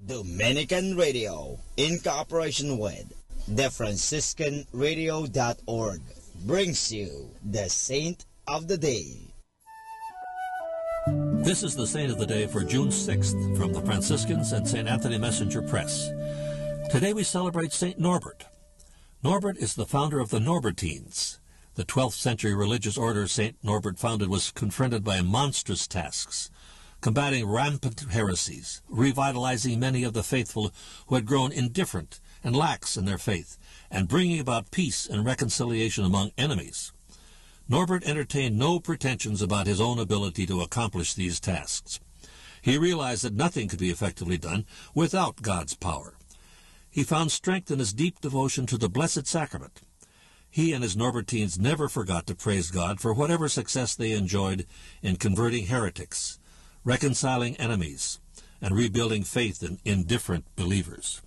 Dominican Radio, in cooperation with TheFranciscanRadio.org, brings you the Saint of the Day. This is the Saint of the Day for June 6th from the Franciscans and St. Anthony Messenger Press. Today we celebrate St. Norbert. Norbert is the founder of the Norbertines. The 12th century religious order St. Norbert founded was confronted by monstrous tasks, combating rampant heresies, revitalizing many of the faithful who had grown indifferent and lax in their faith, and bringing about peace and reconciliation among enemies. Norbert entertained no pretensions about his own ability to accomplish these tasks. He realized that nothing could be effectively done without God's power. He found strength in his deep devotion to the Blessed Sacrament. He and his Norbertines never forgot to praise God for whatever success they enjoyed in converting heretics, reconciling enemies, and rebuilding faith in indifferent believers.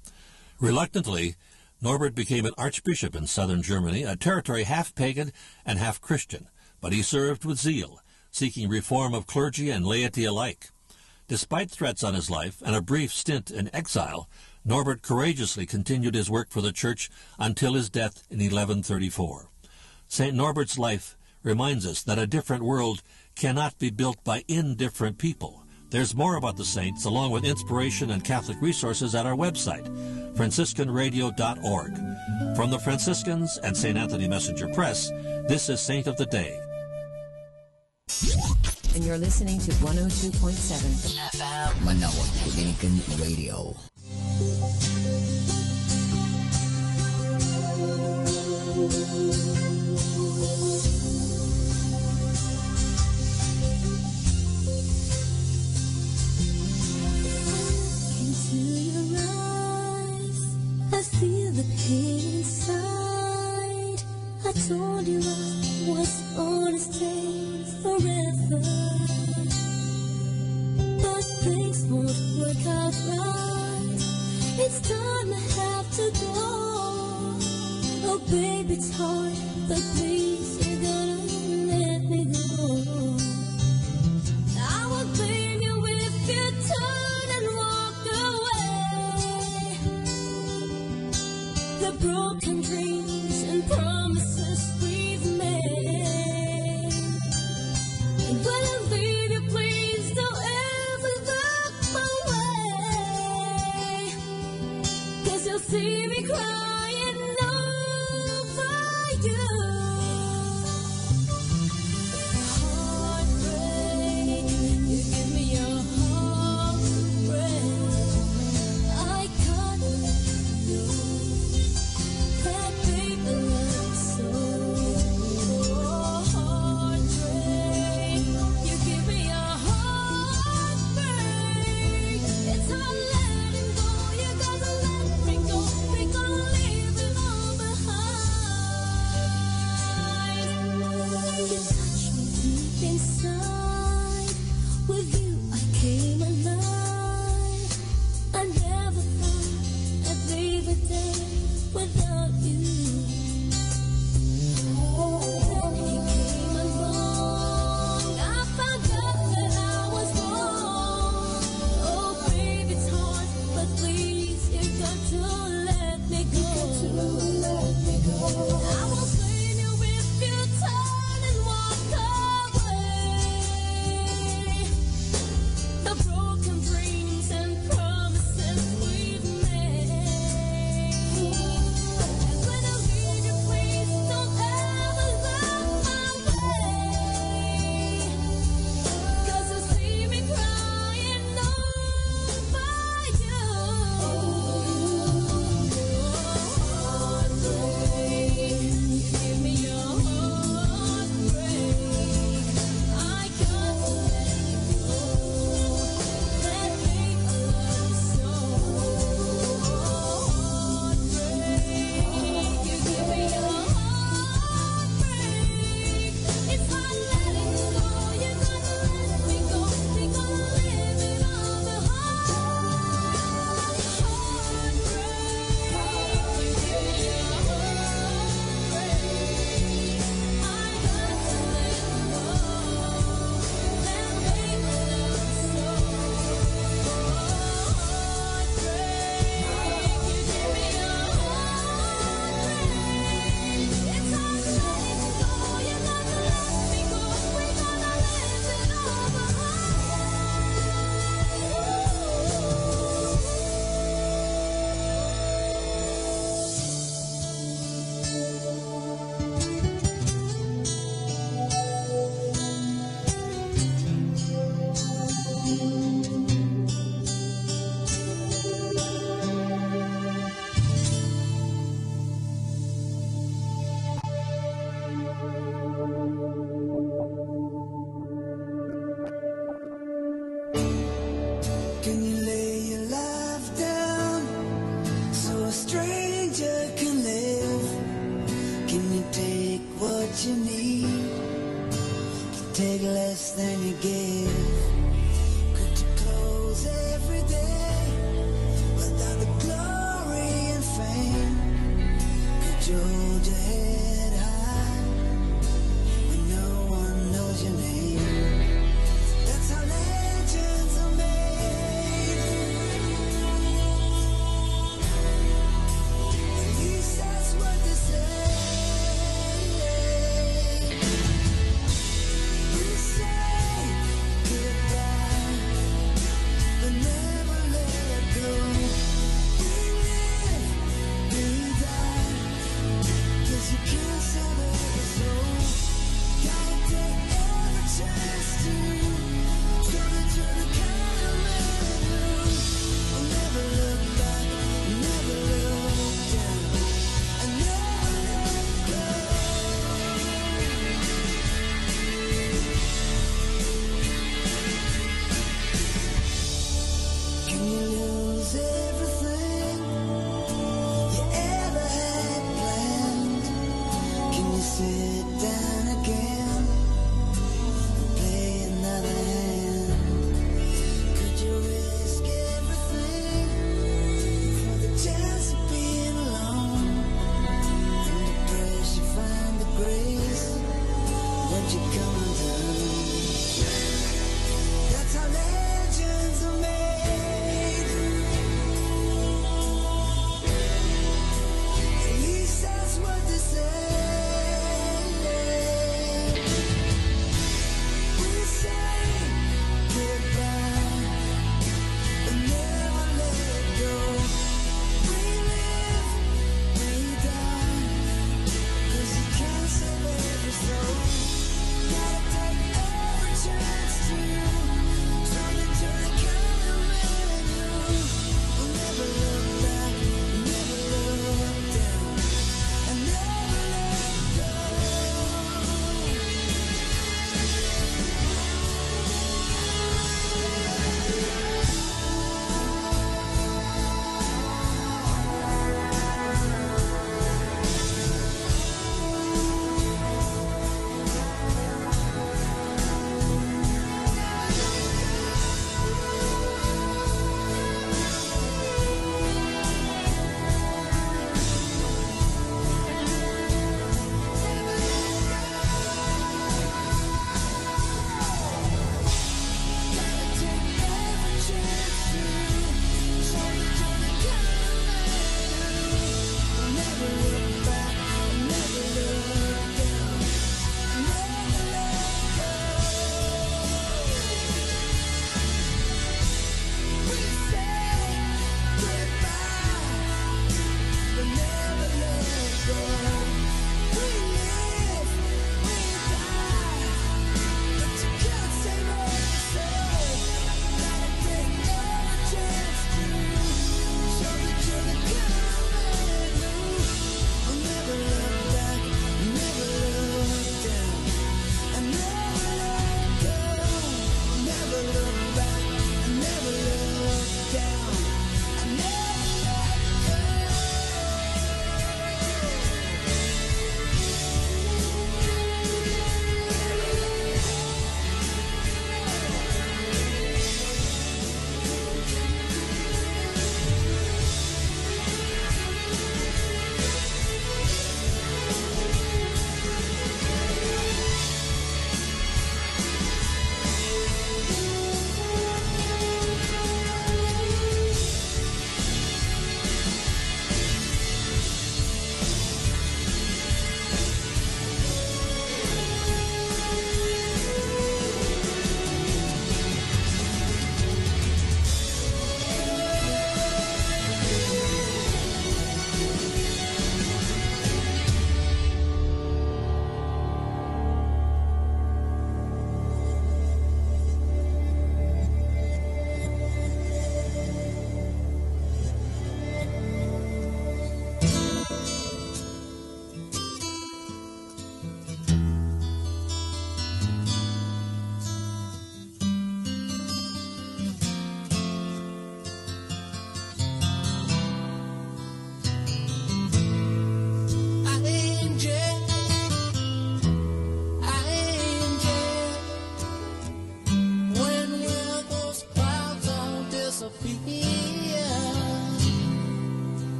Reluctantly, Norbert became an archbishop in southern Germany, a territory half pagan and half Christian, but he served with zeal, seeking reform of clergy and laity alike. Despite threats on his life and a brief stint in exile, Norbert courageously continued his work for the Church until his death in 1134. St. Norbert's life reminds us that a different world cannot be built by indifferent people. There's more about the saints, along with inspiration and Catholic resources at our website, franciscanradio.org. From the Franciscans and St. Anthony Messenger Press, this is Saint of the Day. And you're listening to 102.7 FM Manaoag Dominican Radio. Into your eyes, I feel the pain inside. I told you I was gonna stay forever, but things won't work out right. It's time I have to go. Oh baby, it's hard, but please, you're gonna let me go. I won't blame you if you turn and walk away. The broken dreams and promises we've made. And when I leave you, please don't ever look my way. 'Cause you'll see me crying over you. Heartbreak, you give me your heartbreak. I got that paper love so. Heartbreak, you give me your heartbreak. It's hard letting go, you gotta let me go. We gonna leave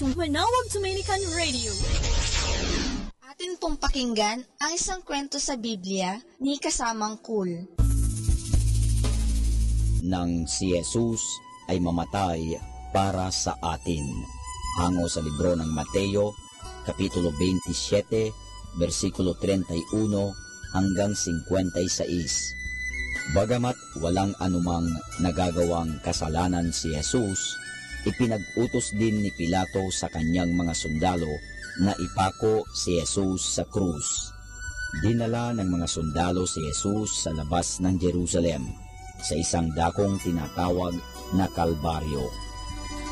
to Manawag Dominican Radio. Atin pong pakinggan ang isang kwento sa Biblia ni Kasamang Cool. Nang si Jesus ay mamatay para sa atin. Hango sa libro ng Mateo, Kapitulo 27, versikulo 31 hanggang 56. Bagamat walang anumang nagagawang kasalanan si Jesus, ipinag-utos din ni Pilato sa kanyang mga sundalo na ipako si Jesus sa krus. Dinala ng mga sundalo si Jesus sa labas ng Jerusalem, sa isang dakong tinatawag na Kalbaryo.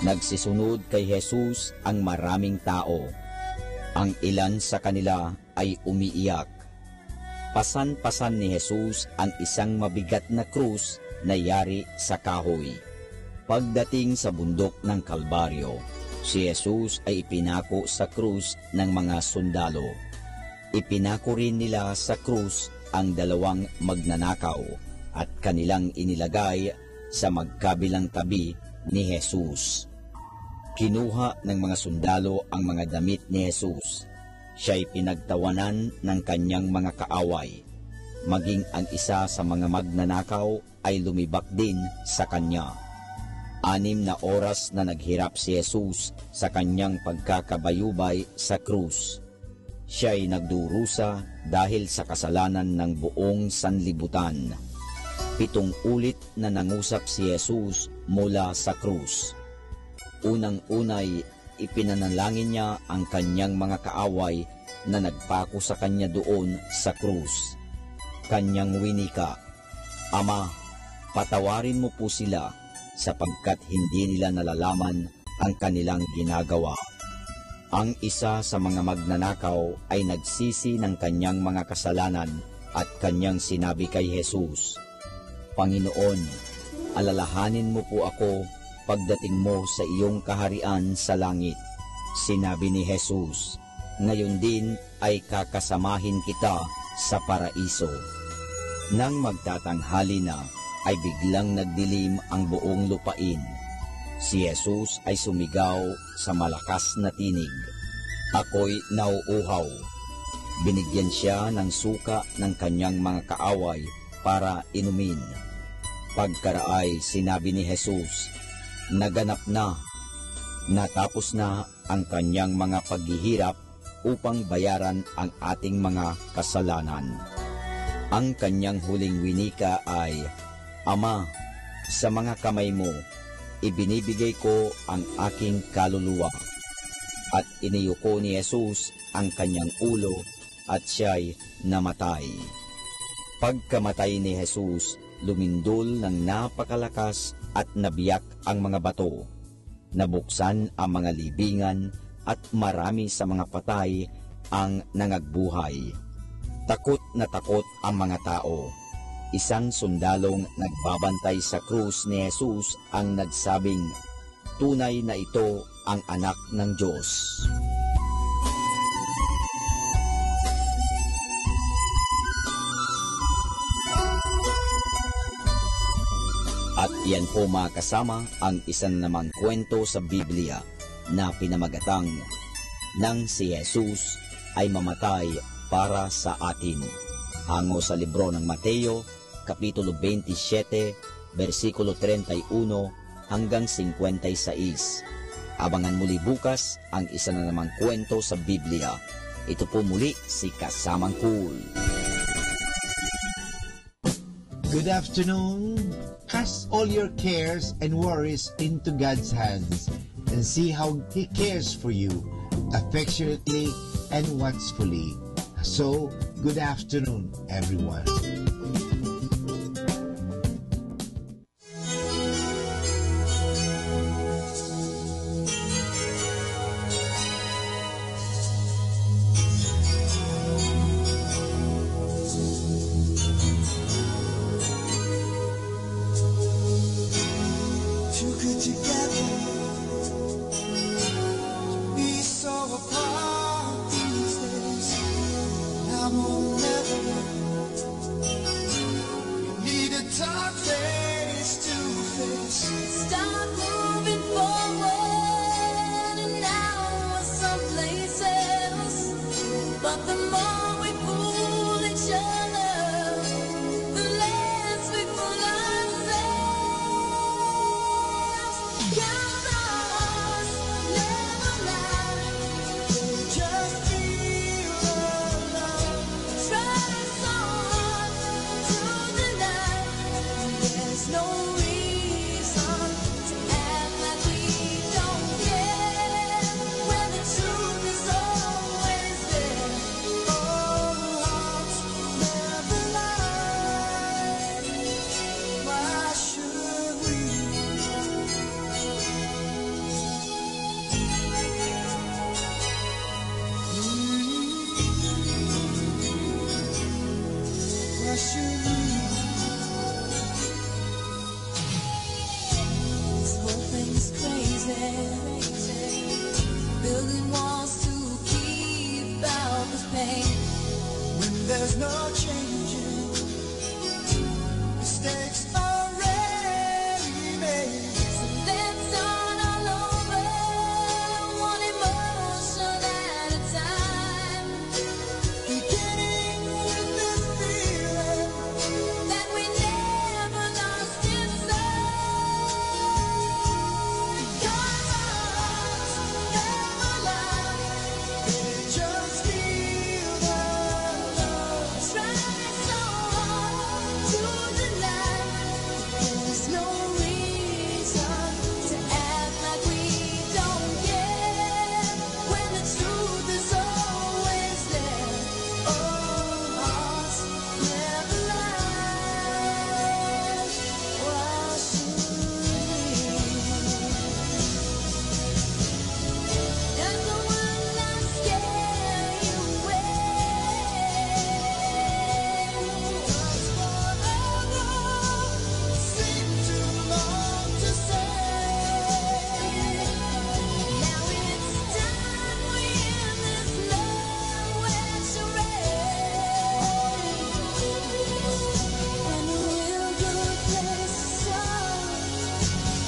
Nagsisunod kay Jesus ang maraming tao. Ang ilan sa kanila ay umiiyak. Pasan-pasan ni Jesus ang isang mabigat na krus na yari sa kahoy. Pagdating sa bundok ng Kalbaryo, si Jesus ay ipinako sa krus ng mga sundalo. Ipinako rin nila sa krus ang dalawang magnanakaw at kanilang inilagay sa magkabilang tabi ni Jesus. Kinuha ng mga sundalo ang mga damit ni Jesus. Siya'y pinagtawanan ng kanyang mga kaaway. Maging ang isa sa mga magnanakaw ay lumibak din sa kanya. 6 na oras na naghirap si Jesus sa kanyang pagkakabayubay sa krus. Siya'y nagdurusa dahil sa kasalanan ng buong sanlibutan. 7 ulit na nangusap si Jesus mula sa krus. Unang-unay, ipinanalangin niya ang kanyang mga kaaway na nagpako sa kanya doon sa krus. Kanyang winika, "Ama, patawarin mo po sila sapagkat hindi nila nalalaman ang kanilang ginagawa." Ang isa sa mga magnanakaw ay nagsisi ng kanyang mga kasalanan at kanyang sinabi kay Jesus, "Panginoon, alalahanin mo po ako pagdating mo sa iyong kaharian sa langit." Sinabi ni Jesus, "Ngayon din ay kakasamahin kita sa paraiso." Nang magtatanghali na, ay biglang nagdilim ang buong lupain. Si Jesus ay sumigaw sa malakas na tinig, "Ako'y nauuhaw." Binigyan siya ng suka ng kanyang mga kaaway para inumin. Pagkaraay, sinabi ni Jesus, "Naganap na." Natapos na ang kanyang mga paghihirap upang bayaran ang ating mga kasalanan. Ang kanyang huling winika ay, "Ama, sa mga kamay mo, ibinibigay ko ang aking kaluluwa." At iniyuko ni Jesus ang kanyang ulo at siya'y namatay. Pagkamatay ni Jesus, lumindol ng napakalakas at nabiyak ang mga bato. Nabuksan ang mga libingan at marami sa mga patay ang nangagbuhay. Takot na takot ang mga tao. Isang sundalong nagbabantay sa krus ni Jesus ang nagsabing, "Tunay na ito ang anak ng Diyos." At iyan po mga kasama ang isa namang kwento sa Biblia na pinamagatang nang si Jesus ay mamatay para sa atin. Hango sa libro ng Mateo, Kapitulo 27, versikulo 31 hanggang 56. Abangan muli bukas ang isa na namang kwento sa Biblia. Ito po muli si Kasamang Cool. Good afternoon. Cast all your cares and worries into God's hands and see how He cares for you affectionately and watchfully. So, good afternoon, everyone. Too good together to be so apart these days. Now more than ever, we need to talk face to face. Start moving forward, and now But the more we fool each other, the less we fool ourselves. Count us, never lie. Just feel the love. Try so hard to deny. There's no reason to act like we don't care when the truth is always there. Oh, hearts never lie. Why should we? Why should we? This whole thing's crazy. Building walls to keep out the pain. When there's no changing, mistakes already made. So let's start all over, one emotion at a time. Beginning with this feeling that we never lost inside. 'Cause hearts never lie. They just feel the love. Try so hard to deny. There's no reason to act like we don't care when the truth is always there. Oh, hearts never lie. Why should we? Does the one not scare you away? Does forever seem too long to say? Now it's time we end this love went charade. And a real good place to start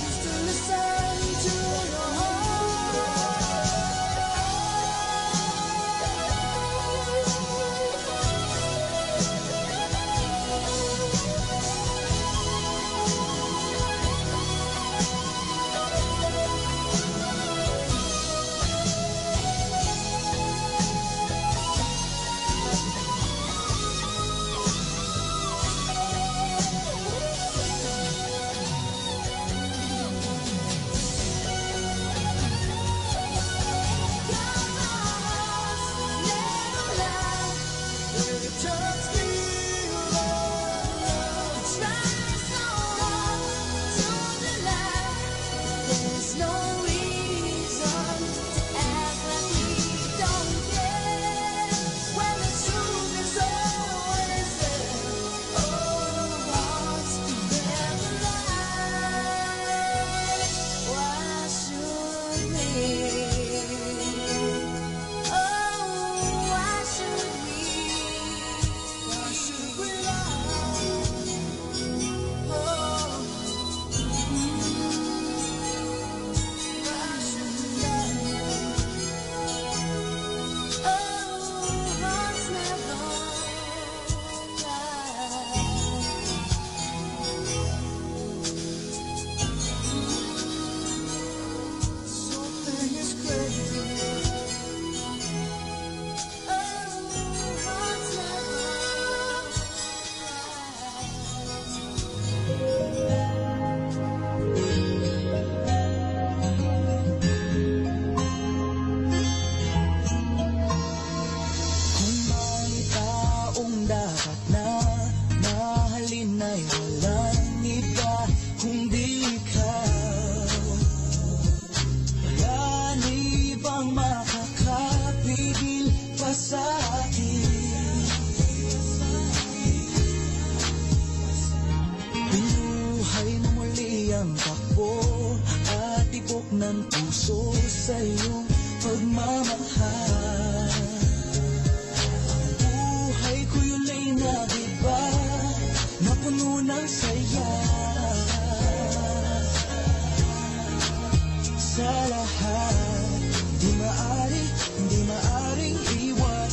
is to listen to your there's no reason to act like we don't care when the truth is always there. Oh, hearts never lie. Why should we? Oh, why should we? Why should we lie? Oh. Kung may taong dapat na mahalin ay walang iba kundi ikaw. Wala na ibang makakapigil pa sa akin. Pinuhay mo muli ang takbo at tibok ng puso sa iyong pagmamahal. Buhay ko'y ulay na iba na puno ng saya. Sa lahat, di maaring iwan.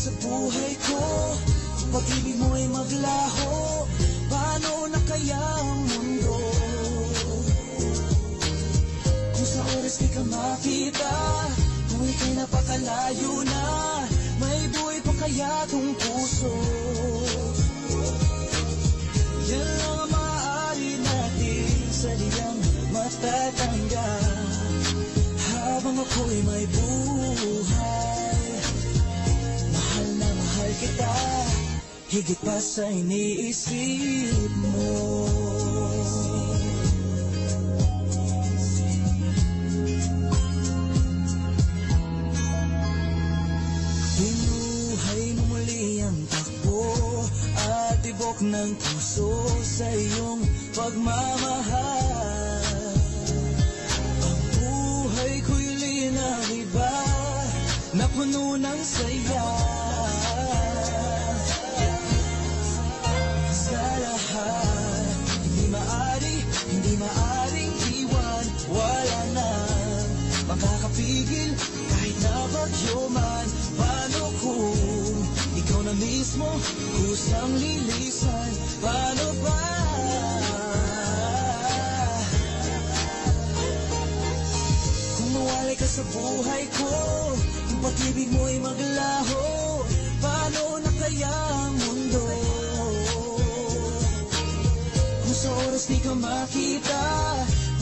sa buhay ko, kung pag-ibig mo ay maglaho, paano na kaya ang mundo? Kung sa oras di ka makita, kung ika'y napakalayo na, may buhay pa kaya tong puso? Yan lang ang maaari natin sa diyang matatanggap, habang ako'y may buhay. Mahal na mahal kita, higit pa sa iniisip mo. Binuhay mo muli ang takbo at tibok ng puso sa iyong pagmamahal. Ang buhay ko'y linaiba na puno ng saya. Sa lahat, hindi maaring iwan. Wala nang makakapigil kahit na bagyo man. Paano kung ikaw na mismo kusang lilisan? Paano ba? Kung mawalay ka sa buhay ko, kung pag-ibig mo ay maglaho, paano na kaya ang mundo? Kung sa oras di ka makita,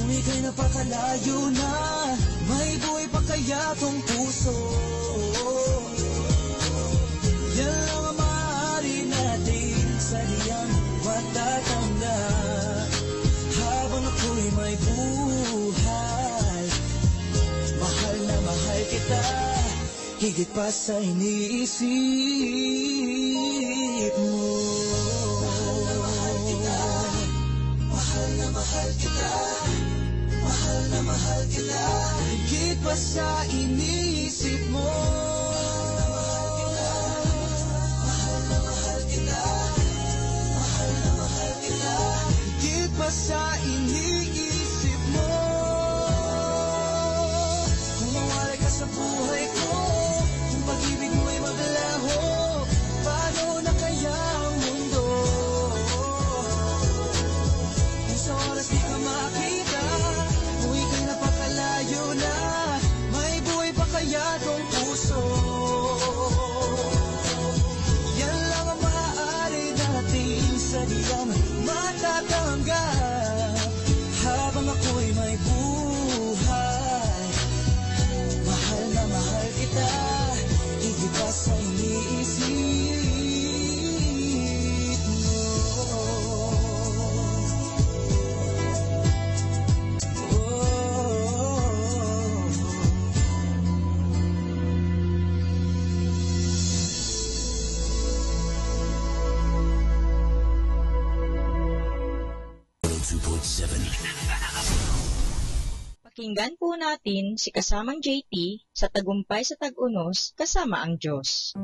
kung ika'y napakalayo na, may buhay pa kaya tong puso? Yan lang ang maaari natin sa diyang matatanggap, habang ako'y may buhay. Mahal na mahal kita, higit pa sa iniisip mo. Mahal na mahal kita, mahal na mahal kita, mahal na mahal kita, higit pa sa iniisip mo. Mahal na mahal kita, mahal na mahal kita, higit pa sa iniisip mo. Kung mawalay ka sa buhay ko, kung pag-ibig mo ay maglaho, paano na kaya ang mundo? Kung sa oras di ka makita, kung ika'y napakalayo na, may buhay pa kaya tong puso? Yan lang ang maaari natin sa diyang matatanggap, habang ako'y may buhay. Mahal na mahal kita, higit pa sa iniisip mo. Pakinggan po natin si kasamang JT sa Tagumpay sa Tag-Unos kasama ang Diyos.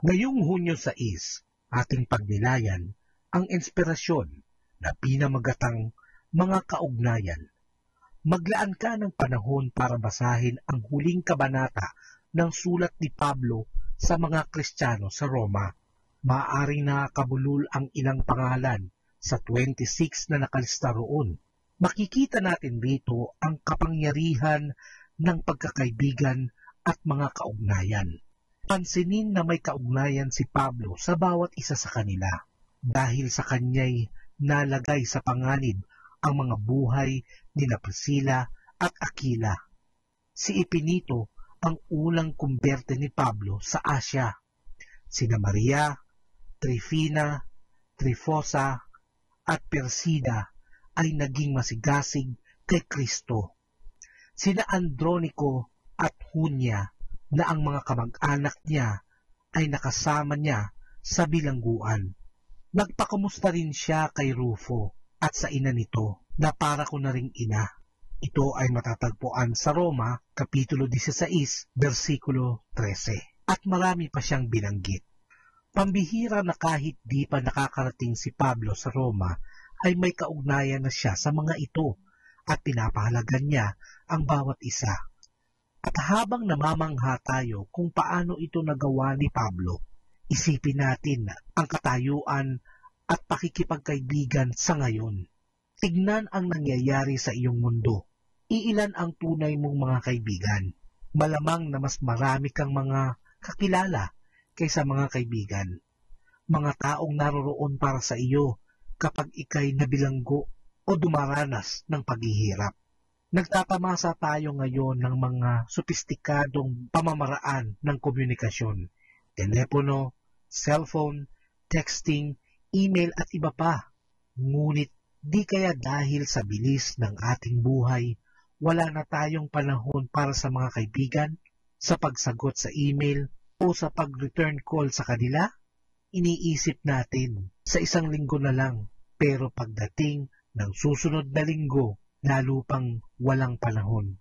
Ngayong Hunyo 6, ating pagnilayan ang inspirasyon na pinamagatang mga kaugnayan. Maglaan ka ng panahon para basahin ang huling kabanata ng sulat ni Pablo sa mga Kristiyano sa Roma. Maaaring nakakabulol ang ilang pangalan sa 26 na nakalista roon. Makikita natin dito ang kapangyarihan ng pagkakaibigan at mga kaugnayan. Pansinin na may kaugnayan si Pablo sa bawat isa sa kanila dahil sa kanya'y nalagay sa panganib ang mga buhay ni Priscilla at Aquila. Si Epinito ang unang kumberte ni Pablo sa Asya. Sina Maria, Trifina, Trifosa at Persida ay naging masigasig kay Kristo. Sina Andronico at Junia na ang mga kamag-anak niya ay nakasama niya sa bilangguan. Nagpakamusta rin siya kay Rufo at sa ina nito na para ko na ring ina. Ito ay matatagpuan sa Roma, Kapitulo 16, versikulo 13. At marami pa siyang binanggit. Pambihira na kahit di pa nakakarating si Pablo sa Roma, ay may kaugnayan na siya sa mga ito at pinapahalagan niya ang bawat isa. At habang namamangha tayo kung paano ito nagawa ni Pablo, isipin natin ang katayuan at pakikipagkaibigan sa ngayon. Tignan ang nangyayari sa iyong mundo. Iilan ang tunay mong mga kaibigan? Malamang na mas marami kang mga kakilala kaysa mga kaibigan. Mga taong naroroon para sa iyo kapag ika'y nabilanggo o dumaranas ng paghihirap. Nagtatamasa tayo ngayon ng mga sopistikadong pamamaraan ng komunikasyon. Telepono, cellphone, texting, email at iba pa. Ngunit di kaya dahil sa bilis ng ating buhay, wala na tayong panahon para sa mga kaibigan, sa pagsagot sa email o sa pag-return call sa kanila? Iniisip natin sa isang linggo na lang, pero pagdating ng susunod na linggo, lalo pang walang panahon.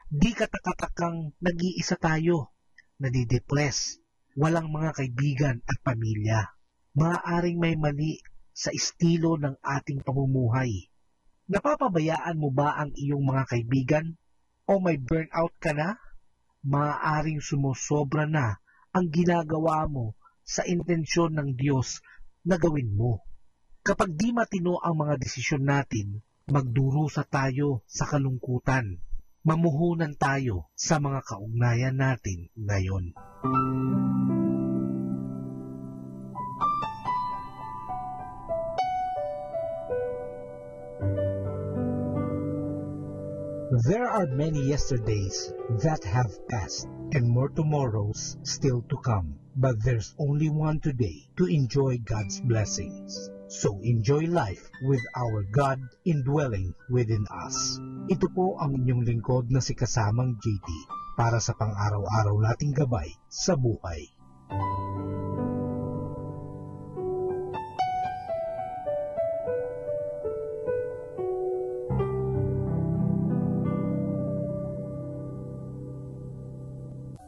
Di katakatakang nag-iisa tayo, nadidepress, walang mga kaibigan at pamilya. Maaaring may mali sa estilo ng ating pamumuhay. Napapabayaan mo ba ang iyong mga kaibigan? O may burnout ka na? Maaaring sumusobra na ang ginagawa mo sa intensyon ng Diyos na gawin mo. Kapag di matino ang mga desisyon natin, magdurusa tayo sa kalungkutan. Mamuhunan tayo sa mga kaugnayan natin ngayon. There are many yesterdays that have passed and more tomorrows still to come. But there's only one today to enjoy God's blessings. So enjoy life with our God indwelling within us. Ito po ang inyong lingkod na si Kasamang JT para sa pang-araw-araw nating gabay sa buhay.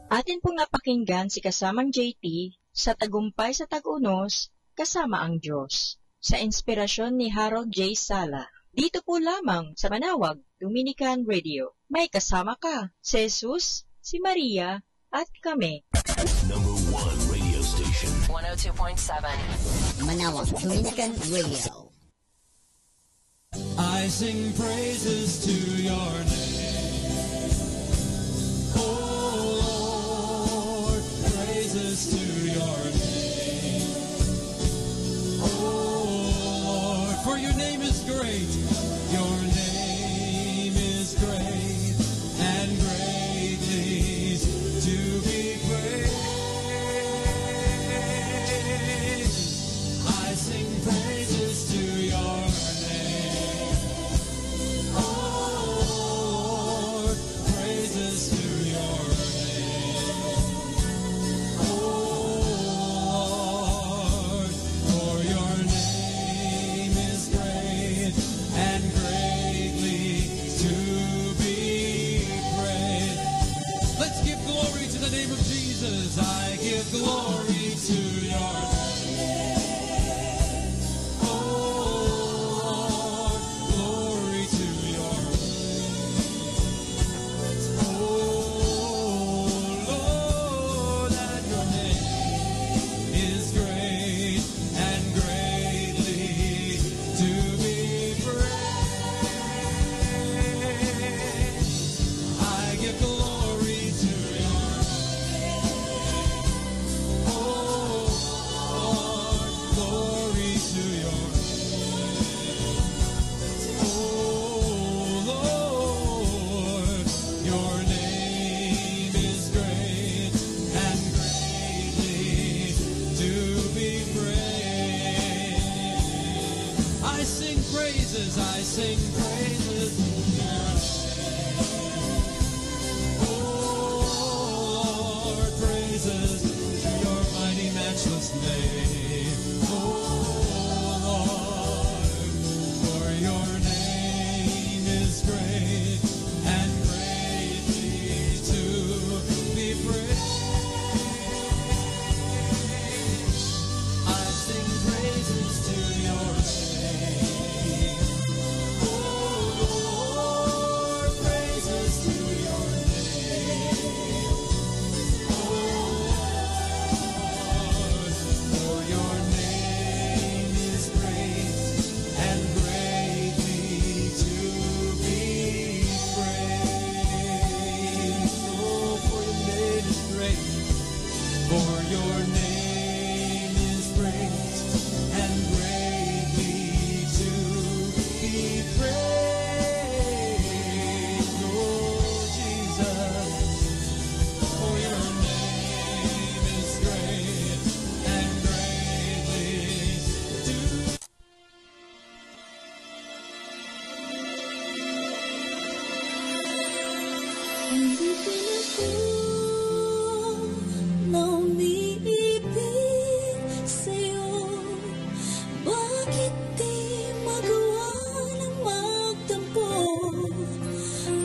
Atin pong napakinggan si Kasamang JT sa Tagumpay sa Tag-Unos, Kasama ang Diyos, sa inspirasyon ni Harold J. Sala. Dito po lamang sa Manawag, Dominican Radio. May kasama ka, si Jesus, si Maria, at kami. Number 1 radio station. 102.7 Manawag, Dominican Radio. I sing praises to your name. Oh Lord, praises to your name. Oh Lord, for your name is great. Your name is great and greatly to be praised. I sing praises to your name. Oh Lord, praises to your name. Oh Lord, for your name is great and greatly to be praised. Let's give glory to the name of Jesus. I give glory to your name. Oh Lord, glory to your name. Oh Lord, that your name is great and greatly to be praised. I give glory to your name. Oh Lord, glory to your name. Oh Lord, your name is great and greatly to be praised. I sing praises to your name. Oh Lord, praises to your mighty matchless name. Oh Lord, for your name is great and greatly to be praised. I sing praises to your name. Oh na umiibig sa'yo. Bakit di magawa ng magtampo?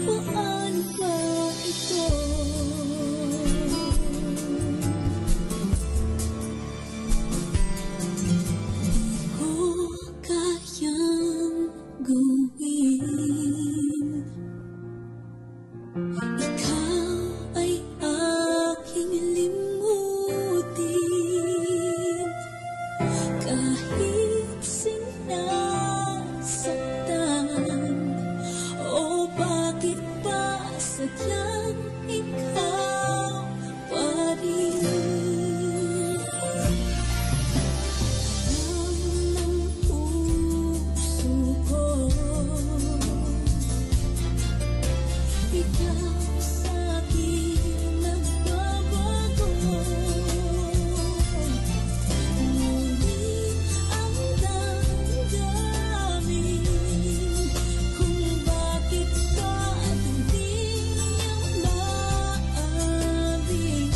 Paano ba ito? Ko kayang gawin. Ikaw ay aking limutin, kahit sinasaktan. O bakit ba sadyang ikaw pa rin? Ang puso ko, ikaw sa'kin nagbabago. Ngunit ang damdamin kung bakit ba hindi niya maabing.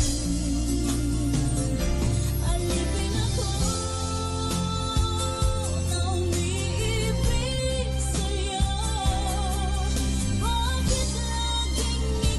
Alipin ako na umiibig sa'yo. Bakit laging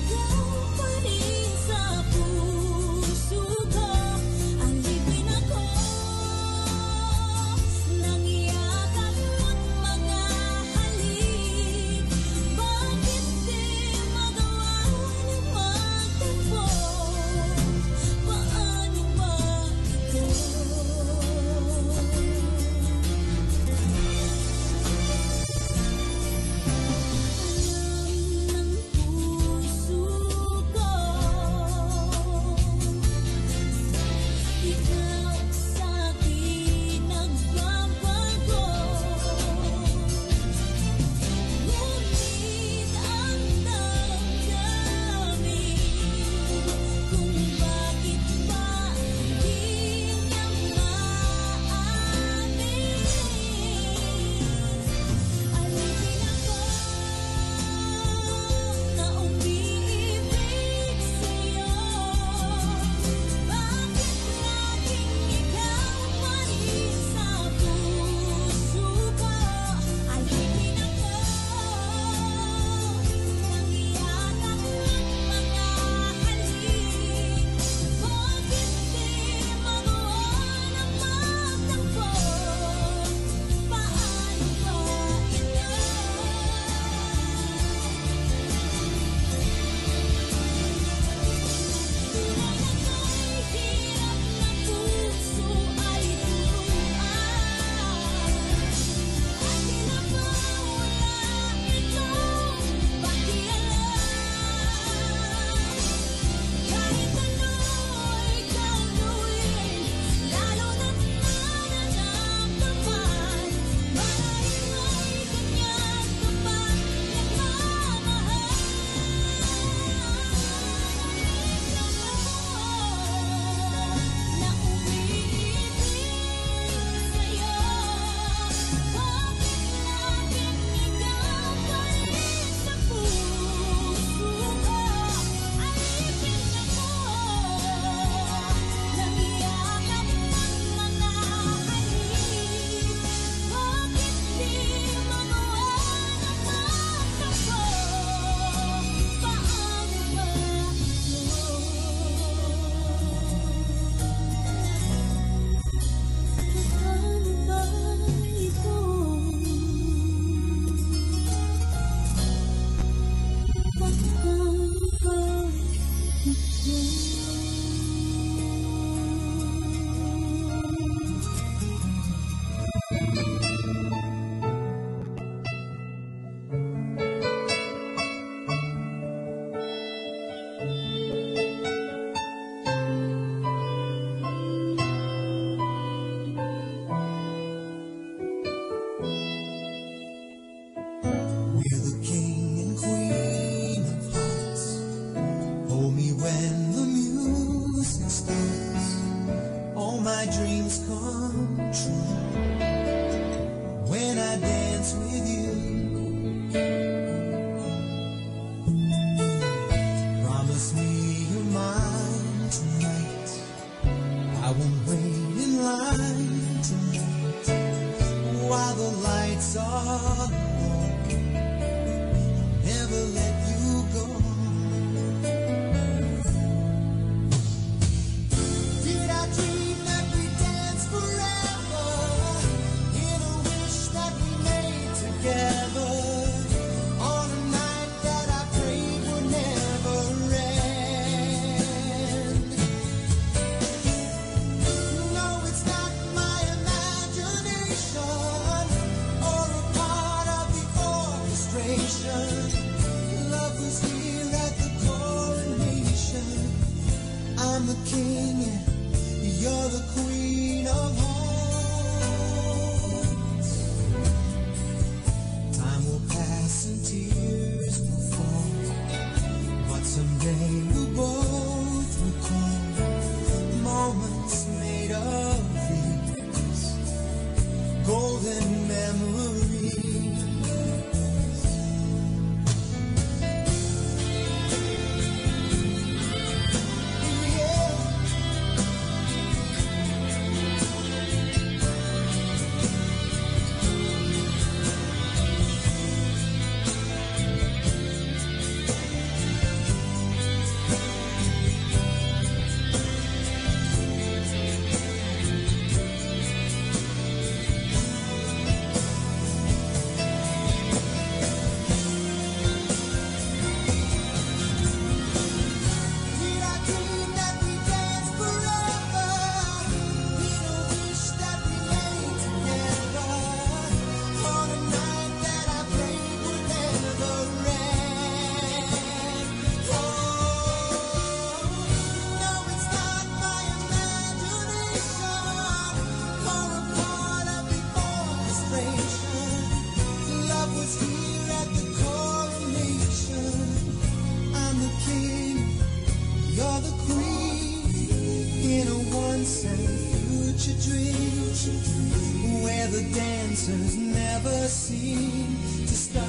answers never seem to stop.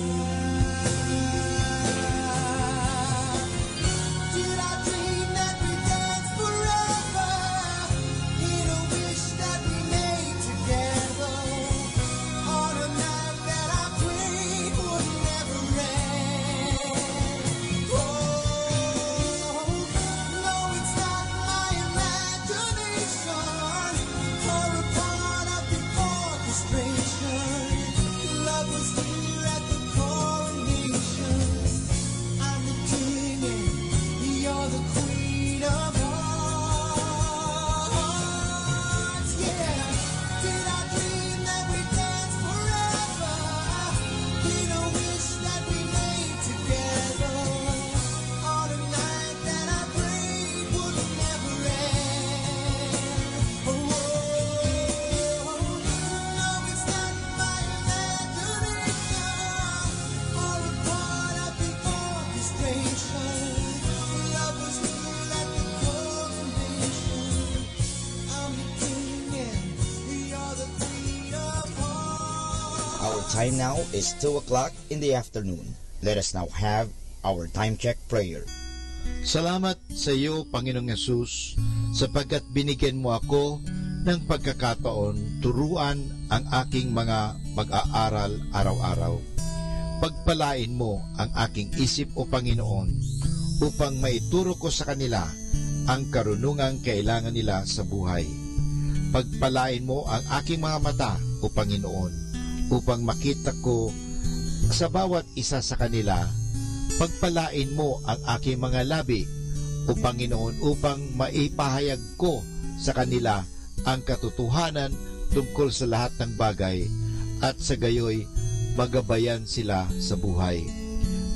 Did I dream that we danced forever in a wish that we made together on a night that I prayed would never end? Oh, no, it's not my imagination or a part of the orchestration. Love was here at the coronation. I'm the king and you're the queen of hearts. Yeah, did I dream that we danced forever in a wish that we made together on a night that I prayed would never end? Oh, no, it's not my imagination or a part of the orchestration. Love was here at the coronation. I'm the king and you're the queen of hearts. Our time now is 2 o'clock in the afternoon. Let us now have our time check prayer. Salamat sa iyo, Panginoong Yesus, sapagkat binigyan mo ako ng pagkakataon turuan ang aking mga mag-aaral araw-araw. Pagpalain mo ang aking isip, O Panginoon, upang maituro ko sa kanila ang karunungang kailangan nila sa buhay. Pagpalain mo ang aking mga mata, O Panginoon, upang makita ko sa bawat isa sa kanila. Pagpalain mo ang aking mga labi, O Panginoon, upang maipahayag ko sa kanila ang katotohanan tungkol sa lahat ng bagay at sa gayoy magabayan sila sa buhay.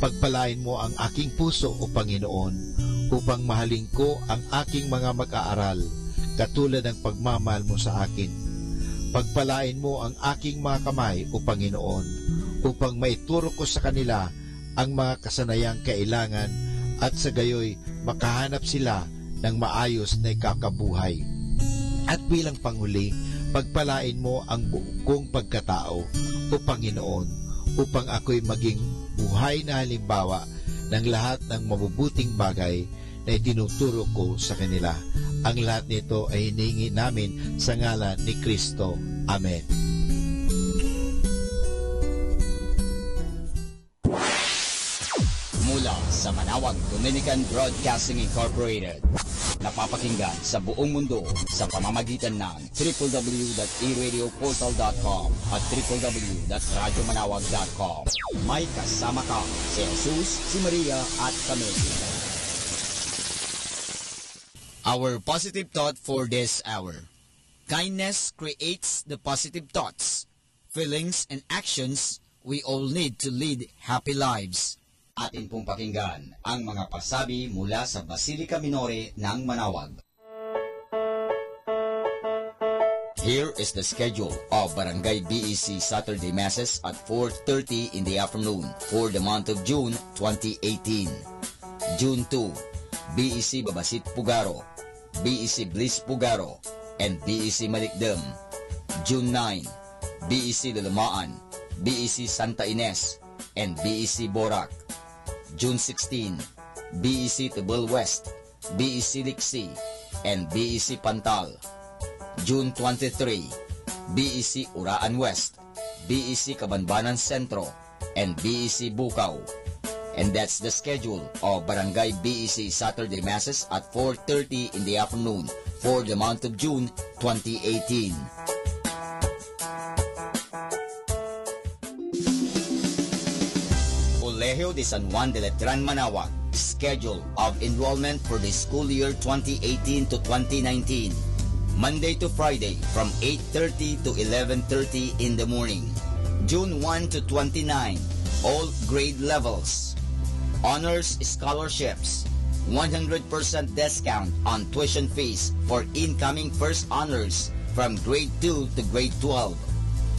Pagpalain mo ang aking puso, O Panginoon, upang mahalin ko ang aking mga mag-aaral katulad ng pagmamahal mo sa akin. Pagpalain mo ang aking mga kamay, O Panginoon, upang maituro ko sa kanila ang mga kasanayang kailangan at sa gayoy makahanap sila ng maayos na ikakabuhay. At bilang panghuli, pagpalain mo ang buong kong pagkatao, O Panginoon, upang ako'y maging buhay na halimbawa ng lahat ng mabubuting bagay na itinuturo ko sa kanila. Ang lahat nito ay hinihingi namin sa ngalan ni Kristo. Amen. Mula sa Manawag Dominican Broadcasting Incorporated, napapakinggan sa buong mundo sa pamamagitan ng www.eradioportal.com at www.radyomanawag.com. May kasama ka si Jesus, si Maria at kami. Our positive thought for this hour. Kindness creates the positive thoughts, feelings, and actions we all need to lead happy lives. Atin pong pakinggan ang mga pasabi mula sa Basilica Minore ng Manawag. Here is the schedule of Barangay BEC Saturday Masses at 4:30 in the afternoon for the month of June 2018. June 2, BEC Babasit Pugaro, BEC Bliss Pugaro, and BEC Malikdem. June 9, BEC Lalamaan, BEC Santa Ines, and BEC Borac. June 16, BEC Tubal West, BEC Liksi, and BEC Pantal. June 23, BEC Uraan West, BEC Cabanbanan Centro, and BEC Bukaw. And that's the schedule of Barangay BEC Saturday Masses at 4:30 in the afternoon for the month of June 2018. Colegio de San Juan de Letran Manawag, schedule of enrollment for the school year 2018 to 2019. Monday to Friday from 8:30 to 11:30 in the morning. June 1 to 29, all grade levels. Honors scholarships, 100% discount on tuition fees for incoming first honors from grade 2 to grade 12.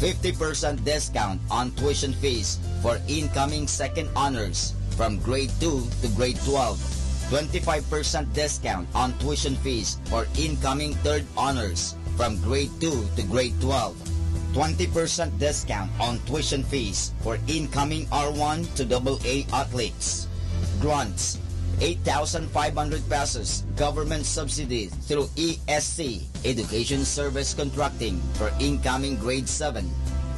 50% discount on tuition fees for incoming second honors from grade 2 to grade 12. 25% discount on tuition fees for incoming third honors from grade 2 to grade 12. 20% discount on tuition fees for incoming R1 to AA athletes. Grants, 8,500 pesos government subsidy through ESC, Education Service Contracting, for incoming grade 7.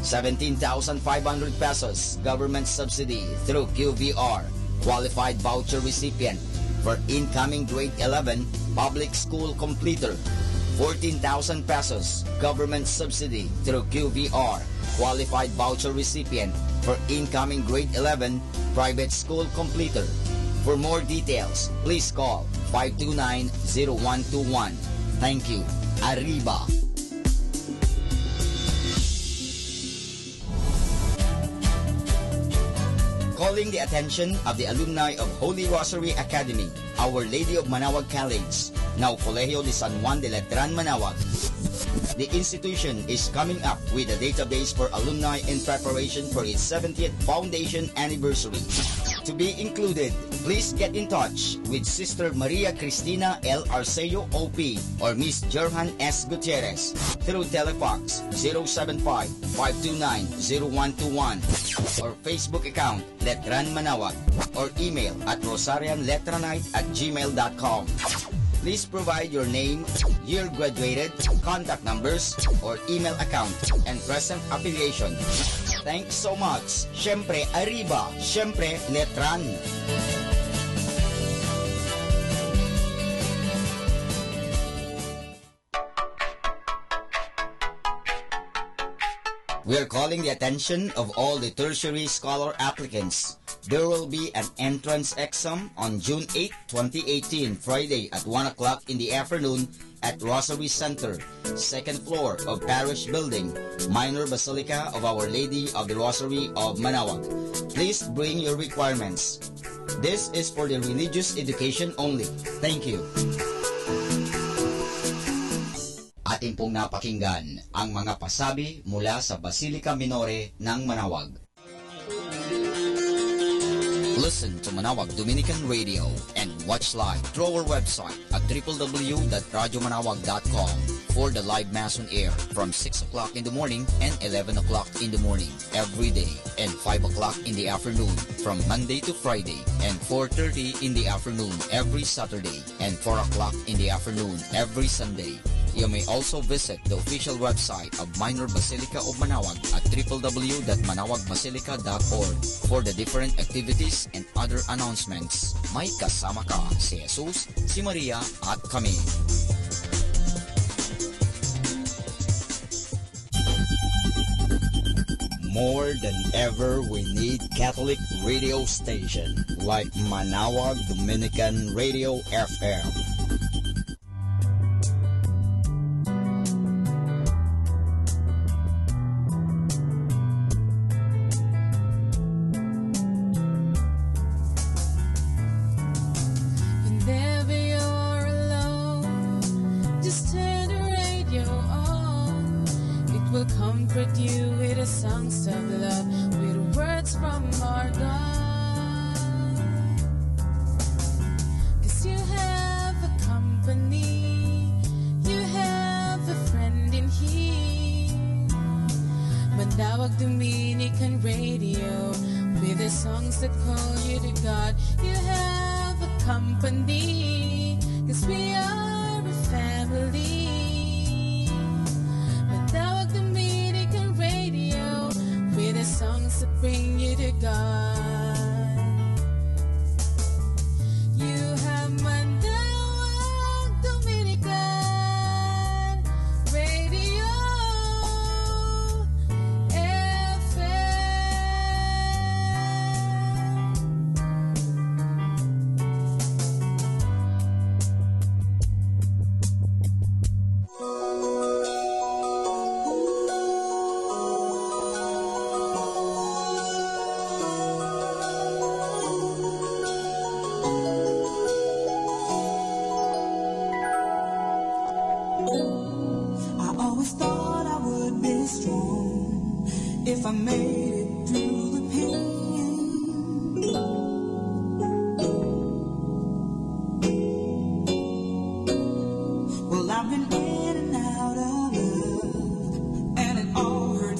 17,500 pesos government subsidy through QVR, qualified voucher recipient, for incoming grade 11 public school completer. 14,000 pesos government subsidy through QVR, qualified voucher recipient, for incoming grade 11 private school completer. For more details, please call 529-0121. Thank you. Arriba! Calling the attention of the alumni of Holy Rosary Academy, Our Lady of Manaoag College, now Colegio de San Juan de Letran, Manaoag. The institution is coming up with a database for alumni in preparation for its 70th foundation anniversary. To be included, please get in touch with Sister Maria Cristina L. Arceo OP or Miss Jerhan S. Gutierrez through Telefax 075-529-0121 or Facebook account Letran Manaoag or email at rosarianletranite@gmail.com. Please provide your name, year graduated, contact numbers, or email account, and present affiliation. Thanks so much. Syempre, Arriba. Syempre, Letran. We are calling the attention of all the tertiary scholar applicants. There will be an entrance exam on June 8, 2018, Friday at 1 o'clock in the afternoon at Rosary Center, second floor of Parish Building, Minor Basilica of Our Lady of the Rosary of Manaoag. Please bring your requirements. This is for the religious education only. Thank you. Atin pong napakinggan ang mga pasabi mula sa Basilica Minore ng Manaoag. Listen to Manaoag Dominican Radio and watch live through our website at www.radiomanawag.com for the live Mass on air from 6 o'clock in the morning and 11 o'clock in the morning every day and 5 o'clock in the afternoon from Monday to Friday and 4:30 in the afternoon every Saturday and 4 o'clock in the afternoon every Sunday. You may also visit the official website of Minor Basilica of Manaoag at www.manawagbasilica.org for the different activities and other announcements. May kasama ka si Jesus, si Maria at kami. More than ever, we need Catholic radio station like Manaoag Dominican Radio FM. Well, I've been in and out of love, and it all hurt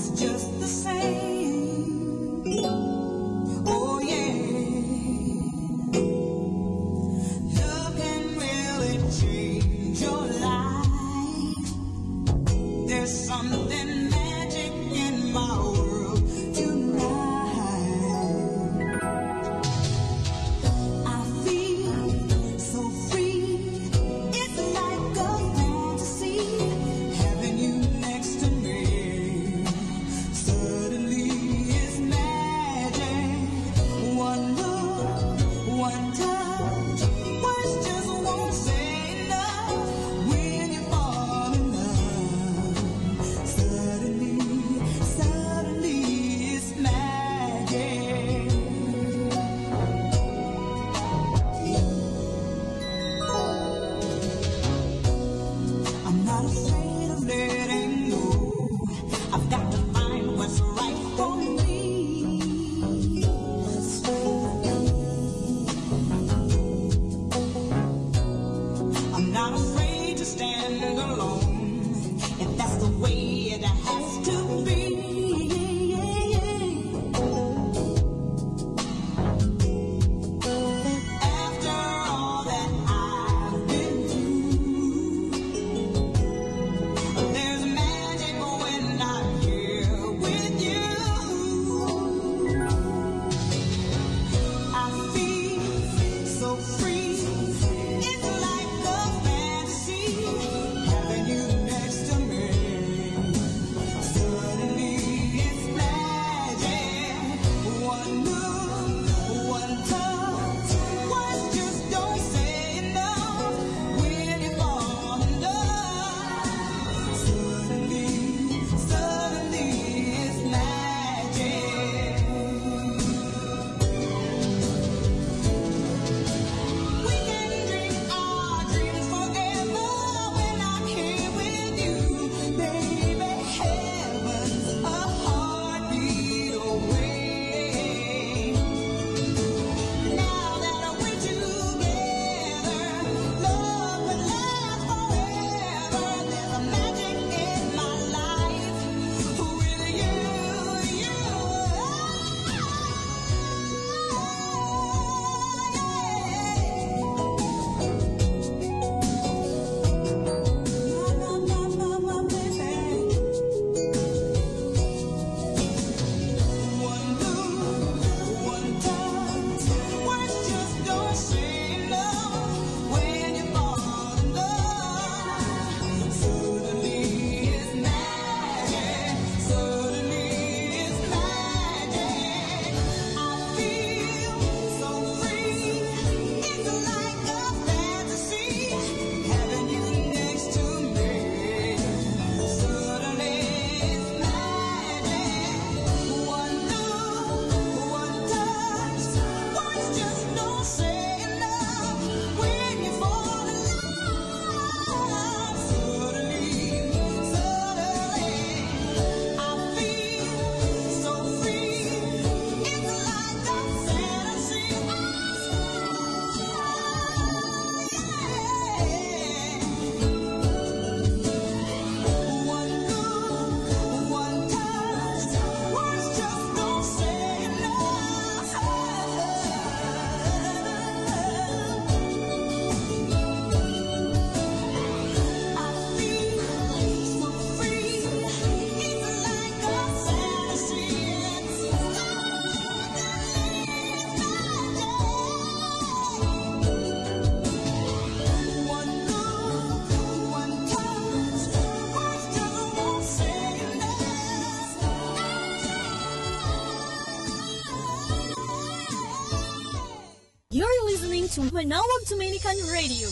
You're listening to Manawag Dominican Radio.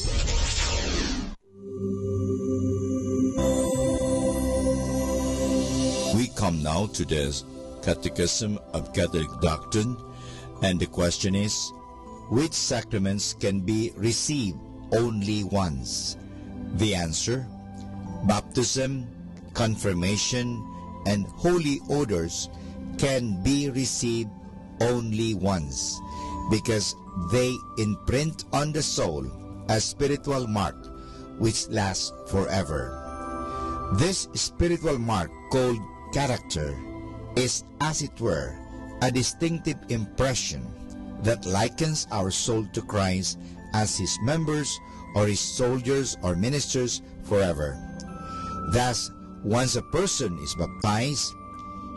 We come now to the Catechism of Catholic Doctrine, and the question is, which sacraments can be received only once? The answer: baptism, confirmation, and holy orders can be received only once, because they imprint on the soul a spiritual mark which lasts forever. This spiritual mark, called character, is, as it were, a distinctive impression that likens our soul to Christ as his members or his soldiers or ministers forever. Thus, once a person is baptized,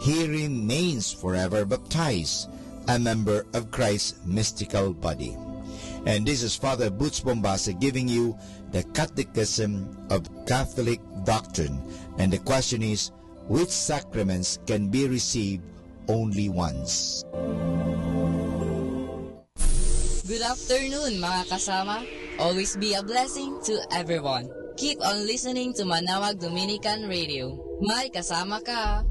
he remains forever baptized, a member of Christ's mystical body. And this is Father Butch Bombasa giving you the Catechism of Catholic Doctrine. And the question is, which sacraments can be received only once? Good afternoon, mga kasama. Always be a blessing to everyone. Keep on listening to Manawag Dominican Radio. May kasama ka.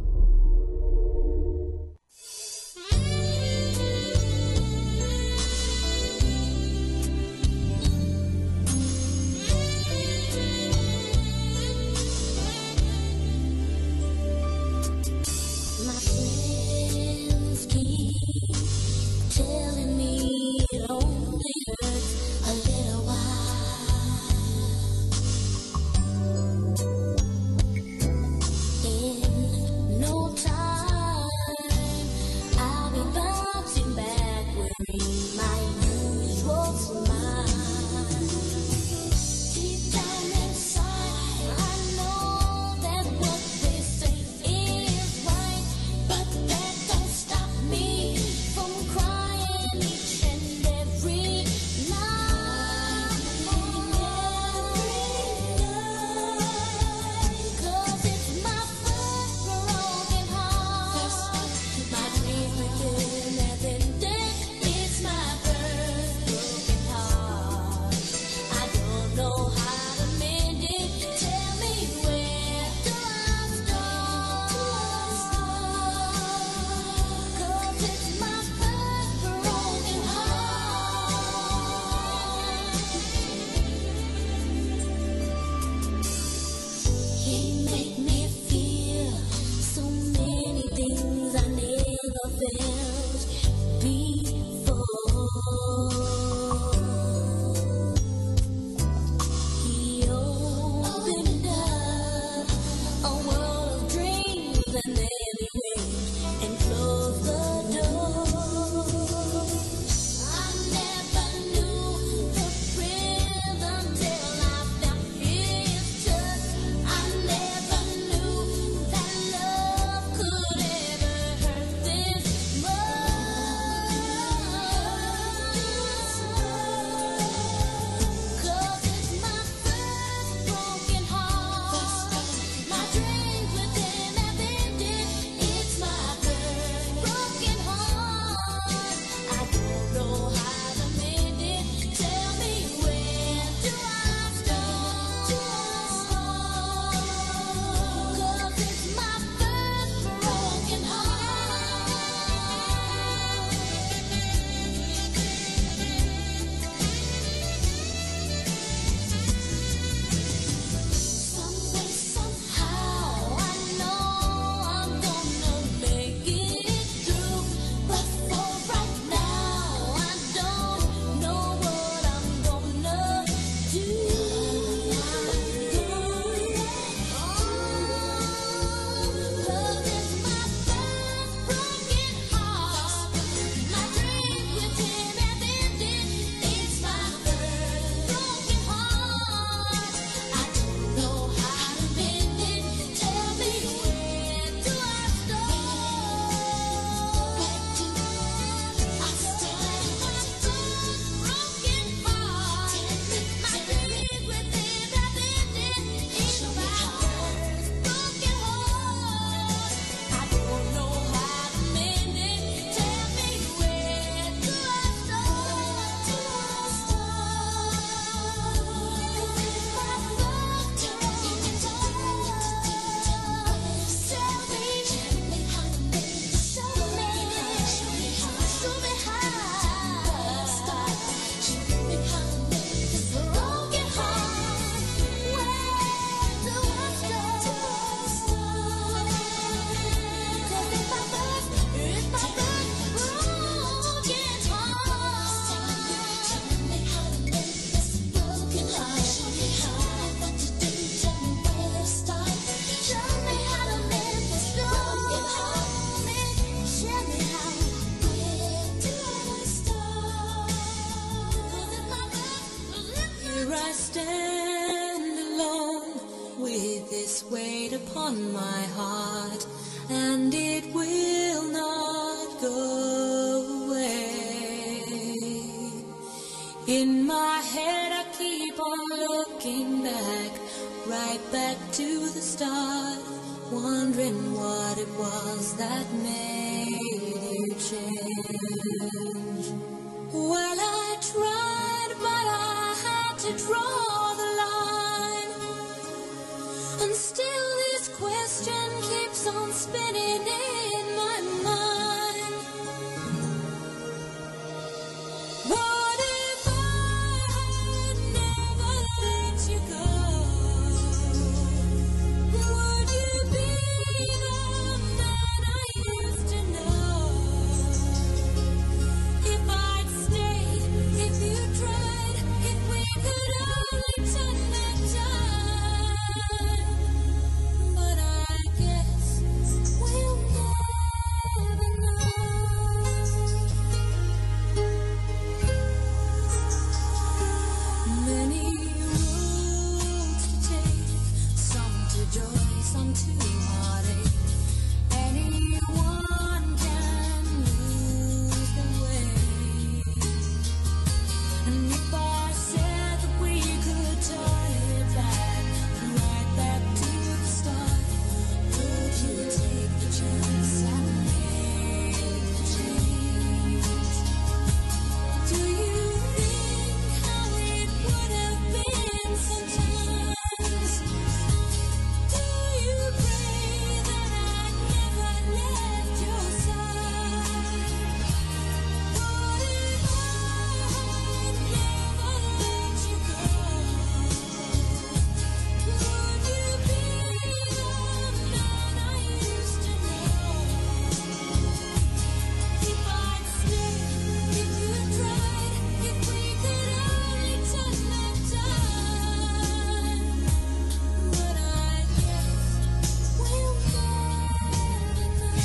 on my heart, and it will not go away. In my head I keep on looking back, right back to the start, wondering what it was that made you change. Well, I tried, but I had to draw the line, and still this question keeps on spinning in my mind. What if I had never let you go? Would you be the man I used to know? If I'd stayed, if you tried, if we could only turn back time. But I guess we'll never know. Many roads to take, some to joy, some to heartache. Anyone can lose their way. And if I said that we could turn it back, right back to the start, would you take the chance and make the change? Do you think how it would have been sometimes? Do you pray that I never left your side? What if I never let you go? Would you be the man I used to know? If I'd stayed, if you tried, if we could only turn back time. But I guess we'll never know.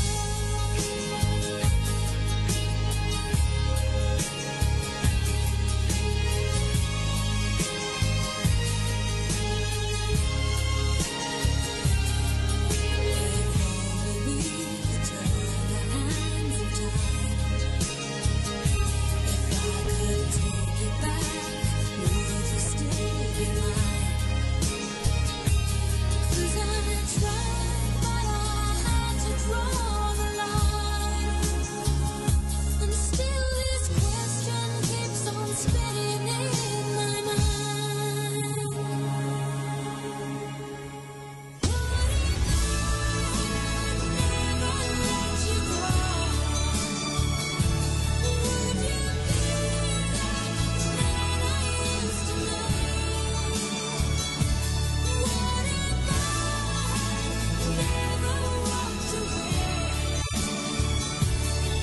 Spinning in my mind. What if I never let you go? Would you be the man I used to know? What if I never walked away?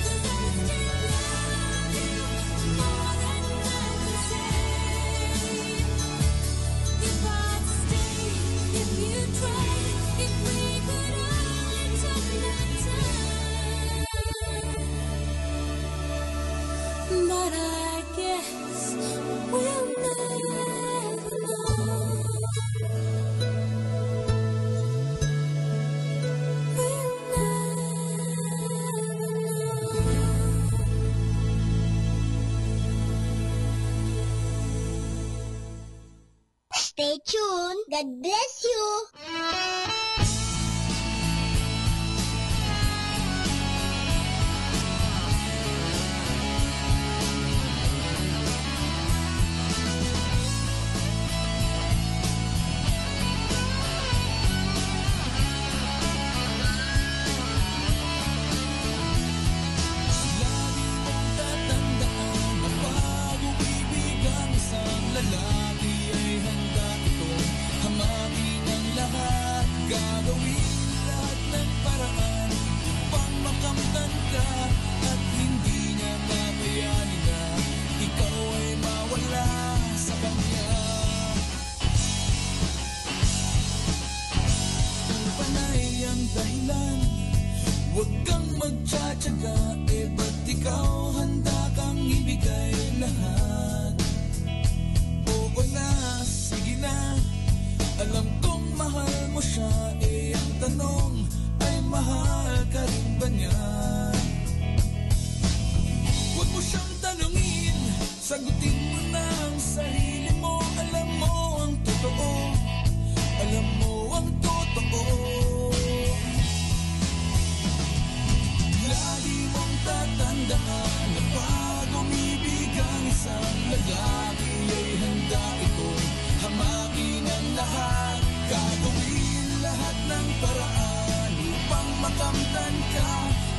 'Cause I still love you more than I can say. If I'd stayed, if you tried, if we could only turn back time. But I guess we'll never know. We'll never know. Stay tuned. God bless you. Lagi mong tatandaan na bago ibig ang isang lalaki ay handa itong hamakin ang lahat. ang sarili mo, alam mo ang totoo, alam mo ang totoo. Lagi mong tatandaan na pag umibig ang isang lalaki ay handa itong hamakin ang lahat, gagawin lahat ng paraan upang makamtan ka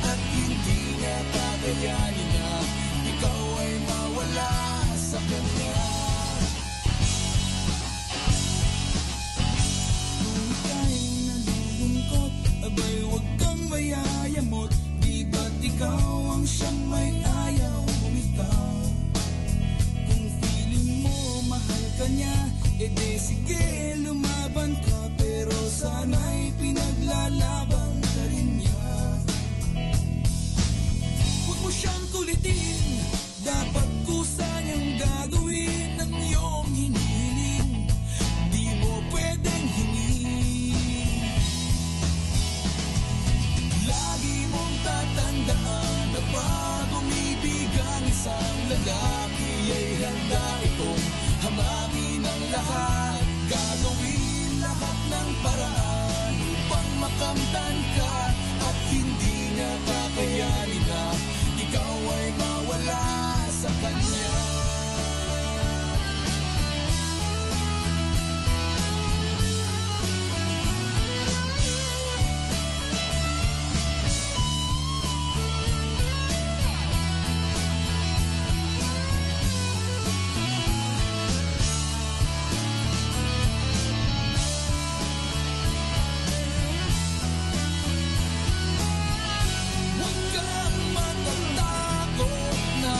at hindi niya kakayanin na ikaw ay mawala sa kanya. Kung ika'y nalulungkot, abay huwag kang mayayamot, di ba't ikaw ang siyang may ayaw bumitaw? Kung feeling mo mahal ka niya, edi sige lumaban ka, pero sana'y pinaglalaban ka rin niya. Huwag mo siyang kulitin, dapat kusa niyang gagawin ang iyong hinihiling, di mo pwedeng hingin. Lagi mong tatandaan na pag umibig ang isang lalaki ay handa itong hamakin ang lahat, gagawin lahat ng paraan upang makamtan ka at hindi niya kakayanin na ikaw ay mawala sa kanya. Huwag kang matatakot na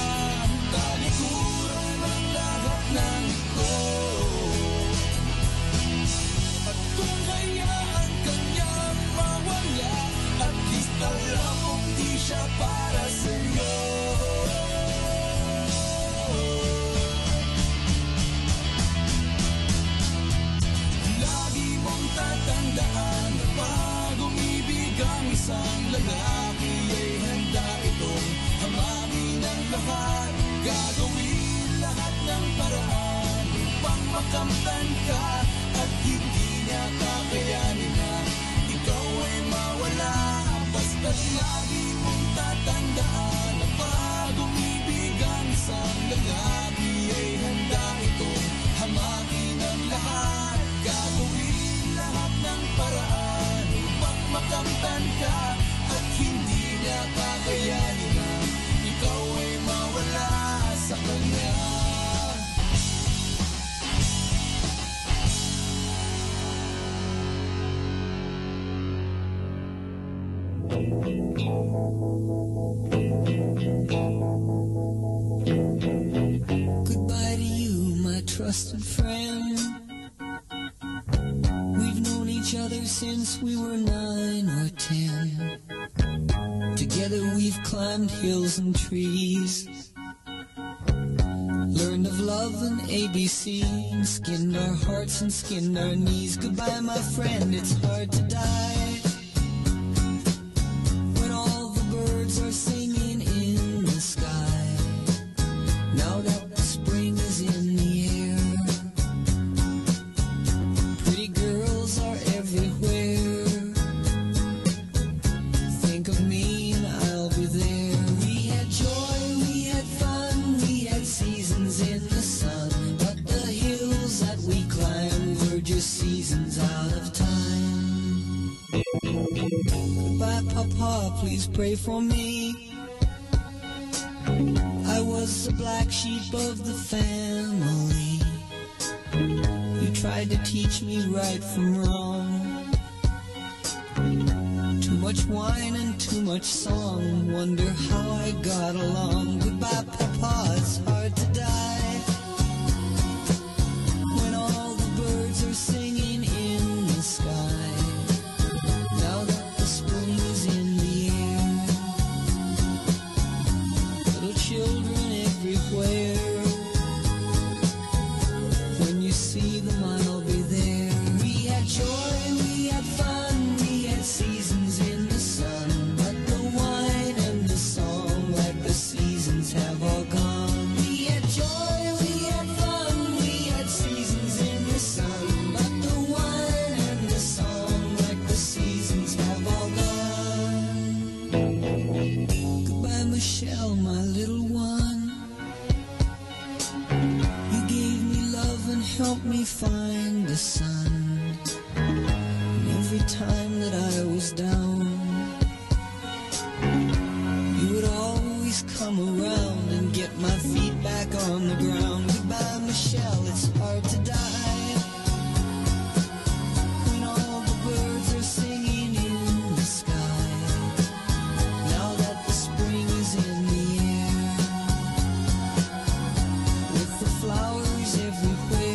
talikuran ang lahat ng ito. At kung hayaan kanyang mawala, at least alam mong di siya para sa'yo. Lagi mong tatandaan na pag umibig ang isang lalaki ay handa itong hamakin ang lahat, gagawin lahat ng paraan upang makamtan ka at hindi niya kakayanin na ikaw ay mawala. Basta't lagi mong tatandaan na pag umibig ang isang lalaki ay handa itong hamakin ang lahat, gagawin lahat ng paraan upang makamtan ka at hindi niya kakayanin na ikaw ay mawala sa kanya. Goodbye to you, my trusted friend. We've known each other since we were 9 or 10. Together we've climbed hills and trees, learned of love and ABC, skinned our hearts and skinned our knees. Goodbye, my friend, it's hard to die when all the birds are singing in the sky. Now that the spring is in the air, pretty girls are everywhere. Think of me and I'll be there. We had joy, we had fun, we had seasons in the sun, but the hills that we climbed were just seasons out of time. Goodbye, Papa, please pray for me. I was the black sheep of the family. You tried to teach me right from wrong. Too much wine and too much song, wonder how I got along. Goodbye, Papa, it's hard to die when all the birds are singing in the sky. Now that the spring is in the air, little children everywhere. When you see them, I'll be there. We had joy, we had fun, we had seasons in the sun, but the wine and the song, like the seasons, have all gone. We had joy. helped me find the sun. And every time that I was down, you would always come around and get my feet back on the ground. Goodbye, Michelle, it's hard to die when all the birds are singing in the sky. Now that the spring is in the air, with the flowers everywhere,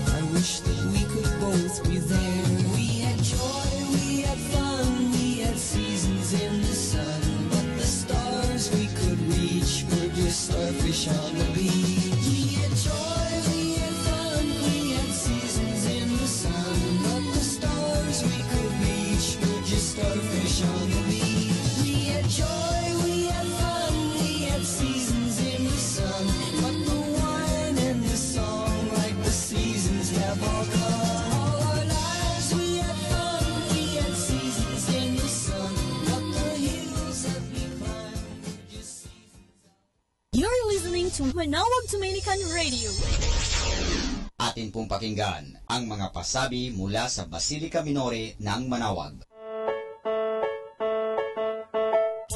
I wish that we could both be there. We had joy, we had fun, we had seasons in the sun, but the stars we could reach were just starfish on the beach. We had joy, we had fun, we had seasons in the sun, but the stars we could reach were just starfish on the beach. We had joy, we had fun, we had seasons in the sun, but the wine and the song, like the seasons, have all gone. All our lives we had fun, we had seasons in the sun, but the hills that we climbed were just You're listening to Manawag Dominican Radio. Atin pong pakinggan ang mga pasabi mula sa Basilica Minore ng Manawag.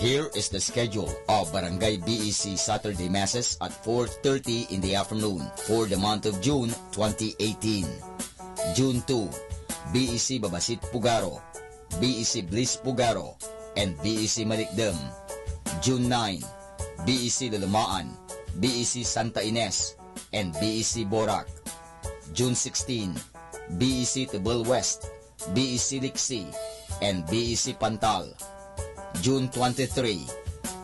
Here is the schedule of Barangay BEC Saturday Masses at 4:30 in the afternoon for the month of June 2018. June 2, BEC Babasit Pugaro, BEC Bliss Pugaro, and BEC Malikdem. June 9, BEC Lalamaan, BEC Santa Ines, and BEC Borac. June 16, BEC Tibul West, BEC Liksi, and BEC Pantal. June 23,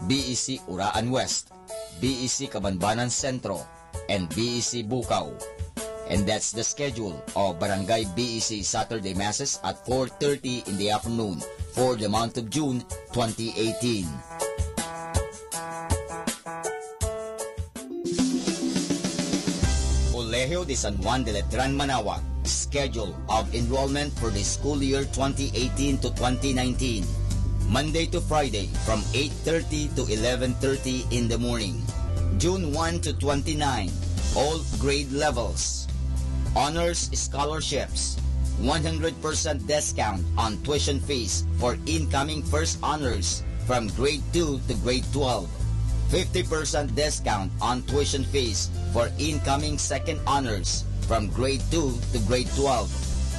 BEC Uraan West, BEC Cabanbanan Centro, and BEC Bukaw. And that's the schedule of Barangay BEC Saturday Masses at 4:30 in the afternoon for the month of June 2018. Colegio de San Juan de Letran Manawag. Schedule of enrollment for the school year 2018 to 2019. Monday to Friday from 8:30 to 11:30 in the morning. June 1 to 29, all grade levels. Honors scholarships. 100% discount on tuition fees for incoming first honors from grade 2 to grade 12. 50% discount on tuition fees for incoming second honors from grade 2 to grade 12.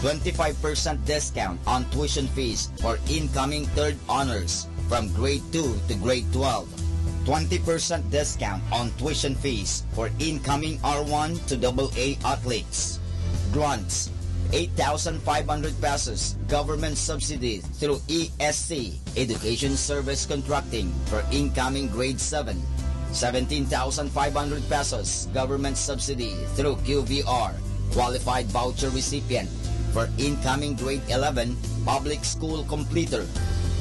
25% discount on tuition fees for incoming third honors from grade 2 to grade 12. 20% discount on tuition fees for incoming R1 to AA athletes. Grants, 8,500 pesos government subsidy through ESC, Education Service Contracting, for incoming grade 7. 17,500 pesos government subsidy through QVR, qualified voucher recipient, for incoming grade 11 public school completer.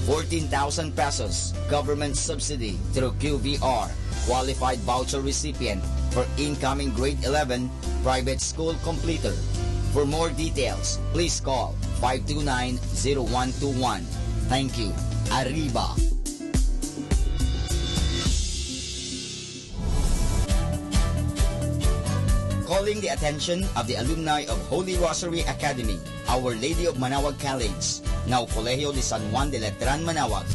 14,000 pesos government subsidy through QVR, qualified voucher recipient, for incoming grade 11 private school completer. For more details, please call 529-0121. Thank you. Arriba. Calling the attention of the alumni of Holy Rosary Academy, Our Lady of Manawag College, now Colegio de San Juan de Letran Manawag.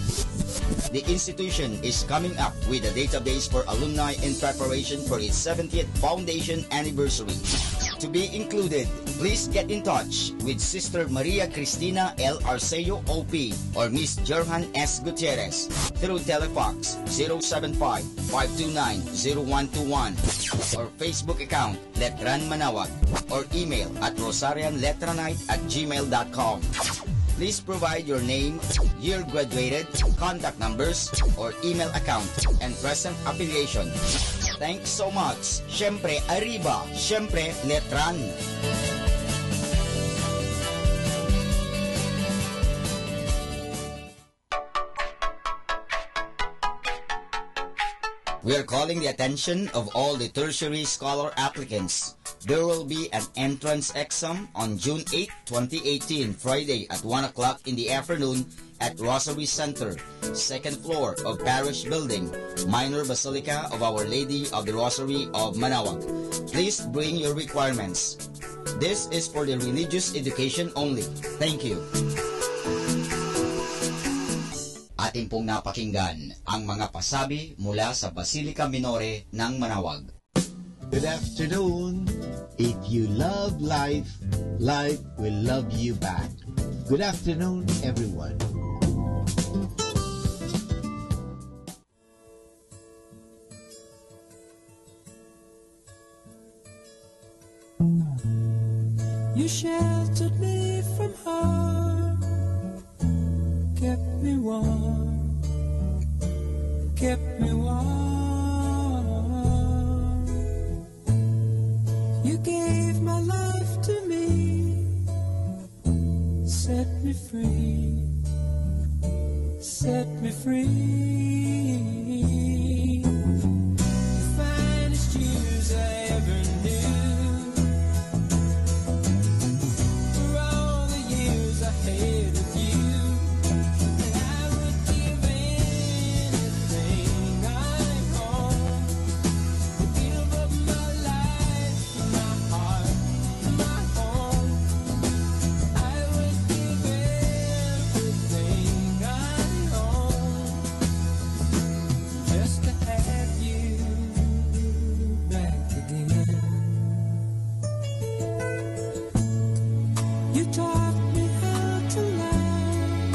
The institution is coming up with a database for alumni in preparation for its 70th foundation anniversary. To be included, please get in touch with Sister Maria Cristina L. Arceo OP or Miss Jerhan S. Gutierrez through Telefax 075-529-0121 or Facebook account Letran Manawag or email at rosarianletranite@gmail.com. Please provide your name, year graduated, contact numbers, or email account, and present affiliation. Thanks so much. Syempre, Arriba. Syempre, Letran. We are calling the attention of all the tertiary scholar applicants. There will be an entrance exam on June 8, 2018, Friday at 1 o'clock in the afternoon at Rosary Center, second floor of Parish Building, Minor Basilica of Our Lady of the Rosary of Manaoag. Please bring your requirements. This is for the religious education only. Thank you. Atin pong napakinggan ang mga pasabi mula sa Basilica Minore ng Manaoag. Good afternoon. If you love life, life will love you back. Good afternoon, everyone. You sheltered me from harm, kept me warm, kept me warm. You gave my life to me, set me free, set me free. The finest years I ever knew, for all the years I had with you. And I would give anything I own, to give up my life, my heart, my home. I would give everything I own, just to have you back again. You taught me how to love,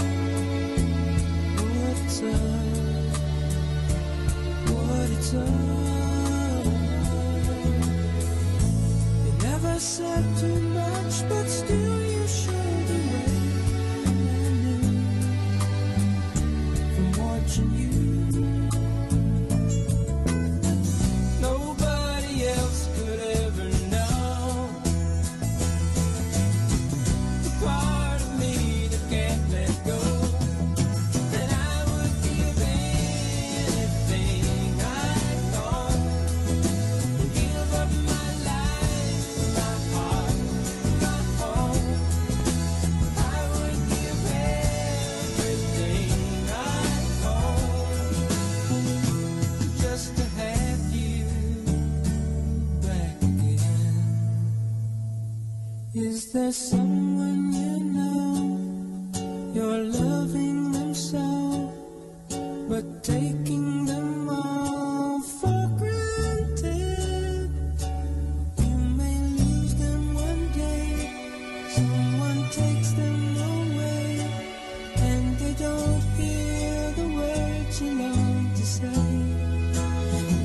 what's up, what it's up. You never said too much, but still you showed the way. And I knew from watching you, nobody else could ever know the part of me that can't let go. And I would give anything I own, give up my life, my heart, my home. I would give everything I own, just to have you back again. Is there someone you know, you're loving them so, but taking them all for granted? You may lose them one day, someone takes them away, and they don't hear the words you long to say.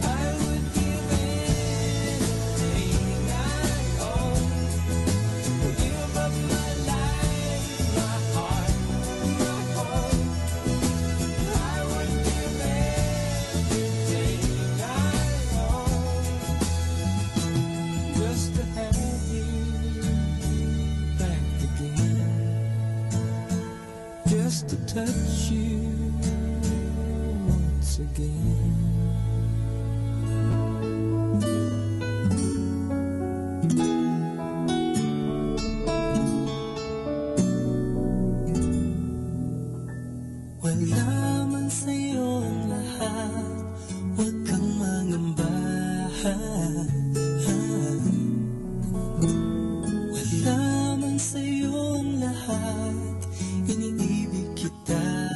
I would give anything I own, give up my life, my heart, my home. I would give everything I own, just to have you back again, just to touch you once again. Wala man sa'yo ang lahat, huwag kang mangamba. Wala man sa'yo ang lahat, iniibig kita.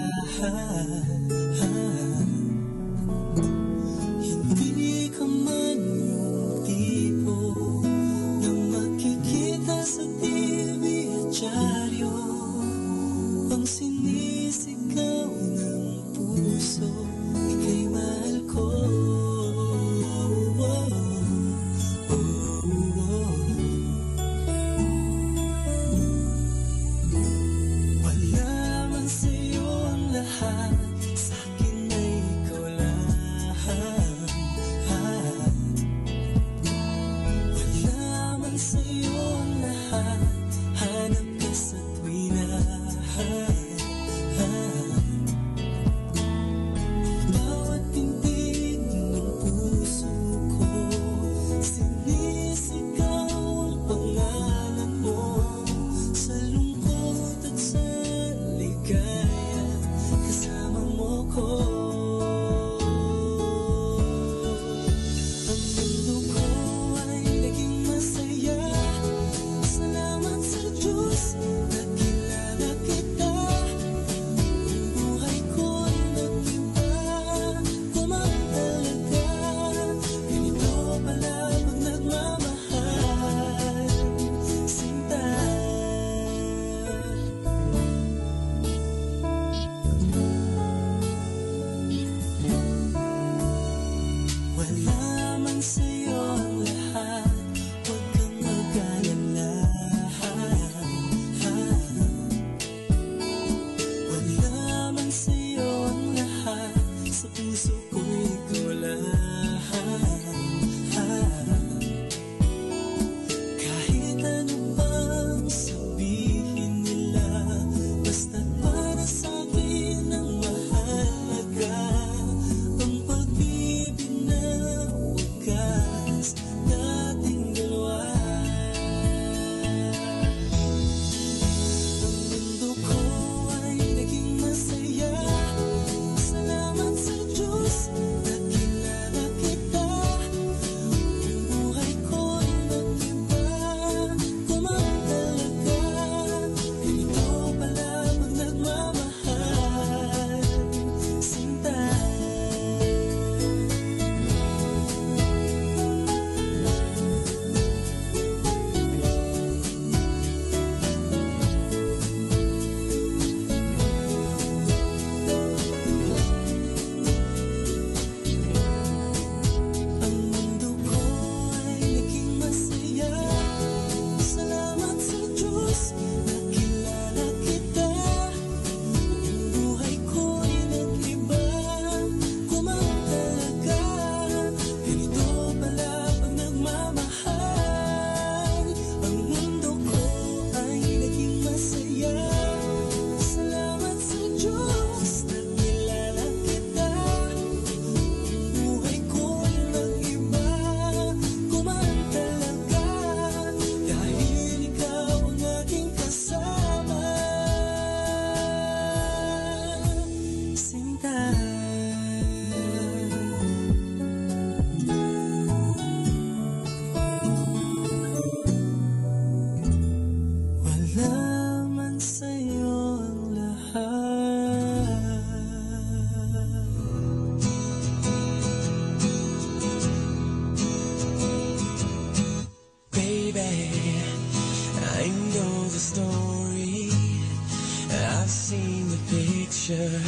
future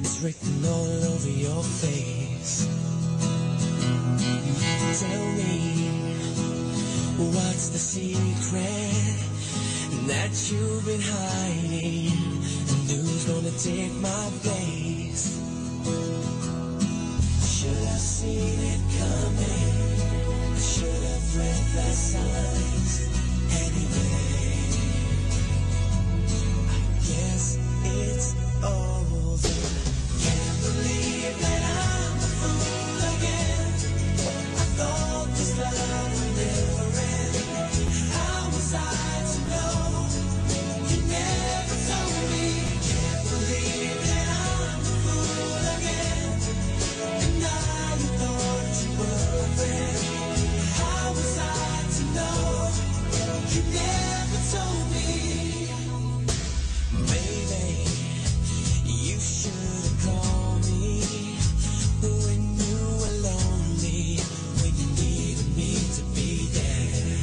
is written all over your face. Tell me, what's the secret that you've been hiding? And who's gonna take my place? Should have seen it coming. I should have read the signs. Anyway, I guess it's over. Can't believe that I'm a fool again. I thought this love would never end. How was I to know? You never told me. Can't believe that I'm a fool again. And now you thought you were a friend. How was I to know? You never told me. Baby, you should have called me when you were lonely, when you needed me to be there.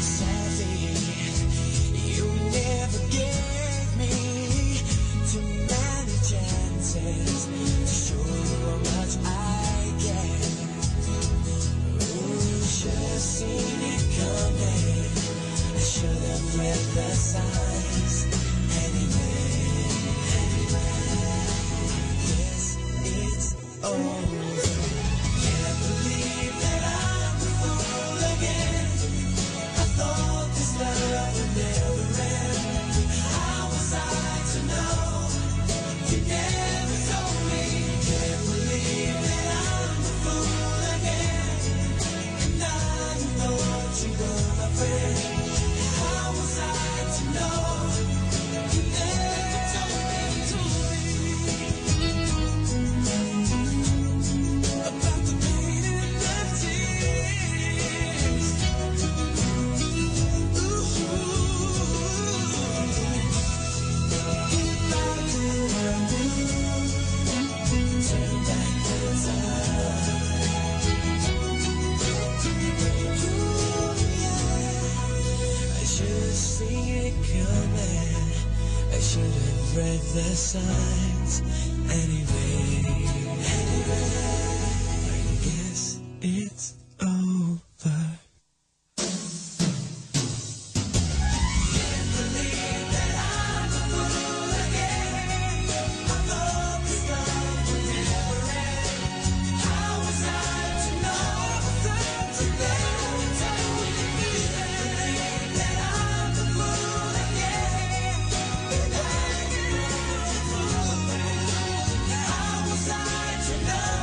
Sadly, you never gave me too many chances to show you how much I care. Ooh, should have seen it coming. I should have read the signs. Anyway, yes, it's over. Can't believe that I'm a fool again. I thought this love would never end. How was I to know? You never told me. Can't believe that I'm a fool again. And I thought you were my friend. How was I to know? You never told me. About the pain and the tears. Ooh. If I could turn back the time. I should have seen it coming. I should have read the signs. Anyway, I guess it's over. Can't believe that I'm a fool again. I thought this love would never end. How was I to know? You never told me. Can't believe that I'm a fool again. And I how was I to know?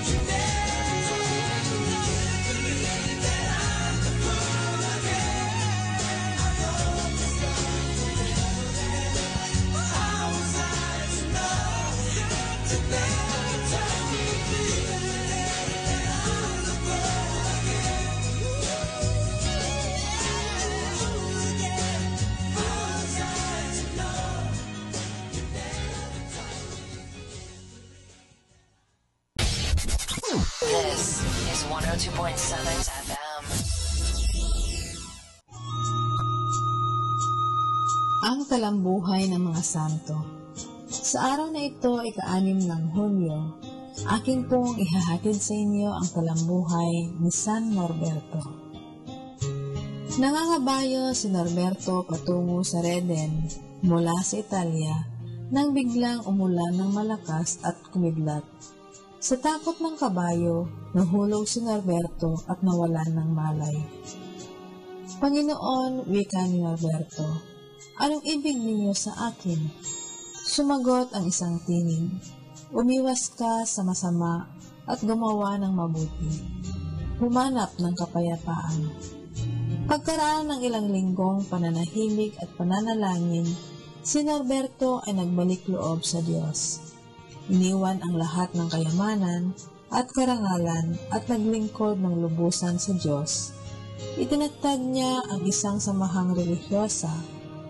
You never told me. Can't believe that I'm a fool again. I thought this love would never end. How was I to know? You never told me. That I'm a fool again. How was I to know? You never told me. This is 102.7 FM. Ang talambuhay ng mga santo. Sa araw na ito, ika-6 ng Hulyo, akin pong ihahatid sa inyo ang talambuhay ni San Norberto. Nangangabayo si Norberto patungo sa Reden mula sa Italia nang biglang umulan ng malakas at kumidlat. Sa takot ng kabayo, nahulog si Norberto at nawalan ng malay. Panginoon, wika ni Norberto, anong ibig ninyo sa akin? Sumagot ang isang tinig, umiwas ka sa masama at gumawa ng mabuti. Humanap ng kapayapaan. Pagkaraan ng ilang linggong pananahimik at pananalangin, si Norberto ay nagbalik loob sa Diyos. Iniwan ang lahat ng kayamanan at karangalan at naglingkod ng lubusan sa Diyos. Itinatag niya ang isang samahang religyosa,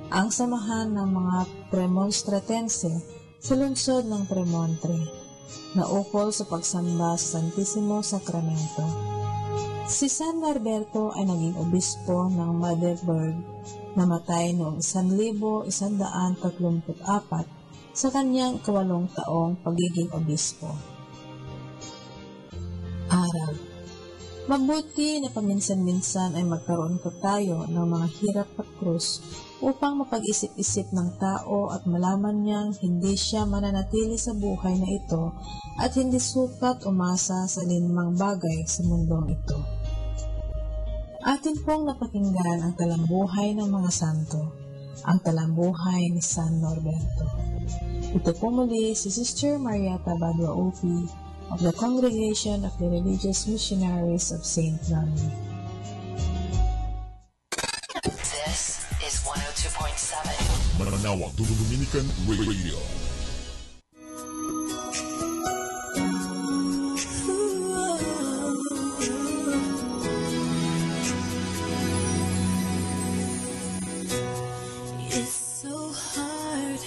ang samahan ng mga Premonstratense sa lungsod ng Premontre, na ukol sa pagsamba sa Santissimo Sacramento. Si San Norberto ay naging obispo ng Magdeburg, namatay noong 1134 sa kanyang 8 taong pagiging obispo. Aral. Mabuti na paminsan-minsan ay magkaroon pa tayo ng mga hirap at krus upang mapag-isip-isip ng tao at malaman niyang hindi siya mananatili sa buhay na ito at hindi sukat umasa sa linmang bagay sa mundong ito. Atin pong napakinggan ang talambuhay ng mga santo, ang talambuhay ni San Norberto. Ito po muli si Sister Marieta Badua OP of the Congregation of the Religious Missionaries of St. Nonni. This is 102.7 Manawag Dominican Radio. It's so hard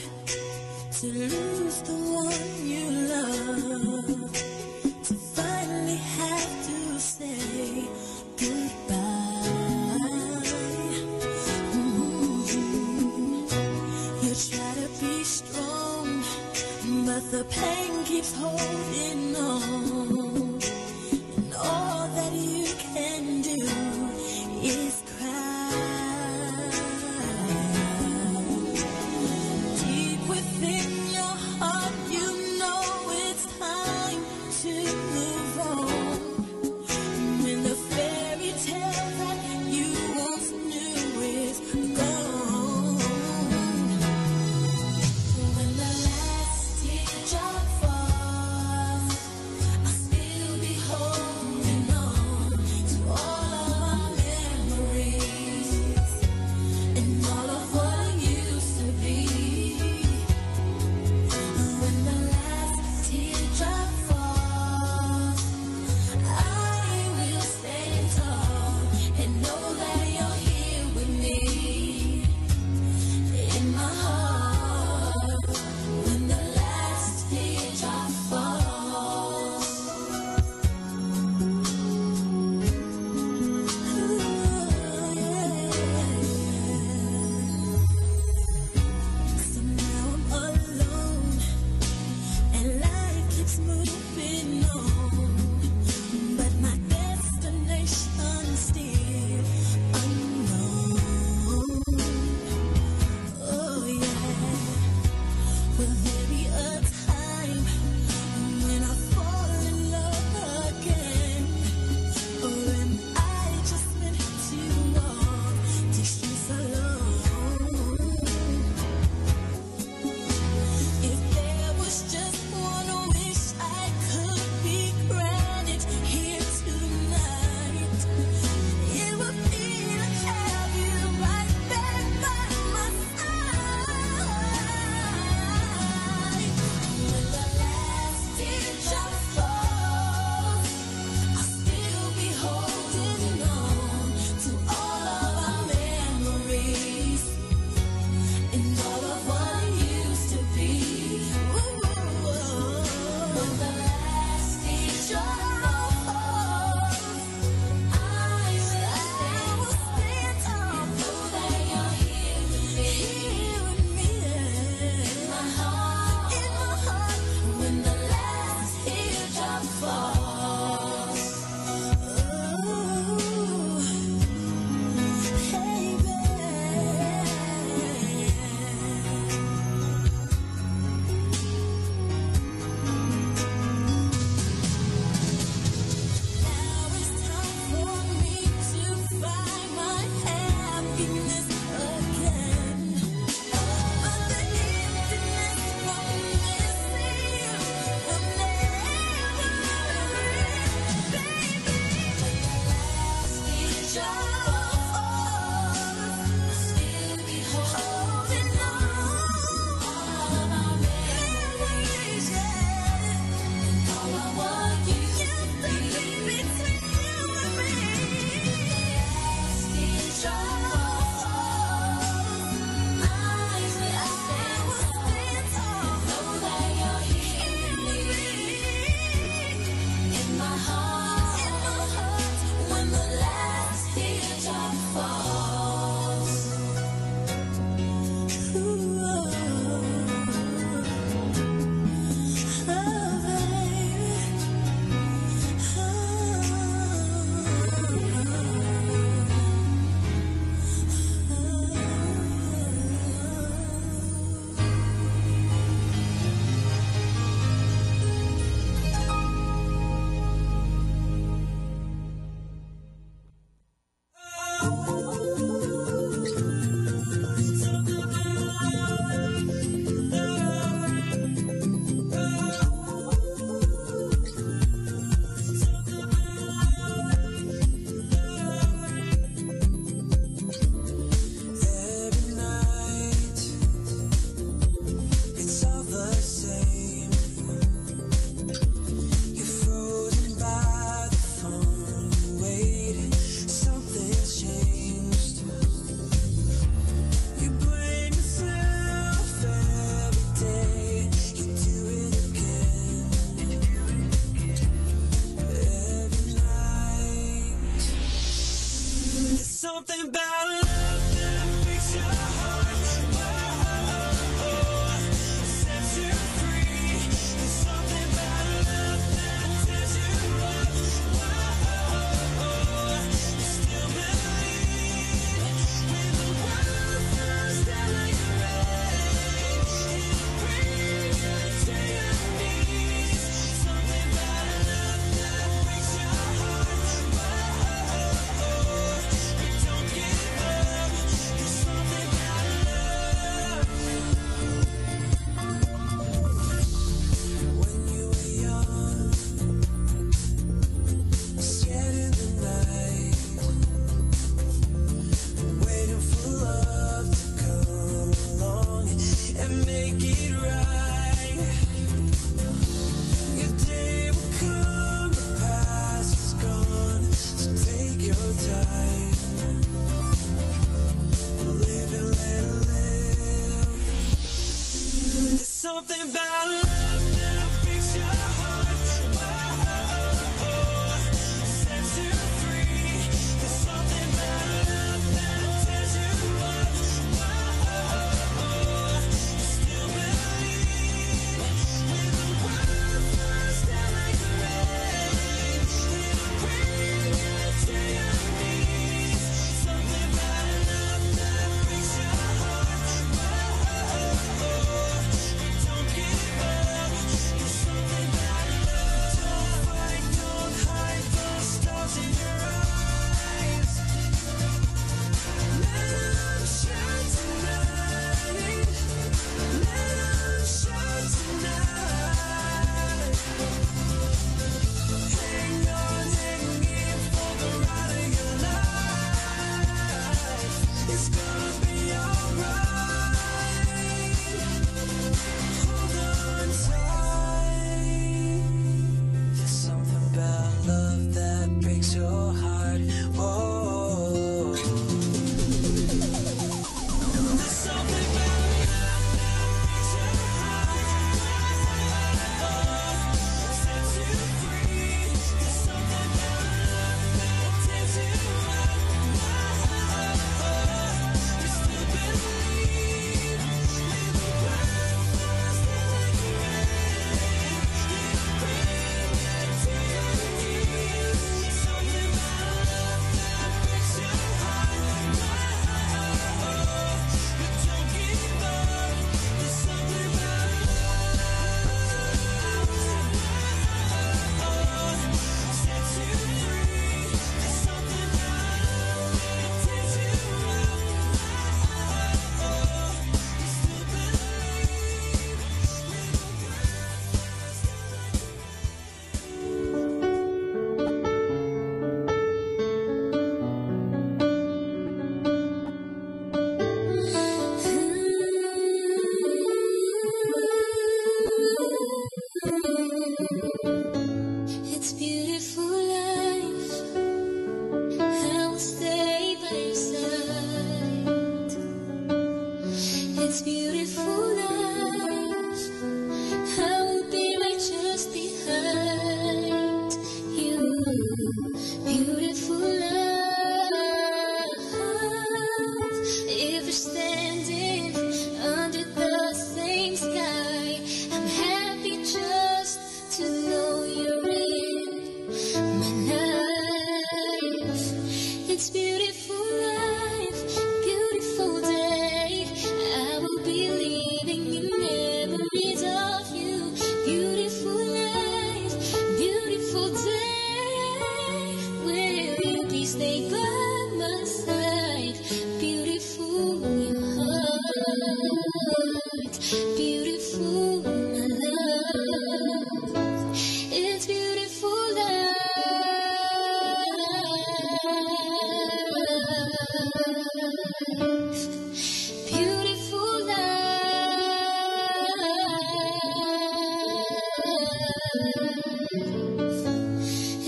to lose the one you love, to finally have to say goodbye. You try to be strong, but the pain keeps holding on, and all that you can do is cry. Deep within your heart, you know it's time to move on. When the fairy tale that you once knew is gone, when the last teardrop falls, I'll still be holding on to all of our memories and all of what used to be. When the last teardrop falls, I will stand tall and know that you're here with me in my heart. When the last teardrop falls, so now I'm alone and life keeps moving on, but my destination still unknown. Oh yeah, will there be a time when I fall in love again, or am I just meant to walk these streets alone? If there was just one wish I could be granted here tonight, it would be to have you right back by my side. When the last teardrop falls, I'll still be holding on to all of our memories and all of what used to be. When the last teardrop falls, I will stand tall, know that you're here with me in my heart. When the last teardrop falls, now it's time for me to find my happiness again. But the emptiness from missing will never end, baby. When the last teardrop falls, I'll still be holding on all of our memories, and all of what used to be between you and me. Last teardrop falls, I will stand tall, know that you're here with me in my heart. When the something about love that makes your heart sets you free. There's something about love that tears you up. You still believe when the world falls down like rain. It'll bring you to your knees. Something about love that makes your heart don't give up. There's something about love. When you were young, scared in the night, waiting for love to come along and make it right. Your day will come, the past is gone, so take your time. Live and let live. There's something about love that makes your heart sets you free. There's something about love that tears you up. You still believe when the world falls down like rain. It'll bring you to your knees. Something about love that makes your heart don't give up. There's something about love. Don't fight, don't hide the stars in your eyes. Let them shine tonight. Let them shine tonight. Hang on, hang in for the ride of your life. It's gonna be alright. Hold on tight. There's something about love that breaks your heart. Whoa. There's something about love that breaks your heart. Sets you free. There's something about love that tears you up. You still believe when the world falls down like rain. It'll bring you to your knees. Something about love that breaks your heart. But don't give up. There's something about love sets you free. There's something about love that tears you up. You still believe when the world falls down It's beautiful life. I will stay by your side. It's beautiful life. I will be right just behind you. Beautiful love. If we're standing under the same sky, I'm happy just to know you're in my life. It's beautiful life, beautiful day. I will be leaving in memories of you. Beautiful life, beautiful day. Will you please stay by my side? Beautiful your heart, beautiful my love. It's beautiful life. Beautiful life.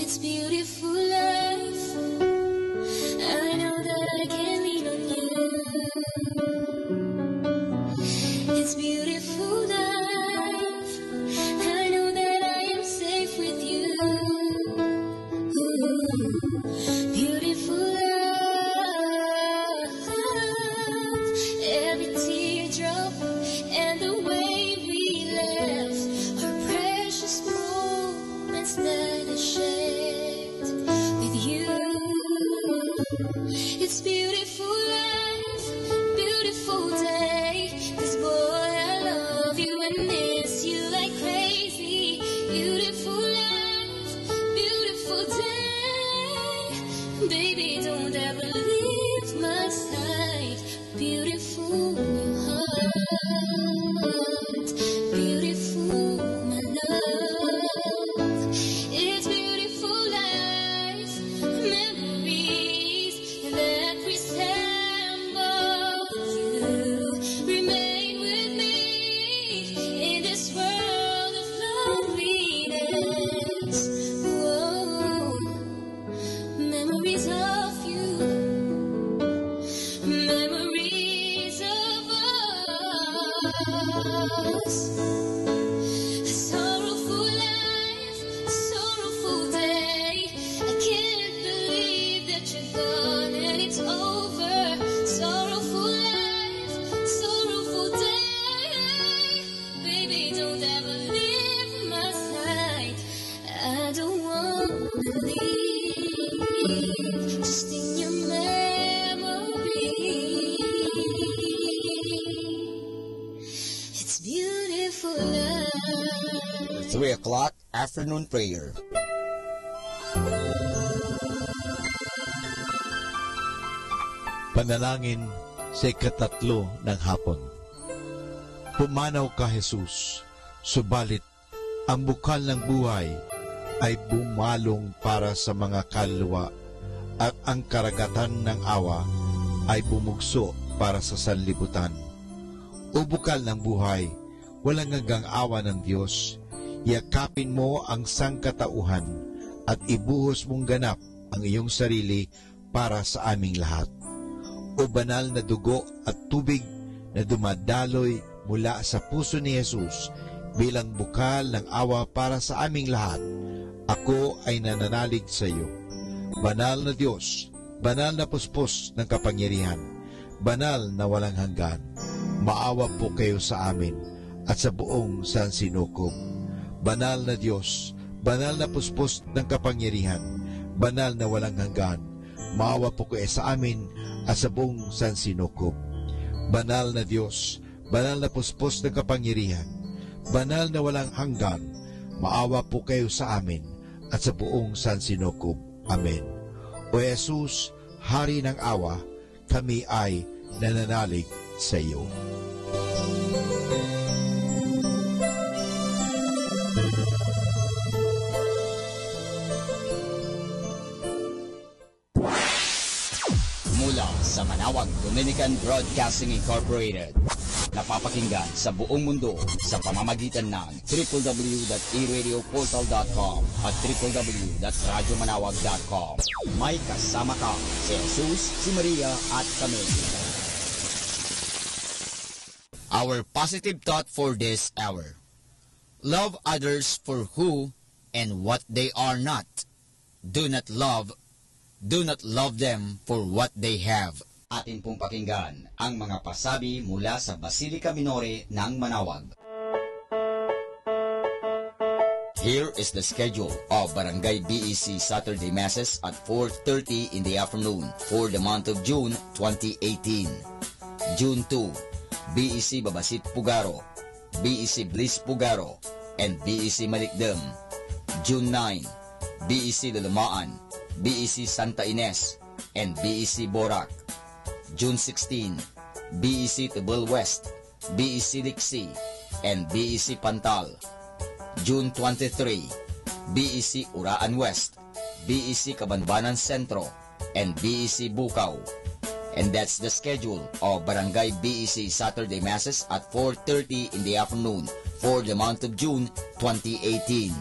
It's beautiful life. I know that I can lean on you. It's beautiful life. I know that I am safe with you. Beautiful life. It's beautiful life, beautiful day. 'Cause boy, I love you and miss you like crazy. Beautiful life, beautiful day. Baby, don't ever leave my side. Beautiful heart, beautiful my love. It's beautiful life, memories that resemble you. Remain with me in this world of loneliness. Whoa. Memories of you, memories of us. A sorrowful life, a sorrowful day. I can't believe that you're gone and it's over. Sorrowful life, sorrowful day. Baby, don't ever leave my side. I don't wanna leave, just in your memory. It's beautiful life. 3 o'clock afternoon prayer. Panalangin sa ikatatlo ng hapon. Pumanaw ka, Jesus, subalit ang bukal ng buhay ay bumalong para sa mga kaluluwa at ang karagatan ng awa ay bumugso para sa sanlibutan. O bukal ng buhay, walang hanggang awa ng Diyos, yakapin mo ang sangkatauhan at ibuhos mong ganap ang iyong sarili para sa aming lahat. O banal na dugo at tubig na dumadaloy mula sa puso ni Jesus bilang bukal ng awa para sa aming lahat, ako ay nananalig sa iyo. Banal na Diyos, banal na puspos ng kapangyarihan, banal na walang hanggan, maawa po kayo sa amin at sa buong sansinukob. Banal na Diyos, banal na puspos ng kapangyarihan, banal na walang hanggan, maawa po kayo sa amin at sa buong sansinukob. Banal na Diyos, banal na puspos ng kapangyarihan, banal na walang hanggan, maawa po kayo sa amin at sa buong sansinukob. Amen. O Jesus, Hari ng awa, kami ay nananalig sa iyo. Mula sa Manawag Dominican Broadcasting Incorporated, napapakinggan sa buong mundo sa pamamagitan ng www.eradioportal.com at www.radyomanawag.com. May kasama ka si Jesus, si Maria at kami. Our positive thought for this hour: love others for who and what they are not. Do not love them for what they have. Atin pong pakinggan ang mga pasabi mula sa Basilica Minore ng Manawag. Here is the schedule of Barangay BEC Saturday Masses at 4:30 in the afternoon for the month of June 2018. June 2, BEC Babasit Pugaro, BEC Bliss Pugaro, and BEC Malikdem. June 9, BEC Dalamaan, BEC Santa Ines, and BEC Borac. June 16, BEC Tibul West, BEC Lixi, and BEC Pantal. June 23, BEC Uraan West, BEC Cabanbanan Centro, and BEC Bukaw. And that's the schedule of Barangay BEC Saturday Masses at 4:30 in the afternoon for the month of June 2018.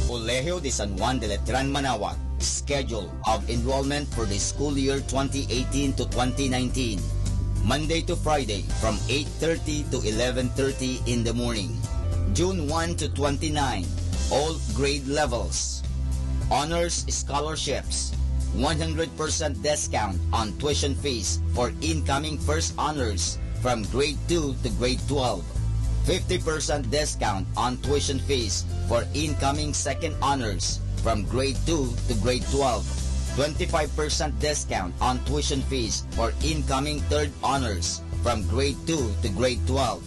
Colegio de San Juan de Letran Manawag, schedule of enrollment for the school year 2018 to 2019. Monday to Friday from 8:30 to 11:30 in the morning. June 1 to 29, all grade levels. Honors scholarships, 100% discount on tuition fees for incoming first honors from grade 2 to grade 12. 50% discount on tuition fees for incoming second honors from grade 2 to grade 12. 25% discount on tuition fees for incoming third honors from grade 2 to grade 12.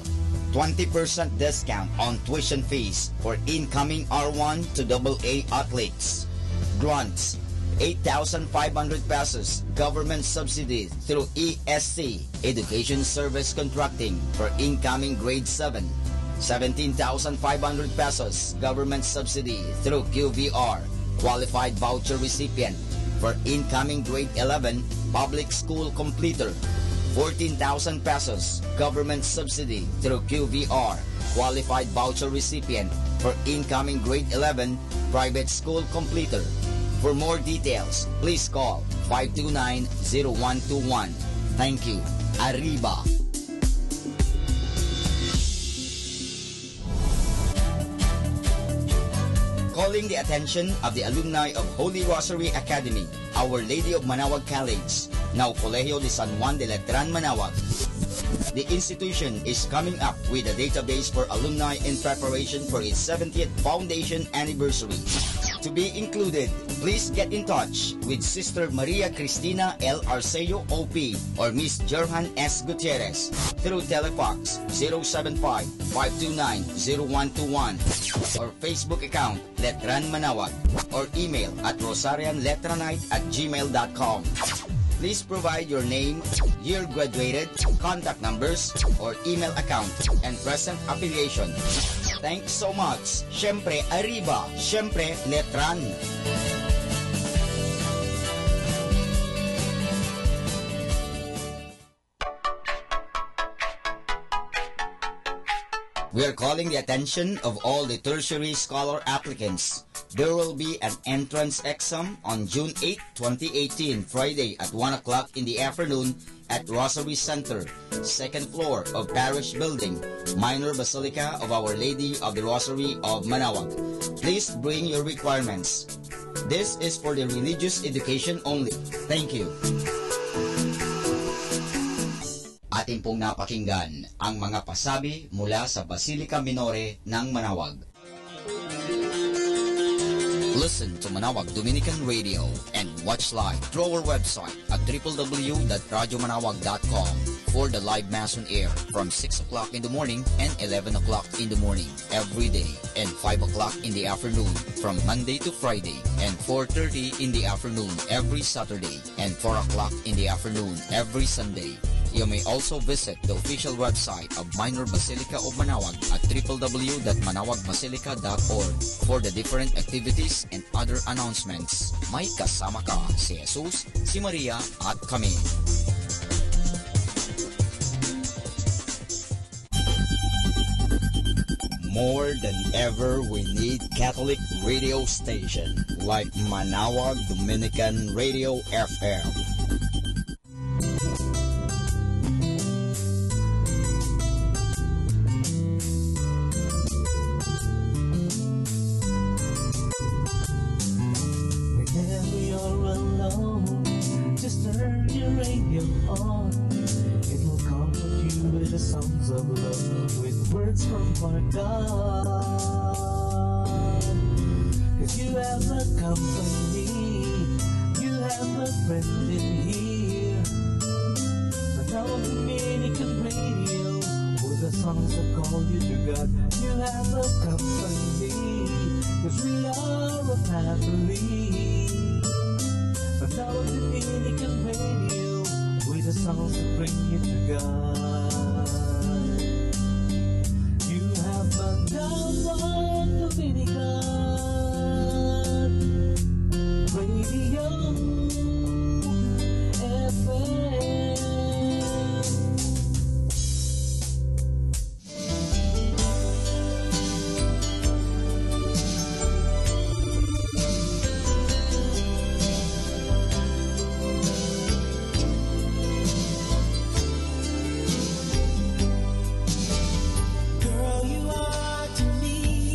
20% discount on tuition fees for incoming R1 to AA athletes. Grants, 8,500 pesos government subsidy through ESC, Education Service Contracting, for incoming grade 7. 17,500 pesos government subsidy through QVR, qualified voucher recipient, for incoming grade 11 public school completer. 14,000 pesos government subsidy through QVR, qualified voucher recipient, for incoming grade 11 private school completer. For more details, please call 529-0121. Thank you. Arriba. Calling the attention of the alumni of Holy Rosary Academy, Our Lady of Manaoag College, now Colegio de San Juan de Letran, Manaoag. The institution is coming up with a database for alumni in preparation for its 70th foundation anniversary. To be included, please get in touch with Sister Maria Cristina L. Arceo OP or Miss Jerhan S. Gutierrez through Telefax 075-529-0121 or Facebook account Letran Manaoag or email at rosarianletranite@gmail.com. Please provide your name, year graduated, contact numbers, or email account, and present affiliation. Thanks so much. Syempre, Arriba. Syempre, Letran. We are calling the attention of all the tertiary scholar applicants. There will be an entrance exam on June 8, 2018, Friday at 1 o'clock in the afternoon at Rosary Center, second floor of Parish Building, Minor Basilica of Our Lady of the Rosary of Manaoag. Please bring your requirements. This is for the religious education only. Thank you. Atin pong napakinggan ang mga pasabi mula sa Basilica Minore ng Manaoag. Listen to Manaoag Dominican Radio and watch live through our website at www.radiomanawag.com for the live Mass on air from 6 o'clock in the morning and 11 o'clock in the morning every day and 5 o'clock in the afternoon from Monday to Friday and 4:30 in the afternoon every Saturday and 4 o'clock in the afternoon every Sunday. You may also visit the official website of Minor Basilica of Manaoag at www.manawagbasilica.org for the different activities and other announcements. May kasama ka si Jesus, si Maria at kami. More than ever, we need Catholic radio station like Manaoag Dominican Radio FM. Girl, you are to me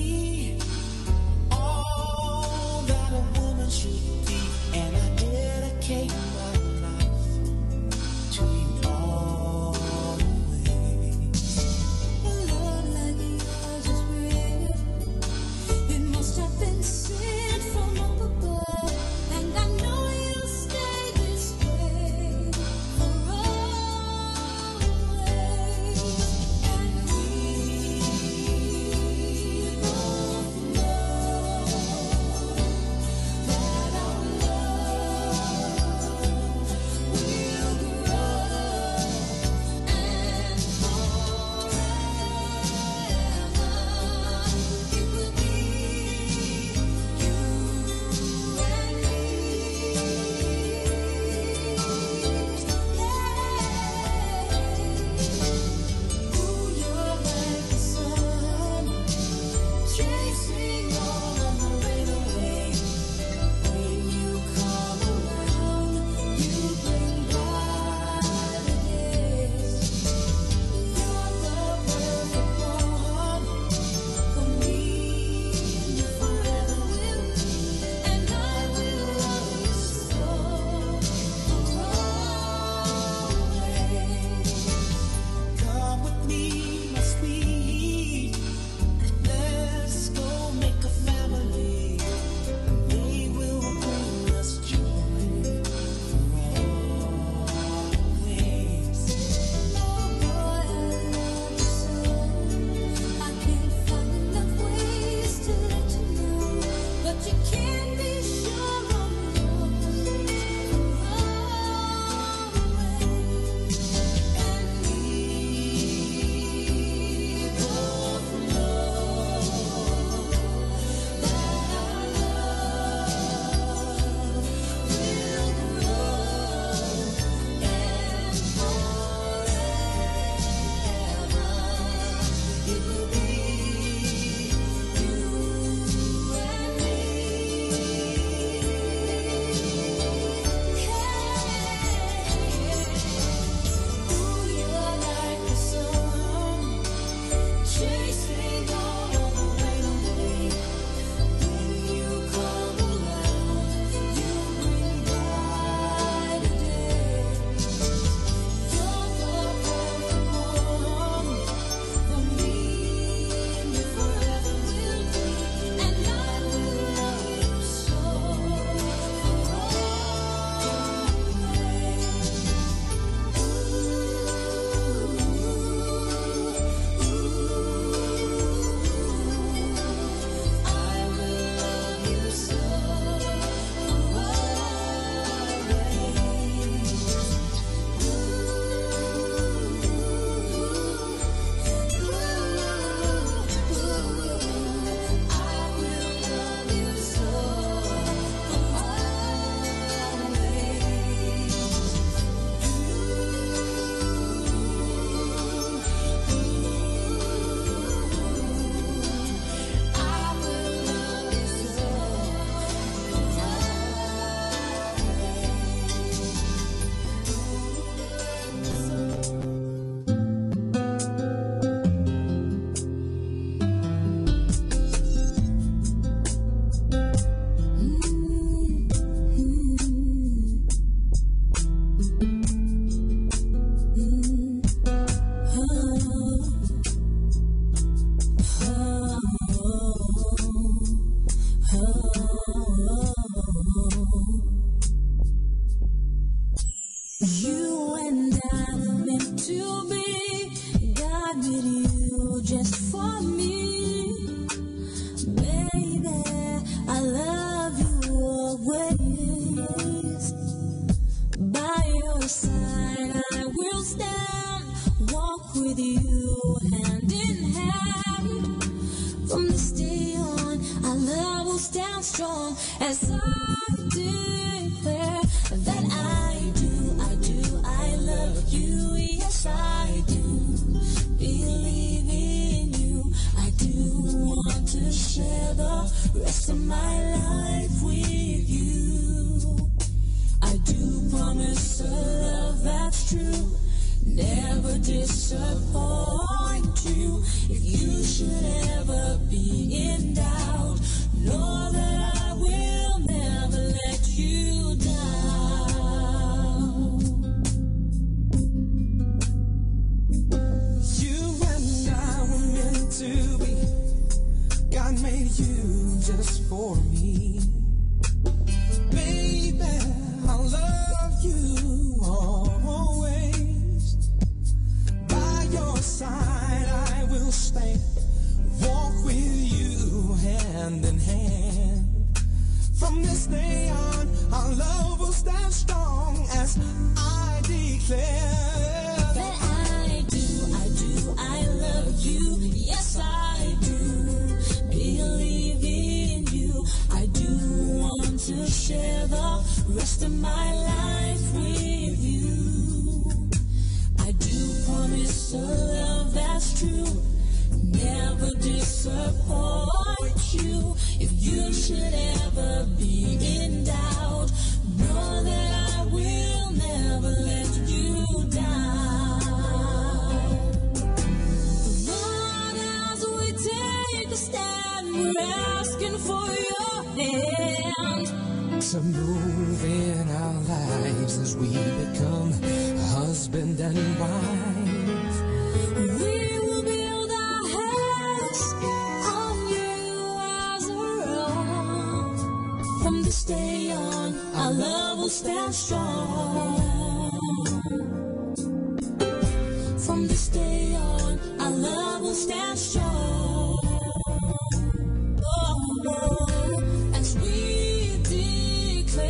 should ever be in doubt, know that I will never let you down. Lord, as we take a stand, we're asking for your hand to move in our lives as we become husband and wife. We will build our house on you as a rock. From this day on, our love will stand strong. From this day on, our love will stand strong. Oh, as we declare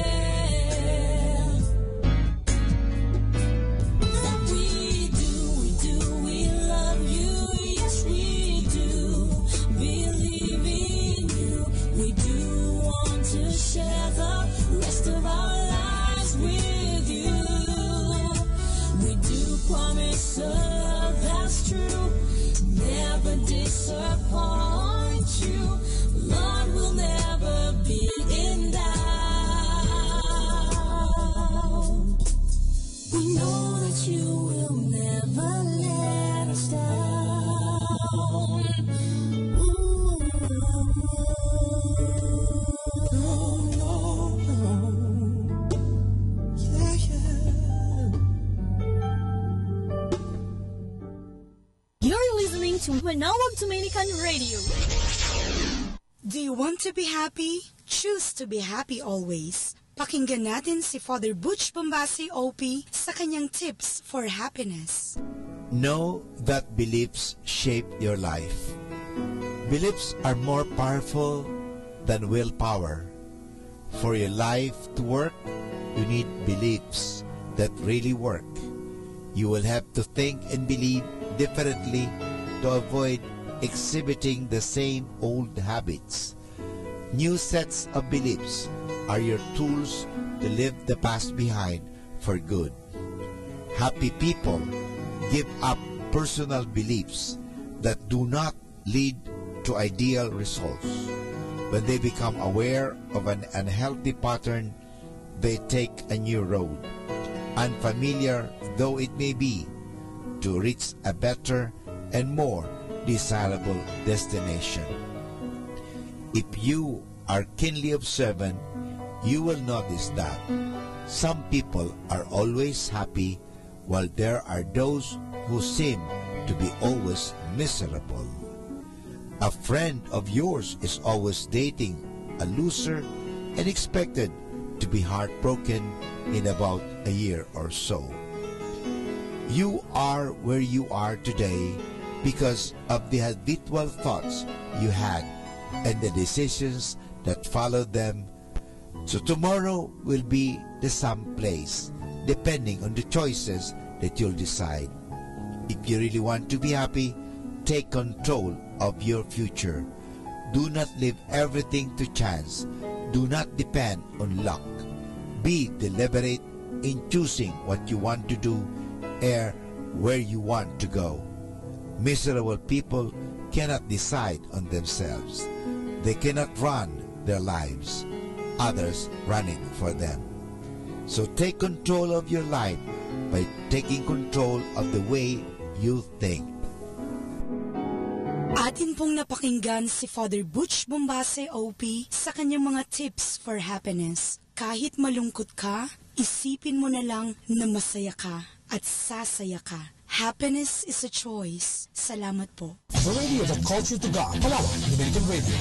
that we do, we love you. Yes, we do believe in you. We do want to share the rest of our lives with you. We do promise that's true, never disappoint you. Lord, will never be in doubt. We know that you will never let us down. Ooh, no. You're listening to Manawag Dominican Radio. Do you want to be happy? Choose to be happy always. Pakinggan natin si Father Butch Bombasi OP sa kanyang tips for happiness. Know that beliefs shape your life. Beliefs are more powerful than willpower. For your life to work, you need beliefs that really work. You will have to think and believe differently to avoid exhibiting the same old habits. New sets of beliefs are your tools to leave the past behind for good. Happy people give up personal beliefs that do not lead to ideal results. When they become aware of an unhealthy pattern, they take a new road, unfamiliar though it may be, to reach a better and more desirable destination. If you are keenly observant, you will notice that some people are always happy while there are those who seem to be always miserable. A friend of yours is always dating a loser and expected to be heartbroken in about a year or so. You are where you are today because of the habitual thoughts you had and the decisions that followed them. So tomorrow will be the same place, depending on the choices that you'll decide. If you really want to be happy, take control of your future. Do not leave everything to chance. Do not depend on luck. Be deliberate in choosing what you want to do or where you want to go. Miserable people cannot decide on themselves. They cannot run their lives. Others run it for them. So take control of your life by taking control of the way you think. Atin pong napakinggan si Father Butch Bombase OP sa kanyang mga tips for happiness. Kahit malungkot ka, isipin mo na lang na masaya ka at sasaya ka. Happiness is a choice. Salamat po. The radio that calls you to God. Manawag Dominican Radio.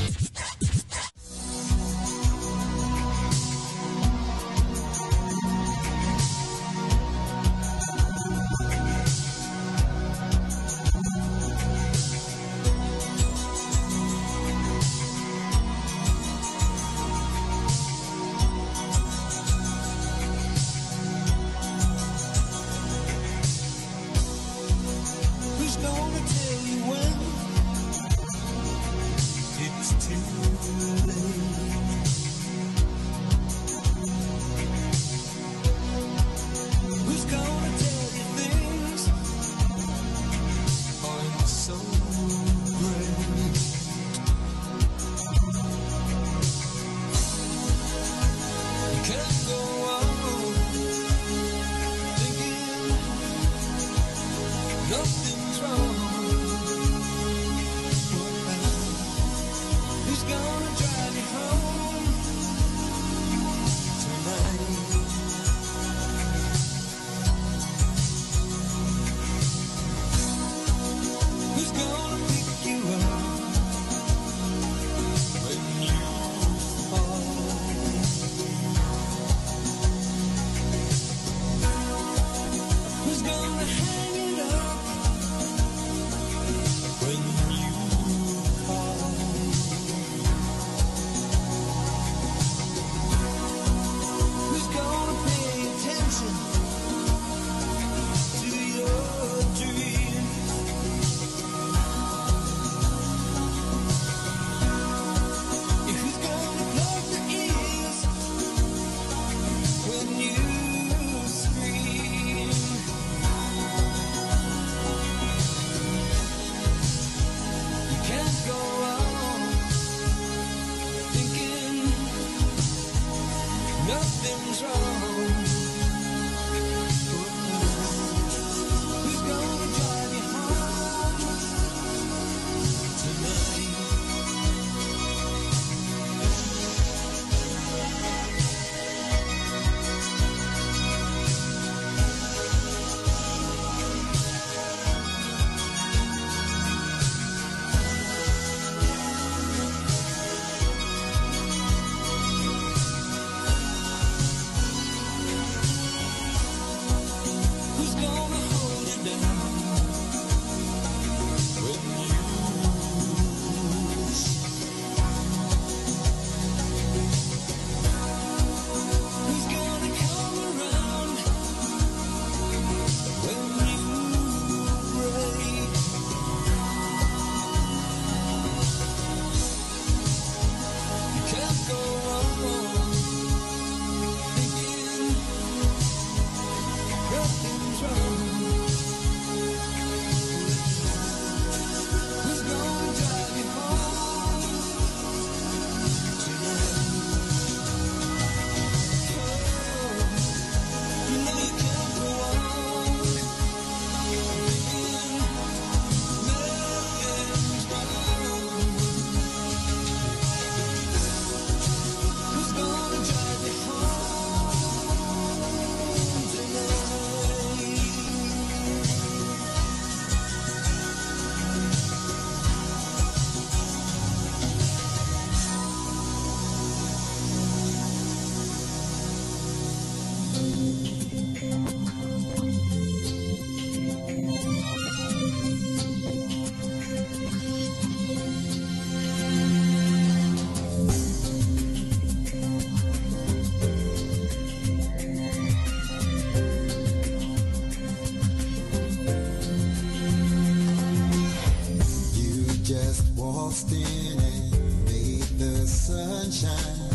sunshine.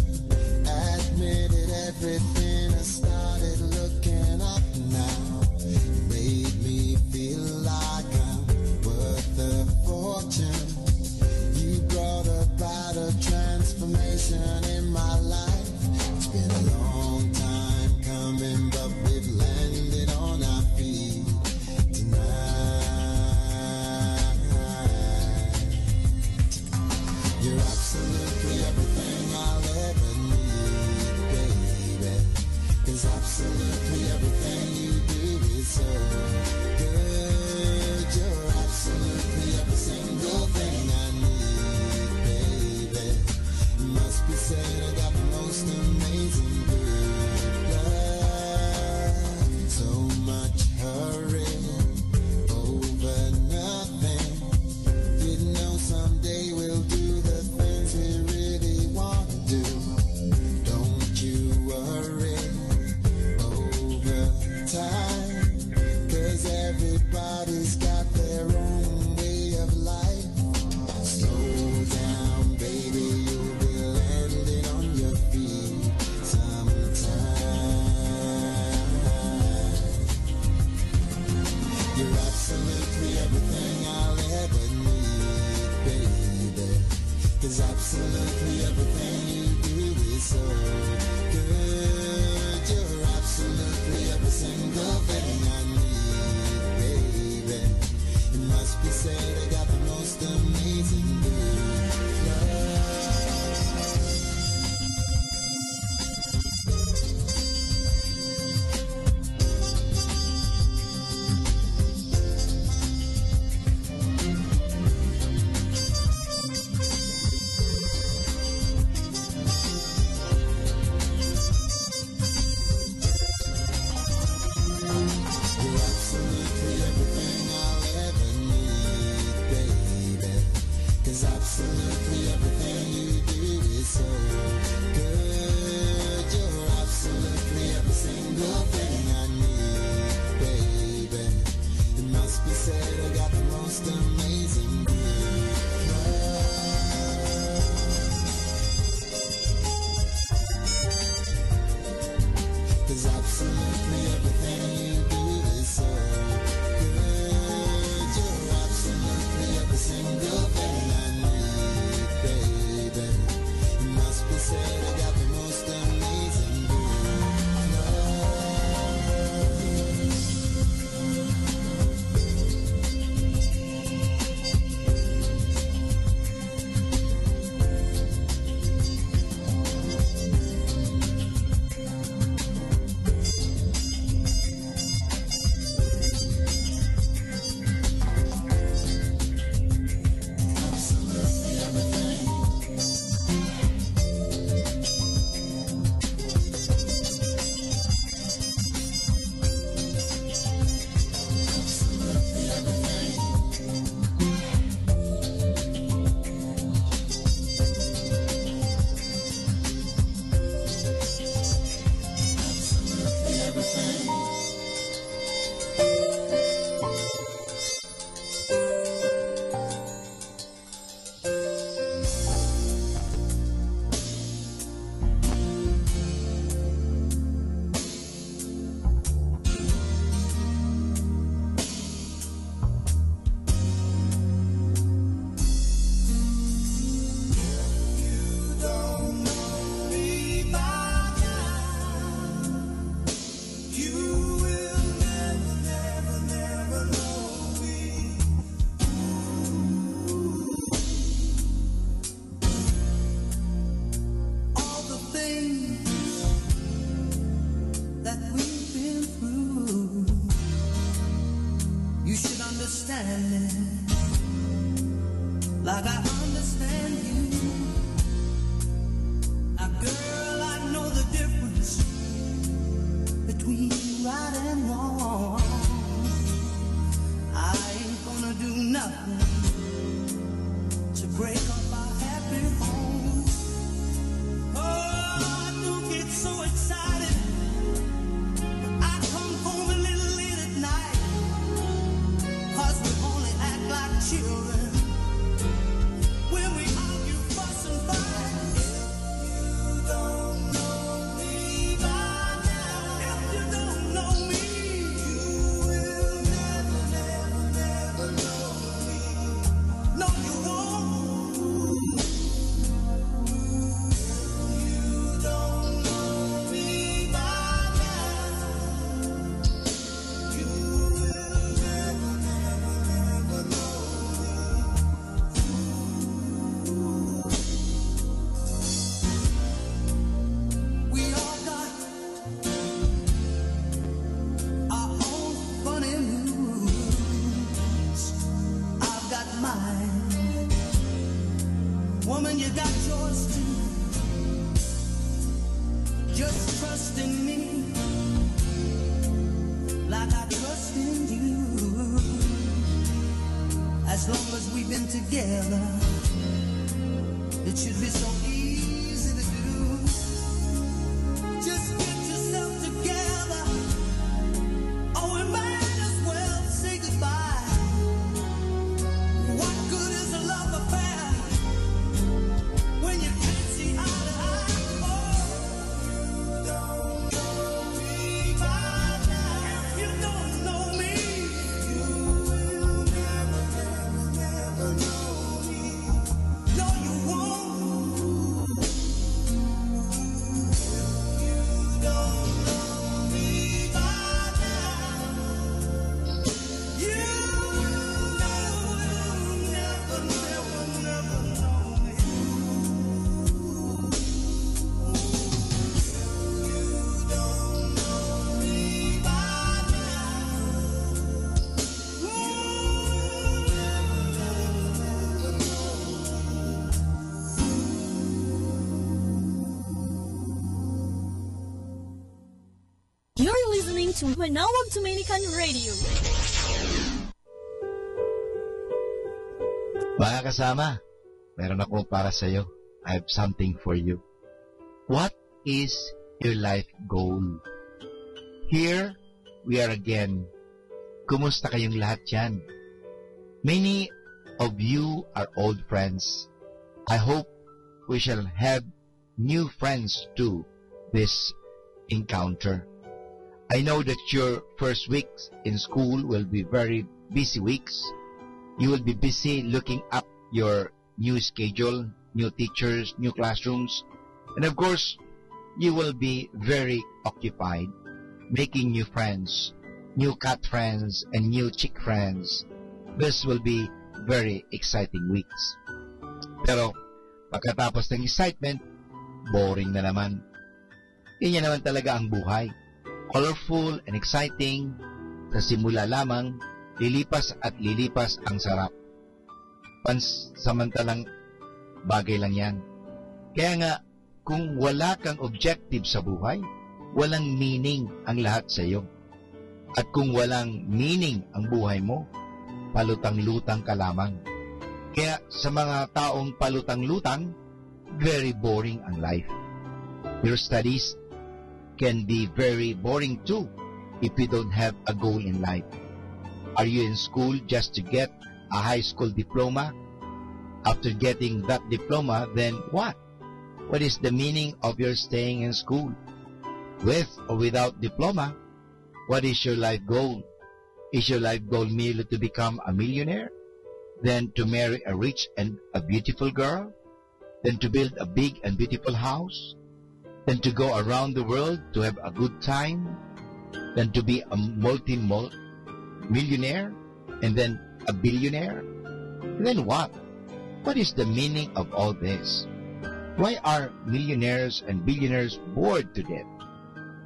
Admitted everything, I started looking up now. It made me feel like I'm worth a fortune. You brought about a transformation in my life. It's been a long time coming, but we've landed on our feet tonight. You're absolutely everything I'll ever need, baby. 'Cause absolutely everything you do is so good. You're absolutely every single thing I need, baby. It must be said I got the most amazing good love. So much hurry over nothing. You know someday we'll do the things we really want to do. Don't you worry over time, 'cause everybody's got their own way of life. Slow down, baby, you'll be landing on your feet sometime. You're absolutely everything I'll ever need, baby. 'Cause absolutely everything you do is so good. You're absolutely every single thing I need, baby. It must be said I got the most amazing good love. You're absolutely everything I'll ever need, baby. 'Cause absolutely everything you do is so good. You're absolutely every single thing I need, baby. It must be said I got the most amazing good love. 'Cause absolutely everything you do is so good. You're absolutely every single thing I need, baby. It must be said I got the most amazing good love. Absolutely everything. Absolutely everything. Absolutely everything. You don't know me by now. You will never, never, never know me. All the things that we've been through, you should understand it like I understand you. Now, girl, I know the difference between right and wrong. I ain't gonna do nothing to break up our happy home. Oh, I don't get so excited. I come home a little late at night, 'cause we only act like children. yours too. Just trust in me, like I trust in you. As long as we've been together, it should be so easy to do. Just get yourself together, or we might as well say goodbye. What good is a love affair when you can't see eye to eye? Oh, you don't know me by now. If you don't know me, you will never, never, never know me. No, you won't. You don't know me by now. You will never, never, never know me. You don't know me by now. You're listening to Manawag Dominican Radio. Mga kasama, meron ako para sa iyo. I have something for you. What is your life goal? Here we are again. Kumusta kayong lahat yan? Many of you are old friends. I hope we shall have new friends too this encounter. I know that your first weeks in school will be very busy weeks. You will be busy looking up your new schedule, new teachers, new classrooms, and of course, you will be very occupied making new friends, new cat friends, and new chick friends. This will be very exciting weeks. Pero, pagkatapos ng excitement, boring na naman. Yan naman talaga ang buhay. Colorful and exciting, sa simula lamang, lilipas at lilipas ang sarap. Pansamantalang bagay lang yan. Kaya nga, kung wala kang objective sa buhay, walang meaning ang lahat sa iyo. At kung walang meaning ang buhay mo, palutang-lutang ka lamang. Kaya sa mga taong palutang-lutang, very boring ang life. Your studies can be very boring too if you don't have a goal in life. Are you in school just to get a high school diploma? After getting that diploma, then what? What is the meaning of your staying in school? With or without diploma, what is your life goal? Is your life goal merely to become a millionaire? Then to marry a rich and a beautiful girl? Then to build a big and beautiful house? Then to go around the world to have a good time? Then to be a multi-millionaire? And then a billionaire? And then what? What is the meaning of all this? Why are millionaires and billionaires bored to death?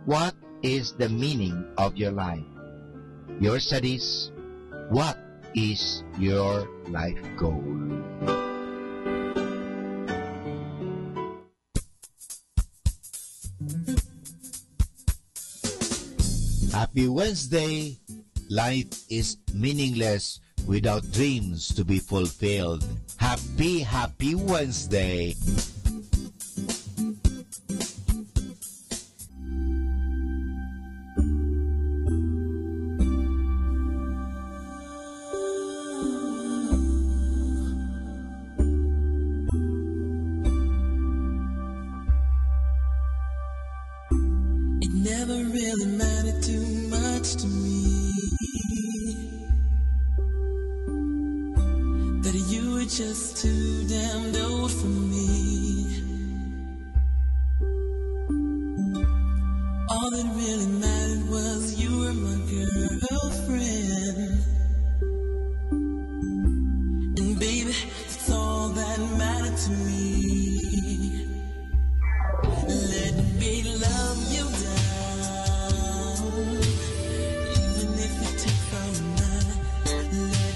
What is the meaning of your life? Your studies? What is your life goal? Happy Wednesday! Life is meaningless without dreams to be fulfilled. Happy Wednesday! It never really mattered too much to me that you were just too damned old for me. All that really mattered was you were my girlfriend. And baby, that's all that mattered to me. Let me love you down, even if it takes all night.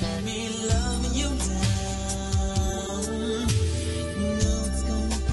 Let me love you down. You know it's gonna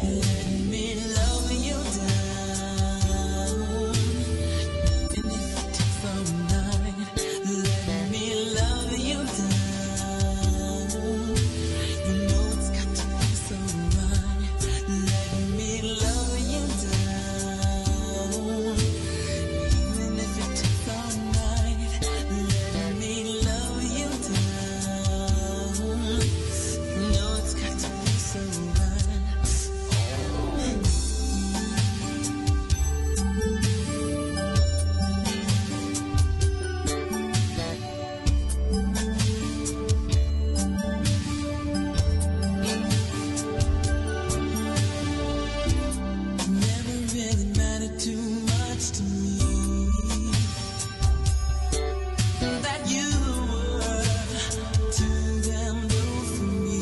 Let me love you down. And if it takes all night, let me love you down. You know it's got to be so right. Let me love you down. Even if it takes all night, let me love you down. You know it's got to be so right. Never really mattered too much to me that you were too damn low for me.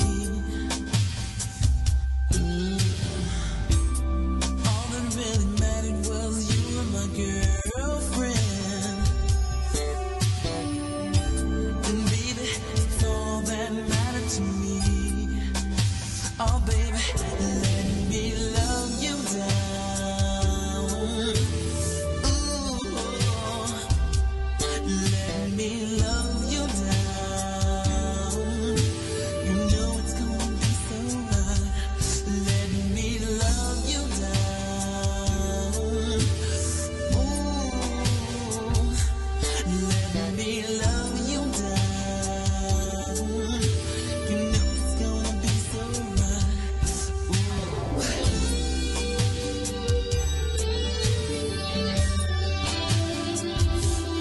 All that really mattered was you were my girlfriend. And baby, it's all that mattered to me. Oh baby, let me love you down. Ooh, let me love you down. You know it's gonna be so right. Let me love you down. Ooh, let me love you down. You know it's gonna be so right.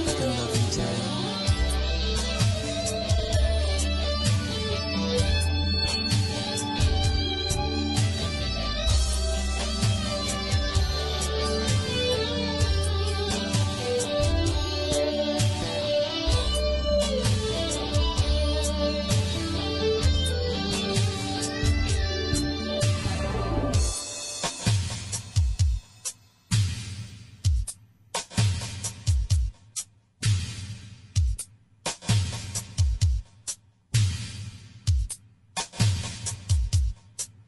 I can love you down.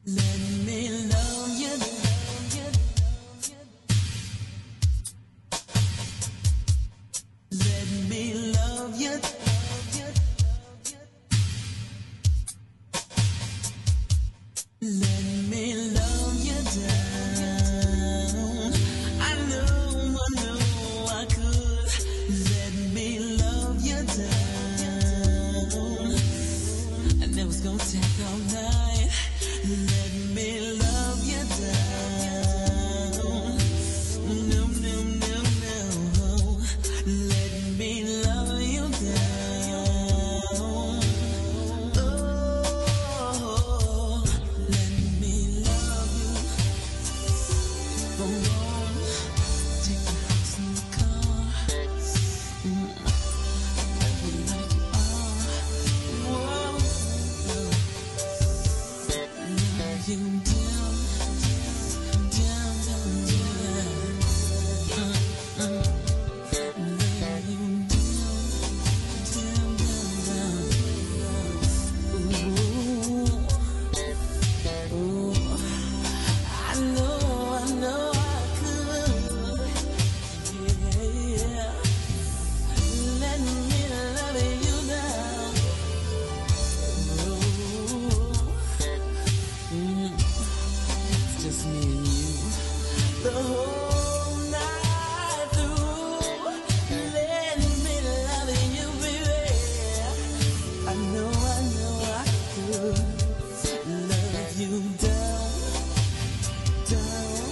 Let me love you. Let me love you. Let me love you down. I know I could. Let me love you down. I know it's gonna take all night. Let me love you down. No, no, no, no. Let me love you down. Oh, let me love you. Come on, take the house in the car. Let me like you are. Whoa. Love you down, down, down, down. Love you down, down, down, down. Ooh, ooh. I know I could. Yeah. Let me love you now. It's just me and you the whole night through. Let me love you, baby. I know I could love you down, down.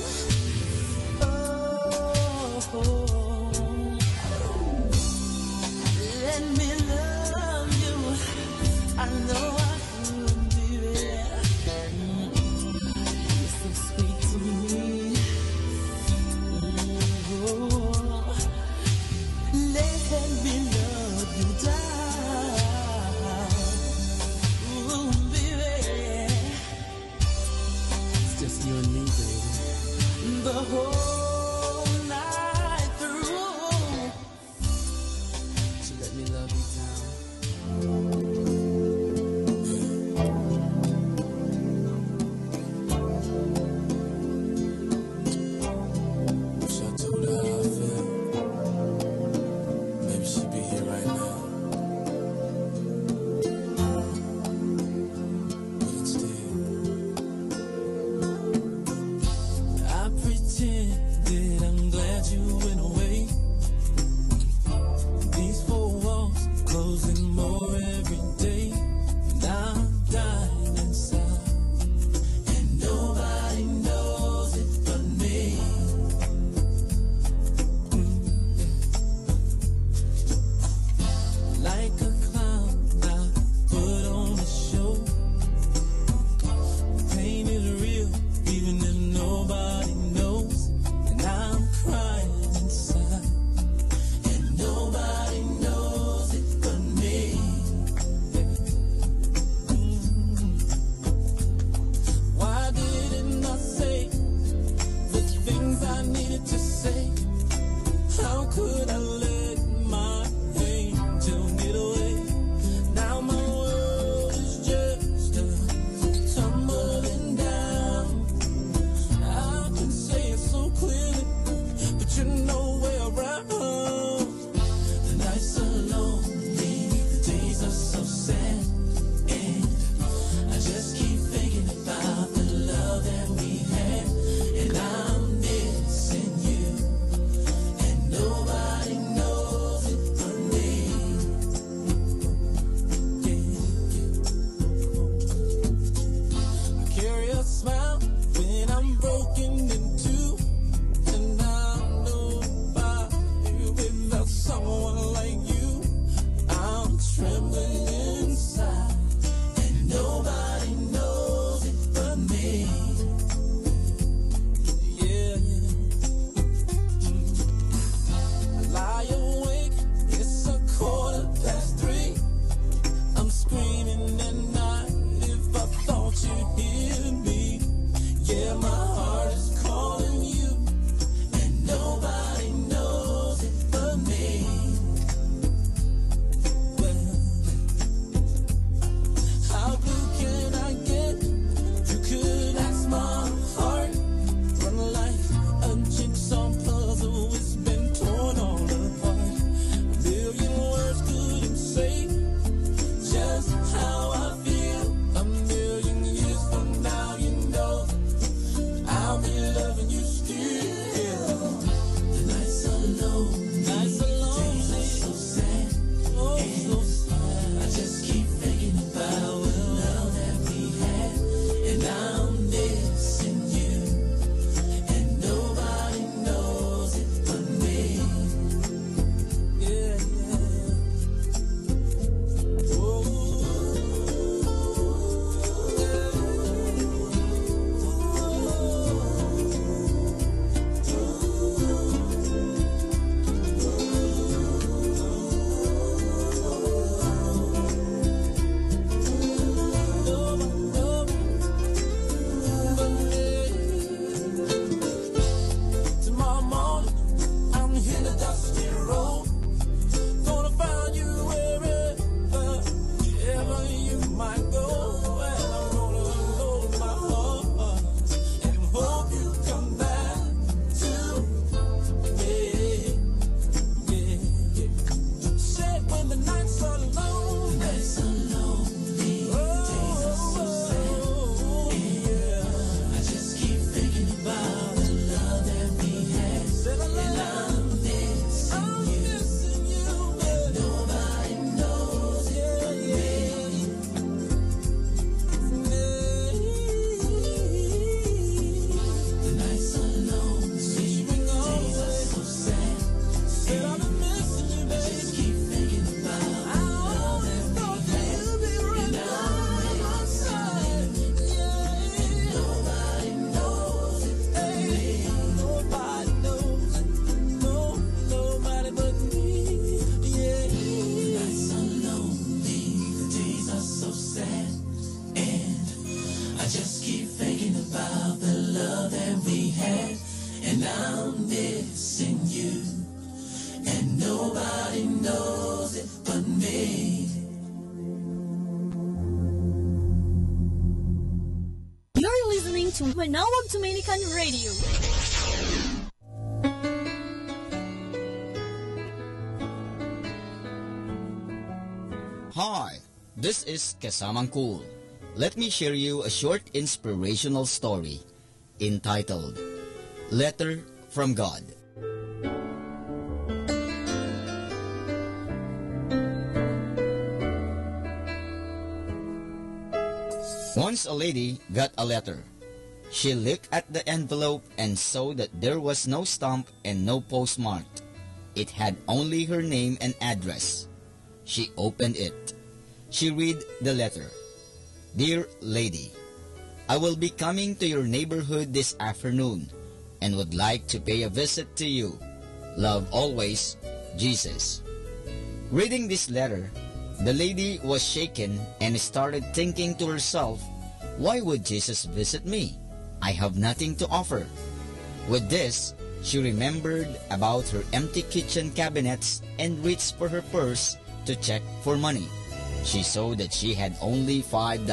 Oh, let me love you. I know I could, baby. You're so sweet to me. Let me love you down. Ooh, baby. It's just you and me, baby. The whole night through. So let me love you down. Yeah, my heart is calling you, and nobody knows it but me. Well, how blue can I get? You could ask my heart. Run like a jigsaw puzzle, it's been torn all apart. A million words couldn't say just how I feel. A million years from now, you know I'll be loving you still. The nights are lonely, days are so sad, oh so sad. I just keep thinking about the love that we had, and I'm missing you, and nobody knows it but me. Yeah, yeah. Oh, tomorrow morning, I'm hitting the dusty road. Gonna find you wherever you might go. And I'm gonna hold my heart and hope you come back to me. Yeah, yeah. Said when the nights are lonely, days are so sad. Yeah, I just keep thinking about the love that we had, and I'm missing you, and nobody knows it but me. The nights are lonely, days are so sad. Said I've been missing you, baby. I just keep thinking about the love that we had, and I'm missing you, and nobody knows it but me. Nobody knows it, no, nobody but me. Yeah, the nights are lonely, the days are so sad, and I just keep thinking about the love that we had, and I'm missing you, and nobody knows it but me. You're listening to Manawag Dominican Radio. Hi, this is Kasamang Cool. Let me share you a short inspirational story entitled Letter from God. Once a lady got a letter. She looked at the envelope and saw that there was no stamp and no postmark. It had only her name and address. She opened it. She read the letter. Dear lady, I will be coming to your neighborhood this afternoon and would like to pay a visit to you. Love always, Jesus. Reading this letter, the lady was shaken and started thinking to herself, why would Jesus visit me? I have nothing to offer. With this, she remembered about her empty kitchen cabinets and reached for her purse to check for money. She saw that she had only $5.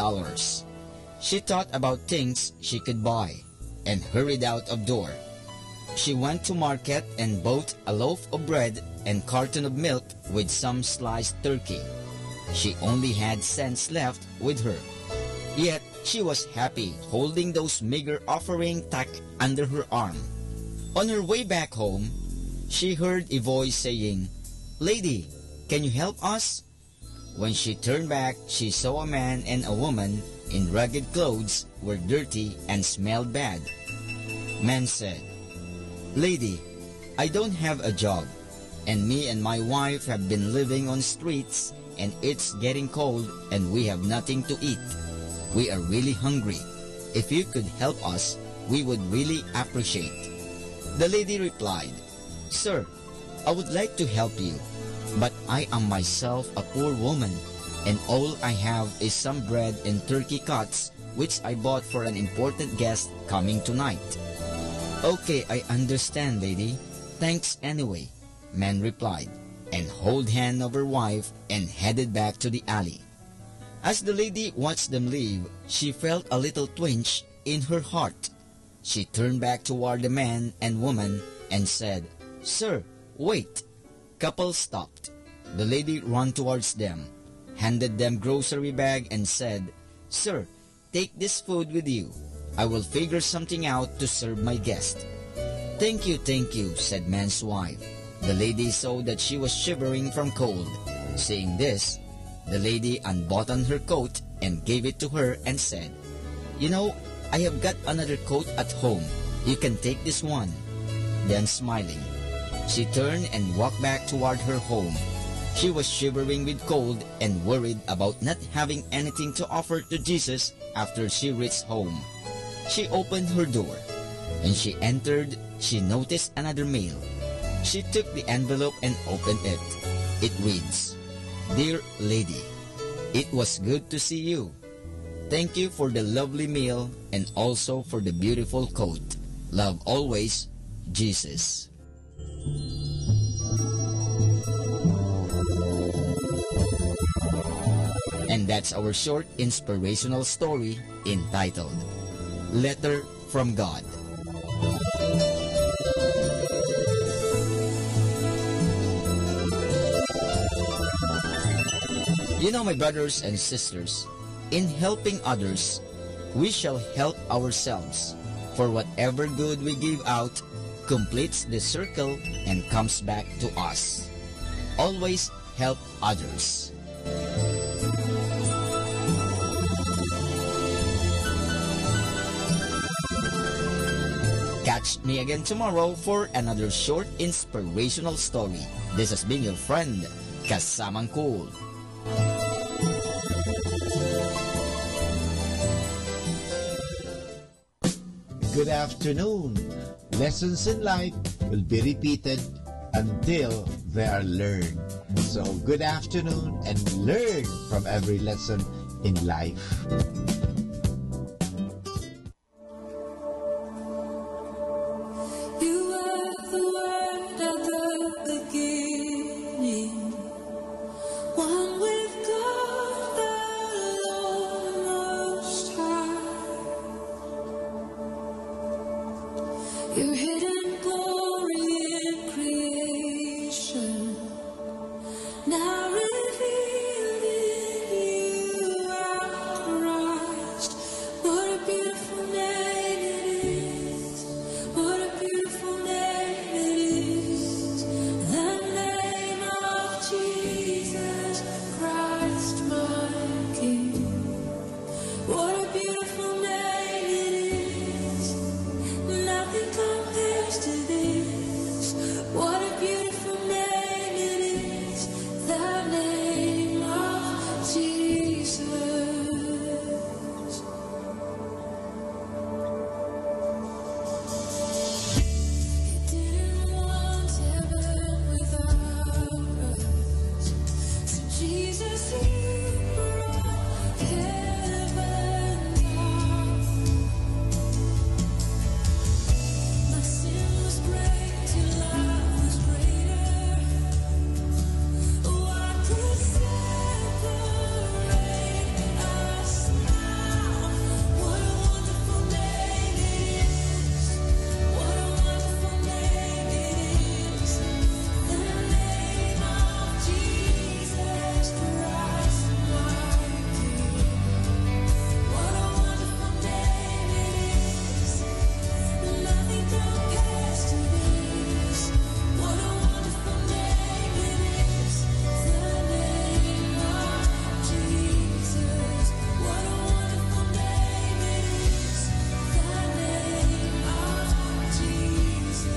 She thought about things she could buy and hurried out of door. She went to market and bought a loaf of bread and carton of milk with some sliced turkey. She only had cents left with her. Yet she was happy holding those meager offering tucked under her arm. On her way back home, she heard a voice saying, Lady, can you help us? When she turned back, she saw a man and a woman in ragged clothes were dirty and smelled bad. Man said, Lady, I don't have a job, and me and my wife have been living on streets, and it's getting cold and we have nothing to eat. We are really hungry. If you could help us, we would really appreciate. The lady replied, Sir, I would like to help you, but I am myself a poor woman, and all I have is some bread and turkey cuts which I bought for an important guest coming tonight." "Okay, I understand, lady. Thanks anyway," man replied, and hold hand of her wife and headed back to the alley. As the lady watched them leave, she felt a little twinge in her heart. She turned back toward the man and woman and said, "Sir, wait." Couple stopped. The lady ran towards them, handed them grocery bag and said, "Sir, take this food with you. I will figure something out to serve my guest." Thank you," said man's wife. The lady saw that she was shivering from cold. Seeing this, the lady unbuttoned her coat and gave it to her and said, "You know, I have got another coat at home. You can take this one." Then smiling, she turned and walked back toward her home. She was shivering with cold and worried about not having anything to offer to Jesus after she reached home. She opened her door. When she entered, she noticed another mail. She took the envelope and opened it. It reads, "Dear Lady, it was good to see you. Thank you for the lovely meal and also for the beautiful coat. Love always, Jesus." And that's our short inspirational story entitled Letter from God. You know, my brothers and sisters, in helping others, we shall help ourselves, for whatever good we give out completes the circle and comes back to us. Always help others. Catch me again tomorrow for another short inspirational story. This has been your friend, Kasamang Cool. Good afternoon. Lessons in life will be repeated until they are learned. So good afternoon and learn from every lesson in life. You were the word at the beginning, one with God the Lord Most High. Your hidden glory in creation, now revealed in you are Christ. What a beautiful name it is. What a beautiful name it is. The name of Jesus Christ, my King. What a beautiful name it is. Nothing compares to this. What a beautiful name it is. The name of Jesus. You didn't want heaven without us. So Jesus, you brought heaven down. My sin was great, your love was greater. What could separate us now? What a wonderful name it is. What a wonderful name it is. The name of Jesus Christ, my King. What a wonderful name it is. Nothing compares to this. What a wonderful name it is. The name of Jesus. What a wonderful name it is. The name of Jesus.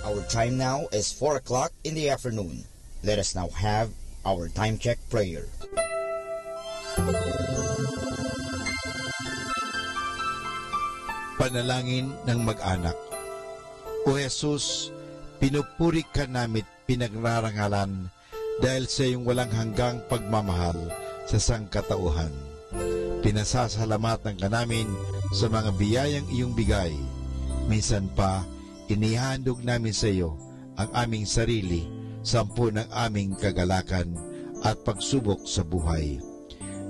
Our time now is 4 o'clock in the afternoon. Let us now have our time check prayer. Panalangin ng mag-anak. O Jesus, pinupuri ka namit pinagrarangalan dahil sa iyong walang hanggang pagmamahal sa sangkatauhan. Pinasasalamatan ka namin sa mga biyayang iyong bigay. Minsan pa, inihandog namin sa iyo ang aming sarili, sampu ng aming kagalakan at pagsubok sa buhay.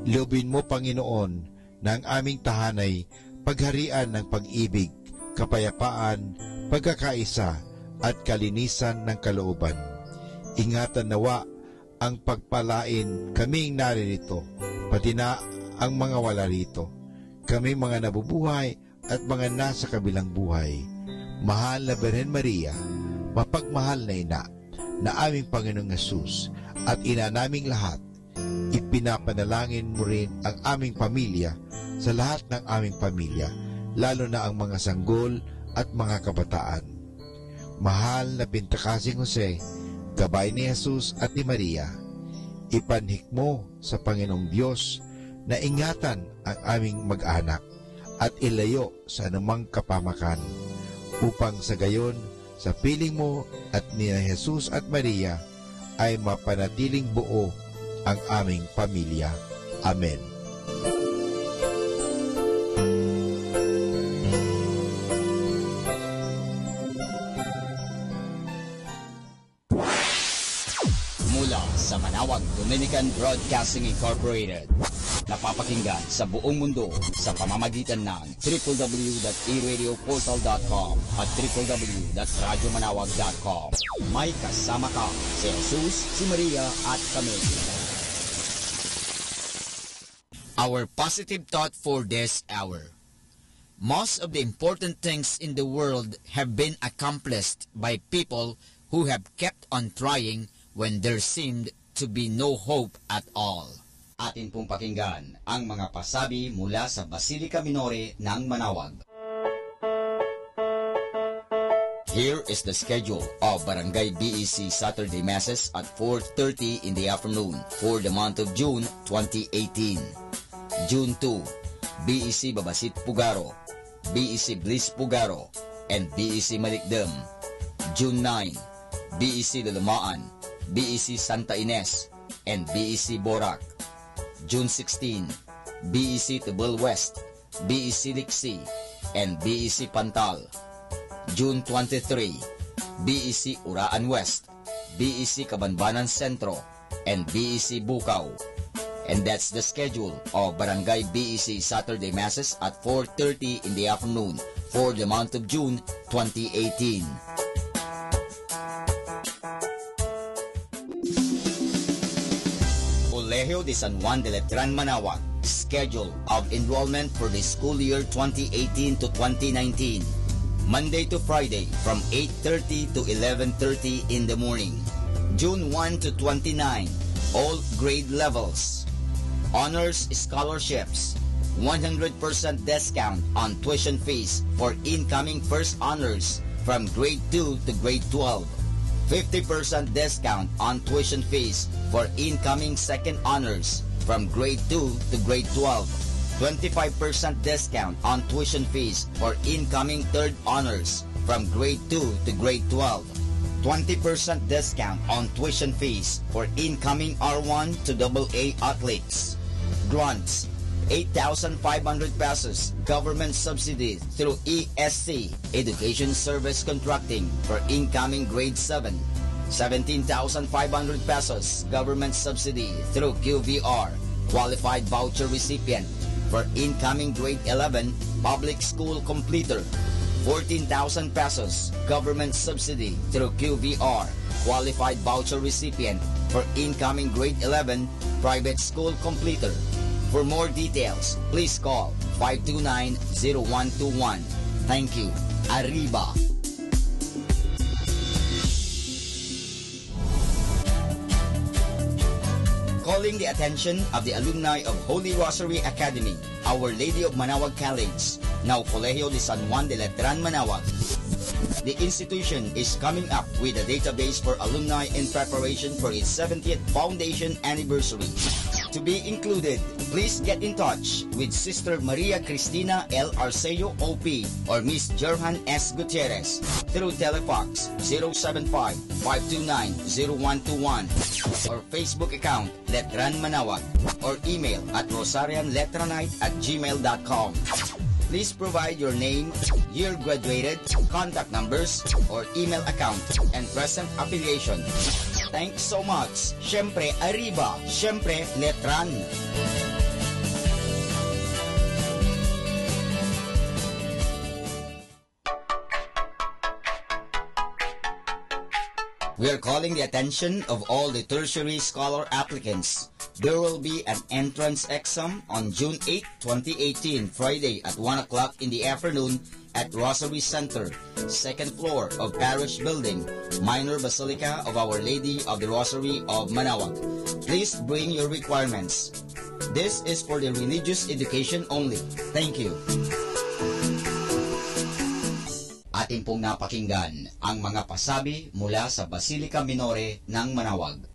Loobin mo, Panginoon, na ang aming tahanay pagharian ng pag-ibig, kapayapaan, pagkakaisa at kalinisan ng kalooban. Ingatan nawa ang pagpalain kaming naririto, pati na ang mga wala rito, kami mga nabubuhay at mga nasa kabilang buhay. Mahal na Birhen Maria, mapagmahal na ina na aming Panginoong Hesus at ina naming lahat, ipinapanalangin mo rin ang aming pamilya sa lahat ng aming pamilya, lalo na ang mga sanggol at mga kabataan. Mahal na Pintakasing Jose, gabay ni Jesus at ni Maria, ipanhik mo sa Panginoong Diyos na ingatan ang aming mag-anak at ilayo sa anumang kapamakan, upang sa gayon, sa piling mo at ni Jesus at Maria, ay mapanatiling buo ang aming pamilya. Amen. Mula sa Manawag Dominican Broadcasting Incorporated, napapakinggan sa buong mundo sa pamamagitan ng www.eradioportal.com at www.radyomanawag.com. May kasama ka si Jesus, si Maria at kami. Our positive thought for this hour. Most of the important things in the world have been accomplished by people who have kept on trying when there seemed to be no hope at all. Atin pong pakinggan ang mga pasabi mula sa Basilica Minore ng Manawag. Here is the schedule of Barangay BEC Saturday Masses at 4:30 in the afternoon for the month of June 2018. June 2, BEC Babasit Pugaro, BEC Bliss Pugaro, and BEC Malikdem. June 9, BEC Lulumaan, BEC Santa Ines, and BEC Borac. June 16, BEC Tubal West, BEC Liksi, and BEC Pantal. June 23, BEC Uraan West, BEC Kabanbanan Sentro, and BEC Bukaw. And that's the schedule of Barangay BEC Saturday Masses at 4:30 in the afternoon for the month of June 2018. Colegio de San Juan de Letran Manawag, schedule of enrollment for the school year 2018 to 2019. Monday to Friday from 8:30 to 11:30 in the morning. June 1 to 29, all grade levels. Honors scholarships, 100% discount on tuition fees for incoming first honors from grade 2 to grade 12. 50% discount on tuition fees for incoming second honors from grade 2 to grade 12. 25% discount on tuition fees for incoming third honors from grade 2 to grade 12. 20% discount on tuition fees for incoming R1 to AA athletes. Grants, 8,500 pesos government subsidy through ESC, Education Service Contracting, for incoming grade 7. 17,500 pesos government subsidy through QVR, qualified voucher recipient, for incoming grade 11 public school completer. 14,000 pesos government subsidy through QVR, qualified voucher recipient, for incoming grade 11 private school completer. For more details, please call 529-0121. Thank you. Arriba! Calling the attention of the alumni of Holy Rosary Academy, Our Lady of Manawag College, now Colegio de San Juan de Letran Manawag. The institution is coming up with a database for alumni in preparation for its 70th foundation anniversary. To be included, please get in touch with Sister Maria Cristina L. Arceo OP or Miss Jerhan S. Gutierrez through Telefax 075-529-0121 or Facebook account Letran Manawag or email at rosarianletranite@gmail.com. Please provide your name, year graduated, contact numbers, or email account, and present affiliation. Thanks so much. Siyempre, Arriba. Siyempre, Letran. We are calling the attention of all the tertiary scholar applicants. There will be an entrance exam on June 8, 2018, Friday at 1 o'clock in the afternoon at Rosary Center, second floor of Parish Building, Minor Basilica of Our Lady of the Rosary of Manawag. Please bring your requirements. This is for the religious education only. Thank you. Atin pong napakinggan ang mga pasabi mula sa Basilica Minore ng Manawag.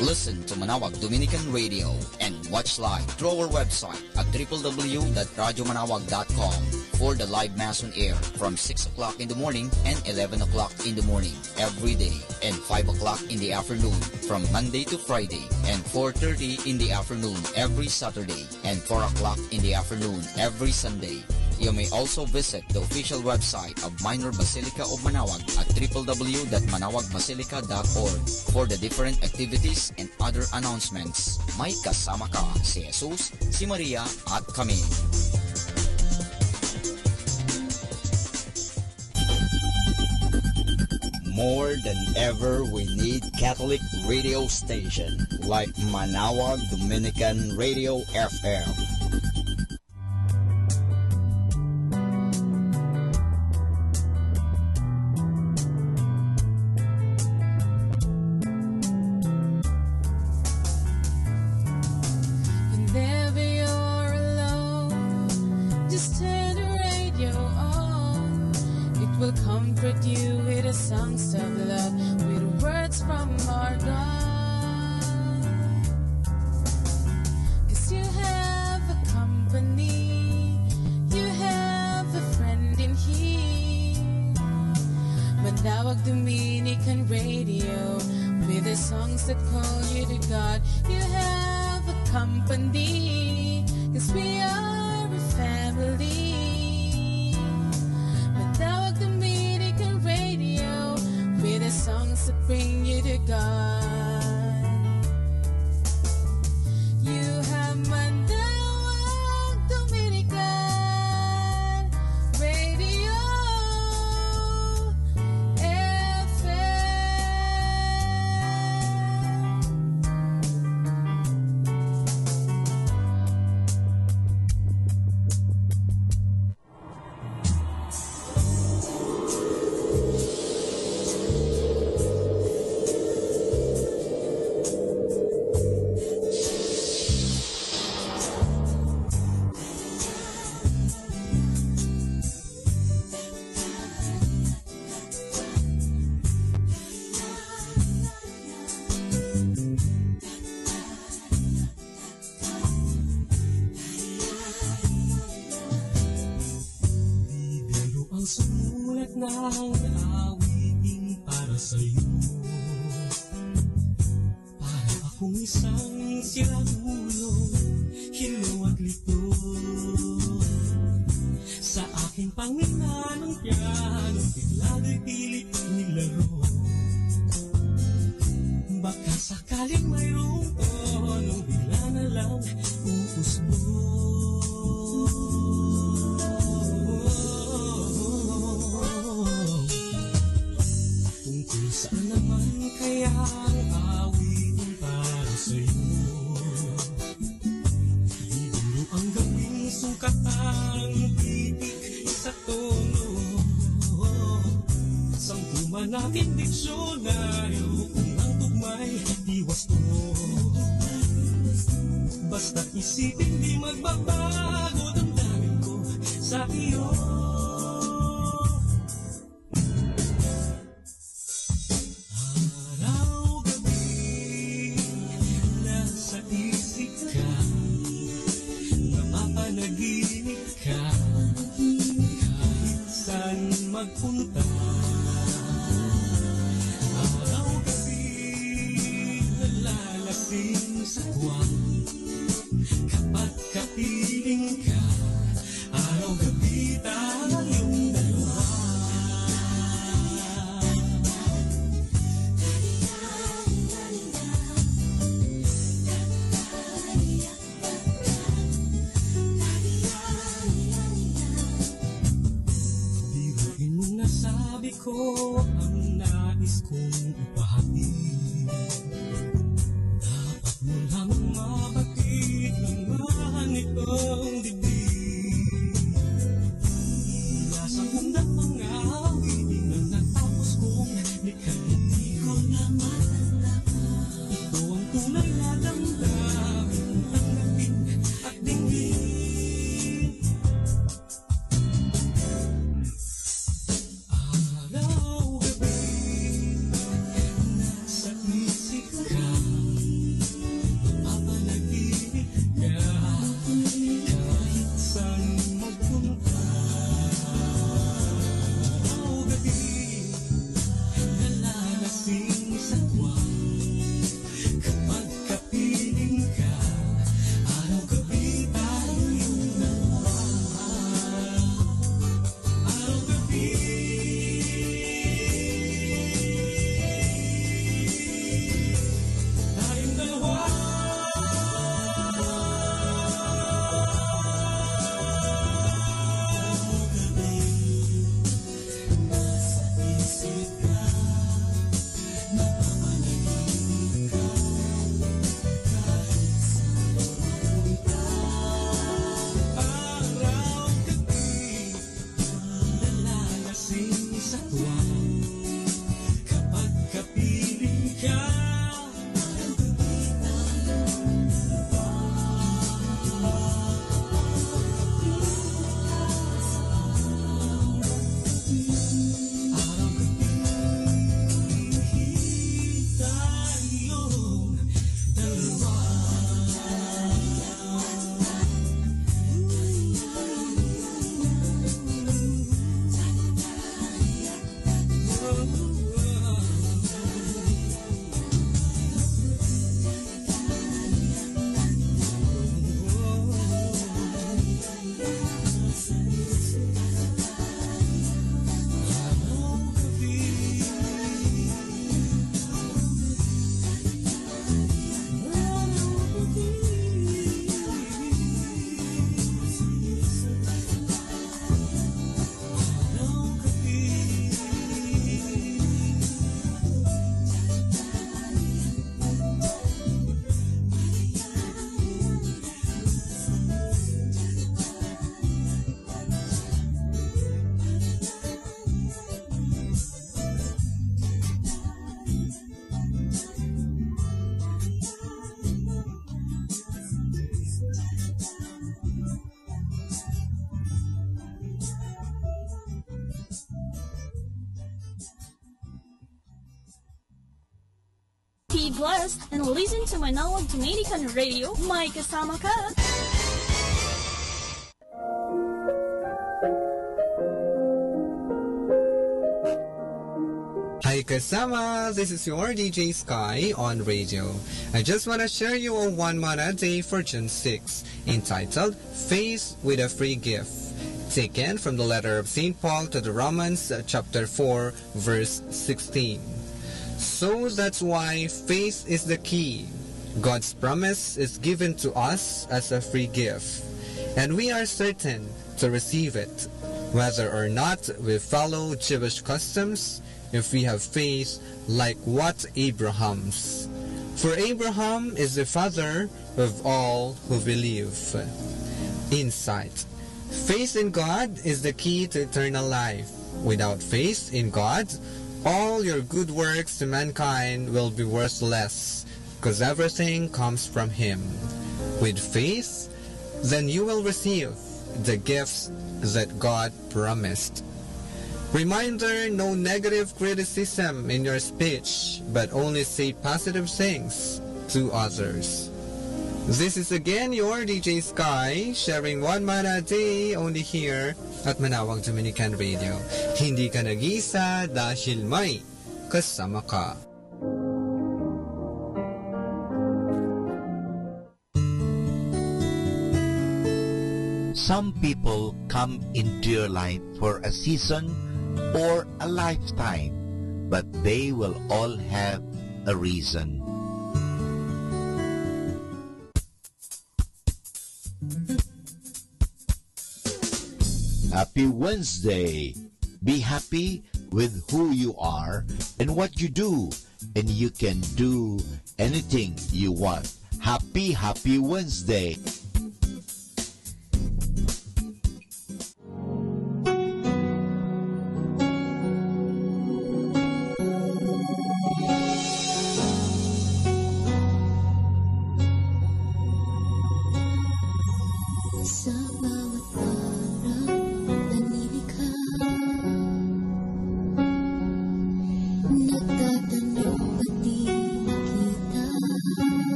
Listen to Manawag Dominican Radio and watch live through our website at www.radiomanawag.com for the live Mass on air from 6 o'clock in the morning and 11 o'clock in the morning every day and 5 o'clock in the afternoon from Monday to Friday and 4:30 in the afternoon every Saturday and 4 o'clock in the afternoon every Sunday. You may also visit the official website of Minor Basilica of Manawag at www.manawagbasilica.org for the different activities and other announcements. May kasama ka si Jesus, si Maria at kami. More than ever, we need Catholic radio station like Manawag Dominican Radio FM. Basta't isipin di magbabago damdamin ko sa iyo. Araw-gabi nalalasing sa tuwang kapag kapiling ka. Araw-gabi tayong dalawa. Biguin mo nasabi ko ang nais kong ipahatid. Dapat mo lang mapatid naman itong dibdib. Nasa mundang mga awitin na natapos kong likhain. Di ko na matandaman. Ito ang tunay na damdamin ng lapit at dinggin. Araw-gabi nasa isip ka. Napapanaginip ka kahit saan magpunta. Araw-gabi nalalasing sa tuwang kapag kapiling ka. Araw-gabi tayong dalawa. Araw-gabi tayong dalawa. Nasa isip ka, napapanaginip ka, kahit saan pumunta. Araw-gabi nalalasing sa tuwang kapag kapiling ka. Araw-gabi tayong Be blessed and listen to Manawag Dominican Radio. May kasama ka. Hi kasama, this is your DJ Sky on radio. I just want to share you a 1 mana day for June 6, entitled Faith with a Free Gift, taken from the letter of St. Paul to the Romans, chapter 4, verse 16. So that's why faith is the key. God's promise is given to us as a free gift, and we are certain to receive it, whether or not we follow Jewish customs, if we have faith like what Abraham's. For Abraham is the father of all who believe. Insight. Faith in God is the key to eternal life. Without faith in God, all your good works to mankind will be worthless, because everything comes from Him. With faith, then you will receive the gifts that God promised. Reminder, no negative criticism in your speech, but only say positive things to others. This is again your DJ Sky, sharing one mana a day only here at Manawag Dominican Radio. Hindi ka nag-isa dahil may kasama ka. Some people come into your life for a season or a lifetime, but they will all have a reason. Happy Wednesday! Be happy with who you are and what you do, and you can do anything you want. Happy Wednesday!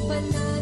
Panahon